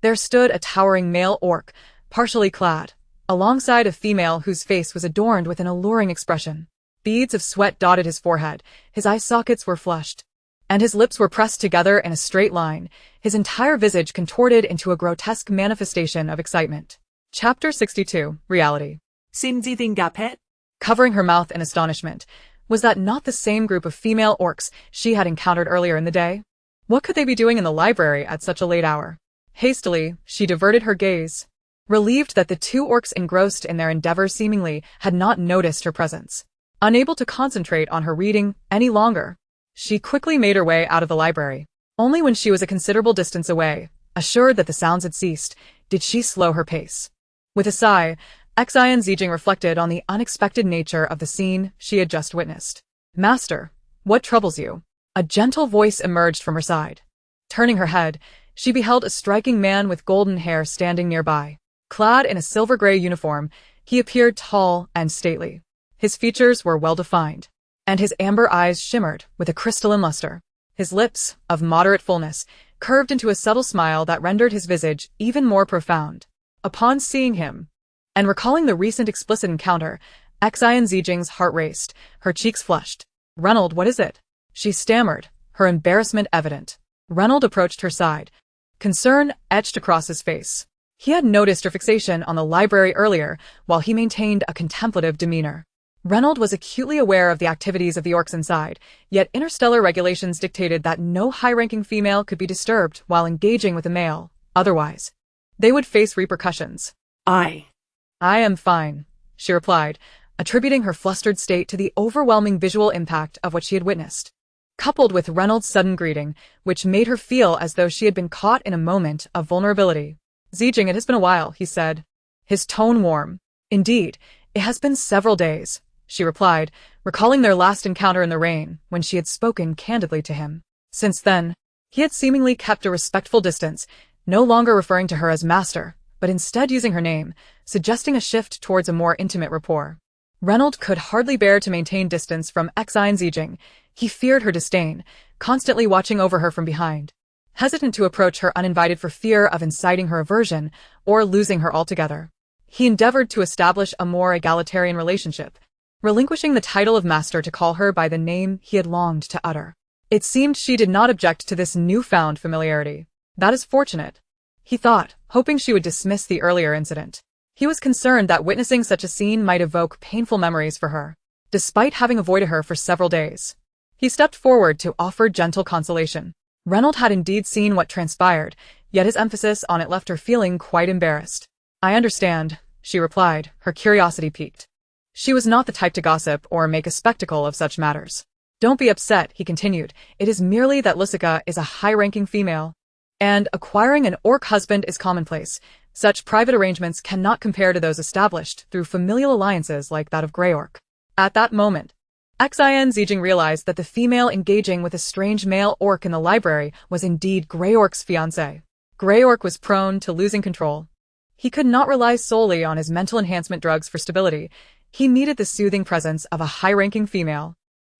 [SPEAKER 1] There stood a towering male orc, partially clad, alongside a female whose face was adorned with an alluring expression. Beads of sweat dotted his forehead, his eye sockets were flushed, and his lips were pressed together in a straight line, his entire visage contorted into a grotesque manifestation of excitement. Chapter 62, Reality.
[SPEAKER 2] Xin Zijin gapet.
[SPEAKER 1] Covering her mouth in astonishment, was that not the same group of female orcs she had encountered earlier in the day? What could they be doing in the library at such a late hour? Hastily, she diverted her gaze, relieved that the two orcs engrossed in their endeavors seemingly had not noticed her presence. Unable to concentrate on her reading any longer, She quickly made her way out of the library. Only when she was a considerable distance away, assured that the sounds had ceased, did she slow her pace. With a sigh, Xin Zijin reflected on the unexpected nature of the scene she had just witnessed. "Master, what troubles you?" A gentle voice emerged from her side. Turning her head, she beheld a striking man with golden hair standing nearby. Clad in a silver-gray uniform, he appeared tall and stately. His features were well-defined, and his amber eyes shimmered with a crystalline luster. His lips, of moderate fullness, curved into a subtle smile that rendered his visage even more profound. Upon seeing him, and recalling the recent explicit encounter, Xin Zijing's heart raced, her cheeks flushed. "Reynold, what is it?" she stammered, her embarrassment evident. Reynold approached her side. Concern etched across his face. He had noticed her fixation on the library earlier, while he maintained a contemplative demeanor. Reynold was acutely aware of the activities of the orcs inside, yet interstellar regulations dictated that no high-ranking female could be disturbed while engaging with a male. Otherwise, they would face repercussions. I am fine," she replied, attributing her flustered state to the overwhelming visual impact of what she had witnessed, coupled with Reynolds' sudden greeting, which made her feel as though she had been caught in a moment of vulnerability. "Zijing, it has been a while," he said, his tone warm. "Indeed, it has been several days," she replied, recalling their last encounter in the rain, when she had spoken candidly to him. Since then, he had seemingly kept a respectful distance, no longer referring to her as master, but instead using her name, suggesting a shift towards a more intimate rapport. Reynold could hardly bear to maintain distance from Xin Zijing. He feared her disdain, constantly watching over her from behind, hesitant to approach her uninvited for fear of inciting her aversion or losing her altogether. He endeavored to establish a more egalitarian relationship, relinquishing the title of master to call her by the name he had longed to utter. It seemed she did not object to this newfound familiarity. "That is fortunate," he thought, hoping she would dismiss the earlier incident. He was concerned that witnessing such a scene might evoke painful memories for her, despite having avoided her for several days. He stepped forward to offer gentle consolation. Reynold had indeed seen what transpired, yet his emphasis on it left her feeling quite embarrassed. "I understand," she replied, her curiosity piqued. She was not the type to gossip or make a spectacle of such matters. "Don't be upset," he continued. "It is merely that Lusika is a high-ranking female, and acquiring an orc husband is commonplace. Such private arrangements cannot compare to those established through familial alliances like that of Grey Orc." At that moment, Xin Zijing realized that the female engaging with a strange male orc in the library was indeed Grey Orc's fiancée. Grey Orc was prone to losing control. He could not rely solely on his mental enhancement drugs for stability. He needed the soothing presence of a high-ranking female.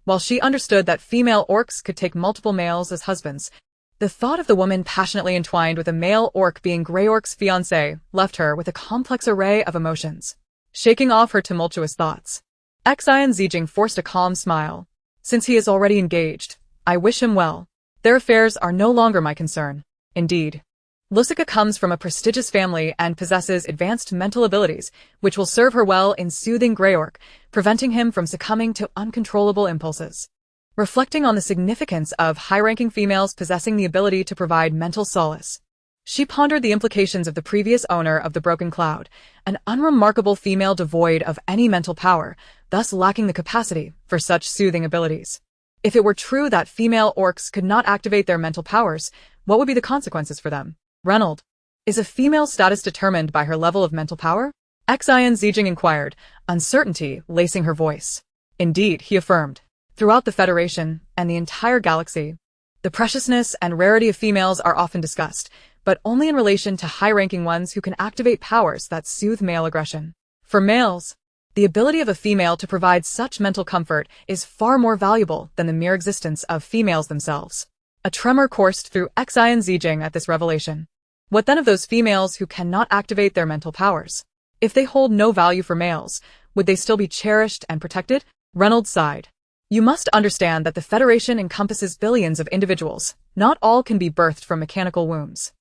[SPEAKER 1] While she understood that female orcs could take multiple males as husbands, the thought of the woman passionately entwined with a male orc being Grey Orc's fiancé left her with a complex array of emotions. Shaking off her tumultuous thoughts, Xin Zijing forced a calm smile. "Since he is already engaged, I wish him well. Their affairs are no longer my concern. Indeed, Lusika comes from a prestigious family and possesses advanced mental abilities, which will serve her well in soothing Grey Orc, preventing him from succumbing to uncontrollable impulses." Reflecting on the significance of high-ranking females possessing the ability to provide mental solace, she pondered the implications of the previous owner of the Broken Cloud, an unremarkable female devoid of any mental power, thus lacking the capacity for such soothing abilities. If it were true that female orcs could not activate their mental powers, what would be the consequences for them? "Reynold, is a female's status determined by her level of mental power?" Xin Zijing inquired, uncertainty lacing her voice. "Indeed," he affirmed. "Throughout the Federation and the entire galaxy, the preciousness and rarity of females are often discussed, but only in relation to high-ranking ones who can activate powers that soothe male aggression. For males, the ability of a female to provide such mental comfort is far more valuable than the mere existence of females themselves." A tremor coursed through Xin Zijing at this revelation. What then of those females who cannot activate their mental powers? If they hold no value for males, would they still be cherished and protected? Reynolds sighed. "You must understand that the Federation encompasses billions of individuals. Not all can be birthed from mechanical wombs.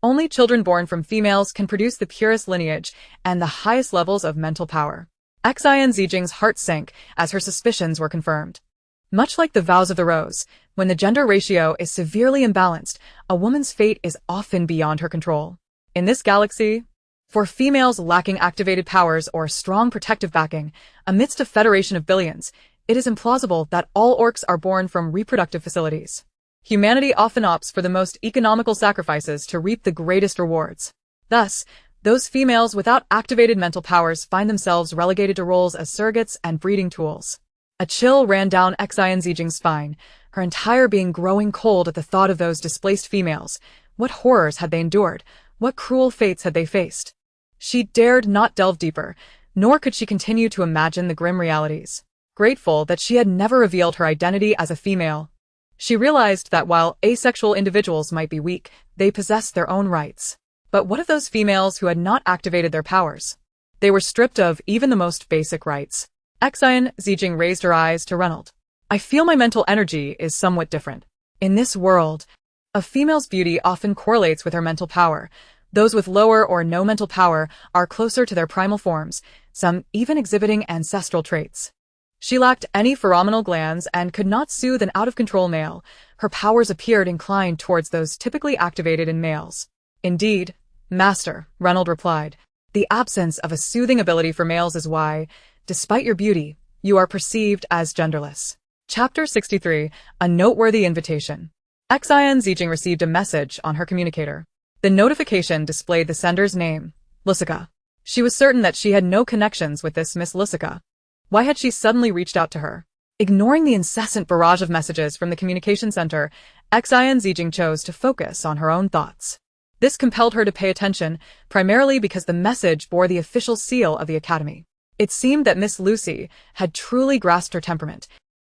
[SPEAKER 1] Only children born from females can produce the purest lineage and the highest levels of mental power." Xin Zijing's heart sank as her suspicions were confirmed. Much like the vows of the rose, when the gender ratio is severely imbalanced, a woman's fate is often beyond her control. In this galaxy, for females lacking activated powers or strong protective backing, amidst a federation of billions, It is implausible that all orcs are born from reproductive facilities. Humanity often opts for the most economical sacrifices to reap the greatest rewards. Thus, those females without activated mental powers find themselves relegated to roles as surrogates and breeding tools. A chill ran down Xin Zijing's spine, her entire being growing cold at the thought of those displaced females. What horrors had they endured? What cruel fates had they faced? She dared not delve deeper, nor could she continue to imagine the grim realities. Grateful that she had never revealed her identity as a female, she realized that while asexual individuals might be weak, they possessed their own rights. But what of those females who had not activated their powers? They were stripped of even the most basic rights. Xin Zijing raised her eyes to Reynolds. I feel my mental energy is somewhat different. In this world, a female's beauty often correlates with her mental power. Those with lower or no mental power are closer to their primal forms, some even exhibiting ancestral traits. She lacked any pheromonal glands and could not soothe an out-of-control male. Her powers appeared inclined towards those typically activated in males. Indeed, Master, Reynolds replied, the absence of a soothing ability for males is why, despite your beauty, you are perceived as genderless. Chapter 63, A Noteworthy Invitation. Xin Zijing received a message on her communicator. The notification displayed the sender's name, Lucica. She was certain that she had no connections with this Miss Lucica. Why had she suddenly reached out to her? Ignoring the incessant barrage of messages from the communication center, Xin Zijing chose to focus on her own thoughts. This compelled her to pay attention, primarily because the message bore the official seal of the Academy. It seemed that Miss Lucy had truly grasped her temperament,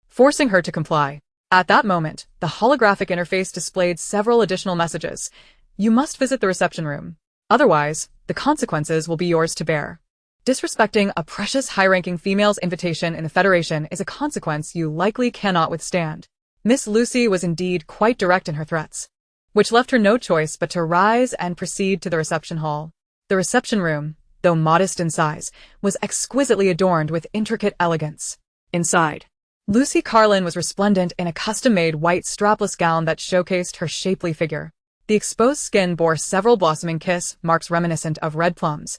[SPEAKER 1] forcing her to comply. At that moment, the holographic interface displayed several additional messages. You must visit the reception room. Otherwise, the consequences will be yours to bear. Disrespecting a precious high-ranking female's invitation in the Federation is a consequence you likely cannot withstand. Miss Lucy was indeed quite direct in her threats, which left her no choice but to rise and proceed to the reception hall. The reception room, though modest in size, was exquisitely adorned with intricate elegance. Inside, Lucy Carlin was resplendent in a custom-made white strapless gown that showcased her shapely figure. The exposed skin bore several blossoming kiss marks reminiscent of red plums,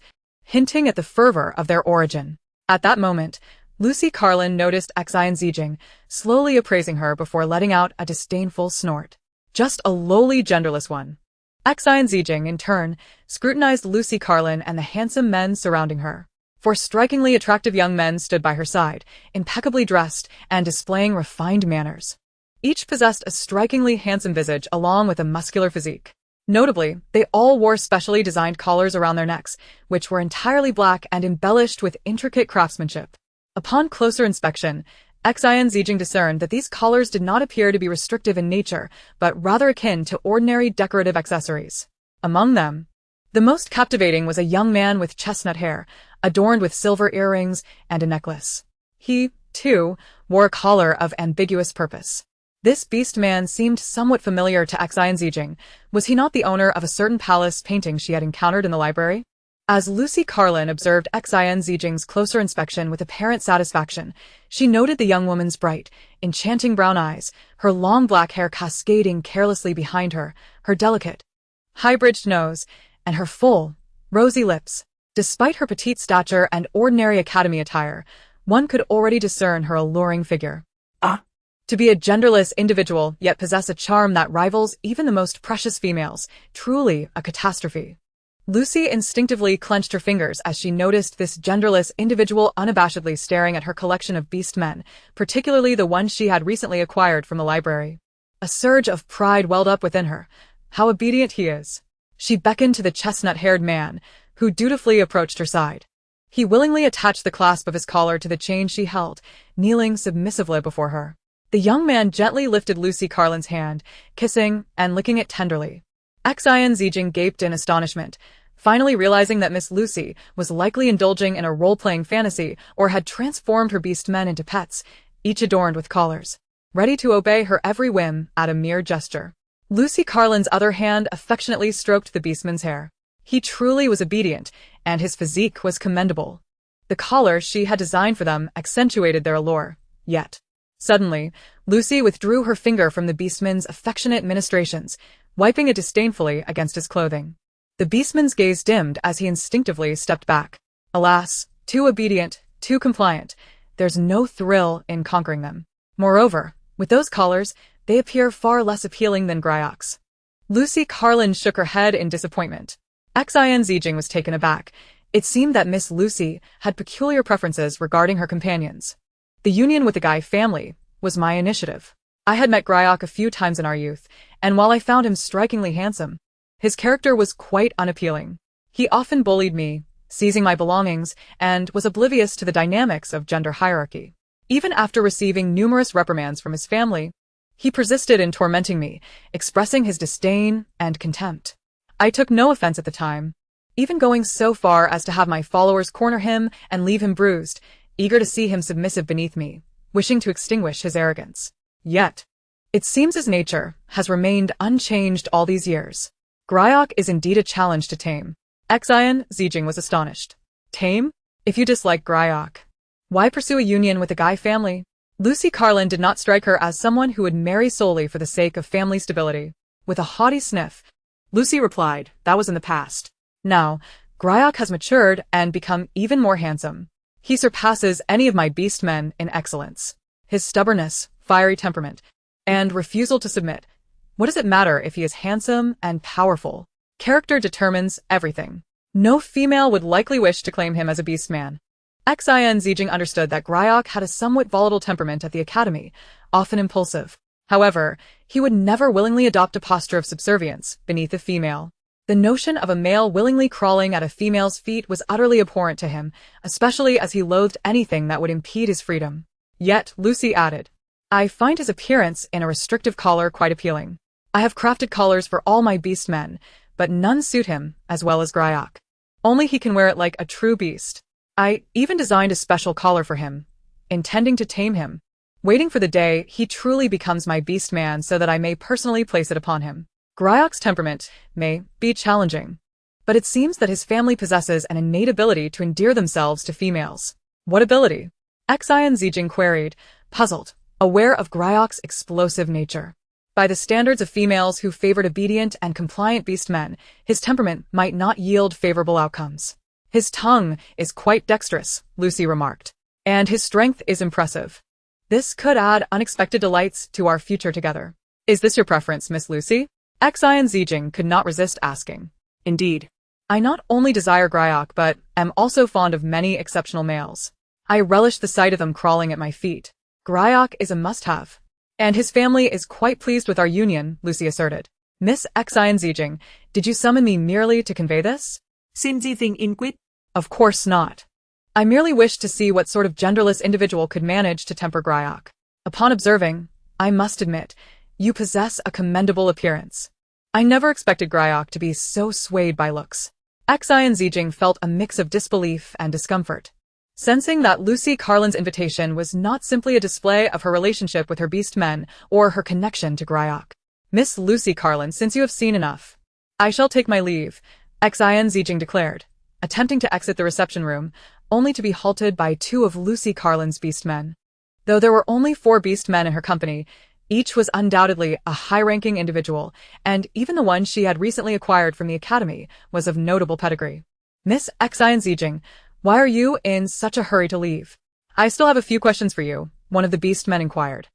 [SPEAKER 1] hinting at the fervor of their origin. At that moment, Lucy Carlin noticed Xin Zijing, slowly appraising her before letting out a disdainful snort. Just a lowly genderless one. Xin Zijing, in turn, scrutinized Lucy Carlin and the handsome men surrounding her. Four strikingly attractive young men stood by her side, impeccably dressed and displaying refined manners. Each possessed a strikingly handsome visage along with a muscular physique. Notably, they all wore specially designed collars around their necks, which were entirely black and embellished with intricate craftsmanship. Upon closer inspection, Xin Zijing discerned that these collars did not appear to be restrictive in nature, but rather akin to ordinary decorative accessories. Among them, the most captivating was a young man with chestnut hair, adorned with silver earrings and a necklace. He, too, wore a collar of ambiguous purpose. This beast man seemed somewhat familiar to Xin Zijing. Was he not the owner of a certain palace painting she had encountered in the library? As Lucy Carlin observed Xin Zijing's closer inspection with apparent satisfaction, she noted the young woman's bright, enchanting brown eyes, her long black hair cascading carelessly behind her, her delicate, high-bridged nose, and her full, rosy lips. Despite her petite stature and ordinary academy attire, one could already discern her alluring figure. To be a genderless individual yet possess a charm that rivals even the most precious females, truly a catastrophe. Lucy instinctively clenched her fingers as she noticed this genderless individual unabashedly staring at her collection of beast men, particularly the one she had recently acquired from the library. A surge of pride welled up within her. How obedient he is. She beckoned to the chestnut-haired man, who dutifully approached her side. He willingly attached the clasp of his collar to the chain she held, kneeling submissively before her. The young man gently lifted Lucy Carlin's hand, kissing and licking it tenderly. Xin Zijing gaped in astonishment, finally realizing that Miss Lucy was likely indulging in a role-playing fantasy or had transformed her beast men into pets, each adorned with collars, ready to obey her every whim at a mere gesture. Lucy Carlin's other hand affectionately stroked the beastman's hair. He truly was obedient, and his physique was commendable. The collar she had designed for them accentuated their allure, yet suddenly, Lucy withdrew her finger from the beastman's affectionate ministrations, wiping it disdainfully against his clothing. The beastman's gaze dimmed as he instinctively stepped back. Alas, too obedient, too compliant, there's no thrill in conquering them. Moreover, with those collars, they appear far less appealing than Gryok's. Lucy Carlin shook her head in disappointment. Xin Zijin was taken aback. It seemed that Miss Lucy had peculiar preferences regarding her companions. The union with the Guy family was my initiative. I had met Gryok a few times in our youth, and while I found him strikingly handsome, his character was quite unappealing. He often bullied me, seizing my belongings, and was oblivious to the dynamics of gender hierarchy. Even after receiving numerous reprimands from his family, he persisted in tormenting me, expressing his disdain and contempt. I took no offense at the time, even going so far as to have my followers corner him and leave him bruised, eager to see him submissive beneath me, wishing to extinguish his arrogance. Yet, it seems his nature has remained unchanged all these years. Gryok is indeed a challenge to tame. Xin Zijin was astonished. Tame? If you dislike Gryok, why pursue a union with the Guy family? Lucy Carlin did not strike her as someone who would marry solely for the sake of family stability. With a haughty sniff,
[SPEAKER 2] Lucy replied, that was in the past.
[SPEAKER 1] Now, Gryok has matured and become even more handsome. He surpasses any of my beast men in excellence. His stubbornness, fiery temperament, and refusal to submit. What does it matter if he is handsome and powerful? Character determines everything. No female would likely wish to claim him as a beast man. Xin Zijin understood that Gryok had a somewhat volatile temperament at the academy, often impulsive. However, he would never willingly adopt a posture of subservience beneath a female. The notion of a male willingly crawling at a female's feet was utterly abhorrent to him, especially as he loathed anything that would impede his freedom. Yet, Lucy added, I find his appearance in a restrictive collar quite appealing. I have crafted collars for all my beast men, but none suit him as well as Gryok. Only he can wear it like a true beast. I even designed a special collar for him, intending to tame him, waiting for the day he truly becomes my beast man so that I may personally place it upon him. Gryok's temperament may be challenging, but it seems that his family possesses an innate ability to endear themselves to females. What ability? Xin Zijin queried, puzzled, aware of Gryok's explosive nature. By the standards of females who favored obedient and compliant beast men, his temperament might not yield favorable outcomes. His tongue is quite dexterous, Lucy remarked, and his strength is impressive. This could add unexpected delights to our future together. Is this your preference, Miss Lucy? Xin Zijin could not resist asking. Indeed. I not only desire Gryok but am also fond of many exceptional males. I relish the sight of them crawling at my feet. Gryok is a must-have. And his family is quite pleased with our union, Lucy asserted. Miss Xin Zijin, did you summon me merely to convey this?
[SPEAKER 2] Xin Zijin inquired.
[SPEAKER 1] Of course not. I merely wished to see what sort of genderless individual could manage to temper Gryok. Upon observing, I must admit, you possess a commendable appearance. I never expected Gryok to be so swayed by looks. Xin Zijin felt a mix of disbelief and discomfort, sensing that Lucy Carlin's invitation was not simply a display of her relationship with her beast men or her connection to Gryok. Miss Lucy Carlin, since you have seen enough, I shall take my leave, Xin Zijin declared, attempting to exit the reception room, only to be halted by two of Lucy Carlin's beast men. Though there were only 4 beast men in her company, each was undoubtedly a high-ranking individual, and even the one she had recently acquired from the academy was of notable pedigree. Miss Xin Zijin, why are you in such a hurry to leave? I still have a few questions for you, one of the beast men inquired.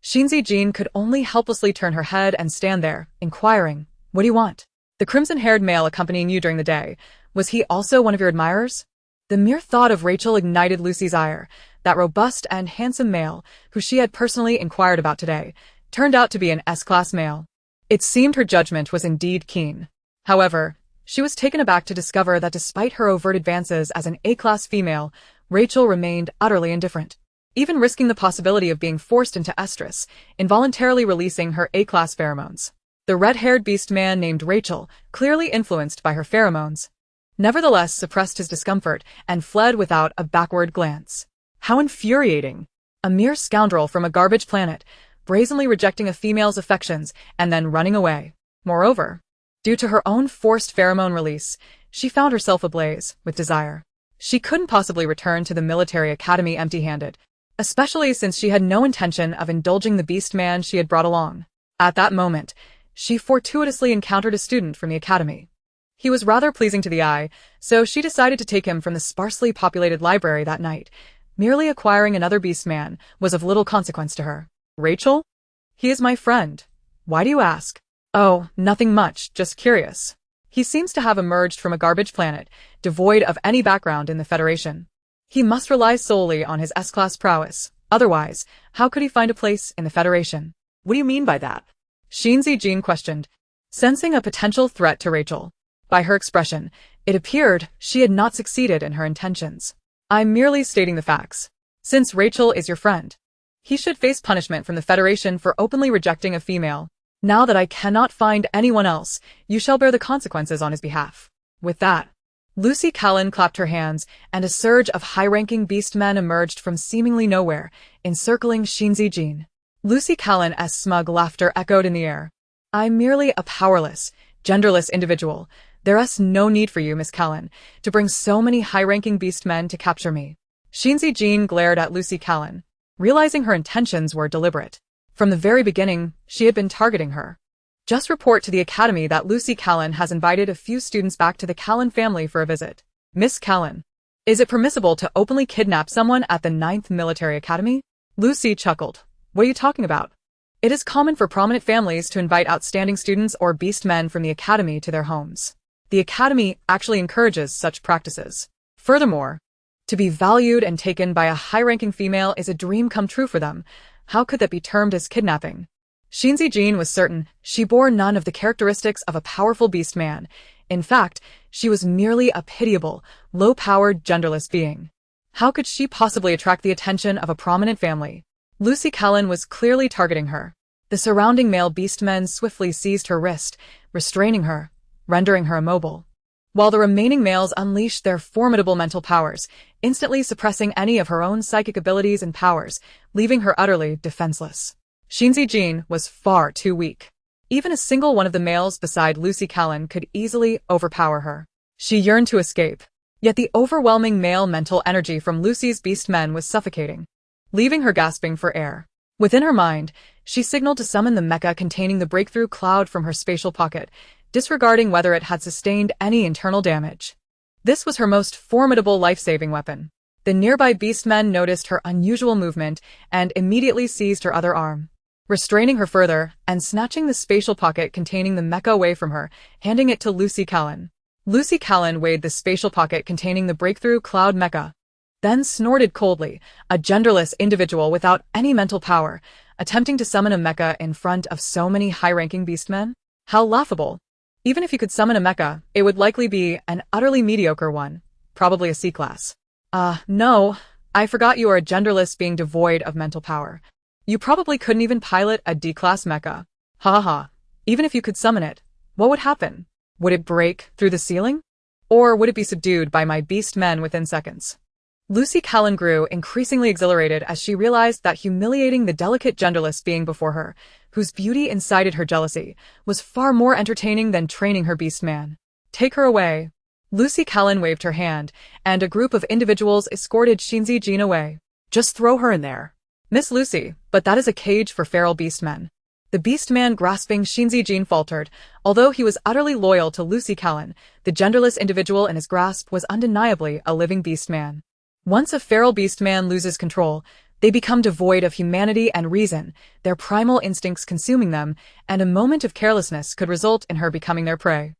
[SPEAKER 1] Xin Zijin could only helplessly turn her head and stand there, inquiring, what do you want? The crimson-haired male accompanying you during the day, was he also one of your admirers? The mere thought of Rachel ignited Lucy's ire. That robust and handsome male, who she had personally inquired about today, turned out to be an S-class male. It seemed her judgment was indeed keen. However, she was taken aback to discover that despite her overt advances as an A-class female, Rachel remained utterly indifferent, even risking the possibility of being forced into estrus, involuntarily releasing her A-class pheromones. The red-haired beast man named Rachel, clearly influenced by her pheromones, nevertheless suppressed his discomfort and fled without a backward glance. How infuriating! A mere scoundrel from a garbage planet, brazenly rejecting a female's affections and then running away. Moreover, due to her own forced pheromone release, she found herself ablaze with desire. She couldn't possibly return to the military academy empty-handed, especially since she had no intention of indulging the beast man she had brought along. At that moment, she fortuitously encountered a student from the academy. He was rather pleasing to the eye, so she decided to take him from the sparsely populated library that night, Merely acquiring another beast man was of little consequence to her. Rachel? He is my friend. Why do you ask? Oh, nothing much, just curious. He seems to have emerged from a garbage planet, devoid of any background in the Federation. He must rely solely on his S-class prowess. Otherwise, how could he find a place in the Federation?
[SPEAKER 2] What do you mean by that?
[SPEAKER 1] Xin Zijin questioned, sensing a potential threat to Rachel. By her expression, it appeared she had not succeeded in her intentions. I'm merely stating the facts. Since Rachel is your friend, he should face punishment from the Federation for openly rejecting a female. Now that I cannot find anyone else, you shall bear the consequences on his behalf. With that, Lucy Callan clapped her hands, and a surge of high-ranking beastmen emerged from seemingly nowhere, encircling Xin Zijin. Lucy Callan's smug laughter echoed in the air. I'm merely a powerless, genderless individual. There's no need for you, Miss Callan, to bring so many high-ranking beastmen to capture me. Xin Zijin glared at Lucy Callan, realizing her intentions were deliberate. From the very beginning, she had been targeting her. Just report to the academy that Lucy Callan has invited a few students back to the Callan family for a visit. Miss Callan, is it permissible to openly kidnap someone at the 9th Military Academy? Lucy chuckled. What are you talking about? It is common for prominent families to invite outstanding students or beastmen from the academy to their homes. The academy actually encourages such practices. Furthermore, to be valued and taken by a high-ranking female is a dream come true for them. How could that be termed as kidnapping? Xin Zijin was certain she bore none of the characteristics of a powerful beast man. In fact, she was merely a pitiable, low-powered, genderless being. How could she possibly attract the attention of a prominent family? Lucy Callan was clearly targeting her. The surrounding male beastmen swiftly seized her wrist, restraining her, rendering her immobile, while the remaining males unleashed their formidable mental powers, instantly suppressing any of her own psychic abilities and powers, leaving her utterly defenseless. Xin Zijin was far too weak. Even a single one of the males beside Lucy Callan could easily overpower her. She yearned to escape, yet the overwhelming male mental energy from Lucy's beastmen was suffocating, leaving her gasping for air. Within her mind, she signaled to summon the mecha containing the breakthrough cloud from her spatial pocket, disregarding whether it had sustained any internal damage. This was her most formidable life-saving weapon. The nearby beastmen noticed her unusual movement and immediately seized her other arm, restraining her further and snatching the spatial pocket containing the mecha away from her, handing it to Lucy Callan. Lucy Callan weighed the spatial pocket containing the breakthrough cloud mecha, then snorted coldly, a genderless individual without any mental power, attempting to summon a mecha in front of so many high-ranking beastmen? How laughable! Even if you could summon a mecha, it would likely be an utterly mediocre one, probably a C-class. No, I forgot you are a genderless being devoid of mental power. You probably couldn't even pilot a D-class mecha. Ha ha. Even if you could summon it, what would happen? Would it break through the ceiling? Or would it be subdued by my beast men within seconds? Lucy Callan grew increasingly exhilarated as she realized that humiliating the delicate genderless being before her, whose beauty incited her jealousy, was far more entertaining than training her beast man. Take her away. Lucy Callan waved her hand, and a group of individuals escorted Xin Zijin away.
[SPEAKER 2] Just throw her in there.
[SPEAKER 1] Miss Lucy, but that is a cage for feral beastmen. The beastman grasping Xin Zijin faltered. Although he was utterly loyal to Lucy Callan, the genderless individual in his grasp was undeniably a living beastman. Once a feral beastman loses control, they become devoid of humanity and reason, their primal instincts consuming them, and a moment of carelessness could result in her becoming their prey.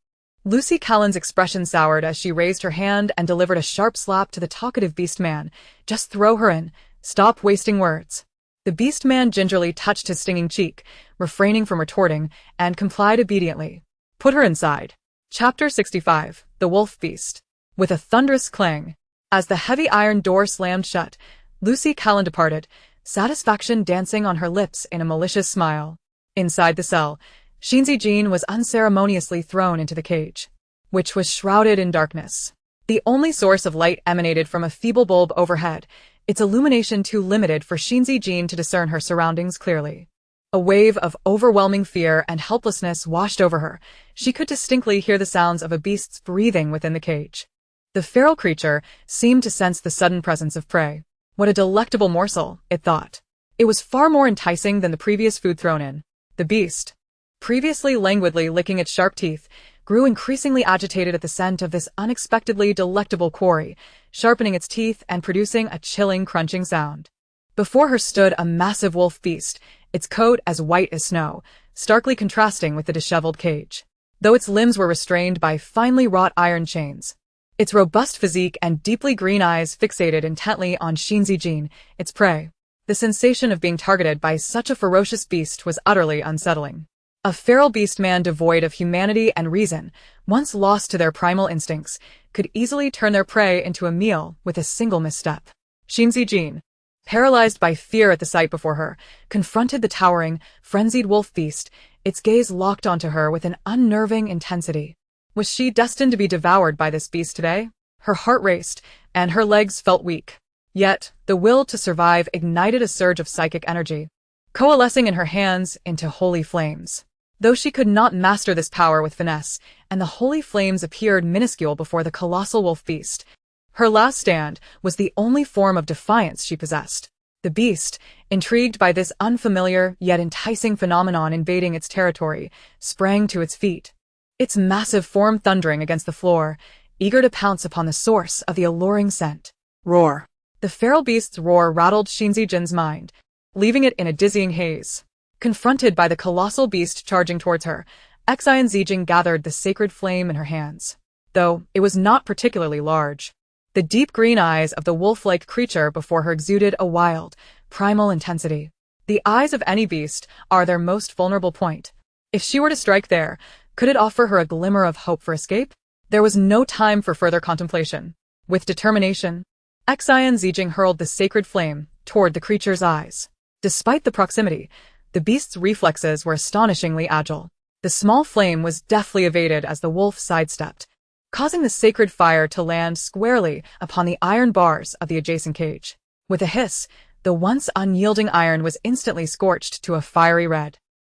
[SPEAKER 1] Lucy Callan's expression soured as she raised her hand and delivered a sharp slap to the talkative beastman. Just throw her in. Stop wasting words. The beastman gingerly touched his stinging cheek, refraining from retorting, and complied obediently. Put her inside. Chapter 65, The Wolf Beast. With a thunderous clang, as the heavy iron door slammed shut, Lucy Callan departed, satisfaction dancing on her lips in a malicious smile. Inside the cell, Xin Zijin was unceremoniously thrown into the cage, which was shrouded in darkness. The only source of light emanated from a feeble bulb overhead, its illumination too limited for Xin Zijin to discern her surroundings clearly. A wave of overwhelming fear and helplessness washed over her. She could distinctly hear the sounds of a beast's breathing within the cage. The feral creature seemed to sense the sudden presence of prey. What a delectable morsel, it thought. It was far more enticing than the previous food thrown in. The beast, previously languidly licking its sharp teeth, grew increasingly agitated at the scent of this unexpectedly delectable quarry, sharpening its teeth and producing a chilling crunching sound. Before her stood a massive wolf beast, its coat as white as snow, starkly contrasting with the disheveled cage. Though its limbs were restrained by finely wrought iron chains, its robust physique and deeply green eyes fixated intently on Xin Zijin, its prey. The sensation of being targeted by such a ferocious beast was utterly unsettling. A feral beast man devoid of humanity and reason, once lost to their primal instincts, could easily turn their prey into a meal with a single misstep. Xin Zijin, paralyzed by fear at the sight before her, confronted the towering, frenzied wolf beast, its gaze locked onto her with an unnerving intensity. Was she destined to be devoured by this beast today? Her heart raced, and her legs felt weak. Yet, the will to survive ignited a surge of psychic energy, coalescing in her hands into holy flames. Though she could not master this power with finesse, and the holy flames appeared minuscule before the colossal wolf beast, her last stand was the only form of defiance she possessed. The beast, intrigued by this unfamiliar yet enticing phenomenon invading its territory, sprang to its feet, its massive form thundering against the floor, eager to pounce upon the source of the alluring scent. Roar! The feral beast's roar rattled Xin Zijin's mind, leaving it in a dizzying haze. Confronted by the colossal beast charging towards her, Xin Zijin gathered the sacred flame in her hands. Though it was not particularly large, the deep green eyes of the wolf-like creature before her exuded a wild, primal intensity. The eyes of any beast are their most vulnerable point. If she were to strike there, could it offer her a glimmer of hope for escape? There was no time for further contemplation. With determination, Xin Zijin hurled the sacred flame toward the creature's eyes. Despite the proximity, the beast's reflexes were astonishingly agile. The small flame was deftly evaded as the wolf sidestepped, causing the sacred fire to land squarely upon the iron bars of the adjacent cage. With a hiss, the once unyielding iron was instantly scorched to a fiery red.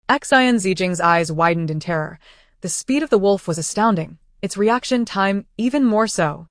[SPEAKER 1] Xin Zijin's eyes widened in terror. The speed of the wolf was astounding, its reaction time even more so.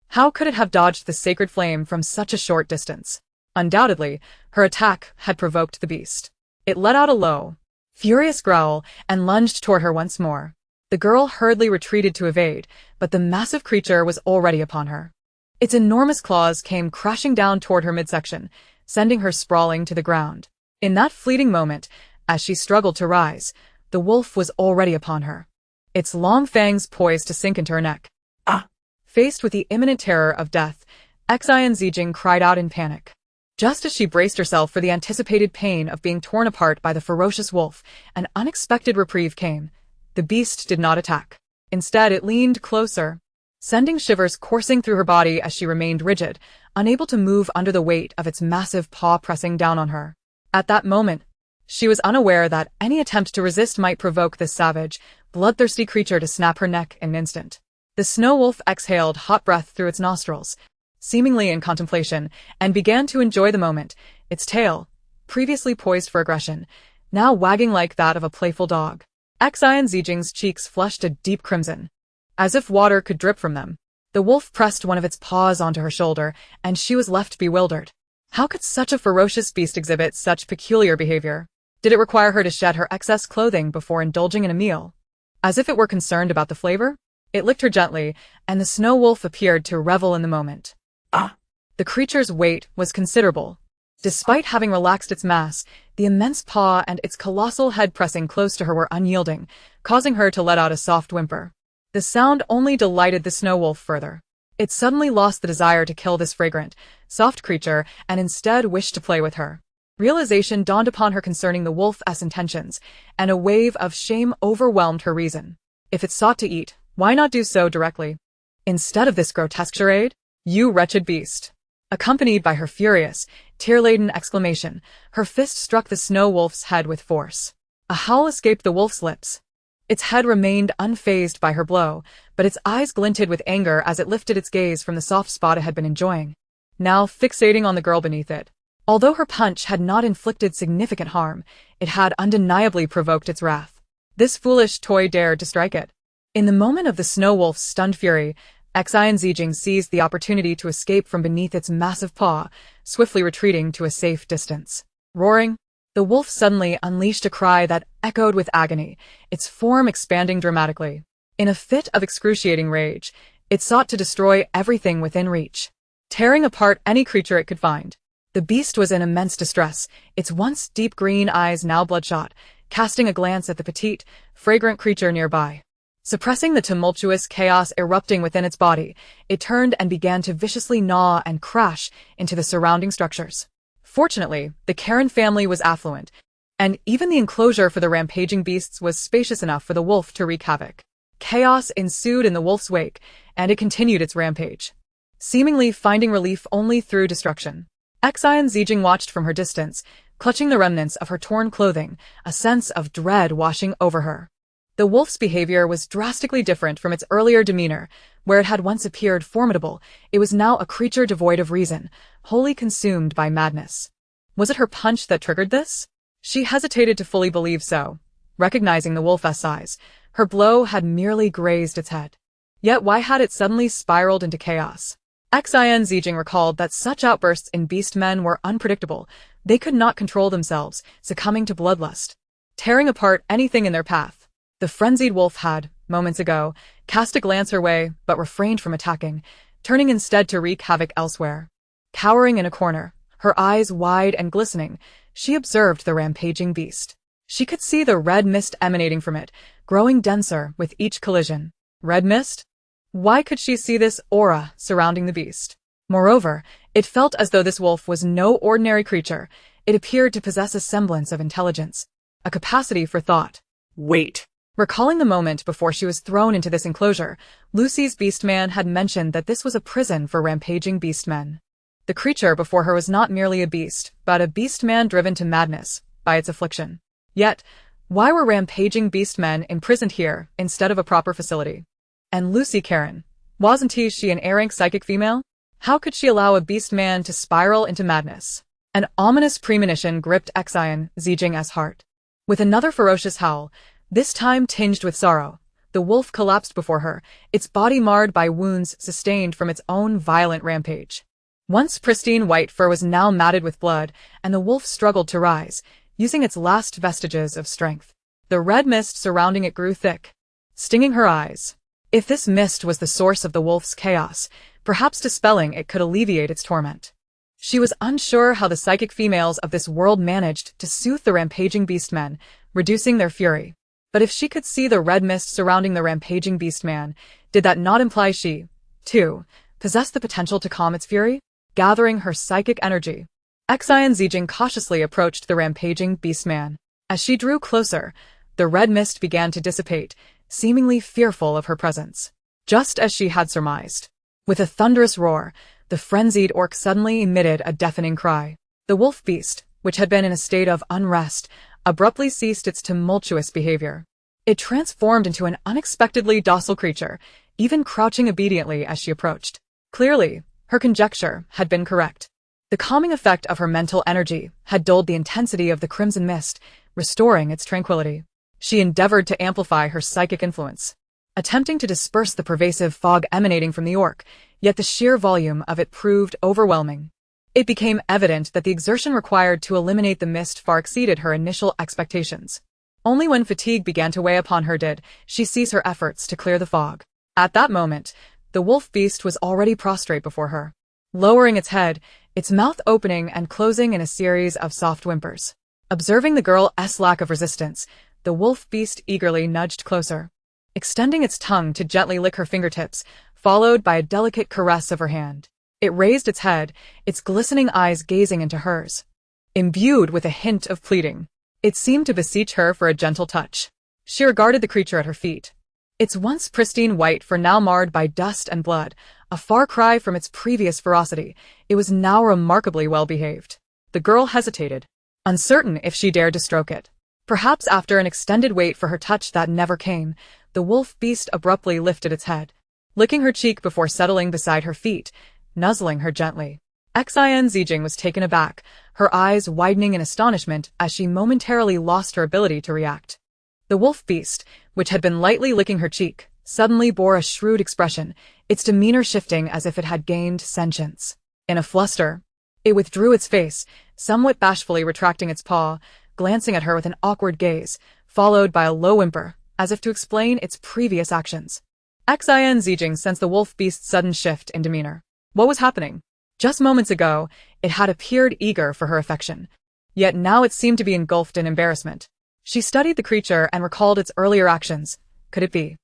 [SPEAKER 1] How could it have dodged the sacred flame from such a short distance? Undoubtedly, her attack had provoked the beast. It let out a low, furious growl and lunged toward her once more. The girl hurriedly retreated to evade, but the massive creature was already upon her. Its enormous claws came crashing down toward her midsection, sending her sprawling to the ground. In that fleeting moment, as she struggled to rise, the wolf was already upon her, its long fangs poised to sink into her neck. Ah! Faced with the imminent terror of death, Xin Zijin cried out in panic. Just as she braced herself for the anticipated pain of being torn apart by the ferocious wolf, an unexpected reprieve came. The beast did not attack. Instead, it leaned closer, sending shivers coursing through her body as she remained rigid, unable to move under the weight of its massive paw pressing down on her. At that moment, she was unaware that any attempt to resist might provoke this savage, bloodthirsty creature to snap her neck in an instant. The snow wolf exhaled hot breath through its nostrils, seemingly in contemplation, and began to enjoy the moment, its tail, previously poised for aggression, now wagging like that of a playful dog. Xin Zijin's cheeks flushed a deep crimson, as if water could drip from them. The wolf pressed one of its paws onto her shoulder, and she was left bewildered. How could such a ferocious beast exhibit such peculiar behavior? Did it require her to shed her excess clothing before indulging in a meal? As if it were concerned about the flavor? It licked her gently, and the snow wolf appeared to revel in the moment. Ah! The creature's weight was considerable. Despite having relaxed its mass, the immense paw and its colossal head pressing close to her were unyielding, causing her to let out a soft whimper. The sound only delighted the snow wolf further. It suddenly lost the desire to kill this fragrant, soft creature and instead wished to play with her. Realization dawned upon her concerning the wolf's intentions, and a wave of shame overwhelmed her reason. If it sought to eat, why not do so directly? Instead of this grotesque charade? You wretched beast! Accompanied by her furious, tear-laden exclamation, her fist struck the snow wolf's head with force. A howl escaped the wolf's lips. Its head remained unfazed by her blow, but its eyes glinted with anger as it lifted its gaze from the soft spot it had been enjoying, now fixating on the girl beneath it. Although her punch had not inflicted significant harm, it had undeniably provoked its wrath. This foolish toy dared to strike it. In the moment of the snow wolf's stunned fury, Xin Zijin seized the opportunity to escape from beneath its massive paw, swiftly retreating to a safe distance. Roaring, the wolf suddenly unleashed a cry that echoed with agony, its form expanding dramatically. In a fit of excruciating rage, it sought to destroy everything within reach, tearing apart any creature it could find. The beast was in immense distress, its once deep green eyes now bloodshot, casting a glance at the petite, fragrant creature nearby. Suppressing the tumultuous chaos erupting within its body, it turned and began to viciously gnaw and crash into the surrounding structures. Fortunately, the Karen family was affluent, and even the enclosure for the rampaging beasts was spacious enough for the wolf to wreak havoc. Chaos ensued in the wolf's wake, and it continued its rampage, seemingly finding relief only through destruction. Xin Zijin watched from her distance, clutching the remnants of her torn clothing, a sense of dread washing over her. The wolf's behavior was drastically different from its earlier demeanor. Where it had once appeared formidable, it was now a creature devoid of reason, wholly consumed by madness. Was it her punch that triggered this? She hesitated to fully believe so. Recognizing the wolf's size, her blow had merely grazed its head. Yet why had it suddenly spiraled into chaos? Xin Zijin recalled that such outbursts in beast men were unpredictable. They could not control themselves, succumbing to bloodlust, tearing apart anything in their path. The frenzied wolf had, moments ago, cast a glance her way but refrained from attacking, turning instead to wreak havoc elsewhere. Cowering in a corner, her eyes wide and glistening, she observed the rampaging beast. She could see the red mist emanating from it, growing denser with each collision. Red mist? Why could she see this aura surrounding the beast? Moreover, it felt as though this wolf was no ordinary creature. It appeared to possess a semblance of intelligence, a capacity for thought.
[SPEAKER 2] Wait.
[SPEAKER 1] Recalling the moment before she was thrown into this enclosure, Lucy's beastman had mentioned that this was a prison for rampaging beastmen. The creature before her was not merely a beast, but a beastman driven to madness by its affliction. Yet, why were rampaging beastmen imprisoned here instead of a proper facility? And Lucy Karen, wasn't she an errant psychic female? How could she allow a beastman to spiral into madness? An ominous premonition gripped Xin Zijin's heart. With another ferocious howl, this time tinged with sorrow, the wolf collapsed before her, its body marred by wounds sustained from its own violent rampage. Once pristine white fur was now matted with blood, and the wolf struggled to rise, using its last vestiges of strength. The red mist surrounding it grew thick, stinging her eyes. If this mist was the source of the wolf's chaos, perhaps dispelling it could alleviate its torment. She was unsure how the psychic females of this world managed to soothe the rampaging beastmen, reducing their fury. But if she could see the red mist surrounding the rampaging beastman, did that not imply she, too, possessed the potential to calm its fury? Gathering her psychic energy, Xin Zijin cautiously approached the rampaging beastman. As she drew closer, the red mist began to dissipate, seemingly fearful of her presence. Just as she had surmised. With a thunderous roar, the frenzied orc suddenly emitted a deafening cry. The wolf beast, which had been in a state of unrest, abruptly ceased its tumultuous behavior. It transformed into an unexpectedly docile creature, even crouching obediently as she approached. Clearly, her conjecture had been correct. The calming effect of her mental energy had dulled the intensity of the crimson mist, restoring its tranquility. She endeavored to amplify her psychic influence, attempting to disperse the pervasive fog emanating from the orc, yet the sheer volume of it proved overwhelming. It became evident that the exertion required to eliminate the mist far exceeded her initial expectations. Only when fatigue began to weigh upon her did she cease her efforts to clear the fog. At that moment, the wolf beast was already prostrate before her, lowering its head, its mouth opening and closing in a series of soft whimpers. Observing the girl's lack of resistance, the wolf beast eagerly nudged closer, extending its tongue to gently lick her fingertips, followed by a delicate caress of her hand. It raised its head, its glistening eyes gazing into hers, imbued with a hint of pleading. It seemed to beseech her for a gentle touch. She regarded the creature at her feet. Its once pristine white fur now marred by dust and blood, a far cry from its previous ferocity, it was now remarkably well behaved. The girl hesitated, uncertain if she dared to stroke it. Perhaps after an extended wait for her touch that never came, the wolf beast abruptly lifted its head, licking her cheek before settling beside her feet, nuzzling her gently. Xin Zijin was taken aback, her eyes widening in astonishment as she momentarily lost her ability to react. The wolf beast, which had been lightly licking her cheek, suddenly bore a shrewd expression, its demeanor shifting as if it had gained sentience. In a fluster, it withdrew its face, somewhat bashfully retracting its paw, glancing at her with an awkward gaze, followed by a low whimper, as if to explain its previous actions. Xin Zijin sensed the wolf beast's sudden shift in demeanor. What was happening? Just moments ago, it had appeared eager for her affection. Yet now it seemed to be engulfed in embarrassment. She studied the creature and recalled its earlier actions. Could it be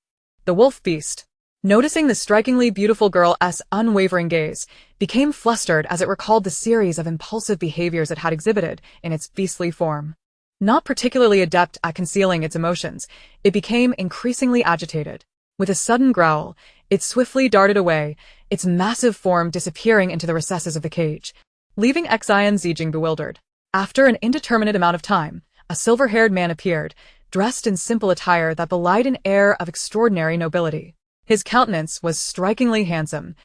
[SPEAKER 1] the wolf beast? Noticing the strikingly beautiful girl's unwavering gaze, became flustered as it recalled the series of impulsive behaviors it had exhibited in its beastly form. Not particularly adept at concealing its emotions, it became increasingly agitated. With a sudden growl, it swiftly darted away, its massive form disappearing into the recesses of the cage, leaving Xin Zijin bewildered. After an indeterminate amount of time, a silver-haired man appeared, dressed in simple attire that belied an air of extraordinary nobility. His countenance was strikingly handsome,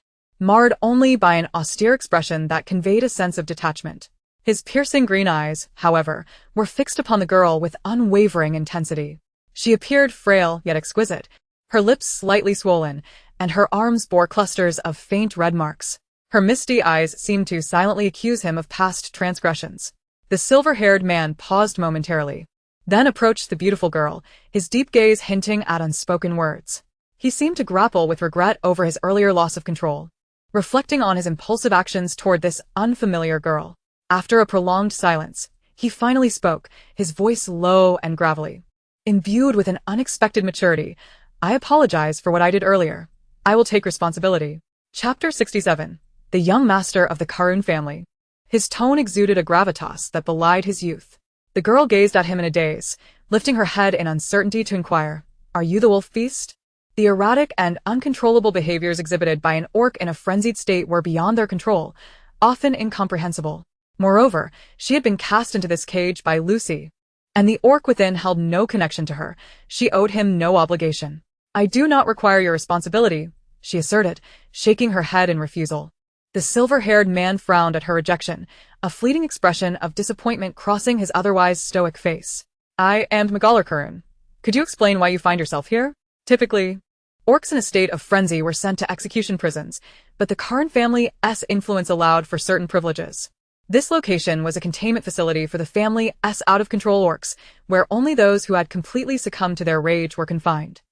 [SPEAKER 1] marred only by an austere expression that conveyed a sense of detachment. His piercing green eyes, however, were fixed upon the girl with unwavering intensity. She appeared frail yet exquisite, her lips slightly swollen, and her arms bore clusters of faint red marks. Her misty eyes seemed to silently accuse him of past transgressions. The silver-haired man paused momentarily, then approached the beautiful girl, his deep gaze hinting at unspoken words. He seemed to grapple with regret over his earlier loss of control, reflecting on his impulsive actions toward this unfamiliar girl. After a prolonged silence, he finally spoke, his voice low and gravelly. Imbued with an unexpected maturity, I apologize for what I did earlier. I will take responsibility. Chapter 67. The Young Master of the Karun Family. His tone exuded a gravitas that belied his youth. The girl gazed at him in a daze, lifting her head in uncertainty to inquire, "Are you the wolf beast?" The erratic and uncontrollable behaviors exhibited by an orc in a frenzied state were beyond their control, often incomprehensible. Moreover, she had been cast into this cage by Lucy, and the orc within held no connection to her. She owed him no obligation. "I do not require your responsibility," she asserted, shaking her head in refusal. The silver-haired man frowned at her rejection, a fleeting expression of disappointment crossing his otherwise stoic face. "I am Magalar Karun. Could you explain why you find yourself here?" Typically, orcs in a state of frenzy were sent to execution prisons, but the Karun family's influence allowed for certain privileges. This location was a containment facility for the family's out-of-control orcs, where only those who had completely succumbed to their rage were confined.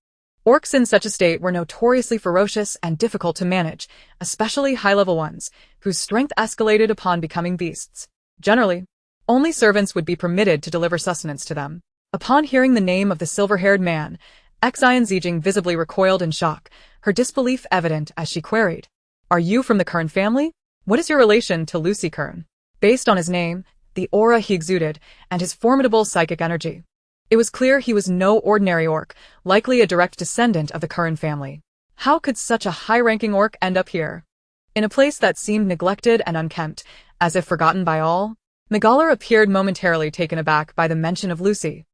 [SPEAKER 1] Orcs in such a state were notoriously ferocious and difficult to manage, especially high-level ones, whose strength escalated upon becoming beasts. Generally, only servants would be permitted to deliver sustenance to them. Upon hearing the name of the silver-haired man, Xin Zijin visibly recoiled in shock, her disbelief evident as she queried, "Are you from the Karun family? What is your relation to Lucy Karun?" Based on his name, the aura he exuded, and his formidable psychic energy, it was clear he was no ordinary orc, likely a direct descendant of the Karun family. How could such a high-ranking orc end up here? In a place that seemed neglected and unkempt, as if forgotten by all? Magalar appeared momentarily taken aback by the mention of Lucy,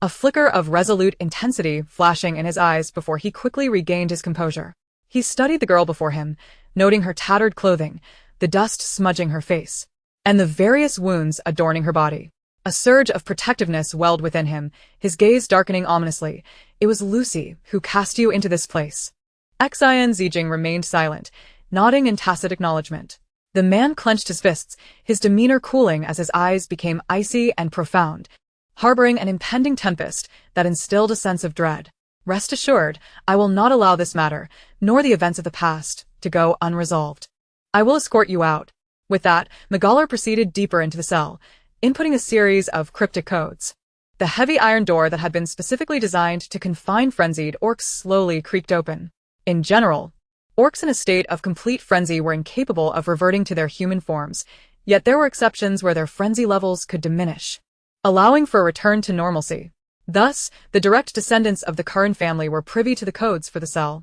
[SPEAKER 1] a flicker of resolute intensity flashing in his eyes before he quickly regained his composure. He studied the girl before him, noting her tattered clothing, the dust smudging her face, and the various wounds adorning her body. A surge of protectiveness welled within him, his gaze darkening ominously. "It was Lucy who cast you into this place." Xin Zijin remained silent, nodding in tacit acknowledgement. The man clenched his fists, his demeanor cooling as his eyes became icy and profound, harboring an impending tempest that instilled a sense of dread. "Rest assured, I will not allow this matter, nor the events of the past, to go unresolved. I will escort you out." With that, Magalar proceeded deeper into the cell, inputting a series of cryptic codes. The heavy iron door that had been specifically designed to confine frenzied orcs slowly creaked open. In general, orcs in a state of complete frenzy were incapable of reverting to their human forms, yet there were exceptions where their frenzy levels could diminish, allowing for a return to normalcy. Thus, the direct descendants of the Karun family were privy to the codes for the cell,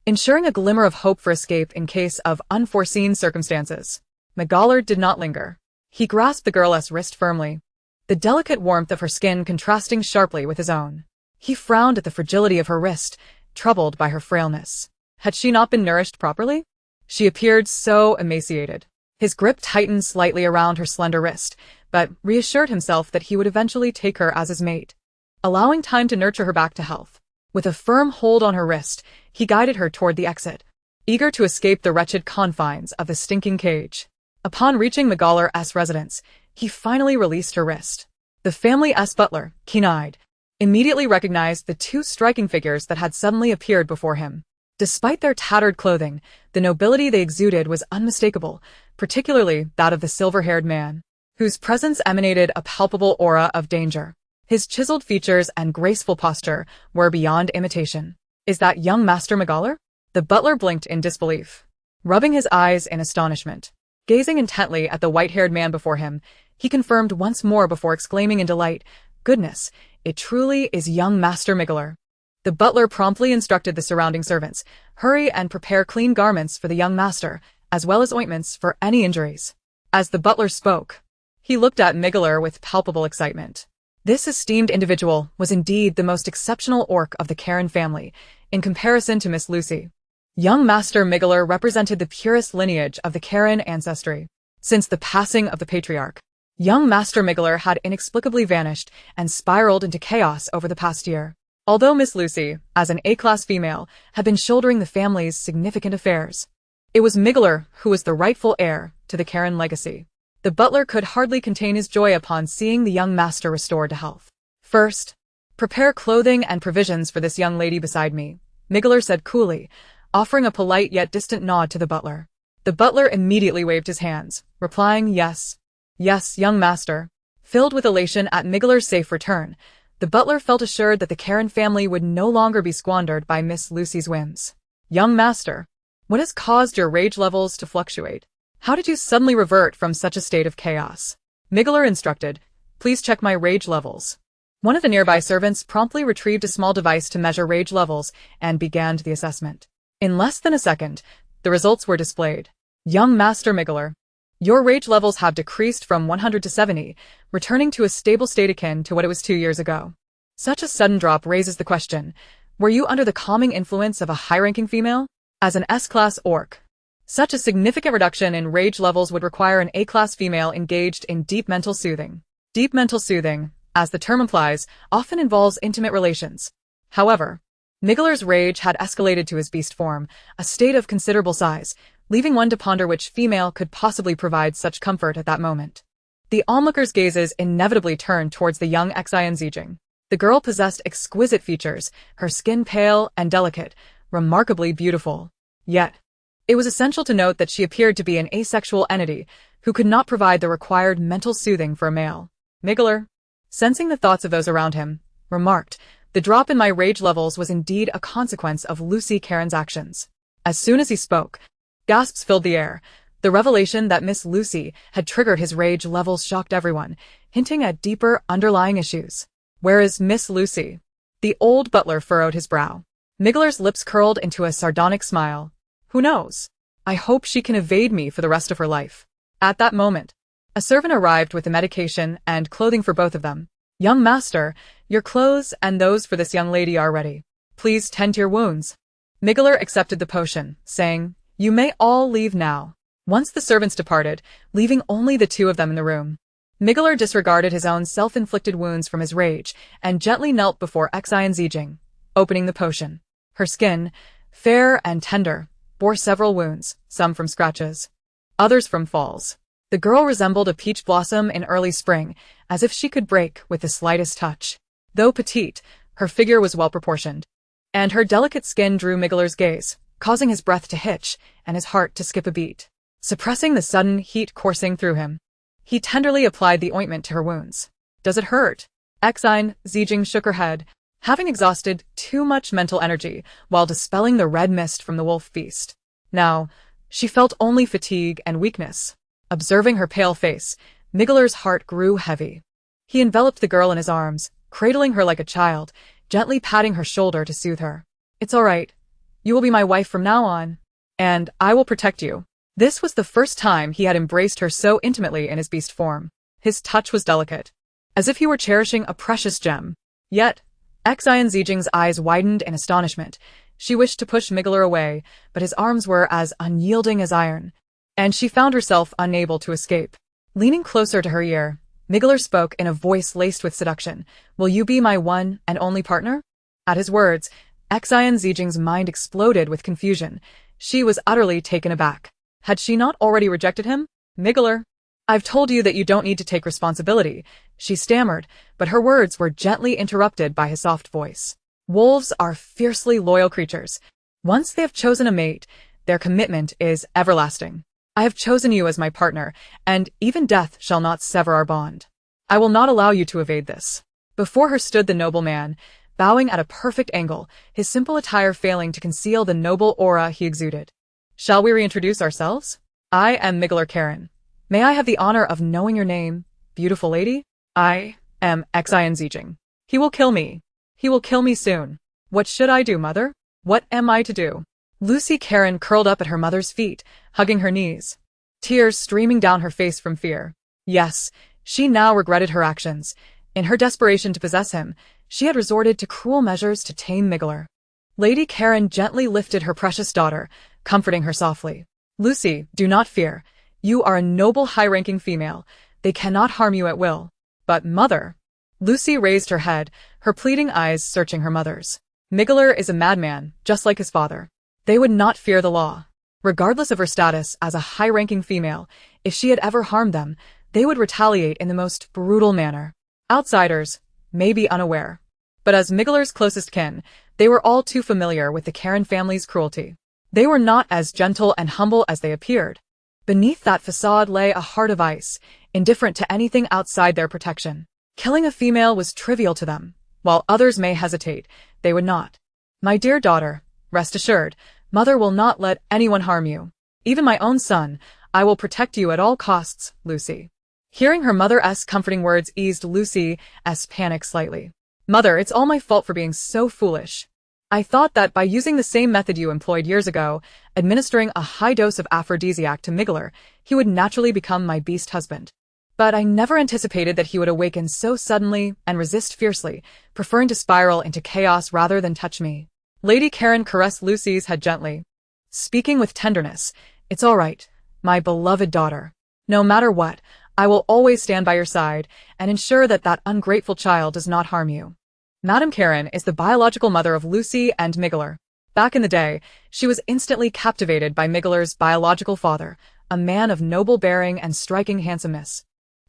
[SPEAKER 1] ensuring a glimmer of hope for escape in case of unforeseen circumstances. Magalar did not linger. He grasped the girl's wrist firmly, the delicate warmth of her skin contrasting sharply with his own. He frowned at the fragility of her wrist, troubled by her frailness. Had she not been nourished properly? She appeared so emaciated. His grip tightened slightly around her slender wrist, but reassured himself that he would eventually take her as his mate, allowing time to nurture her back to health. With a firm hold on her wrist, he guided her toward the exit, eager to escape the wretched confines of the stinking cage. Upon reaching Magalar's residence, he finally released her wrist. The family's butler, keen-eyed, immediately recognized the two striking figures that had suddenly appeared before him. Despite their tattered clothing, the nobility they exuded was unmistakable, particularly that of the silver-haired man, whose presence emanated a palpable aura of danger. His chiseled features and graceful posture were beyond imitation. "Is that young Master Magaller?" The butler blinked in disbelief, rubbing his eyes in astonishment. Gazing intently at the white-haired man before him, he confirmed once more before exclaiming in delight, "Goodness, it truly is young Master Magaller." The butler promptly instructed the surrounding servants, "Hurry and prepare clean garments for the young master, as well as ointments for any injuries." As the butler spoke, he looked at Magaller with palpable excitement. This esteemed individual was indeed the most exceptional orc of the Karen family, in comparison to Miss Lucy. Young Master Magaller represented the purest lineage of the Karen ancestry. Since the passing of the patriarch, young Master Magaller had inexplicably vanished and spiraled into chaos over the past year. Although Miss Lucy, as an A-class female, had been shouldering the family's significant affairs, it was Magaller who was the rightful heir to the Karen legacy. The butler could hardly contain his joy upon seeing the young master restored to health. "First, prepare clothing and provisions for this young lady beside me," Magaller said coolly, offering a polite yet distant nod to the butler. The butler immediately waved his hands, replying, "Yes. Yes, young master." Filled with elation at Magaller's safe return, the butler felt assured that the Karen family would no longer be squandered by Miss Lucy's whims. "Young master, what has caused your rage levels to fluctuate? How did you suddenly revert from such a state of chaos?" Magaller instructed, "Please check my rage levels." One of the nearby servants promptly retrieved a small device to measure rage levels and began the assessment. In less than a second, the results were displayed. "Young Master Magaller, your rage levels have decreased from 100 to 70, returning to a stable state akin to what it was 2 years ago." Such a sudden drop raises the question, were you under the calming influence of a high-ranking female? As an S-class orc, such a significant reduction in rage levels would require an A-class female engaged in deep mental soothing. Deep mental soothing, as the term implies, often involves intimate relations. However, Magaller's rage had escalated to his beast form, a state of considerable size, leaving one to ponder which female could possibly provide such comfort at that moment. The onlooker's gazes inevitably turned towards the young Xin Zijin. The girl possessed exquisite features, her skin pale and delicate, remarkably beautiful. Yet, it was essential to note that she appeared to be an asexual entity who could not provide the required mental soothing for a male. Magaller, sensing the thoughts of those around him, remarked, "The drop in my rage levels was indeed a consequence of Lucy Karen's actions." As soon as he spoke, gasps filled the air. The revelation that Miss Lucy had triggered his rage levels shocked everyone, hinting at deeper underlying issues. "Where is Miss Lucy?" The old butler furrowed his brow. Magaller's lips curled into a sardonic smile. "Who knows? I hope she can evade me for the rest of her life." At that moment, a servant arrived with the medication and clothing for both of them. "Young master, your clothes and those for this young lady are ready. Please tend to your wounds." Magaller accepted the potion, saying, "You may all leave now." Once the servants departed, leaving only the two of them in the room, Magaller disregarded his own self-inflicted wounds from his rage and gently knelt before Xin Zijin, opening the potion. Her skin, fair and tender, bore several wounds, some from scratches, others from falls. The girl resembled a peach blossom in early spring, as if she could break with the slightest touch. Though petite, her figure was well-proportioned, and her delicate skin drew Magaller's gaze, causing his breath to hitch and his heart to skip a beat. Suppressing the sudden heat coursing through him, he tenderly applied the ointment to her wounds. "Does it hurt?" Xin Zijin shook her head, having exhausted too much mental energy while dispelling the red mist from the wolf beast. Now, she felt only fatigue and weakness. Observing her pale face, Magaller's heart grew heavy. He enveloped the girl in his arms, cradling her like a child, gently patting her shoulder to soothe her. "It's all right. You will be my wife from now on, and I will protect you." This was the first time he had embraced her so intimately in his beast form. His touch was delicate, as if he were cherishing a precious gem. Yet, Xin Zijin's eyes widened in astonishment. She wished to push Magaller away, but his arms were as unyielding as iron, and she found herself unable to escape. Leaning closer to her ear, Magaller spoke in a voice laced with seduction. "Will you be my one and only partner?" At his words, Xin Zijin's mind exploded with confusion. She was utterly taken aback. Had she not already rejected him? "Magaller, I've told you that you don't need to take responsibility, she stammered, but her words were gently interrupted by his soft voice. Wolves are fiercely loyal creatures. Once they have chosen a mate, their commitment is everlasting. I have chosen you as my partner, and even death shall not sever our bond. I will not allow you to evade this. Before her stood the noble man, bowing at a perfect angle, his simple attire failing to conceal the noble aura he exuded. Shall we reintroduce ourselves? I am Migler Karen. May I have the honor of knowing your name, beautiful lady? I am Xin Zijin. He will kill me. He will kill me soon. What should I do, mother? What am I to do? Lucy Karen curled up at her mother's feet, hugging her knees, tears streaming down her face from fear. Yes, she now regretted her actions. In her desperation to possess him, she had resorted to cruel measures to tame Migler. Lady Karen gently lifted her precious daughter, comforting her softly. Lucy, do not fear. You are a noble high-ranking female. They cannot harm you at will. But mother... Lucy raised her head, her pleading eyes searching her mother's. Migler is a madman, just like his father. They would not fear the law. Regardless of her status as a high-ranking female, if she had ever harmed them, they would retaliate in the most brutal manner. Outsiders may be unaware, but as Migler's closest kin, they were all too familiar with the Karen family's cruelty. They were not as gentle and humble as they appeared. Beneath that facade lay a heart of ice, indifferent to anything outside their protection. Killing a female was trivial to them. While others may hesitate, they would not. My dear daughter, rest assured, mother will not let anyone harm you. Even my own son, I will protect you at all costs, Lucy. Hearing her mother's comforting words eased Lucy's panic slightly. Mother, it's all my fault for being so foolish. I thought that by using the same method you employed years ago, administering a high dose of aphrodisiac to Migler, he would naturally become my beast husband. But I never anticipated that he would awaken so suddenly and resist fiercely, preferring to spiral into chaos rather than touch me. Lady Karen caressed Lucy's head gently, speaking with tenderness. It's all right, my beloved daughter. No matter what, I will always stand by your side and ensure that that ungrateful child does not harm you. Madame Karen is the biological mother of Lucy and Migler. Back in the day, she was instantly captivated by Migler's biological father, a man of noble bearing and striking handsomeness,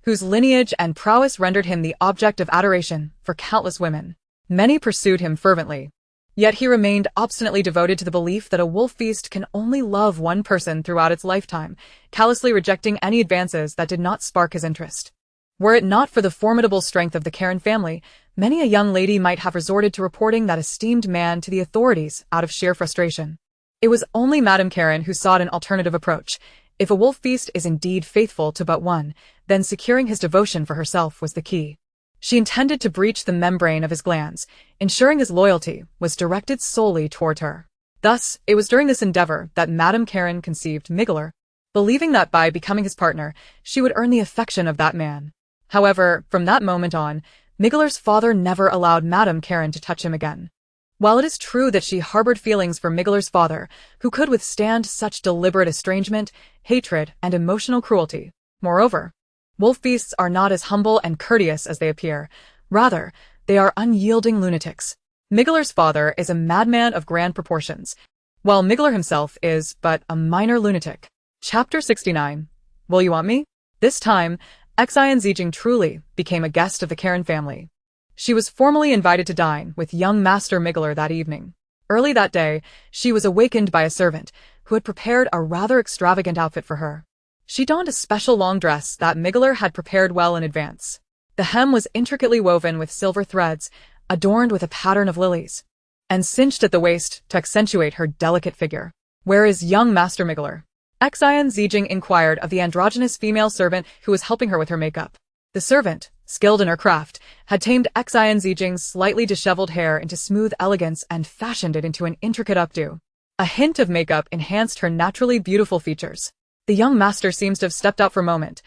[SPEAKER 1] whose lineage and prowess rendered him the object of adoration for countless women. Many pursued him fervently. Yet he remained obstinately devoted to the belief that a wolf beast can only love one person throughout its lifetime, callously rejecting any advances that did not spark his interest. Were it not for the formidable strength of the Karen family, many a young lady might have resorted to reporting that esteemed man to the authorities out of sheer frustration. It was only Madame Karen who sought an alternative approach. If a wolf beast is indeed faithful to but one, then securing his devotion for herself was the key. She intended to breach the membrane of his glands, ensuring his loyalty was directed solely toward her. Thus, it was during this endeavor that Madame Karen conceived Migler, believing that by becoming his partner, she would earn the affection of that man. However, from that moment on, Migler's father never allowed Madame Karen to touch him again. While it is true that she harbored feelings for Migler's father, who could withstand such deliberate estrangement, hatred, and emotional cruelty, moreover, wolf beasts are not as humble and courteous as they appear. Rather, they are unyielding lunatics. Migler's father is a madman of grand proportions, while Migler himself is but a minor lunatic. Chapter 69. Will you want me? This time, Xin Zijin truly became a guest of the Karen family. She was formally invited to dine with young Master Migler that evening. Early that day, she was awakened by a servant who had prepared a rather extravagant outfit for her. She donned a special long dress that Migler had prepared well in advance. The hem was intricately woven with silver threads, adorned with a pattern of lilies, and cinched at the waist to accentuate her delicate figure. Where is young Master Migler? Xin Zijin inquired of the androgynous female servant who was helping her with her makeup. The servant, skilled in her craft, had tamed Xin Zijin's slightly disheveled hair into smooth elegance and fashioned it into an intricate updo. A hint of makeup enhanced her naturally beautiful features. The young master seems to have stepped out for a moment.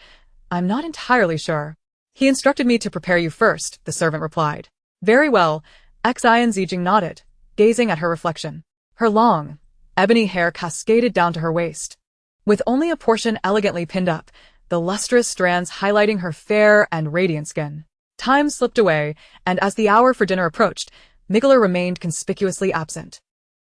[SPEAKER 1] I'm not entirely sure. He instructed me to prepare you first, the servant replied. Very well, Xin Zijin nodded, gazing at her reflection. Her long, ebony hair cascaded down to her waist, with only a portion elegantly pinned up, the lustrous strands highlighting her fair and radiant skin. Time slipped away, and as the hour for dinner approached, Migler remained conspicuously absent.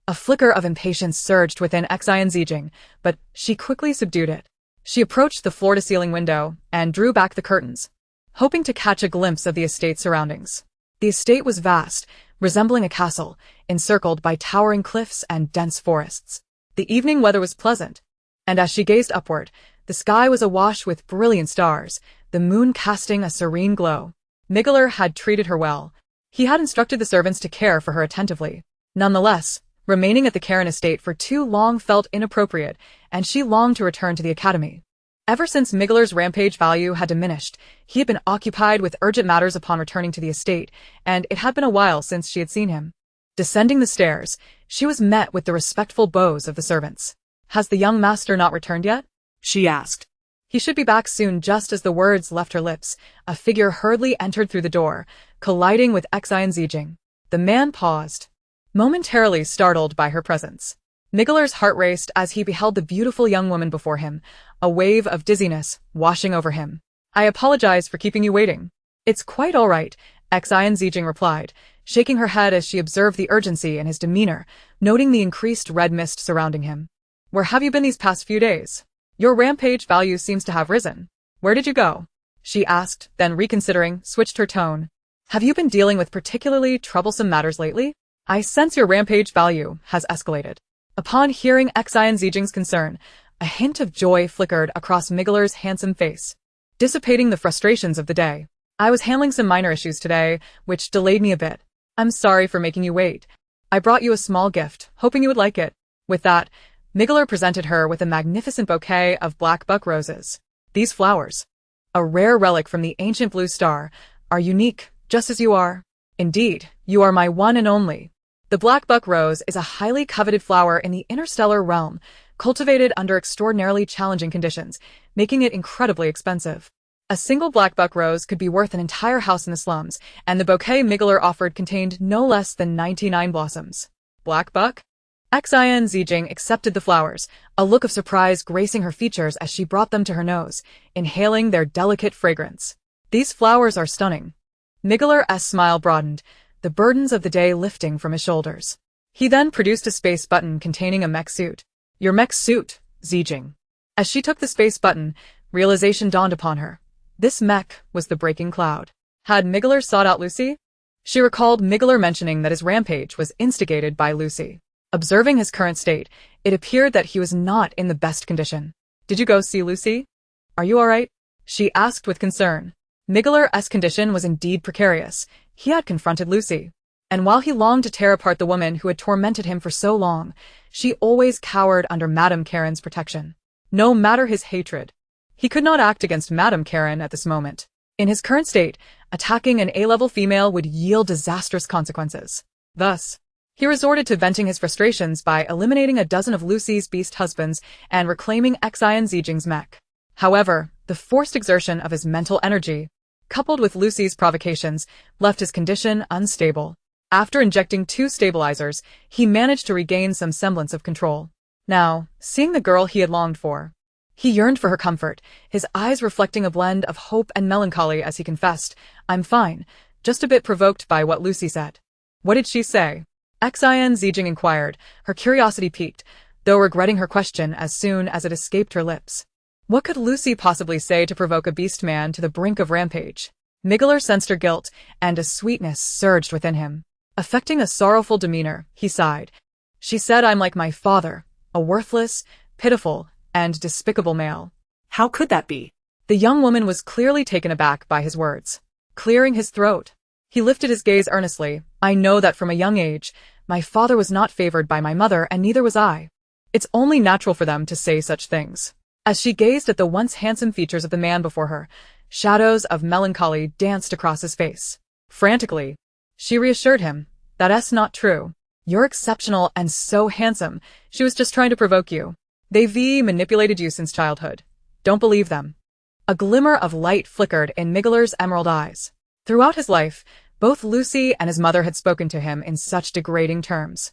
[SPEAKER 1] A flicker of impatience surged within Xin Zijin, but she quickly subdued it. She approached the floor-to-ceiling window and drew back the curtains, hoping to catch a glimpse of the estate's surroundings. The estate was vast, resembling a castle, encircled by towering cliffs and dense forests. The evening weather was pleasant, and as she gazed upward, the sky was awash with brilliant stars, the moon casting a serene glow. Miggeler had treated her well. He had instructed the servants to care for her attentively. Nonetheless, remaining at the Karen estate for too long felt inappropriate, and she longed to return to the academy. Ever since Miggeler's rampage value had diminished, he had been occupied with urgent matters upon returning to the estate, and it had been a while since she had seen him. Descending the stairs, she was met with the respectful bows of the servants. "Has the young master not returned yet?"
[SPEAKER 2] she asked.
[SPEAKER 1] "He should be back soon." Just as the words left her lips, a figure hurriedly entered through the door, colliding with Xin Zijin. The man paused, momentarily startled by her presence. Miggeler's heart raced as he beheld the beautiful young woman before him, a wave of dizziness washing over him. "I apologize for keeping you waiting." "It's quite all right," Xin Zijin replied, shaking her head as she observed the urgency in his demeanor, noting the increased red mist surrounding him. "Where have you been these past few days? Your rampage value seems to have risen. Where did you go?" she asked, then reconsidering, switched her tone. "Have you been dealing with particularly troublesome matters lately? I sense your rampage value has escalated." Upon hearing Xin Zijin's concern, a hint of joy flickered across Miggeler's handsome face, dissipating the frustrations of the day. "I was handling some minor issues today, which delayed me a bit. I'm sorry for making you wait. I brought you a small gift, hoping you would like it." With that, Miggeler presented her with a magnificent bouquet of black buck roses. "These flowers, a rare relic from the ancient blue star, are unique, just as you are. Indeed, you are my one and only." The black buck rose is a highly coveted flower in the interstellar realm, cultivated under extraordinarily challenging conditions, making it incredibly expensive. A single black buck rose could be worth an entire house in the slums, and the bouquet Miggeler offered contained no less than 99 blossoms. "Black buck?" Xin Zijin accepted the flowers, a look of surprise gracing her features as she brought them to her nose, inhaling their delicate fragrance. "These flowers are stunning." Miggeler's smile broadened, the burdens of the day lifting from his shoulders. He then produced a space button containing a mech suit. "Your mech suit, Zijin." As she took the space button, realization dawned upon her. This mech was the breaking cloud. Had Miggeler sought out Lucy? She recalled Miggeler mentioning that his rampage was instigated by Lucy. Observing his current state, it appeared that he was not in the best condition. "Did you go see Lucy? Are you all right?" she asked with concern. Miggeler's condition was indeed precarious. He had confronted Lucy, and while he longed to tear apart the woman who had tormented him for so long, she always cowered under Madame Karen's protection. No matter his hatred, he could not act against Madame Karen at this moment. In his current state, attacking an A-level female would yield disastrous consequences. Thus, he resorted to venting his frustrations by eliminating a dozen of Lucy's beast husbands and reclaiming Xin Zijin's mech. However, the forced exertion of his mental energy, coupled with Lucy's provocations, left his condition unstable. After injecting 2 stabilizers, he managed to regain some semblance of control. Now, seeing the girl he had longed for, he yearned for her comfort, his eyes reflecting a blend of hope and melancholy as he confessed, "I'm fine, just a bit provoked by what Lucy said." "What did she say?" Xin Zijin inquired, her curiosity piqued, though regretting her question as soon as it escaped her lips. What could Lucy possibly say to provoke a beast man to the brink of rampage? Miggeler sensed her guilt, and a sweetness surged within him. Affecting a sorrowful demeanor, he sighed. "She said I'm like my father, a worthless, pitiful, and despicable male."
[SPEAKER 2] "How could that be?"
[SPEAKER 1] The young woman was clearly taken aback by his words. Clearing his throat, he lifted his gaze earnestly. "I know that from a young age, my father was not favored by my mother, and neither was I. It's only natural for them to say such things." As she gazed at the once handsome features of the man before her, shadows of melancholy danced across his face. Frantically, she reassured him, "That's not true. You're exceptional and so handsome. She was just trying to provoke you. They've manipulated you since childhood. Don't believe them." A glimmer of light flickered in Miggeler's emerald eyes. Throughout his life, both Lucy and his mother had spoken to him in such degrading terms.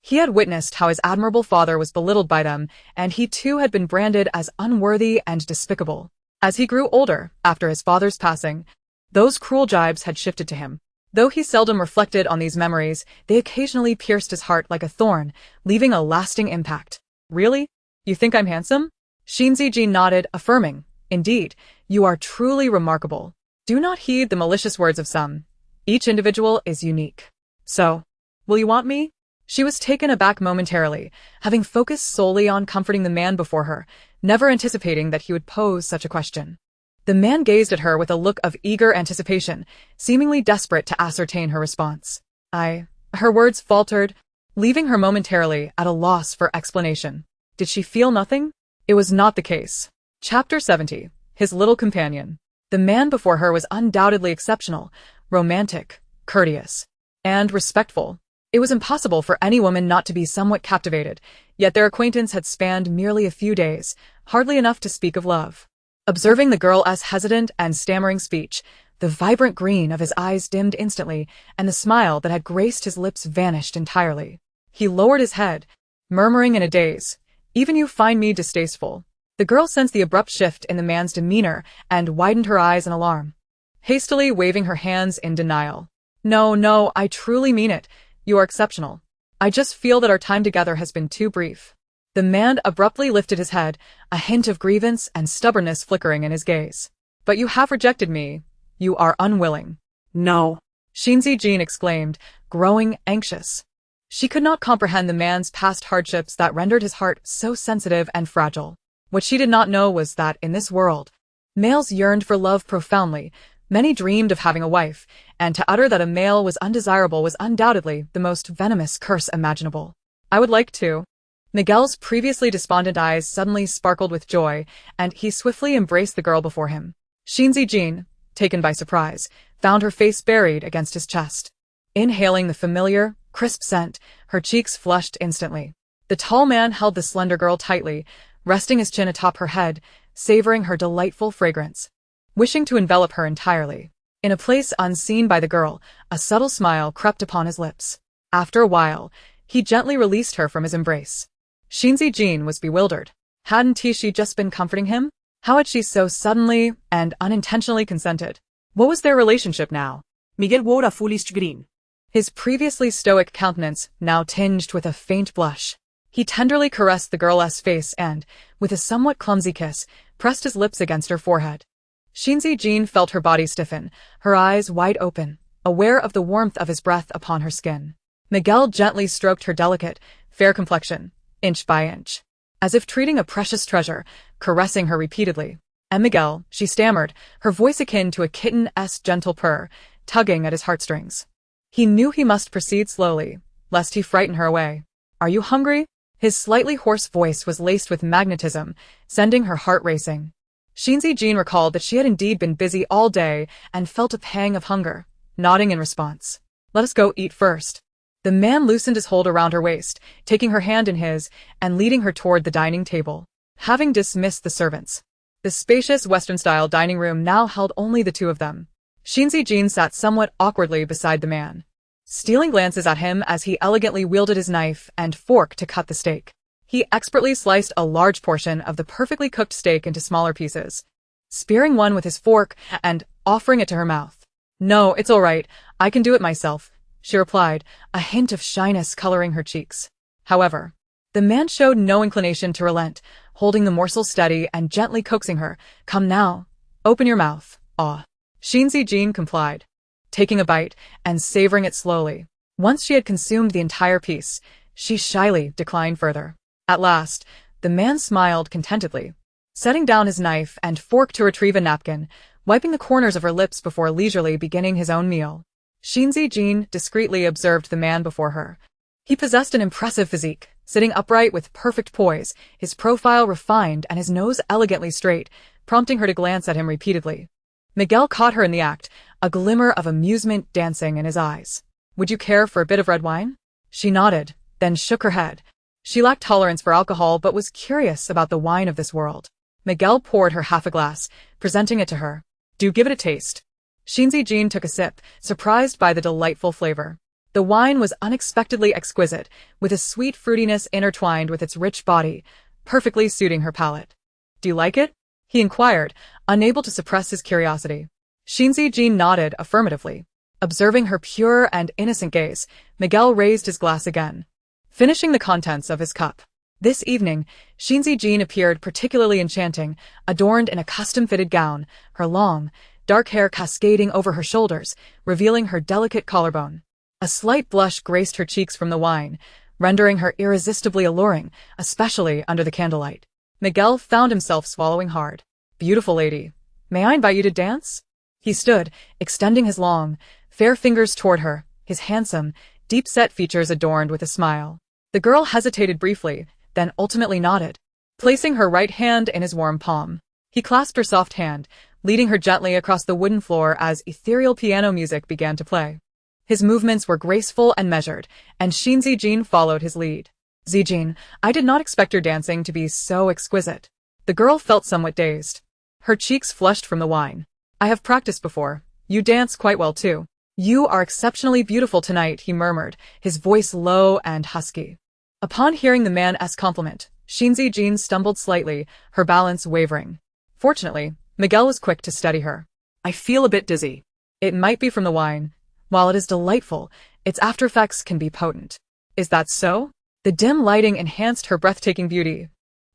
[SPEAKER 1] He had witnessed how his admirable father was belittled by them, and he too had been branded as unworthy and despicable. As he grew older, after his father's passing, those cruel jibes had shifted to him. Though he seldom reflected on these memories, they occasionally pierced his heart like a thorn, leaving a lasting impact. "Really? You think I'm handsome?" Xin Zijin nodded, affirming, "Indeed, you are truly remarkable. Do not heed the malicious words of some. Each individual is unique. So, will you want me?" She was taken aback momentarily, having focused solely on comforting the man before her, never anticipating that he would pose such a question. The man gazed at her with a look of eager anticipation, seemingly desperate to ascertain her response. Her words faltered, leaving her momentarily at a loss for explanation. Did she feel nothing? It was not the case. Chapter 70. His Little Companion. The man before her was undoubtedly exceptional, romantic, courteous, and respectful. It was impossible for any woman not to be somewhat captivated, yet their acquaintance had spanned merely a few days, hardly enough to speak of love. Observing the girl's hesitant and stammering speech, the vibrant green of his eyes dimmed instantly, and the smile that had graced his lips vanished entirely. He lowered his head, murmuring in a daze, "Even you find me distasteful." The girl sensed the abrupt shift in the man's demeanor and widened her eyes in alarm, hastily waving her hands in denial. No, I truly mean it. You are exceptional. I just feel that our time together has been too brief." The man abruptly lifted his head, a hint of grievance and stubbornness flickering in his gaze. "But you have rejected me. You are unwilling."
[SPEAKER 2] No.
[SPEAKER 1] Xin Zijin exclaimed, growing anxious. She could not comprehend the man's past hardships that rendered his heart so sensitive and fragile. What she did not know was that in this world, males yearned for love profoundly. Many dreamed of having a wife, and to utter that a male was undesirable was undoubtedly the most venomous curse imaginable. "I would like to." Miguel's previously despondent eyes suddenly sparkled with joy, and he swiftly embraced the girl before him. Xin Zijin, taken by surprise, found her face buried against his chest. Inhaling the familiar, crisp scent, her cheeks flushed instantly. The tall man held the slender girl tightly, resting his chin atop her head, savoring her delightful fragrance. Wishing to envelop her entirely. In a place unseen by the girl, a subtle smile crept upon his lips. After a while, he gently released her from his embrace. Xin Zijin was bewildered. Hadn't she just been comforting him? How had she so suddenly and unintentionally consented? What was their relationship now?
[SPEAKER 2] Miguel wore a foolish grin.
[SPEAKER 1] His previously stoic countenance now tinged with a faint blush. He tenderly caressed the girl's face and, with a somewhat clumsy kiss, pressed his lips against her forehead. Xin Zijin felt her body stiffen, her eyes wide open, aware of the warmth of his breath upon her skin. Miguel gently stroked her delicate, fair complexion, inch by inch, as if treating a precious treasure, caressing her repeatedly. "And Miguel," she stammered, her voice akin to a kitten's gentle purr, tugging at his heartstrings. He knew he must proceed slowly, lest he frighten her away. "Are you hungry?" His slightly hoarse voice was laced with magnetism, sending her heart racing. Xin Zijin recalled that she had indeed been busy all day and felt a pang of hunger, nodding in response. "Let us go eat first." The man loosened his hold around her waist, taking her hand in his and leading her toward the dining table. Having dismissed the servants, the spacious Western-style dining room now held only the two of them. Xin Zijin sat somewhat awkwardly beside the man, stealing glances at him as he elegantly wielded his knife and fork to cut the steak. He expertly sliced a large portion of the perfectly cooked steak into smaller pieces, spearing one with his fork and offering it to her mouth. "No, it's all right. I can do it myself," she replied, a hint of shyness coloring her cheeks. However, the man showed no inclination to relent, holding the morsel steady and gently coaxing her. "Come now. Open your mouth." Xin Zijin complied, taking a bite and savoring it slowly. Once she had consumed the entire piece, she shyly declined further. At last, the man smiled contentedly, setting down his knife and fork to retrieve a napkin, wiping the corners of her lips before leisurely beginning his own meal. Xin Zijin discreetly observed the man before her. He possessed an impressive physique, sitting upright with perfect poise, his profile refined and his nose elegantly straight, prompting her to glance at him repeatedly. Miguel caught her in the act, a glimmer of amusement dancing in his eyes. "Would you care for a bit of red wine?" She nodded, then shook her head. She lacked tolerance for alcohol but was curious about the wine of this world. Miguel poured her half a glass, presenting it to her. "Do give it a taste." Xin Zijin took a sip, surprised by the delightful flavor. The wine was unexpectedly exquisite, with a sweet fruitiness intertwined with its rich body, perfectly suiting her palate. "Do you like it?" he inquired, unable to suppress his curiosity. Xin Zijin nodded affirmatively. Observing her pure and innocent gaze, Miguel raised his glass again, finishing the contents of his cup. This evening, Xin Zijin appeared particularly enchanting, adorned in a custom-fitted gown, her long, dark hair cascading over her shoulders, revealing her delicate collarbone. A slight blush graced her cheeks from the wine, rendering her irresistibly alluring, especially under the candlelight. Miguel found himself swallowing hard. "Beautiful lady, may I invite you to dance?" He stood, extending his long, fair fingers toward her, his handsome, deep-set features adorned with a smile. The girl hesitated briefly, then ultimately nodded, placing her right hand in his warm palm. He clasped her soft hand, leading her gently across the wooden floor as ethereal piano music began to play. His movements were graceful and measured, and Xin Zijin followed his lead. "Zijin, I did not expect your dancing to be so exquisite." The girl felt somewhat dazed. Her cheeks flushed from the wine. "I have practiced before. You dance quite well too." "You are exceptionally beautiful tonight," he murmured, his voice low and husky. Upon hearing the man's compliment, Xin Zijin stumbled slightly, her balance wavering. Fortunately, Miguel was quick to steady her.
[SPEAKER 2] I feel a bit dizzy.
[SPEAKER 1] "It might be from the wine. While it is delightful, its after-effects can be potent." "Is that so?" The dim lighting enhanced her breathtaking beauty,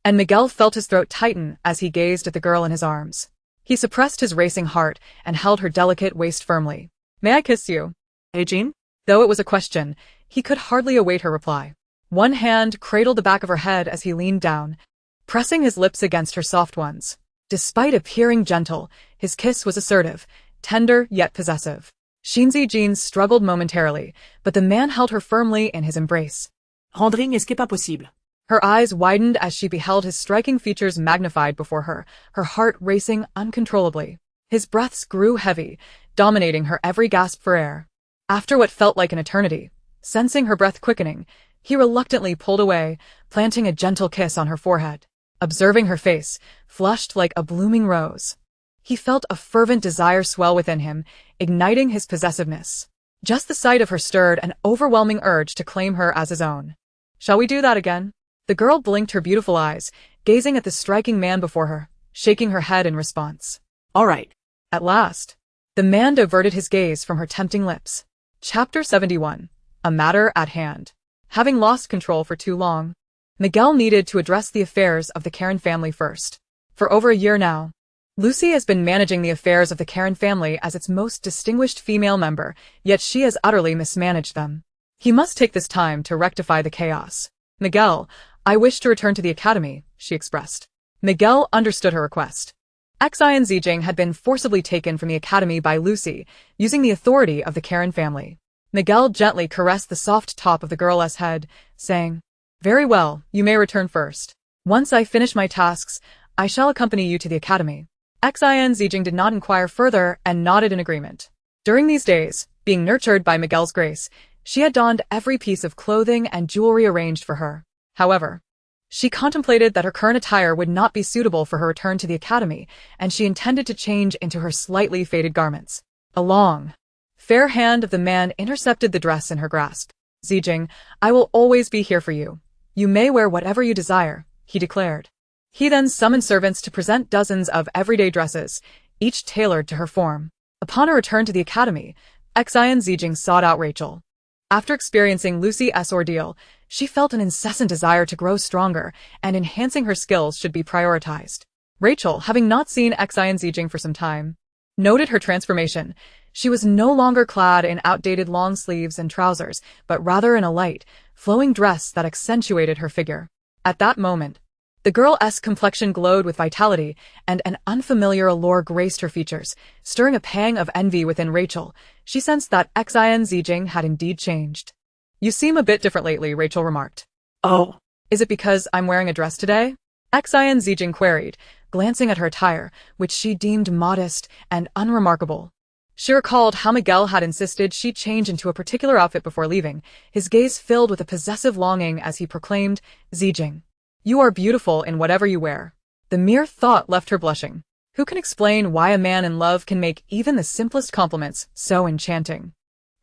[SPEAKER 1] and Miguel felt his throat tighten as he gazed at the girl in his arms. He suppressed his racing heart and held her delicate waist firmly. "May I kiss you?"
[SPEAKER 2] Zijin?
[SPEAKER 1] Though it was a question, he could hardly await her reply. One hand cradled the back of her head as he leaned down, pressing his lips against her soft ones. Despite appearing gentle, his kiss was assertive, tender yet possessive. Xin Zijin struggled momentarily, but the man held her firmly in his embrace.
[SPEAKER 2] Rendring est-ce pas possible?
[SPEAKER 1] Her eyes widened as she beheld his striking features magnified before her, her heart racing uncontrollably. His breaths grew heavy, dominating her every gasp for air. After what felt like an eternity, sensing her breath quickening, he reluctantly pulled away, planting a gentle kiss on her forehead. Observing her face, flushed like a blooming rose, he felt a fervent desire swell within him, igniting his possessiveness. Just the sight of her stirred an overwhelming urge to claim her as his own. "Shall we do that again?" The girl blinked her beautiful eyes, gazing at the striking man before her, shaking her head in response.
[SPEAKER 2] All right.
[SPEAKER 1] At last, the man diverted his gaze from her tempting lips. Chapter 71. A Matter at Hand. Having lost control for too long, Miguel needed to address the affairs of the Karen family first. For over a year now, Lucy has been managing the affairs of the Karen family as its most distinguished female member, yet she has utterly mismanaged them. He must take this time to rectify the chaos. "Miguel, I wish to return to the academy," she expressed. Miguel understood her request. Xin Zijin had been forcibly taken from the academy by Lucy, using the authority of the Karen family. Miguel gently caressed the soft top of the girl's head, saying, "Very well, you may return first. Once I finish my tasks, I shall accompany you to the academy." Xin Zijin did not inquire further and nodded in agreement. During these days, being nurtured by Miguel's grace, she had donned every piece of clothing and jewelry arranged for her. However, she contemplated that her current attire would not be suitable for her return to the academy, and she intended to change into her slightly faded garments. A long, fair hand of the man intercepted the dress in her grasp. "Zijin, I will always be here for you. You may wear whatever you desire," he declared. He then summoned servants to present dozens of everyday dresses, each tailored to her form. Upon her return to the academy, Xin Zijin sought out Rachel. After experiencing Lucy's ordeal, she felt an incessant desire to grow stronger, and enhancing her skills should be prioritized. Rachel, having not seen Xin Zijin for some time, noted her transformation. She was no longer clad in outdated long sleeves and trousers, but rather in a light, flowing dress that accentuated her figure. At that moment, the girl's complexion glowed with vitality, and an unfamiliar allure graced her features, stirring a pang of envy within Rachel. She sensed that Xin Zijin had indeed changed. "You seem a bit different lately," Rachel remarked.
[SPEAKER 2] Oh.
[SPEAKER 1] "Is it because I'm wearing a dress today?" Xin Zijin queried, glancing at her attire, which she deemed modest and unremarkable. She recalled how Miguel had insisted she change into a particular outfit before leaving, his gaze filled with a possessive longing as he proclaimed, "Zijin, you are beautiful in whatever you wear." The mere thought left her blushing. Who can explain why a man in love can make even the simplest compliments so enchanting?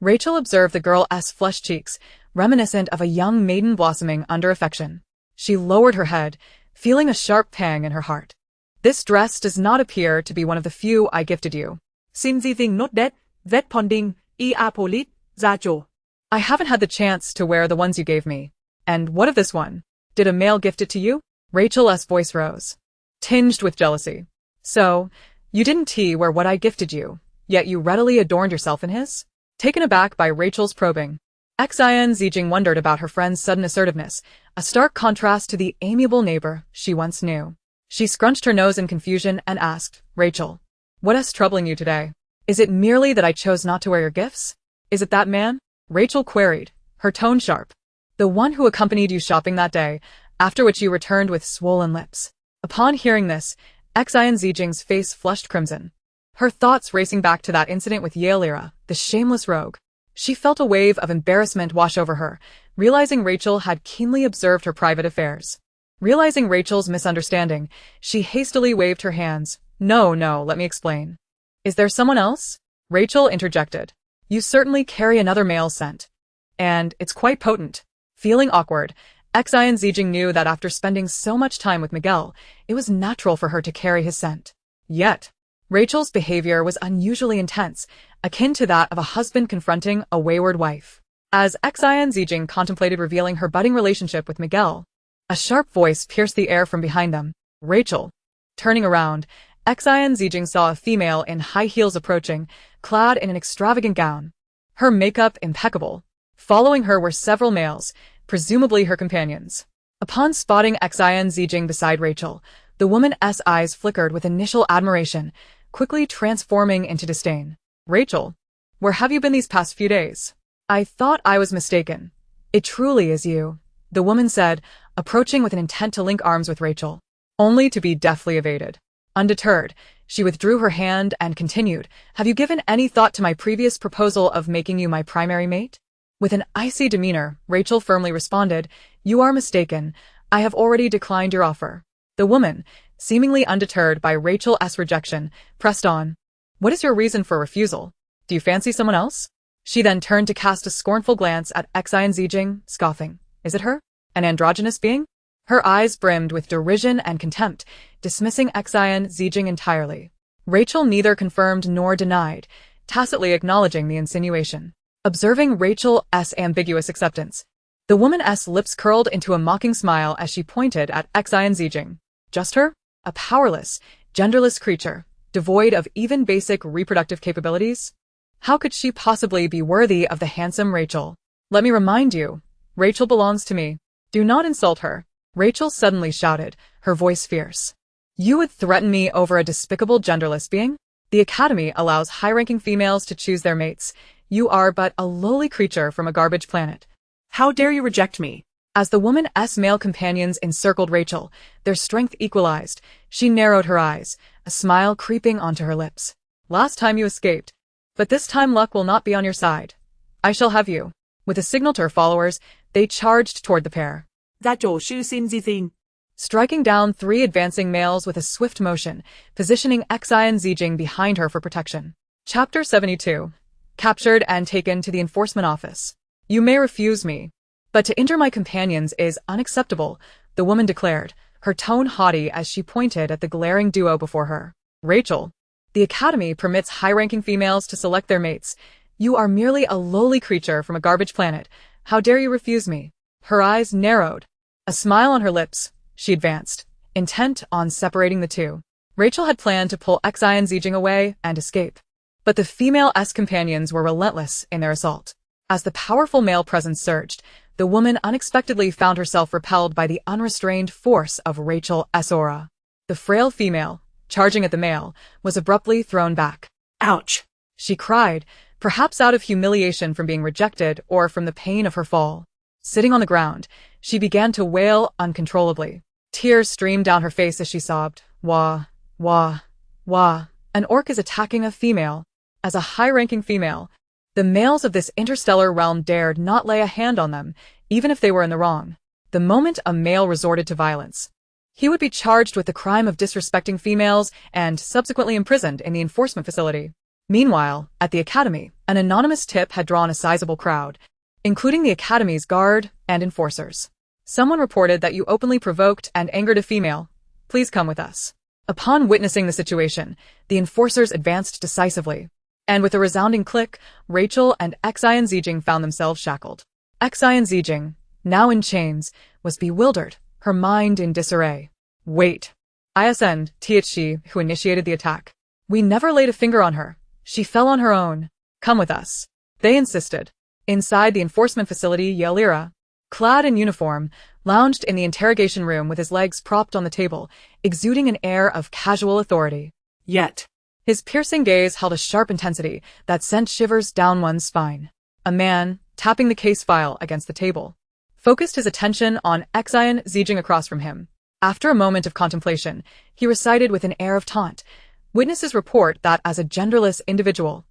[SPEAKER 1] Rachel observed the girl's flushed cheeks, reminiscent of a young maiden blossoming under affection. She lowered her head, feeling a sharp pang in her heart. "This dress does not appear to be one of the few I gifted you."
[SPEAKER 2] Xin Zijin not that, vet ponding, polit, zajo.
[SPEAKER 1] "I haven't had the chance to wear the ones you gave me. And what of this one?" Did a male gift it to you? Rachel's voice rose, tinged with jealousy. So, you didn't wear what I gifted you, yet you readily adorned yourself in his? Taken aback by Rachel's probing, Xin Zijin wondered about her friend's sudden assertiveness, a stark contrast to the amiable neighbor she once knew. She scrunched her nose in confusion and asked, Rachel, what's troubling you today? Is it merely that I chose not to wear your gifts? Is it that man? Rachel queried, her tone sharp. The one who accompanied you shopping that day, after which you returned with swollen lips. Upon hearing this, Xin Zijing's face flushed crimson. Her thoughts racing back to that incident with Yale, the shameless rogue. She felt a wave of embarrassment wash over her, realizing Rachel had keenly observed her private affairs. Realizing Rachel's misunderstanding, she hastily waved her hands. No, let me explain. Is there someone else? Rachel interjected. You certainly carry another male scent. And it's quite potent. Feeling awkward, Xin Zijing knew that after spending so much time with Miguel, it was natural for her to carry his scent. Yet, Rachel's behavior was unusually intense, akin to that of a husband confronting a wayward wife. As Xin Zijing contemplated revealing her budding relationship with Miguel, a sharp voice pierced the air from behind them. Rachel. Turning around, Xin Zijing saw a female in high heels approaching, clad in an extravagant gown. Her makeup impeccable. Following her were several males, presumably her companions. Upon spotting Xin Zijing beside Rachel, the woman's eyes flickered with initial admiration, quickly transforming into disdain. Rachel, where have you been these past few days? I thought I was mistaken. It truly is you, the woman said, approaching with an intent to link arms with Rachel, only to be deftly evaded. Undeterred, she withdrew her hand and continued, Have you given any thought to my previous proposal of making you my primary mate? With an icy demeanor, Rachel firmly responded, You are mistaken. I have already declined your offer. The woman, seemingly undeterred by Rachel's rejection, pressed on. What is your reason for refusal? Do you fancy someone else? She then turned to cast a scornful glance at Xin Zijing, scoffing. Is it her? An androgynous being? Her eyes brimmed with derision and contempt, dismissing Xin Zijing entirely. Rachel neither confirmed nor denied, tacitly acknowledging the insinuation. Observing Rachel's ambiguous acceptance, the woman's lips curled into a mocking smile as she pointed at Xin Zijing. Just her? A powerless, genderless creature, devoid of even basic reproductive capabilities? How could she possibly be worthy of the handsome Rachel? Let me remind you, Rachel belongs to me. Do not insult her. Rachel suddenly shouted, her voice fierce. You would threaten me over a despicable genderless being? The Academy allows high-ranking females to choose their mates. You are but a lowly creature from a garbage planet.
[SPEAKER 2] How dare you reject me?
[SPEAKER 1] As the woman's male companions encircled Rachel, their strength equalized. She narrowed her eyes, a smile creeping onto her lips. Last time you escaped, but this time luck will not be on your side. I shall have you. With a signal to her followers, they charged toward the pair.
[SPEAKER 2] Xin Zijin.
[SPEAKER 1] Striking down 3 advancing males with a swift motion, positioning Xin Zijing behind her for protection. Chapter 72. Captured and taken to the enforcement office. You may refuse me, but to injure my companions is unacceptable, the woman declared, her tone haughty as she pointed at the glaring duo before her. Rachel, the Academy permits high-ranking females to select their mates. You are merely a lowly creature from a garbage planet. How dare you refuse me? Her eyes narrowed. A smile on her lips, she advanced, intent on separating the two. Rachel had planned to pull Xin Zijing away and escape. But the female's companions were relentless in their assault. As the powerful male presence surged, the woman unexpectedly found herself repelled by the unrestrained force of Rachel's aura. The frail female, charging at the male, was abruptly thrown back.
[SPEAKER 2] Ouch!
[SPEAKER 1] She cried, perhaps out of humiliation from being rejected or from the pain of her fall. Sitting on the ground, she began to wail uncontrollably. Tears streamed down her face as she sobbed. Wah, wah, wah. An orc is attacking a female. As a high-ranking female, the males of this interstellar realm dared not lay a hand on them, even if they were in the wrong. The moment a male resorted to violence, he would be charged with the crime of disrespecting females and subsequently imprisoned in the enforcement facility. Meanwhile, at the Academy, an anonymous tip had drawn a sizable crowd, including the Academy's guard and enforcers. Someone reported that you openly provoked and angered a female. Please come with us. Upon witnessing the situation, the enforcers advanced decisively. And with a resounding click, Rachel and Xin Zijing found themselves shackled. Xin Zijing, now in chains, was bewildered, her mind in disarray. Wait. It's she who initiated the attack. We never laid a finger on her. She fell on her own. Come with us. They insisted. Inside the enforcement facility, Yelira, clad in uniform, lounged in the interrogation room with his legs propped on the table, exuding an air of casual authority.
[SPEAKER 2] Yet.
[SPEAKER 1] His piercing gaze held a sharp intensity that sent shivers down one's spine. A man, tapping the case file against the table, focused his attention on Xin Zijin across from him. After a moment of contemplation, he recited with an air of taunt, "Witnesses report that as a genderless individual,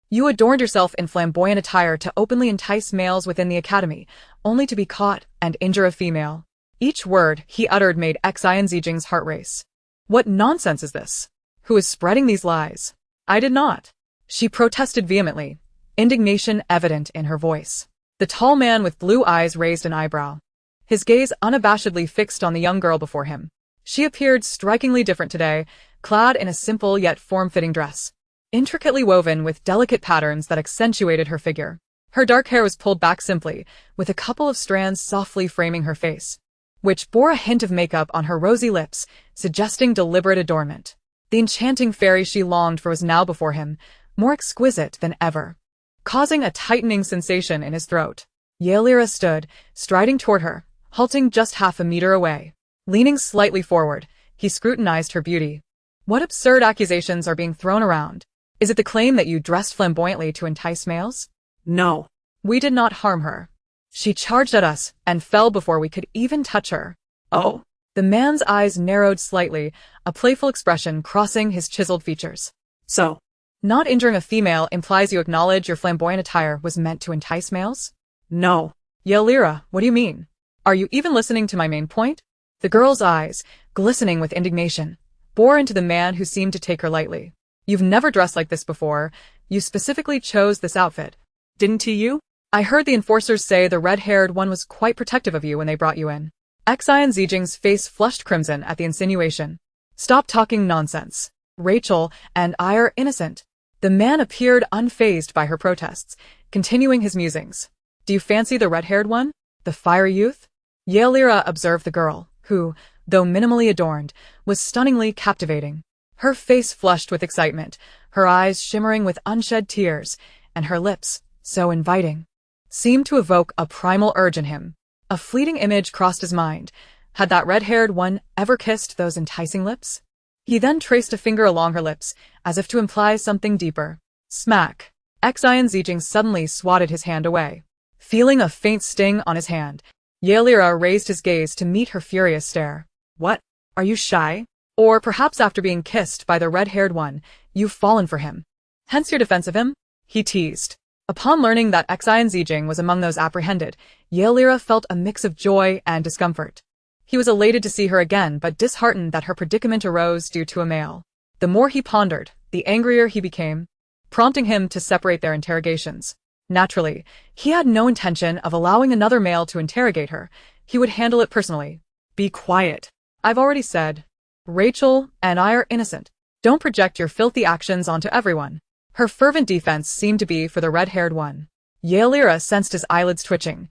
[SPEAKER 1] you adorned yourself in flamboyant attire to openly entice males within the academy, only to be caught and injure a female." Each word he uttered made Xin Zijing's heart race. What nonsense is this? Who is spreading these lies? I did not. She protested vehemently, indignation evident in her voice. The tall man with blue eyes raised an eyebrow, his gaze unabashedly fixed on the young girl before him. She appeared strikingly different today, clad in a simple yet form-fitting dress, intricately woven with delicate patterns that accentuated her figure. Her dark hair was pulled back simply, with a couple of strands softly framing her face, which bore a hint of makeup on her rosy lips, suggesting deliberate adornment. The enchanting fairy she longed for was now before him, more exquisite than ever, causing a tightening sensation in his throat. Yelira stood, striding toward her, halting just half a meter away. Leaning slightly forward, he scrutinized her beauty. What absurd accusations are being thrown around? Is it the claim that you dressed flamboyantly to entice males?
[SPEAKER 2] No.
[SPEAKER 1] We did not harm her. She charged at us and fell before we could even touch her.
[SPEAKER 2] Oh.
[SPEAKER 1] The man's eyes narrowed slightly, a playful expression crossing his chiseled features.
[SPEAKER 2] So,
[SPEAKER 1] not injuring a female implies you acknowledge your flamboyant attire was meant to entice males?
[SPEAKER 2] no.
[SPEAKER 1] Yelira, what do you mean? Are you even listening to my main point? The girl's eyes, glistening with indignation, bore into the man who seemed to take her lightly. You've never dressed like this before. You specifically chose this outfit.
[SPEAKER 2] Didn't you?
[SPEAKER 1] I heard the enforcers say the red-haired one was quite protective of you when they brought you in. Xin Zijing's face flushed crimson at the insinuation. Stop talking nonsense. Rachel and I are innocent. The man appeared unfazed by her protests, continuing his musings. Do you fancy the red-haired one? The fiery youth? Yelira observed the girl, who, though minimally adorned, was stunningly captivating. Her face flushed with excitement, her eyes shimmering with unshed tears, and her lips, so inviting, seemed to evoke a primal urge in him. A fleeting image crossed his mind. Had that red-haired one ever kissed those enticing lips? He then traced a finger along her lips, as if to imply something deeper. Smack. Xin Zijing suddenly swatted his hand away. Feeling a faint sting on his hand, Yelira raised his gaze to meet her furious stare.
[SPEAKER 2] What? Are you shy?
[SPEAKER 1] Or perhaps after being kissed by the red-haired one, you've fallen for him. Hence your defense of him? He teased. Upon learning that Xin Zijing was among those apprehended, Yelira felt a mix of joy and discomfort. He was elated to see her again, but disheartened that her predicament arose due to a male. The more he pondered, the angrier he became, prompting him to separate their interrogations. Naturally, he had no intention of allowing another male to interrogate her. He would handle it personally. Be quiet. I've already said. Rachel and I are innocent. Don't project your filthy actions onto everyone. Her fervent defense seemed to be for the red-haired one. Yelira sensed his eyelids twitching.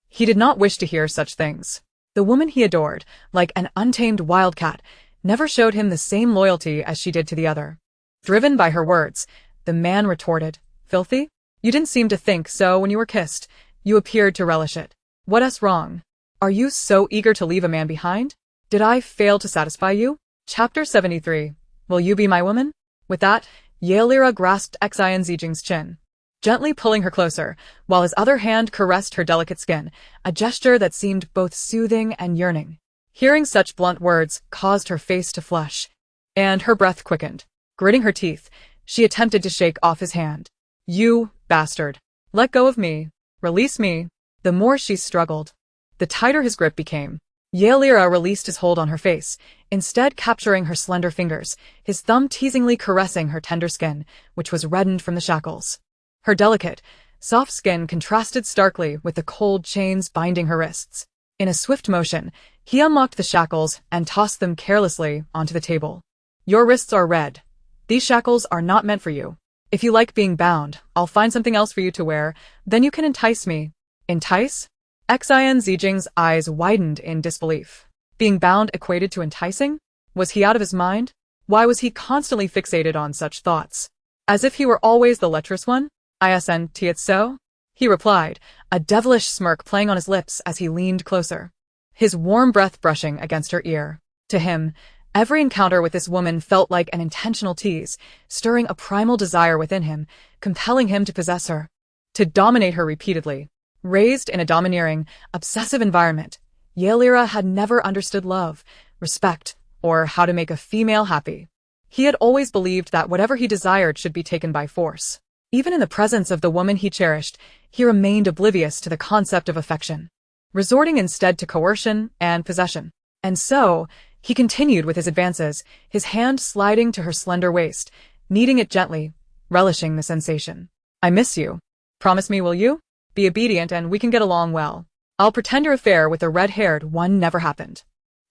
[SPEAKER 1] He did not wish to hear such things. The woman he adored, like an untamed wildcat, never showed him the same loyalty as she did to the other. Driven by her words, the man retorted, "Filthy? You didn't seem to think so when you were kissed. You appeared to relish it. What's wrong? Are you so eager to leave a man behind? Did I fail to satisfy you?" Chapter 73. Will you be my woman? With that, Yelira grasped Xin Zijing's chin, gently pulling her closer, while his other hand caressed her delicate skin, a gesture that seemed both soothing and yearning. Hearing such blunt words caused her face to flush, and her breath quickened. Gritting her teeth, she attempted to shake off his hand. "You bastard. Let go of me. Release me." The more she struggled, the tighter his grip became. Yelira released his hold on her face, instead capturing her slender fingers, his thumb teasingly caressing her tender skin, which was reddened from the shackles. Her delicate, soft skin contrasted starkly with the cold chains binding her wrists. In a swift motion, he unlocked the shackles and tossed them carelessly onto the table. "Your wrists are red. These shackles are not meant for you. If you like being bound, I'll find something else for you to wear, then you can entice me." Entice? Xin Zijing's eyes widened in disbelief. Being bound equated to enticing? Was he out of his mind? Why was he constantly fixated on such thoughts? As if he were always the lecherous one? Isn't it so? He replied, a devilish smirk playing on his lips as he leaned closer, his warm breath brushing against her ear. To him, every encounter with this woman felt like an intentional tease, stirring a primal desire within him, compelling him to possess her, to dominate her repeatedly. Raised in a domineering, obsessive environment, Yaelira had never understood love, respect, or how to make a female happy. He had always believed that whatever he desired should be taken by force. Even in the presence of the woman he cherished, he remained oblivious to the concept of affection, resorting instead to coercion and possession. And so, he continued with his advances, his hand sliding to her slender waist, kneading it gently, relishing the sensation. I miss you. Promise me, will you? Be obedient and we can get along well. I'll pretend your affair with the red-haired one never happened.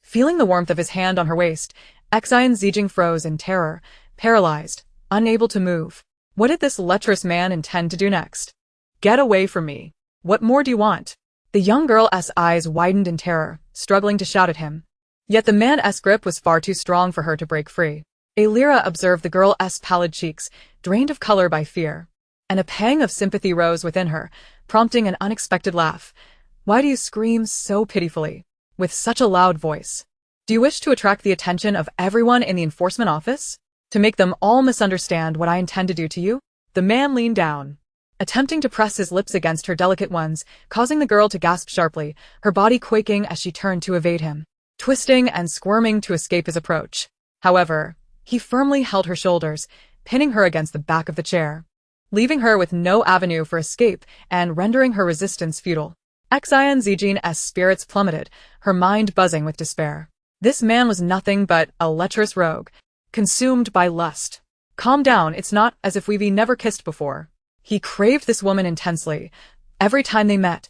[SPEAKER 1] Feeling the warmth of his hand on her waist, Xin Zijin froze in terror, paralyzed, unable to move. What did this lecherous man intend to do next? Get away from me. What more do you want? The young girl's eyes widened in terror, struggling to shout at him. Yet the man's grip was far too strong for her to break free. Yaelira observed the girl's pallid cheeks, drained of color by fear, and a pang of sympathy rose within her, prompting an unexpected laugh. Why do you scream so pitifully, with such a loud voice? Do you wish to attract the attention of everyone in the enforcement office? To make them all misunderstand what I intend to do to you? The man leaned down, attempting to press his lips against her delicate ones, causing the girl to gasp sharply, her body quaking as she turned to evade him, twisting and squirming to escape his approach. However, he firmly held her shoulders, pinning her against the back of the chair, leaving her with no avenue for escape and rendering her resistance futile. Xin Zijin's spirits plummeted, her mind buzzing with despair. This man was nothing but a lecherous rogue, consumed by lust. Calm down, it's not as if we've never kissed before. He craved this woman intensely. Every time they met,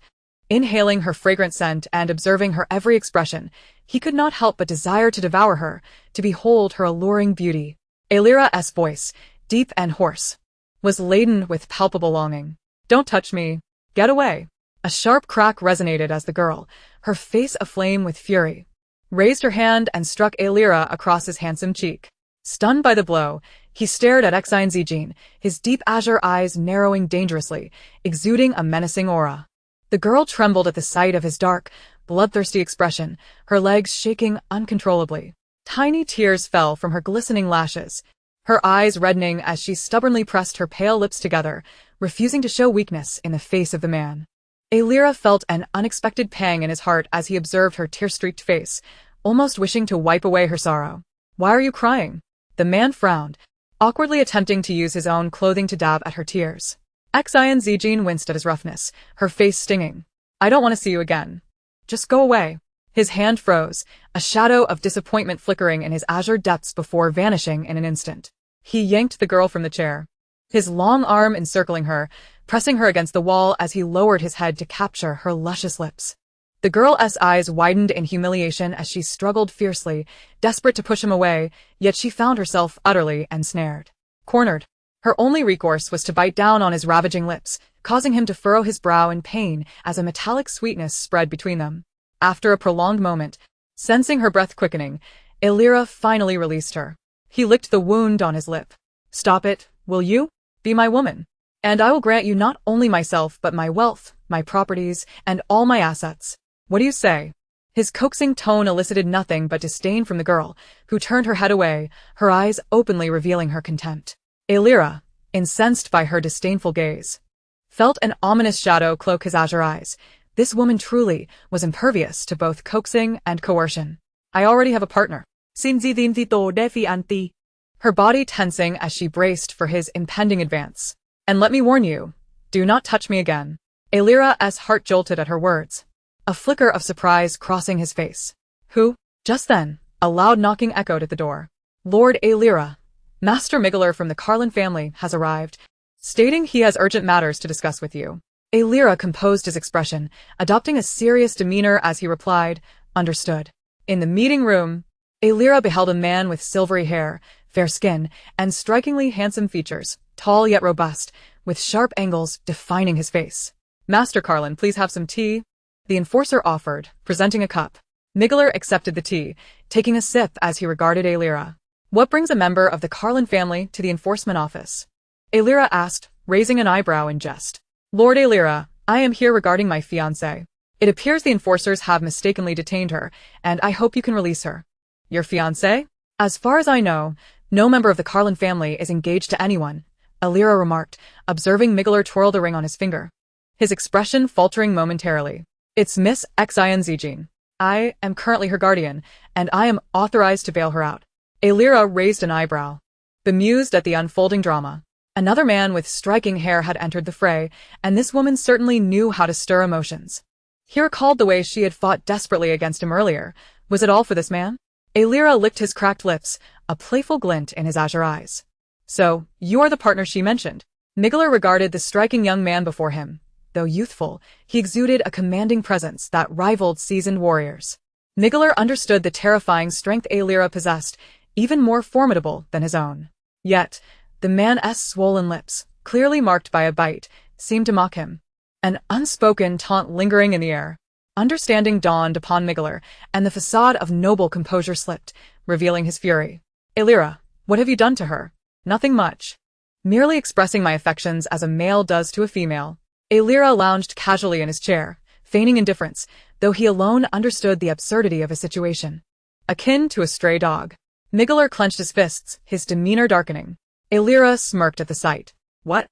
[SPEAKER 1] inhaling her fragrant scent and observing her every expression, he could not help but desire to devour her, to behold her alluring beauty. Yaelira's voice, deep and hoarse, was laden with palpable longing. Don't touch me. Get away. A sharp crack resonated as the girl, her face aflame with fury, raised her hand and struck Yaelira across his handsome cheek. Stunned by the blow, he stared at Xin Zijin, his deep azure eyes narrowing dangerously, exuding a menacing aura. The girl trembled at the sight of his dark, bloodthirsty expression, her legs shaking uncontrollably. Tiny tears fell from her glistening lashes, her eyes reddening as she stubbornly pressed her pale lips together, refusing to show weakness in the face of the man. Yaelira felt an unexpected pang in his heart as he observed her tear-streaked face, almost wishing to wipe away her sorrow. Why are you crying? The man frowned, awkwardly attempting to use his own clothing to dab at her tears. Xin Zijin winced at his roughness, her face stinging. I don't want to see you again. Just go away. His hand froze, a shadow of disappointment flickering in his azure depths before vanishing in an instant. He yanked the girl from the chair, his long arm encircling her, pressing her against the wall as he lowered his head to capture her luscious lips. The girl's eyes widened in humiliation as she struggled fiercely, desperate to push him away, yet she found herself utterly ensnared. Cornered. Her only recourse was to bite down on his ravaging lips, causing him to furrow his brow in pain as a metallic sweetness spread between them. After a prolonged moment, sensing her breath quickening, Yaelira finally released her. He licked the wound on his lip. Stop it, will you? Be my woman. And I will grant you not only myself but my wealth, my properties, and all my assets. What do you say? His coaxing tone elicited nothing but disdain from the girl, who turned her head away, her eyes openly revealing her contempt. Yaelira, incensed by her disdainful gaze, felt an ominous shadow cloak his azure eyes. This woman truly was impervious to both coaxing and coercion. I already have a partner. Xin Zijin Tito Defi Anti. Her body tensing as she braced for his impending advance. And let me warn you, do not touch me again. Yaelira's heart jolted at her words, a flicker of surprise crossing his face. Who? Just then, a loud knocking echoed at the door. Lord Yaelira, Master Miggeler from the Carlin family has arrived, stating he has urgent matters to discuss with you. Yaelira composed his expression, adopting a serious demeanor as he replied, understood. In the meeting room, Yaelira beheld a man with silvery hair, fair skin, and strikingly handsome features, tall yet robust, with sharp angles defining his face. Master Carlin, please have some tea. The enforcer offered, presenting a cup. Migler accepted the tea, taking a sip as he regarded Aelira. What brings a member of the Carlin family to the enforcement office? Aelira asked, raising an eyebrow in jest. Lord Aelira, I am here regarding my fiancée. It appears the enforcers have mistakenly detained her, and I hope you can release her. Your fiancé? As far as I know, no member of the Carlin family is engaged to anyone, Aelira remarked, observing Migler twirl the ring on his finger. His expression faltering momentarily. It's Miss Xin Zijin. I am currently her guardian, and I am authorized to bail her out. Aelira raised an eyebrow, bemused at the unfolding drama. Another man with striking hair had entered the fray, and this woman certainly knew how to stir emotions. He recalled the way she had fought desperately against him earlier. Was it all for this man? Aelira licked his cracked lips, a playful glint in his azure eyes. So, you are the partner she mentioned. Migler regarded the striking young man before him. Though youthful, he exuded a commanding presence that rivaled seasoned warriors. Migler understood the terrifying strength Aelira possessed, even more formidable than his own. Yet, the man's swollen lips, clearly marked by a bite, seemed to mock him. An unspoken taunt lingering in the air. Understanding dawned upon Migler, and the facade of noble composure slipped, revealing his fury. Aelira, what have you done to her? Nothing much. Merely expressing my affections as a male does to a female. Aelira lounged casually in his chair, feigning indifference, though he alone understood the absurdity of his situation. Akin to a stray dog. Migler clenched his fists, his demeanor darkening. Aelira smirked at the sight. What?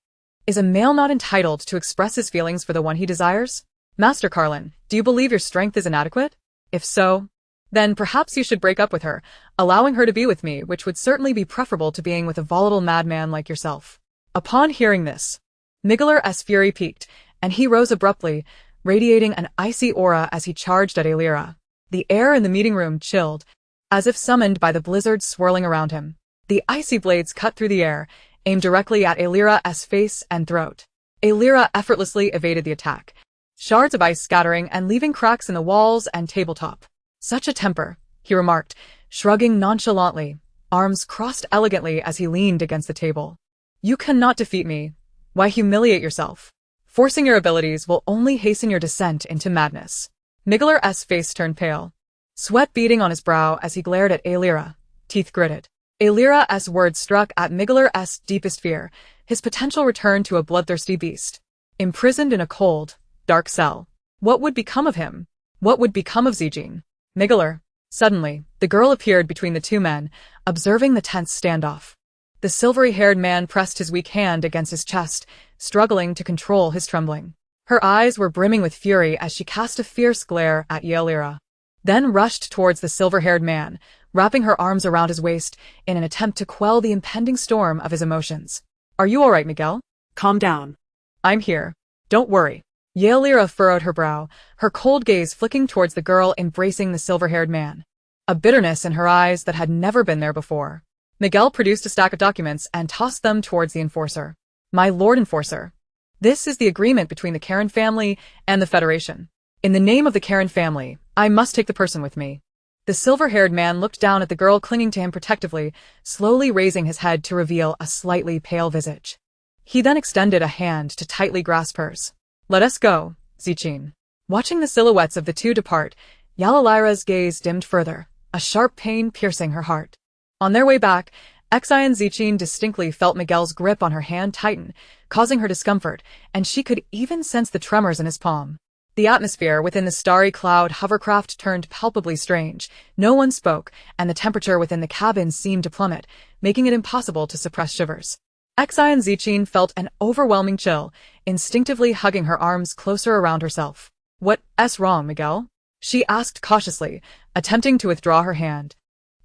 [SPEAKER 1] Is a male not entitled to express his feelings for the one he desires? Master Carlin, do you believe your strength is inadequate? If so, then perhaps you should break up with her, allowing her to be with me, which would certainly be preferable to being with a volatile madman like yourself. Upon hearing this, Migler's fury peaked, and he rose abruptly, radiating an icy aura as he charged at Aelira. The air in the meeting room chilled, as if summoned by the blizzard swirling around him. The icy blades cut through the air, aimed directly at Aelira's face and throat. Aelira effortlessly evaded the attack, shards of ice scattering and leaving cracks in the walls and tabletop. Such a temper, he remarked, shrugging nonchalantly, arms crossed elegantly as he leaned against the table. You cannot defeat me. Why humiliate yourself? Forcing your abilities will only hasten your descent into madness. Migler's face turned pale, sweat beading on his brow as he glared at Aelira, teeth gritted. Aelira's words struck at Migler's deepest fear, his potential return to a bloodthirsty beast. Imprisoned in a cold, dark cell. What would become of him? What would become of Zijin? Migler. Suddenly, the girl appeared between the two men, observing the tense standoff. The silvery-haired man pressed his weak hand against his chest, struggling to control his trembling. Her eyes were brimming with fury as she cast a fierce glare at Aelira, then rushed towards the silver-haired man, wrapping her arms around his waist in an attempt to quell the impending storm of his emotions. Are you all right, Miguel?
[SPEAKER 2] Calm down.
[SPEAKER 1] I'm here. Don't worry. Aelira furrowed her brow, her cold gaze flicking towards the girl embracing the silver-haired man. A bitterness in her eyes that had never been there before. Miguel produced a stack of documents and tossed them towards the enforcer. My lord enforcer. This is the agreement between the Karen family and the Federation. In the name of the Karen family, I must take the person with me. The silver-haired man looked down at the girl clinging to him protectively, slowly raising his head to reveal a slightly pale visage. He then extended a hand to tightly grasp hers. Let us go, Zijin. Watching the silhouettes of the two depart, Aelira's gaze dimmed further, a sharp pain piercing her heart. On their way back, Xin Zijin distinctly felt Miguel's grip on her hand tighten, causing her discomfort, and she could even sense the tremors in his palm. The atmosphere within the starry cloud hovercraft turned palpably strange. No one spoke, and the temperature within the cabin seemed to plummet, making it impossible to suppress shivers. Xin Zijin felt an overwhelming chill, instinctively hugging her arms closer around herself. What's wrong, Miguel? She asked cautiously, attempting to withdraw her hand,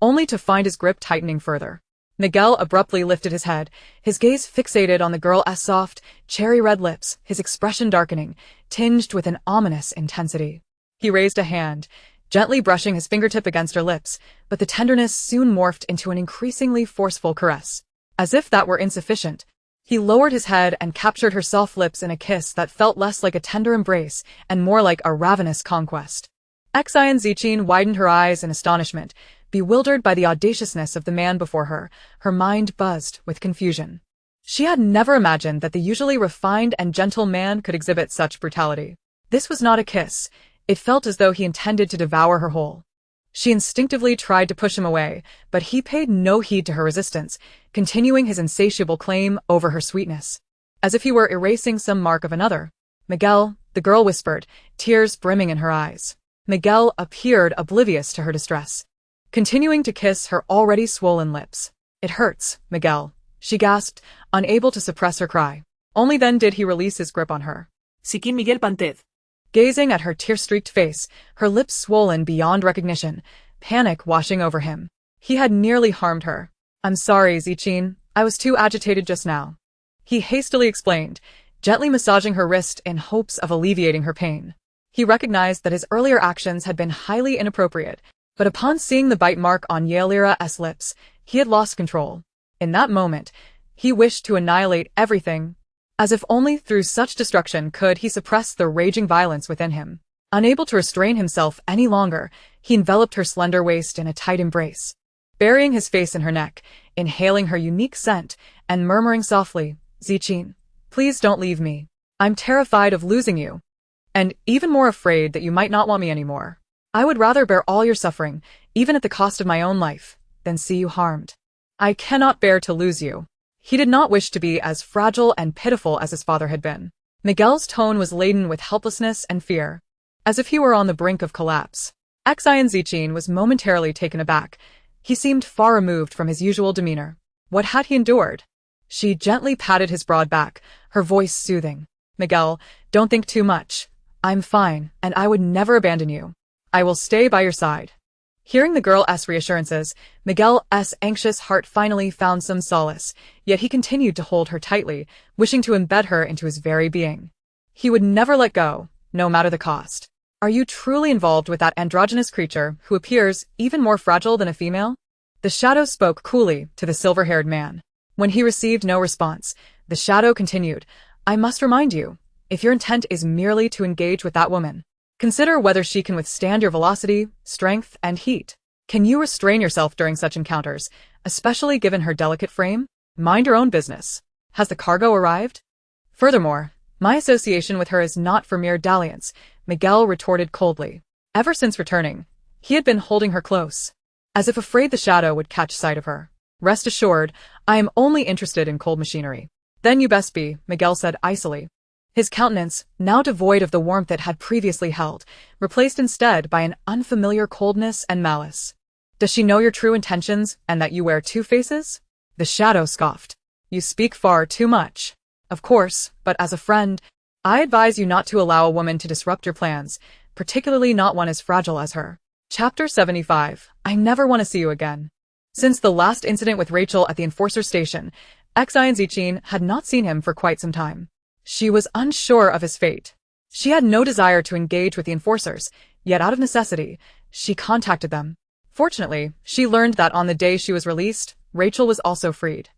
[SPEAKER 1] only to find his grip tightening further. Miguel abruptly lifted his head, his gaze fixated on the girl's soft, cherry-red lips, his expression darkening, tinged with an ominous intensity. He raised a hand, gently brushing his fingertip against her lips, but the tenderness soon morphed into an increasingly forceful caress. As if that were insufficient, he lowered his head and captured her soft lips in a kiss that felt less like a tender embrace and more like a ravenous conquest. Xin Zijin widened her eyes in astonishment, bewildered by the audaciousness of the man before her, her mind buzzed with confusion. She had never imagined that the usually refined and gentle man could exhibit such brutality. This was not a kiss. It felt as though he intended to devour her whole. She instinctively tried to push him away, but he paid no heed to her resistance, continuing his insatiable claim over her sweetness. As if he were erasing some mark of another. Miguel, the girl whispered, tears brimming in her eyes. Miguel appeared oblivious to her distress, continuing to kiss her already swollen lips. It hurts, Miguel, she gasped, unable to suppress her cry. Only then did he release his grip on her.
[SPEAKER 2] Xin Miguel Panted.
[SPEAKER 1] Gazing at her tear-streaked face, her lips swollen beyond recognition, panic washing over him. He had nearly harmed her. I'm sorry, Zijin, I was too agitated just now. He hastily explained, gently massaging her wrist in hopes of alleviating her pain. He recognized that his earlier actions had been highly inappropriate, but upon seeing the bite mark on Yaelira's lips, he had lost control. In that moment, he wished to annihilate everything, as if only through such destruction could he suppress the raging violence within him. Unable to restrain himself any longer, he enveloped her slender waist in a tight embrace, burying his face in her neck, inhaling her unique scent, and murmuring softly, Zijin, please don't leave me. I'm terrified of losing you. And even more afraid that you might not want me anymore. I would rather bear all your suffering, even at the cost of my own life, than see you harmed. I cannot bear to lose you. He did not wish to be as fragile and pitiful as his father had been. Miguel's tone was laden with helplessness and fear, as if he were on the brink of collapse. Xin Zijin was momentarily taken aback. He seemed far removed from his usual demeanor. What had he endured? She gently patted his broad back, her voice soothing. Miguel, don't think too much. I'm fine, and I would never abandon you. I will stay by your side. Hearing the girl's reassurances, Miguel's anxious heart finally found some solace, yet he continued to hold her tightly, wishing to embed her into his very being. He would never let go, no matter the cost. Are you truly involved with that androgynous creature who appears even more fragile than a female? The shadow spoke coolly to the silver-haired man. When he received no response, the shadow continued, I must remind you, if your intent is merely to engage with that woman, consider whether she can withstand your velocity, strength, and heat. Can you restrain yourself during such encounters, especially given her delicate frame? Mind your own business. Has the cargo arrived? Furthermore, my association with her is not for mere dalliance, Miguel retorted coldly. Ever since returning, he had been holding her close, as if afraid the shadow would catch sight of her. Rest assured, I am only interested in cold machinery. Then you best be, Miguel said icily. His countenance, now devoid of the warmth it had previously held, replaced instead by an unfamiliar coldness and malice. Does she know your true intentions and that you wear two faces? The shadow scoffed. You speak far too much. Of course, but as a friend, I advise you not to allow a woman to disrupt your plans, particularly not one as fragile as her. Chapter 75. I never want to see you again. Since the last incident with Rachel at the enforcer station, Xin Zijin had not seen him for quite some time. She was unsure of his fate. She had no desire to engage with the enforcers, yet out of necessity, she contacted them. Fortunately, she learned that on the day she was released, Rachel was also freed.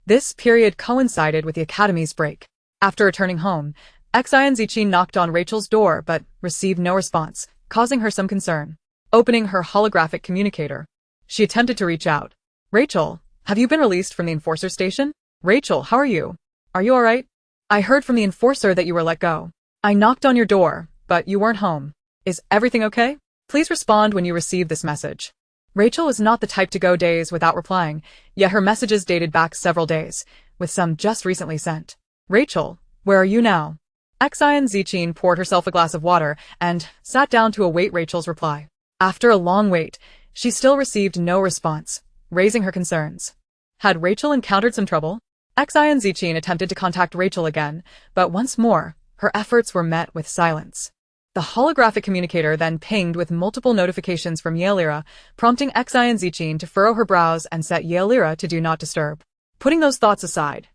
[SPEAKER 1] This period coincided with the academy's break. After returning home, Xin Zijin knocked on Rachel's door but received no response, causing her some concern. Opening her holographic communicator, she attempted to reach out. Rachel, have you been released from the enforcer station? Rachel, how are you? Are you alright? I heard from the enforcer that you were let go. I knocked on your door, but you weren't home. Is everything okay? Please respond when you receive this message. Rachel was not the type to go days without replying, yet her messages dated back several days, with some just recently sent. Rachel, where are you now? Xin Zijin poured herself a glass of water and sat down to await Rachel's reply. After a long wait, she still received no response, raising her concerns. Had Rachel encountered some trouble? Xin Zijin attempted to contact Rachel again, but once more, her efforts were met with silence. The holographic communicator then pinged with multiple notifications from Yaelira, prompting Xin Zijin to furrow her brows and set Yaelira to do not disturb. Putting those thoughts aside,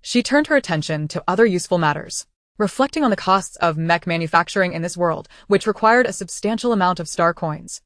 [SPEAKER 1] she turned her attention to other useful matters, reflecting on the costs of mech manufacturing in this world, which required a substantial amount of star coins.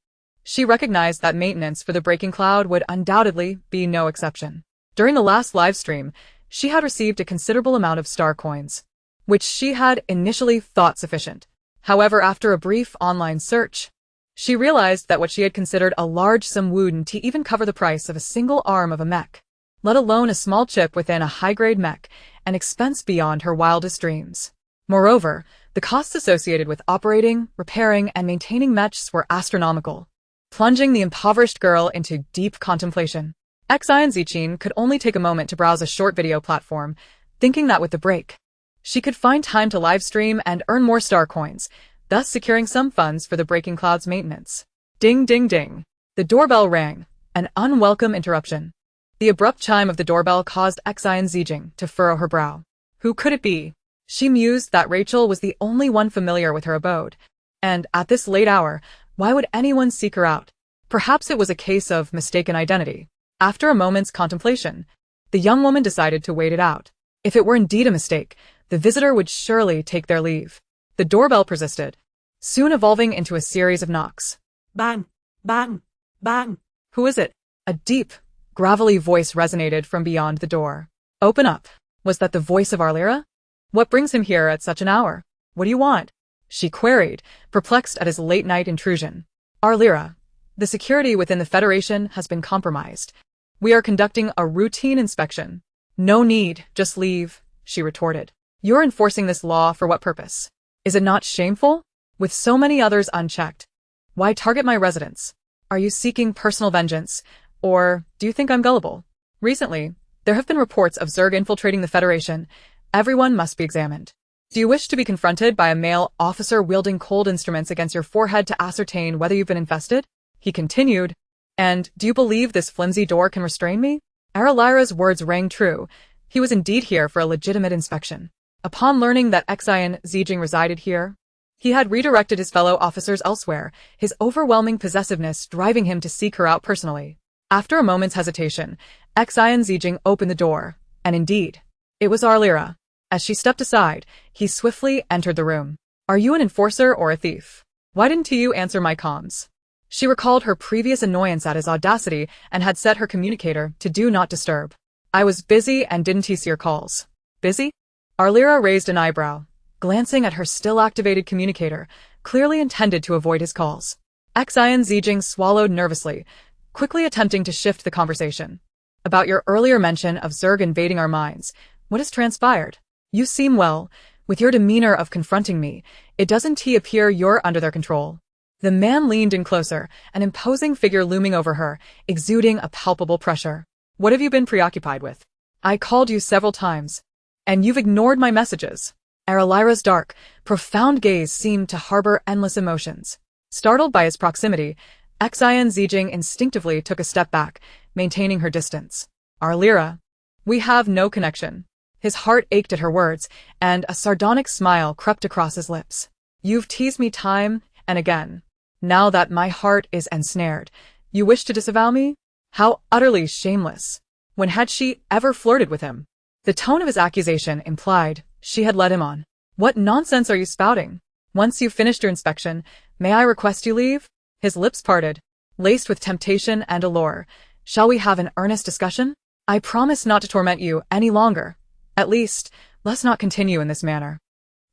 [SPEAKER 1] She recognized that maintenance for the breaking cloud would undoubtedly be no exception. During the last live stream, she had received a considerable amount of star coins, which she had initially thought sufficient. However, after a brief online search, she realized that what she had considered a large sum wouldn't even cover the price of a single arm of a mech, let alone a small chip within a high-grade mech, an expense beyond her wildest dreams. Moreover, the costs associated with operating, repairing, and maintaining mechs were astronomical. plunging the impoverished girl into deep contemplation. Xin Zijin could only take a moment to browse a short video platform, thinking that with the break, she could find time to livestream and earn more star coins, thus securing some funds for the Breaking Clouds maintenance. Ding ding ding. The doorbell rang, an unwelcome interruption. The abrupt chime of the doorbell caused Xin Zijin to furrow her brow. Who could it be? She mused that Rachel was the only one familiar with her abode, and at this late hour, why would anyone seek her out? Perhaps it was a case of mistaken identity. After a moment's contemplation, the young woman decided to wait it out. If it were indeed a mistake, the visitor would surely take their leave. The doorbell persisted, soon evolving into a series of knocks.
[SPEAKER 2] Bang, bang, bang.
[SPEAKER 1] Who is it? A deep, gravelly voice resonated from beyond the door. Open up. Was that the voice of Arlira? What brings him here at such an hour? What do you want? She queried, perplexed at his late-night intrusion. Arlira, the security within the Federation has been compromised. We are conducting a routine inspection. No need, just leave, she retorted. You're enforcing this law for what purpose? Is it not shameful? With so many others unchecked. Why target my residence? Are you seeking personal vengeance? Or do you think I'm gullible? Recently, there have been reports of Zerg infiltrating the Federation. Everyone must be examined. Do you wish to be confronted by a male officer wielding cold instruments against your forehead to ascertain whether you've been infested? He continued. And do you believe this flimsy door can restrain me? Aralira's words rang true. He was indeed here for a legitimate inspection. Upon learning that Xin Zijin resided here, he had redirected his fellow officers elsewhere, his overwhelming possessiveness driving him to seek her out personally. After a moment's hesitation, Xin Zijin opened the door, and indeed, it was Arlira. As she stepped aside, he swiftly entered the room. Are you an enforcer or a thief? Why didn't you answer my comms? She recalled her previous annoyance at his audacity and had set her communicator to do not disturb. I was busy and didn't see your calls. Busy? Arlira raised an eyebrow, glancing at her still-activated communicator, clearly intended to avoid his calls. Xin Zijin swallowed nervously, quickly attempting to shift the conversation. About your earlier mention of Zerg invading our minds, what has transpired? You seem well. With your demeanor of confronting me, it doesn't appear you're under their control. The man leaned in closer, an imposing figure looming over her, exuding a palpable pressure. What have you been preoccupied with? I called you several times, and you've ignored my messages. Aralira's dark, profound gaze seemed to harbor endless emotions. Startled by his proximity, Xin Zijin instinctively took a step back, maintaining her distance. Arlira, we have no connection. His heart ached at her words, and a sardonic smile crept across his lips. You've teased me time and again. Now that my heart is ensnared, you wish to disavow me? How utterly shameless. When had she ever flirted with him? The tone of his accusation implied she had led him on. What nonsense are you spouting? Once you've finished your inspection, may I request you leave? His lips parted, laced with temptation and allure. Shall we have an earnest discussion? I promise not to torment you any longer. At least, let's not continue in this manner.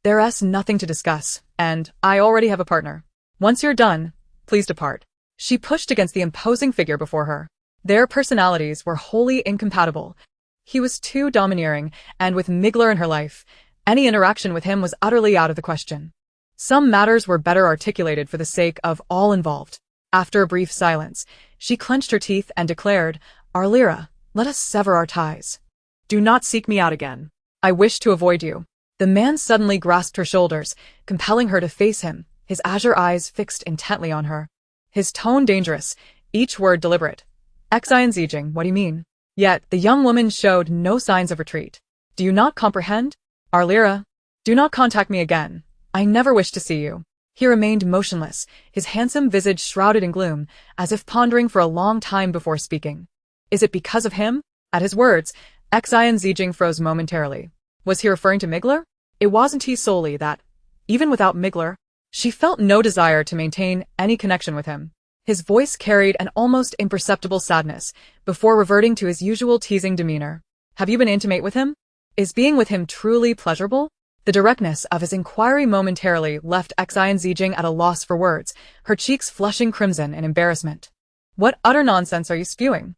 [SPEAKER 1] There's nothing to discuss, and I already have a partner. Once you're done, please depart. She pushed against the imposing figure before her. Their personalities were wholly incompatible. He was too domineering, and with Migler in her life, any interaction with him was utterly out of the question. Some matters were better articulated for the sake of all involved. After a brief silence, she clenched her teeth and declared, Arlira, let us sever our ties.
[SPEAKER 2] Do not seek me out again.
[SPEAKER 1] I wish to avoid you. The man suddenly grasped her shoulders, compelling her to face him, his azure eyes fixed intently on her. His tone dangerous, each word deliberate. Xin Zijin, what do you mean? Yet the young woman showed no signs of retreat. Do you not comprehend? Arlira, do not contact me again. I never wish to see you. He remained motionless, his handsome visage shrouded in gloom, as if pondering for a long time before speaking. Is it because of him? At his words, Xin Zijin froze momentarily. Was he referring to Migler? It wasn't he solely that, even without Migler, she felt no desire to maintain any connection with him. His voice carried an almost imperceptible sadness, before reverting to his usual teasing demeanor. Have you been intimate with him? Is being with him truly pleasurable? The directness of his inquiry momentarily left Xin Zijin at a loss for words, her cheeks flushing crimson in embarrassment. What utter nonsense are you spewing?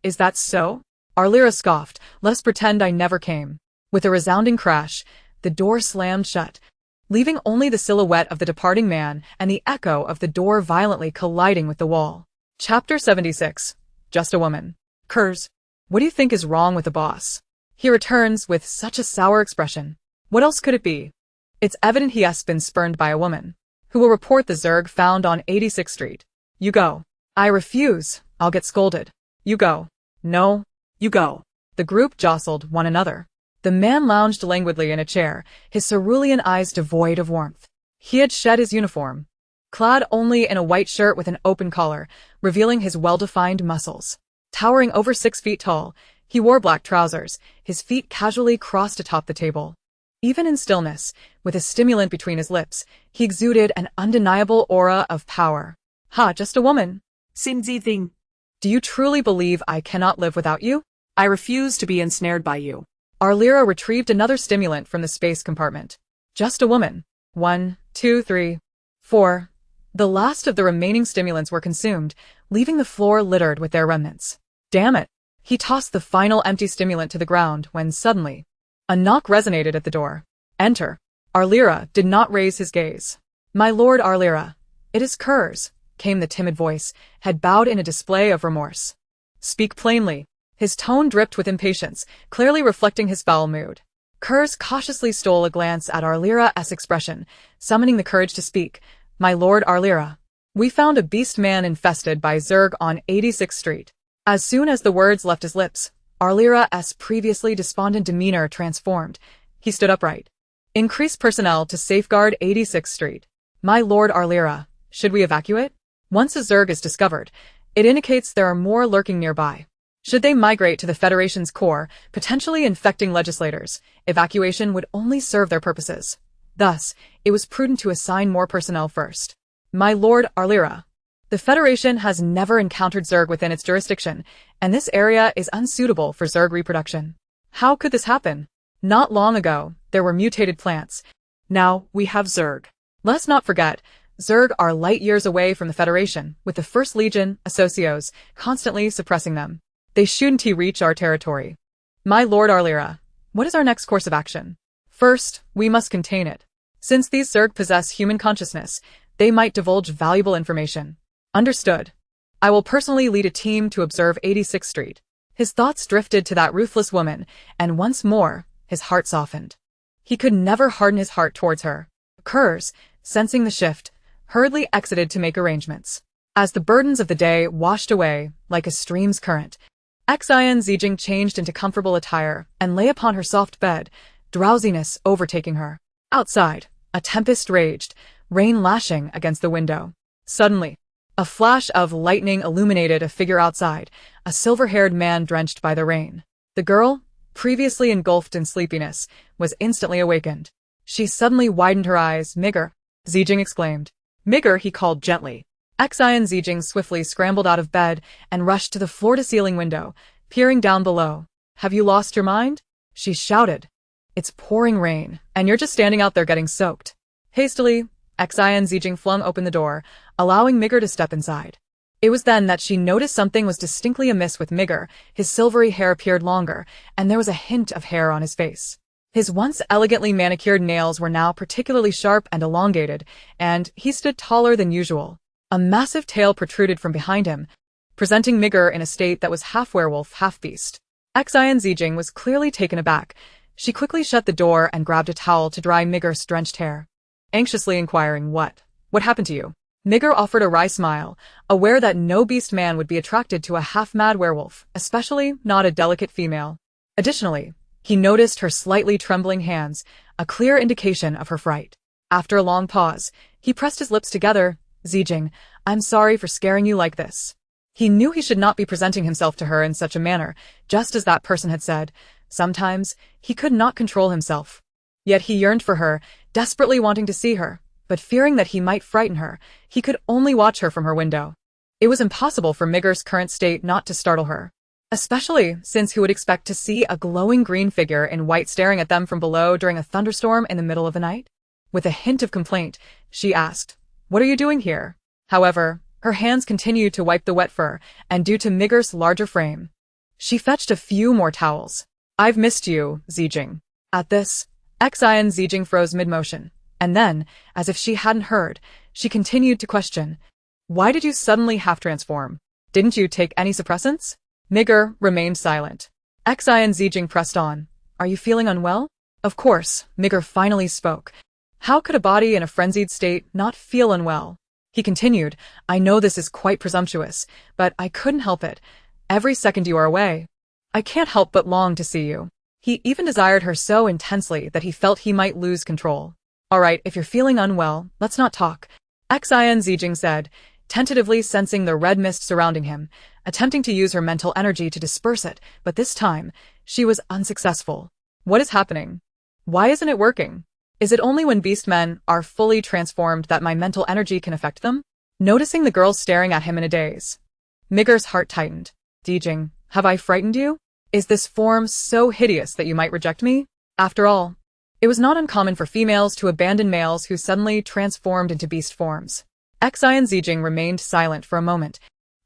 [SPEAKER 1] Is that so? Arlira scoffed, let us pretend I never came. With a resounding crash, the door slammed shut, leaving only the silhouette of the departing man and the echo of the door violently colliding with the wall. Chapter 76. Just a woman. Kurz, what do you think is wrong with the boss? He returns with such a sour expression. What else could it be? It's evident he has been spurned by a woman, who will report the Zerg found on 86th Street. You go. I refuse. I'll get scolded. You go. No.
[SPEAKER 2] You go.
[SPEAKER 1] The group jostled one another. The man lounged languidly in a chair, his cerulean eyes devoid of warmth. He had shed his uniform, clad only in a white shirt with an open collar, revealing his well-defined muscles. Towering over 6 feet tall, he wore black trousers, his feet casually crossed atop the table. Even in stillness, with a stimulant between his lips, he exuded an undeniable aura of power. Ha, just a woman.
[SPEAKER 2] Xin Zijin.
[SPEAKER 1] Do you truly believe I cannot live without you?
[SPEAKER 2] I refuse to be ensnared by you.
[SPEAKER 1] Arlyra retrieved another stimulant from the space compartment. Just a woman. 1, 2, 3, 4. The last of the remaining stimulants were consumed, leaving the floor littered with their remnants. Damn it! He tossed the final empty stimulant to the ground when suddenly, a knock resonated at the door. Enter. Arlyra did not raise his gaze. My lord Arlyra, it is Kurz, came the timid voice, had bowed in a display of remorse. Speak plainly. His tone dripped with impatience, clearly reflecting his foul mood. Kurz cautiously stole a glance at Arlyra's expression, summoning the courage to speak. My lord Arlyra, we found a beast man infested by Zerg on 86th Street. As soon as the words left his lips, Arlyra's previously despondent demeanor transformed. He stood upright. Increase personnel to safeguard 86th Street. My lord Arlyra, should we evacuate? Once a Zerg is discovered, it indicates there are more lurking nearby. Should they migrate to the Federation's core, potentially infecting legislators, evacuation would only serve their purposes. Thus, it was prudent to assign more personnel first. My lord Arlyra, the Federation has never encountered Zerg within its jurisdiction, and this area is unsuitable for Zerg reproduction. How could this happen? Not long ago, there were mutated plants.
[SPEAKER 2] Now, we have Zerg.
[SPEAKER 1] Let's not forget, Zerg are light years away from the Federation, with the First Legion, Associos, constantly suppressing them. They shouldn't reach our territory. My lord Arlyra, what is our next course of action? First, we must contain it. Since these Zerg possess human consciousness, they might divulge valuable information. Understood. I will personally lead a team to observe 86th Street. His thoughts drifted to that ruthless woman, and once more, his heart softened. He could never harden his heart towards her. Kurz, sensing the shift, hurriedly exited to make arrangements. As the burdens of the day washed away, like a stream's current, Xin Zijin changed into comfortable attire and lay upon her soft bed, drowsiness overtaking her. Outside, a tempest raged, rain lashing against the window. Suddenly, a flash of lightning illuminated a figure outside, a silver-haired man drenched by the rain. The girl, previously engulfed in sleepiness, was instantly awakened. She suddenly widened her eyes. Migger, Zijin exclaimed. Migger, he called gently. Xin Zijin swiftly scrambled out of bed and rushed to the floor-to-ceiling window, peering down below. Have you lost your mind? She shouted. It's pouring rain, and you're just standing out there getting soaked. Hastily, Xin Zijin flung open the door, allowing Migger to step inside. It was then that she noticed something was distinctly amiss with Migger. His silvery hair appeared longer, and there was a hint of hair on his face. His once elegantly manicured nails were now particularly sharp and elongated, and he stood taller than usual. A massive tail protruded from behind him, presenting Migger in a state that was half werewolf, half beast. Xin Zijin was clearly taken aback. She quickly shut the door and grabbed a towel to dry Migger's drenched hair, anxiously inquiring, What happened to you? Migger offered a wry smile, aware that no beast man would be attracted to a half-mad werewolf, especially not a delicate female. Additionally, he noticed her slightly trembling hands, a clear indication of her fright. After a long pause, he pressed his lips together. Zijin, I'm sorry for scaring you like this. He knew he should not be presenting himself to her in such a manner, just as that person had said. Sometimes, he could not control himself. Yet he yearned for her, desperately wanting to see her, but fearing that he might frighten her, he could only watch her from her window. It was impossible for Migger's current state not to startle her, especially since he would expect to see a glowing green figure in white staring at them from below during a thunderstorm in the middle of the night. With a hint of complaint, she asked, What are you doing here? However, her hands continued to wipe the wet fur, and due to Migger's larger frame, she fetched a few more towels. I've missed you, Zijin. At this, Xin Zijin froze mid-motion. And then, as if she hadn't heard, she continued to question. Why did you suddenly half-transform? Didn't you take any suppressants? Migger remained silent. Xin Zijin pressed on. Are you feeling unwell? Of course, Migger finally spoke. How could a body in a frenzied state not feel unwell? He continued, I know this is quite presumptuous, but I couldn't help it. Every second you are away, I can't help but long to see you. He even desired her so intensely that he felt he might lose control. All right, if you're feeling unwell, let's not talk, Xin Zijing said, tentatively sensing the red mist surrounding him, attempting to use her mental energy to disperse it, but this time, she was unsuccessful. What is happening? Why isn't it working? Is it only when beastmen are fully transformed that my mental energy can affect them? Noticing the girl staring at him in a daze, Migger's heart tightened. Zijing, have I frightened you? Is this form so hideous that you might reject me? After all, it was not uncommon for females to abandon males who suddenly transformed into beast forms. Xin Zijing remained silent for a moment,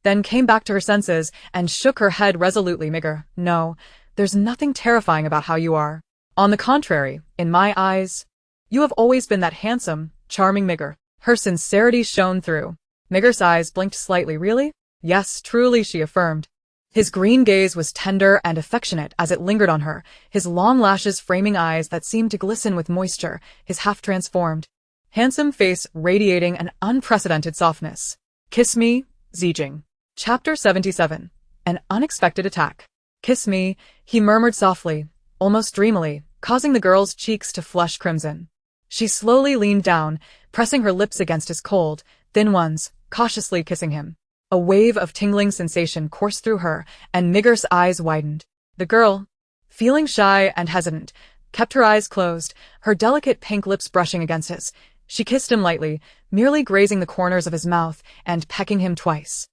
[SPEAKER 1] then came back to her senses and shook her head resolutely. Migger, no, there's nothing terrifying about how you are. On the contrary, in my eyes, you have always been that handsome, charming Migger. Her sincerity shone through. Migger's eyes blinked slightly. Really? Yes, truly, she affirmed. His green gaze was tender and affectionate as it lingered on her, his long lashes framing eyes that seemed to glisten with moisture, his half-transformed, handsome face radiating an unprecedented softness. Kiss me, Zijing. Chapter 77. An Unexpected Attack. Kiss me, he murmured softly, almost dreamily, causing the girl's cheeks to flush crimson. She slowly leaned down, pressing her lips against his cold, thin ones, cautiously kissing him. A wave of tingling sensation coursed through her, and Migger's eyes widened. The girl, feeling shy and hesitant, kept her eyes closed, her delicate pink lips brushing against his. She kissed him lightly, merely grazing the corners of his mouth and pecking him twice.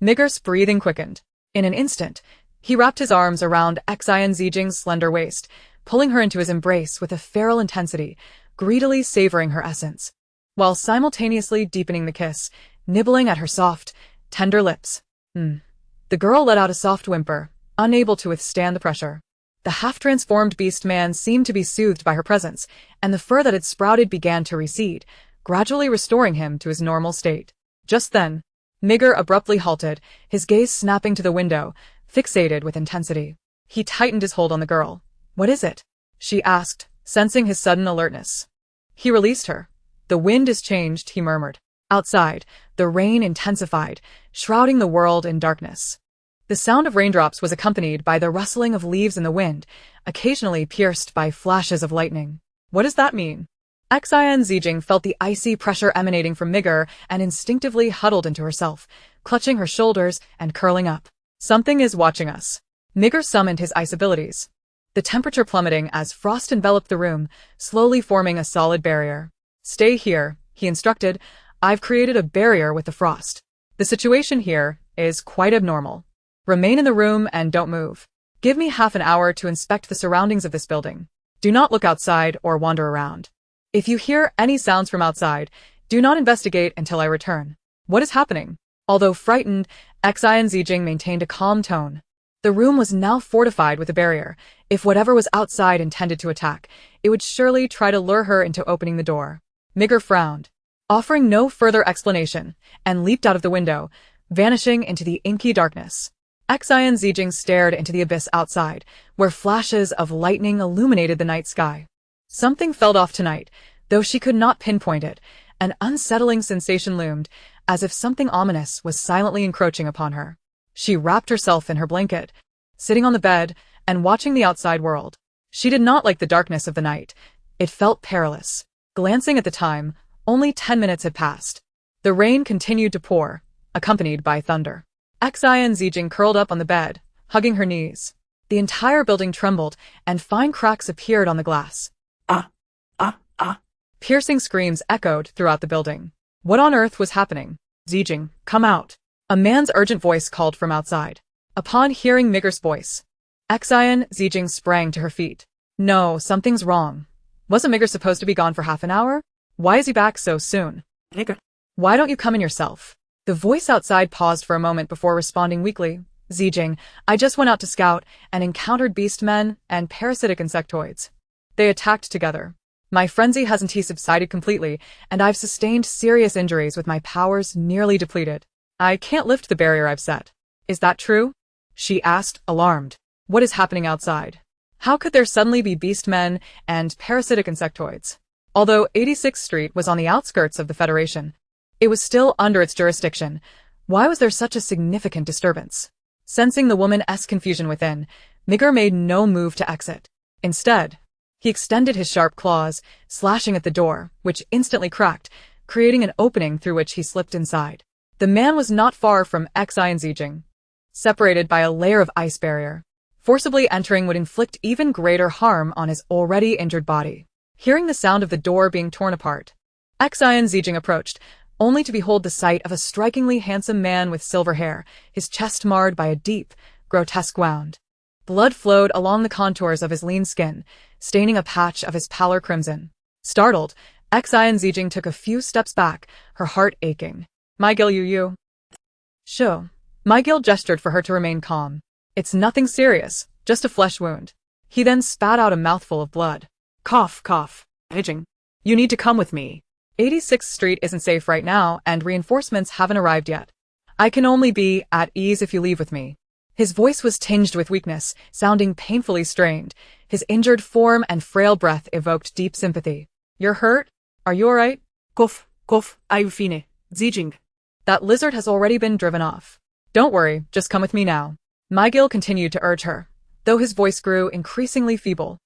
[SPEAKER 1] Migger's breathing quickened. In an instant, he wrapped his arms around Xin Zijing's slender waist, pulling her into his embrace with a feral intensity, greedily savoring her essence, while simultaneously deepening the kiss, nibbling at her soft, tender lips. The girl let out a soft whimper, unable to withstand the pressure. The half-transformed beast man seemed to be soothed by her presence, and the fur that had sprouted began to recede, gradually restoring him to his normal state. Just then, Migger abruptly halted, his gaze snapping to the window, fixated with intensity. He tightened his hold on the girl. What is it? She asked, sensing his sudden alertness. He released her. The wind is changed, he murmured. Outside, the rain intensified, shrouding the world in darkness. The sound of raindrops was accompanied by the rustling of leaves in the wind, occasionally pierced by flashes of lightning. What does that mean? Xin Zijing felt the icy pressure emanating from Migger and instinctively huddled into herself, clutching her shoulders and curling up. Something is watching us. Migger summoned his ice abilities, the temperature plummeting as frost enveloped the room, slowly forming a solid barrier. Stay here, he instructed. I've created a barrier with the frost. The situation here is quite abnormal. Remain in the room and don't move. Give me half an hour to inspect the surroundings of this building. Do not look outside or wander around. If you hear any sounds from outside, do not investigate until I return. What is happening? Although frightened, Xin Zijing maintained a calm tone. The room was now fortified with a barrier. If whatever was outside intended to attack, it would surely try to lure her into opening the door. Migger frowned, offering no further explanation, and leaped out of the window, vanishing into the inky darkness. Xin Zijing stared into the abyss outside, where flashes of lightning illuminated the night sky. Something felt off tonight, though she could not pinpoint it. An unsettling sensation loomed, as if something ominous was silently encroaching upon her. She wrapped herself in her blanket, sitting on the bed and watching the outside world. She did not like the darkness of the night. It felt perilous. Glancing at the time, only 10 minutes had passed. The rain continued to pour, accompanied by thunder. Xin Zijing curled up on the bed, hugging her knees. The entire building trembled, and fine cracks appeared on the glass.
[SPEAKER 2] Ah, ah, ah.
[SPEAKER 1] Piercing screams echoed throughout the building. What on earth was happening? Zijing, come out. A man's urgent voice called from outside. Upon hearing Migger's voice, Xin Zijing sprang to her feet. No, something's wrong. Wasn't Migger supposed to be gone for half an hour? Why is he back so soon?
[SPEAKER 2] Migger.
[SPEAKER 1] Why don't you come in yourself? The voice outside paused for a moment before responding weakly. Zijing, I just went out to scout and encountered beastmen and parasitic insectoids. They attacked together. My frenzy hasn't subsided completely, and I've sustained serious injuries with my powers nearly depleted. I can't lift the barrier I've set. Is that true? She asked, alarmed. What is happening outside? How could there suddenly be beastmen and parasitic insectoids? Although 86th Street was on the outskirts of the Federation, it was still under its jurisdiction. Why was there such a significant disturbance? Sensing the woman's confusion within, Migger made no move to exit. Instead, he extended his sharp claws, slashing at the door, which instantly cracked, creating an opening through which he slipped inside. The man was not far from Xin Zijin, separated by a layer of ice barrier. Forcibly entering would inflict even greater harm on his already injured body. Hearing the sound of the door being torn apart, Xin Zijin approached, only to behold the sight of a strikingly handsome man with silver hair, his chest marred by a deep, grotesque wound. Blood flowed along the contours of his lean skin, staining a patch of his pallor crimson. Startled, Xin Zijin took a few steps back, her heart aching. Miguel, you. Sure. Miguel gestured for her to remain calm. It's nothing serious, just a flesh wound. He then spat out a mouthful of blood.
[SPEAKER 2] Cough, cough. Zijin. You need to come with me.
[SPEAKER 1] 86th Street isn't safe right now, and reinforcements haven't arrived yet. I can only be at ease if you leave with me. His voice was tinged with weakness, sounding painfully strained. His injured form and frail breath evoked deep sympathy. You're hurt? Are you alright?
[SPEAKER 2] Cough, cough, I'm fine. Zijin.
[SPEAKER 1] That lizard has already been driven off. Don't worry, just come with me now. Miguel continued to urge her, though his voice grew increasingly feeble,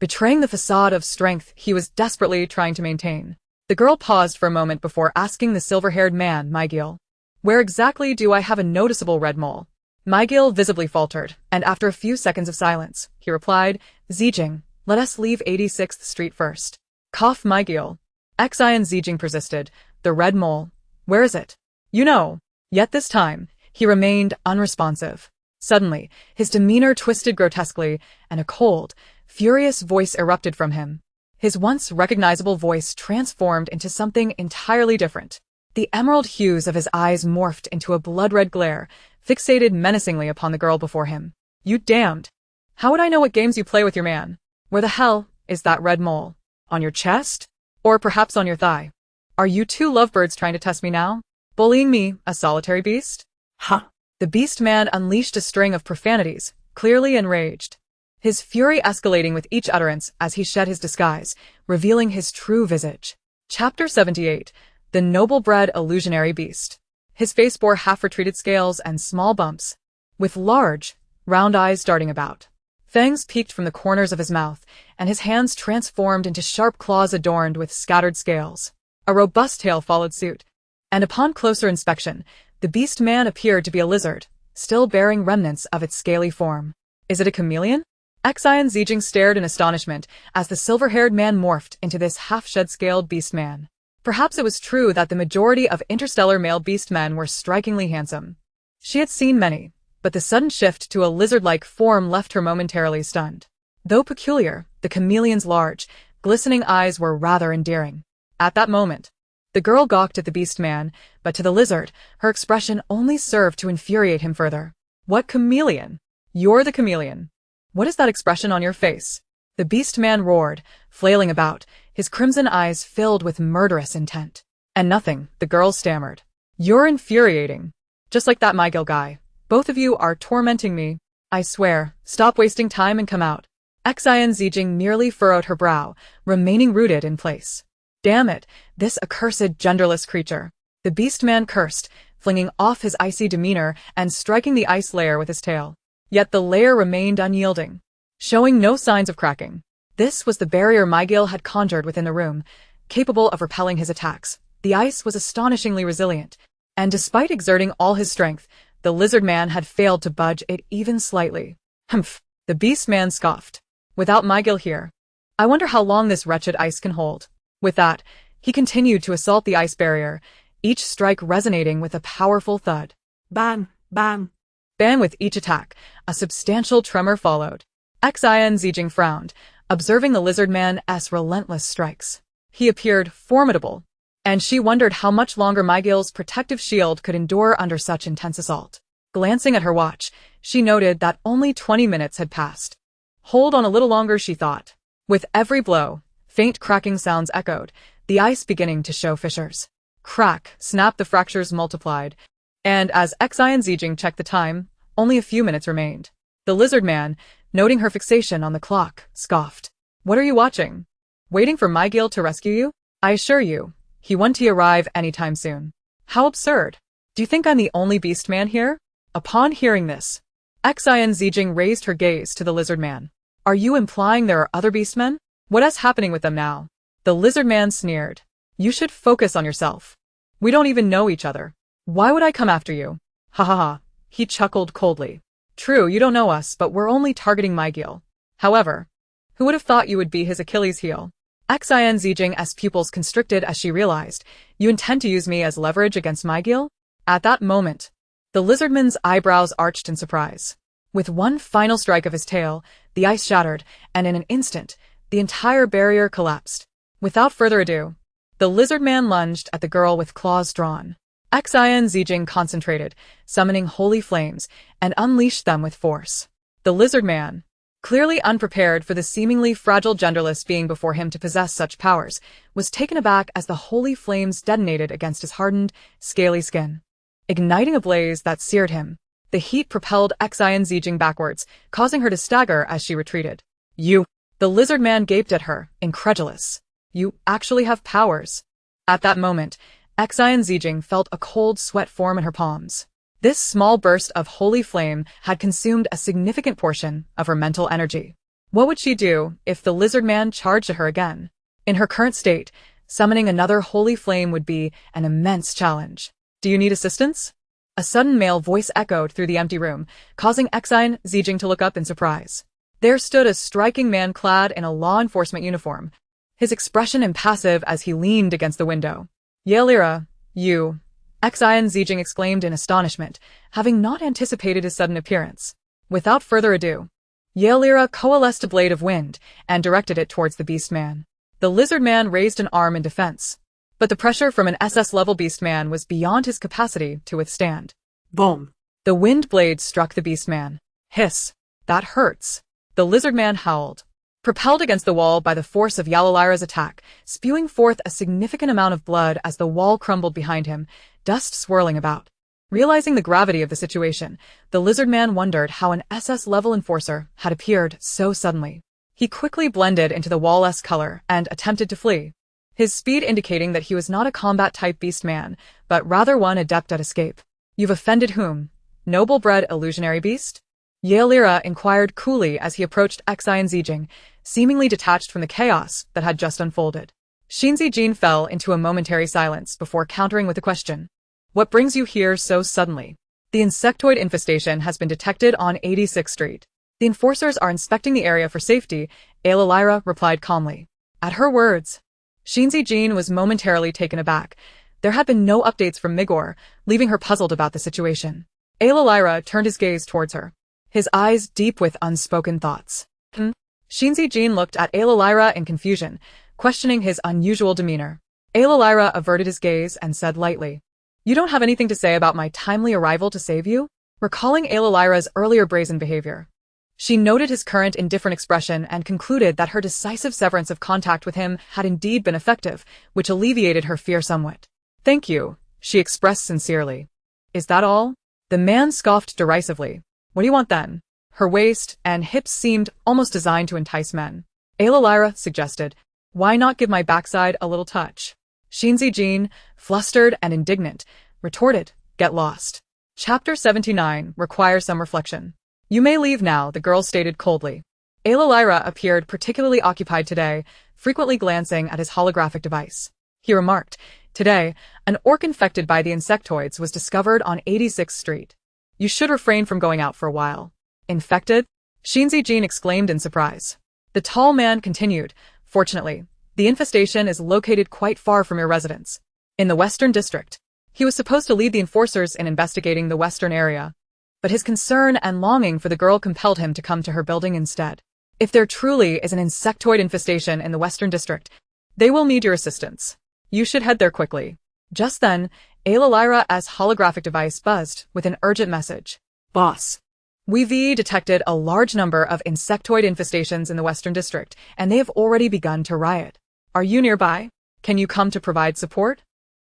[SPEAKER 1] betraying the facade of strength he was desperately trying to maintain. The girl paused for a moment before asking the silver-haired man, Miguel, where exactly do I have a noticeable red mole? Miguel visibly faltered, and after a few seconds of silence, he replied, Zijin, let us leave 86th Street first. Cough, Miguel. Xin Zijin persisted. The red mole. Where is it? You know. Yet this time, he remained unresponsive. Suddenly, his demeanor twisted grotesquely, and a cold, furious voice erupted from him. His once recognizable voice transformed into something entirely different. The emerald hues of his eyes morphed into a blood-red glare, fixated menacingly upon the girl before him. You damned! How would I know what games you play with your man? Where the hell is that red mole? On your chest? Or perhaps on your thigh? Are you two lovebirds trying to test me now? Bullying me, a solitary beast?
[SPEAKER 2] Ha!
[SPEAKER 1] The beast man unleashed a string of profanities, clearly enraged. His fury escalating with each utterance as he shed his disguise, revealing his true visage. Chapter 78. The noble-bred illusionary beast. His face bore half-retreated scales and small bumps, with large, round eyes darting about. Fangs peeked from the corners of his mouth, and his hands transformed into sharp claws adorned with scattered scales. A robust tail followed suit, and upon closer inspection, the beast man appeared to be a lizard, still bearing remnants of its scaly form. Is it a chameleon? Xin Zijin stared in astonishment as the silver-haired man morphed into this half-shed-scaled beast man. Perhaps it was true that the majority of interstellar male beastmen were strikingly handsome. She had seen many, but the sudden shift to a lizard-like form left her momentarily stunned. Though peculiar, the chameleon's large, glistening eyes were rather endearing. At that moment, the girl gawked at the beast man, but to the lizard, her expression only served to infuriate him further. What chameleon? You're the chameleon. What is that expression on your face? The beast man roared, flailing about, his crimson eyes filled with murderous intent. And nothing, the girl stammered. You're infuriating. Just like that Miguel guy. Both of you are tormenting me. I swear, stop wasting time and come out. Xin Zijin merely furrowed her brow, remaining rooted in place. Damn it, this accursed genderless creature. The beast man cursed, flinging off his icy demeanor and striking the ice layer with his tail. Yet the layer remained unyielding, showing no signs of cracking. This was the barrier Miguel had conjured within the room, capable of repelling his attacks. The ice was astonishingly resilient, and despite exerting all his strength, the lizard man had failed to budge it even slightly. Humph! The beast man scoffed. Without Miguel here, I wonder how long this wretched ice can hold. With that, he continued to assault the ice barrier, each strike resonating with a powerful thud.
[SPEAKER 2] Bang! Bang!
[SPEAKER 1] Bang! With each attack, a substantial tremor followed. Xin Zijin frowned, observing the lizard man's relentless strikes. He appeared formidable, and she wondered how much longer Miguel's protective shield could endure under such intense assault. Glancing at her watch, she noted that only 20 minutes had passed. Hold on a little longer, she thought. With every blow, Faint cracking sounds echoed, the ice beginning to show fissures. Crack, snap, the fractures multiplied. And as Xin Zijin checked the time, only a few minutes remained. The lizard man, noting her fixation on the clock, scoffed. What are you watching? Waiting for Miguel to rescue you? I assure you, he won't arrive anytime soon. How absurd. Do you think I'm the only beast man here? Upon hearing this, Xin Zijin raised her gaze to the lizard man. Are you implying there are other beastmen? What is happening with them now? The lizard man sneered. You should focus on yourself. We don't even know each other. Why would I come after you? Ha ha ha. He chuckled coldly. True, you don't know us, but we're only targeting Miguel. However, who would have thought you would be his Achilles heel? Xin Zijin's pupils constricted as she realized, you intend to use me as leverage against Miguel? At that moment, the lizardman's eyebrows arched in surprise. With one final strike of his tail, the ice shattered, and in an instant, the entire barrier collapsed. Without further ado, the lizard man lunged at the girl with claws drawn. Xin Zijin concentrated, summoning holy flames, and unleashed them with force. The lizard man, clearly unprepared for the seemingly fragile genderless being before him to possess such powers, was taken aback as the holy flames detonated against his hardened, scaly skin. Igniting a blaze that seared him, the heat propelled Xin Zijin backwards, causing her to stagger as she retreated. You! The lizard man gaped at her, incredulous. You actually have powers. At that moment, Xin Zijin felt a cold sweat form in her palms. This small burst of holy flame had consumed a significant portion of her mental energy. What would she do if the lizard man charged at her again? In her current state, summoning another holy flame would be an immense challenge. Do you need assistance? A sudden male voice echoed through the empty room, causing Xin Zijin to look up in surprise. There stood a striking man clad in a law enforcement uniform, his expression impassive as he leaned against the window. Yelira, you! Xin Zijin exclaimed in astonishment, having not anticipated his sudden appearance. Without further ado, Yelira coalesced a blade of wind and directed it towards the beast man. The lizard man raised an arm in defense, but the pressure from an SS-level beast man was beyond his capacity to withstand.
[SPEAKER 2] Boom!
[SPEAKER 1] The wind blade struck the beast man. Hiss! That hurts! The lizard man howled. Propelled against the wall by the force of Yelira's attack, spewing forth a significant amount of blood as the wall crumbled behind him, dust swirling about. Realizing the gravity of the situation, the lizard man wondered how an SS-level enforcer had appeared so suddenly. He quickly blended into the wall-esque color and attempted to flee, his speed indicating that he was not a combat-type beast man, but rather one adept at escape. You've offended whom? Noble-bred illusionary beast? Yelira inquired coolly as he approached Xin Zijin, seemingly detached from the chaos that had just unfolded. Xin Zijin fell into a momentary silence before countering with a question. What brings you here so suddenly? The insectoid infestation has been detected on 86th Street. The enforcers are inspecting the area for safety, Yelira replied calmly. At her words, Xin Zijin was momentarily taken aback. There had been no updates from Migor, leaving her puzzled about the situation. Yelira turned his gaze towards her, his eyes deep with unspoken thoughts. Xin Zijin looked at Yelira in confusion, questioning his unusual demeanor. Yelira averted his gaze and said lightly, You don't have anything to say about my timely arrival to save you? Recalling Yelira's earlier brazen behavior, she noted his current indifferent expression and concluded that her decisive severance of contact with him had indeed been effective, which alleviated her fear somewhat. Thank you, she expressed sincerely. Is that all? The man scoffed derisively. What do you want then? Her waist and hips seemed almost designed to entice men. Yelira suggested, Why not give my backside a little touch? Xin Zijin, flustered and indignant, retorted, Get lost. Chapter 79 requires some reflection. You may leave now, the girl stated coldly. Yelira appeared particularly occupied today, frequently glancing at his holographic device. He remarked, Today, an orc infected by the insectoids was discovered on 86th Street. You should refrain from going out for a while. Infected? Xin Zijin exclaimed in surprise. The tall man continued, Fortunately, the infestation is located quite far from your residence, in the Western District. He was supposed to lead the enforcers in investigating the Western area, but his concern and longing for the girl compelled him to come to her building instead. If there truly is an insectoid infestation in the Western District, they will need your assistance. You should head there quickly. Just then, Yelira's holographic device buzzed with an urgent message. Boss. We've detected a large number of insectoid infestations in the Western District, and they have already begun to riot. Are you nearby? Can you come to provide support?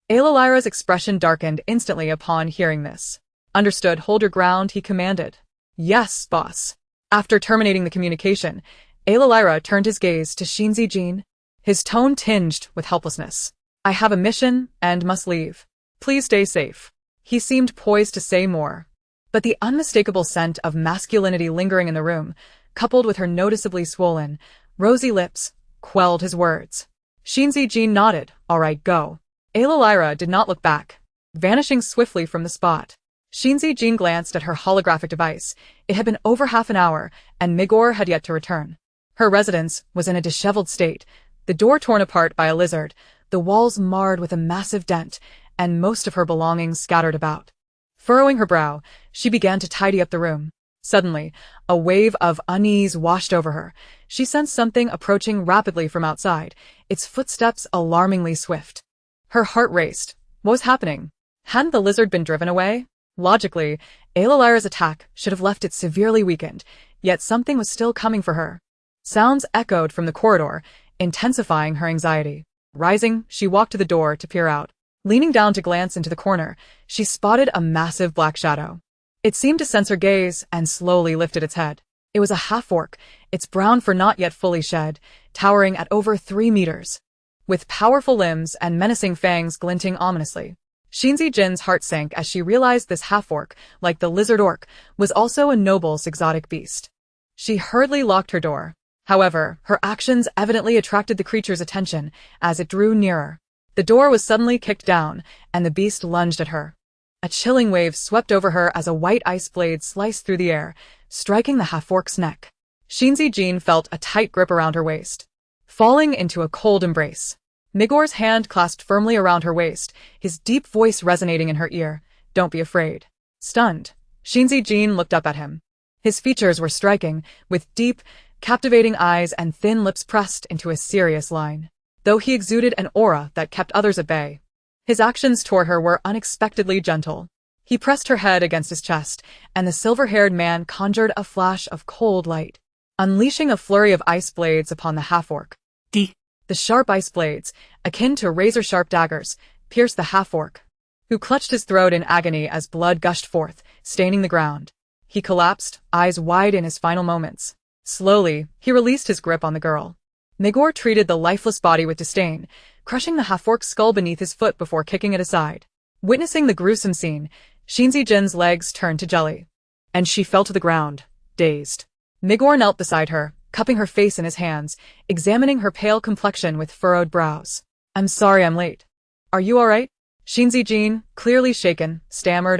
[SPEAKER 1] Ayla expression darkened instantly upon hearing this. Understood, hold your ground, he commanded. Yes, boss. After terminating the communication, Ayla turned his gaze to Xin Zijin, his tone tinged with helplessness. I have a mission and must leave. Please stay safe. He seemed poised to say more, but the unmistakable scent of masculinity lingering in the room, coupled with her noticeably swollen, rosy lips, quelled his words. Xin Zijin nodded. All right, go. Ayla did not look back, vanishing swiftly from the spot. Xin Zijin glanced at her holographic device. It had been over half an hour, and Migor had yet to return. Her residence was in a disheveled state, the door torn apart by a lizard, the walls marred with a massive dent, and most of her belongings scattered about. Furrowing her brow, she began to tidy up the room. Suddenly, a wave of unease washed over her. She sensed something approaching rapidly from outside, its footsteps alarmingly swift. Her heart raced. What was happening? Hadn't the lizard been driven away? Logically, Ayla's attack should have left it severely weakened, yet something was still coming for her. Sounds echoed from the corridor, intensifying her anxiety. Rising, she walked to the door to peer out. Leaning down to glance into the corner, she spotted a massive black shadow. It seemed to sense her gaze and slowly lifted its head. It was a half-orc, its brown fur not yet fully shed, towering at over 3 meters. With powerful limbs and menacing fangs glinting ominously. Xin Zijin's heart sank as she realized this half-orc, like the lizard-orc, was also a noble exotic beast. She hurriedly locked her door. However, her actions evidently attracted the creature's attention as it drew nearer. The door was suddenly kicked down, and the beast lunged at her. A chilling wave swept over her as a white ice blade sliced through the air, striking the half-orc's neck. Xin Zijin felt a tight grip around her waist, falling into a cold embrace. Migor's hand clasped firmly around her waist, his deep voice resonating in her ear. Don't be afraid. Stunned, Xin Zijin looked up at him. His features were striking, with deep, captivating eyes and thin lips pressed into a serious line, though he exuded an aura that kept others at bay. His actions toward her were unexpectedly gentle. He pressed her head against his chest, and the silver-haired man conjured a flash of cold light, unleashing a flurry of ice blades upon the half-orc. The sharp ice blades, akin to razor-sharp daggers, pierced the half-orc, who clutched his throat in agony as blood gushed forth, staining the ground. He collapsed, eyes wide in his final moments. Slowly, he released his grip on the girl. Migor treated the lifeless body with disdain, crushing the half-orc's skull beneath his foot before kicking it aside. Witnessing the gruesome scene, Xin Zijin's legs turned to jelly, and she fell to the ground, dazed. Migor knelt beside her, cupping her face in his hands, examining her pale complexion with furrowed brows. I'm sorry I'm late. Are you all right? Xin Zijin, clearly shaken, stammered.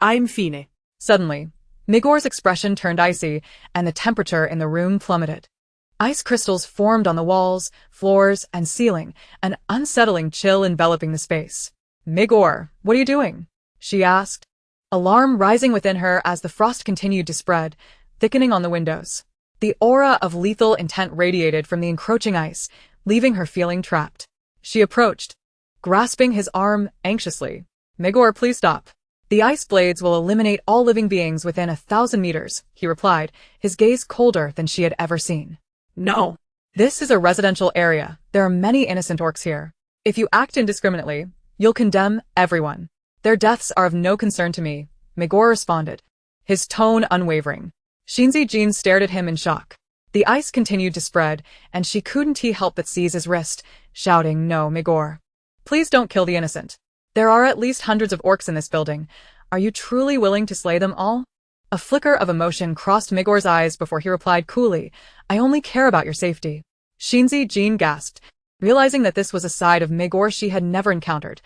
[SPEAKER 1] I'm fine. Suddenly, Migor's expression turned icy, and the temperature in the room plummeted. Ice crystals formed on the walls, floors, and ceiling, an unsettling chill enveloping the space. Migor, what are you doing? She asked, alarm rising within her as the frost continued to spread, thickening on the windows. The aura of lethal intent radiated from the encroaching ice, leaving her feeling trapped. She approached, grasping his arm anxiously. Migor, please stop. The ice blades will eliminate all living beings within 1,000 meters, he replied, his gaze colder than she had ever seen. No. This is a residential area. There are many innocent orcs here. If you act indiscriminately, you'll condemn everyone. Their deaths are of no concern to me, Migor responded, his tone unwavering. Xin Zijin stared at him in shock. The ice continued to spread, and she couldn't help but seize his wrist, shouting, No, Migor. Please don't kill the innocent. There are at least hundreds of orcs in this building. Are you truly willing to slay them all? A flicker of emotion crossed Migor's eyes before he replied coolly, I only care about your safety. Xin Zijin gasped, realizing that this was a side of Migor she had never encountered,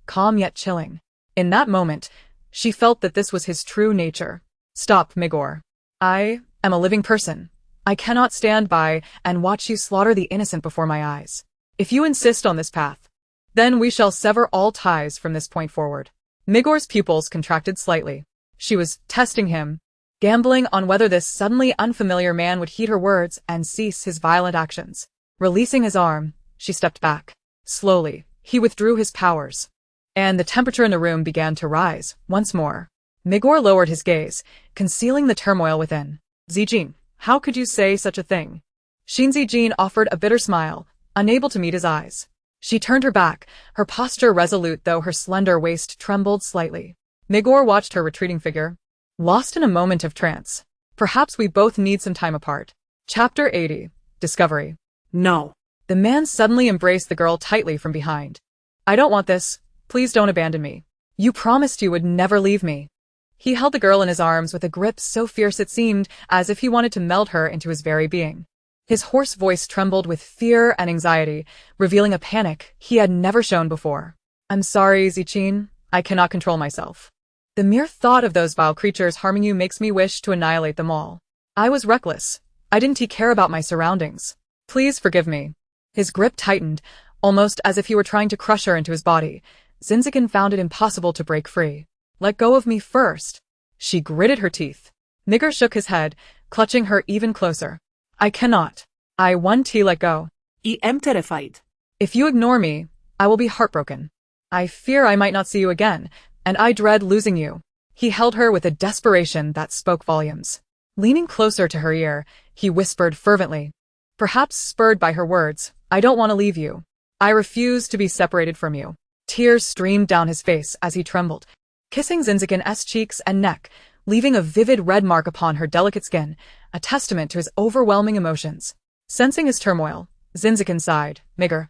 [SPEAKER 1] calm yet chilling. In that moment, she felt that this was his true nature. Stop, Migor. I am a living person. I cannot stand by and watch you slaughter the innocent before my eyes. If you insist on this path, then we shall sever all ties from this point forward. Migor's pupils contracted slightly. She was testing him, gambling on whether this suddenly unfamiliar man would heed her words and cease his violent actions. Releasing his arm, she stepped back. Slowly, he withdrew his powers, and the temperature in the room began to rise, once more. Migor lowered his gaze, concealing the turmoil within. Zijin, how could you say such a thing? Xin Zijin offered a bitter smile, unable to meet his eyes. She turned her back, her posture resolute though her slender waist trembled slightly. Migor watched her retreating figure, lost in a moment of trance. Perhaps we both need some time apart. Chapter 80. Discovery.
[SPEAKER 2] No.
[SPEAKER 1] The man suddenly embraced the girl tightly from behind. I don't want this. Please don't abandon me. You promised you would never leave me. He held the girl in his arms with a grip so fierce it seemed as if he wanted to meld her into his very being. His hoarse voice trembled with fear and anxiety, revealing a panic he had never shown before. I'm sorry, Zijin. I cannot control myself. The mere thought of those vile creatures harming you makes me wish to annihilate them all. I was reckless. I didn't care about my surroundings. Please forgive me. His grip tightened, almost as if he were trying to crush her into his body. Xin Zijin found it impossible to break free. Let go of me first. She gritted her teeth. Migor shook his head, clutching her even closer. I cannot. I want to let go.
[SPEAKER 2] I am terrified.
[SPEAKER 1] If you ignore me, I will be heartbroken. I fear I might not see you again, and I dread losing you. He held her with a desperation that spoke volumes. Leaning closer to her ear, he whispered fervently. Perhaps spurred by her words, I don't want to leave you. I refuse to be separated from you. Tears streamed down his face as he trembled, kissing Xin Zijin's cheeks and neck, leaving a vivid red mark upon her delicate skin, a testament to his overwhelming emotions. Sensing his turmoil, Xin Zijin sighed. Migor,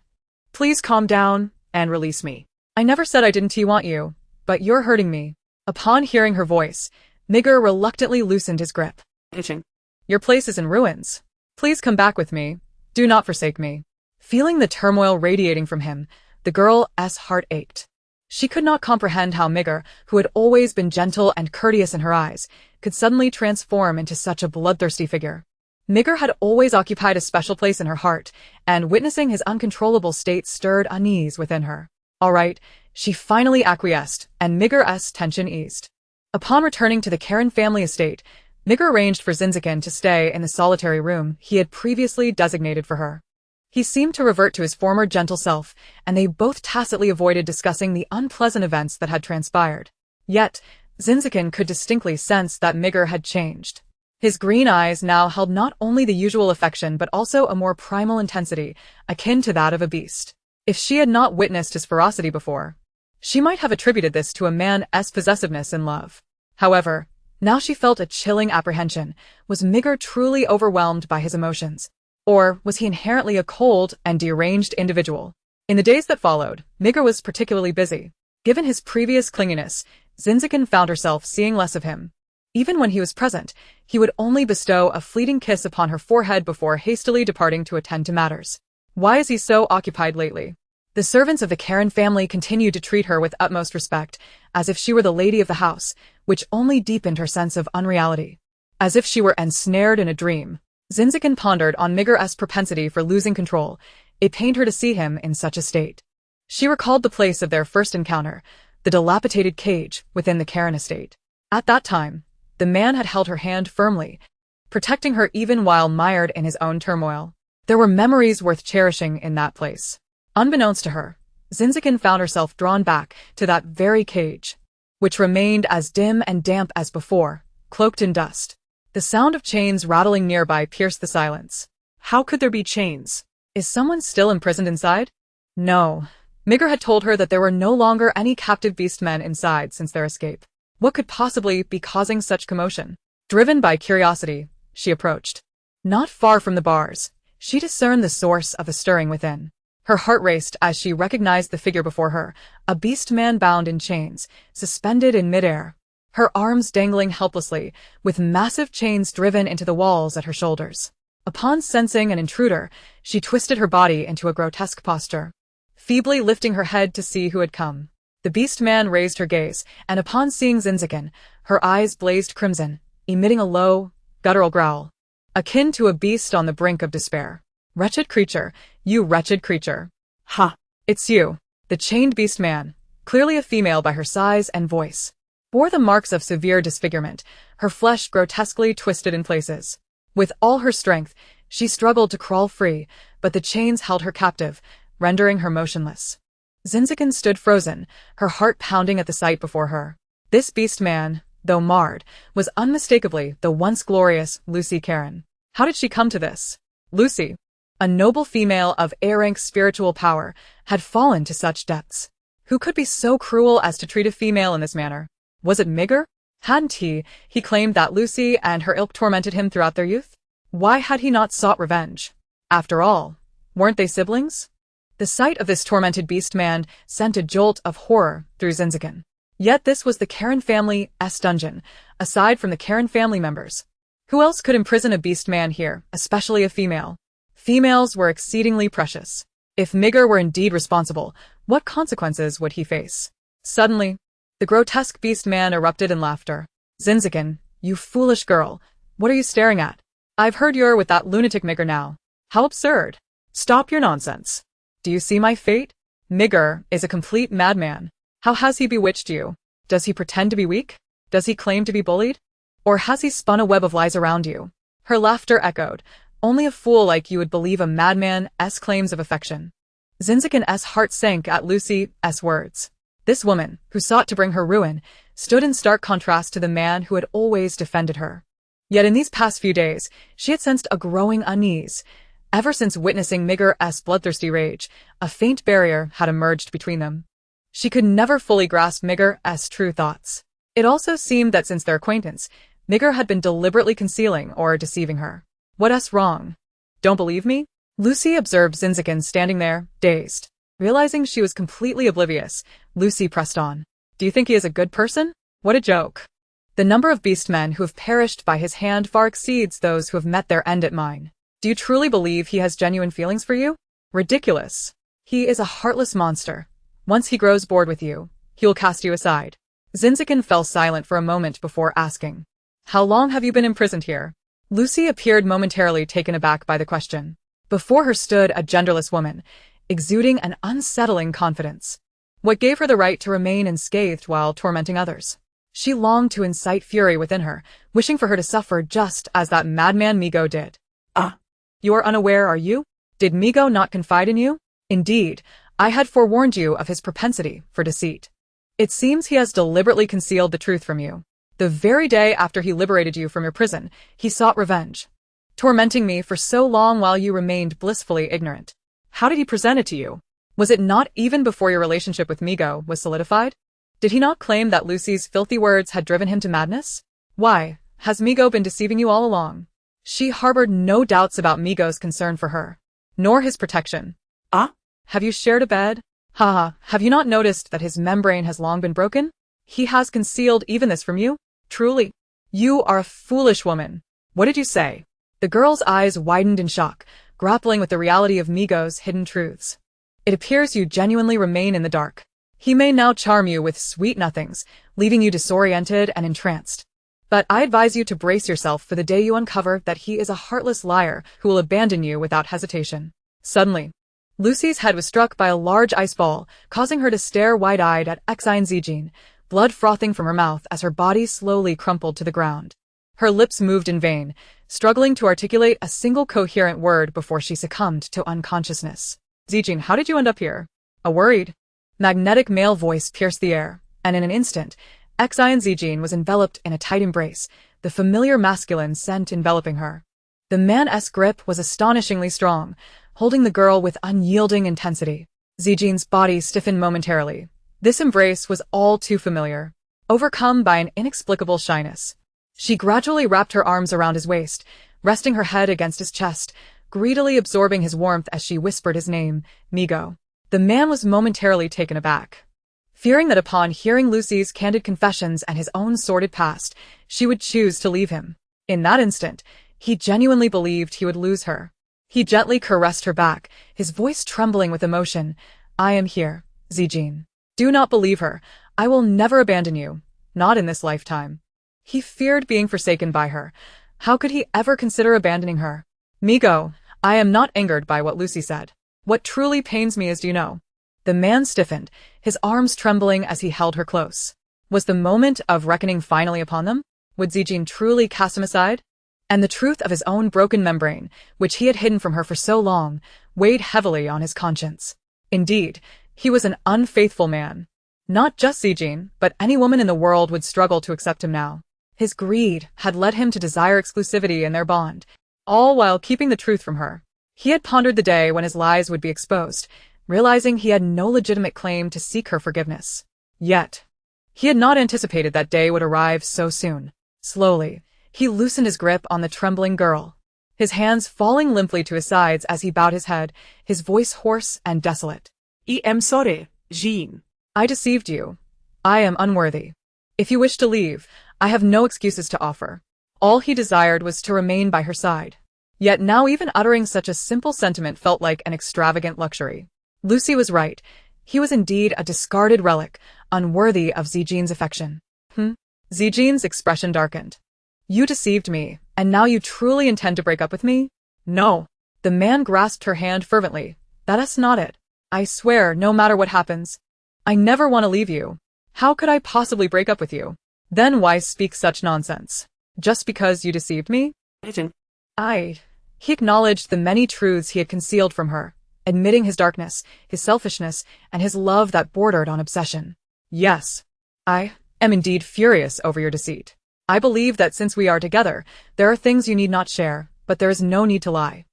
[SPEAKER 1] please calm down and release me. I never said I didn't want you, but you're hurting me. Upon hearing her voice, Migor reluctantly loosened his grip.
[SPEAKER 2] Itching.
[SPEAKER 1] Your place is in ruins. Please come back with me. Do not forsake me. Feeling the turmoil radiating from him, the girl's heart ached. She could not comprehend how Migor, who had always been gentle and courteous in her eyes, could suddenly transform into such a bloodthirsty figure. Migor had always occupied a special place in her heart, and witnessing his uncontrollable state stirred unease within her. All right, she finally acquiesced, and Migor's tension eased. Upon returning to the Karen family estate, Migor arranged for Xin Zijin to stay in the solitary room he had previously designated for her. He seemed to revert to his former gentle self, and they both tacitly avoided discussing the unpleasant events that had transpired. Yet, Xin Zijin could distinctly sense that Migor had changed. His green eyes now held not only the usual affection but also a more primal intensity, akin to that of a beast. If she had not witnessed his ferocity before, she might have attributed this to a man's possessiveness in love. However, now she felt a chilling apprehension. Was Migor truly overwhelmed by his emotions? Or was he inherently a cold and deranged individual? In the days that followed, Migor was particularly busy. Given his previous clinginess, Xin Zijin found herself seeing less of him. Even when he was present, he would only bestow a fleeting kiss upon her forehead before hastily departing to attend to matters. Why is he so occupied lately? The servants of the Karen family continued to treat her with utmost respect, as if she were the lady of the house, which only deepened her sense of unreality. As if she were ensnared in a dream, Xin Zijin pondered on Migor's propensity for losing control. It pained her to see him in such a state. She recalled the place of their first encounter, the dilapidated cage within the Karen estate. At that time, the man had held her hand firmly, protecting her even while mired in his own turmoil. There were memories worth cherishing in that place. Unbeknownst to her, Xin Zijin found herself drawn back to that very cage, which remained as dim and damp as before, cloaked in dust. The sound of chains rattling nearby pierced the silence.
[SPEAKER 2] How could there be chains?
[SPEAKER 1] Is someone still imprisoned inside? No. Migor had told her that there were no longer any captive beastmen inside since their escape. What could possibly be causing such commotion? Driven by curiosity, she approached. Not far from the bars, she discerned the source of the stirring within. Her heart raced as she recognized the figure before her, a beast man bound in chains, suspended in midair. Her arms dangling helplessly, with massive chains driven into the walls at her shoulders. Upon sensing an intruder, she twisted her body into a grotesque posture, feebly lifting her head to see who had come. The beast man raised her gaze, and upon seeing Xin Zijin, her eyes blazed crimson, emitting a low, guttural growl, akin to a beast on the brink of despair. Wretched creature, you wretched creature.
[SPEAKER 2] Ha!
[SPEAKER 1] It's you. The chained beast man, clearly a female by her size and voice, bore the marks of severe disfigurement, her flesh grotesquely twisted in places. With all her strength, she struggled to crawl free, but the chains held her captive, rendering her motionless. Xin Zijin stood frozen, her heart pounding at the sight before her. This beast man, though marred, was unmistakably the once glorious Lucy Karen. How did she come to this? Lucy. A noble female of A-rank spiritual power had fallen to such depths. Who could be so cruel as to treat a female in this manner? Was it Migger? Hadn't he claimed that Lucy and her ilk tormented him throughout their youth? Why had he not sought revenge? After all, weren't they siblings? The sight of this tormented beast man sent a jolt of horror through Xin Zijin. Yet this was the Karen family's dungeon, aside from the Karen family members. Who else could imprison a beast man here, especially a female? Females were exceedingly precious. If Migger were indeed responsible, what consequences would he face? Suddenly, the grotesque beast man erupted in laughter. Xin Zijin, you foolish girl, what are you staring at? I've heard you're with that lunatic Migger now. How absurd. Stop your nonsense. Do you see my fate? Migger is a complete madman. How has he bewitched you? Does he pretend to be weak? Does he claim to be bullied? Or has he spun a web of lies around you? Her laughter echoed. Only a fool like you would believe a madman's claims of affection. Xin Zijin's heart sank at Lucy's words. This woman, who sought to bring her ruin, stood in stark contrast to the man who had always defended her. Yet in these past few days, she had sensed a growing unease. Ever since witnessing Migger's bloodthirsty rage, a faint barrier had emerged between them. She could never fully grasp Migger's true thoughts. It also seemed that since their acquaintance, Migger had been deliberately concealing or deceiving her. What's wrong? Don't believe me? Lucy observed Xin Zijin standing there, dazed. Realizing she was completely oblivious, Lucy pressed on. Do you think he is a good person? What a joke. The number of beastmen who have perished by his hand far exceeds those who have met their end at mine. Do you truly believe he has genuine feelings for you? Ridiculous. He is a heartless monster. Once he grows bored with you, he will cast you aside. Xin Zijin fell silent for a moment before asking. How long have you been imprisoned here? Lucy appeared momentarily taken aback by the question. Before her stood a genderless woman, exuding an unsettling confidence. What gave her the right to remain unscathed while tormenting others? She longed to incite fury within her, wishing for her to suffer just as that madman Migo did. You are unaware, are you? Did Migo not confide in you? Indeed, I had forewarned you of his propensity for deceit. It seems he has deliberately concealed the truth from you. The very day after he liberated you from your prison, he sought revenge, tormenting me for so long while you remained blissfully ignorant. How did he present it to you? Was it not even before your relationship with Migo was solidified? Did he not claim that Lucy's filthy words had driven him to madness? Why, has Migo been deceiving you all along? She harbored no doubts about Migo's concern for her, nor his protection. Have you shared a bed? Have you not noticed that his membrane has long been broken? He has concealed even this from you? Truly, you are a foolish woman. What did you say? The girl's eyes widened in shock, grappling with the reality of Migo's hidden truths. It appears you genuinely remain in the dark. He may now charm you with sweet nothings, leaving you disoriented and entranced. But I advise you to brace yourself for the day you uncover that he is a heartless liar who will abandon you without hesitation. Suddenly, Lucy's head was struck by a large ice ball, causing her to stare wide-eyed at Xin Zijin, blood frothing from her mouth as her body slowly crumpled to the ground. Her lips moved in vain, struggling to articulate a single coherent word before she succumbed to unconsciousness. Zijin, how did you end up here? A worried, magnetic male voice pierced the air, and in an instant, Xin Zijin was enveloped in a tight embrace, the familiar masculine scent enveloping her. The man's grip was astonishingly strong, holding the girl with unyielding intensity. Zijin's body stiffened momentarily. This embrace was all too familiar. Overcome by an inexplicable shyness, she gradually wrapped her arms around his waist, resting her head against his chest, greedily absorbing his warmth as she whispered his name, Migo. The man was momentarily taken aback, fearing that upon hearing Lucy's candid confessions and his own sordid past, she would choose to leave him. In that instant, he genuinely believed he would lose her. He gently caressed her back, his voice trembling with emotion. I am here, Zijin. Do not believe her. I will never abandon you. Not in this lifetime. He feared being forsaken by her. How could he ever consider abandoning her? Migo, I am not angered by what Lucy said. What truly pains me is, do you know? The man stiffened, his arms trembling as he held her close. Was the moment of reckoning finally upon them? Would Zijin truly cast him aside? And the truth of his own broken membrane, which he had hidden from her for so long, weighed heavily on his conscience. Indeed, he was an unfaithful man. Not just Zijin, but any woman in the world would struggle to accept him now. His greed had led him to desire exclusivity in their bond, all while keeping the truth from her. He had pondered the day when his lies would be exposed, realizing he had no legitimate claim to seek her forgiveness. Yet, he had not anticipated that day would arrive so soon. Slowly, he loosened his grip on the trembling girl, his hands falling limply to his sides as he bowed his head, his voice hoarse and desolate.
[SPEAKER 2] I am sorry, Xin.
[SPEAKER 1] I deceived you. I am unworthy. If you wish to leave, I have no excuses to offer. All he desired was to remain by her side. Yet now even uttering such a simple sentiment felt like an extravagant luxury. Lucy was right. He was indeed a discarded relic, unworthy of Zijin's affection. Zijin's expression darkened. You deceived me, and now you truly intend to break up with me? No. The man grasped her hand fervently. That's not it. I swear, no matter what happens, I never want to leave you. How could I possibly break up with you? Then why speak such nonsense? Just because you deceived me? He acknowledged the many truths he had concealed from her, admitting his darkness, his selfishness, and his love that bordered on obsession. Yes, I am indeed furious over your deceit. I believe that since we are together, there are things you need not share, but there is no need to lie.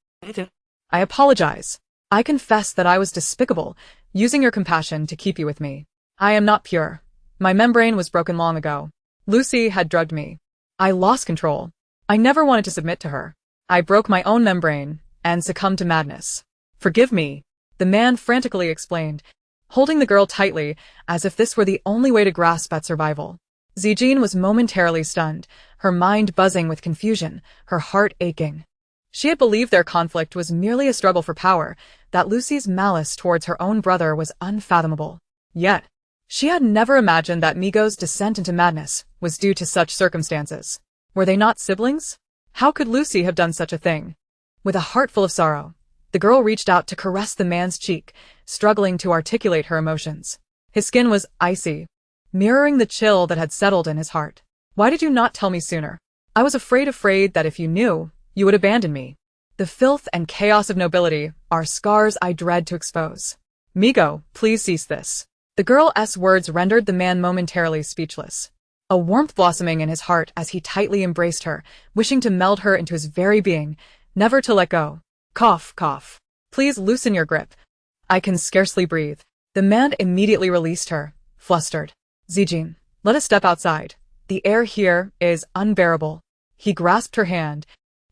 [SPEAKER 1] I apologize. I confess that I was despicable, using your compassion to keep you with me. I am not pure. My membrane was broken long ago. Lucy had drugged me. I lost control. I never wanted to submit to her. I broke my own membrane and succumbed to madness. Forgive me, the man frantically explained, holding the girl tightly as if this were the only way to grasp at survival. Zijin was momentarily stunned, her mind buzzing with confusion, her heart aching. She had believed their conflict was merely a struggle for power, that Lucy's malice towards her own brother was unfathomable. Yet, she had never imagined that Migo's descent into madness was due to such circumstances. Were they not siblings? How could Lucy have done such a thing? With a heart full of sorrow, the girl reached out to caress the man's cheek, struggling to articulate her emotions. His skin was icy, mirroring the chill that had settled in his heart. Why did you not tell me sooner? I was afraid that if you knew, you would abandon me. The filth and chaos of nobility are scars I dread to expose. Migo, please cease this. The girl's words rendered the man momentarily speechless. A warmth blossoming in his heart as he tightly embraced her, wishing to meld her into his very being, never to let go. Cough, cough. Please loosen your grip. I can scarcely breathe. The man immediately released her, flustered. Zijin, let us step outside. The air here is unbearable. He grasped her hand,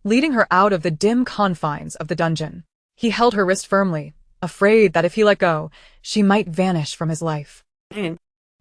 [SPEAKER 1] leading her out of the dim confines of the dungeon. He held her wrist firmly, afraid that if he let go, she might vanish from his life.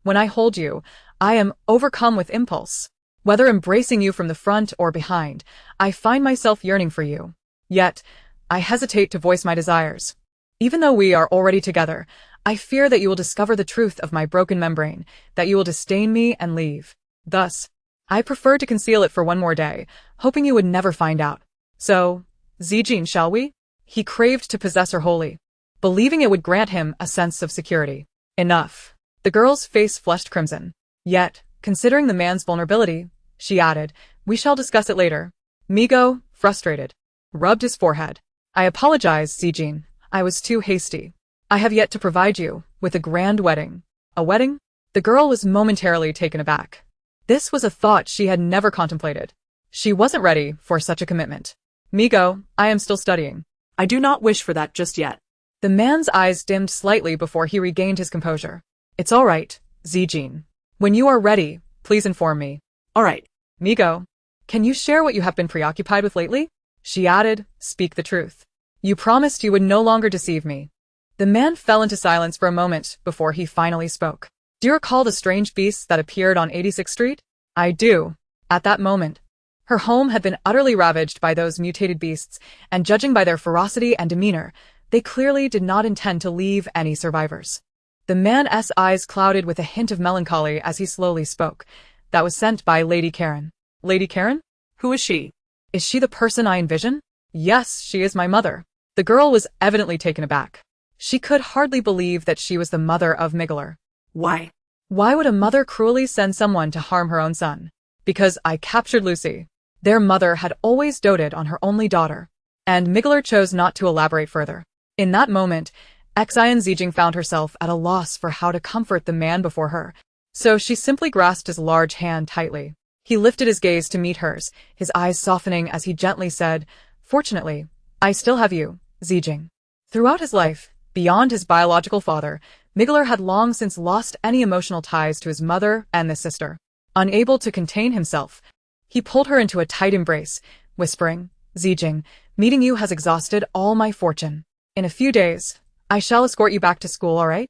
[SPEAKER 1] When I hold you, I am overcome with impulse. Whether embracing you from the front or behind, I find myself yearning for you. Yet, I hesitate to voice my desires. Even though we are already together, I fear that you will discover the truth of my broken membrane, that you will disdain me and leave. Thus, I prefer to conceal it for one more day, hoping you would never find out. So, Zijin, shall we? He craved to possess her wholly, believing it would grant him a sense of security. Enough. The girl's face flushed crimson. Yet, considering the man's vulnerability, she added, we shall discuss it later. Migo, frustrated, rubbed his forehead. I apologize, Zijin. I was too hasty. I have yet to provide you with a grand wedding. A wedding? The girl was momentarily taken aback. This was a thought she had never contemplated. She wasn't ready for such a commitment. Migo, I am still studying.
[SPEAKER 2] I do not wish for that just yet.
[SPEAKER 1] The man's eyes dimmed slightly before he regained his composure. It's all right, Zijin. When you are ready, please inform me.
[SPEAKER 2] All right.
[SPEAKER 1] Migo, can you share what you have been preoccupied with lately? She added, speak the truth. You promised you would no longer deceive me. The man fell into silence for a moment before he finally spoke. Do you recall the strange beasts that appeared on 86th Street? I do. At that moment, her home had been utterly ravaged by those mutated beasts, and judging by their ferocity and demeanor, they clearly did not intend to leave any survivors. The man's eyes clouded with a hint of melancholy as he slowly spoke. That was sent by Lady Karen. Lady Karen?
[SPEAKER 2] Who is she?
[SPEAKER 1] Is she the person I envision? Yes, she is my mother. The girl was evidently taken aback. She could hardly believe that she was the mother of Migler.
[SPEAKER 2] Why?
[SPEAKER 1] Why would a mother cruelly send someone to harm her own son? Because I captured Lucy. Their mother had always doted on her only daughter. And Migler chose not to elaborate further. In that moment, Xin Zijin found herself at a loss for how to comfort the man before her, so she simply grasped his large hand tightly. He lifted his gaze to meet hers, his eyes softening as he gently said, Fortunately, I still have you, Zijin. Throughout his life, beyond his biological father, Migler had long since lost any emotional ties to his mother and the sister. Unable to contain himself, he pulled her into a tight embrace, whispering, "Zijin, meeting you has exhausted all my fortune. In a few days, I shall escort you back to school, all right?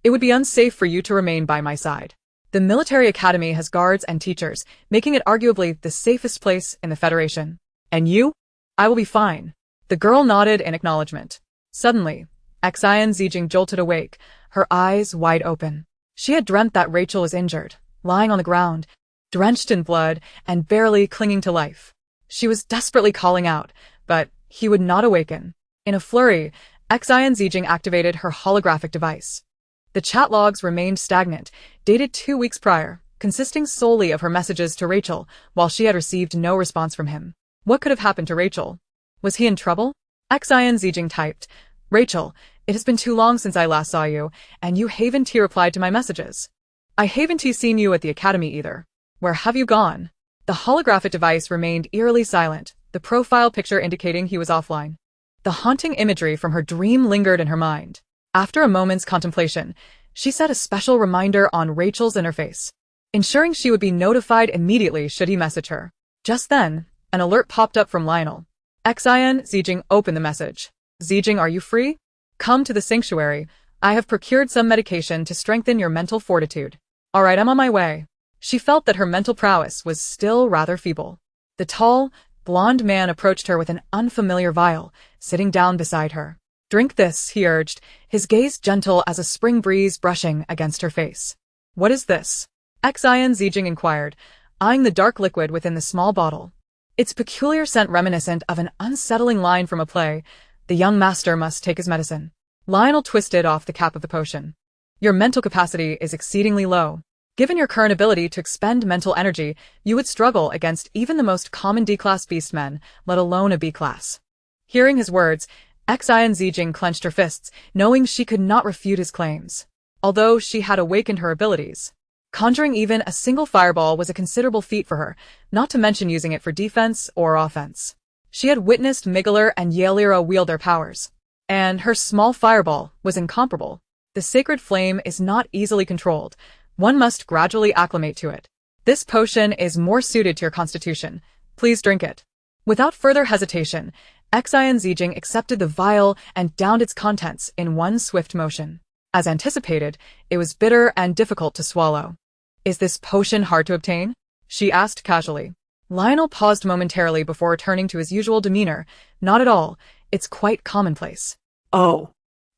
[SPEAKER 1] It would be unsafe for you to remain by my side. The military academy has guards and teachers, making it arguably the safest place in the Federation. And you? I will be fine." The girl nodded in acknowledgement. Suddenly, Xin Zijin jolted awake, her eyes wide open. She had dreamt that Rachel was injured, lying on the ground, drenched in blood and barely clinging to life. She was desperately calling out, but he would not awaken. In a flurry, Xin Zijin activated her holographic device. The chat logs remained stagnant, dated 2 weeks prior, consisting solely of her messages to Rachel, while she had received no response from him. What could have happened to Rachel? Was he in trouble? Xin Zijin typed, "Rachel, it has been too long since I last saw you, and you haven't replied to my messages. I haven't seen you at the academy either. Where have you gone?" The holographic device remained eerily silent, the profile picture indicating he was offline. The haunting imagery from her dream lingered in her mind. After a moment's contemplation, she set a special reminder on Rachel's interface, ensuring she would be notified immediately should he message her. Just then, an alert popped up from Lionel. Xin Zijin opened the message. "Zijin, are you free? Come to the sanctuary. I have procured some medication to strengthen your mental fortitude." "All right, I'm on my way." She felt that her mental prowess was still rather feeble. The tall, blonde man approached her with an unfamiliar vial, sitting down beside her. "Drink this," he urged, his gaze gentle as a spring breeze brushing against her face. "What is this?" Xin Zijin inquired, eyeing the dark liquid within the small bottle. Its peculiar scent reminiscent of an unsettling line from a play, "The young master must take his medicine." Lionel twisted off the cap of the potion. "Your mental capacity is exceedingly low. Given your current ability to expend mental energy, you would struggle against even the most common D-class beastmen, let alone a B-class." Hearing his words, Xin Zijin clenched her fists, knowing she could not refute his claims. Although she had awakened her abilities, conjuring even a single fireball was a considerable feat for her, not to mention using it for defense or offense. She had witnessed Migler and Yalira wield their powers, and her small fireball was incomparable. The sacred flame is not easily controlled. One must gradually acclimate to it. This potion is more suited to your constitution. Please drink it. Without further hesitation, Xin Zijin accepted the vial and downed its contents in one swift motion. As anticipated, it was bitter and difficult to swallow. "Is this potion hard to obtain?" she asked casually. Lionel paused momentarily before returning to his usual demeanor. "Not at all. It's quite commonplace."
[SPEAKER 2] Oh.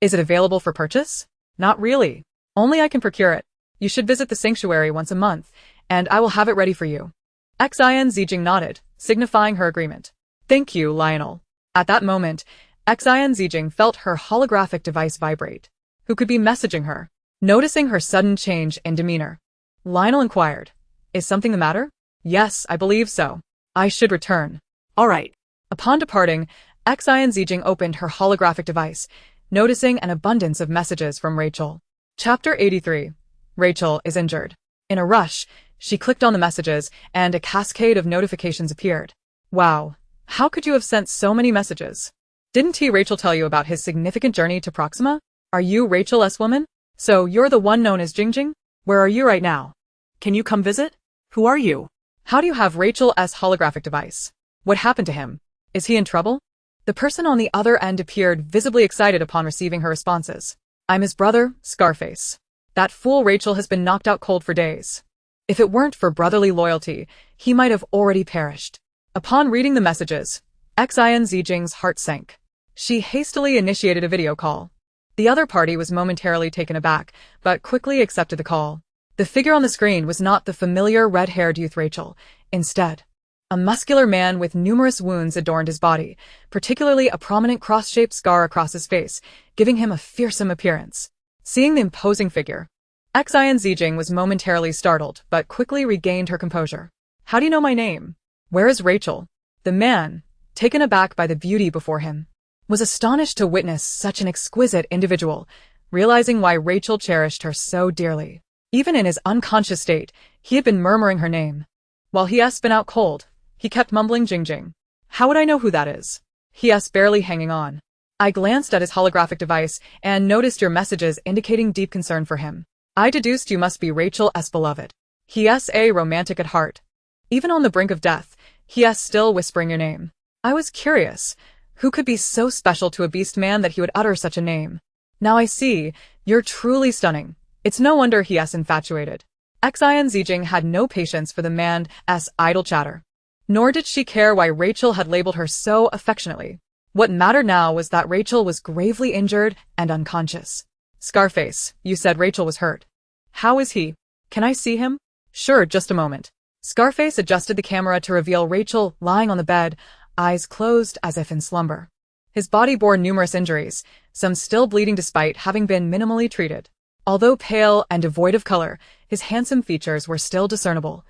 [SPEAKER 1] "Is it available for purchase?" "Not really. Only I can procure it. You should visit the sanctuary once a month, and I will have it ready for you." Xin Zijin nodded, signifying her agreement. "Thank you, Lionel." At that moment, Xin Zijin felt her holographic device vibrate. Who could be messaging her? Noticing her sudden change in demeanor, Lionel inquired, "Is something the matter?" "Yes, I believe so. I should return."
[SPEAKER 2] All right.
[SPEAKER 1] Upon departing, Xin Zijin opened her holographic device, noticing an abundance of messages from Rachel. Chapter 83. Rachel is injured. In a rush, she clicked on the messages, and a cascade of notifications appeared. "Wow, how could you have sent so many messages? Didn't Rachel tell you about his significant journey to Proxima? Are you Rachel S. woman? So you're the one known as Jingjing? Where are you right now?
[SPEAKER 2] Can you come visit? Who are you?
[SPEAKER 1] How do you have Rachel S. holographic device? What happened to him? Is he in trouble?" The person on the other end appeared visibly excited upon receiving her responses. "I'm his brother, Scarface. That fool Rachel has been knocked out cold for days. If it weren't for brotherly loyalty, he might have already perished." Upon reading the messages, Xin Zijing's heart sank. She hastily initiated a video call. The other party was momentarily taken aback, but quickly accepted the call. The figure on the screen was not the familiar red-haired youth Rachel. Instead, a muscular man with numerous wounds adorned his body, particularly a prominent cross-shaped scar across his face, giving him a fearsome appearance. Seeing the imposing figure, Xin Zijing was momentarily startled, but quickly regained her composure. "How do you know my name? Where is Rachel?" The man, taken aback by the beauty before him, was astonished to witness such an exquisite individual, realizing why Rachel cherished her so dearly. Even in his unconscious state, he had been murmuring her name. While he has been out cold, he kept mumbling Jingjing. "How would I know who that is?" He has barely hanging on. I glanced at his holographic device and noticed your messages indicating deep concern for him. I deduced you must be Rachel's beloved. He is a romantic at heart. Even on the brink of death, he is still whispering your name. I was curious. Who could be so special to a beast man that he would utter such a name? Now I see. You're truly stunning. It's no wonder he is infatuated. Xin Zijin had no patience for the man's idle chatter. Nor did she care why Rachel had labeled her so affectionately. What mattered now was that Rachel was gravely injured and unconscious. Scarface, you said Rachel was hurt. How is he? Can I see him? Sure, just a moment. Scarface adjusted the camera to reveal Rachel lying on the bed, eyes closed as if in slumber. His body bore numerous injuries, some still bleeding despite having been minimally treated. Although pale and devoid of color, his handsome features were still discernible,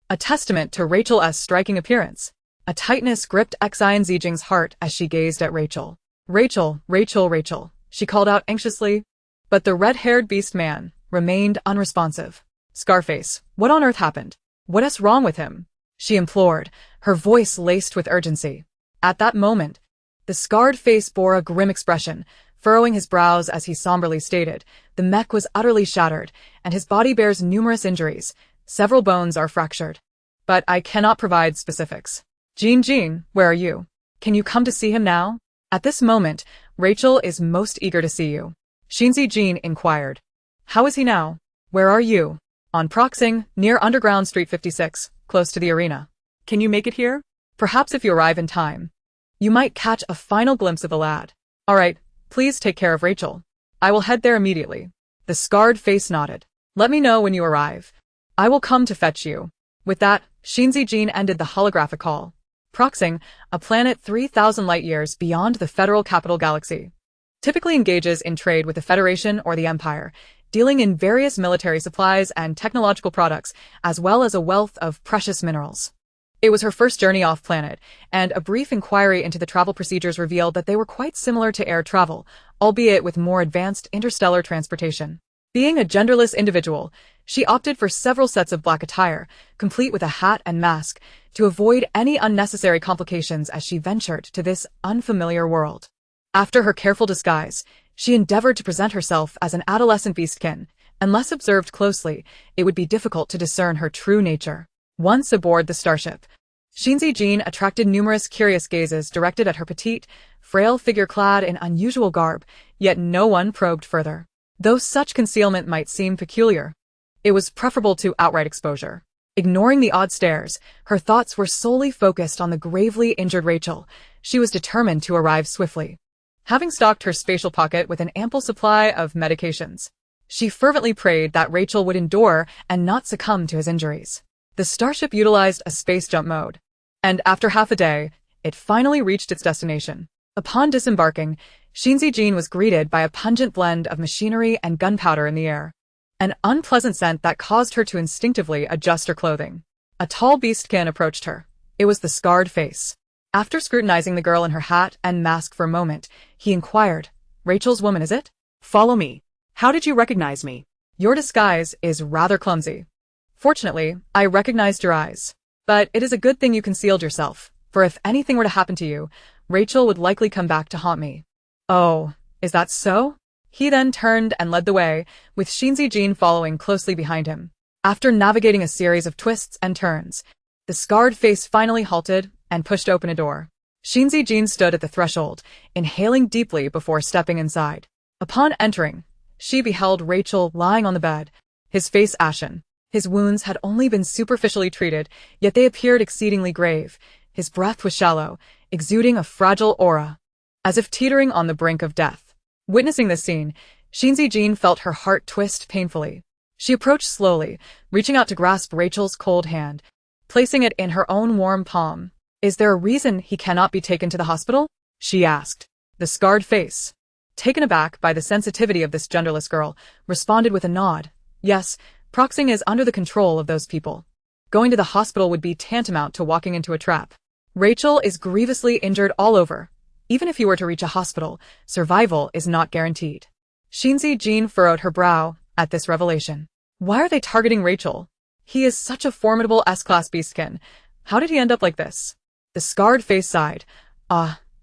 [SPEAKER 1] a testament to Rachel's striking appearance. A tightness gripped Xin Zijin's heart as she gazed at Rachel. Rachel, Rachel, Rachel, she called out anxiously. But the red-haired beast man remained unresponsive. Scarface, what on earth happened? What is wrong with him? She implored, her voice laced with urgency. At that moment, the scarred face bore a grim expression, furrowing his brows as he somberly stated, the mech was utterly shattered, and his body bears numerous injuries. Several bones are fractured. But I cannot provide specifics. Xin, where are you? Can you come to see him now? At this moment, Rachel is most eager to see you. Xin Zijin inquired. How is he now? Where are you? On Proxing, near Underground Street 56, close to the arena. Can you make it here? Perhaps if you arrive in time. You might catch a final glimpse of the lad. All right, please take care of Rachel. I will head there immediately. The scarred face nodded. Let me know when you arrive. I will come to fetch you. With that, Xin Zijin ended the holographic call. Proxing, a planet 3,000 light-years beyond the Federal Capital Galaxy, typically engages in trade with the Federation or the Empire, dealing in various military supplies and technological products, as well as a wealth of precious minerals. It was her first journey off-planet, and a brief inquiry into the travel procedures revealed that they were quite similar to air travel, albeit with more advanced interstellar transportation. Being a genderless individual, she opted for several sets of black attire, complete with a hat and mask, to avoid any unnecessary complications as she ventured to this unfamiliar world. After her careful disguise, she endeavored to present herself as an adolescent beastkin. Unless observed closely, it would be difficult to discern her true nature. Once aboard the starship, Xin Zijin attracted numerous curious gazes directed at her petite, frail figure clad in unusual garb, yet no one probed further. Though such concealment might seem peculiar, it was preferable to outright exposure. Ignoring the odd stares, her thoughts were solely focused on the gravely injured Rachel. She was determined to arrive swiftly. Having stocked her spatial pocket with an ample supply of medications, she fervently prayed that Rachel would endure and not succumb to his injuries. The starship utilized a space jump mode, and after half a day, it finally reached its destination. Upon disembarking, Xin Zijin was greeted by a pungent blend of machinery and gunpowder in the air, an unpleasant scent that caused her to instinctively adjust her clothing. A tall beastkin approached her. It was the scarred face. After scrutinizing the girl in her hat and mask for a moment, he inquired, Rachel's woman, is it?
[SPEAKER 2] Follow me. How did you recognize me?
[SPEAKER 1] Your disguise is rather clumsy. Fortunately, I recognized your eyes. But it is a good thing you concealed yourself, for if anything were to happen to you, Rachel would likely come back to haunt me. Oh, is that so? He then turned and led the way, with Xin Zijin following closely behind him. After navigating a series of twists and turns, the scarred face finally halted and pushed open a door. Xin Zijin stood at the threshold, inhaling deeply before stepping inside. Upon entering, she beheld Rachel lying on the bed, his face ashen. His wounds had only been superficially treated, yet they appeared exceedingly grave. His breath was shallow, exuding a fragile aura, as if teetering on the brink of death. Witnessing this scene, Xin Zijin felt her heart twist painfully. She approached slowly, reaching out to grasp Rachel's cold hand, placing it in her own warm palm. Is there a reason he cannot be taken to the hospital? She asked. The scarred face, taken aback by the sensitivity of this genderless girl, responded with a nod. Yes, Proxing is under the control of those people. Going to the hospital would be tantamount to walking into a trap. Rachel is grievously injured all over. Even if you were to reach a hospital, survival is not guaranteed. Xin Zijin furrowed her brow at this revelation. Why are they targeting Rachel? He is such a formidable S-class beastkin. How did he end up like this? The scarred face sighed.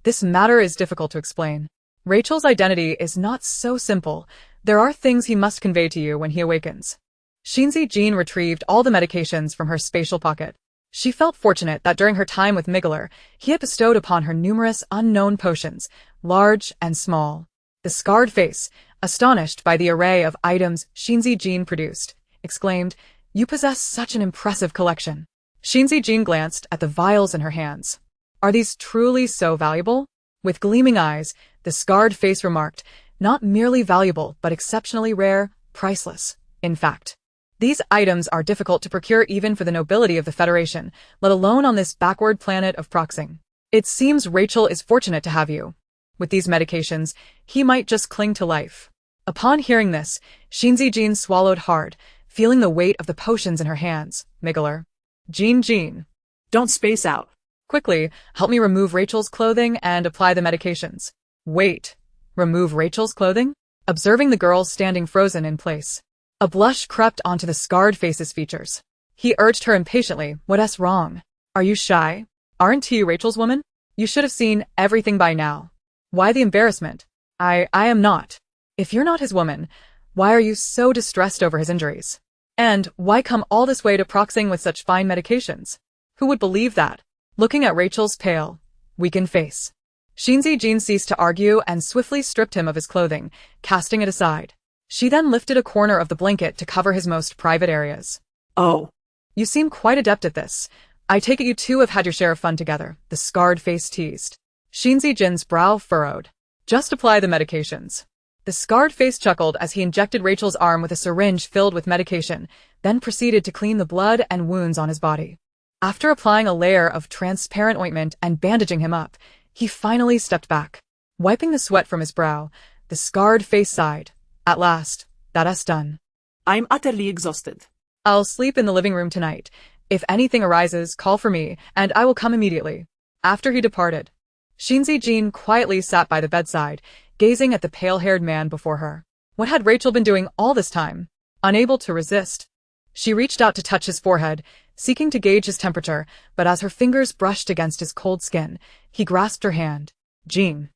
[SPEAKER 1] This matter is difficult to explain. Rachel's identity is not so simple. There are things he must convey to you when he awakens. Xin Zijin retrieved all the medications from her spatial pocket. She felt fortunate that during her time with Migler, he had bestowed upon her numerous unknown potions, large and small. The scarred face, astonished by the array of items Xin Zijin produced, exclaimed, "You possess such an impressive collection." Xin Zijin glanced at the vials in her hands. "Are these truly so valuable?" With gleaming eyes, the scarred face remarked, "Not merely valuable, but exceptionally rare, priceless. In fact, these items are difficult to procure even for the nobility of the Federation, let alone on this backward planet of Proxing. It seems Rachel is fortunate to have you. With these medications, he might just cling to life." Upon hearing this, Xin Zijin swallowed hard, feeling the weight of the potions in her hands. Migler. Jin.
[SPEAKER 2] Don't space out.
[SPEAKER 1] Quickly, help me remove Rachel's clothing and apply the medications. Wait. Remove Rachel's clothing? Observing the girl standing frozen in place, a blush crept onto the scarred face's features. He urged her impatiently, "What's wrong? Are you shy? Aren't you Rachel's woman? You should have seen everything by now. Why the embarrassment? I am not. If you're not his woman, why are you so distressed over his injuries? And why come all this way to Proxing with such fine medications? Who would believe that?" Looking at Rachel's pale, weakened face, Xin Zijin ceased to argue and swiftly stripped him of his clothing, casting it aside. She then lifted a corner of the blanket to cover his most private areas.
[SPEAKER 2] "Oh.
[SPEAKER 1] You seem quite adept at this. I take it you two have had your share of fun together," the scarred face teased. Xin Zijin's brow furrowed. "Just apply the medications." The scarred face chuckled as he injected Rachel's arm with a syringe filled with medication, then proceeded to clean the blood and wounds on his body. After applying a layer of transparent ointment and bandaging him up, he finally stepped back. Wiping the sweat from his brow, the scarred face sighed. "At last, that's done.
[SPEAKER 2] I'm utterly exhausted.
[SPEAKER 1] I'll sleep in the living room tonight. If anything arises, call for me, and I will come immediately." After he departed, Xin Zijin quietly sat by the bedside, gazing at the pale-haired man before her. What had Rachel been doing all this time? Unable to resist, she reached out to touch his forehead, seeking to gauge his temperature, but as her fingers brushed against his cold skin, he grasped her hand. Jean.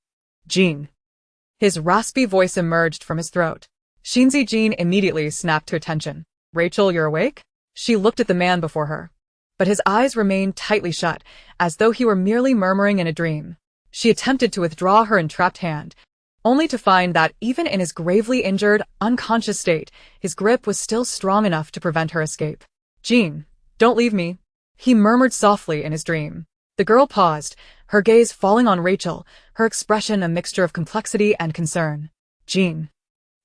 [SPEAKER 1] His raspy voice emerged from his throat. Xin Zijin immediately snapped to attention. "Rachel, you're awake?" She looked at the man before her, but his eyes remained tightly shut, as though he were merely murmuring in a dream. She attempted to withdraw her entrapped hand, only to find that even in his gravely injured, unconscious state, his grip was still strong enough to prevent her escape. "Jean, don't leave me," he murmured softly in his dream. The girl paused, her gaze falling on Rachel, her expression a mixture of complexity and concern. "Jean,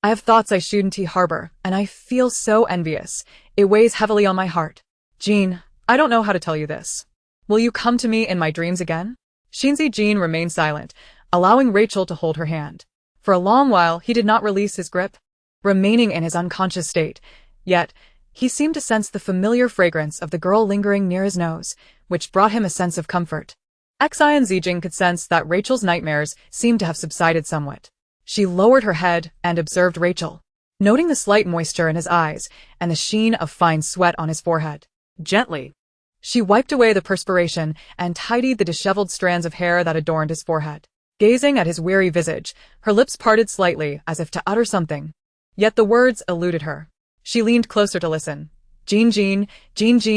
[SPEAKER 1] I have thoughts I shouldn't harbor, and I feel so envious. It weighs heavily on my heart. Jean, I don't know how to tell you this. Will you come to me in my dreams again?" Xin Zijin remained silent, allowing Rachel to hold her hand. For a long while he did not release his grip, remaining in his unconscious state, yet he seemed to sense the familiar fragrance of the girl lingering near his nose, which brought him a sense of comfort. Xin Zijin could sense that Rachel's nightmares seemed to have subsided somewhat. She lowered her head and observed Rachel, noting the slight moisture in his eyes and the sheen of fine sweat on his forehead. Gently, she wiped away the perspiration and tidied the disheveled strands of hair that adorned his forehead. Gazing at his weary visage, her lips parted slightly as if to utter something. Yet the words eluded her. She leaned closer to listen. Jean,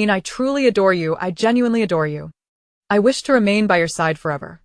[SPEAKER 1] I truly adore you. I genuinely adore you. I wish to remain by your side forever.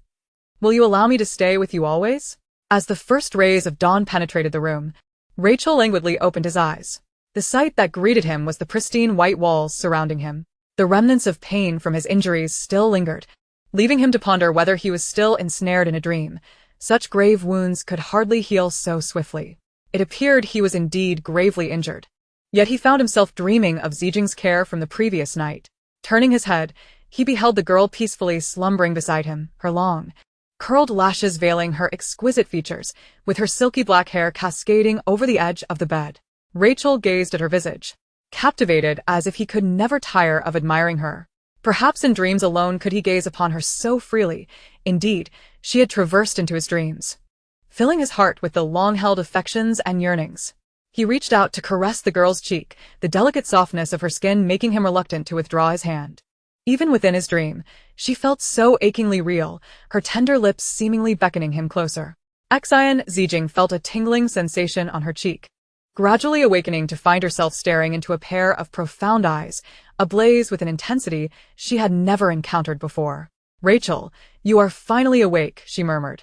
[SPEAKER 1] Will you allow me to stay with you always?" As the first rays of dawn penetrated the room, Rachel languidly opened his eyes. The sight that greeted him was the pristine white walls surrounding him. The remnants of pain from his injuries still lingered, leaving him to ponder whether he was still ensnared in a dream. Such grave wounds could hardly heal so swiftly. It appeared he was indeed gravely injured. Yet he found himself dreaming of Zijing's care from the previous night. Turning his head, he beheld the girl peacefully slumbering beside him, her long, curled lashes veiling her exquisite features, with her silky black hair cascading over the edge of the bed. Rachel gazed at her visage, captivated as if he could never tire of admiring her. Perhaps in dreams alone could he gaze upon her so freely. Indeed, she had traversed into his dreams, filling his heart with the long-held affections and yearnings. He reached out to caress the girl's cheek, the delicate softness of her skin making him reluctant to withdraw his hand. Even within his dream, she felt so achingly real, her tender lips seemingly beckoning him closer. Xin Zijin felt a tingling sensation on her cheek, gradually awakening to find herself staring into a pair of profound eyes, ablaze with an intensity she had never encountered before. "Rachel, you are finally awake," she murmured.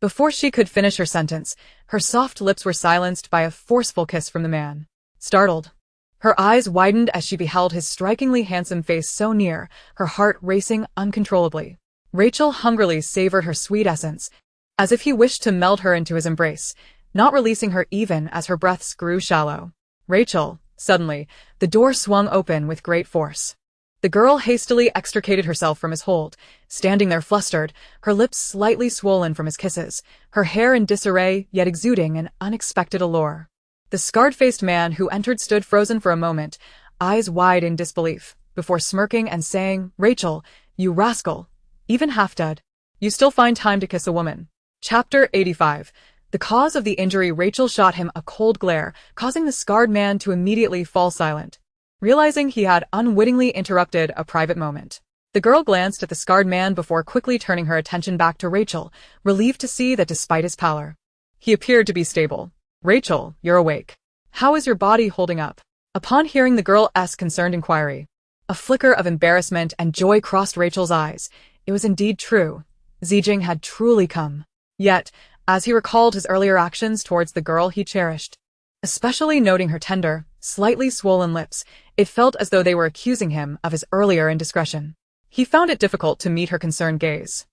[SPEAKER 1] Before she could finish her sentence, her soft lips were silenced by a forceful kiss from the man. Startled, her eyes widened as she beheld his strikingly handsome face so near, her heart racing uncontrollably. Rachel hungrily savored her sweet essence, as if he wished to meld her into his embrace, not releasing her even as her breaths grew shallow. "Rachel," suddenly, the door swung open with great force. The girl hastily extricated herself from his hold, standing there flustered, her lips slightly swollen from his kisses, her hair in disarray yet exuding an unexpected allure. The scarred-faced man who entered stood frozen for a moment, eyes wide in disbelief, before smirking and saying, "Rachel, you rascal, even half-dead. You still find time to kiss a woman." Chapter 85. The cause of the injury. Rachel shot him a cold glare, causing the scarred man to immediately fall silent, realizing he had unwittingly interrupted a private moment. The girl glanced at the scarred man before quickly turning her attention back to Rachel, relieved to see that despite his pallor, he appeared to be stable. "Rachel, you're awake. How is your body holding up?" Upon hearing the girl's concerned inquiry, a flicker of embarrassment and joy crossed Rachel's eyes. It was indeed true. Zijin had truly come. Yet, as he recalled his earlier actions towards the girl he cherished, especially noting her tender, slightly swollen lips, it felt as though they were accusing him of his earlier indiscretion. He found it difficult to meet her concerned gaze.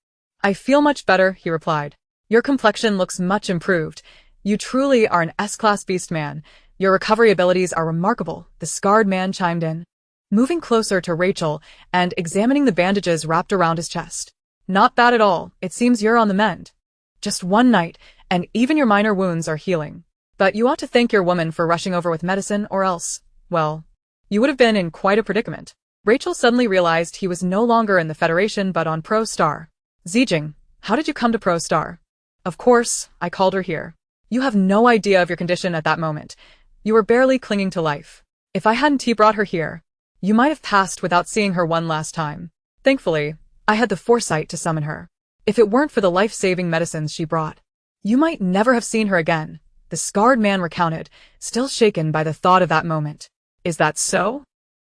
[SPEAKER 1] "I feel much better," he replied. "Your complexion looks much improved. You truly are an S-class beast man. Your recovery abilities are remarkable," the scarred man chimed in, moving closer to Rachel and examining the bandages wrapped around his chest. "Not bad at all. It seems you're on the mend. Just one night, and even your minor wounds are healing. But you ought to thank your woman for rushing over with medicine, or else, well, you would have been in quite a predicament." Rachel suddenly realized he was no longer in the Federation but on Pro Star. "Zijin, how did you come to Pro Star?" "Of course, I called her here. You have no idea of your condition at that moment. You were barely clinging to life. If I hadn't brought her here, you might have passed without seeing her one last time. Thankfully, I had the foresight to summon her. If it weren't for the life-saving medicines she brought, you might never have seen her again," the scarred man recounted, still shaken by the thought of that moment. "Is that so?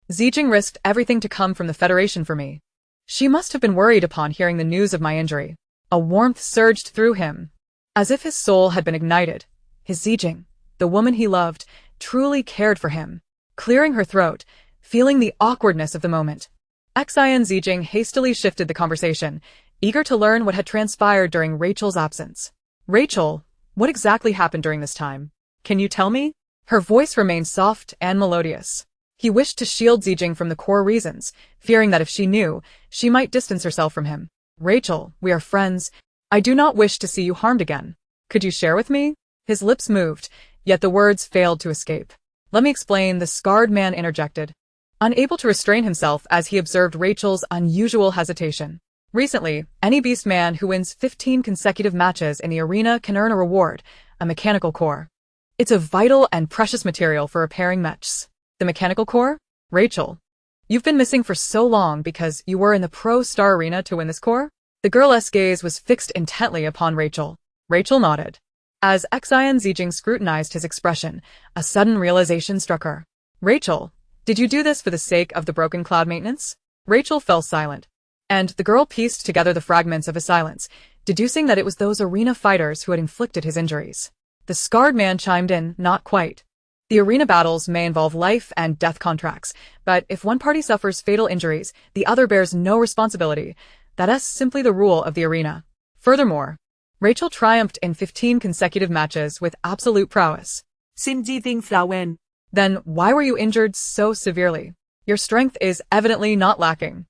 [SPEAKER 1] Zijin risked everything to come from the Federation for me. She must have been worried upon hearing the news of my injury." A warmth surged through him, as if his soul had been ignited. His Zijin, the woman he loved, truly cared for him. Clearing her throat, feeling the awkwardness of the moment, Xin Zijin hastily shifted the conversation, eager to learn what had transpired during Rachel's absence. "Rachel, what exactly happened during this time? Can you tell me?" Her voice remained soft and melodious. He wished to shield Zijin from the core reasons, fearing that if she knew, she might distance herself from him. "Rachel, we are friends. I do not wish to see you harmed again. Could you share with me?" His lips moved, yet the words failed to escape. "Let me explain," the scarred man interjected, unable to restrain himself as he observed Rachel's unusual hesitation. "Recently, any beast man who wins 15 consecutive matches in the arena can earn a reward, a mechanical core. It's a vital and precious material for repairing mechs." "The mechanical core? Rachel, you've been missing for so long because you were in the Pro Star Arena to win this core?" The girl's gaze was fixed intently upon Rachel. Rachel nodded. As Xin Zijin scrutinized his expression, a sudden realization struck her. "Rachel, did you do this for the sake of the broken cloud maintenance?" Rachel fell silent, and the girl pieced together the fragments of his silence, deducing that it was those arena fighters who had inflicted his injuries. The scarred man chimed in, "Not quite. The arena battles may involve life and death contracts, but if one party suffers fatal injuries, the other bears no responsibility. That's simply the rule of the arena. Furthermore, Rachel triumphed in 15 consecutive matches with absolute prowess."
[SPEAKER 2] Xin Zijin.
[SPEAKER 1] "Then why were you injured so severely? Your strength is evidently not lacking.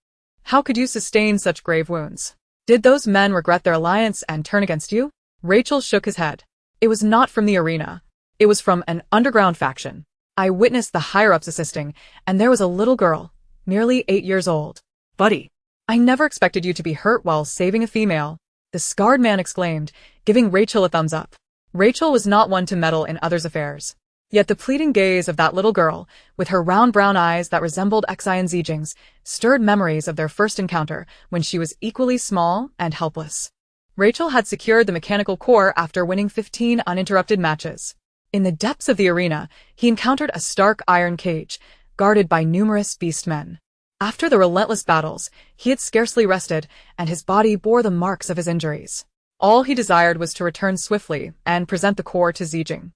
[SPEAKER 1] How could you sustain such grave wounds? Did those men regret their alliance and turn against you?" Rachel shook his head. "It was not from the arena. It was from an underground faction. I witnessed the higher-ups assisting, and there was a little girl, merely 8 years old."
[SPEAKER 2] "Buddy,
[SPEAKER 1] "I never expected you to be hurt while saving a female," the scarred man exclaimed, giving Rachel a thumbs up. Rachel was not one to meddle in others' affairs. Yet the pleading gaze of that little girl, with her round brown eyes that resembled Xin Zijin's, stirred memories of their first encounter when she was equally small and helpless. Rachel had secured the mechanical core after winning 15 uninterrupted matches. In the depths of the arena, he encountered a stark iron cage, guarded by numerous beastmen. After the relentless battles, he had scarcely rested, and his body bore the marks of his injuries. All he desired was to return swiftly and present the core to Zijin.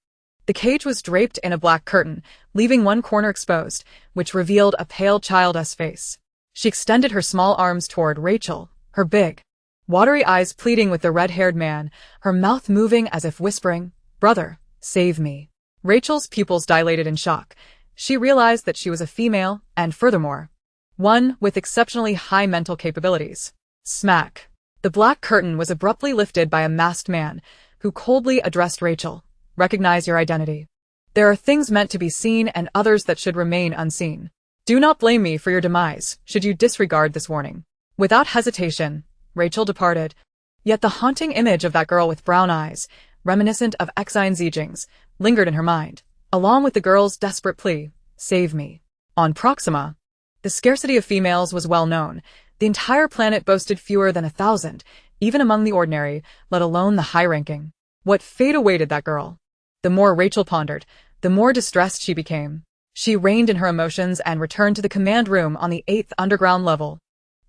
[SPEAKER 1] The cage was draped in a black curtain, leaving one corner exposed, which revealed a pale child's face. She extended her small arms toward Rachel, her big, watery eyes pleading with the red-haired man, her mouth moving as if whispering, "Brother, save me." Rachel's pupils dilated in shock. She realized that she was a female, and furthermore, one with exceptionally high mental capabilities. Smack. The black curtain was abruptly lifted by a masked man, who coldly addressed Rachel. "Recognize your identity. There are things meant to be seen and others that should remain unseen. Do not blame me for your demise, should you disregard this warning." Without hesitation, Rachel departed. Yet the haunting image of that girl with brown eyes, reminiscent of Xin Zijin's, lingered in her mind, along with the girl's desperate plea, "Save me." On Proxima, the scarcity of females was well known. The entire planet boasted fewer than 1,000, even among the ordinary, let alone the high-ranking. What fate awaited that girl? The more Rachel pondered, the more distressed she became. She reined in her emotions and returned to the command room on the 8th underground level.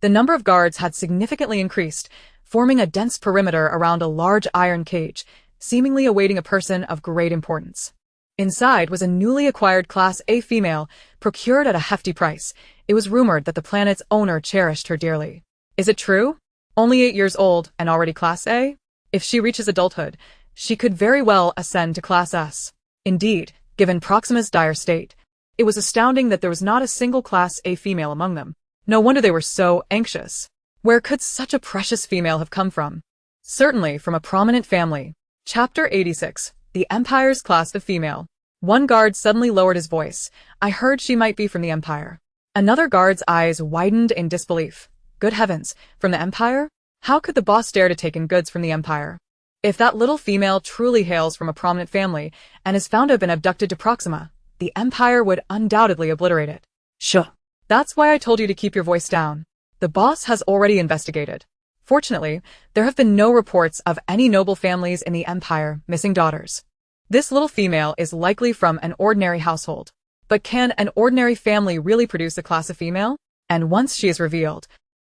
[SPEAKER 1] The number of guards had significantly increased, forming a dense perimeter around a large iron cage, seemingly awaiting a person of great importance. Inside was a newly acquired Class A female, procured at a hefty price. It was rumored that the planet's owner cherished her dearly. Is it true? Only 8 years old and already Class A? If she reaches adulthood, she could very well ascend to Class S. Indeed, given Proxima's dire state, it was astounding that there was not a single Class A female among them. No wonder they were so anxious. Where could such a precious female have come from? Certainly from a prominent family. Chapter 86. The Empire's Class of Female. One guard suddenly lowered his voice. "I heard she might be from the Empire." Another guard's eyes widened in disbelief. Good heavens, from the Empire? How could the boss dare to take in goods from the Empire? If that little female truly hails from a prominent family and is found to have been abducted to Proxima, the Empire would undoubtedly obliterate it. Shh. That's why I told you to keep your voice down. The boss has already investigated. Fortunately, there have been no reports of any noble families in the Empire missing daughters. This little female is likely from an ordinary household. But can an ordinary family really produce a class of female? And once she is revealed,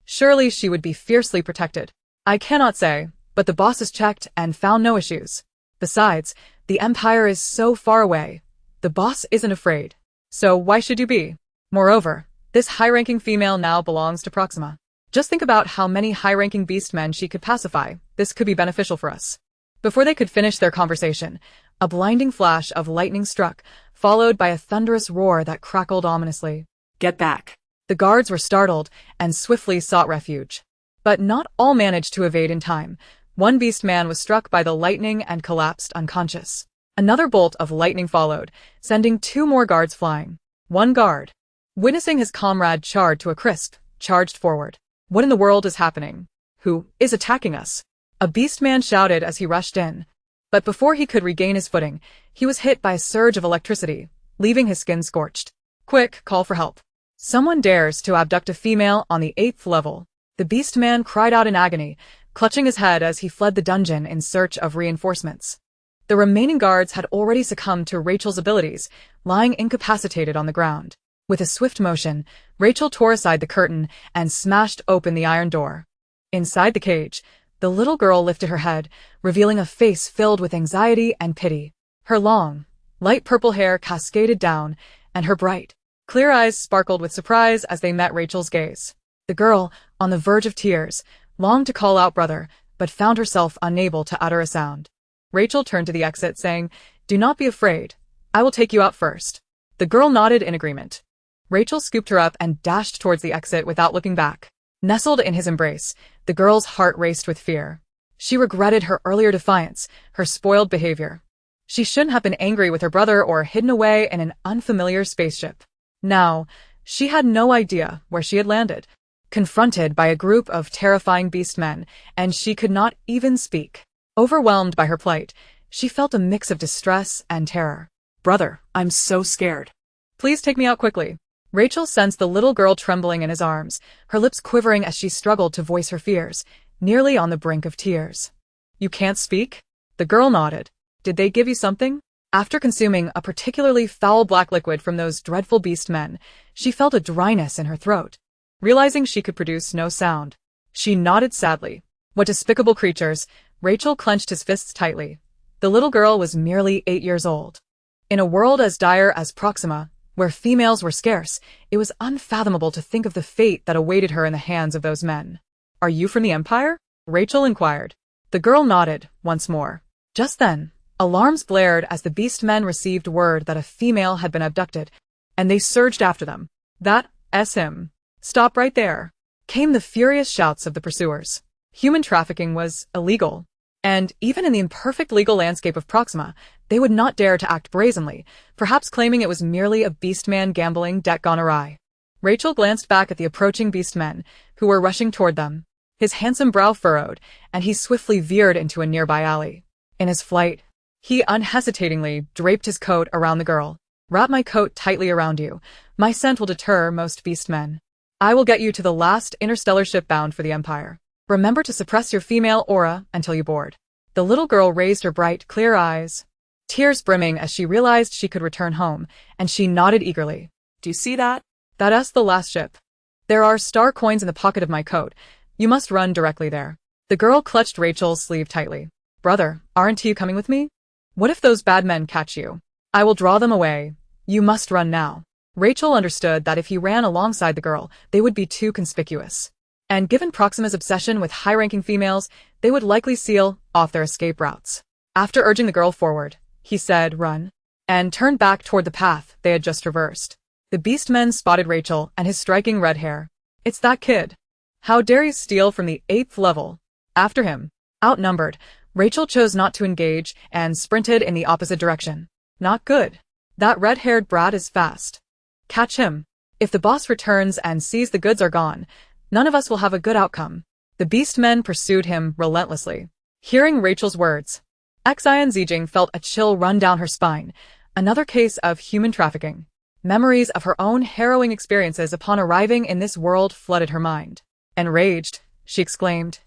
[SPEAKER 1] surely she would be fiercely protected. I cannot say, but the boss has checked and found no issues. Besides, the Empire is so far away. The boss isn't afraid. So why should you be? Moreover, this high-ranking female now belongs to Proxima. Just think about how many high-ranking beastmen she could pacify. This could be beneficial for us. Before they could finish their conversation, a blinding flash of lightning struck, followed by a thunderous roar that crackled ominously.
[SPEAKER 2] Get back.
[SPEAKER 1] The guards were startled and swiftly sought refuge. But not all managed to evade in time. One beastman was struck by the lightning and collapsed unconscious. Another bolt of lightning followed, sending 2 more guards flying. One guard, witnessing his comrade charred to a crisp, charged forward. "What in the world is happening? Who is attacking us?" A beastman shouted as he rushed in. But before he could regain his footing, he was hit by a surge of electricity, leaving his skin scorched. "Quick, call for help. Someone dares to abduct a female on the 8th level." The beastman cried out in agony, clutching his head as he fled the dungeon in search of reinforcements. The remaining guards had already succumbed to Rachel's abilities, lying incapacitated on the ground. With a swift motion, Rachel tore aside the curtain and smashed open the iron door. Inside the cage, the little girl lifted her head, revealing a face filled with anxiety and pity. Her long, light purple hair cascaded down, and her bright, clear eyes sparkled with surprise as they met Rachel's gaze. The girl, on the verge of tears, longed to call out brother, but found herself unable to utter a sound. Rachel turned to the exit, saying, "Do not be afraid. I will take you out first." The girl nodded in agreement. Rachel scooped her up and dashed towards the exit without looking back. Nestled in his embrace, the girl's heart raced with fear. She regretted her earlier defiance, her spoiled behavior. She shouldn't have been angry with her brother or hidden away in an unfamiliar spaceship. Now, she had no idea where she had landed. Confronted by a group of terrifying beastmen, and she could not even speak. Overwhelmed by her plight, she felt a mix of distress and terror.
[SPEAKER 2] "Brother, I'm so scared."
[SPEAKER 1] "Please take me out quickly." Rachel sensed the little girl trembling in his arms, her lips quivering as she struggled to voice her fears. nearly on the brink of tears. You can't speak? The girl nodded. Did they give you something? After consuming a particularly foul black liquid from those dreadful beast men, she felt a dryness in her throat. Realizing she could produce no sound, she nodded sadly. What despicable creatures! Rachel clenched his fists tightly. The little girl was merely 8 years old. In a world as dire as Proxima, where females were scarce, it was unfathomable to think of the fate that awaited her in the hands of those men. Are you from the Empire? Rachel inquired. The girl nodded, once more. Just then, alarms blared as the beast men received word that a female had been abducted, and they surged after them. That's him. Stop right there, came the furious shouts of the pursuers. Human trafficking was illegal, and even in the imperfect legal landscape of Proxima, they would not dare to act brazenly, perhaps claiming it was merely a beastman gambling debt gone awry. Rachel glanced back at the approaching beastmen, who were rushing toward them. His handsome brow furrowed, and he swiftly veered into a nearby alley. In his flight, he unhesitatingly draped his coat around the girl. Wrap my coat tightly around you. My scent will deter most beastmen. I will get you to the last interstellar ship bound for the Empire. Remember to suppress your female aura until you board. The little girl raised her bright, clear eyes, tears brimming as she realized she could return home, and she nodded eagerly.
[SPEAKER 2] Do you see that?
[SPEAKER 1] That's the last ship. There are star coins in the pocket of my coat. You must run directly there. The girl clutched Rachel's sleeve tightly. Brother, aren't you coming with me? What if those bad men catch you? I will draw them away. You must run now. Rachel understood that if he ran alongside the girl, they would be too conspicuous. And given Proxima's obsession with high-ranking females, they would likely seal off their escape routes. After urging the girl forward, he said, run, and turned back toward the path they had just traversed. The beastmen spotted Rachel and his striking red hair. It's that kid. How dare you steal from the 8th level? After him. Outnumbered, Rachel chose not to engage and sprinted in the opposite direction. Not good. That red-haired brat is fast. Catch him. If the boss returns and sees the goods are gone, none of us will have a good outcome. The beastmen pursued him relentlessly. Hearing Rachel's words, Xin Zijin felt a chill run down her spine. Another case of human trafficking. Memories of her own harrowing experiences upon arriving in this world flooded her mind. Enraged, she exclaimed,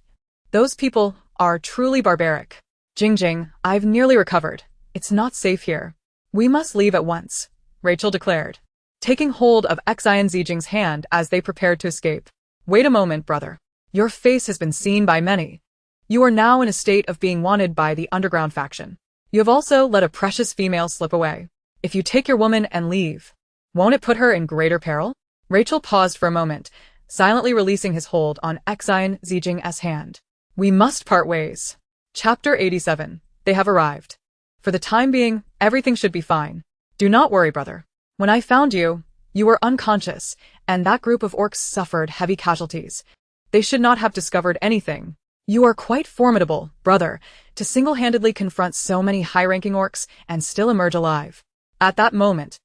[SPEAKER 1] those people are truly barbaric. Jing, I've nearly recovered. It's not safe here. We must leave at once, Rachel declared, taking hold of Xin Zijin's hand as they prepared to escape. Wait a moment, brother. Your face has been seen by many. You are now in a state of being wanted by the underground faction. You have also let a precious female slip away. If you take your woman and leave, won't it put her in greater peril? Rachel paused for a moment, silently releasing his hold on Xin Zijin's hand. We must part ways. Chapter 87. They have arrived. For the time being, everything should be fine. Do not worry, brother. When I found you, you were unconscious, and that group of orcs suffered heavy casualties. They should not have discovered anything. You are quite formidable, brother, to single-handedly confront so many high-ranking orcs and still emerge alive. At that moment,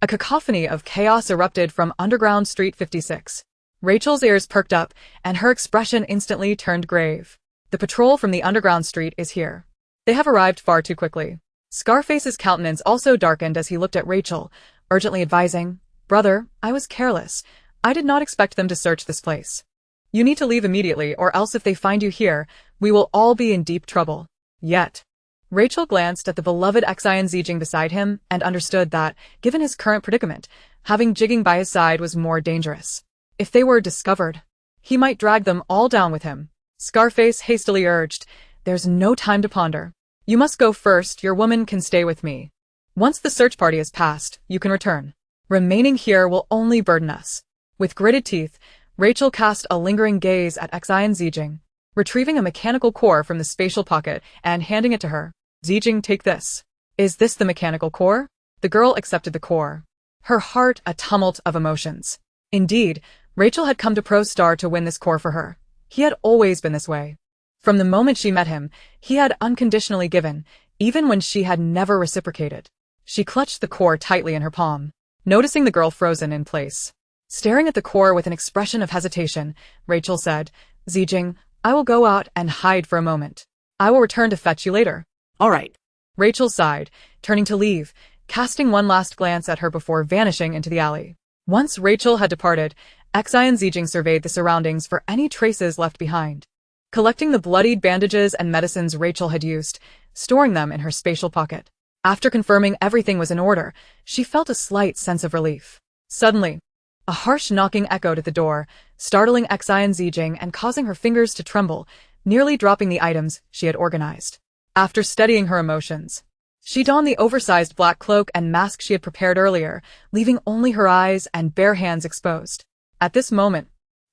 [SPEAKER 1] a cacophony of chaos erupted from Underground Street 56. Rachel's ears perked up, and her expression instantly turned grave. The patrol from the underground street is here. They have arrived far too quickly. Scarface's countenance also darkened as he looked at Rachel, urgently advising, Brother, I was careless. I did not expect them to search this place. You need to leave immediately, or else if they find you here, we will all be in deep trouble. Yet. Rachel glanced at the beloved Xin Zijin beside him and understood that, given his current predicament, having Jigging by his side was more dangerous. If they were discovered, he might drag them all down with him. Scarface hastily urged, There's no time to ponder. You must go first, your woman can stay with me. Once the search party has passed, you can return. Remaining here will only burden us. With gritted teeth, Rachel cast a lingering gaze at Xin Zijin, retrieving a mechanical core from the spatial pocket and handing it to her. Zijin, take this. Is this the mechanical core? The girl accepted the core, her heart a tumult of emotions. Indeed, Rachel had come to Pro Star to win this core for her. He had always been this way. From the moment she met him, he had unconditionally given, even when she had never reciprocated. She clutched the core tightly in her palm, noticing the girl frozen in place. Staring at the core with an expression of hesitation, Rachel said, Zijin, I will go out and hide for a moment. I will return to fetch you later.
[SPEAKER 2] All right.
[SPEAKER 1] Rachel sighed, turning to leave, casting one last glance at her before vanishing into the alley. Once Rachel had departed, Xin Zijin surveyed the surroundings for any traces left behind. collecting the bloodied bandages and medicines Rachel had used, storing them in her spatial pocket. After confirming everything was in order, she felt a slight sense of relief. Suddenly, a harsh knocking echoed at the door, startling Xin Zijin and causing her fingers to tremble, nearly dropping the items she had organized. After studying her emotions, she donned the oversized black cloak and mask she had prepared earlier, leaving only her eyes and bare hands exposed. At this moment,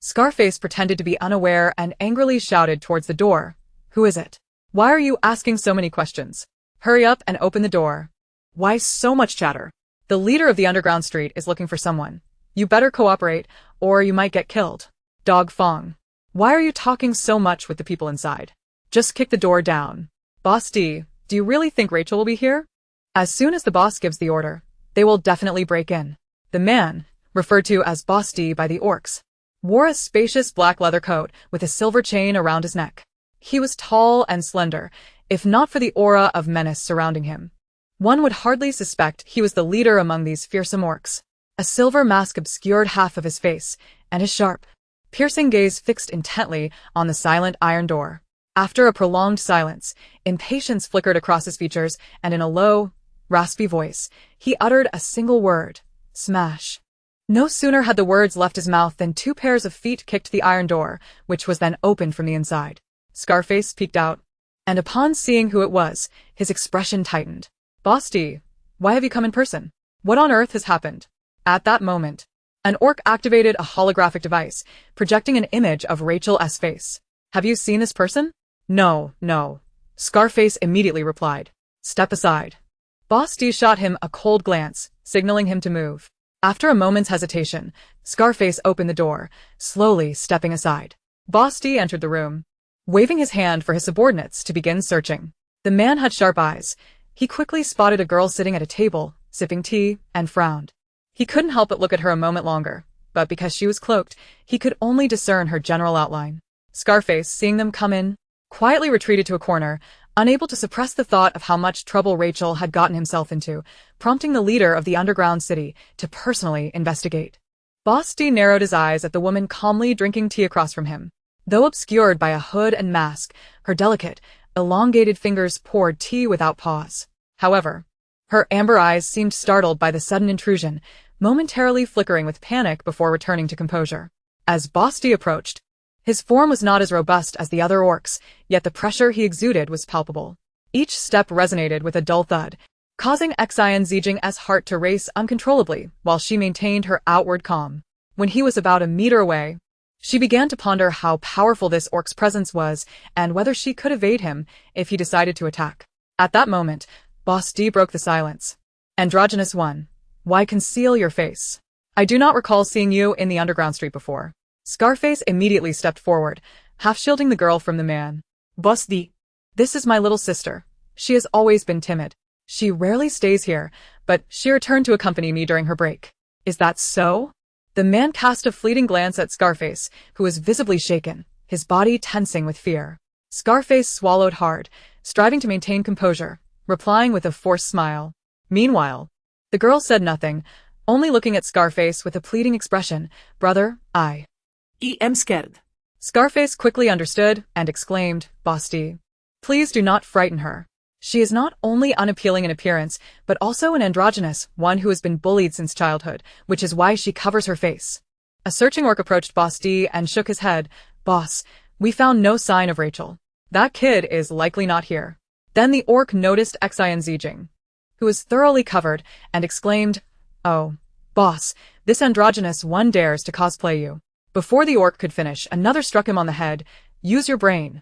[SPEAKER 1] Scarface pretended to be unaware and angrily shouted towards the door, "Who is it? Why are you asking so many questions? Hurry up and open the door."
[SPEAKER 2] Why so much chatter?
[SPEAKER 1] "The leader of the underground street is looking for someone. You better cooperate, or you might get killed." "Dog Fong. Why are you talking so much with the people inside? Just kick the door down." "Boss D, do you really think Rachel will be here?" "As soon as the boss gives the order, they will definitely break in." The man, referred to as Boss D by the orcs, wore a spacious black leather coat with a silver chain around his neck. He was tall and slender, if not for the aura of menace surrounding him. One would hardly suspect he was the leader among these fearsome orcs. A silver mask obscured half of his face, and his sharp, piercing gaze fixed intently on the silent iron door. After a prolonged silence, impatience flickered across his features, and in a low, raspy voice, he uttered a single word: "Smash." No sooner had the words left his mouth than two pairs of feet kicked the iron door, which was then opened from the inside. Scarface peeked out, and upon seeing who it was, his expression tightened. "Boss D, why have you come in person? What on earth has happened?" At that moment, an orc activated a holographic device, projecting an image of Rachel's face. "Have you seen this person?" No. Scarface immediately replied. "Step aside." Boss D shot him a cold glance, signaling him to move. After a moment's hesitation, Scarface opened the door, slowly stepping aside. Boss D entered the room, waving his hand for his subordinates to begin searching. The man had sharp eyes. He quickly spotted a girl sitting at a table, sipping tea, and frowned. He couldn't help but look at her a moment longer, but because she was cloaked, he could only discern her general outline. Scarface, seeing them come in, quietly retreated to a corner, unable to suppress the thought of how much trouble Rachel had gotten himself into, prompting the leader of the underground city to personally investigate. Boss D narrowed his eyes at the woman calmly drinking tea across from him. Though obscured by a hood and mask, her delicate, elongated fingers poured tea without pause. However, her amber eyes seemed startled by the sudden intrusion, momentarily flickering with panic before returning to composure. As Boss D approached, his form was not as robust as the other orcs, yet the pressure he exuded was palpable. Each step resonated with a dull thud, causing Xin Zijin's heart to race uncontrollably while she maintained her outward calm. When he was about a meter away, she began to ponder how powerful this orc's presence was and whether she could evade him if he decided to attack. At that moment, Boss D broke the silence. "Androgynous one, why conceal your face? I do not recall seeing you in the underground street before." Scarface immediately stepped forward, half shielding the girl from the man.
[SPEAKER 2] Boss D.
[SPEAKER 1] "This is my little sister. She has always been timid. She rarely stays here, but she returned to accompany me during her break." "Is that so?" The man cast a fleeting glance at Scarface, who was visibly shaken, his body tensing with fear. Scarface swallowed hard, striving to maintain composure, replying with a forced smile. Meanwhile, the girl said nothing, only looking at Scarface with a pleading expression. "Brother, I
[SPEAKER 2] am scared."
[SPEAKER 1] Scarface quickly understood and exclaimed, "Boss D, please do not frighten her. She is not only unappealing in appearance, but also an androgynous one who has been bullied since childhood, which is why she covers her face." A searching orc approached Boss D and shook his head. "Boss, we found no sign of Rachel. That kid is likely not here." Then the orc noticed Xin Zijin, who was thoroughly covered, and exclaimed, "Oh, boss, this androgynous one dares to cosplay you." Before the orc could finish, another struck him on the head. "Use your brain.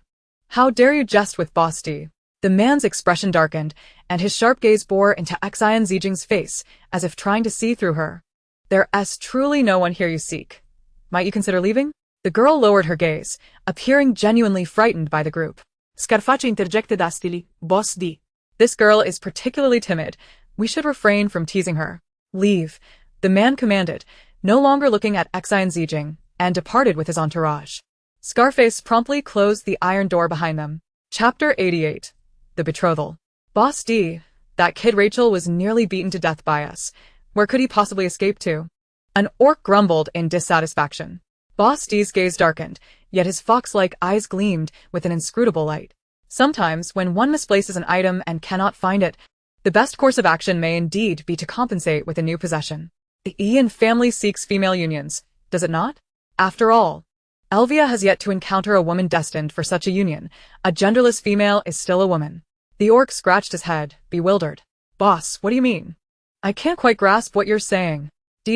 [SPEAKER 1] How dare you jest with Boss D?" The man's expression darkened, and his sharp gaze bore into Xin Zijin's face, as if trying to see through her. "There's truly no one here you seek. Might you consider leaving?" The girl lowered her gaze, appearing genuinely frightened by the group.
[SPEAKER 2] Scarface interjected hastily. "Boss D.
[SPEAKER 1] This girl is particularly timid. We should refrain from teasing her." "Leave," the man commanded, no longer looking at Xin Zijin, and departed with his entourage. Scarface promptly closed the iron door behind them. Chapter 88. The Betrothal. "Boss D, that kid Rachel was nearly beaten to death by us. Where could he possibly escape to?" An orc grumbled in dissatisfaction. Boss D's gaze darkened, yet his fox-like eyes gleamed with an inscrutable light. Sometimes, when one misplaces an item and cannot find it, the best course of action may indeed be to compensate with a new possession. The Ian family seeks female unions, does it not? After all, Elvia has yet to encounter a woman destined for such a union. A genderless female is still a woman. The orc scratched his head, bewildered. Boss, what do you mean? I can't quite grasp what you're saying.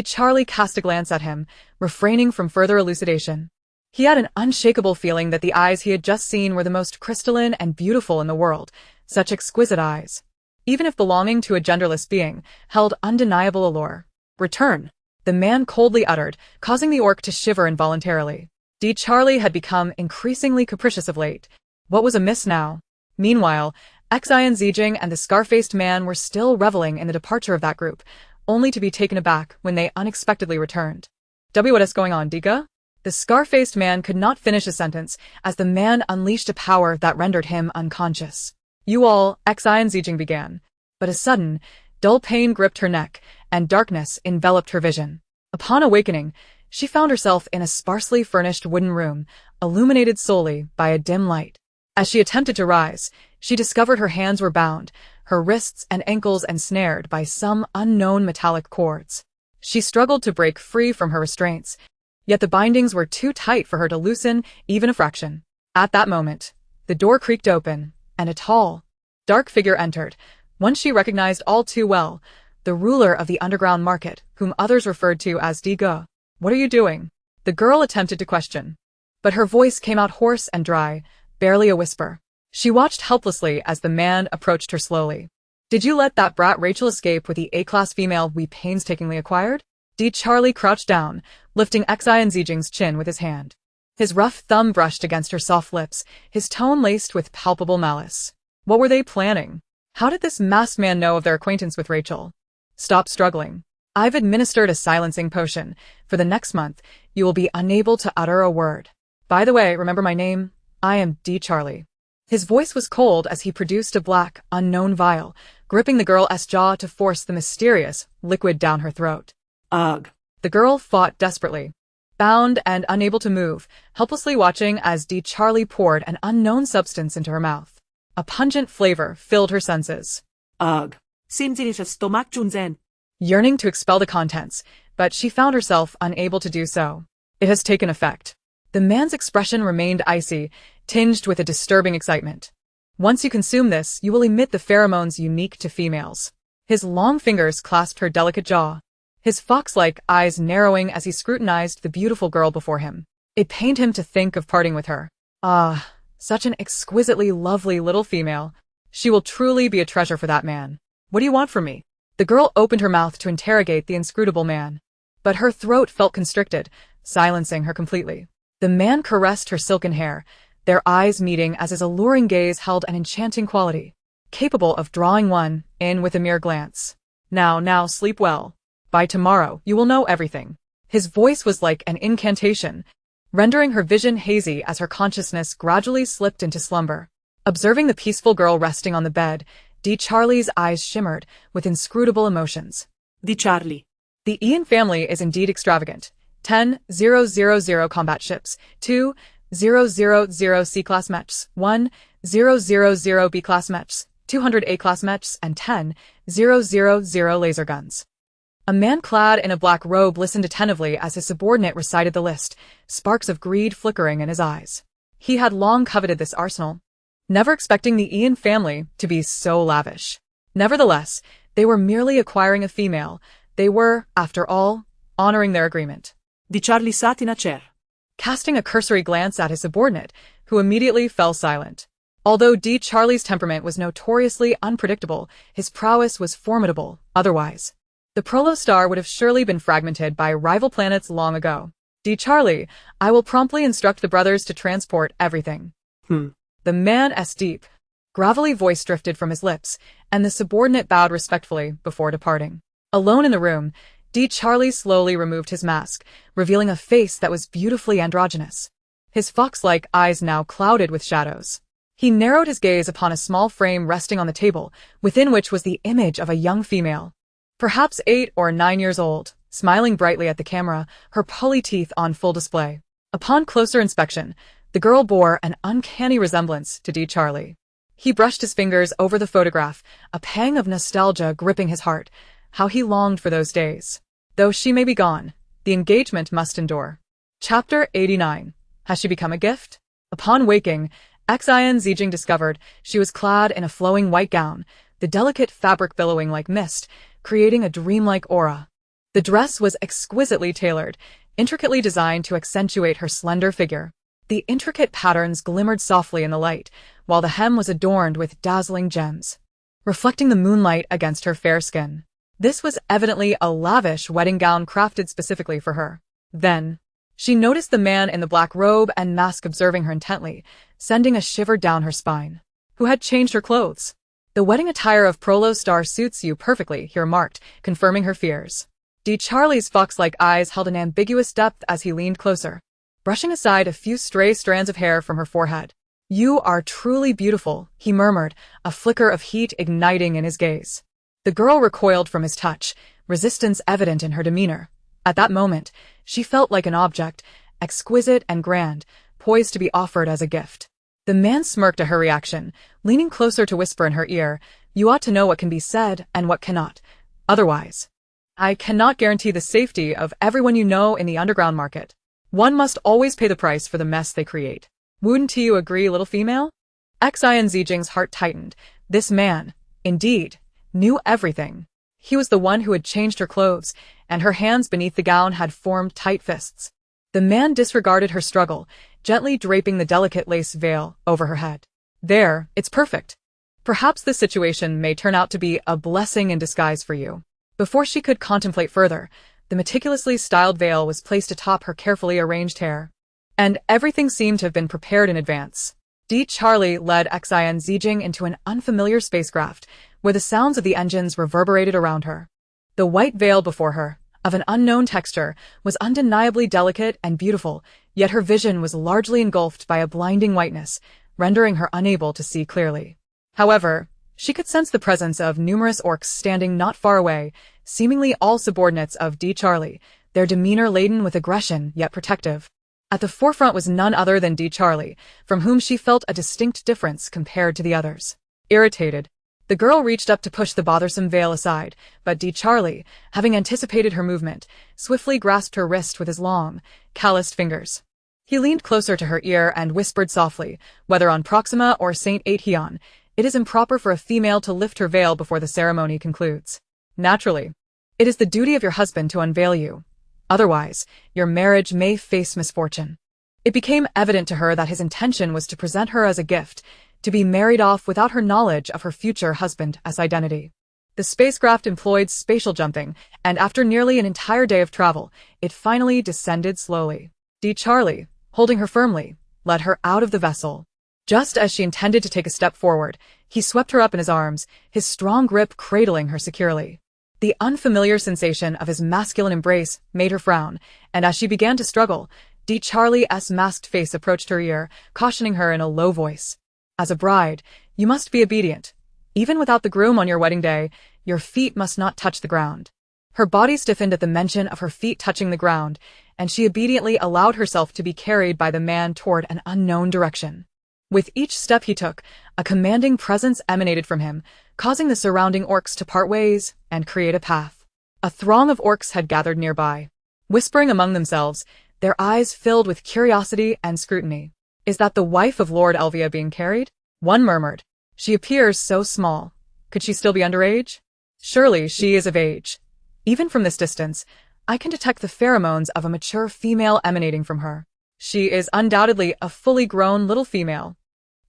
[SPEAKER 1] Charlie cast a glance at him, refraining from further elucidation. He had an unshakable feeling that the eyes he had just seen were the most crystalline and beautiful in the world, such exquisite eyes. Even if belonging to a genderless being, held undeniable allure. Return, the man coldly uttered, causing the orc to shiver involuntarily. Charlie had become increasingly capricious of late. What was amiss now? Meanwhile, Xin Zijin and the scar-faced man were still reveling in the departure of that group, only to be taken aback when they unexpectedly returned. What is going on, Dika? The scar-faced man could not finish a sentence, as the man unleashed a power that rendered him unconscious. You all, Xin Zijin began. But a sudden, dull pain gripped her neck, and darkness enveloped her vision. Upon awakening, she found herself in a sparsely furnished wooden room, illuminated solely by a dim light. As she attempted to rise, she discovered her hands were bound, her wrists and ankles ensnared by some unknown metallic cords. She struggled to break free from her restraints, yet the bindings were too tight for her to loosen even a fraction. At that moment, the door creaked open, and a tall, dark figure entered, one she recognized all too well, the ruler of the underground market, whom others referred to as Diga. What are you doing? The girl attempted to question, but her voice came out hoarse and dry, barely a whisper. She watched helplessly as the man approached her slowly. Did you let that brat Rachel escape with the A-class female we painstakingly acquired? Charlie crouched down, lifting Xin Zijing's chin with his hand. His rough thumb brushed against her soft lips, his tone laced with palpable malice. What were they planning? How did this masked man know of their acquaintance with Rachel? Stop struggling. I've administered a silencing potion. For the next month, you will be unable to utter a word. By the way, remember my name? I am Charlie. His voice was cold as he produced a black, unknown vial, gripping the girl's jaw to force the mysterious liquid down her throat.
[SPEAKER 2] Ugh.
[SPEAKER 1] The girl fought desperately, bound and unable to move, helplessly watching as Charlie poured an unknown substance into her mouth. A pungent flavor filled her senses.
[SPEAKER 2] Ugh. Simsilis sa stomach junzen.
[SPEAKER 1] Yearning to expel the contents, but she found herself unable to do so. It has taken effect. The man's expression remained icy, tinged with a disturbing excitement. Once you consume this, you will emit the pheromones unique to females. His long fingers clasped her delicate jaw, his fox-like eyes narrowing as he scrutinized the beautiful girl before him. It pained him to think of parting with her. Ah, such an exquisitely lovely little female. She will truly be a treasure for that man. What do you want from me? The girl opened her mouth to interrogate the inscrutable man, but her throat felt constricted, silencing her completely. The man caressed her silken hair, their eyes meeting as his alluring gaze held an enchanting quality, capable of drawing one in with a mere glance. Now, sleep well. By tomorrow, you will know everything. His voice was like an incantation, rendering her vision hazy as her consciousness gradually slipped into slumber. Observing the peaceful girl resting on the bed, Charlie's eyes shimmered with inscrutable emotions.
[SPEAKER 2] Charlie.
[SPEAKER 1] The Ian family is indeed extravagant. 10,000 combat ships, 2,000 C-class mechs, 1,000 B-class mechs, 200 A-class mechs, and 10,000 laser guns. A man clad in a black robe listened attentively as his subordinate recited the list, sparks of greed flickering in his eyes. He had long coveted this arsenal, never expecting the Ian family to be so lavish. Nevertheless, they were merely acquiring a female. They were, after all, honoring their agreement.
[SPEAKER 2] Charlie sat in a chair,
[SPEAKER 1] casting a cursory glance at his subordinate, who immediately fell silent. Although Charlie's temperament was notoriously unpredictable, his prowess was formidable. Otherwise, the Prolo star would have surely been fragmented by rival planets long ago. Charlie, I will promptly instruct the brothers to transport everything. The man's deep, gravelly voice drifted from his lips, and the subordinate bowed respectfully before departing. Alone in the room, Charlie slowly removed his mask, revealing a face that was beautifully androgynous. His fox-like eyes now clouded with shadows. He narrowed his gaze upon a small frame resting on the table, within which was the image of a young female, perhaps 8 or 9 years old, smiling brightly at the camera, her pulley teeth on full display. Upon closer inspection, the girl bore an uncanny resemblance to Dee Charlie. He brushed his fingers over the photograph, a pang of nostalgia gripping his heart. How he longed for those days. Though she may be gone, the engagement must endure. Chapter 89. Has she become a gift? Upon waking, Xin Zijin discovered she was clad in a flowing white gown, the delicate fabric billowing like mist, creating a dreamlike aura. The dress was exquisitely tailored, intricately designed to accentuate her slender figure. The intricate patterns glimmered softly in the light, while the hem was adorned with dazzling gems, reflecting the moonlight against her fair skin. This was evidently a lavish wedding gown crafted specifically for her. Then, she noticed the man in the black robe and mask observing her intently, sending a shiver down her spine. Who had changed her clothes? The wedding attire of Prolo Star suits you perfectly, he remarked, confirming her fears. Dee Charlie's fox-like eyes held an ambiguous depth as he leaned closer, brushing aside a few stray strands of hair from her forehead. You are truly beautiful, he murmured, a flicker of heat igniting in his gaze. The girl recoiled from his touch, resistance evident in her demeanor. At that moment, she felt like an object, exquisite and grand, poised to be offered as a gift. The man smirked at her reaction, leaning closer to whisper in her ear, "You ought to know what can be said and what cannot. Otherwise, I cannot guarantee the safety of everyone you know in the underground market. One must always pay the price for the mess they create. Wouldn't you agree, little female?" Xin Zijing's heart tightened. This man, indeed, knew everything. He was the one who had changed her clothes, and her hands beneath the gown had formed tight fists. The man disregarded her struggle, gently draping the delicate lace veil over her head. There, it's perfect. Perhaps this situation may turn out to be a blessing in disguise for you. Before she could contemplate further, the meticulously styled veil was placed atop her carefully arranged hair. And everything seemed to have been prepared in advance. Dee Charlie led Xin Zijing into an unfamiliar spacecraft, where the sounds of the engines reverberated around her. The white veil before her, of an unknown texture, was undeniably delicate and beautiful, yet her vision was largely engulfed by a blinding whiteness, rendering her unable to see clearly. However, she could sense the presence of numerous orcs standing not far away, seemingly all subordinates of Dee Charlie, their demeanor laden with aggression yet protective. At the forefront was none other than Dee Charlie, from whom she felt a distinct difference compared to the others. Irritated, the girl reached up to push the bothersome veil aside, but Dee Charlie, having anticipated her movement, swiftly grasped her wrist with his long, calloused fingers. He leaned closer to her ear and whispered softly, "Whether on Proxima or Saint Aethion, it is improper for a female to lift her veil before the ceremony concludes. Naturally, it is the duty of your husband to unveil you. Otherwise, your marriage may face misfortune." It became evident to her that his intention was to present her as a gift, to be married off without her knowledge of her future husband as identity. The spacecraft employed spatial jumping, and after nearly an entire day of travel, it finally descended slowly. Dee Charlie, holding her firmly, led her out of the vessel. Just as she intended to take a step forward, he swept her up in his arms, his strong grip cradling her securely. The unfamiliar sensation of his masculine embrace made her frown, and as she began to struggle, Dee Charlie's masked face approached her ear, cautioning her in a low voice. "As a bride, you must be obedient. Even without the groom on your wedding day, your feet must not touch the ground." Her body stiffened at the mention of her feet touching the ground, and she obediently allowed herself to be carried by the man toward an unknown direction. With each step he took, a commanding presence emanated from him, causing the surrounding orcs to part ways and create a path. A throng of orcs had gathered nearby, whispering among themselves, their eyes filled with curiosity and scrutiny. "Is that the wife of Lord Elvia being carried?" One murmured. "She appears so small. Could she still be underage?" "Surely she is of age. Even from this distance, I can detect the pheromones of a mature female emanating from her. She is undoubtedly a fully grown little female."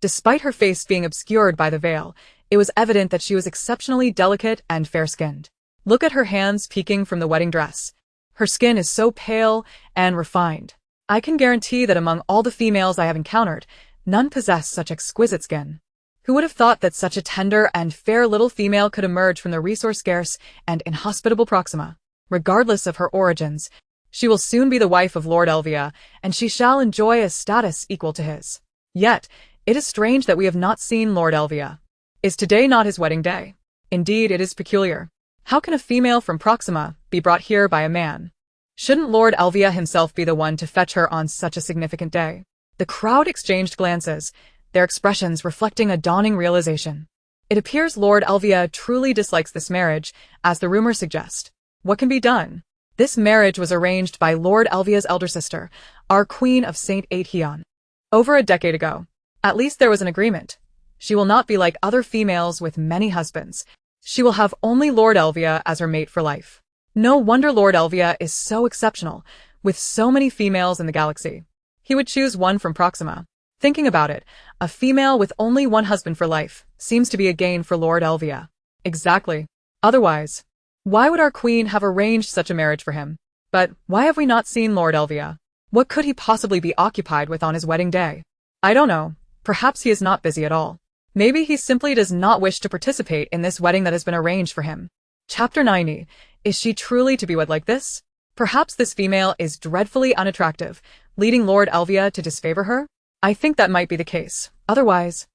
[SPEAKER 1] Despite her face being obscured by the veil, it was evident that she was exceptionally delicate and fair-skinned. Look at her hands peeking from the wedding dress. Her skin is so pale and refined. I can guarantee that among all the females I have encountered, none possess such exquisite skin. Who would have thought that such a tender and fair little female could emerge from the resource-scarce and inhospitable Proxima? Regardless of her origins, she will soon be the wife of Lord Elvia, and she shall enjoy a status equal to his. Yet, it is strange that we have not seen Lord Elvia. Is today not his wedding day? Indeed, it is peculiar. How can a female from Proxima be brought here by a man? Shouldn't Lord Elvia himself be the one to fetch her on such a significant day? The crowd exchanged glances, their expressions reflecting a dawning realization. It appears Lord Elvia truly dislikes this marriage, as the rumors suggest. What can be done? This marriage was arranged by Lord Elvia's elder sister, our Queen of Saint Aetian, over a decade ago. At least there was an agreement. She will not be like other females with many husbands. She will have only Lord Elvia as her mate for life. No wonder Lord Elvia is so exceptional, with so many females in the galaxy. He would choose one from Proxima. Thinking about it, a female with only one husband for life seems to be a gain for Lord Elvia. Exactly. Otherwise, why would our queen have arranged such a marriage for him? But why have we not seen Lord Elvia? What could he possibly be occupied with on his wedding day? I don't know. Perhaps he is not busy at all. Maybe he simply does not wish to participate in this wedding that has been arranged for him. Chapter 90. Is she truly to be wed like this? Perhaps this female is dreadfully unattractive, leading Lord Elvia to disfavor her? I think that might be the case. Otherwise,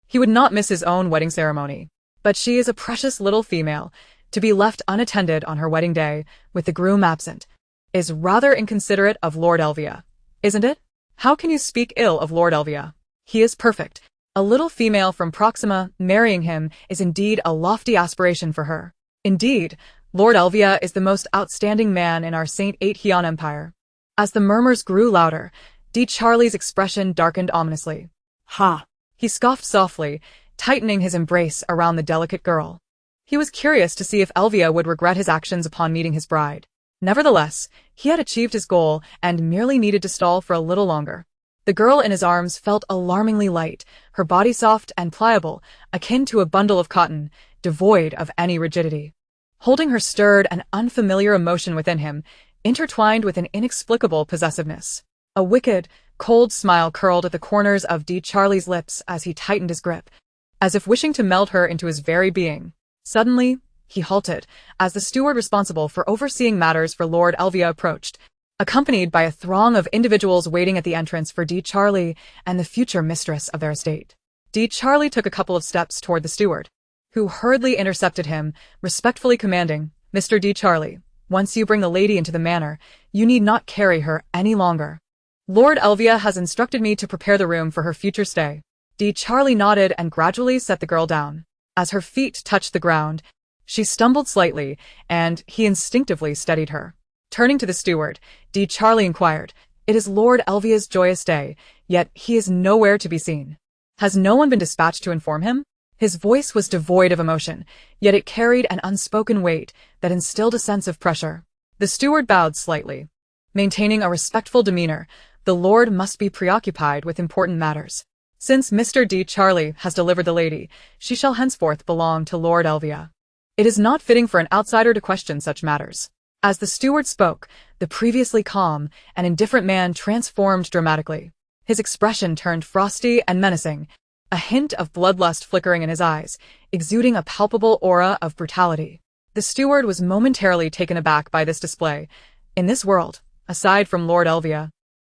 [SPEAKER 1] he would not miss his own wedding ceremony. But she is a precious little female. To be left unattended on her wedding day, with the groom absent, is rather inconsiderate of Lord Elvia, isn't it? How can you speak ill of Lord Elvia? He is perfect. A little female from Proxima marrying him is indeed a lofty aspiration for her. Indeed, Lord Elvia is the most outstanding man in our Saint Aetian Empire. As the murmurs grew louder, D. Charlie's expression darkened ominously.
[SPEAKER 2] Ha!
[SPEAKER 1] He scoffed softly, tightening his embrace around the delicate girl. He was curious to see if Elvia would regret his actions upon meeting his bride. Nevertheless, he had achieved his goal and merely needed to stall for a little longer. The girl in his arms felt alarmingly light, her body soft and pliable, akin to a bundle of cotton, devoid of any rigidity. Holding her stirred an unfamiliar emotion within him, intertwined with an inexplicable possessiveness. A wicked, cold smile curled at the corners of D. Charlie's lips as he tightened his grip, as if wishing to melt her into his very being. Suddenly, he halted, as the steward responsible for overseeing matters for Lord Elvia approached, accompanied by a throng of individuals waiting at the entrance for D. Charlie and the future mistress of their estate. D. Charlie took a couple of steps toward the steward, who hurriedly intercepted him, respectfully commanding, "Mr. D. Charlie, once you bring the lady into the manor, you need not carry her any longer. Lord Elvia has instructed me to prepare the room for her future stay." D. Charlie nodded and gradually set the girl down. As her feet touched the ground, she stumbled slightly, and he instinctively steadied her. Turning to the steward, D. Charlie inquired, "It is Lord Elvia's joyous day, yet he is nowhere to be seen. Has no one been dispatched to inform him?" His voice was devoid of emotion, yet it carried an unspoken weight that instilled a sense of pressure. The steward bowed slightly. Maintaining a respectful demeanor, the lord must be preoccupied with important matters. Since Mr. D. Charlie has delivered the lady, she shall henceforth belong to Lord Elvia. It is not fitting for an outsider to question such matters. As the steward spoke, the previously calm and indifferent man transformed dramatically. His expression turned frosty and menacing, a hint of bloodlust flickering in his eyes, exuding a palpable aura of brutality. The steward was momentarily taken aback by this display. In this world, aside from Lord Elvia,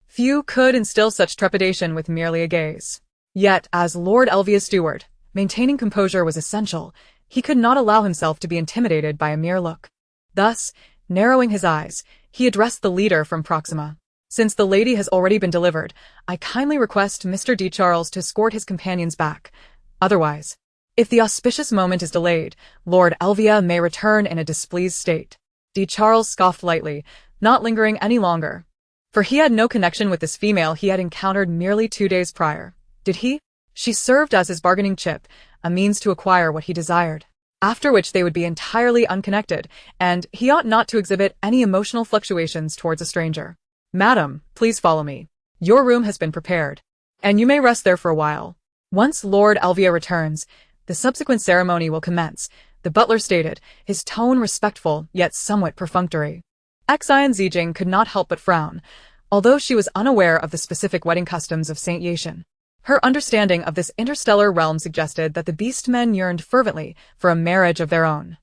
[SPEAKER 1] few could instill such trepidation with merely a gaze. Yet, as Lord Elvia's steward, maintaining composure was essential. He could not allow himself to be intimidated by a mere look. Thus, narrowing his eyes, he addressed the leader from Proxima. "Since the lady has already been delivered, I kindly request Mr. D. Charles to escort his companions back. Otherwise, if the auspicious moment is delayed, Lord Elvia may return in a displeased state." D. Charles scoffed lightly, not lingering any longer. For he had no connection with this female he had encountered merely 2 days prior. Did he? She served as his bargaining chip, a means to acquire what he desired, after which they would be entirely unconnected, and he ought not to exhibit any emotional fluctuations towards a stranger. "Madam, please follow me. Your room has been prepared, and you may rest there for a while. Once Lord Elvia returns, the subsequent ceremony will commence," the butler stated, his tone respectful yet somewhat perfunctory. Xin Zijin could not help but frown, although she was unaware of the specific wedding customs of Saint Zijin. Her understanding of this interstellar realm suggested that the beast men yearned fervently for a marriage of their own.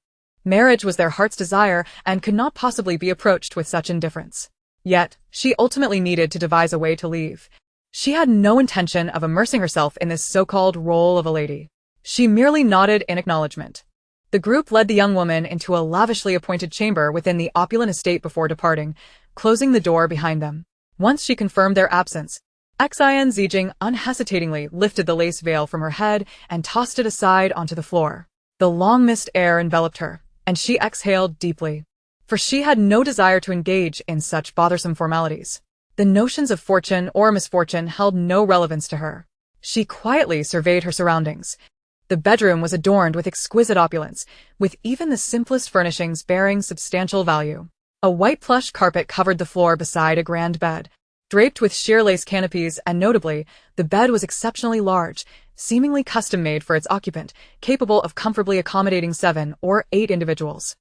[SPEAKER 1] Marriage was their heart's desire and could not possibly be approached with such indifference. Yet, she ultimately needed to devise a way to leave. She had no intention of immersing herself in this so-called role of a lady. She merely nodded in acknowledgement. The group led the young woman into a lavishly appointed chamber within the opulent estate before departing, closing the door behind them. Once she confirmed their absence, Xin Zijin unhesitatingly lifted the lace veil from her head and tossed it aside onto the floor. The long mist air enveloped her, and she exhaled deeply. For she had no desire to engage in such bothersome formalities. The notions of fortune or misfortune held no relevance to her. She quietly surveyed her surroundings. The bedroom was adorned with exquisite opulence, with even the simplest furnishings bearing substantial value. A white plush carpet covered the floor beside a grand bed, draped with sheer lace canopies, and notably, the bed was exceptionally large, seemingly custom-made for its occupant, capable of comfortably accommodating 7 or 8 individuals.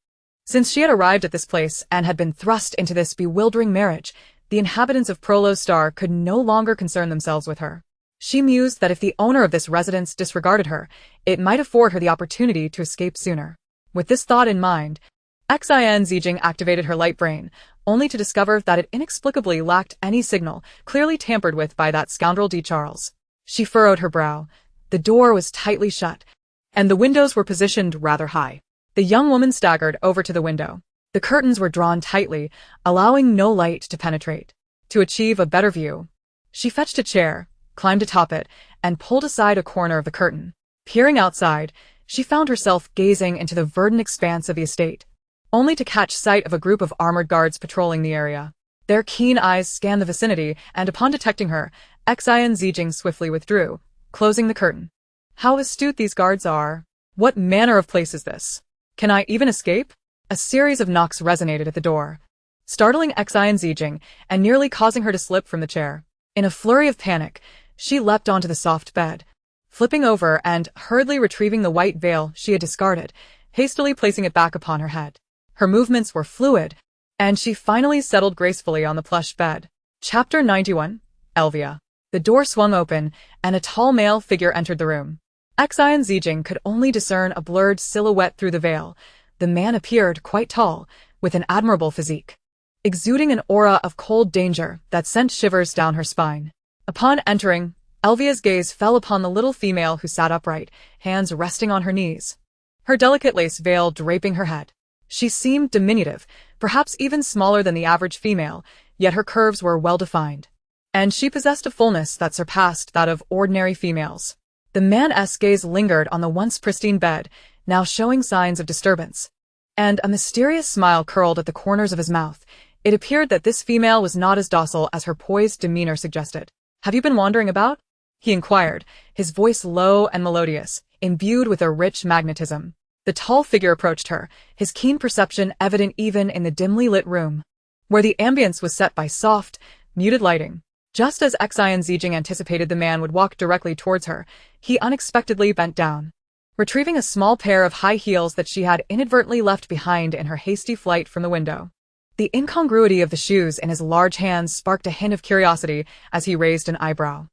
[SPEAKER 1] Since she had arrived at this place and had been thrust into this bewildering marriage, the inhabitants of Lovestory could no longer concern themselves with her. She mused that if the owner of this residence disregarded her, it might afford her the opportunity to escape sooner. With this thought in mind, Xin Zijin activated her light brain, only to discover that it inexplicably lacked any signal, clearly tampered with by that scoundrel D. Charles. She furrowed her brow. The door was tightly shut, and the windows were positioned rather high. The young woman staggered over to the window. The curtains were drawn tightly, allowing no light to penetrate. To achieve a better view, she fetched a chair, climbed atop it, and pulled aside a corner of the curtain. Peering outside, she found herself gazing into the verdant expanse of the estate, only to catch sight of a group of armored guards patrolling the area. Their keen eyes scanned the vicinity, and upon detecting her, Xin Zijin swiftly withdrew, closing the curtain. How astute these guards are! What manner of place is this? Can I even escape? A series of knocks resonated at the door, startling Xin Zijin and nearly causing her to slip from the chair. In a flurry of panic, she leapt onto the soft bed, flipping over and hurriedly retrieving the white veil she had discarded, hastily placing it back upon her head. Her movements were fluid, and she finally settled gracefully on the plush bed. Chapter 91. Elvia. The door swung open, and a tall male figure entered the room. Xin Zijin could only discern a blurred silhouette through the veil. The man appeared quite tall, with an admirable physique, exuding an aura of cold danger that sent shivers down her spine. Upon entering, Elvia's gaze fell upon the little female who sat upright, hands resting on her knees, her delicate lace veil draping her head. She seemed diminutive, perhaps even smaller than the average female, yet her curves were well-defined, and she possessed a fullness that surpassed that of ordinary females. The man's gaze lingered on the once pristine bed, now showing signs of disturbance, and a mysterious smile curled at the corners of his mouth. It appeared that this female was not as docile as her poised demeanor suggested. "Have you been wandering about?" he inquired, his voice low and melodious, imbued with a rich magnetism. The tall figure approached her, his keen perception evident even in the dimly lit room, where the ambience was set by soft, muted lighting. Just as Xin Zijin anticipated the man would walk directly towards her, he unexpectedly bent down, retrieving a small pair of high heels that she had inadvertently left behind in her hasty flight from the window. The incongruity of the shoes in his large hands sparked a hint of curiosity as he raised an eyebrow.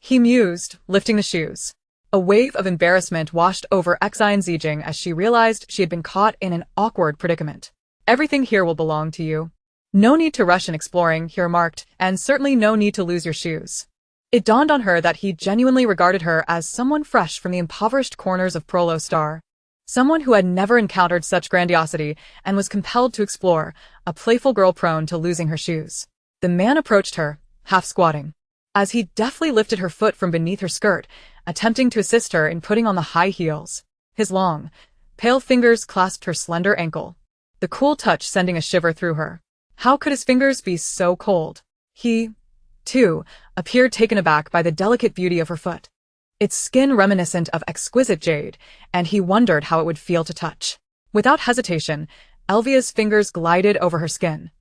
[SPEAKER 1] He mused, lifting the shoes. A wave of embarrassment washed over Xin Zijin as she realized she had been caught in an awkward predicament. "Everything here will belong to you. No need to rush in exploring," he remarked, "and certainly no need to lose your shoes." It dawned on her that he genuinely regarded her as someone fresh from the impoverished corners of Lovestory, someone who had never encountered such grandiosity and was compelled to explore, a playful girl prone to losing her shoes. The man approached her, half squatting, as he deftly lifted her foot from beneath her skirt, attempting to assist her in putting on the high heels. His long, pale fingers clasped her slender ankle, the cool touch sending a shiver through her. How could his fingers be so cold? He, too, appeared taken aback by the delicate beauty of her foot, its skin reminiscent of exquisite jade, and he wondered how it would feel to touch. Without hesitation, Elvia's fingers glided over her skin,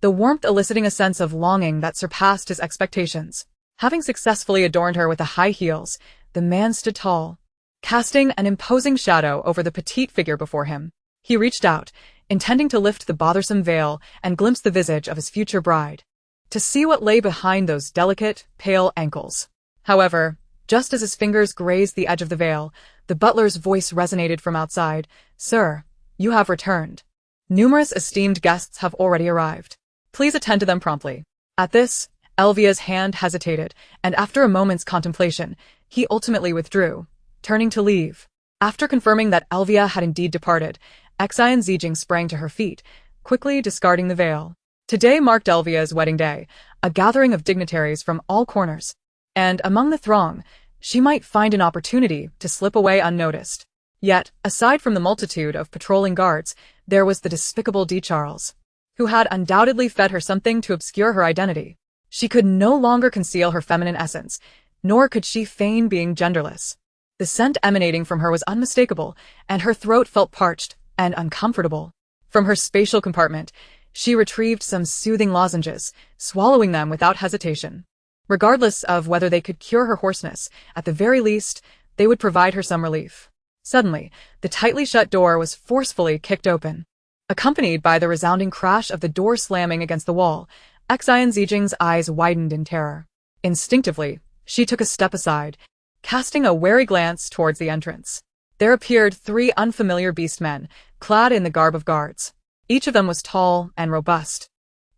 [SPEAKER 1] the warmth eliciting a sense of longing that surpassed his expectations. Having successfully adorned her with the high heels, the man stood tall, casting an imposing shadow over the petite figure before him. He reached out, intending to lift the bothersome veil and glimpse the visage of his future bride, to see what lay behind those delicate, pale ankles. However, just as his fingers grazed the edge of the veil, the butler's voice resonated from outside. "Sir, you have returned. Numerous esteemed guests have already arrived. Please attend to them promptly." At this, Elvia's hand hesitated, and after a moment's contemplation, he ultimately withdrew, turning to leave. After confirming that Elvia had indeed departed, Xin Zijin sprang to her feet, quickly discarding the veil. Today marked Elvia's wedding day, a gathering of dignitaries from all corners. And among the throng, she might find an opportunity to slip away unnoticed. Yet, aside from the multitude of patrolling guards, there was the despicable D. Charles, who had undoubtedly fed her something to obscure her identity. She could no longer conceal her feminine essence, nor could she feign being genderless. The scent emanating from her was unmistakable, and her throat felt parched and uncomfortable. From her spatial compartment, she retrieved some soothing lozenges, swallowing them without hesitation. Regardless of whether they could cure her hoarseness, at the very least, they would provide her some relief. Suddenly, the tightly shut door was forcefully kicked open. Accompanied by the resounding crash of the door slamming against the wall, Xin Zijin's eyes widened in terror. Instinctively, she took a step aside, casting a wary glance towards the entrance. There appeared 3 unfamiliar beast men, clad in the garb of guards. Each of them was tall and robust,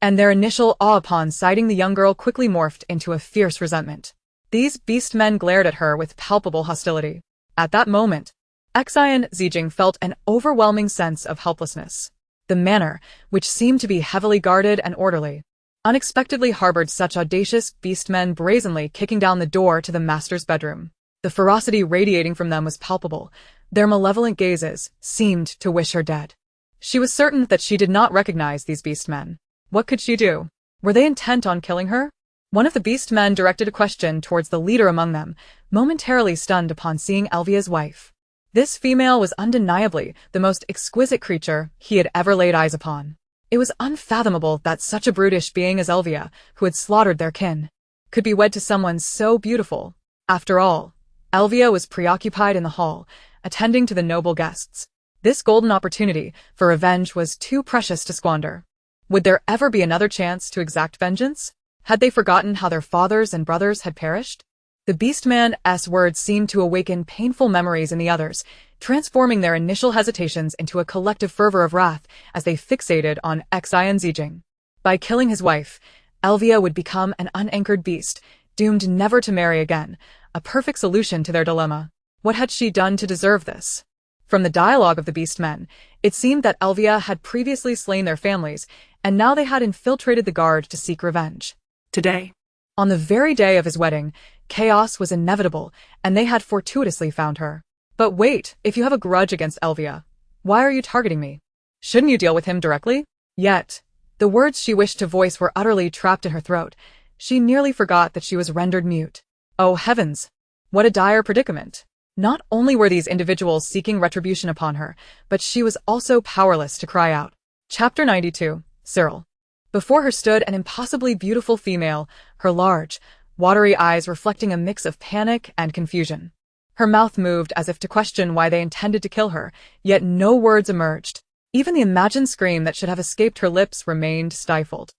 [SPEAKER 1] and their initial awe upon sighting the young girl quickly morphed into a fierce resentment. These beast men glared at her with palpable hostility. At that moment, Xin Zijin felt an overwhelming sense of helplessness. The manor, which seemed to be heavily guarded and orderly, unexpectedly harbored such audacious beastmen brazenly kicking down the door to the master's bedroom. The ferocity radiating from them was palpable. Their malevolent gazes seemed to wish her dead. She was certain that she did not recognize these beastmen. What could she do? Were they intent on killing her? One of the beastmen directed a question towards the leader among them, momentarily stunned upon seeing Elvia's wife. This female was undeniably the most exquisite creature he had ever laid eyes upon. It was unfathomable that such a brutish being as Elvia, who had slaughtered their kin, could be wed to someone so beautiful. After all, Elvia was preoccupied in the hall, attending to the noble guests. This golden opportunity for revenge was too precious to squander. Would there ever be another chance to exact vengeance? Had they forgotten how their fathers and brothers had perished? The beastman's words seemed to awaken painful memories in the others, transforming their initial hesitations into a collective fervor of wrath as they fixated on Xin Zijin. By killing his wife, Elvia would become an unanchored beast, doomed never to marry again, a perfect solution to their dilemma. What had she done to deserve this? From the dialogue of the beastmen, it seemed that Elvia had previously slain their families, and now they had infiltrated the guard to seek revenge.
[SPEAKER 2] Today,
[SPEAKER 1] on the very day of his wedding, chaos was inevitable, and they had fortuitously found her. But wait, if you have a grudge against Elvia, why are you targeting me? Shouldn't you deal with him directly? Yet, the words she wished to voice were utterly trapped in her throat. She nearly forgot that she was rendered mute. Oh heavens! What a dire predicament! Not only were these individuals seeking retribution upon her, but she was also powerless to cry out. Chapter 92, Cyril. Before her stood an impossibly beautiful female, her large, watery eyes reflecting a mix of panic and confusion. Her mouth moved as if to question why they intended to kill her, yet no words emerged. Even the imagined scream that should have escaped her lips remained stifled.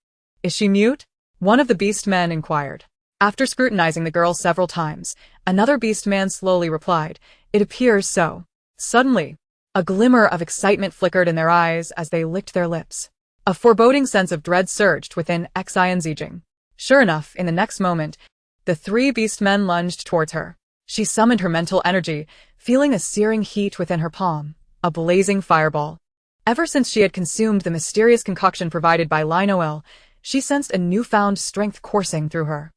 [SPEAKER 1] Is she mute? One of the beastmen inquired. After scrutinizing the girl several times, another beastman slowly replied, "It appears so." Suddenly, a glimmer of excitement flickered in their eyes as they licked their lips. A foreboding sense of dread surged within Xin Zijin. Sure enough, in the next moment, the 3 beastmen lunged towards her. She summoned her mental energy, feeling a searing heat within her palm, a blazing fireball. Ever since she had consumed the mysterious concoction provided by Linoel, she sensed a newfound strength coursing through her.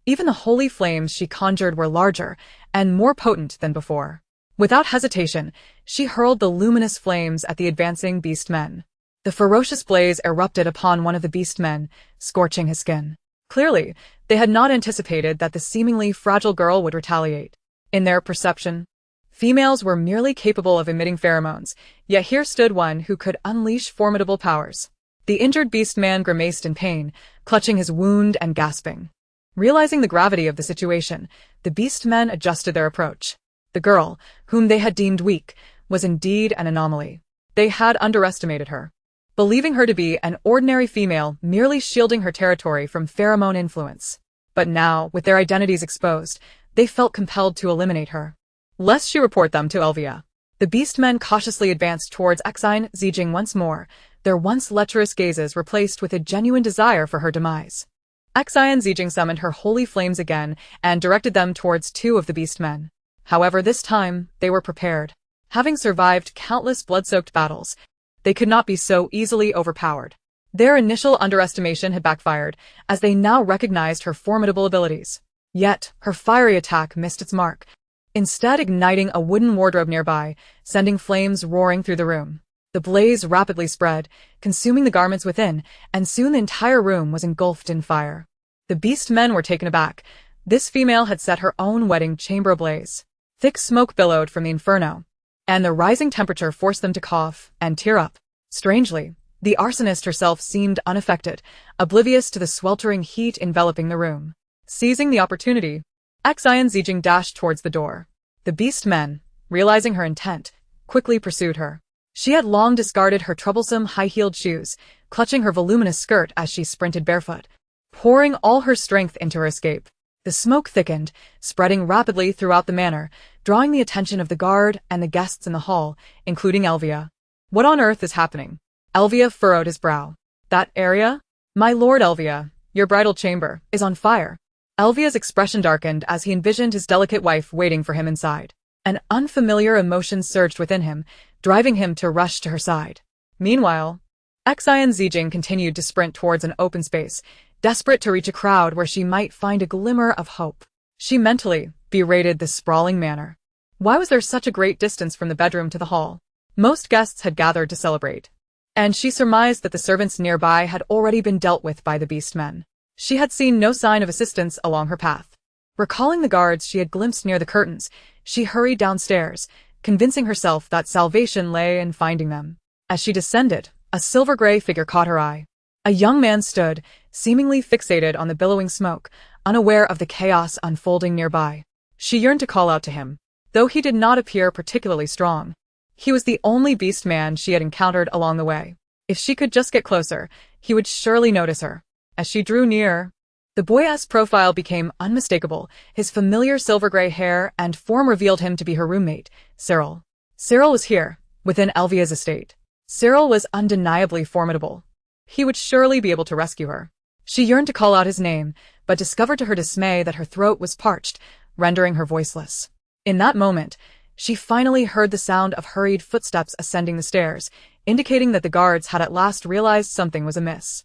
[SPEAKER 1] Even the holy flames she conjured were larger and more potent than before. Without hesitation, she hurled the luminous flames at the advancing beastmen. The ferocious blaze erupted upon one of the beastmen, scorching his skin. Clearly, they had not anticipated that the seemingly fragile girl would retaliate. In their perception, females were merely capable of emitting pheromones, yet here stood one who could unleash formidable powers. The injured beastman grimaced in pain, clutching his wound and gasping. Realizing the gravity of the situation, the beastmen adjusted their approach. The girl, whom they had deemed weak, was indeed an anomaly. They had underestimated her, believing her to be an ordinary female merely shielding her territory from pheromone influence. But now, with their identities exposed, they felt compelled to eliminate her, lest she report them to Elvia. The beastmen cautiously advanced towards Xin Zijin once more, their once lecherous gazes replaced with a genuine desire for her demise. Xin Zijin summoned her holy flames again and directed them towards 2 of the beastmen. However, this time, they were prepared. Having survived countless blood-soaked battles, they could not be so easily overpowered. Their initial underestimation had backfired, as they now recognized her formidable abilities. Yet, her fiery attack missed its mark, instead igniting a wooden wardrobe nearby, sending flames roaring through the room. The blaze rapidly spread, consuming the garments within, and soon the entire room was engulfed in fire. The beast men were taken aback. This female had set her own wedding chamber ablaze. Thick smoke billowed from the inferno, and the rising temperature forced them to cough and tear up. Strangely, the arsonist herself seemed unaffected, oblivious to the sweltering heat enveloping the room. Seizing the opportunity, Xin Zijin dashed towards the door. The beast men, realizing her intent, quickly pursued her. She had long discarded her troublesome high-heeled shoes, clutching her voluminous skirt as she sprinted barefoot, pouring all her strength into her escape. The smoke thickened, spreading rapidly throughout the manor, drawing the attention of the guard and the guests in the hall, including Elvia. What on earth is happening? Elvia furrowed his brow. That area? My lord Elvia, your bridal chamber, is on fire. Elvia's expression darkened as he envisioned his delicate wife waiting for him inside. An unfamiliar emotion surged within him, driving him to rush to her side. Meanwhile, Xin Zijin continued to sprint towards an open space, desperate to reach a crowd where she might find a glimmer of hope. She mentally berated the sprawling manor. Why was there such a great distance from the bedroom to the hall? Most guests had gathered to celebrate, and she surmised that the servants nearby had already been dealt with by the beast men. She had seen no sign of assistance along her path. Recalling the guards she had glimpsed near the curtains, she hurried downstairs, convincing herself that salvation lay in finding them. As she descended, a silver-gray figure caught her eye. A young man stood, seemingly fixated on the billowing smoke, unaware of the chaos unfolding nearby. She yearned to call out to him, though he did not appear particularly strong. He was the only beast man she had encountered along the way. If she could just get closer, he would surely notice her. As she drew near, the boy's profile became unmistakable. His familiar silver-gray hair and form revealed him to be her roommate, Cyril. Cyril was here, within Elvia's estate. Cyril was undeniably formidable. He would surely be able to rescue her. She yearned to call out his name, but discovered to her dismay that her throat was parched, rendering her voiceless. In that moment, she finally heard the sound of hurried footsteps ascending the stairs, indicating that the guards had at last realized something was amiss.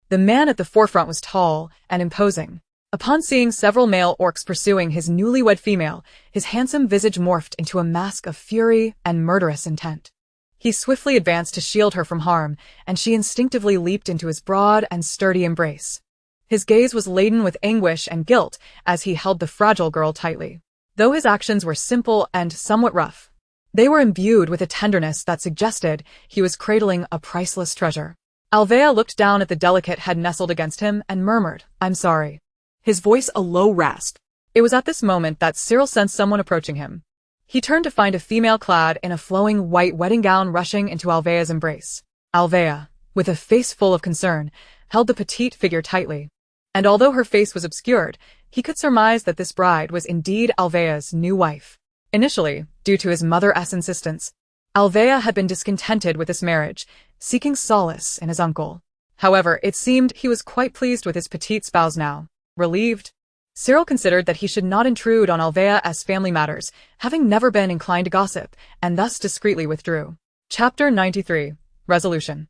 [SPEAKER 1] The man at the forefront was tall and imposing. Upon seeing several male orcs pursuing his newlywed female, his handsome visage morphed into a mask of fury and murderous intent. He swiftly advanced to shield her from harm, and she instinctively leaped into his broad and sturdy embrace. His gaze was laden with anguish and guilt as he held the fragile girl tightly. Though his actions were simple and somewhat rough, they were imbued with a tenderness that suggested he was cradling a priceless treasure. Alvea looked down at the delicate head nestled against him and murmured, "I'm sorry." His voice a low rasp. It was at this moment that Cyril sensed someone approaching him. He turned to find a female clad in a flowing white wedding gown rushing into Alvea's embrace. Alvea, with a face full of concern, held the petite figure tightly. And although her face was obscured, he could surmise that this bride was indeed Alvea's new wife. Initially, due to his mother's insistence, Alvea had been discontented with this marriage, seeking solace in his uncle. However, it seemed he was quite pleased with his petite spouse now. Relieved, Cyril considered that he should not intrude on Alvea's family matters, having never been inclined to gossip, and thus discreetly withdrew. Chapter 93. Resolution.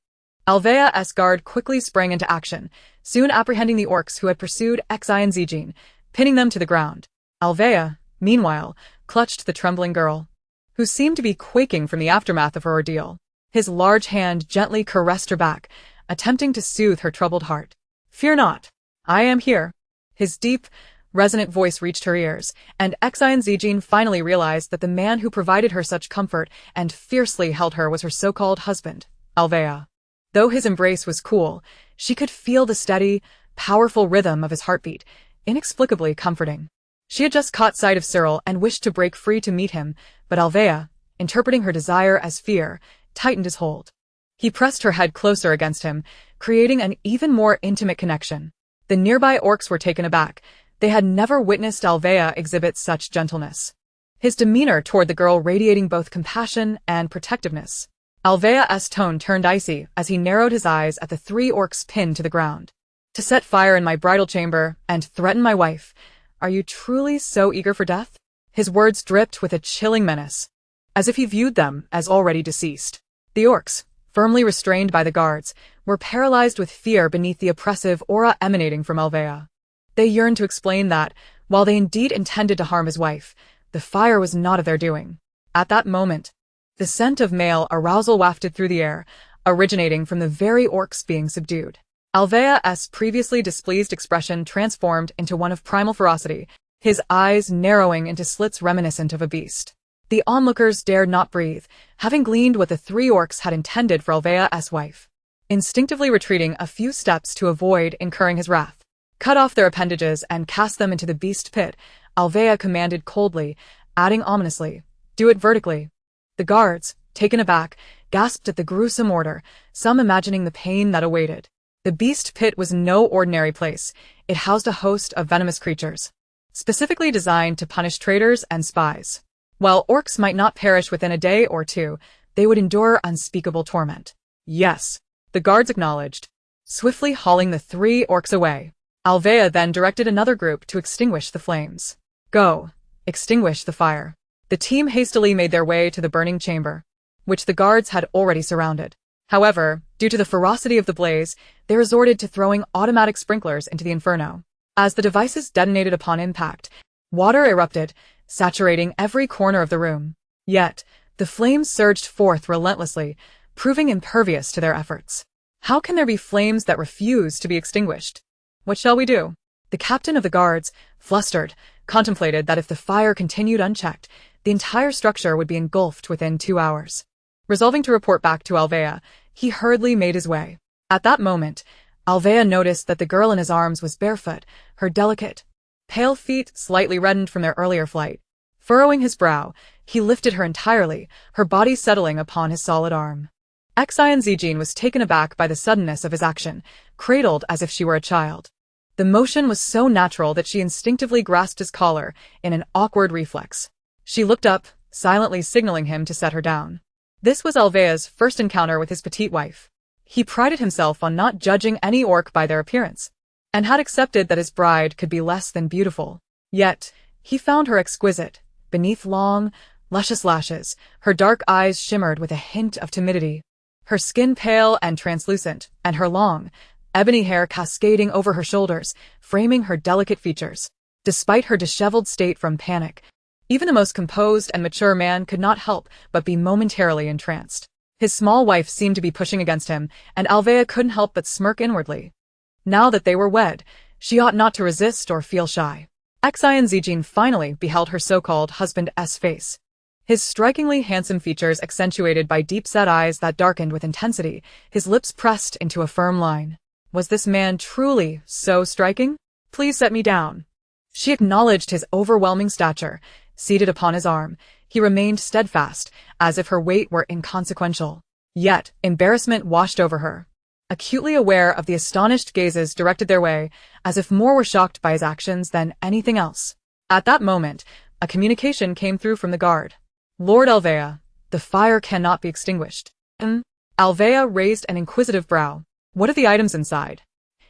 [SPEAKER 1] Alvea's guard quickly sprang into action, soon apprehending the orcs who had pursued Xin Zijin, pinning them to the ground. Alvea, meanwhile, clutched the trembling girl, who seemed to be quaking from the aftermath of her ordeal. His large hand gently caressed her back, attempting to soothe her troubled heart. "Fear not. I am here." His deep, resonant voice reached her ears, and Xin Zijin finally realized that the man who provided her such comfort and fiercely held her was her so-called husband, Alvea. Though his embrace was cool, she could feel the steady, powerful rhythm of his heartbeat, inexplicably comforting. She had just caught sight of Cyril and wished to break free to meet him, but Alvea, interpreting her desire as fear, tightened his hold. He pressed her head closer against him, creating an even more intimate connection. The nearby orcs were taken aback. They had never witnessed Alvea exhibit such gentleness. His demeanor toward the girl radiating both compassion and protectiveness. Alvea's tone turned icy as he narrowed his eyes at the three orcs pinned to the ground. "To set fire in my bridal chamber and threaten my wife. Are you truly so eager for death?" His words dripped with a chilling menace, as if he viewed them as already deceased. The orcs, firmly restrained by the guards, were paralyzed with fear beneath the oppressive aura emanating from Alvea. They yearned to explain that, while they indeed intended to harm his wife, the fire was not of their doing. At that moment, the scent of male arousal wafted through the air, originating from the very orcs being subdued. Alvea's previously displeased expression transformed into one of primal ferocity, his eyes narrowing into slits reminiscent of a beast. The onlookers dared not breathe, having gleaned what the three orcs had intended for Alvea's wife. Instinctively retreating a few steps to avoid incurring his wrath, cut off their appendages and cast them into the beast pit, Alvea commanded coldly, adding ominously, "Do it vertically." The guards, taken aback, gasped at the gruesome order, some imagining the pain that awaited. The beast pit was no ordinary place. It housed a host of venomous creatures, specifically designed to punish traitors and spies. While orcs might not perish within a day or two, they would endure unspeakable torment. Yes, the guards acknowledged, swiftly hauling the three orcs away. Alvea then directed another group to extinguish the flames. Go, extinguish the fire. The team hastily made their way to the burning chamber, which the guards had already surrounded. However, due to the ferocity of the blaze, they resorted to throwing automatic sprinklers into the inferno. As the devices detonated upon impact, water erupted, saturating every corner of the room. Yet, the flames surged forth relentlessly, proving impervious to their efforts. How can there be flames that refuse to be extinguished? What shall we do? The captain of the guards, flustered, contemplated that if the fire continued unchecked, the entire structure would be engulfed within 2 hours. Resolving to report back to Alvea, he hurriedly made his way. At that moment, Alvea noticed that the girl in his arms was barefoot, her delicate, pale feet slightly reddened from their earlier flight. Furrowing his brow, he lifted her entirely, her body settling upon his solid arm. Xin Zijin was taken aback by the suddenness of his action, cradled as if she were a child. The motion was so natural that she instinctively grasped his collar in an awkward reflex. She looked up, silently signaling him to set her down. This was Alvea's first encounter with his petite wife. He prided himself on not judging any orc by their appearance, and had accepted that his bride could be less than beautiful. Yet, he found her exquisite. Beneath long, luscious lashes, her dark eyes shimmered with a hint of timidity. Her skin pale and translucent, and her long, ebony hair cascading over her shoulders, framing her delicate features. Despite her disheveled state from panic, even the most composed and mature man could not help but be momentarily entranced. His small wife seemed to be pushing against him, and Alvea couldn't help but smirk inwardly. Now that they were wed, she ought not to resist or feel shy. Xin Zijin finally beheld her so-called husband's face. His strikingly handsome features accentuated by deep-set eyes that darkened with intensity, his lips pressed into a firm line. Was this man truly so striking? Please set me down. She acknowledged his overwhelming stature. Seated upon his arm, he remained steadfast, as if her weight were inconsequential. Yet, embarrassment washed over her. Acutely aware of the astonished gazes directed their way, as if more were shocked by his actions than anything else. At that moment, a communication came through from the guard. Lord Alvea, the fire cannot be extinguished. Alvea raised an inquisitive brow. What are the items inside?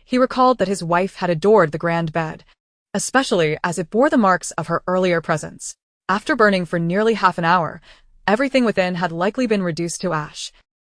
[SPEAKER 1] He recalled that his wife had adored the grand bed, especially as it bore the marks of her earlier presence. After burning for nearly half an hour, everything within had likely been reduced to ash,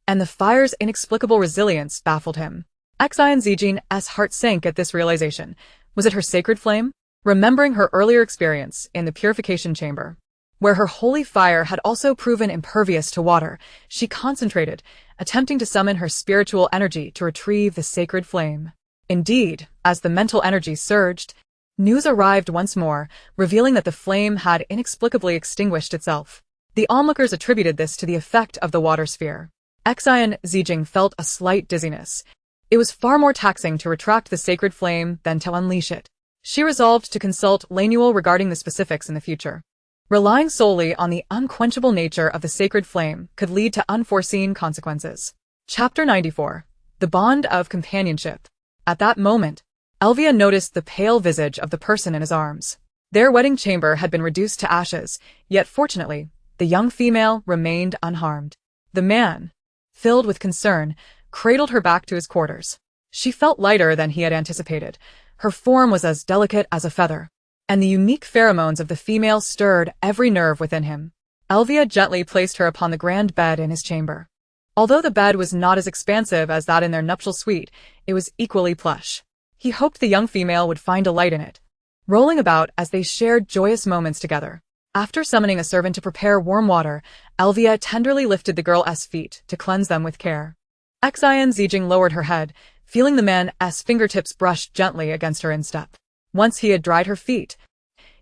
[SPEAKER 1] and the fire's inexplicable resilience baffled him. Xin Zijin's heart sank at this realization. Was it her sacred flame? Remembering her earlier experience in the purification chamber, where her holy fire had also proven impervious to water, she concentrated, attempting to summon her spiritual energy to retrieve the sacred flame. Indeed, as the mental energy surged, news arrived once more, revealing that the flame had inexplicably extinguished itself. The onlookers attributed this to the effect of the water sphere. Xin Zijin felt a slight dizziness. It was far more taxing to retract the sacred flame than to unleash it. She resolved to consult Lanuel regarding the specifics in the future. Relying solely on the unquenchable nature of the sacred flame could lead to unforeseen consequences. Chapter 94. The Bond of Companionship. At that moment, Alvea noticed the pale visage of the person in his arms. Their wedding chamber had been reduced to ashes, yet fortunately, the young female remained unharmed. The man, filled with concern, cradled her back to his quarters. She felt lighter than he had anticipated. Her form was as delicate as a feather, and the unique pheromones of the female stirred every nerve within him. Alvea gently placed her upon the grand bed in his chamber. Although the bed was not as expansive as that in their nuptial suite, it was equally plush. He hoped the young female would find delight in it, rolling about as they shared joyous moments together. After summoning a servant to prepare warm water, Elvia tenderly lifted the girl's feet to cleanse them with care. Xin Zijin lowered her head, feeling the man's fingertips brush gently against her instep. Once he had dried her feet,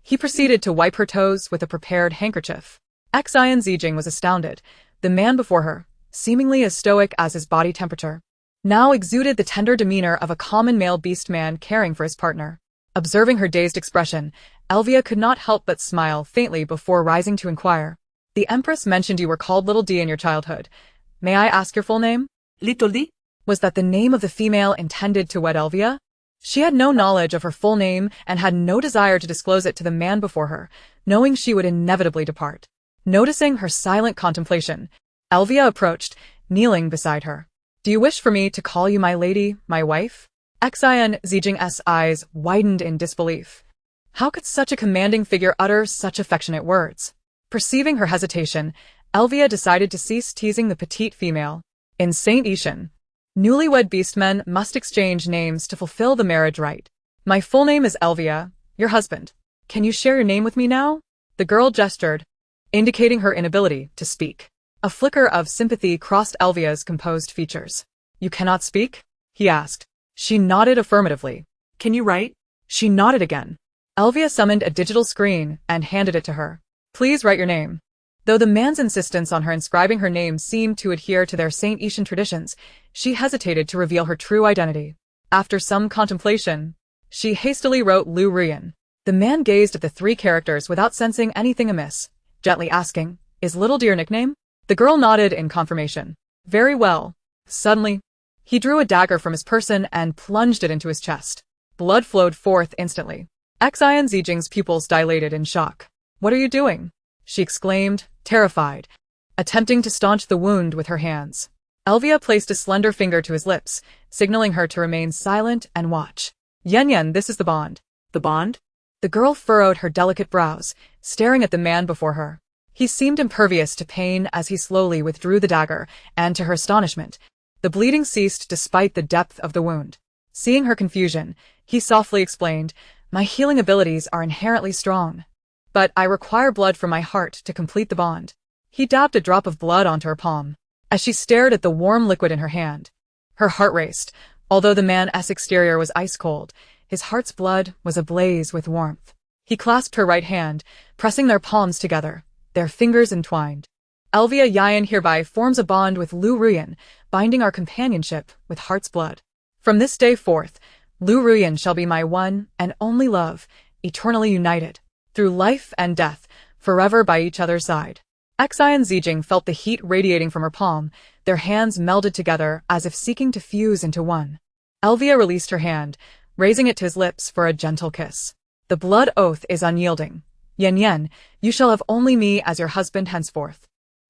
[SPEAKER 1] he proceeded to wipe her toes with a prepared handkerchief. Xin Zijin was astounded. The man before her, seemingly as stoic as his body temperature, now exuded the tender demeanor of a common male beast man caring for his partner. Observing her dazed expression, Elvia could not help but smile faintly before rising to inquire. The Empress mentioned you were called Little D in your childhood. May I ask your full name?
[SPEAKER 2] Little D?
[SPEAKER 1] Was that the name of the female intended to wed Elvia? She had no knowledge of her full name and had no desire to disclose it to the man before her, knowing she would inevitably depart. Noticing her silent contemplation, Elvia approached, kneeling beside her. Do you wish for me to call you my lady, my wife? Xin Zijing's eyes widened in disbelief. How could such a commanding figure utter such affectionate words? Perceiving her hesitation, Elvia decided to cease teasing the petite female. In Saint Ishan, newlywed beastmen must exchange names to fulfill the marriage rite. My full name is Elvia, your husband. Can you share your name with me now? The girl gestured, indicating her inability to speak. A flicker of sympathy crossed Elvia's composed features. You cannot speak? He asked. She nodded affirmatively.
[SPEAKER 2] Can you write?
[SPEAKER 1] She nodded again. Elvia summoned a digital screen and handed it to her. Please write your name. Though the man's insistence on her inscribing her name seemed to adhere to their Saint Ishan traditions, she hesitated to reveal her true identity. After some contemplation, she hastily wrote Lu Ruyan. The man gazed at the three characters without sensing anything amiss, gently asking, Is Little D your nickname? The girl nodded in confirmation. Very well. Suddenly, he drew a dagger from his person and plunged it into his chest. Blood flowed forth instantly. Xin Zijing's pupils dilated in shock. What are you doing? She exclaimed, terrified, attempting to staunch the wound with her hands. Elvia placed a slender finger to his lips, signaling her to remain silent and watch. Yen, this is the bond.
[SPEAKER 2] The bond?
[SPEAKER 1] The girl furrowed her delicate brows, staring at the man before her. He seemed impervious to pain as he slowly withdrew the dagger, and to her astonishment, the bleeding ceased despite the depth of the wound. Seeing her confusion, he softly explained, My healing abilities are inherently strong, but I require blood from my heart to complete the bond. He dabbed a drop of blood onto her palm. As she stared at the warm liquid in her hand, her heart raced. Although the man's exterior was ice-cold, his heart's blood was ablaze with warmth. He clasped her right hand, pressing their palms together, their fingers entwined. Elvia Yin hereby forms a bond with Lu Ruyan, binding our companionship with heart's blood. From this day forth, Lu Ruyan shall be my one and only love, eternally united, through life and death, forever by each other's side. Xin Zijing felt the heat radiating from her palm, their hands melded together as if seeking to fuse into one. Elvia released her hand, raising it to his lips for a gentle kiss. The blood oath is unyielding. Yen, you shall have only me as your husband henceforth.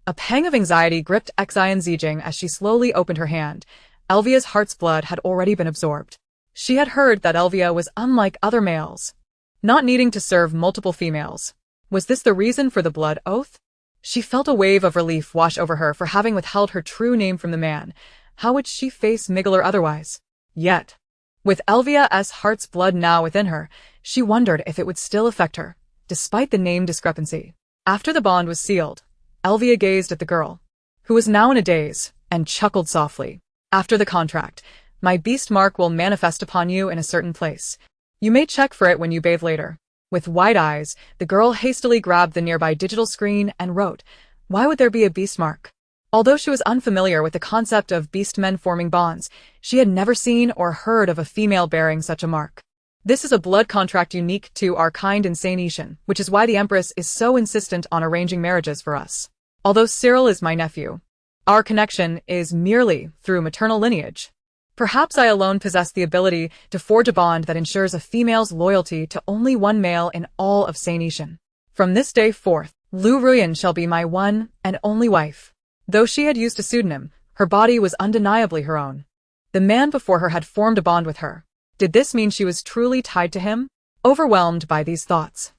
[SPEAKER 1] A pang of anxiety gripped Xin Zijing as she slowly opened her hand. Elvia's heart's blood had already been absorbed. She had heard that Elvia was unlike other males, not needing to serve multiple females. Was this the reason for the blood oath? She felt a wave of relief wash over her for having withheld her true name from the man. How would she face Miggle or otherwise? Yet, with Elvia's heart's blood now within her, she wondered if it would still affect her, despite the name discrepancy. After the bond was sealed, Elvia gazed at the girl, who was now in a daze, and chuckled softly. After the contract, my beast mark will manifest upon you in a certain place. You may check for it when you bathe later. With wide eyes, the girl hastily grabbed the nearby digital screen and wrote, Why would there be a beast mark? Although she was unfamiliar with the concept of beast men forming bonds, she had never seen or heard of a female bearing such a mark. This is a blood contract unique to our kind in Saint Ishan, which is why the Empress is so insistent on arranging marriages for us. Although Cyril is my nephew, our connection is merely through maternal lineage. Perhaps I alone possess the ability to forge a bond that ensures a female's loyalty to only one male in all of Saint Ishan. From this day forth, Lu Ruyan shall be my one and only wife. Though she had used a pseudonym, her body was undeniably her own. The man before her had formed a bond with her. Did this mean she was truly tied to him? Overwhelmed by these thoughts,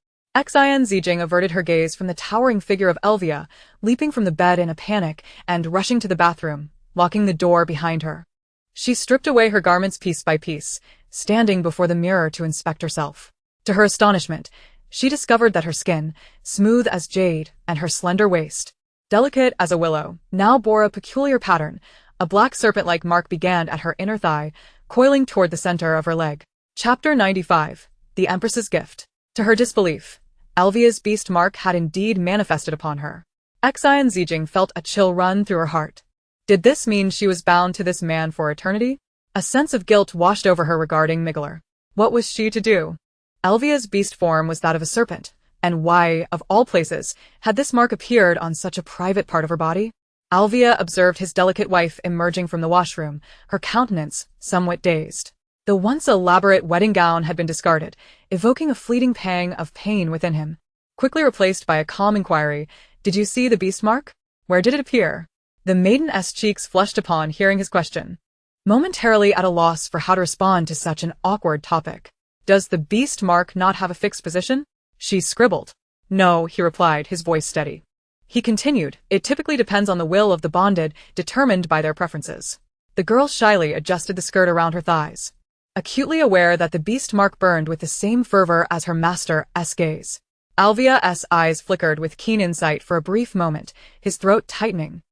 [SPEAKER 1] Xin Zijing averted her gaze from the towering figure of Elvia, leaping from the bed in a panic and rushing to the bathroom, locking the door behind her. She stripped away her garments piece by piece, standing before the mirror to inspect herself. To her astonishment, she discovered that her skin, smooth as jade, and her slender waist, delicate as a willow, now bore a peculiar pattern. A black serpent-like mark began at her inner thigh, coiling toward the center of her leg. Chapter 95. The Empress's Gift. To her disbelief, Alvia's beast mark had indeed manifested upon her. Xin Zijin felt a chill run through her heart. Did this mean she was bound to this man for eternity? A sense of guilt washed over her regarding Migler. What was she to do? Alvia's beast form was that of a serpent, and why, of all places, had this mark appeared on such a private part of her body? Alvia observed his delicate wife emerging from the washroom, her countenance somewhat dazed. The once elaborate wedding gown had been discarded, evoking a fleeting pang of pain within him, quickly replaced by a calm inquiry. Did you see the beast mark? Where did it appear? The maiden's cheeks flushed upon hearing his question, momentarily at a loss for how to respond to such an awkward topic. Does the beast mark not have a fixed position? She scribbled. No, he replied, his voice steady. He continued, it typically depends on the will of the bonded, determined by their preferences. The girl shyly adjusted the skirt around her thighs, acutely aware that the beast mark burned with the same fervor as her master's gaze. Alvia's eyes flickered with keen insight for a brief moment, his throat tightening.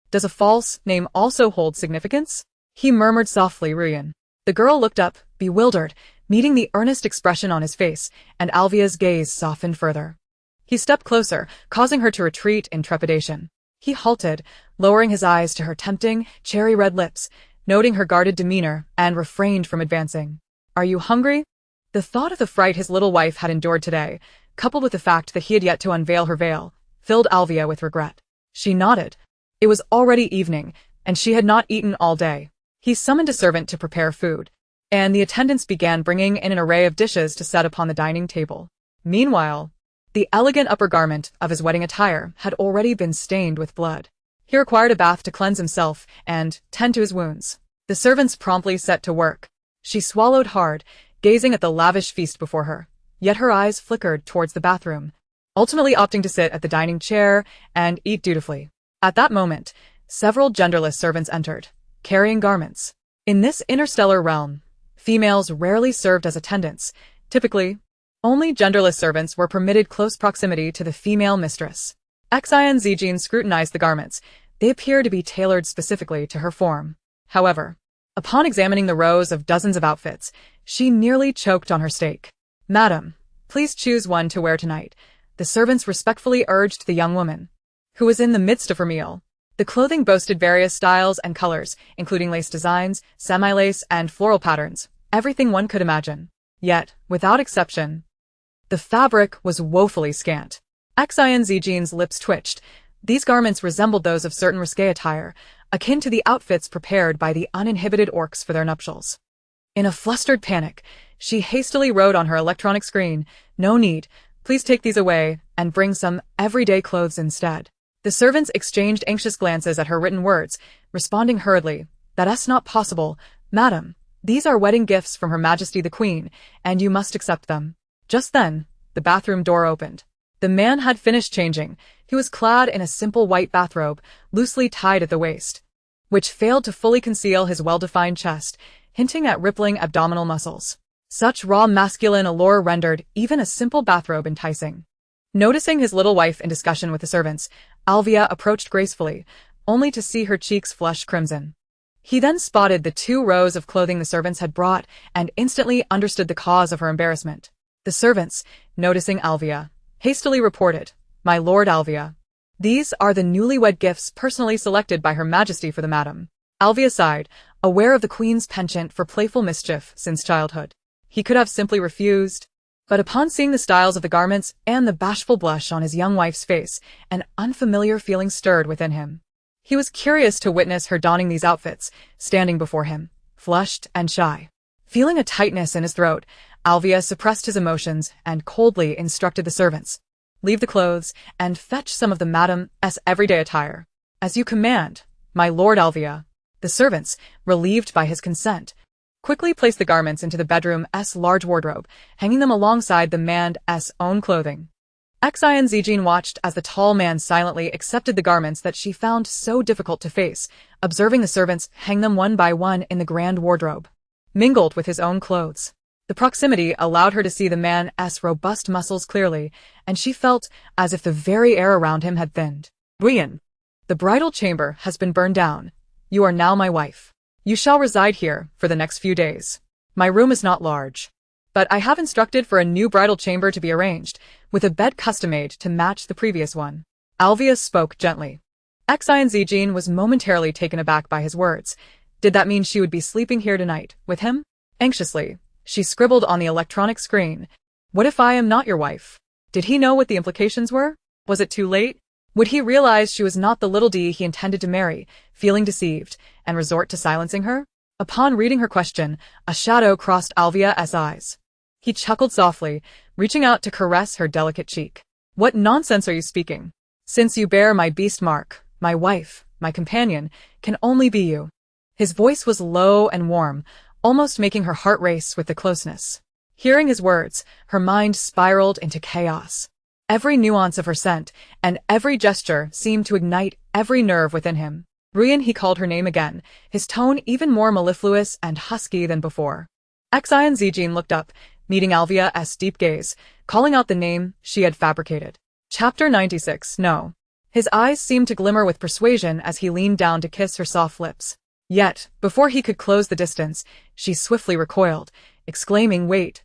[SPEAKER 1] Does a false name also hold significance? He murmured softly, Ruyan. The girl looked up, bewildered, meeting the earnest expression on his face, and Alvia's gaze softened further. He stepped closer, causing her to retreat in trepidation. He halted, lowering his eyes to her tempting, cherry-red lips, noting her guarded demeanor, and refrained from advancing. Are you hungry? The thought of the fright his little wife had endured today, coupled with the fact that he had yet to unveil her veil, filled Alvia with regret. She nodded. It was already evening, and she had not eaten all day. He summoned a servant to prepare food, and the attendants began bringing in an array of dishes to set upon the dining table. Meanwhile, the elegant upper garment of his wedding attire had already been stained with blood. He required a bath to cleanse himself and tend to his wounds. The servants promptly set to work. She swallowed hard, gazing at the lavish feast before her, yet her eyes flickered towards the bathroom, ultimately opting to sit at the dining chair and eat dutifully. At that moment, several genderless servants entered, carrying garments. In this interstellar realm, females rarely served as attendants. Typically, only genderless servants were permitted close proximity to the female mistress. Xin Zijin scrutinized the garments. They appeared to be tailored specifically to her form. However, upon examining the rows of dozens of outfits, she nearly choked on her steak. Madam, please choose one to wear tonight, the servants respectfully urged the young woman, who was in the midst of her meal. The clothing boasted various styles and colors, including lace designs, semi-lace, and floral patterns, everything one could imagine. Yet, without exception, the fabric was woefully scant. Xin Zijin's lips twitched. These garments resembled those of certain risque attire, akin to the outfits prepared by the uninhibited orcs for their nuptials. In a flustered panic, she hastily wrote on her electronic screen, "No need, please take these away and bring some everyday clothes instead." The servants exchanged anxious glances at her written words, responding hurriedly, "That's not possible, madam. These are wedding gifts from Her Majesty the Queen, and you must accept them." Just then, the bathroom door opened. The man had finished changing. He was clad in a simple white bathrobe, loosely tied at the waist, which failed to fully conceal his well-defined chest, hinting at rippling abdominal muscles. Such raw masculine allure rendered even a simple bathrobe enticing. Noticing his little wife in discussion with the servants, Alvia approached gracefully, only to see her cheeks flush crimson. He then spotted the 2 rows of clothing the servants had brought and instantly understood the cause of her embarrassment. The servants, noticing Alvia, hastily reported, "My Lord Alvia, these are the newlywed gifts personally selected by Her Majesty for the madam." Alvia sighed, aware of the Queen's penchant for playful mischief since childhood. He could have simply refused, but upon seeing the styles of the garments and the bashful blush on his young wife's face, an unfamiliar feeling stirred within him. He was curious to witness her donning these outfits, standing before him, flushed and shy. Feeling a tightness in his throat, Alvia suppressed his emotions and coldly instructed the servants, "Leave the clothes and fetch some of the madam's everyday attire." "As you command, my Lord Alvia." The servants, relieved by his consent, quickly placed the garments into the bedroom's large wardrobe, hanging them alongside the man's own clothing. Xin Zijin watched as the tall man silently accepted the garments that she found so difficult to face, observing the servants hang them one by one in the grand wardrobe, mingled with his own clothes. The proximity allowed her to see the man's robust muscles clearly, and she felt as if the very air around him had thinned.
[SPEAKER 2] Ruyan.
[SPEAKER 1] The bridal chamber has been burned down. You are now my wife. You shall reside here for the next few days. My room is not large, but I have instructed for a new bridal chamber to be arranged, with a bed custom-made to match the previous one. Alvia spoke gently. Xin Zijin was momentarily taken aback by his words. Did that mean she would be sleeping here tonight, with him? Anxiously, she scribbled on the electronic screen. What if I am not your wife? Did he know what the implications were? Was it too late? Would he realize she was not the little D he intended to marry, feeling deceived, and resort to silencing her? Upon reading her question, a shadow crossed Alvia's eyes. He chuckled softly, reaching out to caress her delicate cheek. What nonsense are you speaking? Since you bear my beast mark, my wife, my companion, can only be you. His voice was low and warm, almost making her heart race with the closeness. Hearing his words, her mind spiraled into chaos. Every nuance of her scent and every gesture seemed to ignite every nerve within him. Ruyan, he called her name again, his tone even more mellifluous and husky than before. Xin Zijin looked up, meeting Alvia's deep gaze, calling out the name she had fabricated. Chapter 96. No. His eyes seemed to glimmer with persuasion as he leaned down to kiss her soft lips. Yet, before he could close the distance, she swiftly recoiled, exclaiming, Wait.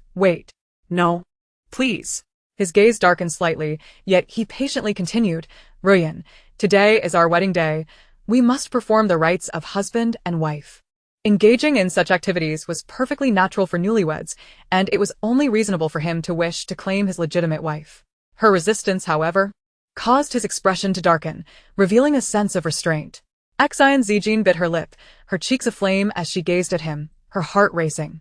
[SPEAKER 2] No. Please.
[SPEAKER 1] His gaze darkened slightly, yet he patiently continued, Ruyan, today is our wedding day. We must perform the rites of husband and wife. Engaging in such activities was perfectly natural for newlyweds, and it was only reasonable for him to wish to claim his legitimate wife. Her resistance, however, caused his expression to darken, revealing a sense of restraint. Xin Zijin bit her lip, her cheeks aflame as she gazed at him, her heart racing.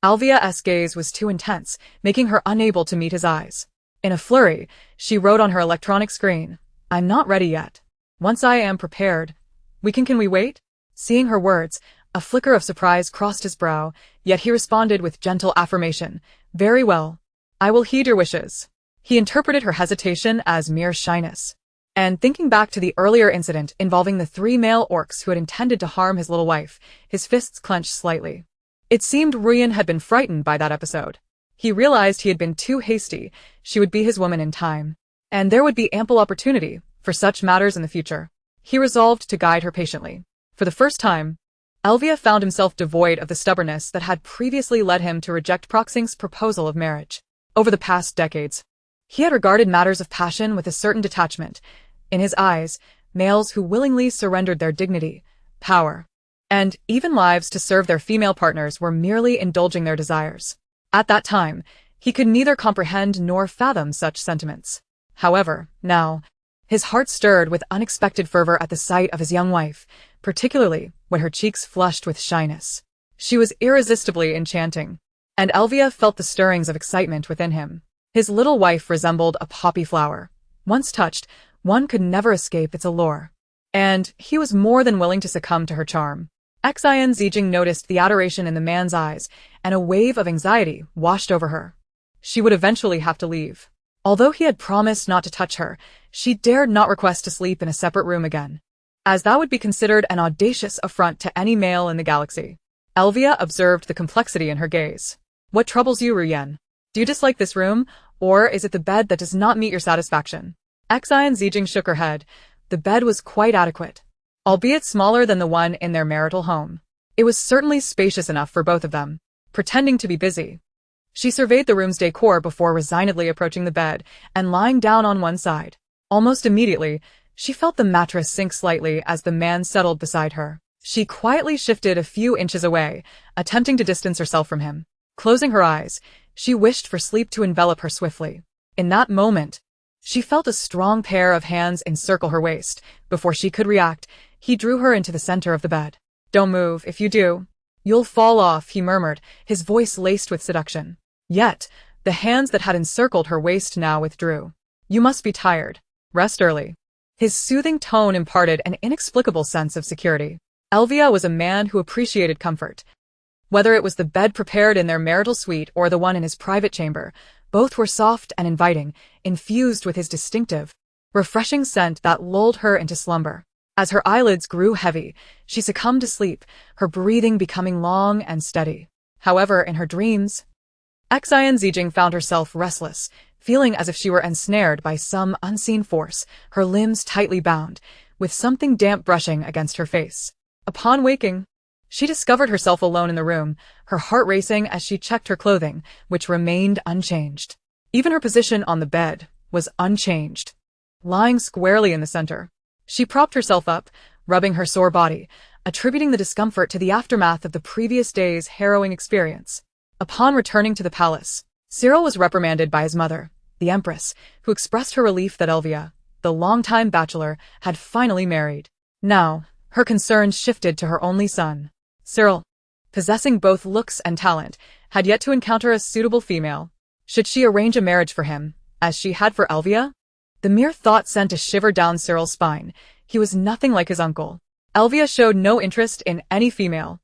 [SPEAKER 1] Alvia's gaze was too intense, making her unable to meet his eyes. In a flurry, she wrote on her electronic screen, I'm not ready yet. Once I am prepared, can we wait? Seeing her words, a flicker of surprise crossed his brow, yet he responded with gentle affirmation, Very well. I will heed your wishes. He interpreted her hesitation as mere shyness. And thinking back to the earlier incident involving the 3 male orcs who had intended to harm his little wife, his fists clenched slightly. It seemed Ruyan had been frightened by that episode. He realized he had been too hasty. She would be his woman in time, and there would be ample opportunity for such matters in the future. He resolved to guide her patiently. For the first time, Alvia found himself devoid of the stubbornness that had previously led him to reject Proxing's proposal of marriage. Over the past decades, he had regarded matters of passion with a certain detachment. In his eyes, males who willingly surrendered their dignity, power, and even lives to serve their female partners were merely indulging their desires. At that time, he could neither comprehend nor fathom such sentiments. However, now, his heart stirred with unexpected fervor at the sight of his young wife, particularly when her cheeks flushed with shyness. She was irresistibly enchanting, and Alvia felt the stirrings of excitement within him. His little wife resembled a poppy flower. Once touched, one could never escape its allure. And he was more than willing to succumb to her charm. Xin Zijin noticed the adoration in the man's eyes, and a wave of anxiety washed over her. She would eventually have to leave. Although he had promised not to touch her, she dared not request to sleep in a separate room again, as that would be considered an audacious affront to any male in the galaxy. Alvia observed the complexity in her gaze. What troubles you, Ruyan? Do you dislike this room, or is it the bed that does not meet your satisfaction? Xin Zijin shook her head. The bed was quite adequate, albeit smaller than the one in their marital home. It was certainly spacious enough for both of them. Pretending to be busy, she surveyed the room's decor before resignedly approaching the bed and lying down on one side. Almost immediately, she felt the mattress sink slightly as the man settled beside her. She quietly shifted a few inches away, attempting to distance herself from him. Closing her eyes, she wished for sleep to envelop her swiftly. In that moment, she felt a strong pair of hands encircle her waist. Before she could react, he drew her into the center of the bed. Don't move. If you do, you'll fall off, he murmured, his voice laced with seduction. Yet, the hands that had encircled her waist now withdrew. You must be tired. Rest early. His soothing tone imparted an inexplicable sense of security. Alvia was a man who appreciated comfort. Whether it was the bed prepared in their marital suite or the one in his private chamber, Both were soft and inviting, infused with his distinctive, refreshing scent that lulled her into slumber. As her eyelids grew heavy, she succumbed to sleep, her breathing becoming long and steady. However, in her dreams, Xin Zijin found herself restless, feeling as if she were ensnared by some unseen force, her limbs tightly bound, with something damp brushing against her face. Upon waking, she discovered herself alone in the room, her heart racing as she checked her clothing, which remained unchanged. Even her position on the bed was unchanged. Lying squarely in the center, she propped herself up, rubbing her sore body, attributing the discomfort to the aftermath of the previous day's harrowing experience. Upon returning to the palace, Cyril was reprimanded by his mother, the Empress, who expressed her relief that Elvia, the longtime bachelor, had finally married. Now, her concerns shifted to her only son. Cyril, possessing both looks and talent, had yet to encounter a suitable female. Should she arrange a marriage for him, as she had for Elvia? The mere thought sent a shiver down Cyril's spine. He was nothing like his uncle. Elvia showed no interest in any female,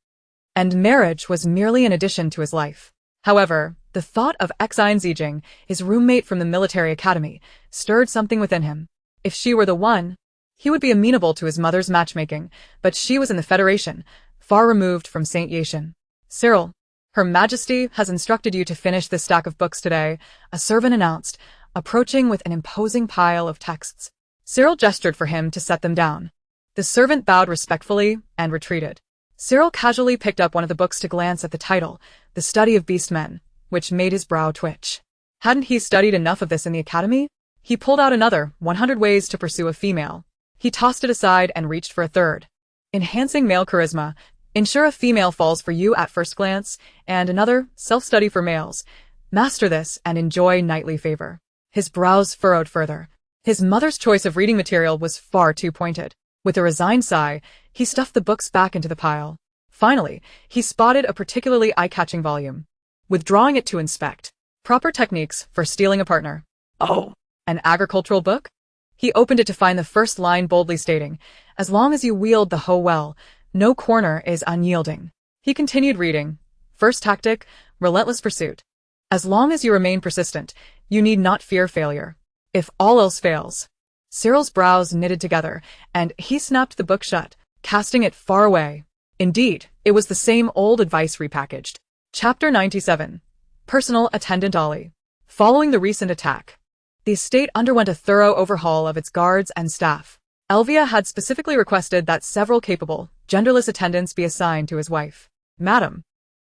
[SPEAKER 1] and marriage was merely an addition to his life. However, the thought of Xin Zijin, his roommate from the military academy, stirred something within him. If she were the one, he would be amenable to his mother's matchmaking, but she was in the Federation, far removed from Saint Yashin. Cyril, Her Majesty has instructed you to finish this stack of books today, a servant announced, approaching with an imposing pile of texts. Cyril gestured for him to set them down. The servant bowed respectfully and retreated. Cyril casually picked up one of the books to glance at the title, The Study of Beast Men, which made his brow twitch. Hadn't he studied enough of this in the academy? He pulled out another, 100 Ways to Pursue a Female. He tossed it aside and reached for a third. Enhancing Male Charisma. Ensure a female falls for you at first glance, and another, Self-Study for Males. Master this and enjoy knightly favor. His brows furrowed further. His mother's choice of reading material was far too pointed. With a resigned sigh, he stuffed the books back into the pile. Finally, he spotted a particularly eye-catching volume. Withdrawing it to inspect. Proper Techniques for Stealing a Partner. Oh, an agricultural book? He opened it to find the first line boldly stating, As long as you wield the hoe well, no corner is unyielding. He continued reading. First tactic, relentless pursuit. As long as you remain persistent, you need not fear failure. If all else fails. Cyril's brows knitted together, and he snapped the book shut, casting it far away. Indeed, it was the same old advice repackaged. Chapter 97. Personal Attendant Ollie. Following the recent attack, the estate underwent a thorough overhaul of its guards and staff. Elvia had specifically requested that several capable, genderless attendants be assigned to his wife. Madam,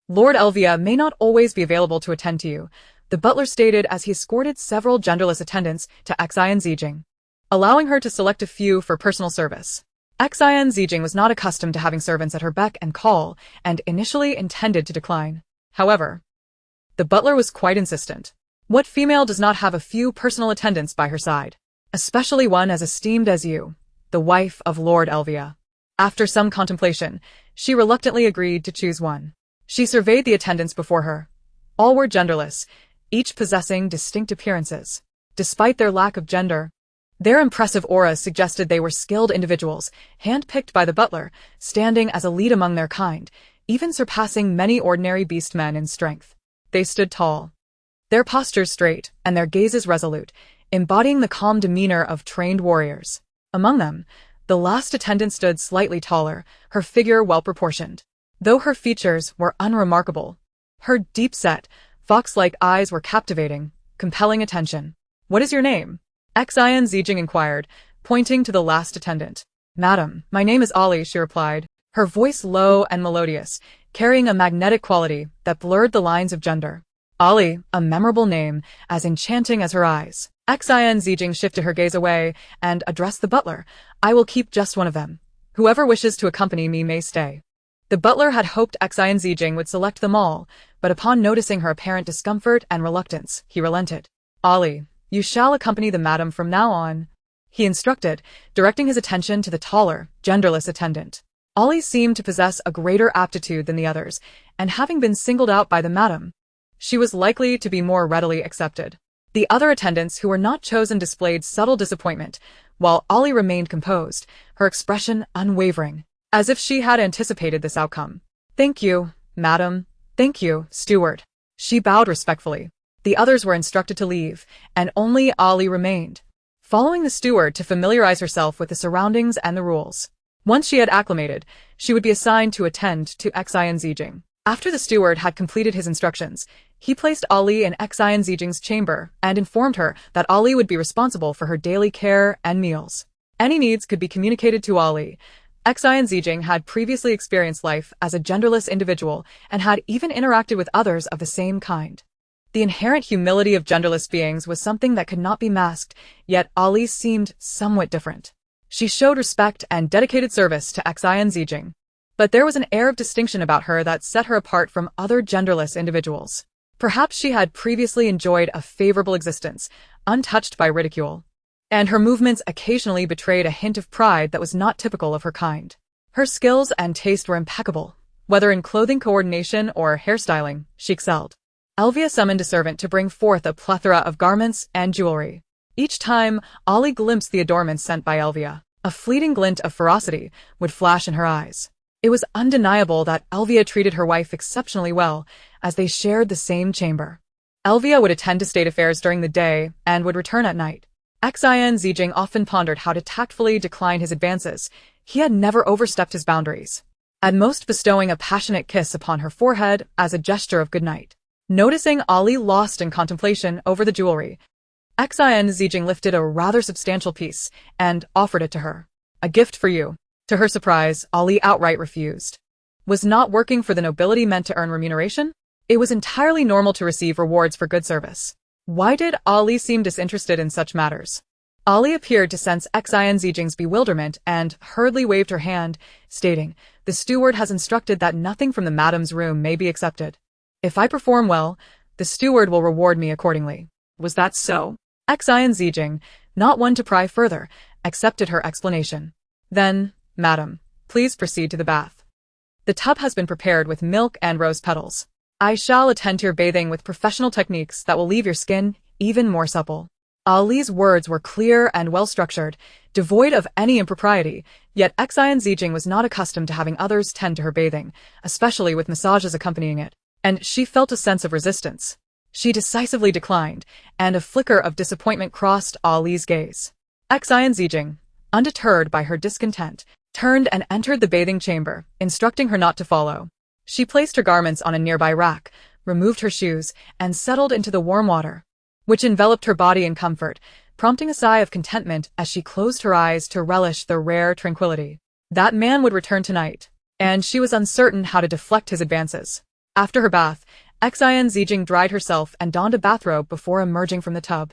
[SPEAKER 1] Lord Elvia may not always be available to attend to you, the butler stated as he escorted several genderless attendants to Xin Zijin, allowing her to select a few for personal service. Xin Zijin was not accustomed to having servants at her beck and call, and initially intended to decline. However, the butler was quite insistent. What female does not have a few personal attendants by her side? Especially one as esteemed as you, the wife of Lord Elvia. After some contemplation, she reluctantly agreed to choose one. She surveyed the attendants before her. All were genderless, each possessing distinct appearances. Despite their lack of gender, their impressive auras suggested they were skilled individuals, handpicked by the butler, standing as a lead among their kind, even surpassing many ordinary beast men in strength. They stood tall, their postures straight and their gazes resolute, embodying the calm demeanor of trained warriors. Among them, the last attendant stood slightly taller, her figure well-proportioned. Though her features were unremarkable, her deep-set, fox-like eyes were captivating, compelling attention. What is your name? Xin Zijin inquired, pointing to the last attendant. Madam, my name is Ollie, she replied, her voice low and melodious, carrying a magnetic quality that blurred the lines of gender. Ollie, a memorable name, as enchanting as her eyes. Xin Zijin shifted her gaze away and addressed the butler. I will keep just one of them. Whoever wishes to accompany me may stay. The butler had hoped Xin Zijin would select them all, but upon noticing her apparent discomfort and reluctance, he relented. Ollie, you shall accompany the madam from now on, he instructed, directing his attention to the taller, genderless attendant. Ollie seemed to possess a greater aptitude than the others, and having been singled out by the madam, she was likely to be more readily accepted. The other attendants who were not chosen displayed subtle disappointment, while Ollie remained composed, her expression unwavering, as if she had anticipated this outcome. Thank you, madam. Thank you, steward. She bowed respectfully. The others were instructed to leave, and only Ali remained, following the steward to familiarize herself with the surroundings and the rules. Once she had acclimated, she would be assigned to attend to Xin Zijin. After the steward had completed his instructions, he placed Ali in Xin Zijin's chamber and informed her that Ali would be responsible for her daily care and meals. Any needs could be communicated to Ali. Xin Zijin had previously experienced life as a genderless individual and had even interacted with others of the same kind. The inherent humility of genderless beings was something that could not be masked, yet Ali seemed somewhat different. She showed respect and dedicated service to Xin Zijin, but there was an air of distinction about her that set her apart from other genderless individuals. Perhaps she had previously enjoyed a favorable existence, untouched by ridicule, and her movements occasionally betrayed a hint of pride that was not typical of her kind. Her skills and taste were impeccable. Whether in clothing coordination or hairstyling, she excelled. Elvia summoned a servant to bring forth a plethora of garments and jewelry. Each time Ali glimpsed the adornments sent by Elvia, a fleeting glint of ferocity would flash in her eyes. It was undeniable that Elvia treated her wife exceptionally well, as they shared the same chamber. Elvia would attend to state affairs during the day and would return at night. Xin Zijin often pondered how to tactfully decline his advances. He had never overstepped his boundaries, at most bestowing a passionate kiss upon her forehead as a gesture of good night. Noticing Ali lost in contemplation over the jewelry, Xin Zijin lifted a rather substantial piece and offered it to her. "A gift for you." To her surprise, Ali outright refused. Was not working for the nobility meant to earn remuneration? It was entirely normal to receive rewards for good service. Why did Ali seem disinterested in such matters? Ali appeared to sense Xin Zijin's bewilderment and hurriedly waved her hand, stating, "The steward has instructed that nothing from the madam's room may be accepted. If I perform well, the steward will reward me accordingly."
[SPEAKER 2] Was that so?
[SPEAKER 1] Xin Zijin, not one to pry further, accepted her explanation. "Then, madam, please proceed to the bath. The tub has been prepared with milk and rose petals. I shall attend to your bathing with professional techniques that will leave your skin even more supple." Ali's words were clear and well-structured, devoid of any impropriety, yet Xin Zijin was not accustomed to having others tend to her bathing, especially with massages accompanying it, and she felt a sense of resistance. She decisively declined, and a flicker of disappointment crossed Ali's gaze. Xin Zijin, undeterred by her discontent, turned and entered the bathing chamber, instructing her not to follow. She placed her garments on a nearby rack, removed her shoes, and settled into the warm water, which enveloped her body in comfort, prompting a sigh of contentment as she closed her eyes to relish the rare tranquility. That man would return tonight, and she was uncertain how to deflect his advances. After her bath, Xin Zijin dried herself and donned a bathrobe before emerging from the tub.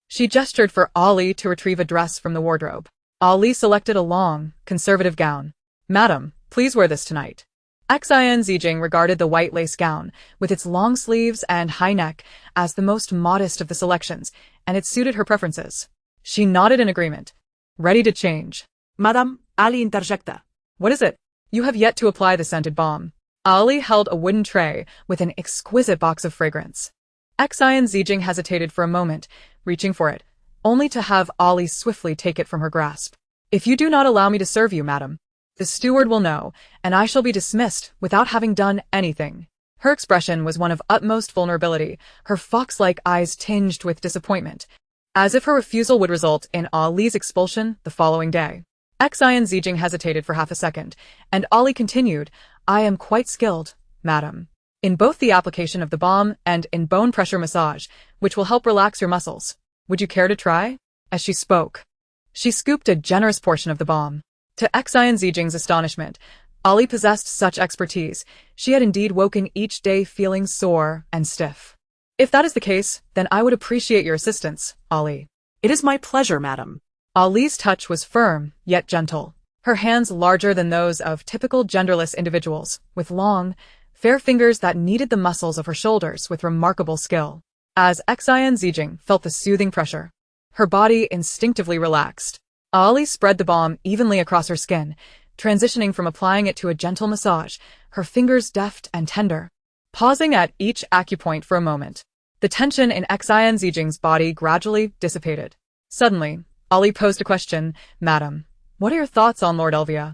[SPEAKER 1] She gestured for Ali to retrieve a dress from the wardrobe. Ali selected a long, conservative gown. "Madam, please wear this tonight." Xin Zijin regarded the white lace gown, with its long sleeves and high neck, as the most modest of the selections, and it suited her preferences. She nodded in agreement, ready to change.
[SPEAKER 2] Madam, Ali interjecta.
[SPEAKER 1] "What is it?" "You have yet to apply the scented balm." Ali held a wooden tray with an exquisite box of fragrance. Xin Zijin hesitated for a moment, reaching for it, only to have Ali swiftly take it from her grasp. "If you do not allow me to serve you, madam, the steward will know, and I shall be dismissed without having done anything." Her expression was one of utmost vulnerability, her fox-like eyes tinged with disappointment, as if her refusal would result in Ali's expulsion the following day. Xin Zijin hesitated for half a second, and Ali continued, "I am quite skilled, madam, in both the application of the balm and in bone pressure massage, which will help relax your muscles. Would you care to try?" As she spoke, she scooped a generous portion of the balm. To Xin Zijin's astonishment, Ali possessed such expertise. She had indeed woken each day feeling sore and stiff. "If that is the case, then I would appreciate your assistance, Ali."
[SPEAKER 2] "It is my pleasure, madam."
[SPEAKER 1] Ali's touch was firm, yet gentle. Her hands larger than those of typical genderless individuals, with long, fair fingers that kneaded the muscles of her shoulders with remarkable skill. As Xin Zijin felt the soothing pressure, her body instinctively relaxed. Ali spread the balm evenly across her skin, transitioning from applying it to a gentle massage, her fingers deft and tender. Pausing at each acupoint for a moment, the tension in Xin Zijin's body gradually dissipated. Suddenly, Ali posed a question, "Madam, what are your thoughts on Lord Elvia?"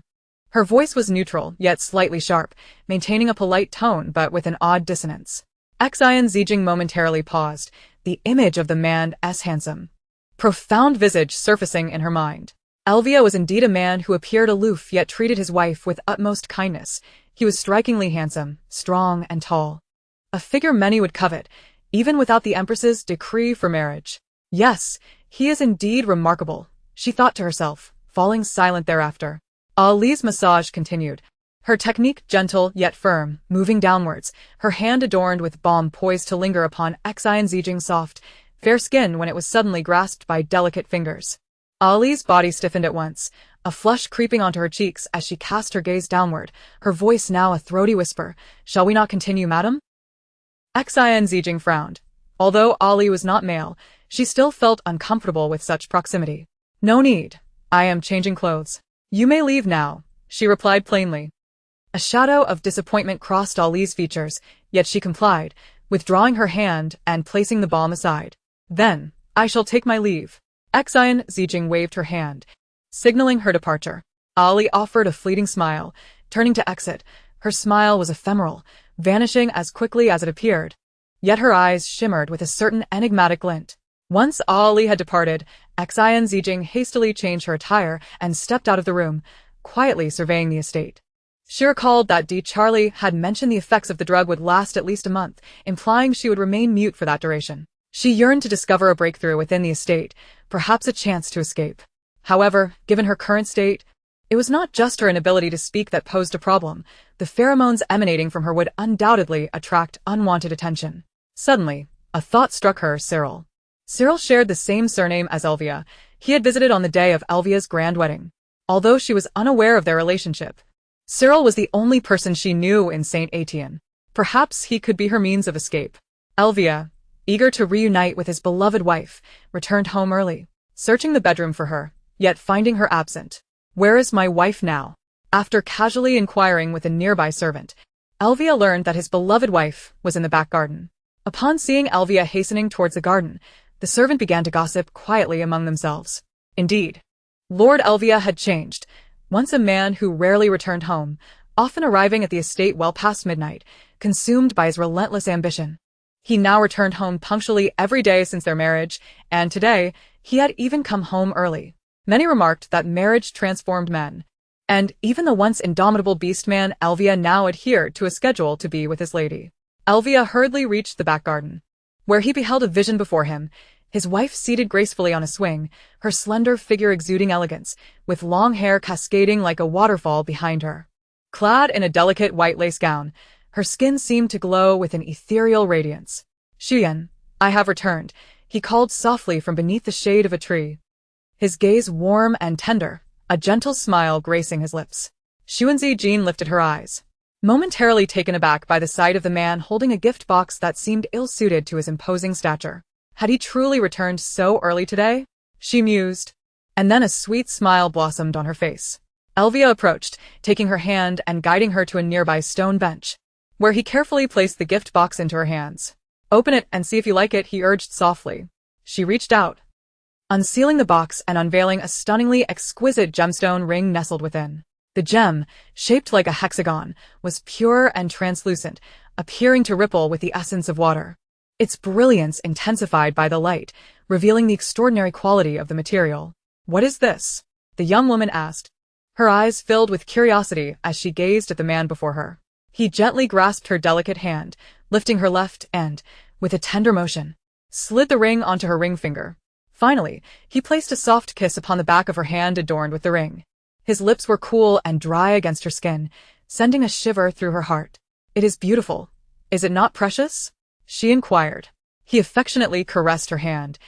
[SPEAKER 1] Her voice was neutral, yet slightly sharp, maintaining a polite tone but with an odd dissonance. Xin Zijin momentarily paused, the image of the man's handsome, profound visage surfacing in her mind. Elvia was indeed a man who appeared aloof yet treated his wife with utmost kindness. He was strikingly handsome, strong, and tall. A figure many would covet, even without the Empress's decree for marriage. Yes, he is indeed remarkable, she thought to herself, falling silent thereafter. Ali's massage continued, her technique gentle yet firm, moving downwards, her hand adorned with balm poised to linger upon Xin Zijing's soft, fair skin when it was suddenly grasped by delicate fingers. Ali's body stiffened at once, a flush creeping onto her cheeks as she cast her gaze downward, her voice now a throaty whisper. "Shall we not continue, madam?" Xin Zijing frowned. Although Ali was not male, she still felt uncomfortable with such proximity. "No need. I am changing clothes. You may leave now," she replied plainly. A shadow of disappointment crossed Ali's features, yet she complied, withdrawing her hand and placing the balm aside. "Then, I shall take my leave." Xin Zijing waved her hand, signaling her departure. Ali offered a fleeting smile, turning to exit. Her smile was ephemeral, vanishing as quickly as it appeared. Yet her eyes shimmered with a certain enigmatic glint. Once Ali had departed, Xin Zijing hastily changed her attire and stepped out of the room, quietly surveying the estate. She recalled that Charlie had mentioned the effects of the drug would last at least a month, implying she would remain mute for that duration. She yearned to discover a breakthrough within the estate, perhaps a chance to escape. However, given her current state, it was not just her inability to speak that posed a problem. The pheromones emanating from her would undoubtedly attract unwanted attention. Suddenly, a thought struck her. Cyril. Cyril shared the same surname as Elvia. He had visited on the day of Elvia's grand wedding. Although she was unaware of their relationship, Cyril was the only person she knew in Saint Etienne. Perhaps he could be her means of escape. Elvia, eager to reunite with his beloved wife, returned home early, searching the bedroom for her, yet finding her absent. "Where is my wife now?" After casually inquiring with a nearby servant, Elvia learned that his beloved wife was in the back garden. Upon seeing Elvia hastening towards the garden, the servant began to gossip quietly among themselves. Indeed, Lord Elvia had changed. Once a man who rarely returned home, often arriving at the estate well past midnight, consumed by his relentless ambition. He now returned home punctually every day since their marriage, and today, he had even come home early. Many remarked that marriage transformed men, and even the once indomitable beast-man Elvia now adhered to a schedule to be with his lady. Elvia hurriedly reached the back garden, where he beheld a vision before him, his wife seated gracefully on a swing, her slender figure exuding elegance, with long hair cascading like a waterfall behind her. Clad in a delicate white lace gown, her skin seemed to glow with an ethereal radiance. "Xian, I have returned," he called softly from beneath the shade of a tree. His gaze warm and tender, a gentle smile gracing his lips. Xin Zijin lifted her eyes, momentarily taken aback by the sight of the man holding a gift box that seemed ill-suited to his imposing stature. Had he truly returned so early today? She mused. And then a sweet smile blossomed on her face. Elvia approached, taking her hand and guiding her to a nearby stone bench, where he carefully placed the gift box into her hands. "Open it and see if you like it," he urged softly. She reached out, unsealing the box and unveiling a stunningly exquisite gemstone ring nestled within. The gem, shaped like a hexagon, was pure and translucent, appearing to ripple with the essence of water. Its brilliance intensified by the light, revealing the extraordinary quality of the material. "What is this?" the young woman asked, her eyes filled with curiosity as she gazed at the man before her. He gently grasped her delicate hand, lifting her left and, with a tender motion, slid the ring onto her ring finger. Finally, he placed a soft kiss upon the back of her hand adorned with the ring. His lips were cool and dry against her skin, sending a shiver through her heart. "It is beautiful. Is it not precious?" she inquired. He affectionately caressed her hand,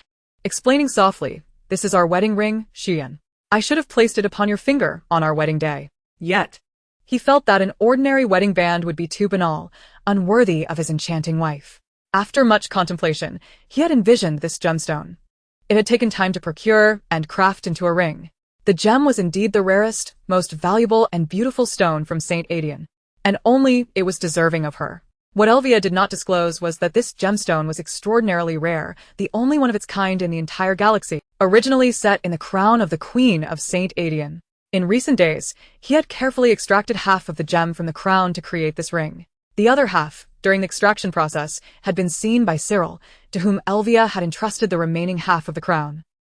[SPEAKER 1] explaining softly, "This is our wedding ring, Xian. I should have placed it upon your finger on our wedding day." Yet, he felt that an ordinary wedding band would be too banal, unworthy of his enchanting wife. After much contemplation, he had envisioned this gemstone. It had taken time to procure and craft into a ring. The gem was indeed the rarest, most valuable and beautiful stone from Saint Etienne, and only it was deserving of her. What Elvia did not disclose was that this gemstone was extraordinarily rare, the only one of its kind in the entire galaxy, originally set in the crown of the Queen of Saint Etienne. In recent days, he had carefully extracted half of the gem from the crown to create this ring. The other half, during the extraction process, had been seen by Cyril, to whom Elvia had entrusted the remaining half of the crown.